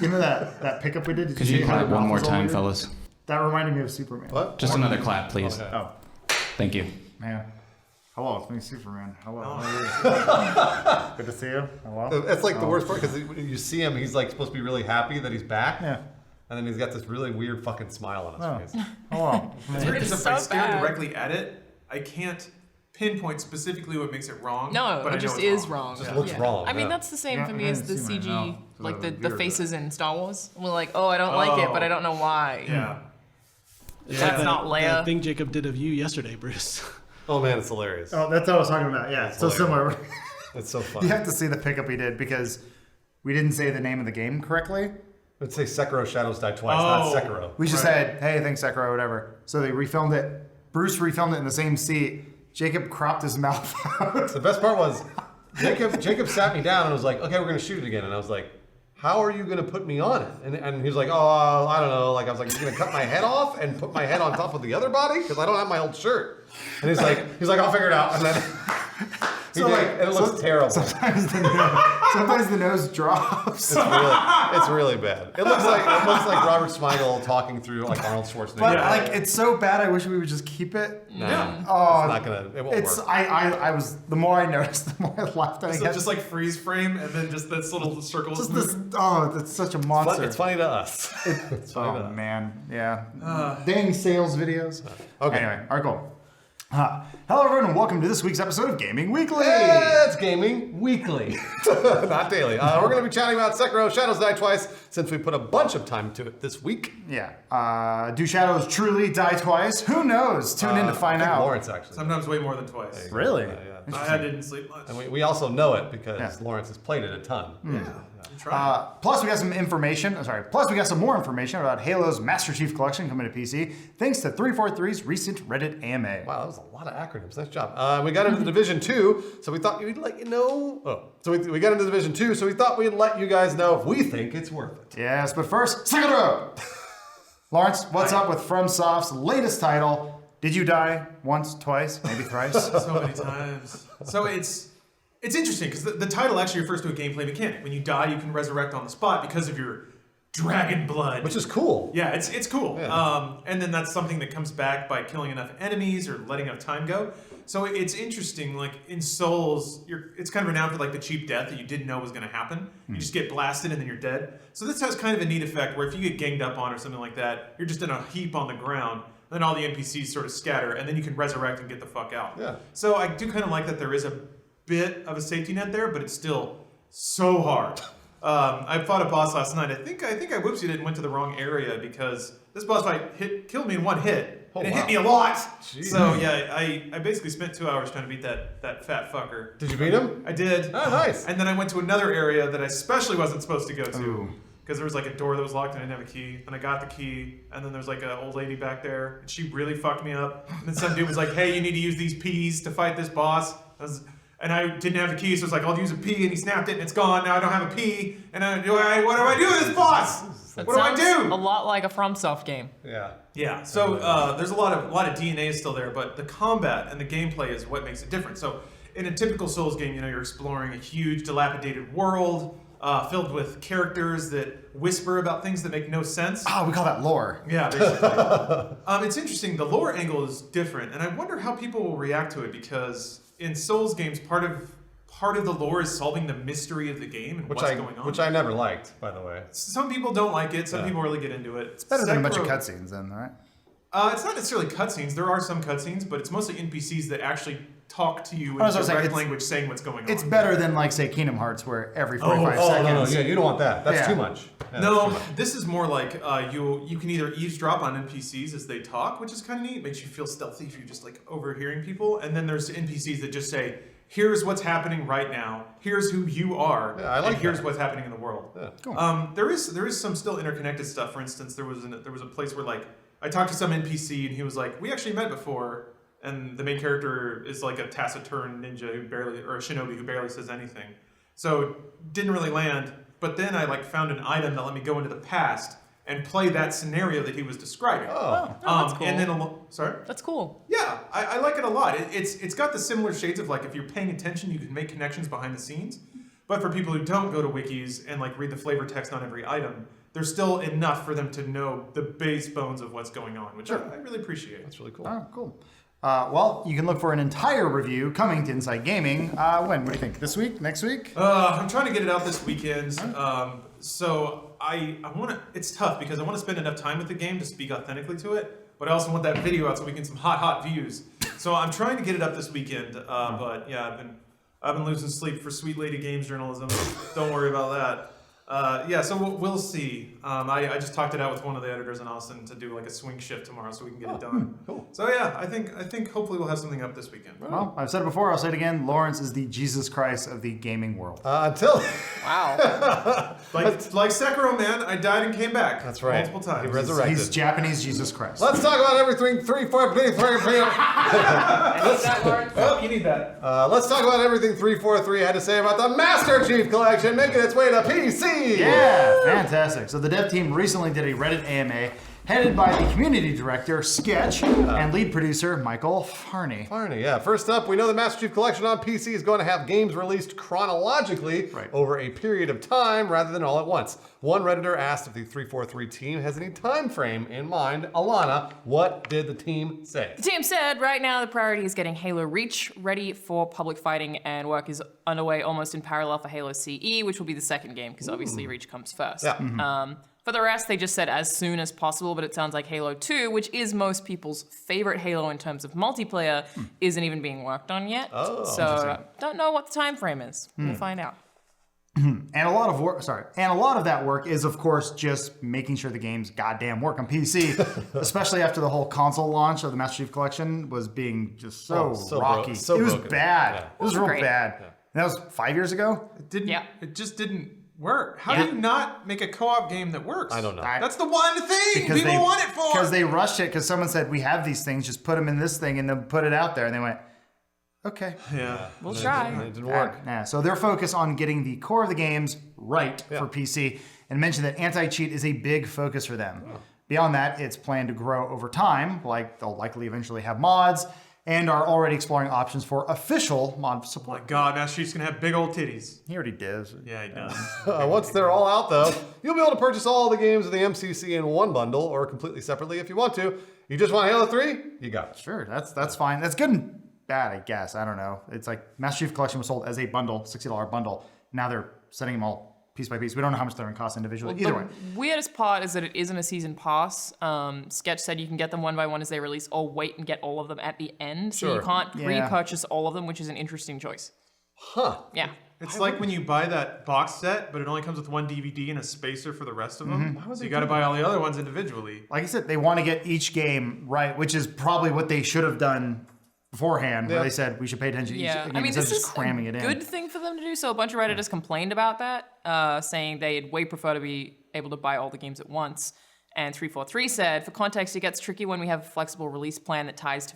You know that pickup we did? Did Could see you how clap the one mouth more was all time, weird? fellas? That reminded me of Superman. What? Just another clap, please. Okay. Oh, Thank you. man. Hello, it's me, Superman. Hello. Oh. Good to see you. Hello. That's like the worst part because when you see him, he's like supposed to be really happy that he's back. Yeah. And then he's got this really weird fucking smile on his Oh. face. Hello. It's weird 'cause It's if I so stare bad. directly at it, I can't pinpoint specifically what makes it wrong. No, but I it know just it's is wrong. Just looks wrong. I mean, yeah. that's the same Yeah, for me I as the haven't seen CG, it, no. like So the weird. faces in Star Wars. We're like, oh, I don't like it, but I don't know why. Yeah. That's not Leia. That thing Jacob did of you yesterday, Bruce. Oh man, it's hilarious. Oh, that's what I was talking about. Yeah, it's so similar. It's so funny. You have to see the pickup he did because we didn't say the name of the game correctly. Let's say Sekiro Shadows Die Twice, Oh. not Sekiro. We just said, hey, thanks, Sekiro, whatever. So they refilmed it. Bruce refilmed it in the same seat. Jacob cropped his mouth out. The best part was Jacob sat me down and was like, okay, we're gonna shoot it again. And I was like, how are you gonna put me on it? And he was like, oh, I don't know. Like I was like, you're gonna cut my head off and put my head on top of the other body because I don't have my old shirt. And he's like, I'll figure it out. And then he So, did, like, and it looks terrible. Sometimes the nose drops. It's really bad. It looks like Robert Smigel talking through like Arnold Schwarzenegger. But like, it's so bad. I wish we would just keep it. No, Yeah. it's Oh, not gonna. It won't it's work. I was the more I noticed, the more I laughed. So just like freeze frame and then just this little circle. just this. Oh, that's such a monster. It's funny to us. Oh man, yeah. Dang sales videos. Okay. Anyway, all right, cool. Hello, everyone, and welcome to this week's episode of Gaming Weekly. It's Gaming Weekly, not daily. We're going to be chatting about Sekiro Shadows Die Twice since we put a bunch of time to it this week. Yeah. Do Shadows truly die twice? Who knows? Tune in to find out. Lawrence, actually. Sometimes way more than twice. Really? Yeah. I didn't sleep much. And we also know it because Lawrence has played it a ton. Plus, we got some information. Plus, we got some more information about Halo's Master Chief Collection coming to PC, thanks to 343's recent Reddit AMA. Wow, that was a lot of acronyms. Nice job. We got into Division 2, so we thought we'd let you know. So we got into Division 2, so we thought we'd let you guys know if we think it's worth it. Yes, but first, Sekiro! Lawrence, what's up with FromSoft's latest title? Did you die once, twice, maybe thrice? So many times. So it's interesting because the title actually refers to a gameplay mechanic. When you die, you can resurrect on the spot because of your dragon blood. Which is cool. Yeah, it's cool. Yeah. And then that's something that comes back by killing enough enemies or letting enough time go. So it's interesting, like in Souls, it's kind of renowned for like the cheap death that you didn't know was going to happen. You just get blasted and then you're dead. So this has kind of a neat effect where if you get ganged up on or something like that, you're just in a heap on the ground. Then all the NPCs sort of scatter and then you can resurrect and get the fuck out. Yeah. So I do kind of like that there is a bit of a safety net there, but it's still so hard. I fought a boss last night. I think I whoopsied it and went to the wrong area because this boss fight killed me in one hit. And it hit me a lot. Jeez. So yeah, I basically spent 2 hours trying to beat that fat fucker. Did you beat him? I did. Oh, nice. And then I went to another area that I especially wasn't supposed to go to. Because there was like a door that was locked and I didn't have a key. And I got the key, and then there's like an old lady back there, and she really fucked me up. And then some dude was like, "Hey, you need to use these P's to fight this boss." And I didn't have the key, so it's like, I'll use a P, and he snapped it, and it's gone. Now I don't have a P, and what do I do with this boss? That What do I sounds do? a lot like a FromSoft game. Yeah. Yeah. So there's a lot of DNA still there, but the combat and the gameplay is what makes it different. So in a typical Souls game, you're exploring a huge, dilapidated world filled with characters that whisper about things that make no sense. Oh, we call that lore. Yeah, basically. It's interesting. The lore angle is different, and I wonder how people will react to it because in Souls games, part of the lore is solving the mystery of the game and what's going on. Which I never liked, by the way. Some people don't like it. Some people really get into it. It's better than a bunch of cutscenes, then, right? It's not necessarily cutscenes. There are some cutscenes, but it's mostly NPCs that actually talk to you in was direct saying, language saying what's going on. It's better than, like, say, Kingdom Hearts, where every 45 seconds... No, you don't want that. That's too much. Yeah, no, this is more like you can either eavesdrop on NPCs as they talk, which is kind of neat. It makes you feel stealthy if you're just like overhearing people. And then there's NPCs that just say, here's what's happening right now. Here's who you are. Yeah, I like and here's that. what's happening in the world. Yeah. Cool. There is some still interconnected stuff. For instance, there was a place where like I talked to some NPC and he was like, "We actually met before." And the main character is like a taciturn ninja or a shinobi who barely says anything. So didn't really land. But then I like found an item that let me go into the past and play that scenario that he was describing. That's cool. And then sorry. That's cool. Yeah, I like it a lot. It's got the similar shades of like if you're paying attention, you can make connections behind the scenes. But for people who don't go to wikis and like read the flavor text on every item, there's still enough for them to know the base bones of what's going on, which I really appreciate. That's really cool. Oh, cool. Well, you can look for an entire review coming to Inside Gaming. When? What do you think? This week? Next week? I'm trying to get it out this weekend. So I want to. It's tough because I want to spend enough time with the game to speak authentically to it, but I also want that video out so we can get some hot views. So I'm trying to get it up this weekend. But yeah, I've been losing sleep for Sweet Lady Games journalism. Don't worry about that. So we'll see. I just talked it out with one of the editors in Austin to do like a swing shift tomorrow so we can get it done. Cool. So yeah, I think hopefully we'll have something up this weekend. Well, I've said it before, I'll say it again. Lawrence is the Jesus Christ of the gaming world. Until... Wow. like Sekiro, man, I died and came back. That's right. Multiple times. He resurrected. He's Japanese Jesus Christ. Let's talk about everything 343. Oh, you need that. Let's talk about everything 343 had to say about the Master Chief Collection making its way to PC. Yeah, fantastic. So the dev team recently did a Reddit AMA headed by the community director, Sketch, and lead producer, Michael Farney. Yeah. First up, we know the Master Chief Collection on PC is going to have games released chronologically over a period of time rather than all at once. One Redditor asked if the 343 team has any time frame in mind. Alana, what did the team say? The team said right now the priority is getting Halo Reach ready for public fighting, and work is underway almost in parallel for Halo CE, which will be the second game because obviously Reach comes first. Yeah. For the rest, they just said as soon as possible, but it sounds like Halo 2, which is most people's favorite Halo in terms of multiplayer, isn't even being worked on yet. Oh, so don't know what the time frame is. We'll find out. And a lot of work, and a lot of that work is, of course, just making sure the games goddamn work on PC, especially after the whole console launch of the Master Chief Collection was being just so rocky. It was bad. Yeah. It was real Great. bad. And that was 5 years ago. It just didn't work. How do you not make a co-op game that works? I don't know. That's the one thing Because people want it for. Because they rushed it, because someone said, we have these things, just put them in this thing and then put it out there. And they went, okay. Yeah. We'll try. It didn't work. Yeah, so they're focused on getting the core of the games right for PC, and mentioned that anti-cheat is a big focus for them. Beyond that, it's planned to grow over time, like they'll likely eventually have mods, and are already exploring options for official mod support. My God, Master Chief's gonna have big old titties. He already does. Yeah, he does. Once they're all out, though, you'll be able to purchase all the games of the MCC in one bundle or completely separately if you want to. You just want Halo 3? You got it. Sure, that's fine. That's good and bad, I guess. I don't know. It's like Master Chief Collection was sold as a bundle, $60 bundle. Now they're setting them all piece by piece. We don't know how much they're going to cost individually. Either way. The weirdest part is that it isn't a season pass. Sketch said you can get them one by one as they release, or wait and get all of them at the end. So you can't repurchase all of them, which is an interesting choice. Huh. Yeah. It's like when you buy that box set, but it only comes with one DVD and a spacer for the rest of them. So you got to buy all the other ones individually. Like I said, they want to get each game right, which is probably what they should have done beforehand, where they said we should pay attention to each game I mean, instead this of just is cramming a it in. good thing for them to do. So a bunch of Redditors complained about that, saying they'd way prefer to be able to buy all the games at once. And 343 said, for context, it gets tricky when we have a flexible release plan that ties to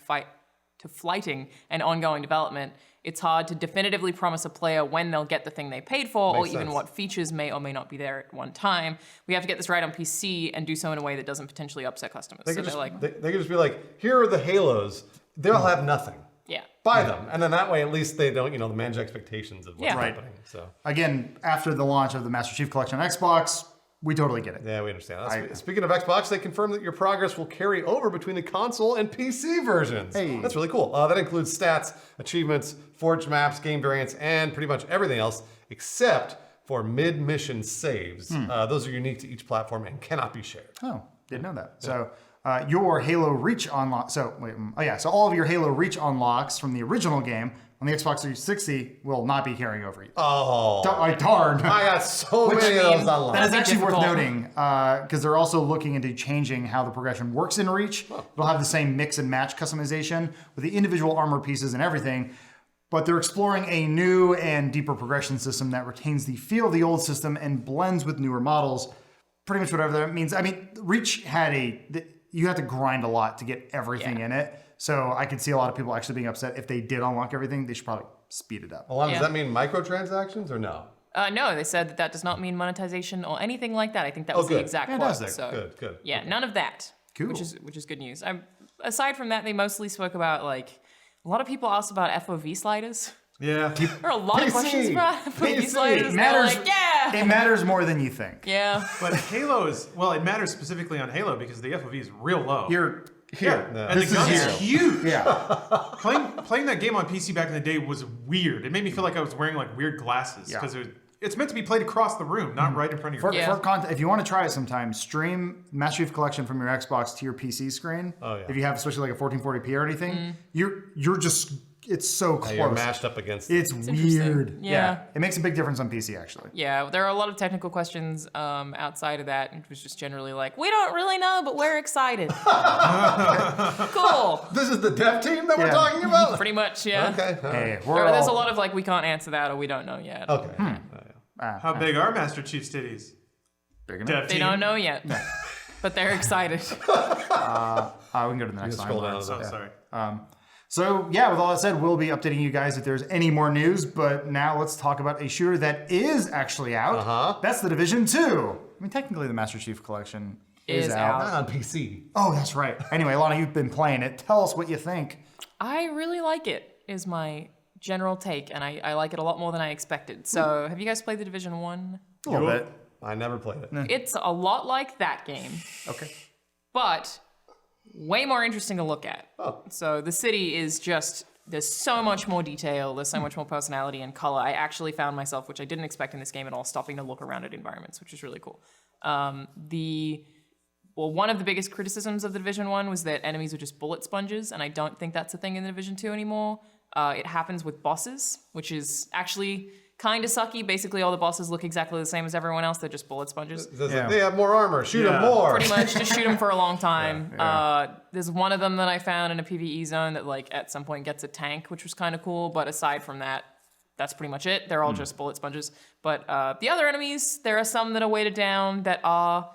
flighting and ongoing development. It's hard to definitively promise a player when they'll get the thing they paid for, or even what features may or may not be there at one time. We have to get this right on PC and do so in a way that doesn't potentially upset customers. They So could they're just, like, they could just be like, here are the Halos. They'll have nothing. yeah. Buy them. And then that way, at least they don't, manage expectations of what's happening. So Again, after the launch of the Master Chief Collection on Xbox, we totally get it. yeah, we understand. Speaking of Xbox, they confirmed that your progress will carry over between the console and PC versions. Hey. That's really cool. That includes stats, achievements, forged maps, game variants, and pretty much everything else except for mid-mission saves. Those are unique to each platform and cannot be shared. Oh, didn't know that. So your Halo Reach unlock. So so all of your Halo Reach unlocks from the original game on the Xbox 360 will not be carrying over either. Oh, darn! I got so many of those unlocked. That is actually worth difficult. noting because they're also looking into changing how the progression works in Reach. It'll have the same mix and match customization with the individual armor pieces and everything. But they're exploring a new and deeper progression system that retains the feel of the old system and blends with newer models. Pretty much whatever that means. I mean, Reach had you had to grind a lot to get everything in it. So I could see a lot of people actually being upset if they did unlock everything. They should probably speed it up. Alana, does that mean microtransactions or no? No, they said that does not mean monetization or anything like that. I think that was the exact quote. Fantastic. So, Good. yeah, none of that. Cool. Which is good news. Aside from that, they mostly spoke about a lot of people asked about FOV sliders. Yeah. There are a lot of questions about FOV sliders. It matters. They're like, yeah. It matters more than you think. Yeah. But Halo it matters specifically on Halo because the FOV is real low. You're here. Yeah. And the gun is huge. Yeah. Playing that game on PC back in the day was weird. It made me feel like I was wearing weird glasses because it's meant to be played across the room, not right in front of your face. For content, if you want to try it sometime, stream Master Chief Collection from your Xbox to your PC screen. Oh, yeah. If you have especially like a 1440p or anything, you're just it's so close. You're mashed up against It's weird. Yeah. It makes a big difference on PC actually. Yeah, there are a lot of technical questions outside of that. It was just generally like, we don't really know, but we're excited. Cool. This is the dev team that we're talking about? Pretty much, yeah. Okay. Hey, There's a lot of we can't answer that or we don't know yet. Okay. How big are Master Chief's titties? Big Dev They team? don't know yet. But they're excited. We can go to the next scroll line. down. Sorry. So yeah, with all that said, we'll be updating you guys if there's any more news. But now let's talk about a shooter that is actually out. That's The Division 2. I mean, technically the Master Chief Collection is out. Not on PC. Oh, that's right. Anyway, Lana, you've been playing it. Tell us what you think. I really like it, is my general take, and I like it a lot more than I expected. So have you guys played The Division 1? A little bit. I never played it. It's a lot like that game. Okay. But way more interesting to look at. Oh. So the city is just, there's so much more detail, there's so much more personality and color. I actually found myself, which I didn't expect in this game at all, stopping to look around at environments, which is really cool. One of the biggest criticisms of the Division 1 was that enemies are just bullet sponges, and I don't think that's a thing in the Division 2 anymore. It happens with bosses, which is actually kind of sucky. Basically, all the bosses look exactly the same as everyone else. They're just bullet sponges. They have more armor. Shoot them more. Pretty much, just shoot them for a long time. There's one of them that I found in a PvE zone that, like, at some point gets a tank, which was kind of cool. But aside from that, that's pretty much it. They're all just bullet sponges. But the other enemies, there are some that are weighted down that are,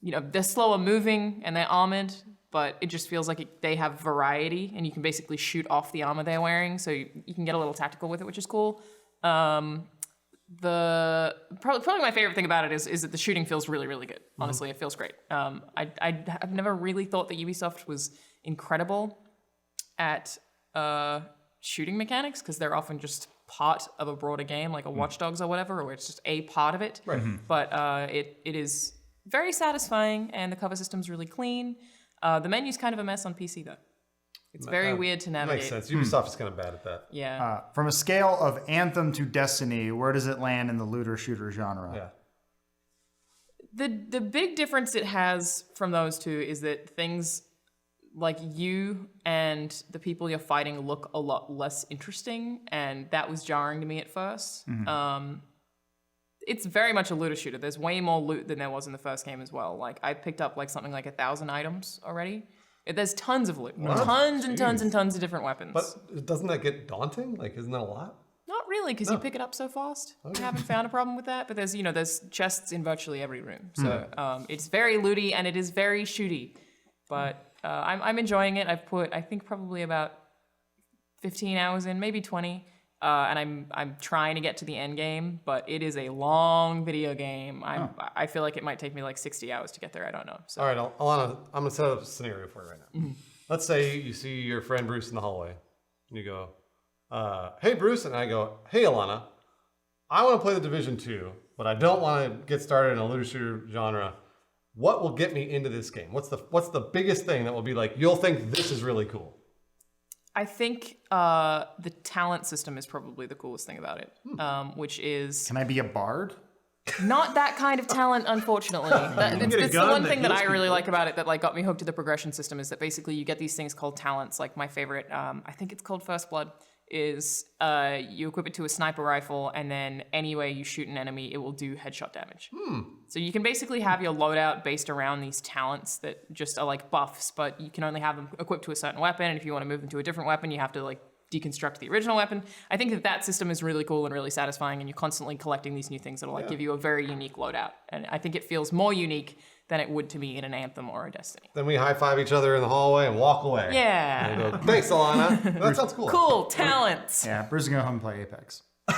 they're slower moving and they're armored. But it just feels like they have variety, and you can basically shoot off the armor they're wearing, so you can get a little tactical with it, which is cool. Probably my favorite thing about it is that the shooting feels really, really good. Honestly, it feels great. I've never really thought that Ubisoft was incredible at shooting mechanics, because they're often just part of a broader game, like a Watch Dogs or whatever, or it's just a part of it. Right. But it is very satisfying, and the cover system's really clean. The menu's kind of a mess on PC, though. It's very weird to navigate. Makes sense. Ubisoft is kind of bad at that. Yeah. From a scale of Anthem to Destiny, where does it land in the looter-shooter genre? Yeah. The big difference it has from those two is that things like you and the people you're fighting look a lot less interesting, and that was jarring to me at first. It's very much a looter shooter. There's way more loot than there was in the first game as well. Like, I picked up like something like 1,000 items already. There's tons of loot. What? Tons and tons and tons of different weapons. But doesn't that get daunting? Like, isn't that a lot? Not really, because you pick it up so fast. I haven't found a problem with that. But there's chests in virtually every room. So it's very looty and it is very shooty. But I'm enjoying it. I've put, I think, probably about 15 hours in, maybe 20. And I'm trying to get to the end game, but it is a long video game. I feel like it might take me like 60 hours to get there. I don't know. So. All right, Alana, I'm going to set up a scenario for you right now. Let's say you see your friend Bruce in the hallway, and you go, hey, Bruce, and I go, hey, Alana, I want to play the Division 2, but I don't want to get started in a looter shooter genre. What will get me into this game? What's the biggest thing that will be like, you'll think this is really cool? I think the talent system is probably the coolest thing about it, which is... Can I be a bard? Not that kind of talent, unfortunately. It's the one thing that I really like about it that like got me hooked to the progression system is that basically you get these things called talents. Like my favorite, I think it's called First Blood, is you equip it to a sniper rifle, and then any way you shoot an enemy, it will do headshot damage. So you can basically have your loadout based around these talents that just are like buffs, but you can only have them equipped to a certain weapon, and if you want to move them to a different weapon, you have to like deconstruct the original weapon. I think that system is really cool and really satisfying, and you're constantly collecting these new things that'll like give you a very unique loadout. And I think it feels more unique than it would to me in an Anthem or a Destiny. Then we high-five each other in the hallway and walk away. Yeah. And I go, thanks, Alana. That sounds cool. Cool, talents. Yeah, Bruce is going to go home and play Apex. No,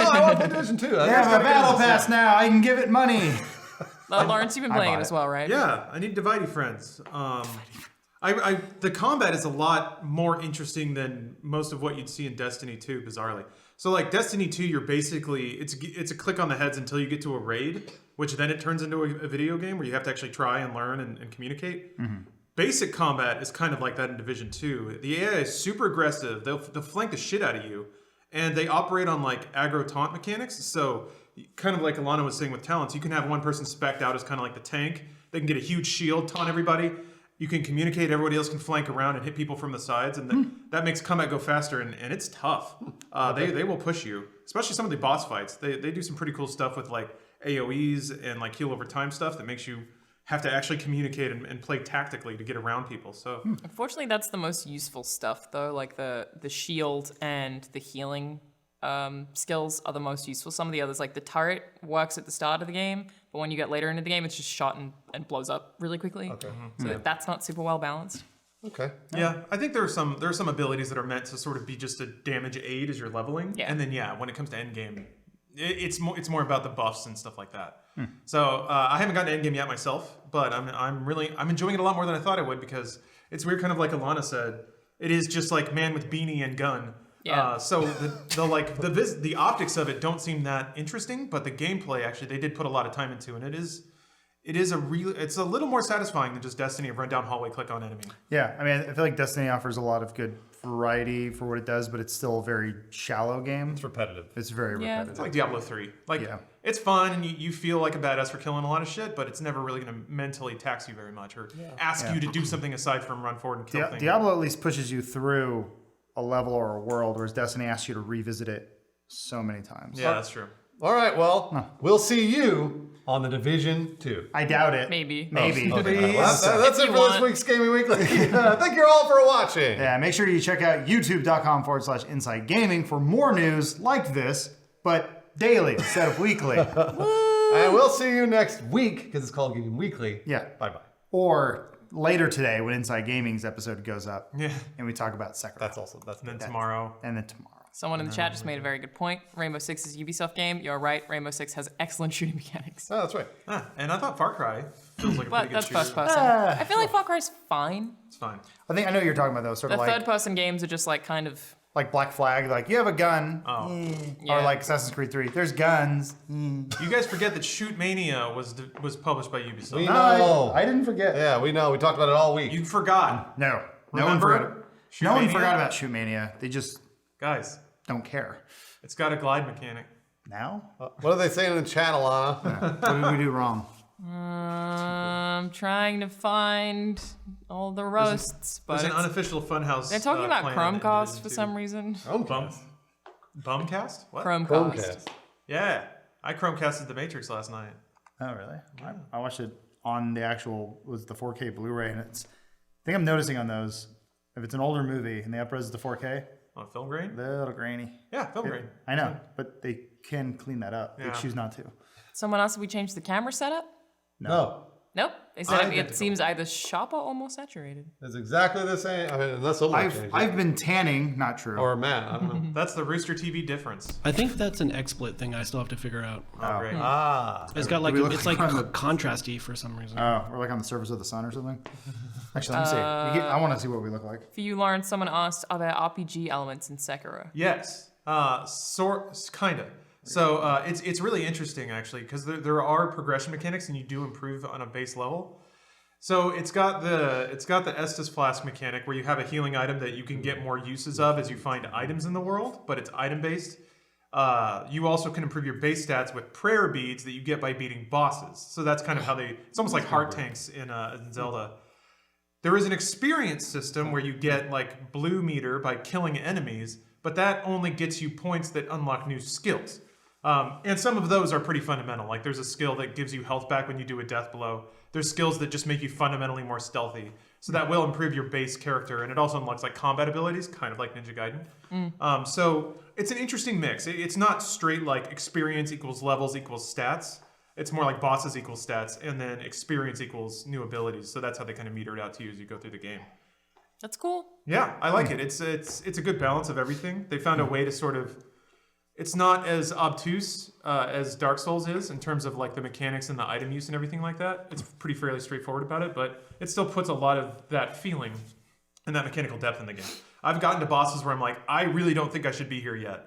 I want to play Division 2. I have a battle pass now. I can give it money. Lawrence, you've been playing it as well, right? Yeah, I need Dividey Friends. The combat is a lot more interesting than most of what you'd see in Destiny 2, bizarrely. So like Destiny 2, you're basically, it's a click on the heads until you get to a raid, which then it turns into a video game where you have to actually try and learn and communicate. Basic combat is kind of like that in Division 2. The AI is super aggressive. They'll flank the shit out of you. And they operate on like aggro taunt mechanics. So kind of like Alana was saying with talents, you can have one person spec'd out as kind of like the tank. They can get a huge shield, taunt everybody. You can communicate, everybody else can flank around and hit people from the sides, and that makes combat go faster, and it's tough. They will push you, especially some of the boss fights. They do some pretty cool stuff with like AoEs and like heal over time stuff that makes you have to actually communicate and play tactically to get around people. So unfortunately, that's the most useful stuff, though. Like the shield and the healing skills are the most useful. Some of the others, like the turret, works at the start of the game, but when you get later into the game, it's just shot and blows up really quickly. Okay. So that's not super well balanced. Okay. Yeah, I think there are some abilities that are meant to sort of be just a damage aid as you're leveling. Yeah. And then when it comes to endgame, it's more about the buffs and stuff like that. So I haven't gotten to endgame yet myself, but I'm enjoying it a lot more than I thought I would, because it's weird, kind of like Alana said. It is just like man with beanie and gun. Yeah. So the optics of it don't seem that interesting, but the gameplay actually they did put a lot of time into, and it's a little more satisfying than just Destiny of run down hallway, click on enemy. Yeah, I mean, I feel like Destiny offers a lot of good variety for what it does, but it's still a very shallow game. It's repetitive. It's very repetitive. It's like Diablo 3. it's fun and you feel like a badass for killing a lot of shit, but it's never really going to mentally tax you very much or ask you to do something aside from run forward and kill things. Diablo at least pushes you through a level or a world, whereas Destiny asks you to revisit it so many times. Yeah, that's true. All right, well, we'll see you on the Division 2. I doubt it. Maybe. Maybe. Okay. Well, that's it for this week's Gaming Weekly. Thank you all for watching. Yeah, make sure you check out youtube.com/Inside Gaming for more news like this, but daily instead of weekly. And we'll see you next week, because it's called Gaming Weekly. Yeah. Bye-bye. Or later today when Inside Gaming's episode goes up. Yeah. And we talk about Sekiro. And then tomorrow. And then tomorrow. Someone in the chat just made a very good point. Rainbow Six is a Ubisoft game. You're right. Rainbow Six has excellent shooting mechanics. Oh, that's right. And I thought Far Cry feels like a But pretty good that's shooter. first person. I feel like Far Cry's fine. It's fine. I know what you're talking about though. Sort The of like third person games are just like kind of like Black Flag, like you have a gun. Oh. Or like Assassin's Creed 3. There's guns. You guys forget that Shoot Mania was published by Ubisoft. We know. I didn't forget. Yeah, we know. We talked about it all week. You forgot. No. No Remember one forgot. No one Shootmania? forgot about Shootmania. They just Guys, don't care. it's got a glide mechanic. Now? What are they saying in the chat, Alana? What did we do wrong? I'm trying to find all the roasts, but There's an it's- unofficial Funhaus. they're talking about plan in Chromecast Division for 2. some reason. Bumcast? What? Chromecast. Yeah. I Chromecasted The Matrix last night. Oh, really? I watched it on the actual, was the 4K Blu-ray, and it's, I think I'm noticing on those, if it's an older movie and they upres to 4K, On film grain? little grainy. Yeah, film grain. I know, but they can clean that up. They Yeah. choose not to. Someone else, we changed the camera setup? No. Nope. They said it Identical. seems either sharper or more saturated. It's exactly the same. I mean, unless someone changed it. I've been tanning, not true. Or Matt, I don't know. That's the Rooster TV difference. I think that's an XSplit thing I still have to figure out. Oh, great. It's got like Do we look it's like on the- contrasty for some reason. Oh, we're like on the surface of the sun or something? Actually, let me see. I want to see what we look like. For you, Lawrence, someone asked, are there RPG elements in Sekiro? Yes. Kinda. So it's really interesting actually because there are progression mechanics and you do improve on a base level. So it's got the Estus Flask mechanic where you have a healing item that you can get more uses of as you find items in the world, but it's item based. You also can improve your base stats with prayer beads that you get by beating bosses. So that's kind of how it's almost like heart tanks in Zelda. There is an experience system where you get like blue meter by killing enemies, but that only gets you points that unlock new skills. And some of those are pretty fundamental. Like there's a skill that gives you health back when you do a death blow. There's skills that just make you fundamentally more stealthy. So that will improve your base character. And it also unlocks like combat abilities, kind of like Ninja Gaiden. So it's an interesting mix. It's not straight like experience equals levels equals stats. It's more like bosses equals stats and then experience equals new abilities. So that's how they kind of meter it out to you as you go through the game. That's cool. Yeah, I like it. It's a good balance of everything. They found a way to sort of, it's not as obtuse as Dark Souls is in terms of like the mechanics and the item use and everything like that. It's pretty fairly straightforward about it, but it still puts a lot of that feeling and that mechanical depth in the game. I've gotten to bosses where I'm like, I really don't think I should be here yet,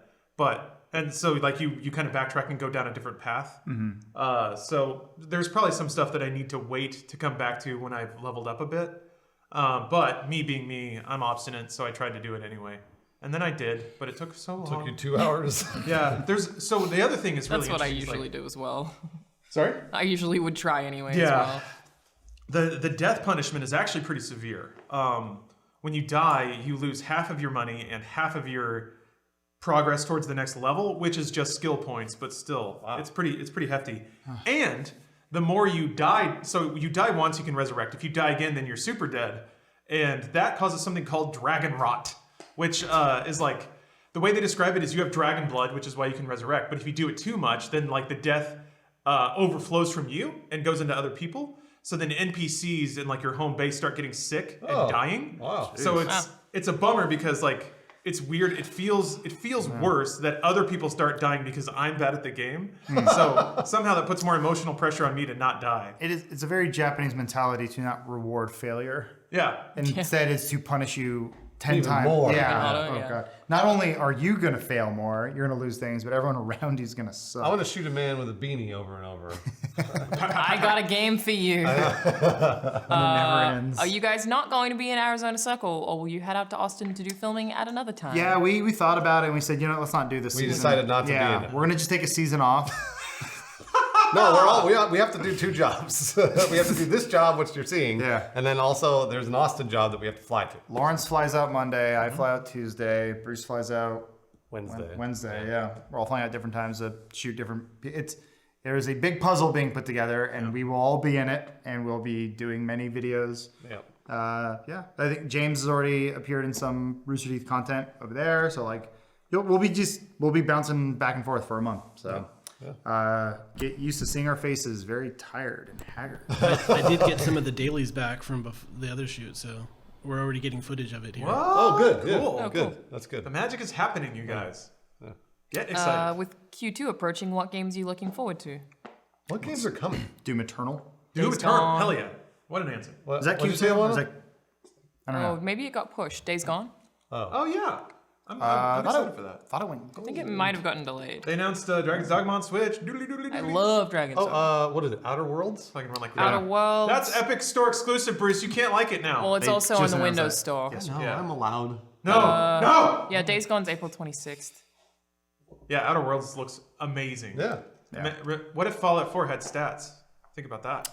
and so like you kind of backtrack and go down a different path. So there's probably some stuff that I need to wait to come back to when I've leveled up a bit. But me being me, I'm obstinate, so I tried to do it anyway. And then I did, but it took so long. Took you 2 hours. Yeah, so the other thing is really That's what I interesting, usually do as well. Sorry? I usually would try anyway as well. The death punishment is actually pretty severe. When you die, you lose half of your money and half of your progress towards the next level, which is just skill points, but still, it's pretty hefty. And the more you die, so you die once, you can resurrect. If you die again, then you're super dead. And that causes something called dragon rot, which is like, the way they describe it is you have dragon blood, which is why you can resurrect. But if you do it too much, then like the death overflows from you and goes into other people. So then NPCs in like your home base start getting sick and dying. Wow. So it's a bummer because like, it's weird. It feels worse that other people start dying because I'm bad at the game. So somehow that puts more emotional pressure on me to not die. It's a very Japanese mentality to not reward failure. Yeah. And instead it's to punish you 10 Even times. more. Yeah. Oh, Oh, yeah. God. Not only are you going to fail more, you're going to lose things, but everyone around you is going to suck. I want to shoot a man with a beanie over and over. I got a game for you. It never ends. Are you guys not going to be in Arizona Circle, or will you head out to Austin to do filming at another time? Yeah, we thought about it and we said, let's not do this We season. decided not to be in it. We're going to just take a season off. No, we have to do 2 jobs. We have to do this job, which you're seeing. Yeah. And then also there's an Austin job that we have to fly to. Lawrence flies out Monday. I fly out Tuesday. Bruce flies out Wednesday. Wednesday, yeah. We're all flying out different times to shoot different. There is a big puzzle being put together, and we will all be in it, and we'll be doing many videos. Yeah. I think James has already appeared in some Rooster Teeth content over there, so like, we'll be bouncing back and forth for a month. So. Get used to seeing our faces very tired and haggard. I did get some of the dailies back from the other shoot, so we're already getting footage of it here. Whoa, Oh, good. cool. Yeah, good. That's good. The magic is happening, you guys. Get excited. With Q2 approaching, what games are you looking forward to? What games are coming? Doom Eternal. Doom Days Eternal. Gone. Hell yeah. What an answer. Is that What'd you say, Q2? Alana? Is that, I don't know. Maybe it got pushed. Days Gone? Oh, yeah. I'm thought excited for that. Thought it went. I think it might have gotten delayed. They announced Dragon's Dogma on Switch. I love Dragon's Dogma. What is it? Outer Worlds? So I can run like Outer Worlds. That's Epic Store exclusive, Bruce. You can't like it now. Well, it's They also on just the announced Windows that. Store. Yes. No, Yeah. I'm allowed. No. Yeah, Days Gone's April 26th. Yeah, Outer Worlds looks amazing. Yeah. What if Fallout 4 had stats? Think about that.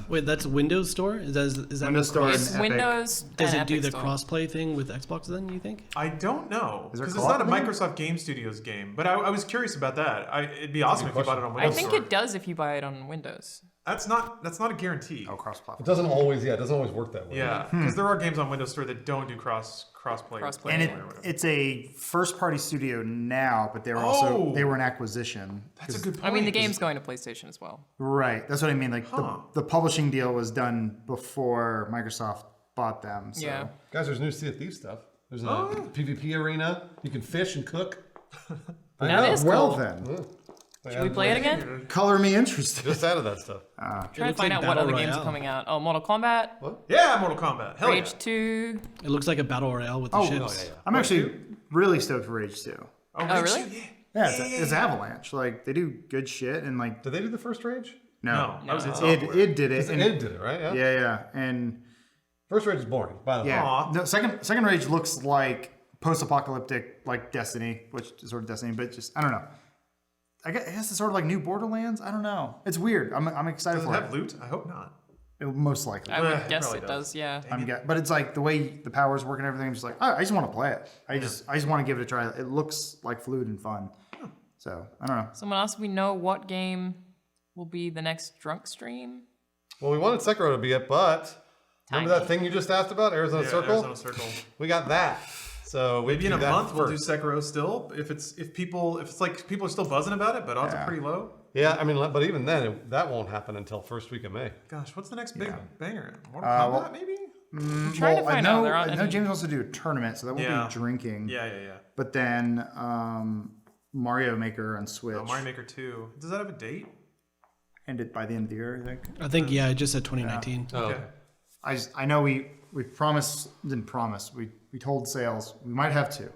Wait, that's Windows Store? Is that Windows Store It's and Epic. Windows Does and it do Epic the Store. crossplay thing with Xbox then, you think? I don't know. Is there Because it's not a co-op in there? Microsoft Game Studios game. But I was curious about that. It'd be awesome if you bought it on I Windows think Store. it does if you buy it on Windows. That's not a guarantee. Oh, It cross-platform. doesn't always work that way. Yeah, because there are games on Windows Store that don't do crossplay. Crossplay. And or whatever. it's a first-party studio now, but they were they were an acquisition. That's a good point. I mean, the game's going to PlayStation as well. Right. That's what I mean. Like the publishing deal was done before Microsoft bought them. So. Yeah. Guys, there's new Sea of Thieves stuff. There's a PvP arena. You can fish and cook. That is Well cool. then, Should we play it again? color me interested. Just added that stuff. Trying to looks find like out what Battle other games Royale. are coming out. Oh, Mortal Kombat, Yeah, Mortal Kombat. Hell Rage yeah. 2. It looks like a battle royale with the ships. I'm actually really stoked for Rage 2. Oh, Oh, Rage really? 2, yeah. Yeah, it's Avalanche. Like they do good shit, and like Did they do the first Rage? No, that was id it Software. it did it. It did it, right? Yeah. Yeah, and First Rage is boring, by the way. yeah. Aw. No, second Rage looks like post-apocalyptic, like Destiny, which is sort of Destiny, but just I don't know. I guess it's sort of like New Borderlands. I don't know. It's weird. I'm excited Does it for have it. loot? I hope not. Most likely. I would it guess probably it does. does, yeah. But it's like the way the powers work and everything. I'm just like, I just want to play it. I just want to give it a try. It looks like fluid and fun. So I don't know. Someone else we know what game will be the next drunk stream? Well, we wanted Sekiro to be it, but remember Tiny. that thing you just asked about, Arizona Yeah, Circle? Arizona Circle. We got that. So we Maybe in a do that month we'll do first. Sekiro still. If it's like people are still buzzing about it, but odds are pretty low. Yeah, I mean, but even then, that won't happen until first week of May. Gosh, what's the next big banger? Mortal Kombat, well- maybe? I'm trying to find out. There aren't I know any. James wants to do a tournament, so that won't Yeah. be drinking. Yeah. But then Mario Maker on Switch Oh, Mario Maker 2. Does that have a date? ended by the end of the year, I think. I think, yeah, I just said 2019. Oh. Okay. I know we didn't promise. We told sales we might have to.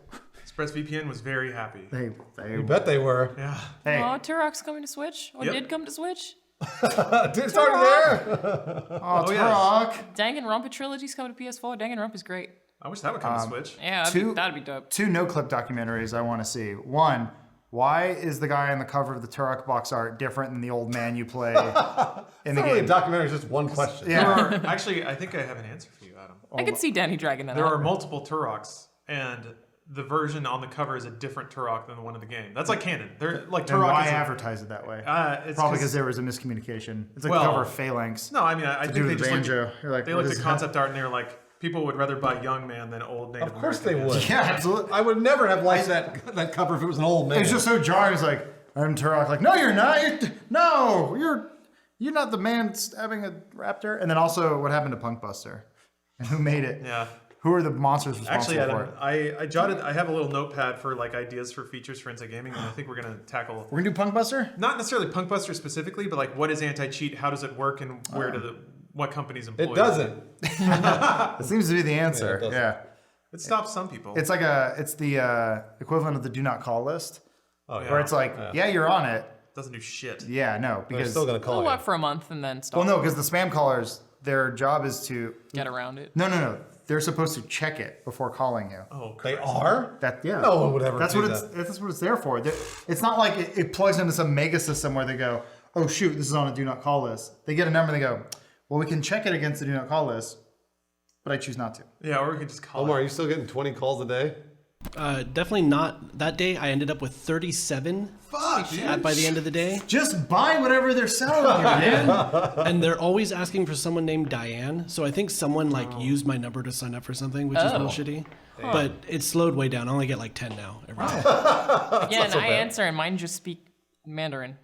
ExpressVPN was very happy. They You bet they were. Yeah. hey. Oh, Turok's coming to Switch? Or Yep. did come to Switch? Dude, it's already there. Oh, yes. Turok. Danganronpa Trilogy's coming to PS4. Danganronpa's great. I wish that would come to Switch. Yeah, that'd be dope. Two no-clip documentaries I want to see. One, why is the guy on the cover of the Turok box art different than the old man you play in the Not really a game? documentary, it's just one question. Yeah. Actually, I think I have an answer for you, Adam. I could see Danny dragging that There out. are multiple Turoks, and the version on the cover is a different Turok than the one in the game. That's like canon. They're like Then Turok. why is a- advertise it that way? It's Probably because there was a miscommunication. It's like Well, the cover of Phalanx. No, I mean I to think do they with just banjo. looked, You're like, they what looked is at that? concept art and they were like, people would rather buy young man than old Native Of course they American would. Yeah, absolutely. I would never have liked that cover if it was an old man. It's just so jarring. It's like, I'm Turok. Like, no, you're not. You're not the man stabbing a raptor. And then also, what happened to Punkbuster? And who made it? Yeah. Who are the monsters responsible Actually, for Adam, it? I have a little notepad for like ideas for features for Inside Gaming, and I think we're gonna tackle We're gonna do Punkbuster? not necessarily Punkbuster specifically, but like what is anti-cheat, how does it work, and what companies employ It doesn't. It seems to be the answer. doesn't. Yeah. It stops some people. It's like it's the equivalent of the do not call list, Oh, yeah. where it's like, yeah, you're on it. Doesn't do shit. Yeah, no, They're because still going to It'll call work you. for a month and then stop. well, no, because the spam callers, their job is to Get around it. no. They're supposed to check it before calling you. Oh, They Christ. are? Yeah. No one would ever That's do what that. that's what it's there for. It's not like it plugs into some mega system where they go, oh shoot, this is on a do not call list. They get a number and they go, well, we can check it against the do not call list, but I choose not to. Yeah, or we could just call Omar, it. are you still getting 20 calls a day? Definitely not. That day, I ended up with 37 Fuck, dude. by the end of the day. Just buy whatever they're selling, man. And they're always asking for someone named Diane. So I think someone used my number to sign up for something, which is bullshitty. But it's slowed way down. I only get like 10 now every day. Yeah, and I answer, and mine just speak Mandarin.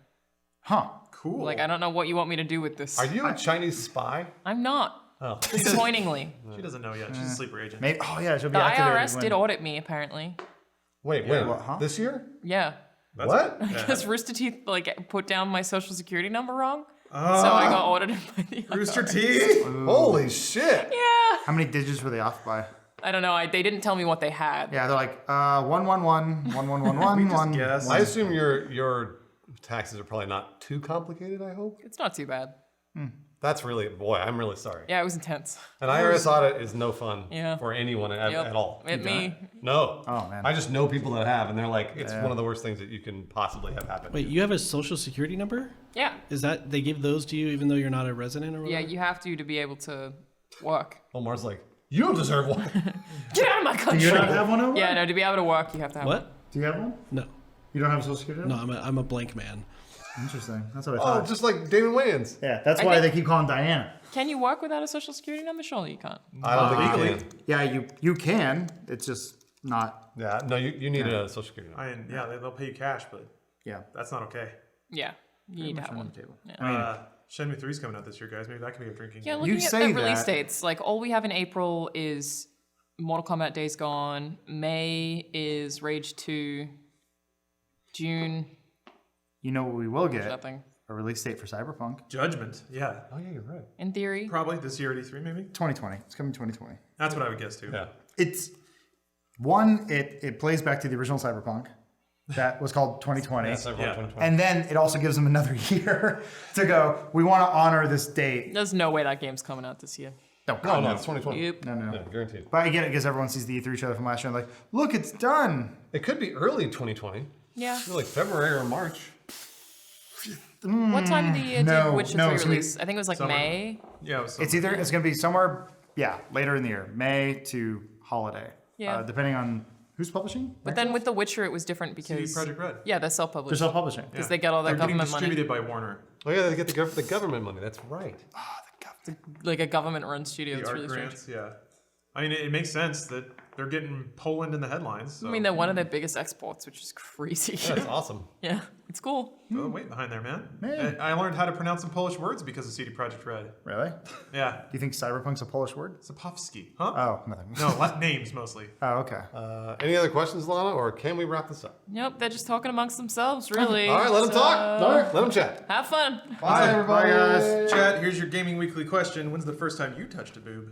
Huh. Cool. Like, I don't know what you want me to do with this. Are you a Chinese spy? I'm not. Oh. Disappointingly. She doesn't know yet. She's a sleeper agent. Maybe, oh yeah, she'll be The activated. IRS did audit me, apparently. Wait, what, huh? This year? Yeah. What? Because Rooster Teeth put down my social security number wrong. So I got audited by the IRS. Rooster Teeth? Holy shit. Yeah. How many digits were they off by? I don't know. They didn't tell me what they had. Yeah, they're like 111 1111. Guess. I assume your taxes are probably not too complicated, I hope. It's not too bad. That's really, boy, I'm really sorry. Yeah, it was intense. An IRS audit is no fun Yeah. for anyone at all. At me. No. Oh, man. I just know people that have, and they're like, it's one of the worst things that you can possibly have happen. Wait, you have a social security number? Yeah. Is that they give those to you even though you're not a resident or Yeah, whatever? you have to be able to work. Omar's like, you don't deserve one. Get out of my country. Do you not have one over? Yeah, no, to be able to work, you have to have one. What? Do you have one? No. You don't have a social security No, number? I'm a blank man. Interesting. That's what I Oh, thought. just like Damon Wayans. Yeah, that's I why think- they keep calling Diana. Can you work without a social security number? Surely you can't. I don't think you legally. can. Yeah, you can. It's just not. Yeah, no, you need a social security number. Yeah, they'll pay you cash, but Yeah. that's not okay. Yeah, you need to have one. Table. Yeah. I mean, Shenmue 3's coming out this year, guys. Maybe that could be a drinking Yeah, game. looking at say the release that. dates, like all we have in April is Mortal Kombat Days Gone. May is Rage 2. June, you know what we will get? nothing. A release date for Cyberpunk. Judgment, yeah. Oh, yeah, you're right. In theory. Probably this year at E3, maybe? 2020. It's coming 2020. That's what I would guess, too. Yeah. It's one. It plays back to the original Cyberpunk. That was called 2020. That's like Yeah. 2020. And then it also gives them another year to go, we want to honor this date. There's no way that game's coming out this year. No, No, God, no, it's 2020. Yep. No. Yeah, guaranteed. But I get it because everyone sees the E3 trailer from last year and like, look, it's done. It could be early 2020. Yeah. Maybe like February or March. What time of the year no, did Witcher no, 3 it's gonna be release? I think it was like summer. May. Yeah, it was It's either, it's going to be somewhere, later in the year, May to holiday. Yeah. Depending on who's publishing. But then with The Witcher, it was different because. CD Projekt Red. Yeah, they're They're self-published. self-publishing. Because they get all that They're getting government money. distributed by Warner. Oh, yeah, they get the government money. That's right. Like a government-run studio. The It's art really strange. grants, yeah. I mean, it makes sense that they're getting Poland in the headlines. So. I mean, they're one of their biggest exports, which is crazy. Yeah, that's awesome. Yeah, it's cool. Oh, wait behind there, man. Man. I learned how to pronounce some Polish words because of CD Projekt Red. Really? Do Yeah. you think Cyberpunk's a Polish word? Sapowski. Huh? Oh, nothing. No, names mostly. Oh, okay. Any other questions, Lana, or can we wrap this up? Nope, they're just talking amongst themselves, really. All right, let them talk. So, All right, let them chat. Have fun. Bye, everybody. Bye, guys. Chad, here's your gaming weekly question. When's the first time you touched a boob?